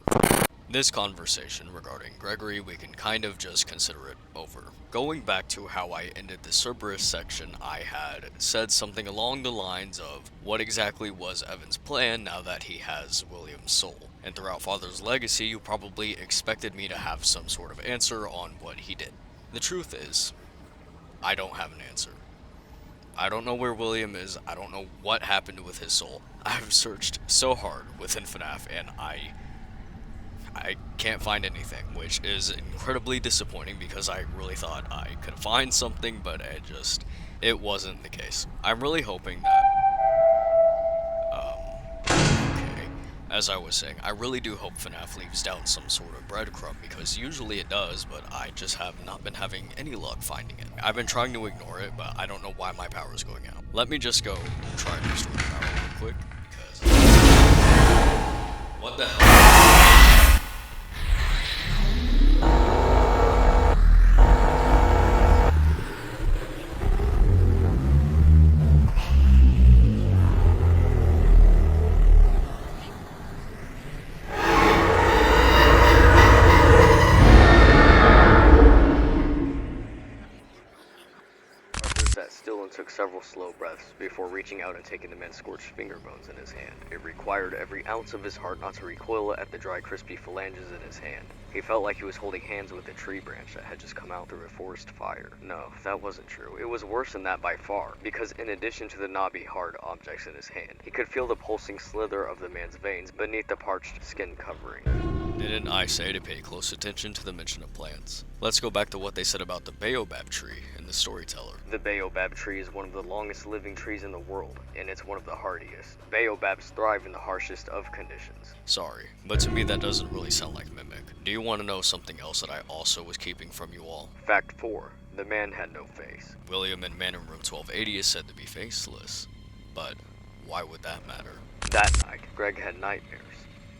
Speaker 1: This conversation regarding Gregory, we can kind of just consider it over. Going back to how I ended the Cerberus section, I had said something along the lines of, what exactly was Evan's plan now that he has William's soul? And throughout Father's Legacy, you probably expected me to have some sort of answer on what he did. The truth is, I don't have an answer. I don't know where William is, I don't know what happened with his soul. I've searched so hard within FNaF, and I can't find anything, which is incredibly disappointing because I really thought I could find something, but it wasn't the case. I'm really hoping that, okay, as I was saying, I really do hope FNaF leaves down some sort of breadcrumb, because usually it does, but I just have not been having any luck finding it. I've been trying to ignore it, but I don't know why my power is going out. Let me just go try and restore the power real quick, because what the hell? Took several slow breaths before reaching out and taking the man's scorched finger bones in his hand. It required every ounce of his heart not to recoil at the dry, crispy phalanges in his hand. He felt like he was holding hands with a tree branch that had just come out through a forest fire. No, that wasn't true. It was worse than that by far, because in addition to the knobby, hard objects in his hand, he could feel the pulsing slither of the man's veins beneath the parched skin covering. Didn't I say to pay close attention to the mention of plants? Let's go back to what they said about the baobab tree in the Storyteller. The baobab tree is one of the longest living trees in the world, and it's one of the hardiest. Baobabs thrive in the harshest of conditions. Sorry, but to me that doesn't really sound like Mimic. Do you want to know something else that I also was keeping from you all? Fact 4. The man had no face. William in Man in Room 1280 is said to be faceless. But why would that matter? That night, Greg had nightmares.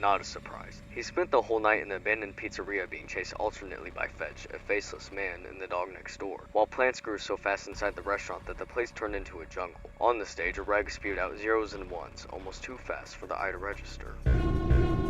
Speaker 6: Not a surprise. He spent the whole night in the abandoned pizzeria being chased alternately by Fetch, a faceless man, and the dog next door, while plants grew so fast inside the restaurant that the place turned into a jungle. On the stage, a reg spewed out zeros and ones, almost too fast for the eye to register.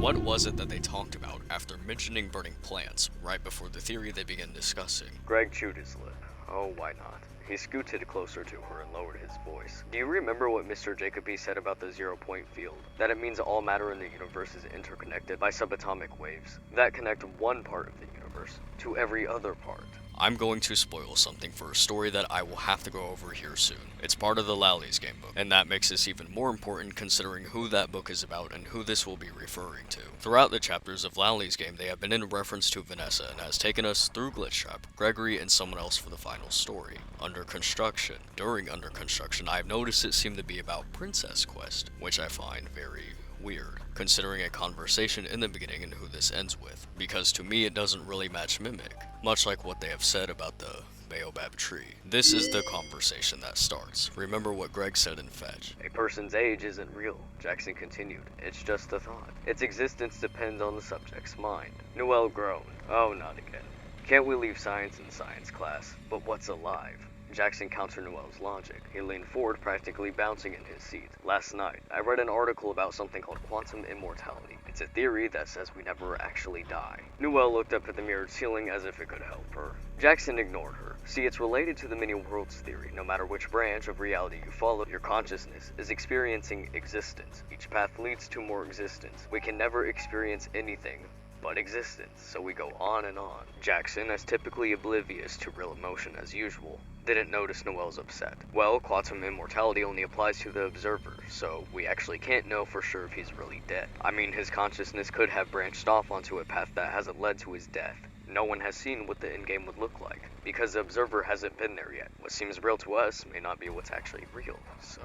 Speaker 1: What was it that they talked about after mentioning burning plants right before the theory they began discussing?
Speaker 6: Greg chewed his lip. Oh, why not? He scooted closer to her and lowered his voice. Do you remember what Mr. Jacoby said about the zero-point field? That it means all matter in the universe is interconnected by subatomic waves that connect one part of the universe to every other part.
Speaker 1: I'm going to spoil something for a story that I will have to go over here soon. It's part of the Lally's game book, and that makes this even more important considering who that book is about and who this will be referring to. Throughout the chapters of Lally's game, they have been in reference to Vanessa and has taken us through Glitchtrap, Gregory, and someone else for the final story. Under construction. During Under Construction, I've noticed it seemed to be about Princess Quest, which I find very weird, considering a conversation in the beginning and who this ends with, because to me it doesn't really match Mimic, much like what they have said about the Baobab tree. This is the conversation that starts. Remember what Greg said in Fetch.
Speaker 6: A person's age isn't real, Jackson continued. It's just a thought. Its existence depends on the subject's mind. Noel groaned. Oh, not again. Can't we leave science in science class? But what's alive? Jackson countered Noel's logic. He leaned forward, practically bouncing in his seat. Last night, I read an article about something called quantum immortality. It's a theory that says we never actually die. Noel looked up at the mirrored ceiling as if it could help her. Jackson ignored her. See, it's related to the many worlds theory. No matter which branch of reality you follow, your consciousness is experiencing existence. Each path leads to more existence. We can never experience anything but existence, so we go on and on. Jackson, as typically oblivious to real emotion as usual, didn't notice Noel's upset. Well, quantum immortality only applies to the observer, so we actually can't know for sure if he's really dead. I mean, his consciousness could have branched off onto a path that hasn't led to his death. No one has seen what the endgame would look like, because the observer hasn't been there yet. What seems real to us may not be what's actually real, so...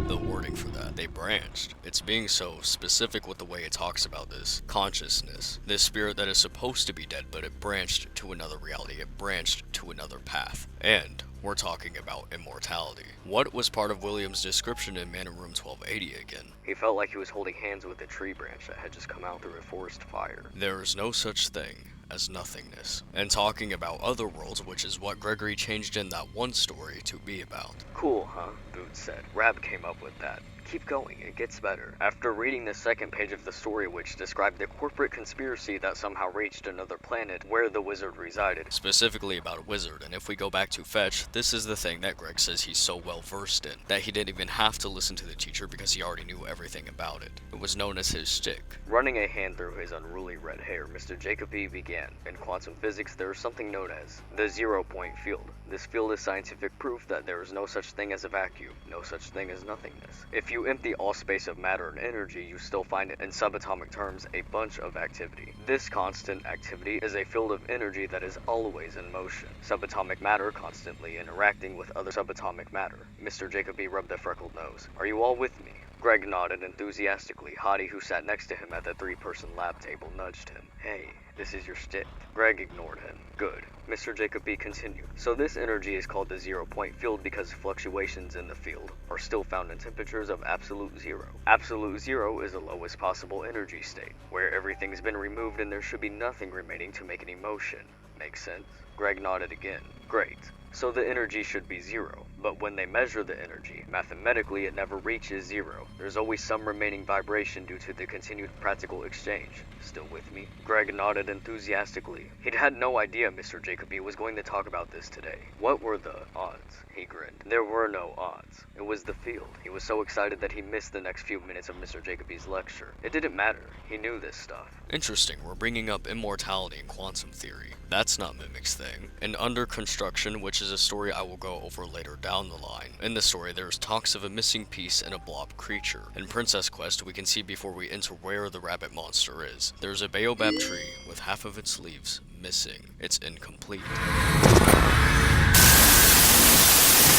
Speaker 1: The wording for that, they branched. It's being so specific with the way it talks about this consciousness, this spirit that is supposed to be dead, but it branched to another reality, it branched to another path. And we're talking about immortality. What was part of William's description in Man in Room 1280 again?
Speaker 6: He felt like he was holding hands with a tree branch that had just come out through a forest fire.
Speaker 1: There is no such thing as nothingness. And talking about other worlds, which is what Gregory changed in that one story to be about.
Speaker 6: Cool, huh? Boots said. Rab came up with that. Keep going, it gets better. After reading the second page of the story, which described the corporate conspiracy that somehow reached another planet where the wizard resided.
Speaker 1: Specifically about a wizard, and if we go back to Fetch, this is the thing that Greg says he's so well versed in, that he didn't even have to listen to the teacher because he already knew everything about it. It was known as his shtick.
Speaker 6: Running a hand through his unruly red hair, Mr. Jacoby began. In quantum physics, there is something known as the zero-point field. This field is scientific proof that there is no such thing as a vacuum, no such thing as nothingness. If you empty all space of matter and energy, you still find in subatomic terms a bunch of activity. This constant activity is a field of energy that is always in motion. Subatomic matter constantly interacting with other subatomic matter. Mr. Jacoby rubbed a freckled nose. Are you all with me? Greg nodded enthusiastically. Hottie, who sat next to him at the three-person lab table, nudged him. Hey, this is your shtick. Greg ignored him. Good. Mr. Jacoby continued. So this energy is called the zero-point field because fluctuations in the field are still found in temperatures of absolute zero. Absolute zero is the lowest possible energy state, where everything's been removed and there should be nothing remaining to make any motion. Make sense? Greg nodded again. Great. So the energy should be zero, but when they measure the energy, mathematically it never reaches zero. There's always some remaining vibration due to the continued practical exchange. Still with me? Greg nodded enthusiastically. He'd had no idea Mr. Jacoby was going to talk about this today. What were the odds? He grinned. There were no odds. It was the field. He was so excited that he missed the next few minutes of Mr. Jacoby's lecture. It didn't matter. He knew this stuff.
Speaker 1: Interesting, we're bringing up immortality and quantum theory. That's not Mimic's thing. In Under Construction, which is a story I will go over later down the line, in the story there's talks of a missing piece and a blob creature. In Princess Quest, we can see before we enter where the rabbit monster is. There's a baobab tree with half of its leaves missing. It's incomplete.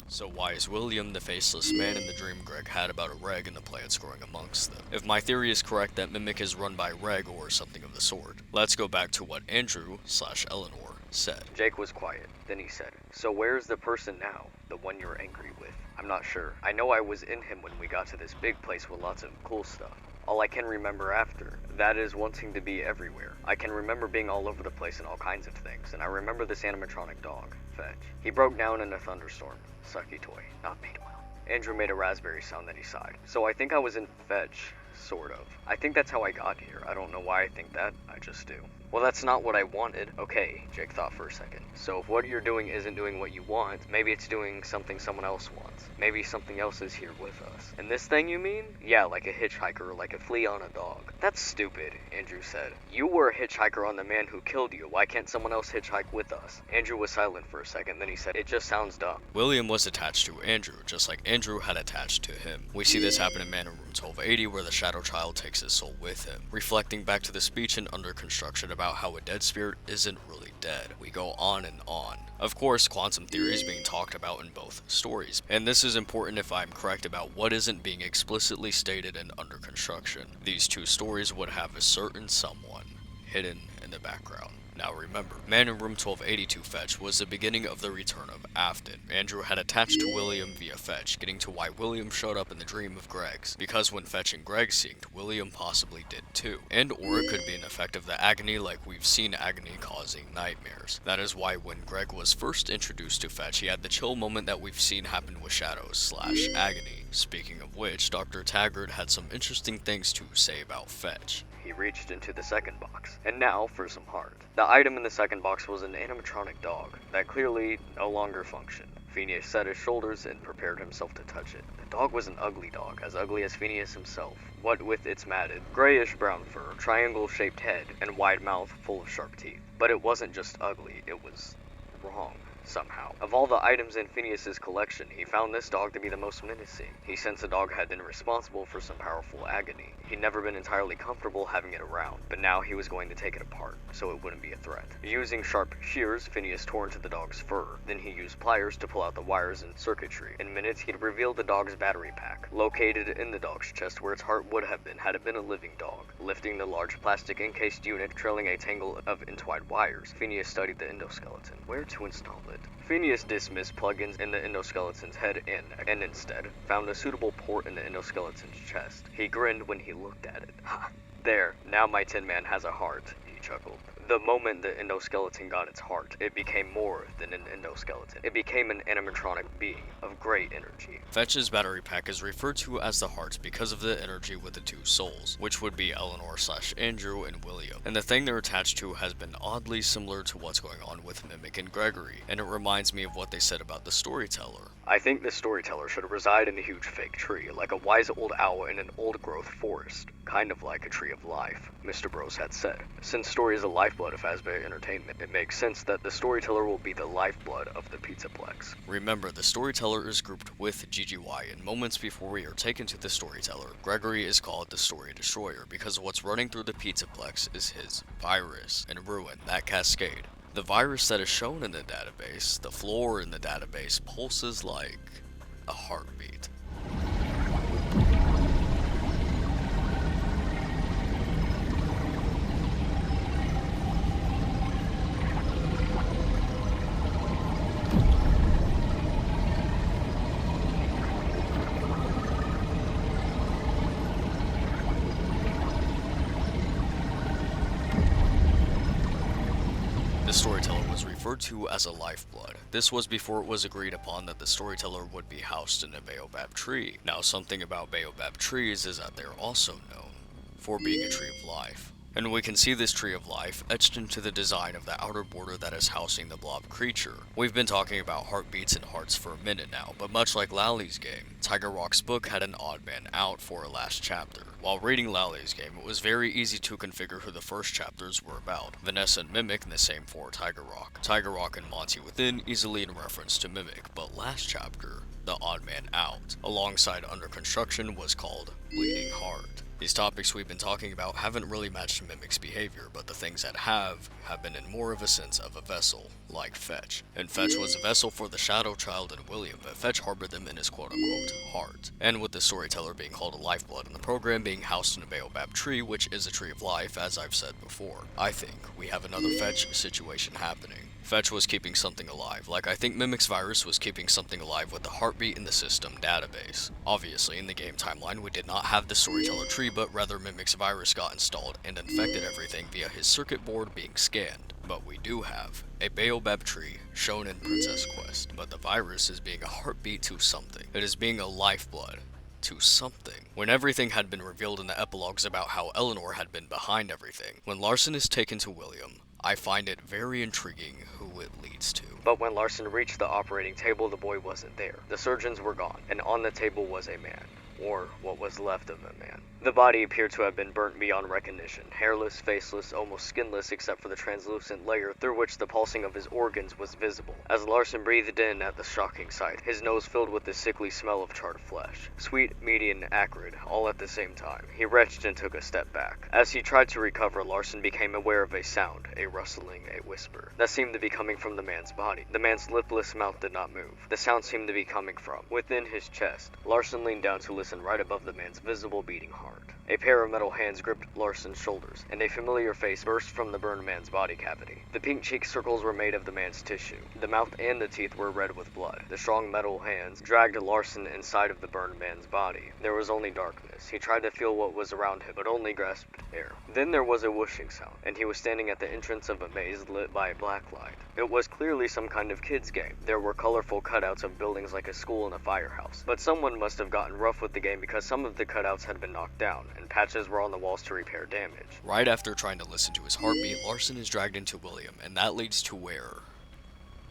Speaker 1: So why is William the faceless man in the dream Greg had about a reg and the plants growing amongst them? If my theory is correct that Mimic is run by Reg or something of the sort, let's go back to what Andrew/Eleanor said.
Speaker 6: Jake was quiet. Then he said, so where's the person now? The one you're angry with? I'm not sure. I know I was in him when we got to this big place with lots of cool stuff. all I can remember after. That is wanting to be everywhere. I can remember being all over the place in all kinds of things, and I remember this animatronic dog, Fetch. He broke down in a thunderstorm. Sucky toy, not made well. Andrew made a raspberry sound, then he sighed. So I think I was in Fetch, sort of. I think that's how I got here. I don't know why I think that, I just do. Well, that's not what I wanted. Okay, Jake thought for a second. So if what you're doing isn't doing what you want, maybe it's doing something someone else wants. Maybe something else is here with us. And this thing you mean? Yeah, like a hitchhiker, like a flea on a dog. That's stupid, Andrew said. You were a hitchhiker on the man who killed you. Why can't someone else hitchhike with us? Andrew was silent for a second, then he said, it just sounds dumb.
Speaker 1: William was attached to Andrew, just like Andrew had attached to him. We see this happen in Man in Room 1280, where the Shadow Child takes his soul with him, reflecting back to the speech in Under Construction about how a dead spirit isn't really dead. We go on and on. Of course, quantum theory is being talked about in both stories, and this is important if I'm correct about what isn't being explicitly stated in Under Construction. These two stories would have a certain someone hidden in the background. Now remember, Man in Room 1282 Fetch was the beginning of the return of Afton. Andrew had attached to William via Fetch, getting to why William showed up in the dream of Greg's, because when Fetch and Greg synced, William possibly did too. And or it could be an effect of the agony like we've seen agony causing nightmares. That is why when Greg was first introduced to Fetch, he had the chill moment that we've seen happen with Shadows / agony. Speaking of which, Dr. Taggart had some interesting things to say about Fetch.
Speaker 6: He reached into the second box. And now for some heart. The item in the second box was an animatronic dog that clearly no longer functioned. Phineas set his shoulders and prepared himself to touch it. The dog was an ugly dog, as ugly as Phineas himself. What with its matted, grayish-brown fur, triangle-shaped head, and wide mouth full of sharp teeth. But it wasn't just ugly, it was wrong. Somehow. Of all the items in Phineas's collection, he found this dog to be the most menacing. He sensed the dog had been responsible for some powerful agony. He'd never been entirely comfortable having it around, but now he was going to take it apart, so it wouldn't be a threat. Using sharp shears, Phineas tore into the dog's fur. Then he used pliers to pull out the wires and circuitry. In minutes, he'd revealed the dog's battery pack, located in the dog's chest where its heart would have been had it been a living dog. Lifting the large plastic encased unit, trailing a tangle of entwined wires, Phineas studied the endoskeleton. Where to install it? Phineas dismissed plugins in the endoskeleton's head and instead found a suitable port in the endoskeleton's chest. He grinned when he looked at it. Ha! There, now my Tin Man has a heart, he chuckled. The moment the endoskeleton got its heart, it became more than an endoskeleton. It became an animatronic being of great energy.
Speaker 1: Fetch's battery pack is referred to as the heart because of the energy with the two souls, which would be Eleanor / Andrew and William. And the thing they're attached to has been oddly similar to what's going on with Mimic and Gregory, and it reminds me of what they said about the storyteller.
Speaker 6: I think the storyteller should reside in a huge fake tree, like a wise old owl in an old-growth forest, kind of like a tree of life, Mr. Bros had said. Since story is a lifeblood of Fazbear Entertainment, it makes sense that the storyteller will be the lifeblood of the Pizzaplex.
Speaker 1: Remember, the storyteller is grouped with GGY, and moments before we are taken to the storyteller, Gregory is called the Story Destroyer because what's running through the Pizzaplex is his virus and ruin, that cascade. The virus that is shown in the database, the floor in the database, pulses like a heartbeat. The storyteller was referred to as a lifeblood. This was before it was agreed upon that the storyteller would be housed in a baobab tree. Now, something about baobab trees is that they're also known for being a tree of life. And we can see this tree of life etched into the design of the outer border that is housing the blob creature. We've been talking about heartbeats and hearts for a minute now, but much like Lally's game, Tiger Rock's book had an odd man out for a last chapter. While reading Lally's game, it was very easy to configure who the first chapters were about. Vanessa and Mimic, and the same for Tiger Rock. Tiger Rock and Monty Within, easily in reference to Mimic, but last chapter, the odd man out, alongside Under Construction, was called Bleeding Heart. These topics we've been talking about haven't really matched Mimic's behavior, but the things that have been in more of a sense of a vessel, like Fetch. And Fetch was a vessel for the Shadow Child and William, but Fetch harbored them in his quote-unquote heart. And with the storyteller being called a lifeblood and the program being housed in a baobab tree, which is a tree of life, as I've said before, I think we have another Fetch situation happening. Fetch was keeping something alive, like I think Mimic's virus was keeping something alive with the heartbeat in the system database. Obviously, in the game timeline, we did not have the storyteller tree tree but rather mimics virus got installed and infected everything via his circuit board being scanned. But we do have a baobab tree shown in Princess Quest, but the virus is being a heartbeat to something. It is being a lifeblood to something. When everything had been revealed in the epilogues about how Eleanor had been behind everything, when Larson is taken to William, I find it very intriguing who it leads to.
Speaker 6: But when Larson reached the operating table, the boy wasn't there. The surgeons were gone, and on the table was a man. Or what was left of a man. The body appeared to have been burnt beyond recognition, hairless, faceless, almost skinless except for the translucent layer through which the pulsing of his organs was visible. As Larson breathed in at the shocking sight, his nose filled with the sickly smell of charred flesh. Sweet, meaty, and acrid, all at the same time. He retched and took a step back. As he tried to recover, Larson became aware of a sound, a rustling, a whisper, that seemed to be coming from the man's body. The man's lipless mouth did not move. The sound seemed to be coming from within his chest. Larson leaned down to listen right above the man's visible beating heart. A pair of metal hands gripped Larson's shoulders, and a familiar face burst from the burned man's body cavity. The pink cheek circles were made of the man's tissue. The mouth and the teeth were red with blood. The strong metal hands dragged Larson inside of the burned man's body. There was only darkness. He tried to feel what was around him, but only grasped air. Then there was a whooshing sound, and he was standing at the entrance of a maze lit by a black light. It was clearly some kind of kids' game. There were colorful cutouts of buildings like a school and a firehouse, but someone must have gotten rough with the game because some of the cutouts had been knocked down, and patches were on the walls to repair damage.
Speaker 1: Right after trying to listen to his heartbeat, Larson is dragged into William, and that leads to where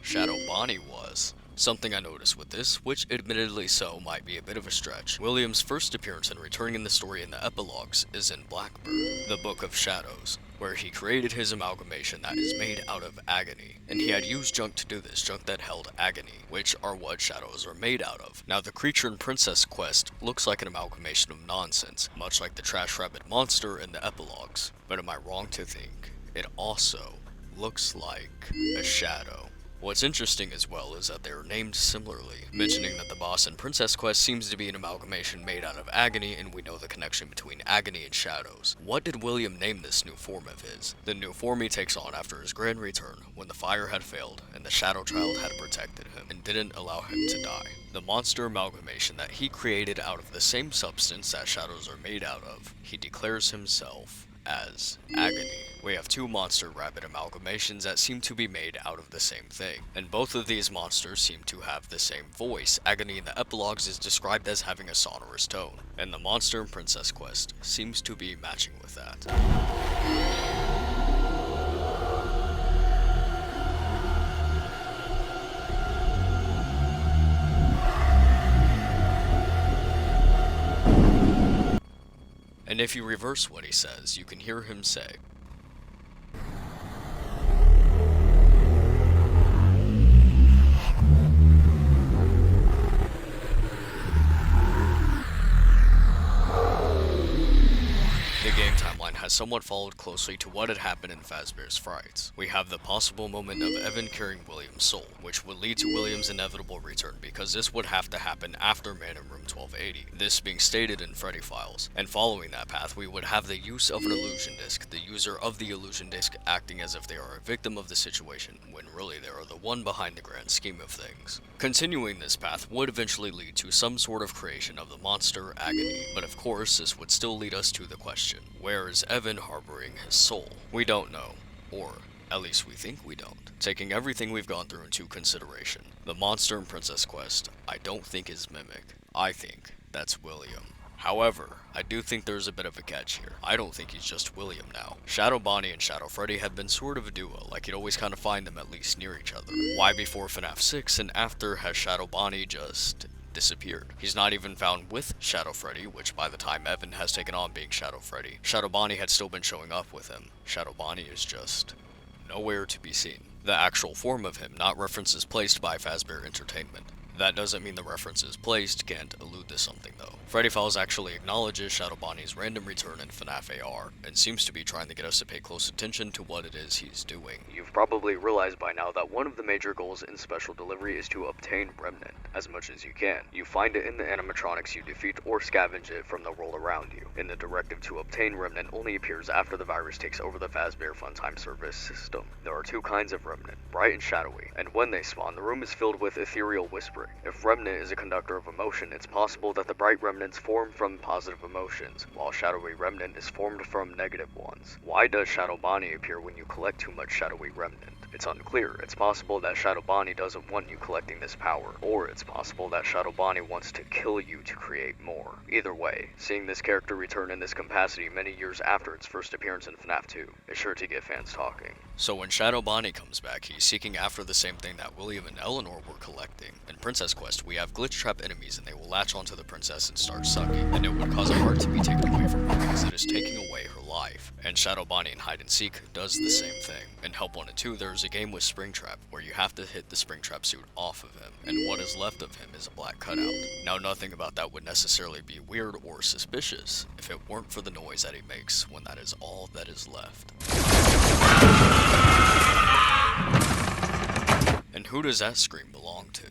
Speaker 1: Shadow Bonnie was. Something I noticed with this, which admittedly so might be a bit of a stretch. William's first appearance and returning in the story in the epilogues is in Blackbird, the Book of Shadows, where he created his amalgamation that is made out of agony. And he had used junk to do this, junk that held agony, which are what shadows are made out of. Now the creature in Princess Quest looks like an amalgamation of nonsense, much like the trash rabbit monster in the epilogues. But am I wrong to think it also looks like a shadow? What's interesting as well is that they are named similarly, mentioning that the boss in Princess Quest seems to be an amalgamation made out of agony, and we know the connection between agony and shadows. What did William name this new form of his? The new form he takes on after his grand return, when the fire had failed, and the Shadow Child had protected him, and didn't allow him to die. The monster amalgamation that he created out of the same substance that shadows are made out of, he declares himself as agony. We have two monster rabbit amalgamations that seem to be made out of the same thing, and both of these monsters seem to have the same voice. Agony in the epilogues is described as having a sonorous tone, and the monster in Princess Quest seems to be matching with that. And if you reverse what he says, you can hear him say, the game timeline has somewhat followed closely to what had happened in Fazbear's Frights. We have the possible moment of Evan carrying William's soul, which would lead to William's inevitable return, because this would have to happen after Man in Room 1280, this being stated in Freddy Files. And following that path, we would have the use of an illusion disc, the user of the illusion disc acting as if they are a victim of the situation, when really they are the one behind the grand scheme of things. Continuing this path would eventually lead to some sort of creation of the monster Agony, but of course this would still lead us to the question, where is Evan harboring his soul? We don't know, or at least we think we don't. Taking everything we've gone through into consideration, the monster in Princess Quest I don't think is Mimic. I think that's William. However, I do think there's a bit of a catch here. I don't think he's just William now. Shadow Bonnie and Shadow Freddy have been sort of a duo, like you'd always kind of find them at least near each other. Why before FNaF 6 and after has Shadow Bonnie just disappeared? He's not even found with Shadow Freddy, which by the time Evan has taken on being Shadow Freddy, Shadow Bonnie had still been showing up with him. Shadow Bonnie is just nowhere to be seen. The actual form of him, not references placed by Fazbear Entertainment. That doesn't mean the references placed can't allude to something though. Freddy Files actually acknowledges Shadow Bonnie's random return in FNaF AR, and seems to be trying to get us to pay close attention to what it is he's doing.
Speaker 6: You've probably realized by now that one of the major goals in Special Delivery is to obtain Remnant, as much as you can. You find it in the animatronics you defeat or scavenge it from the world around you. And the directive to obtain Remnant only appears after the virus takes over the Fazbear Funtime service system. There are two kinds of Remnant, bright and shadowy, and when they spawn, the room is filled with ethereal whispering. story. If Remnant is a conductor of emotion, it's possible that the bright remnants form from positive emotions, while shadowy remnant is formed from negative ones. Why does Shadow Bonnie appear when you collect too much shadowy remnant? It's unclear. It's possible that Shadow Bonnie doesn't want you collecting this power, or it's possible that Shadow Bonnie wants to kill you to create more. Either way, seeing this character return in this capacity many years after its first appearance in FNaF 2 is sure to get fans talking. So when Shadow Bonnie comes back, he's seeking after the same thing that William and Eleanor were collecting. In Princess Quest, we have glitch trap enemies and they will latch onto the princess and start sucking, and it would cause a heart to be taken away from her because it is taking away her life. And Shadow Bonnie in Hide and Seek does the same thing. In Help Wanted 2, there is a game with Springtrap where you have to hit the Springtrap suit off of him, and what is left of him is a black cutout. Now, nothing about that would necessarily be weird or suspicious if it weren't for the noise that he makes when that is all that is left. And who does that scream belong to?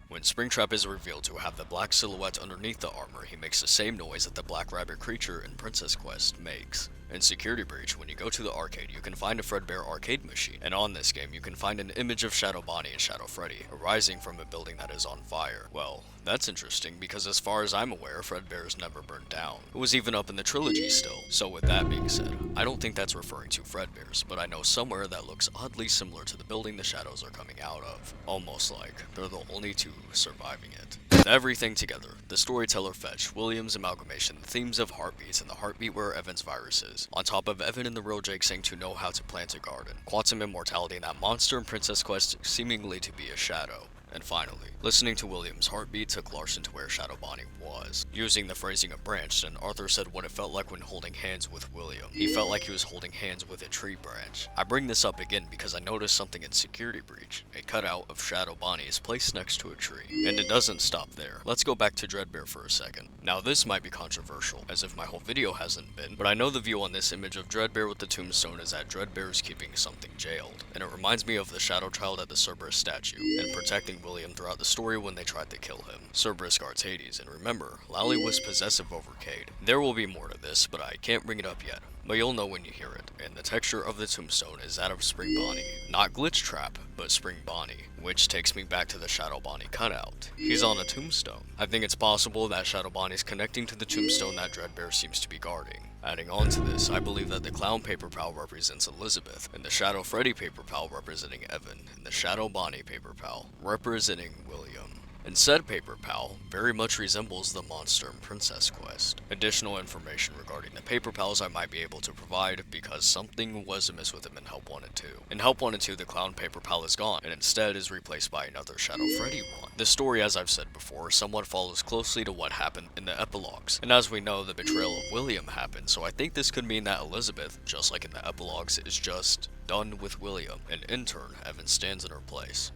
Speaker 6: When Springtrap is revealed to have the black silhouette underneath the armor, he makes the same noise that the Black Rabbit creature in Princess Quest makes. In Security Breach, when you go to the arcade, you can find a Fredbear arcade machine, and on this game you can find an image of Shadow Bonnie and Shadow Freddy, arising from a building that is on fire. Well, that's interesting, because as far as I'm aware, Fredbear's never burned down. It was even up in the trilogy still. So with that being said, I don't think that's referring to Fredbear's, but I know somewhere that looks oddly similar to the building the shadows are coming out of. Almost like they're the only two surviving it. With everything together, the storyteller Fetch, William's amalgamation, the themes of heartbeats, and the heartbeat where Evan's virus is, on top of Evan and the real Jake saying to know how to plant a garden, quantum immortality, and that monster in Princess Quest seemingly to be a shadow. And finally, listening to William's heartbeat took Larson to where Shadow Bonnie was. Using the phrasing of branched, and Arthur said what it felt like when holding hands with William. He felt like he was holding hands with a tree branch. I bring this up again because I noticed something in Security Breach. A cutout of Shadow Bonnie is placed next to a tree. And it doesn't stop there. Let's go back to Dreadbear for a second. Now this might be controversial, as if my whole video hasn't been, but I know the view on this image of Dreadbear with the tombstone is that Dreadbear is keeping something jailed. And it reminds me of the Shadow Child at the Cerberus statue, and protecting William throughout the story when they tried to kill him. Cerberus guards Hades, and remember, Lally was possessive over Cade. There will be more to this, but I can't bring it up yet. But you'll know when you hear it, and the texture of the tombstone is that of Spring Bonnie. Not Glitch Trap, but Spring Bonnie, which takes me back to the Shadow Bonnie cutout. He's on a tombstone. I think it's possible that Shadow Bonnie's connecting to the tombstone that Dreadbear seems to be guarding. Adding on to this, I believe that the Clown Paper Pal represents Elizabeth, and the Shadow Freddy Paper Pal representing Evan, and the Shadow Bonnie Paper Pal representing William. And said Paper Pal very much resembles the monster in Princess Quest. Additional information regarding the Paper Pals I might be able to provide because something was amiss with him in Help Wanted 2. In Help Wanted 2, the Clown Paper Pal is gone, and instead is replaced by another Shadow Freddy one. The story, as I've said before, somewhat follows closely to what happened in the epilogues, and as we know, the betrayal of William happened, so I think this could mean that Elizabeth, just like in the epilogues, is just done with William, and in turn, Evan stands in her place.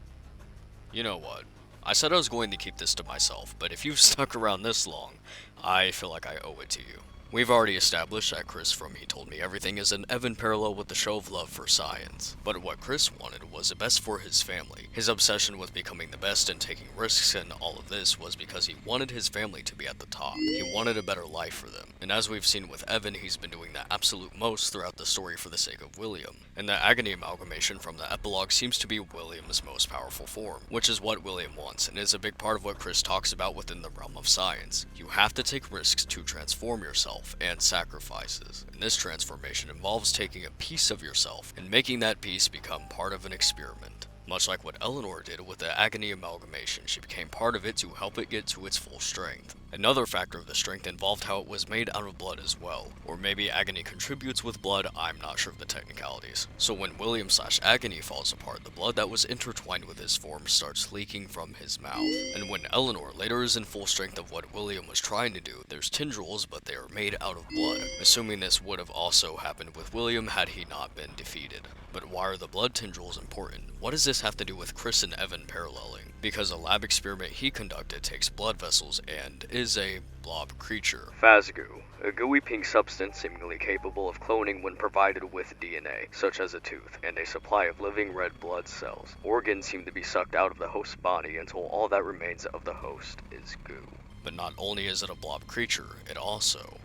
Speaker 6: You know what? I said I was going to keep this to myself, but if you've stuck around this long, I feel like I owe it to you. We've already established that Chris from He Told Me Everything is an Evan parallel with the show of love for science. But what Chris wanted was the best for his family. His obsession with becoming the best and taking risks and all of this was because he wanted his family to be at the top. He wanted a better life for them. And as we've seen with Evan, he's been doing the absolute most throughout the story for the sake of William. And the agony amalgamation from the epilogue seems to be William's most powerful form, which is what William wants, and is a big part of what Chris talks about within the realm of science. You have to take risks to transform yourself, and sacrifices. And this transformation involves taking a piece of yourself and making that piece become part of an experiment. Much like what Eleanor did with the agony amalgamation, she became part of it to help it get to its full strength. Another factor of the strength involved how it was made out of blood as well, or maybe agony contributes with blood, I'm not sure of the technicalities. So when William/Agony falls apart, the blood that was intertwined with his form starts leaking from his mouth. And when Eleanor later is in full strength of what William was trying to do, there's tendrils, but they are made out of blood, assuming this would have also happened with William had he not been defeated. But why are the blood tendrils important? What does this have to do with Chris and Evan paralleling? Because a lab experiment he conducted takes blood vessels and is a blob creature. Phasgoo, a gooey pink substance seemingly capable of cloning when provided with DNA, such as a tooth, and a supply of living red blood cells. Organs seem to be sucked out of the host's body until all that remains of the host is goo. But not only is it a blob creature, it also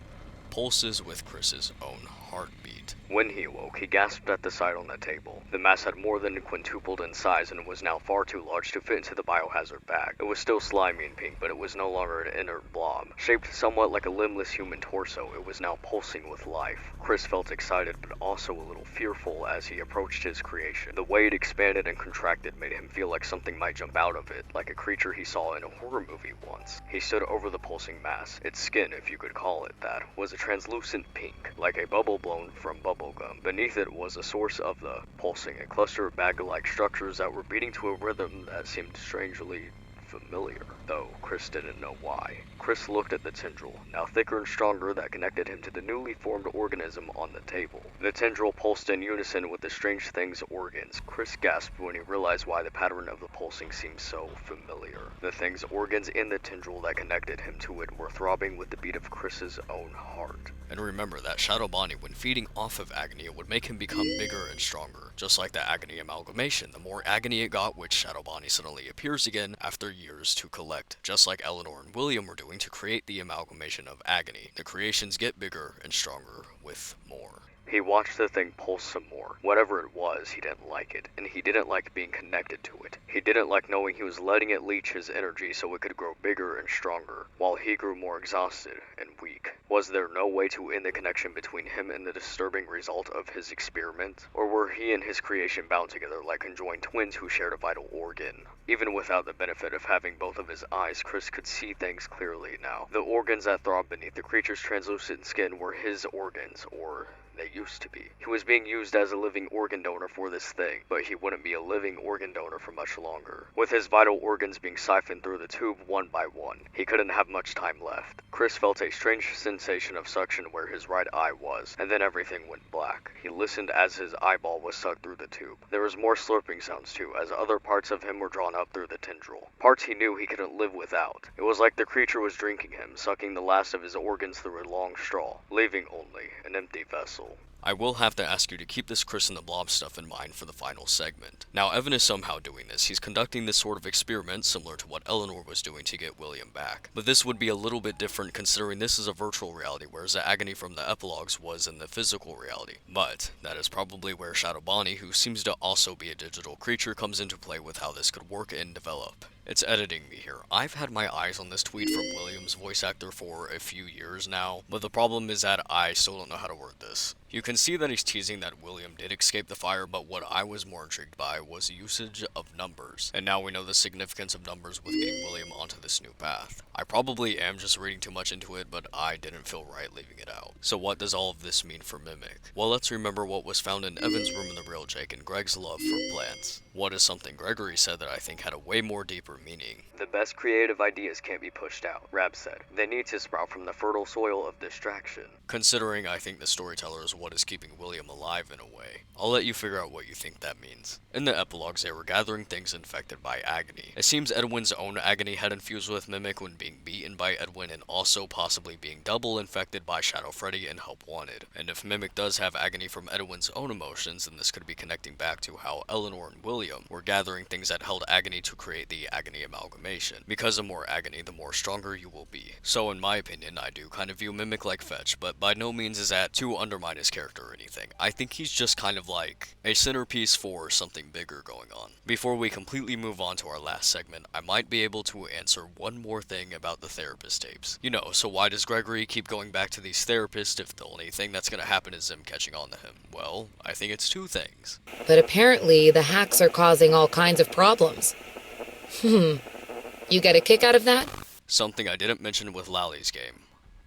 Speaker 1: pulses with Chris's own heartbeat. When he awoke, he gasped at the sight on the table. The mass had more than quintupled in size and was now far too large to fit into the biohazard bag. It was still slimy and pink, but it was no longer an inert blob. Shaped somewhat like a limbless human torso, it was now pulsing with life. Chris felt excited, but also a little fearful as he approached his creation. The way it expanded and contracted made him feel like something might jump out of it, like a creature he saw in a horror movie once. He stood over the pulsing mass. Its skin, if you could call it that, was a translucent pink, like a bubble blown from bubblegum. Beneath it was a source of the pulsing, a cluster of bag-like structures that were beating to a rhythm that seemed strangely familiar, though Chris didn't know why. Chris looked at the tendril, now thicker and stronger, that connected him to the newly formed organism on the table. The tendril pulsed in unison with the strange thing's organs. Chris gasped when he realized why the pattern of the pulsing seemed so familiar. The thing's organs in the tendril that connected him to it were throbbing with the beat of Chris's own heart. And remember that Shadow Bonnie, when feeding off of agony, it would make him become bigger and stronger. Just like the agony amalgamation, the more agony it got, which Shadow Bonnie suddenly appears again after years to collect. Just like Eleanor and William were doing to create the amalgamation of agony. The creations get bigger and stronger with more. He watched the thing pulse some more. Whatever it was, he didn't like it, and he didn't like being connected to it. He didn't like knowing he was letting it leech his energy so it could grow bigger and stronger, while he grew more exhausted and weak. Was there no way to end the connection between him and the disturbing result of his experiment? Or were he and his creation bound together like conjoined twins who shared a vital organ? Even without the benefit of having both of his eyes, Chris could see things clearly now. The organs that throbbed beneath the creature's translucent skin were his organs, or they used to be. He was being used as a living organ donor for this thing, but he wouldn't be a living organ donor for much longer. With his vital organs being siphoned through the tube one by one, he couldn't have much time left. Chris felt a strange sensation of suction where his right eye was, and then everything went black. He listened as his eyeball was sucked through the tube. There was more slurping sounds too, as other parts of him were drawn up through the tendril. Parts he knew he couldn't live without. It was like the creature was drinking him, sucking the last of his organs through a long straw, leaving only an empty vessel. I will have to ask you to keep this Chris and the Blob stuff in mind for the final segment. Now, Evan is somehow doing this. He's conducting this sort of experiment similar to what Eleanor was doing to get William back. But this would be a little bit different considering this is a virtual reality, whereas the agony from the epilogues was in the physical reality. But that is probably where Shadow Bonnie, who seems to also be a digital creature, comes into play with how this could work and develop. It's editing me here. I've had my eyes on this tweet from William's voice actor for a few years now, but the problem is that I still don't know how to word this. You can see that he's teasing that William did escape the fire, but what I was more intrigued by was the usage of numbers. And now we know the significance of numbers with getting William onto this new path. I probably am just reading too much into it, but I didn't feel right leaving it out. So what does all of this mean for Mimic? Well, let's remember what was found in Evan's room in the real Jake and Greg's love for plants. What is something Gregory said that I think had a way more deeper meaning? The best creative ideas can't be pushed out, Rab said. They need to sprout from the fertile soil of distraction. Considering I think the storyteller is what is keeping William alive in a way. I'll let you figure out what you think that means. In the epilogues, they were gathering things infected by agony. It seems Edwin's own agony had infused with Mimic when being beaten by Edwin, and also possibly being double infected by Shadow Freddy and Help Wanted. And if Mimic does have agony from Edwin's own emotions, then this could be connecting back to how Eleanor and William were gathering things that held agony to create the agony amalgamation. Because the more agony, the more stronger you will be. So in my opinion, I do kind of view Mimic like Fetch, but by no means is that to undermine his character or anything. I think he's just kind of like a centerpiece for something bigger going on. Before we completely move on to our last segment, I might be able to answer one more thing about the therapist tapes. You know, so why does Gregory keep going back to these therapists if the only thing that's gonna happen is them catching on to him? Well, I think it's two things.
Speaker 19: But apparently the hacks are causing all kinds of problems. You get a kick out of that?
Speaker 1: Something I didn't mention with Lally's game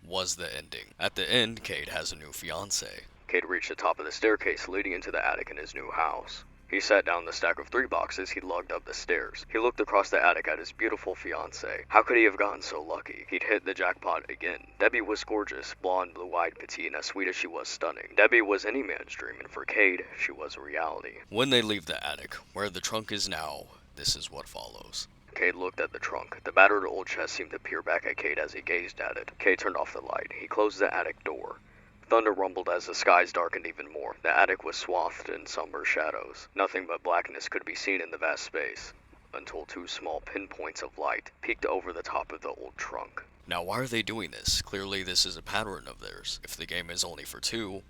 Speaker 1: was the ending. At the end, Cade has a new fiancée. Cade reached the top of the staircase leading into the attic in his new house. He sat down the stack of 3 boxes he'd lugged up the stairs. He looked across the attic at his beautiful fiancée. How could he have gotten so lucky? He'd hit the jackpot again. Debbie was gorgeous, blonde, blue-eyed, petite, and as sweet as she was stunning. Debbie was any man's dream, and for Cade, she was a reality. When they leave the attic, where the trunk is now, this is what follows. Cade looked at the trunk. The battered old chest seemed to peer back at Cade as he gazed at it. Cade turned off the light. He closed the attic door. Thunder rumbled as the skies darkened even more. The attic was swathed in somber shadows. Nothing but blackness could be seen in the vast space.
Speaker 6: until two small pinpoints of light peeked over the top of the old trunk. Now why are they doing this? Clearly this is a pattern of theirs. If the game is only for 2,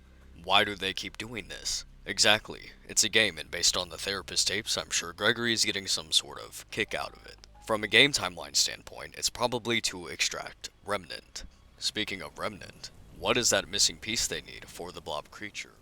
Speaker 6: why do they keep doing this? Exactly. It's a game, and based on the therapist tapes, I'm sure Gregory is getting some sort of kick out of it. From a game timeline standpoint, it's probably to extract Remnant. Speaking of Remnant, what is that missing piece they need for the blob creature?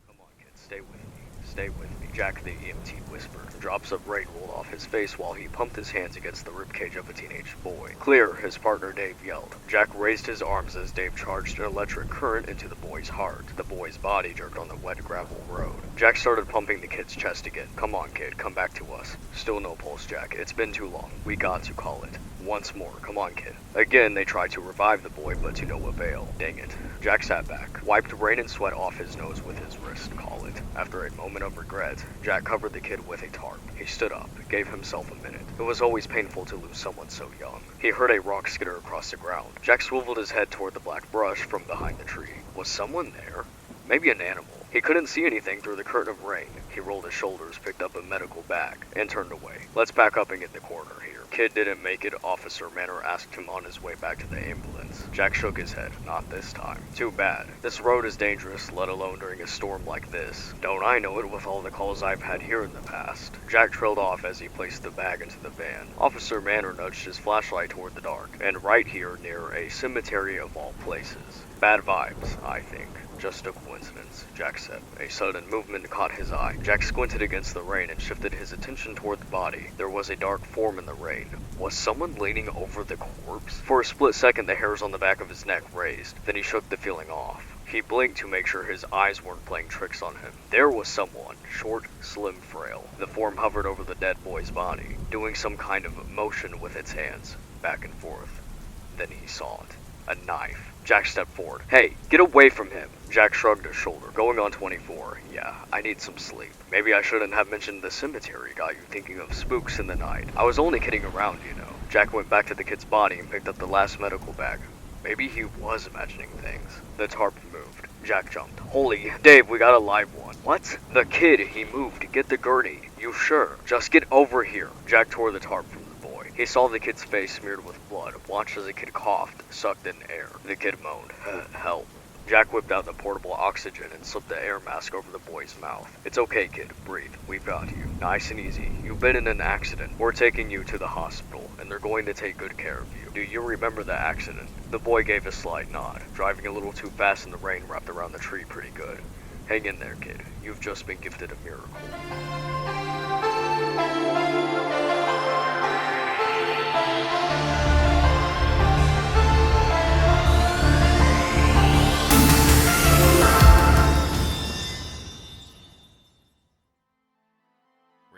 Speaker 6: Come on, kids, stay with me. Stay with me, Jack the EMT whispered. Drops of rain rolled off his face while he pumped his hands against the ribcage of a teenage boy. Clear, his partner Dave yelled. Jack raised his arms as Dave charged an electric current into the boy's heart. The boy's body jerked on the wet gravel road. Jack started pumping the kid's chest again. Come on, kid, come back to us. Still no pulse, Jack. It's been too long. We got to call it. Once more, come on, kid. Again, they tried to revive the boy, but to no avail. Dang it. Jack sat back, wiped rain and sweat off his nose with his wrist. Call it. After a moment of regret, Jack covered the kid with a tarp. He stood up, gave himself a minute. It was always painful to lose someone so young. He heard a rock skitter across the ground. Jack swiveled his head toward the black brush from behind the tree. Was someone there? Maybe an animal. He couldn't see anything through the curtain of rain. He rolled his shoulders, picked up a medical bag, and turned away. Let's back up and get the coroner here. Kid didn't make it, Officer Manor asked him on his way back to the ambulance. Jack shook his head. Not this time. Too bad. This road is dangerous, let alone during a storm like this. Don't I know it with all the calls I've had here in the past. Jack trailed off as he placed the bag into the van. Officer Manor nudged his flashlight toward the dark. And right here, near a cemetery of all places. Bad vibes, I think. Just a coincidence, Jack said. A sudden movement caught his eye. Jack squinted against the rain and shifted his attention toward the body. There was a dark form in the rain. Was someone leaning over the corpse? For a split second, the hairs on the back of his neck raised. Then he shook the feeling off. He blinked to make sure his eyes weren't playing tricks on him. There was someone, short, slim, frail. The form hovered over the dead boy's body, doing some kind of motion with its hands, back and forth. Then he saw it. A knife. Jack stepped forward. Hey, get away from him! Jack shrugged his shoulder. Going on 24. Yeah, I need some sleep. Maybe I shouldn't have mentioned the cemetery got you thinking of spooks in the night. I was only kidding around, you know. Jack went back to the kid's body and picked up the last medical bag. Maybe he was imagining things. The tarp moved. Jack jumped. Holy, Dave, we got a live one. What? The kid, he moved. Get the gurney. You sure? Just get over here. Jack tore the tarp from the boy. He saw the kid's face smeared with blood, watched as the kid coughed, sucked in air. The kid moaned. Help. Jack whipped out the portable oxygen and slipped the air mask over the boy's mouth. It's okay, kid. Breathe. We've got you. Nice and easy. You've been in an accident. We're taking you to the hospital, and they're going to take good care of you. Do you remember the accident? The boy gave a slight nod. Driving a little too fast in the rain wrapped around the tree pretty good. Hang in there, kid. You've just been gifted a miracle.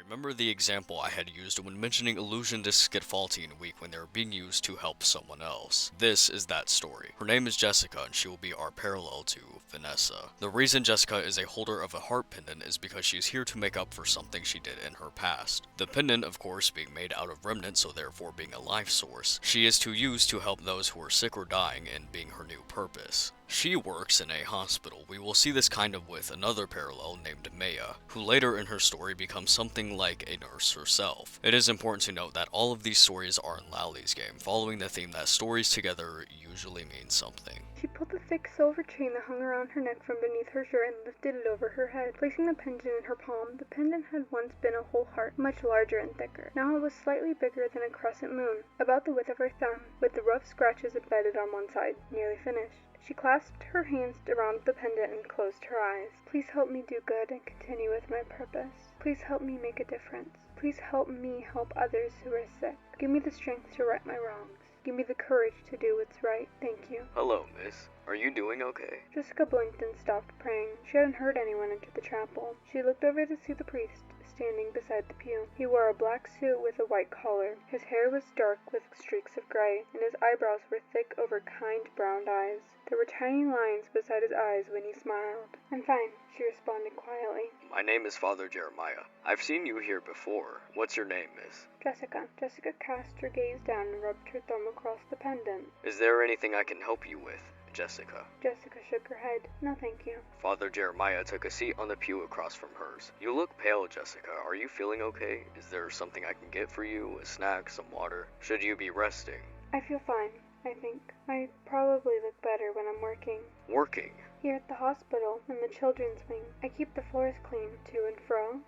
Speaker 1: Remember the example I had used when mentioning illusion discs get faulty and weak when they are being used to help someone else. This is that story. Her name is Jessica and she will be our parallel to Vanessa. The reason Jessica is a holder of a heart pendant is because she is here to make up for something she did in her past. The pendant, of course, being made out of remnants, so therefore being a life source, she is to use to help those who are sick or dying and being her new purpose. She works in a hospital. We will see this kind of with another parallel named Maya, who later in her story becomes something like a nurse herself. It is important to note that all of these stories are in Lowly's game, following the theme that stories together usually mean something.
Speaker 4: She pulled the thick silver chain that hung around her neck from beneath her shirt and lifted it over her head. Placing the pendant in her palm, the pendant had once been a whole heart, much larger and thicker. Now it was slightly bigger than a crescent moon, about the width of her thumb, with the rough scratches embedded on one side, nearly finished. She clasped her hands around the pendant and closed her eyes. Please help me do good and continue with my purpose. Please help me make a difference. Please help me help others who are sick. Give me the strength to right my wrongs. Give me the courage to do what's right. Thank you.
Speaker 6: Hello, miss. Are you doing okay?
Speaker 4: Jessica blinked and stopped praying. She hadn't heard anyone enter the chapel. She looked over to see the priest standing beside the pew. He wore a black suit with a white collar. His hair was dark with streaks of gray, and his eyebrows were thick over kind brown eyes. There were tiny lines beside his eyes when he smiled. I'm fine, she responded quietly.
Speaker 6: My name is Father Jeremiah. I've seen you here before. What's your name, miss?
Speaker 4: Jessica. Jessica cast her gaze down and rubbed her thumb across the pendant.
Speaker 6: Is there anything I can help you with?
Speaker 1: Jessica.
Speaker 4: Jessica shook her head. No, thank you.
Speaker 1: Father Jeremiah took a seat on the pew across from hers. You look pale, Jessica. Are you feeling okay? Is there something I can get for you? A snack, some water? Should you be resting?
Speaker 4: I feel fine, I think. I probably look better when I'm working.
Speaker 1: Working?
Speaker 4: Here at the hospital, in the children's wing. I keep the floors clean, to and fro.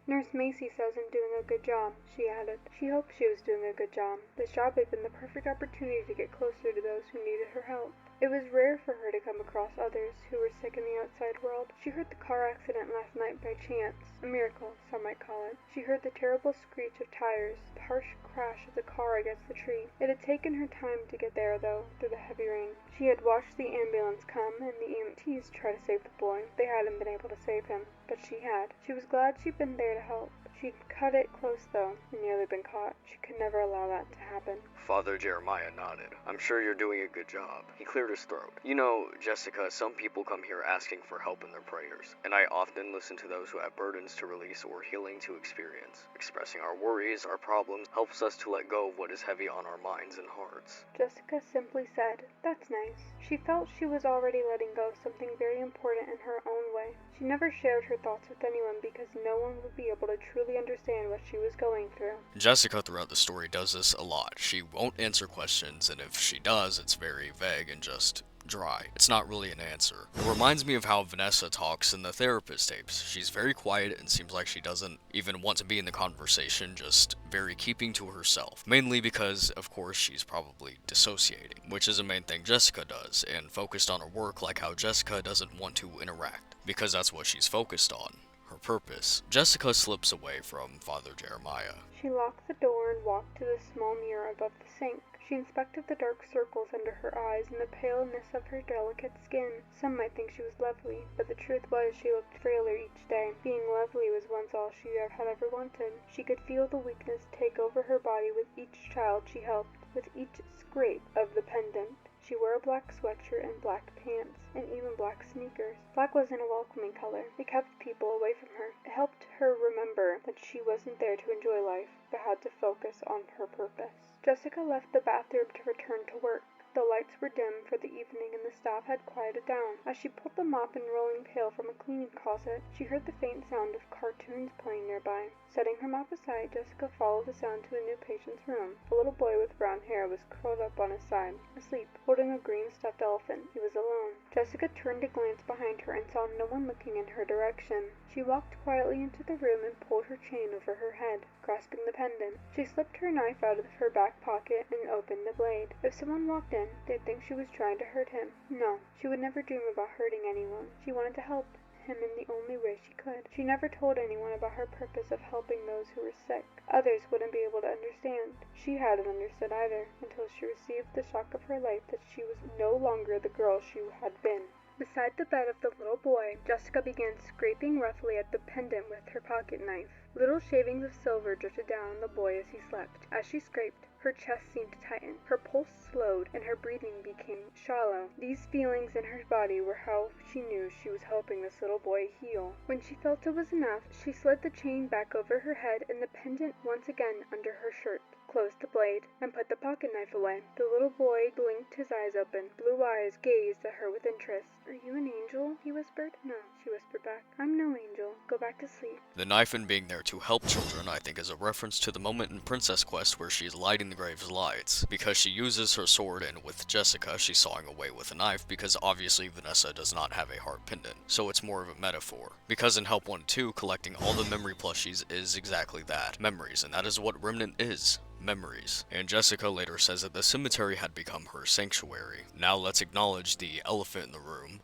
Speaker 4: Nurse Macy says I'm doing a good job, she added. She hoped she was doing a good job. This job had been the perfect opportunity to get closer to those who needed her help. It was rare for her to come across others who were sick in the outside world. She heard the car accident last night by chance. A miracle, some might call it. She heard the terrible screech of tires, the harsh crash of the car against the tree. It had taken her time to get there, though, through the heavy rain. She had watched the ambulance come and the EMTs try to save the boy. They hadn't been able to save him, but she had. She was glad she'd been there to help. She'd cut it close, though, and nearly been caught. She could never allow that to happen.
Speaker 1: Father Jeremiah nodded. I'm sure you're doing a good job. He cleared his throat. You know, Jessica, some people come here asking for help in their prayers, and I often listen to those who have burdens to release or healing to experience. Expressing our worries, our problems, helps us to let go of what is heavy on our minds and hearts.
Speaker 4: Jessica simply said, "That's nice." She felt she was already letting go of something very important in her own way. She never shared her thoughts with anyone because no one would be able to truly understand what she was going through.
Speaker 1: Jessica throughout the story does this a lot. She won't answer questions, and if she does, it's very vague and just dry. It's not really an answer. It reminds me of how Vanessa talks in the therapist tapes. She's very quiet and seems like she doesn't even want to be in the conversation, just very keeping to herself. Mainly because, of course, she's probably dissociating, which is a main thing Jessica does, and focused on her work like how Jessica doesn't want to interact, because that's what she's focused on. Her purpose. Jessica slips away from Father Jeremiah.
Speaker 4: She locked the door and walked to the small mirror above the sink. She inspected the dark circles under her eyes and the paleness of her delicate skin. Some might think she was lovely, but the truth was she looked frailer each day. Being lovely was once all she had ever wanted. She could feel the weakness take over her body with each child she helped, with each scrape of the pendant. She wore a black sweatshirt and black pants, and even black sneakers. Black wasn't a welcoming color. It kept people away from her. It helped her remember that she wasn't there to enjoy life, but had to focus on her purpose. Jessica left the bathroom to return to work. The lights were dim for the evening and the staff had quieted down. As she pulled the mop and rolling pail from a cleaning closet, she heard the faint sound of cartoons playing nearby. Setting her mop aside, Jessica followed the sound to a new patient's room. A little boy with brown hair was curled up on his side, asleep, holding a green stuffed elephant. He was alone. Jessica turned to glance behind her and saw no one looking in her direction. She walked quietly into the room and pulled her chain over her head, grasping the pendant. She slipped her knife out of her back pocket and opened the blade. If someone walked in, they'd think she was trying to hurt him. No, she would never dream about hurting anyone. She wanted to help him in the only way she could. She never told anyone about her purpose of helping those who were sick. Others wouldn't be able to understand. She hadn't understood either, until she received the shock of her life that she was no longer the girl she had been. Beside the bed of the little boy, Jessica began scraping roughly at the pendant with her pocket knife. Little shavings of silver drifted down on the boy as he slept. As she scraped, her chest seemed to tighten, her pulse slowed, and her breathing became shallow. These feelings in her body were how she knew she was helping this little boy heal. When she felt it was enough, she slid the chain back over her head and the pendant once again under her shirt, closed the blade, and put the pocket knife away. The little boy blinked his eyes open. Blue eyes gazed at her with interest. "Are you an angel?" he whispered. "No," she whispered back. "I'm no angel. Go back to sleep."
Speaker 1: The knife in being there to help children, I think, is a reference to the moment in Princess Quest where she's lighting the grave's lights, because she uses her sword, and with Jessica, she's sawing away with a knife, because obviously Vanessa does not have a heart pendant, so it's more of a metaphor. Because in Help 1 2, collecting all the memory plushies is exactly that, memories, and that is what Remnant is. Memories. And Jessica later says that the cemetery had become her sanctuary. Now let's acknowledge the elephant in the room.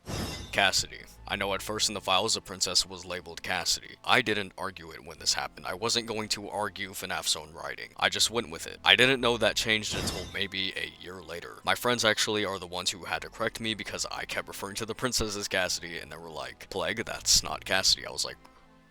Speaker 1: Cassidy. I know at first in the files the princess was labeled Cassidy. I didn't argue it when this happened. I wasn't going to argue FNAF's own writing. I just went with it. I didn't know that changed until maybe a year later. My friends actually are the ones who had to correct me because I kept referring to the princess as Cassidy and they were like, "Plague, that's not Cassidy." I was like,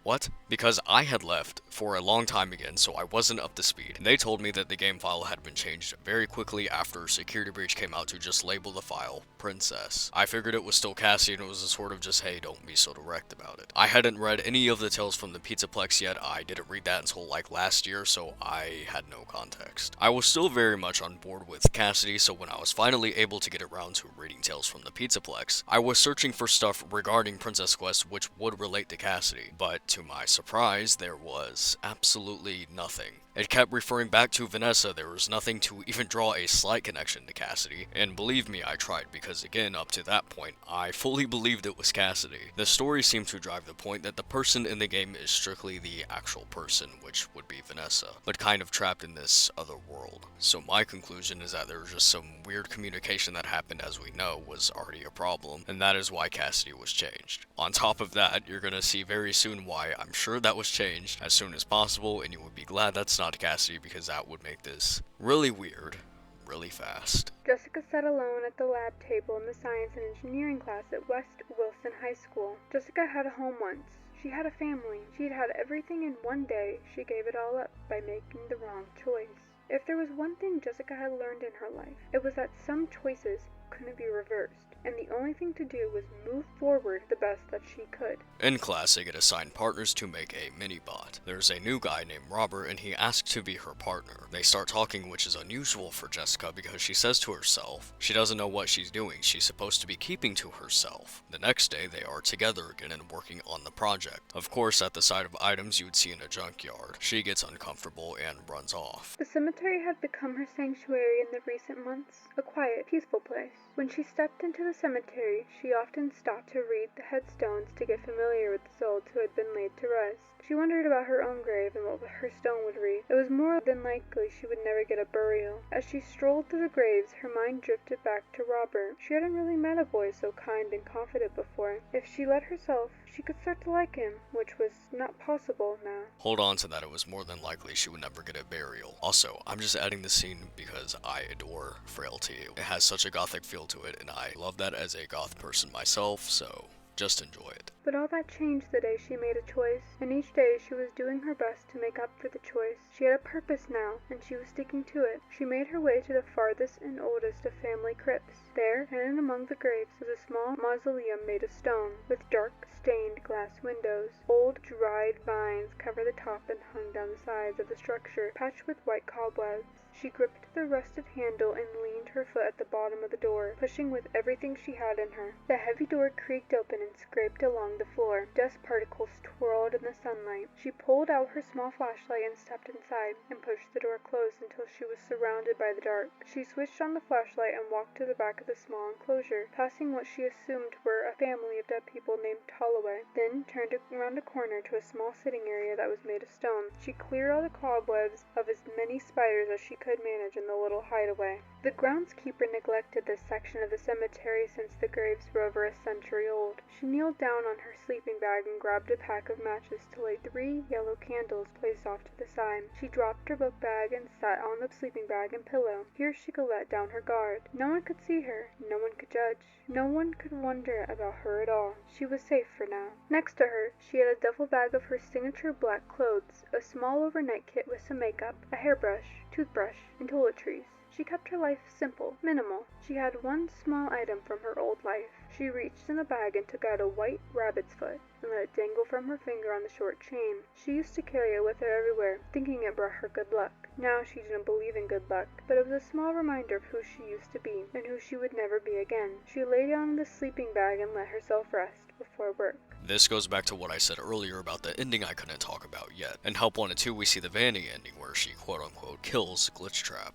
Speaker 1: What? Because I had left for a long time again, so I wasn't up to speed. They told me that the game file had been changed very quickly after Security Breach came out to just label the file Princess. I figured it was still Cassie, and it was a sort of just, hey, don't be so direct about it. I hadn't read any of the tales from the Pizzaplex yet. I didn't read that until like last year, so I had no context. I was still very much on board with Cassidy, so when I was finally able to get around to reading tales from the Pizzaplex, I was searching for stuff regarding Princess Quest which would relate to Cassidy, but to my surprise, there was absolutely nothing. It kept referring back to Vanessa. There was nothing to even draw a slight connection to Cassidy, and believe me, I tried, because again, up to that point, I fully believed it was Cassidy. The story seemed to drive the point that the person in the game is strictly the actual person, which would be Vanessa, but kind of trapped in this other world. So my conclusion is that there was just some weird communication that happened, as we know, was already a problem, and that is why Cassidy was changed. On top of that, you're gonna see very soon why I'm sure that was changed as soon as possible, and you would be glad that's not Cassidy, because that would make this really weird, really fast.
Speaker 4: Jessica sat alone at the lab table in the science and engineering class at West Wilson High School. Jessica had a home once. She had a family. She had had everything in one day. She gave it all up by making the wrong choice. If there was one thing Jessica had learned in her life, it was that some choices couldn't be reversed, and the only thing to do was move forward the best that she could.
Speaker 1: In class, they get assigned partners to make a mini-bot. There's a new guy named Robert, and he asks to be her partner. They start talking, which is unusual for Jessica, because she says to herself, she doesn't know what she's doing. She's supposed to be keeping to herself. The next day, they are together again and working on the project. Of course, at the sight of items you would see in a junkyard, she gets uncomfortable and runs off.
Speaker 4: The cemetery had become her sanctuary in the recent months, a quiet, peaceful place. When she stepped into the cemetery, she often stopped to read the headstones to get familiar with the souls who had been laid to rest. She wondered about her own grave and what her stone would read. It was more than likely she would never get a burial. As she strolled through the graves, her mind drifted back to Robert. She hadn't really met a boy so kind and confident before. If she let herself, she could start to like him, which was not possible now.
Speaker 1: Hold on to that, it was more than likely she would never get a burial. Also, I'm just adding this scene because I adore Frailty. It has such a gothic feel to it, and I love that as a goth person myself, so just enjoy it.
Speaker 4: But all that changed the day she made a choice, and each day she was doing her best to make up for the choice. She had a purpose now, and she was sticking to it. She made her way to the farthest and oldest of family crypts. There, hidden among the graves, was a small mausoleum made of stone, with dark, stained glass windows. Old, dried vines covered the top and hung down the sides of the structure, patched with white cobwebs. She gripped the rusted handle and leaned her foot at the bottom of the door, pushing with everything she had in her. The heavy door creaked open and scraped along the floor. Dust particles twirled in the sunlight. She pulled out her small flashlight and stepped inside, and pushed the door closed until she was surrounded by the dark. She switched on the flashlight and walked to the back of the small enclosure, passing what she assumed were a family of dead people named Holloway, then turned around a corner to a small sitting area that was made of stone. She cleared all the cobwebs of as many spiders as she could manage in the little hideaway. The groundskeeper neglected this section of the cemetery since the graves were over a century old. She kneeled down on her sleeping bag and grabbed a pack of matches to light 3 yellow candles placed off to the side. She dropped her book bag and sat on the sleeping bag and pillow. Here she could let down her guard. No one could see her. No one could judge. No one could wonder about her at all. She was safe for now. Next to her, she had a duffel bag of her signature black clothes, a small overnight kit with some makeup, a hairbrush, toothbrush, and toiletries. She kept her life simple, minimal. She had one small item from her old life. She reached in the bag and took out a white rabbit's foot and let it dangle from her finger on the short chain. She used to carry it with her everywhere, thinking it brought her good luck. Now she didn't believe in good luck, but it was a small reminder of who she used to be and who she would never be again. She lay down in the sleeping bag and let herself rest before work.
Speaker 1: This goes back to what I said earlier about the ending I couldn't talk about yet. In Help 1 and 2, we see the Vanny ending where she quote-unquote kills Glitchtrap.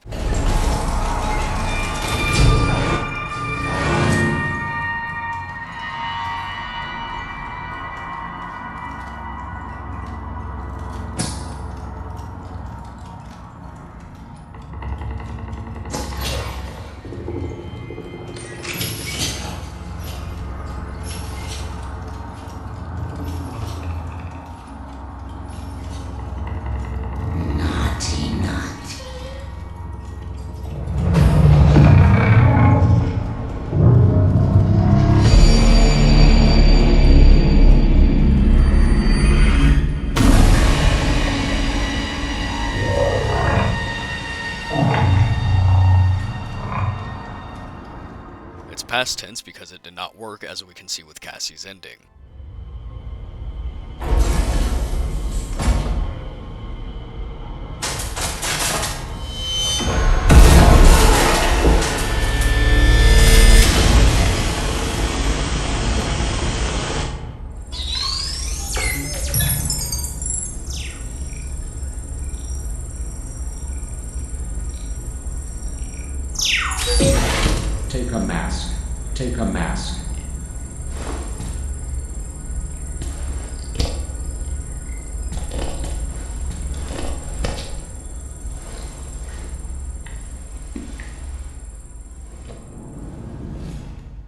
Speaker 1: It's past tense because it did not work, as we can see with Cassie's ending.
Speaker 21: Take a mask. Take a mask.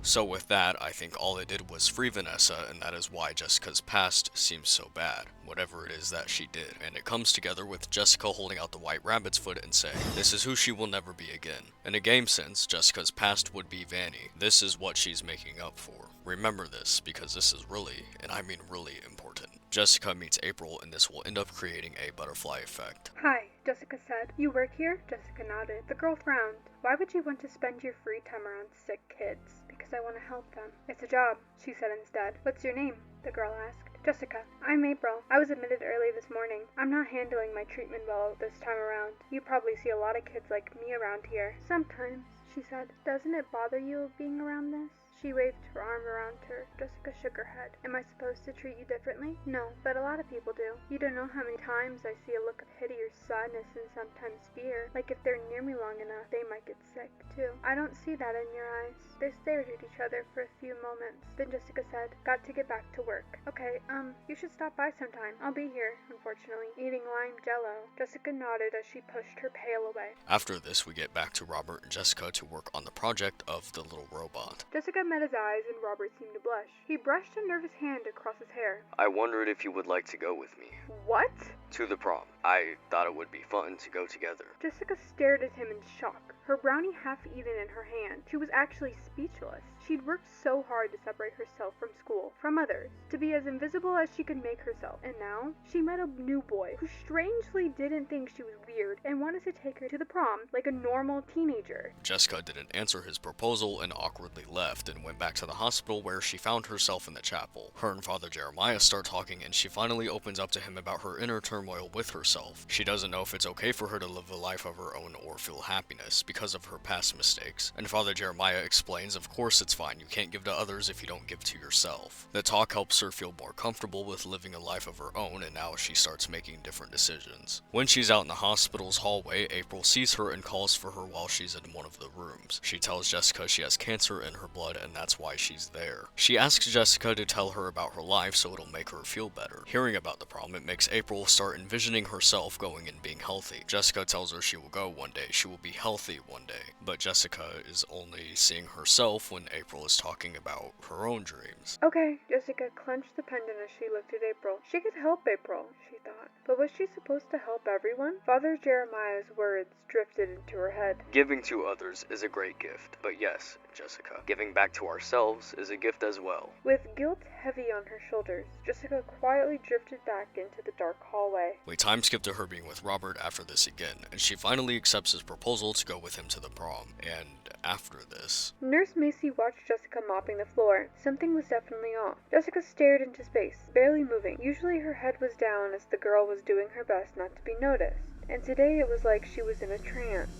Speaker 1: So with that, I think all it did was free Vanessa, and that is why Jessica's past seems so bad, whatever it is that she did. And it comes together with Jessica holding out the white rabbit's foot and saying, this is who she will never be again. In a game sense, Jessica's past would be Vanny. This is what she's making up for. Remember this, because this is really, and I mean really, important. Jessica meets April, and this will end up creating a butterfly effect.
Speaker 4: Hi, Jessica said. You work here? Jessica nodded. The girl frowned. Why would you want to spend your free time around sick kids? Because I want to help them. It's a job, she said instead. What's your name? The girl asked. Jessica. I'm April. I was admitted early this morning. I'm not handling my treatment well this time around. You probably see a lot of kids like me around here. Sometimes, she said. Doesn't it bother you being around this? She waved her arm around her. Jessica shook her head. Am I supposed to treat you differently? No, but a lot of people do. You don't know how many times I see a look of pity or sadness and sometimes fear. Like if they're near me long enough, they might get sick, too. I don't see that in your eyes. They stared at each other for a few moments. Then Jessica said, got to get back to work. Okay, you should stop by sometime. I'll be here, unfortunately, eating lime jello. Jessica nodded as she pushed her pail away.
Speaker 1: After this, we get back to Robert and Jessica to work on the project of the little robot.
Speaker 4: Jessica met his eyes and Robert seemed to blush. He brushed a nervous hand across his hair.
Speaker 1: I wondered if you would like to go with me.
Speaker 4: What?
Speaker 1: To the prom. I thought it would be fun to go together.
Speaker 4: Jessica stared at him in shock, her brownie half-eaten in her hand. She was actually speechless. She'd worked so hard to separate herself from school, from others, to be as invisible as she could make herself. And now, she met a new boy who strangely didn't think she was weird and wanted to take her to the prom like a normal teenager.
Speaker 1: Jessica didn't answer his proposal and awkwardly left and went back to the hospital where she found herself in the chapel. Her and Father Jeremiah start talking and she finally opens up to him about her inner turmoil with herself. She doesn't know if it's okay for her to live a life of her own or feel happiness because of her past mistakes. And Father Jeremiah explains, of course it's fine, you can't give to others if you don't give to yourself. The talk helps her feel more comfortable with living a life of her own, and now she starts making different decisions. When she's out in the hospital's hallway, April sees her and calls for her while she's in one of the rooms. She tells Jessica she has cancer in her blood and that's why she's there. She asks Jessica to tell her about her life so it'll make her feel better. Hearing about the prom, it makes April start envisioning herself going and being healthy. Jessica tells her she will go one day, she will be healthy one day, but Jessica is only seeing herself when April is talking about her own dreams.
Speaker 4: Okay, Jessica clenched the pendant as she looked at April. She could help April, she thought. But was she supposed to help everyone? Father Jeremiah's words drifted into her head.
Speaker 1: Giving to others is a great gift, but yes, Jessica, giving back to ourselves is a gift as well.
Speaker 4: With guilt heavy on her shoulders, Jessica quietly drifted back into the dark hallway.
Speaker 1: We time skip to her being with Robert after this again, and she finally accepts his proposal to go with him to the prom. And after this,
Speaker 4: Nurse Macy watched Jessica mopping the floor. Something was definitely off. Jessica stared into space, barely moving. Usually her head was down as the girl was doing her best not to be noticed, and today it was like she was in a trance.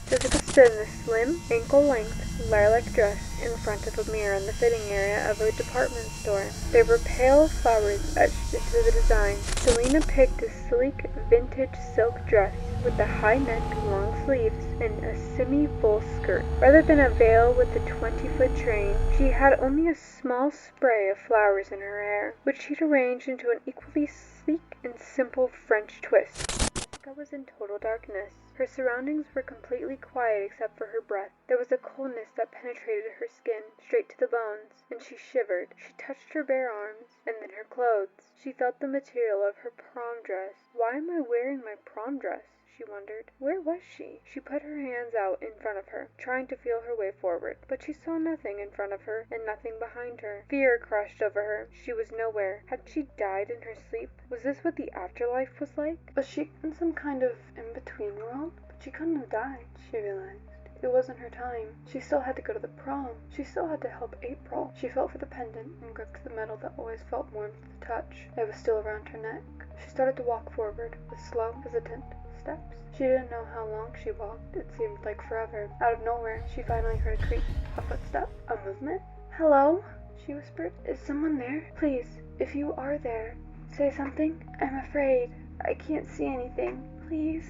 Speaker 4: Jessica stood in a slim, ankle-length, lilac dress in front of a mirror in the fitting area of a department store. There were pale flowers etched into the design. Selena picked a sleek, vintage silk dress with a high neck, long sleeves, and a semi-full skirt. Rather than a veil with a 20-foot train, she had only a small spray of flowers in her hair, which she'd arranged into an equally sleek and simple French twist. Jessica was in total darkness. Her surroundings were completely quiet except for her breath. There was a coldness that penetrated her skin, straight to the bones, and she shivered. She touched her bare arms, and then her clothes. She felt the material of her prom dress. Why am I wearing my prom dress? She wondered. Where was she? She put her hands out in front of her, trying to feel her way forward, but she saw nothing in front of her and nothing behind her. Fear crashed over her. She was nowhere. Had she died in her sleep? Was this what the afterlife was like? Was she in some kind of in-between world? But she couldn't have died, she realized. It wasn't her time. She still had to go to the prom. She still had to help April. She felt for the pendant and gripped the metal that always felt warm to the touch. It was still around her neck. She started to walk forward with slow, hesitant steps. She didn't know how long she walked. It seemed like forever. Out of nowhere, she finally heard a creak, a footstep, a movement. "Hello?" she whispered. "Is someone there? Please, if you are there, say something. I'm afraid. I can't see anything. Please.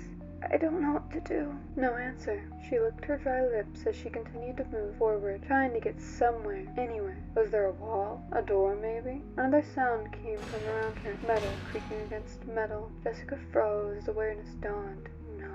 Speaker 4: I don't know what to do." No answer. She licked her dry lips as she continued to move forward, trying to get somewhere, anywhere. Was there a wall? A door, maybe? Another sound came from around her. Metal creaking against metal. Jessica froze as awareness dawned. No.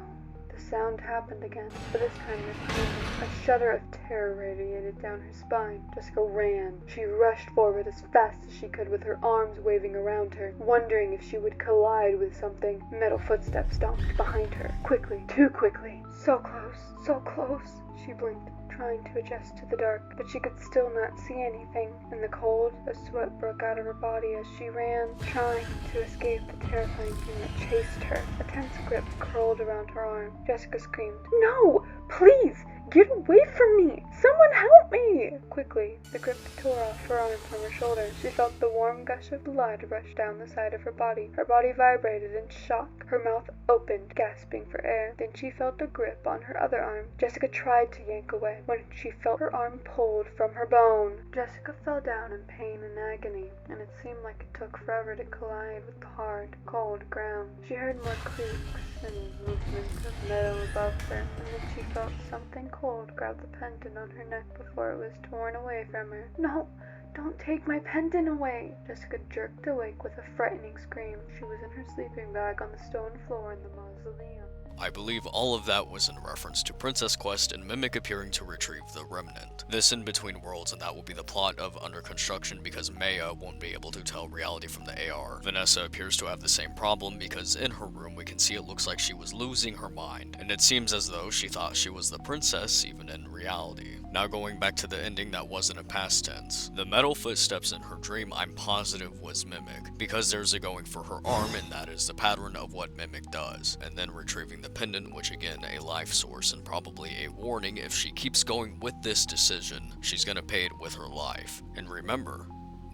Speaker 4: The sound happened again, but this time repeatedly. A shudder of terror radiated down her spine. Jessica ran. She rushed forward as fast as she could with her arms waving around her, wondering if she would collide with something. Metal footsteps stomped behind her. Quickly, too quickly. So close, so close. She blinked, trying to adjust to the dark, but she could still not see anything. In the cold, a sweat broke out of her body as she ran, trying to escape the terrifying thing that chased her. A tense grip curled around her arm. Jessica screamed, "No! Please! Get away from me! Someone help me!" Quickly, the grip tore off her arm from her shoulder. She felt the warm gush of blood rush down the side of her body. Her body vibrated in shock. Her mouth opened, gasping for air. Then she felt a grip on her other arm. Jessica tried to yank away when she felt her arm pulled from her bone. Jessica fell down in pain and agony, and it seemed like it took forever to collide with the hard, cold ground. She heard more creaks and movements of metal above her, and then she felt something cold grab the pendant on her neck before it was torn away from her. "No! Don't take my pendant away!" Jessica jerked awake with a frightening scream. She was in her sleeping bag on the stone floor in the mausoleum.
Speaker 1: I believe all of that was in reference to Princess Quest and Mimic appearing to retrieve the remnant. This in between worlds, and that will be the plot of Under Construction because Maya won't be able to tell reality from the AR. Vanessa appears to have the same problem because in her room we can see it looks like she was losing her mind, and it seems as though she thought she was the princess even in reality. Now going back to the ending that wasn't a past tense. The metal footsteps in her dream I'm positive was Mimic, because there's a going for her arm and that is the pattern of what Mimic does, and then retrieving the pendant, which again a life source and probably a warning if she keeps going with this decision, she's gonna pay it with her life. And remember,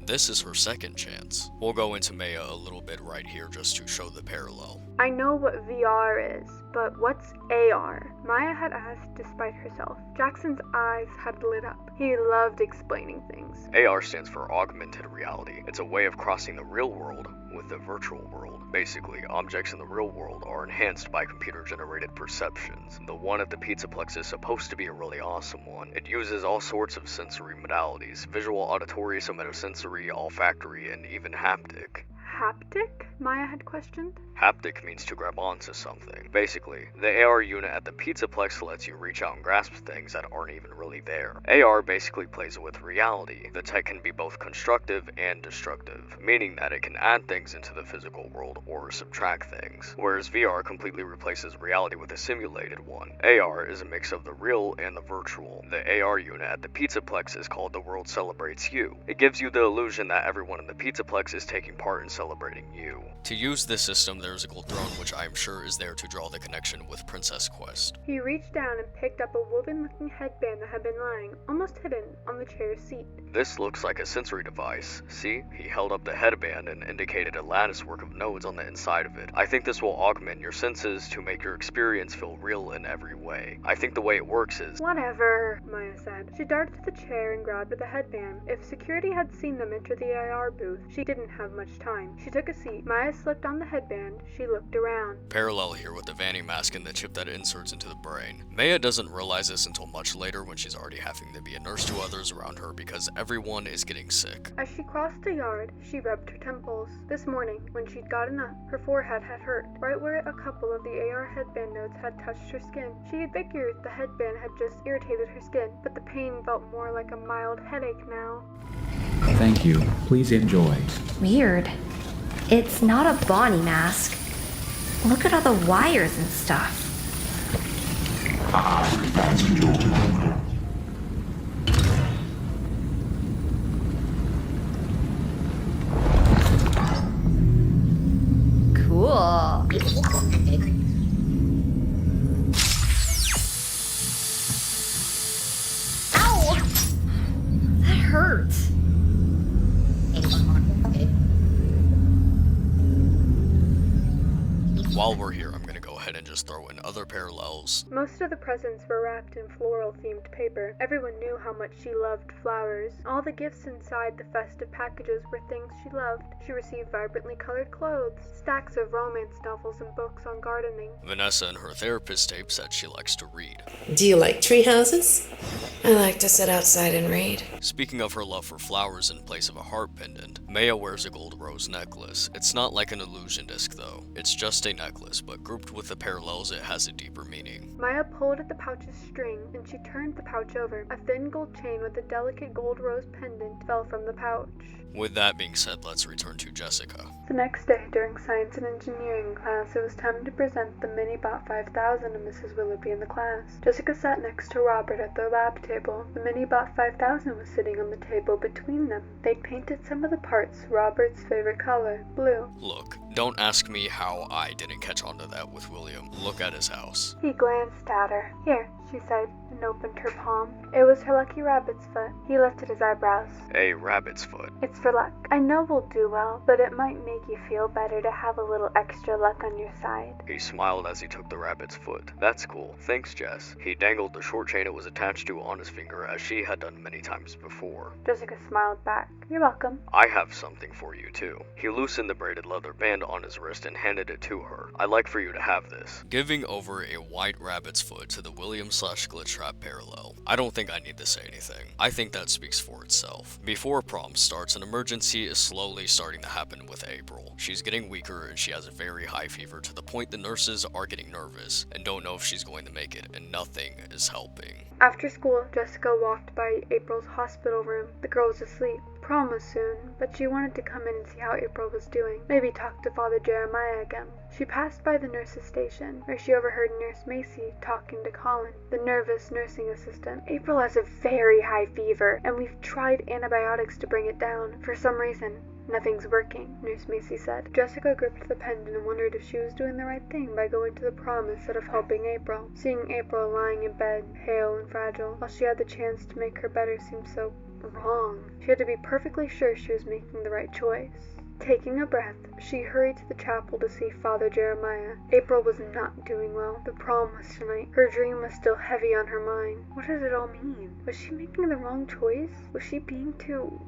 Speaker 1: this is her second chance. We'll go into Maya a little bit right here just to show the parallel.
Speaker 4: "I know what VR is, but what's AR?" Maya had asked despite herself. Jackson's eyes had lit up. He loved explaining things.
Speaker 1: AR stands for Augmented Reality. It's a way of crossing the real world with the virtual world. Basically, objects in the real world are enhanced by computer-generated perceptions. The one at the Pizzaplex is supposed to be a really awesome one. It uses all sorts of sensory modalities: visual, auditory, somatosensory, olfactory, and even haptic.
Speaker 4: Haptic? Maya had questioned.
Speaker 1: Haptic means to grab onto something. Basically, the AR unit at the Pizzaplex lets you reach out and grasp things that aren't even really there. AR basically plays with reality. The tech can be both constructive and destructive, meaning that it can add things into the physical world or subtract things, whereas VR completely replaces reality with a simulated one. AR is a mix of the real and the virtual. The AR unit at the Pizzaplex is called The World Celebrates You. It gives you the illusion that everyone in the Pizzaplex is taking part in celebrating you. To use this system, there's a gold throne which I am sure is there to draw the connection with Princess Quest.
Speaker 4: He reached down and picked up a woven-looking headband that had been lying, almost hidden, on the chair's seat.
Speaker 1: This looks like a sensory device. See? He held up the headband and indicated a lattice work of nodes on the inside of it. I think this will augment your senses to make your experience feel real in every way. I think the way it works is...
Speaker 4: Whatever, Maya said. She darted to the chair and grabbed the headband. If security had seen them enter the AR booth, she didn't have much time. She took a seat. Maya slipped on the headband. She looked around.
Speaker 1: Parallel here with the Vanny mask and the chip that inserts into the brain. Maya doesn't realize this until much later when she's already having to be a nurse to others around her because everyone is getting sick.
Speaker 4: As she crossed the yard, she rubbed her temples. This morning, when she'd gotten up, her forehead had hurt, right where a couple of the AR headband nodes had touched her skin. She had figured the headband had just irritated her skin, but the pain felt more like a mild headache now.
Speaker 8: Thank you. Please enjoy.
Speaker 3: Weird. It's not a Bonnie mask. Look at all the wires and stuff. Cool. hurts.
Speaker 1: While we're here, I'm gonna go ahead and just throw in other parallels.
Speaker 4: Most of the presents were wrapped in floral-themed paper. Everyone knew how much she loved flowers. All the gifts inside the festive packages were things she loved. She received vibrantly colored clothes, stacks of romance novels and books on gardening.
Speaker 1: Vanessa in her therapist tape said she likes to read.
Speaker 17: Do you like tree houses?
Speaker 18: I like to sit outside and read.
Speaker 1: Speaking of her love for flowers in place of a heart pendant, Maya wears a gold rose necklace. It's not like an illusion disc though. It's just a necklace, but grouped with the parallels, it has a deeper meaning.
Speaker 4: Maya pulled at the pouch's string, and she turned the pouch over. A thin gold chain with a delicate gold rose pendant fell from the pouch.
Speaker 1: With that being said, let's return to Jessica.
Speaker 4: The next day, during science and engineering class, it was time to present the Mini-Bot 5000 to Mrs. Willoughby in the class. Jessica sat next to Robert at their lab table. The Mini-Bot 5000 was sitting on the table between them. They'd painted some of the parts Robert's favorite color, blue.
Speaker 1: Look, don't ask me how I didn't catch on to that with William. Look at his house.
Speaker 4: He glanced at her. Here, she said, and opened her palm. It was her lucky rabbit's foot. He lifted his eyebrows.
Speaker 1: A rabbit's foot.
Speaker 4: It's for luck. I know we'll do well, but it might make you feel better to have a little extra luck on your side.
Speaker 1: He smiled as he took the rabbit's foot. That's cool. Thanks, Jess. He dangled the short chain it was attached to on his finger as she had done many times before.
Speaker 4: Jessica smiled back. You're welcome.
Speaker 1: I have something for you, too. He loosened the braided leather band on his wrist and handed it to her. I'd like for you to have this. Giving over a white rabbit's foot to the William/Glitchtrap parallel. I don't think I need to say anything. I think that speaks for itself. Before prom starts, an emergency is slowly starting to happen with April. She's getting weaker and she has a very high fever to the point the nurses are getting nervous and don't know if she's going to make it, and nothing is helping.
Speaker 4: After school, Jessica walked by April's hospital room. The girl was asleep. Prom was soon, but she wanted to come in and see how April was doing. Maybe talk to Father Jeremiah again. She passed by the nurse's station, where she overheard Nurse Macy talking to Colin, the nervous nursing assistant. April has a very high fever, and we've tried antibiotics to bring it down. For some reason, nothing's working, Nurse Macy said. Jessica gripped the pendant and wondered if she was doing the right thing by going to the prom instead of helping April. Seeing April lying in bed, pale and fragile, while she had the chance to make her better seemed so wrong. She had to be perfectly sure she was making the right choice. Taking a breath, she hurried to the chapel to see Father Jeremiah. April was not doing well. The prom was tonight. Her dream was still heavy on her mind. What did it all mean? Was she making the wrong choice? Was she being too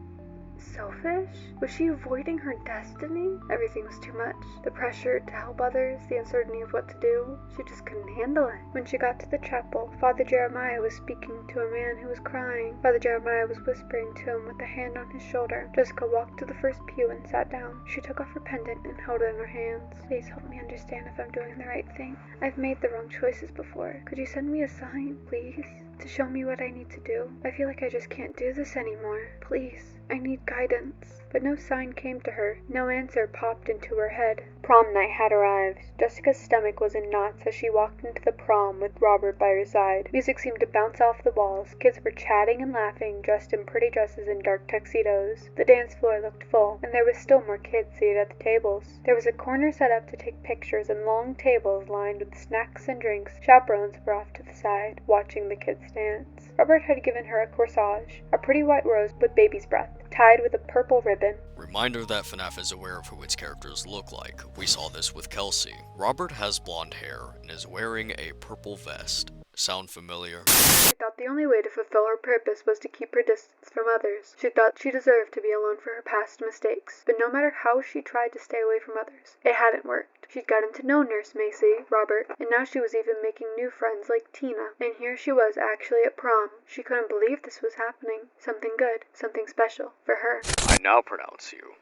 Speaker 4: selfish? Was she avoiding her destiny? Everything was too much. The pressure to help others, the uncertainty of what to do. She just couldn't handle it. When she got to the chapel, Father Jeremiah was speaking to a man who was crying. Father Jeremiah was whispering to him with a hand on his shoulder. Jessica walked to the first pew and sat down. She took off her pendant and held it in her hands. Please help me understand if I'm doing the right thing. I've made the wrong choices before. Could you send me a sign, please? To show me what I need to do. I feel like I just can't do this anymore. Please, I need guidance. But no sign came to her. No answer popped into her head. Prom night had arrived. Jessica's stomach was in knots as she walked into the prom with Robert by her side. Music seemed to bounce off the walls. Kids were chatting and laughing, dressed in pretty dresses and dark tuxedos. The dance floor looked full, and there was still more kids seated at the tables. There was a corner set up to take pictures and long tables lined with snacks and drinks. Chaperones were off to the side, watching the kids dance. Robert had given her a corsage, a pretty white rose with baby's breath, tied with a purple ribbon.
Speaker 1: Reminder that FNaF is aware of who its characters look like. We saw this with Kelsey. Robert has blonde hair and is wearing a purple vest. Sound familiar?
Speaker 4: She thought the only way to fulfill her purpose was to keep her distance from others. She thought she deserved to be alone for her past mistakes, but no matter how she tried to stay away from others, it hadn't worked. She'd gotten to know Nurse Macy, Robert, and now she was even making new friends like Tina. And here she was actually at prom. She couldn't believe this was happening. Something good, something special for her.
Speaker 1: I now pronounce you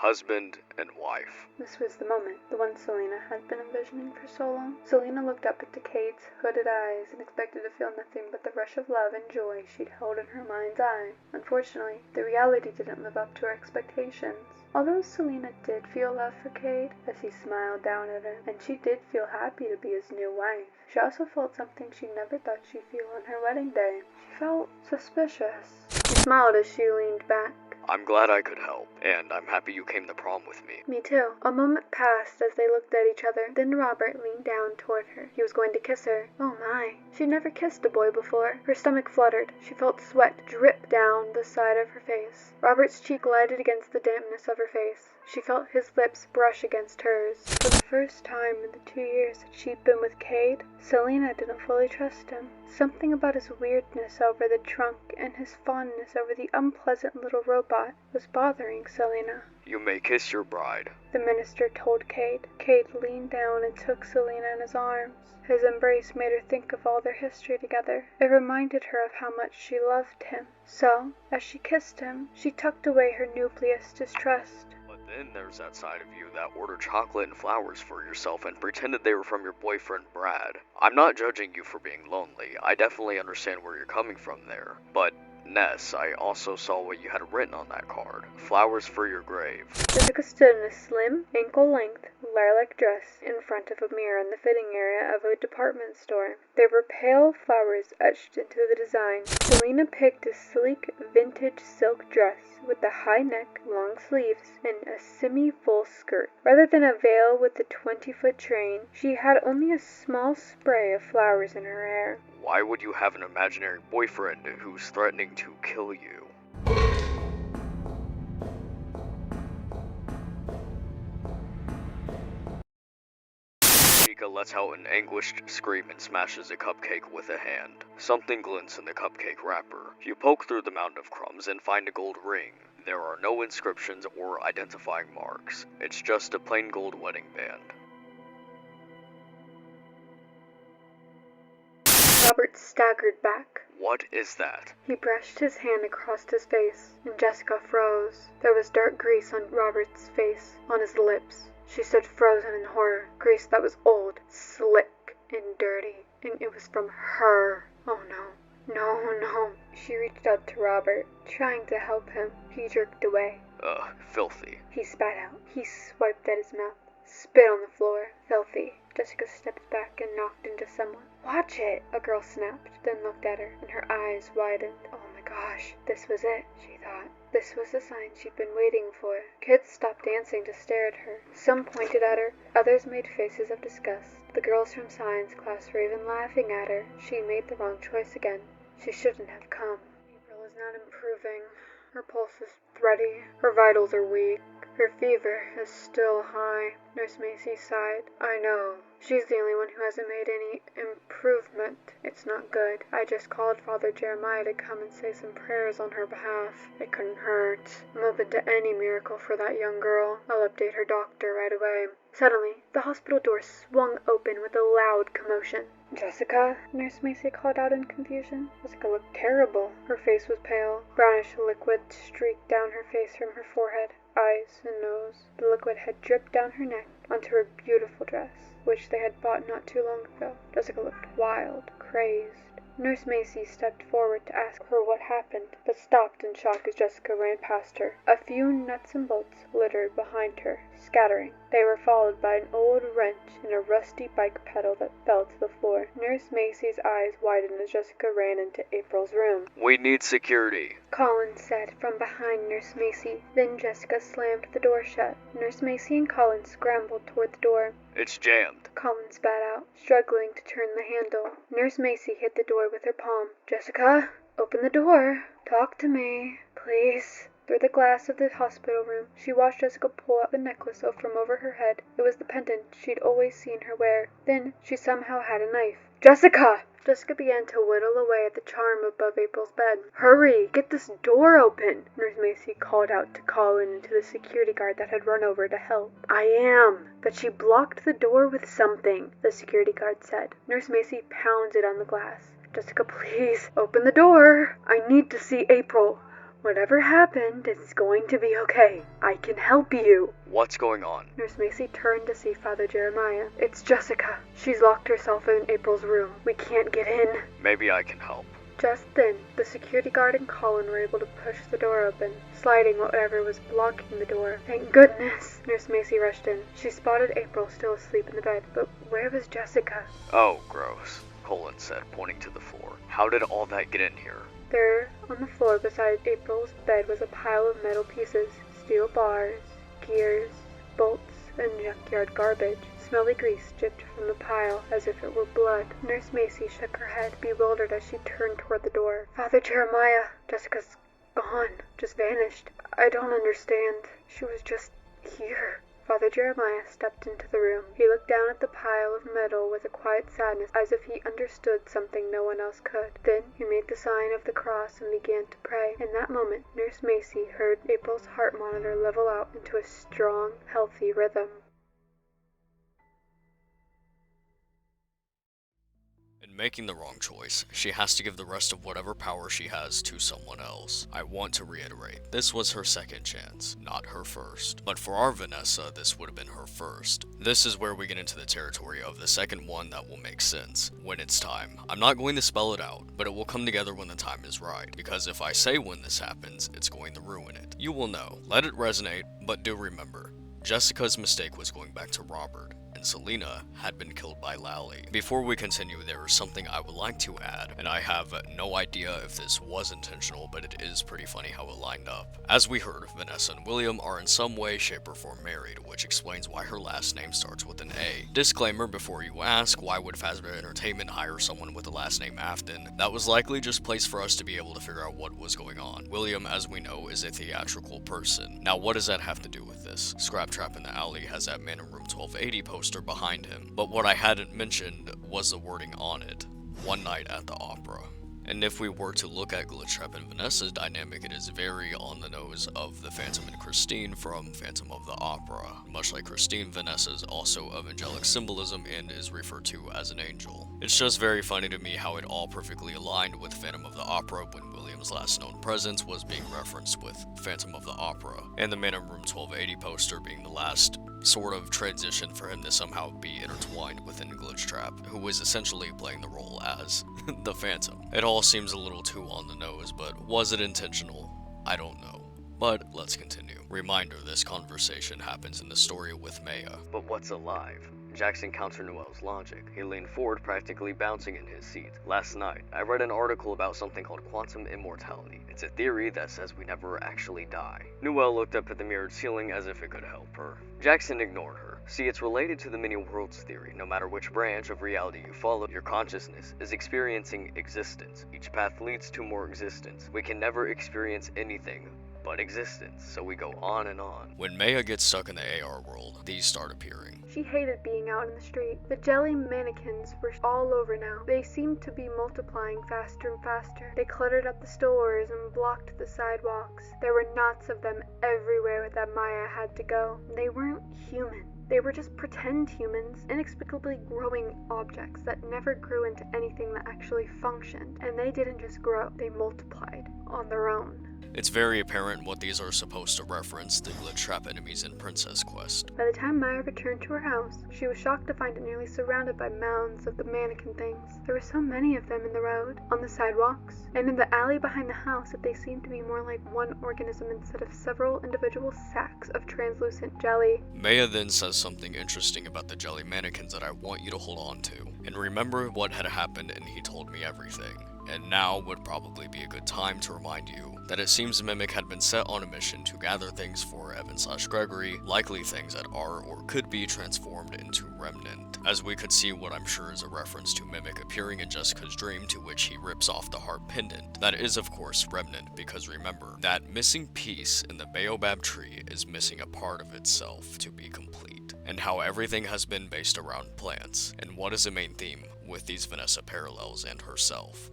Speaker 1: husband and wife.
Speaker 4: This was the moment, the one Selena had been envisioning for so long. Selena looked up into Kate's hooded eyes and expected to feel nothing but the rush of love and joy she'd held in her mind's eye. Unfortunately, the reality didn't live up to her expectations. Although Selena did feel love for Kate as he smiled down at her, and she did feel happy to be his new wife, she also felt something she never thought she'd feel on her wedding day. She felt suspicious. She smiled as she leaned back.
Speaker 1: I'm glad I could help, and I'm happy you came to prom with me.
Speaker 4: Me too. A moment passed as they looked at each other. Then Robert leaned down toward her. He was going to kiss her. Oh my. She'd never kissed a boy before. Her stomach fluttered. She felt sweat drip down the side of her face. Robert's cheek glided against the dampness of her face. She felt his lips brush against hers. For the first time in the 2 years that she'd been with Cade, Selena didn't fully trust him. Something about his weirdness over the trunk and his fondness over the unpleasant little robot was bothering Selena.
Speaker 1: You may kiss your bride,
Speaker 4: the minister told Cade. Cade leaned down and took Selena in his arms. His embrace made her think of all their history together. It reminded her of how much she loved him. So, as she kissed him, she tucked away her nucleus distrust.
Speaker 1: Then there's that side of you that ordered chocolate and flowers for yourself and pretended they were from your boyfriend Brad. I'm not judging you for being lonely. I definitely understand where you're coming from there. But, Ness, I also saw what you had written on that card. Flowers for your grave.
Speaker 4: Jessica stood in a slim, ankle-length, lilac dress in front of a mirror in the fitting area of a department store. There were pale flowers etched into the design. Selena picked a sleek, vintage silk dress with a high neck, long sleeves, and a semi-full skirt. Rather than a veil with a 20-foot train, she had only a small spray of flowers in her hair.
Speaker 1: Why would you have an imaginary boyfriend who's threatening to kill you? Chica lets out an anguished scream and smashes a cupcake with a hand. Something glints in the cupcake wrapper. You poke through the mound of crumbs and find a gold ring. There are no inscriptions or identifying marks. It's just a plain gold wedding band.
Speaker 4: Robert staggered back.
Speaker 1: What is that?
Speaker 4: He brushed his hand across his face, and Jessica froze. There was dark grease on Robert's face, on his lips. She stood frozen in horror. Grease that was old, slick, and dirty. And it was from her. Oh no. No. She reached out to Robert, trying to help him. He jerked away.
Speaker 1: Filthy.
Speaker 4: He spat out. He swiped at his mouth. Spit on the floor. Filthy. Jessica stepped back and knocked into someone. Watch it, a girl snapped, then looked at her, and her eyes widened. Oh my gosh, this was it, she thought. This was the sign she'd been waiting for. Kids stopped dancing to stare at her. Some pointed at her, others made faces of disgust. The girls from science class were even laughing at her. She made the wrong choice again. She shouldn't have come. April is not improving. Her pulse is thready. Her vitals are weak. Her fever is still high. Nurse Macy sighed. I know. She's the only one who hasn't made any improvement. It's not good. I just called Father Jeremiah to come and say some prayers on her behalf. It couldn't hurt. I'm open to any miracle for that young girl. I'll update her doctor right away. Suddenly, the hospital door swung open with a loud commotion. Jessica? Nurse Macy called out in confusion. Jessica looked terrible. Her face was pale. Brownish liquid streaked down her face from her forehead, eyes, and nose. The liquid had dripped down her neck onto her beautiful dress, which they had bought not too long ago. Jessica looked wild, crazed. Nurse Macy stepped forward to ask her what happened, but stopped in shock as Jessica ran past her. A few nuts and bolts littered behind her, scattering. They were followed by an old wrench and a rusty bike pedal that fell to the floor. Nurse Macy's eyes widened as Jessica ran into April's room.
Speaker 1: We need security,
Speaker 4: Colin said from behind Nurse Macy. Then Jessica slammed the door shut. Nurse Macy and Colin scrambled toward the door.
Speaker 1: It's jammed,
Speaker 4: Colin spat out, struggling to turn the handle. Nurse Macy hit the door with her palm. Jessica, open the door. Talk to me, please. Through the glass of the hospital room, she watched Jessica pull out the necklace from over her head. It was the pendant she'd always seen her wear. Then she somehow had a knife. Jessica! Jessica began to whittle away at the charm above April's bed. Hurry! Get this door open! Nurse Macy called out to Colin and to the security guard that had run over to help. I am! But she blocked the door with something, the security guard said. Nurse Macy pounded on the glass. Jessica, please, open the door! I need to see April. Whatever happened, it's going to be okay. I can help you.
Speaker 1: What's going on?
Speaker 4: Nurse Macy turned to see Father Jeremiah. It's Jessica. She's locked herself in April's room. We can't get in.
Speaker 1: Maybe I can help.
Speaker 4: Just then, the security guard and Colin were able to push the door open, sliding whatever was blocking the door. Thank goodness! Nurse Macy rushed in. She spotted April still asleep in the bed. But where was Jessica?
Speaker 1: Oh, gross, Colin said, pointing to the floor. How did all that get in here?
Speaker 4: There, on the floor beside April's bed, was a pile of metal pieces, steel bars, gears, bolts, and junkyard garbage. Smelly grease dripped from the pile as if it were blood. Nurse Macy shook her head, bewildered as she turned toward the door. Father Jeremiah, Jessica's gone, just vanished. I don't understand. She was just here. Father Jeremiah stepped into the room. He looked down at the pile of metal with a quiet sadness, as if he understood something no one else could. Then he made the sign of the cross and began to pray. In that moment, Nurse Macy heard April's heart monitor level out into a strong, healthy rhythm.
Speaker 1: In making the wrong choice, she has to give the rest of whatever power she has to someone else. I want to reiterate, this was her second chance, not her first. But for our Vanessa, this would have been her first. This is where we get into the territory of the second one that will make sense, when it's time. I'm not going to spell it out, but it will come together when the time is right, because if I say when this happens, it's going to ruin it. You will know. Let it resonate, but do remember, Jessica's mistake was going back to Robert, and Selena had been killed by Lally. Before we continue, there is something I would like to add, and I have no idea if this was intentional, but it is pretty funny how it lined up. As we heard, Vanessa and William are in some way, shape, or form married, which explains why her last name starts with an A. Disclaimer before you ask, why would Fazbear Entertainment hire someone with the last name Afton? That was likely just placed for us to be able to figure out what was going on. William, as we know, is a theatrical person. Now what does that have to do with this? Scraptrap in the Alley has that Man in Room 1280 poster behind him, but what I hadn't mentioned was the wording on it, One Night at the Opera. And if we were to look at Glitchtrap and Vanessa's dynamic, it is very on the nose of the Phantom and Christine from Phantom of the Opera. Much like Christine, Vanessa is also of angelic symbolism and is referred to as an angel. It's just very funny to me how it all perfectly aligned with Phantom of the Opera when William's last known presence was being referenced with Phantom of the Opera, and the Man in Room 1280 poster being the last sort of transition for him to somehow be intertwined within Glitchtrap, who was essentially playing the role as the Phantom. It all seems a little too on the nose, but was it intentional? I don't know. But let's continue. Reminder, this conversation happens in the story with Maya.
Speaker 6: But what's alive? Jackson countered Noel's logic. He leaned forward, practically bouncing in his seat. Last night, I read an article about something called quantum immortality. It's a theory that says we never actually die. Noel looked up at the mirrored ceiling as if it could help her. Jackson ignored her. See, it's related to the many worlds theory. No matter which branch of reality you follow, your consciousness is experiencing existence. Each path leads to more existence. We can never experience anything but existence, so we go on and on.
Speaker 1: When Maya gets stuck in the AR world, these start appearing.
Speaker 4: She hated being out in the street. The jelly mannequins were all over now. They seemed to be multiplying faster and faster. They cluttered up the stores and blocked the sidewalks. There were knots of them everywhere that Maya had to go. They weren't human. They were just pretend humans, inexplicably growing objects that never grew into anything that actually functioned. And they didn't just grow, they multiplied on their own.
Speaker 1: It's very apparent what these are supposed to reference, the Glitchtrap enemies in Princess Quest.
Speaker 4: By the time Maya returned to her house, she was shocked to find it nearly surrounded by mounds of the mannequin things. There were so many of them in the road, on the sidewalks, and in the alley behind the house that they seemed to be more like one organism instead of several individual sacks of translucent jelly.
Speaker 1: Maya then says something interesting about the jelly mannequins that I want you to hold on to, and remember what had happened and he told me everything. And now would probably be a good time to remind you that it seems Mimic had been set on a mission to gather things for Evan/Gregory, likely things that are or could be transformed into Remnant, as we could see what I'm sure is a reference to Mimic appearing in Jessica's dream, to which he rips off the heart pendant. That is of course Remnant, because remember, that missing piece in the baobab tree is missing a part of itself to be complete, and how everything has been based around plants. And what is the main theme with these Vanessa parallels and herself?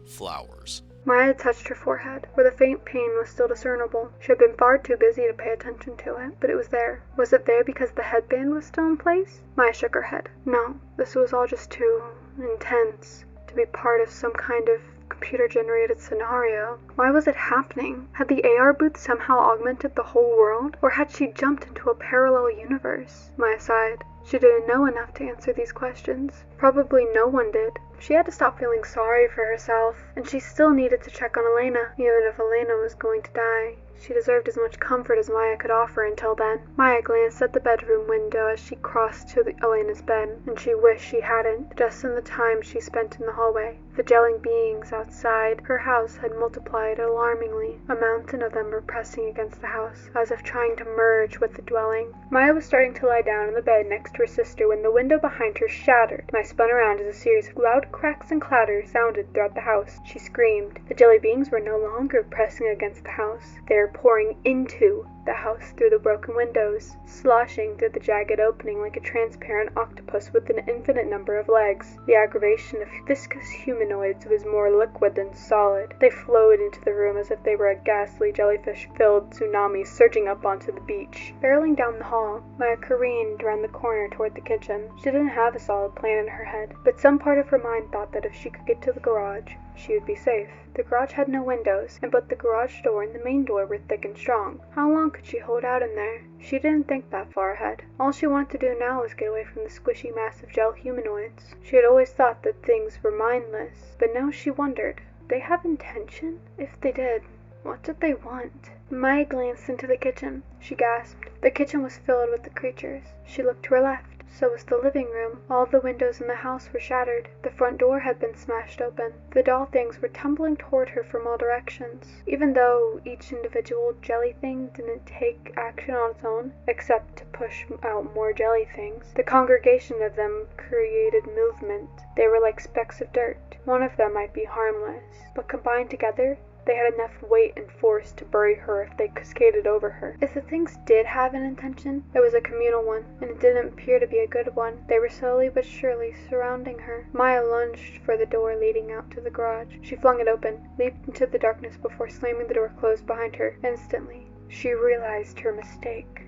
Speaker 1: Flowers.
Speaker 4: Maya touched her forehead, where the faint pain was still discernible. She had been far too busy to pay attention to it, but it was there. Was it there because the headband was still in place? Maya shook her head. No, this was all just too intense to be part of some kind of computer-generated scenario. Why was it happening? Had the AR booth somehow augmented the whole world, or had she jumped into a parallel universe? Maya sighed. She didn't know enough to answer these questions. Probably no one did. She had to stop feeling sorry for herself, and she still needed to check on Elena, even if Elena was going to die. She deserved as much comfort as Maya could offer until then. Maya glanced at the bedroom window as she crossed to Elena's bed, and she wished she hadn't, just in the time she spent in the hallway. The gelling beings outside her house had multiplied alarmingly. A mountain of them were pressing against the house, as if trying to merge with the dwelling. Maya was starting to lie down on the bed next to her sister when the window behind her shattered. Maya spun around as a series of loud cracks and clatters sounded throughout the house. She screamed. The jelly beings were no longer pressing against the house. They were pouring into the house through the broken windows, sloshing through the jagged opening like a transparent octopus with an infinite number of legs. The aggravation of viscous humanoids was more liquid than solid. They flowed into the room as if they were a ghastly jellyfish-filled tsunami surging up onto the beach. Barreling down the hall, Maya careened around the corner toward the kitchen. She didn't have a solid plan in her head, but some part of her mind thought that if she could get to the garage, she would be safe. The garage had no windows, and both the garage door and the main door were thick and strong. How long could she hold out in there? She didn't think that far ahead. All she wanted to do now was get away from the squishy mass of gel humanoids. She had always thought that things were mindless, but now she wondered, did they have intention? If they did, what did they want? Maya glanced into the kitchen. She gasped. The kitchen was filled with the creatures. She looked to her left. So was the living room. All the windows in the house were shattered. The front door had been smashed open. The doll things were tumbling toward her from all directions. Even though each individual jelly thing didn't take action on its own, except to push out more jelly things, the congregation of them created movement. They were like specks of dirt. One of them might be harmless, but combined together, they had enough weight and force to bury her if they cascaded over her. If the things did have an intention, it was a communal one, and it didn't appear to be a good one. They were slowly but surely surrounding her. Maya lunged for the door leading out to the garage. She flung it open, leaped into the darkness before slamming the door closed behind her. Instantly, she realized her mistake.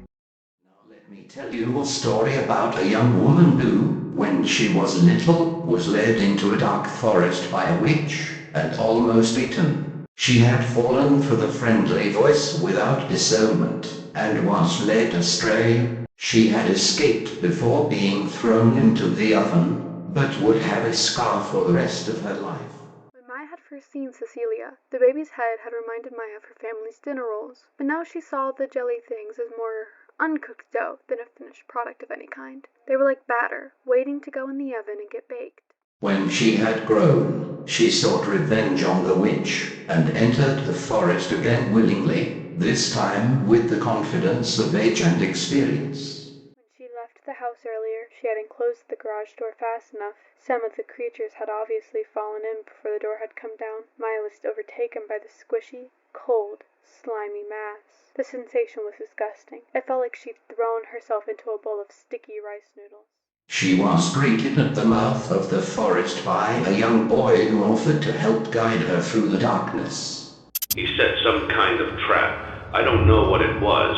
Speaker 12: Let me tell you a story about a young woman who, when she was little, was led into a dark forest by a witch and almost eaten. She had fallen for the friendly voice without discernment, and was led astray. She had escaped before being thrown into the oven, but would have a scar for the rest of her life.
Speaker 4: When Maya had first seen Cecilia, the baby's head had reminded Maya of her family's dinner rolls, but now she saw the jelly things as more uncooked dough than a finished product of any kind. They were like batter, waiting to go in the oven and get baked.
Speaker 12: When she had grown, she sought revenge on the witch, and entered the forest again willingly, this time with the confidence of age and experience.
Speaker 4: When she left the house earlier, she hadn't closed the garage door fast enough. Some of the creatures had obviously fallen in before the door had come down. Maya was overtaken by the squishy, cold, slimy mass. The sensation was disgusting. It felt like she'd thrown herself into a bowl of sticky rice noodles.
Speaker 12: She was greeted at the mouth of the forest by a young boy who offered to help guide her through the darkness.
Speaker 13: He set some kind of trap. I don't know what it was,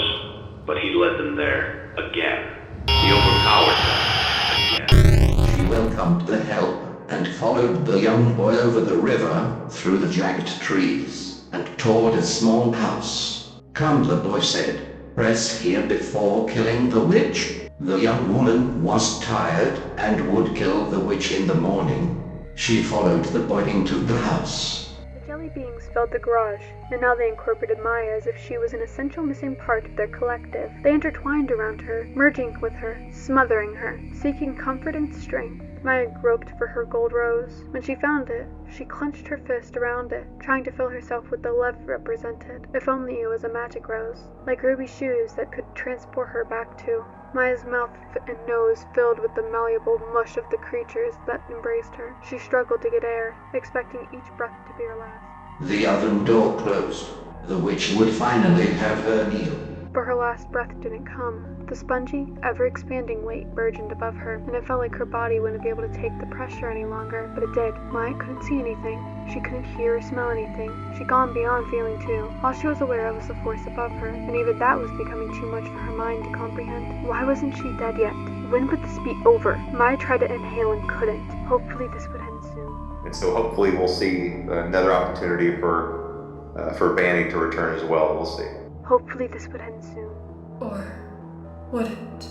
Speaker 13: but he led them there again. He overpowered them again.
Speaker 12: She welcomed the help and followed the young boy over the river, through the jagged trees, and toward a small house. Come, the boy said. Rest here before killing the witch. The young woman was tired and would kill the witch in the morning. She followed the boy into the house.
Speaker 4: The jelly beings filled the garage, and now they incorporated Maya as if she was an essential missing part of their collective. They intertwined around her, merging with her, smothering her, seeking comfort and strength. Maya groped for her gold rose. When she found it, she clenched her fist around it, trying to fill herself with the love it represented. If only it was a magic rose, like ruby shoes that could transport her back to. Maya's mouth and nose filled with the malleable mush of the creatures that embraced her. She struggled to get air, expecting each breath to be her last.
Speaker 12: The oven door closed. The witch would finally have her meal.
Speaker 4: But her last breath didn't come. The spongy, ever-expanding weight burgeoned above her, and it felt like her body wouldn't be able to take the pressure any longer, but it did. Maya couldn't see anything. She couldn't hear or smell anything. She'd gone beyond feeling too. All she was aware of was the force above her, and even that was becoming too much for her mind to comprehend. Why wasn't she dead yet? When would this be over? Maya tried to inhale and couldn't. Hopefully this would end soon.
Speaker 2: And so hopefully we'll see another opportunity for Banny to return as well. We'll see.
Speaker 4: Hopefully this would end soon.
Speaker 5: Or would it?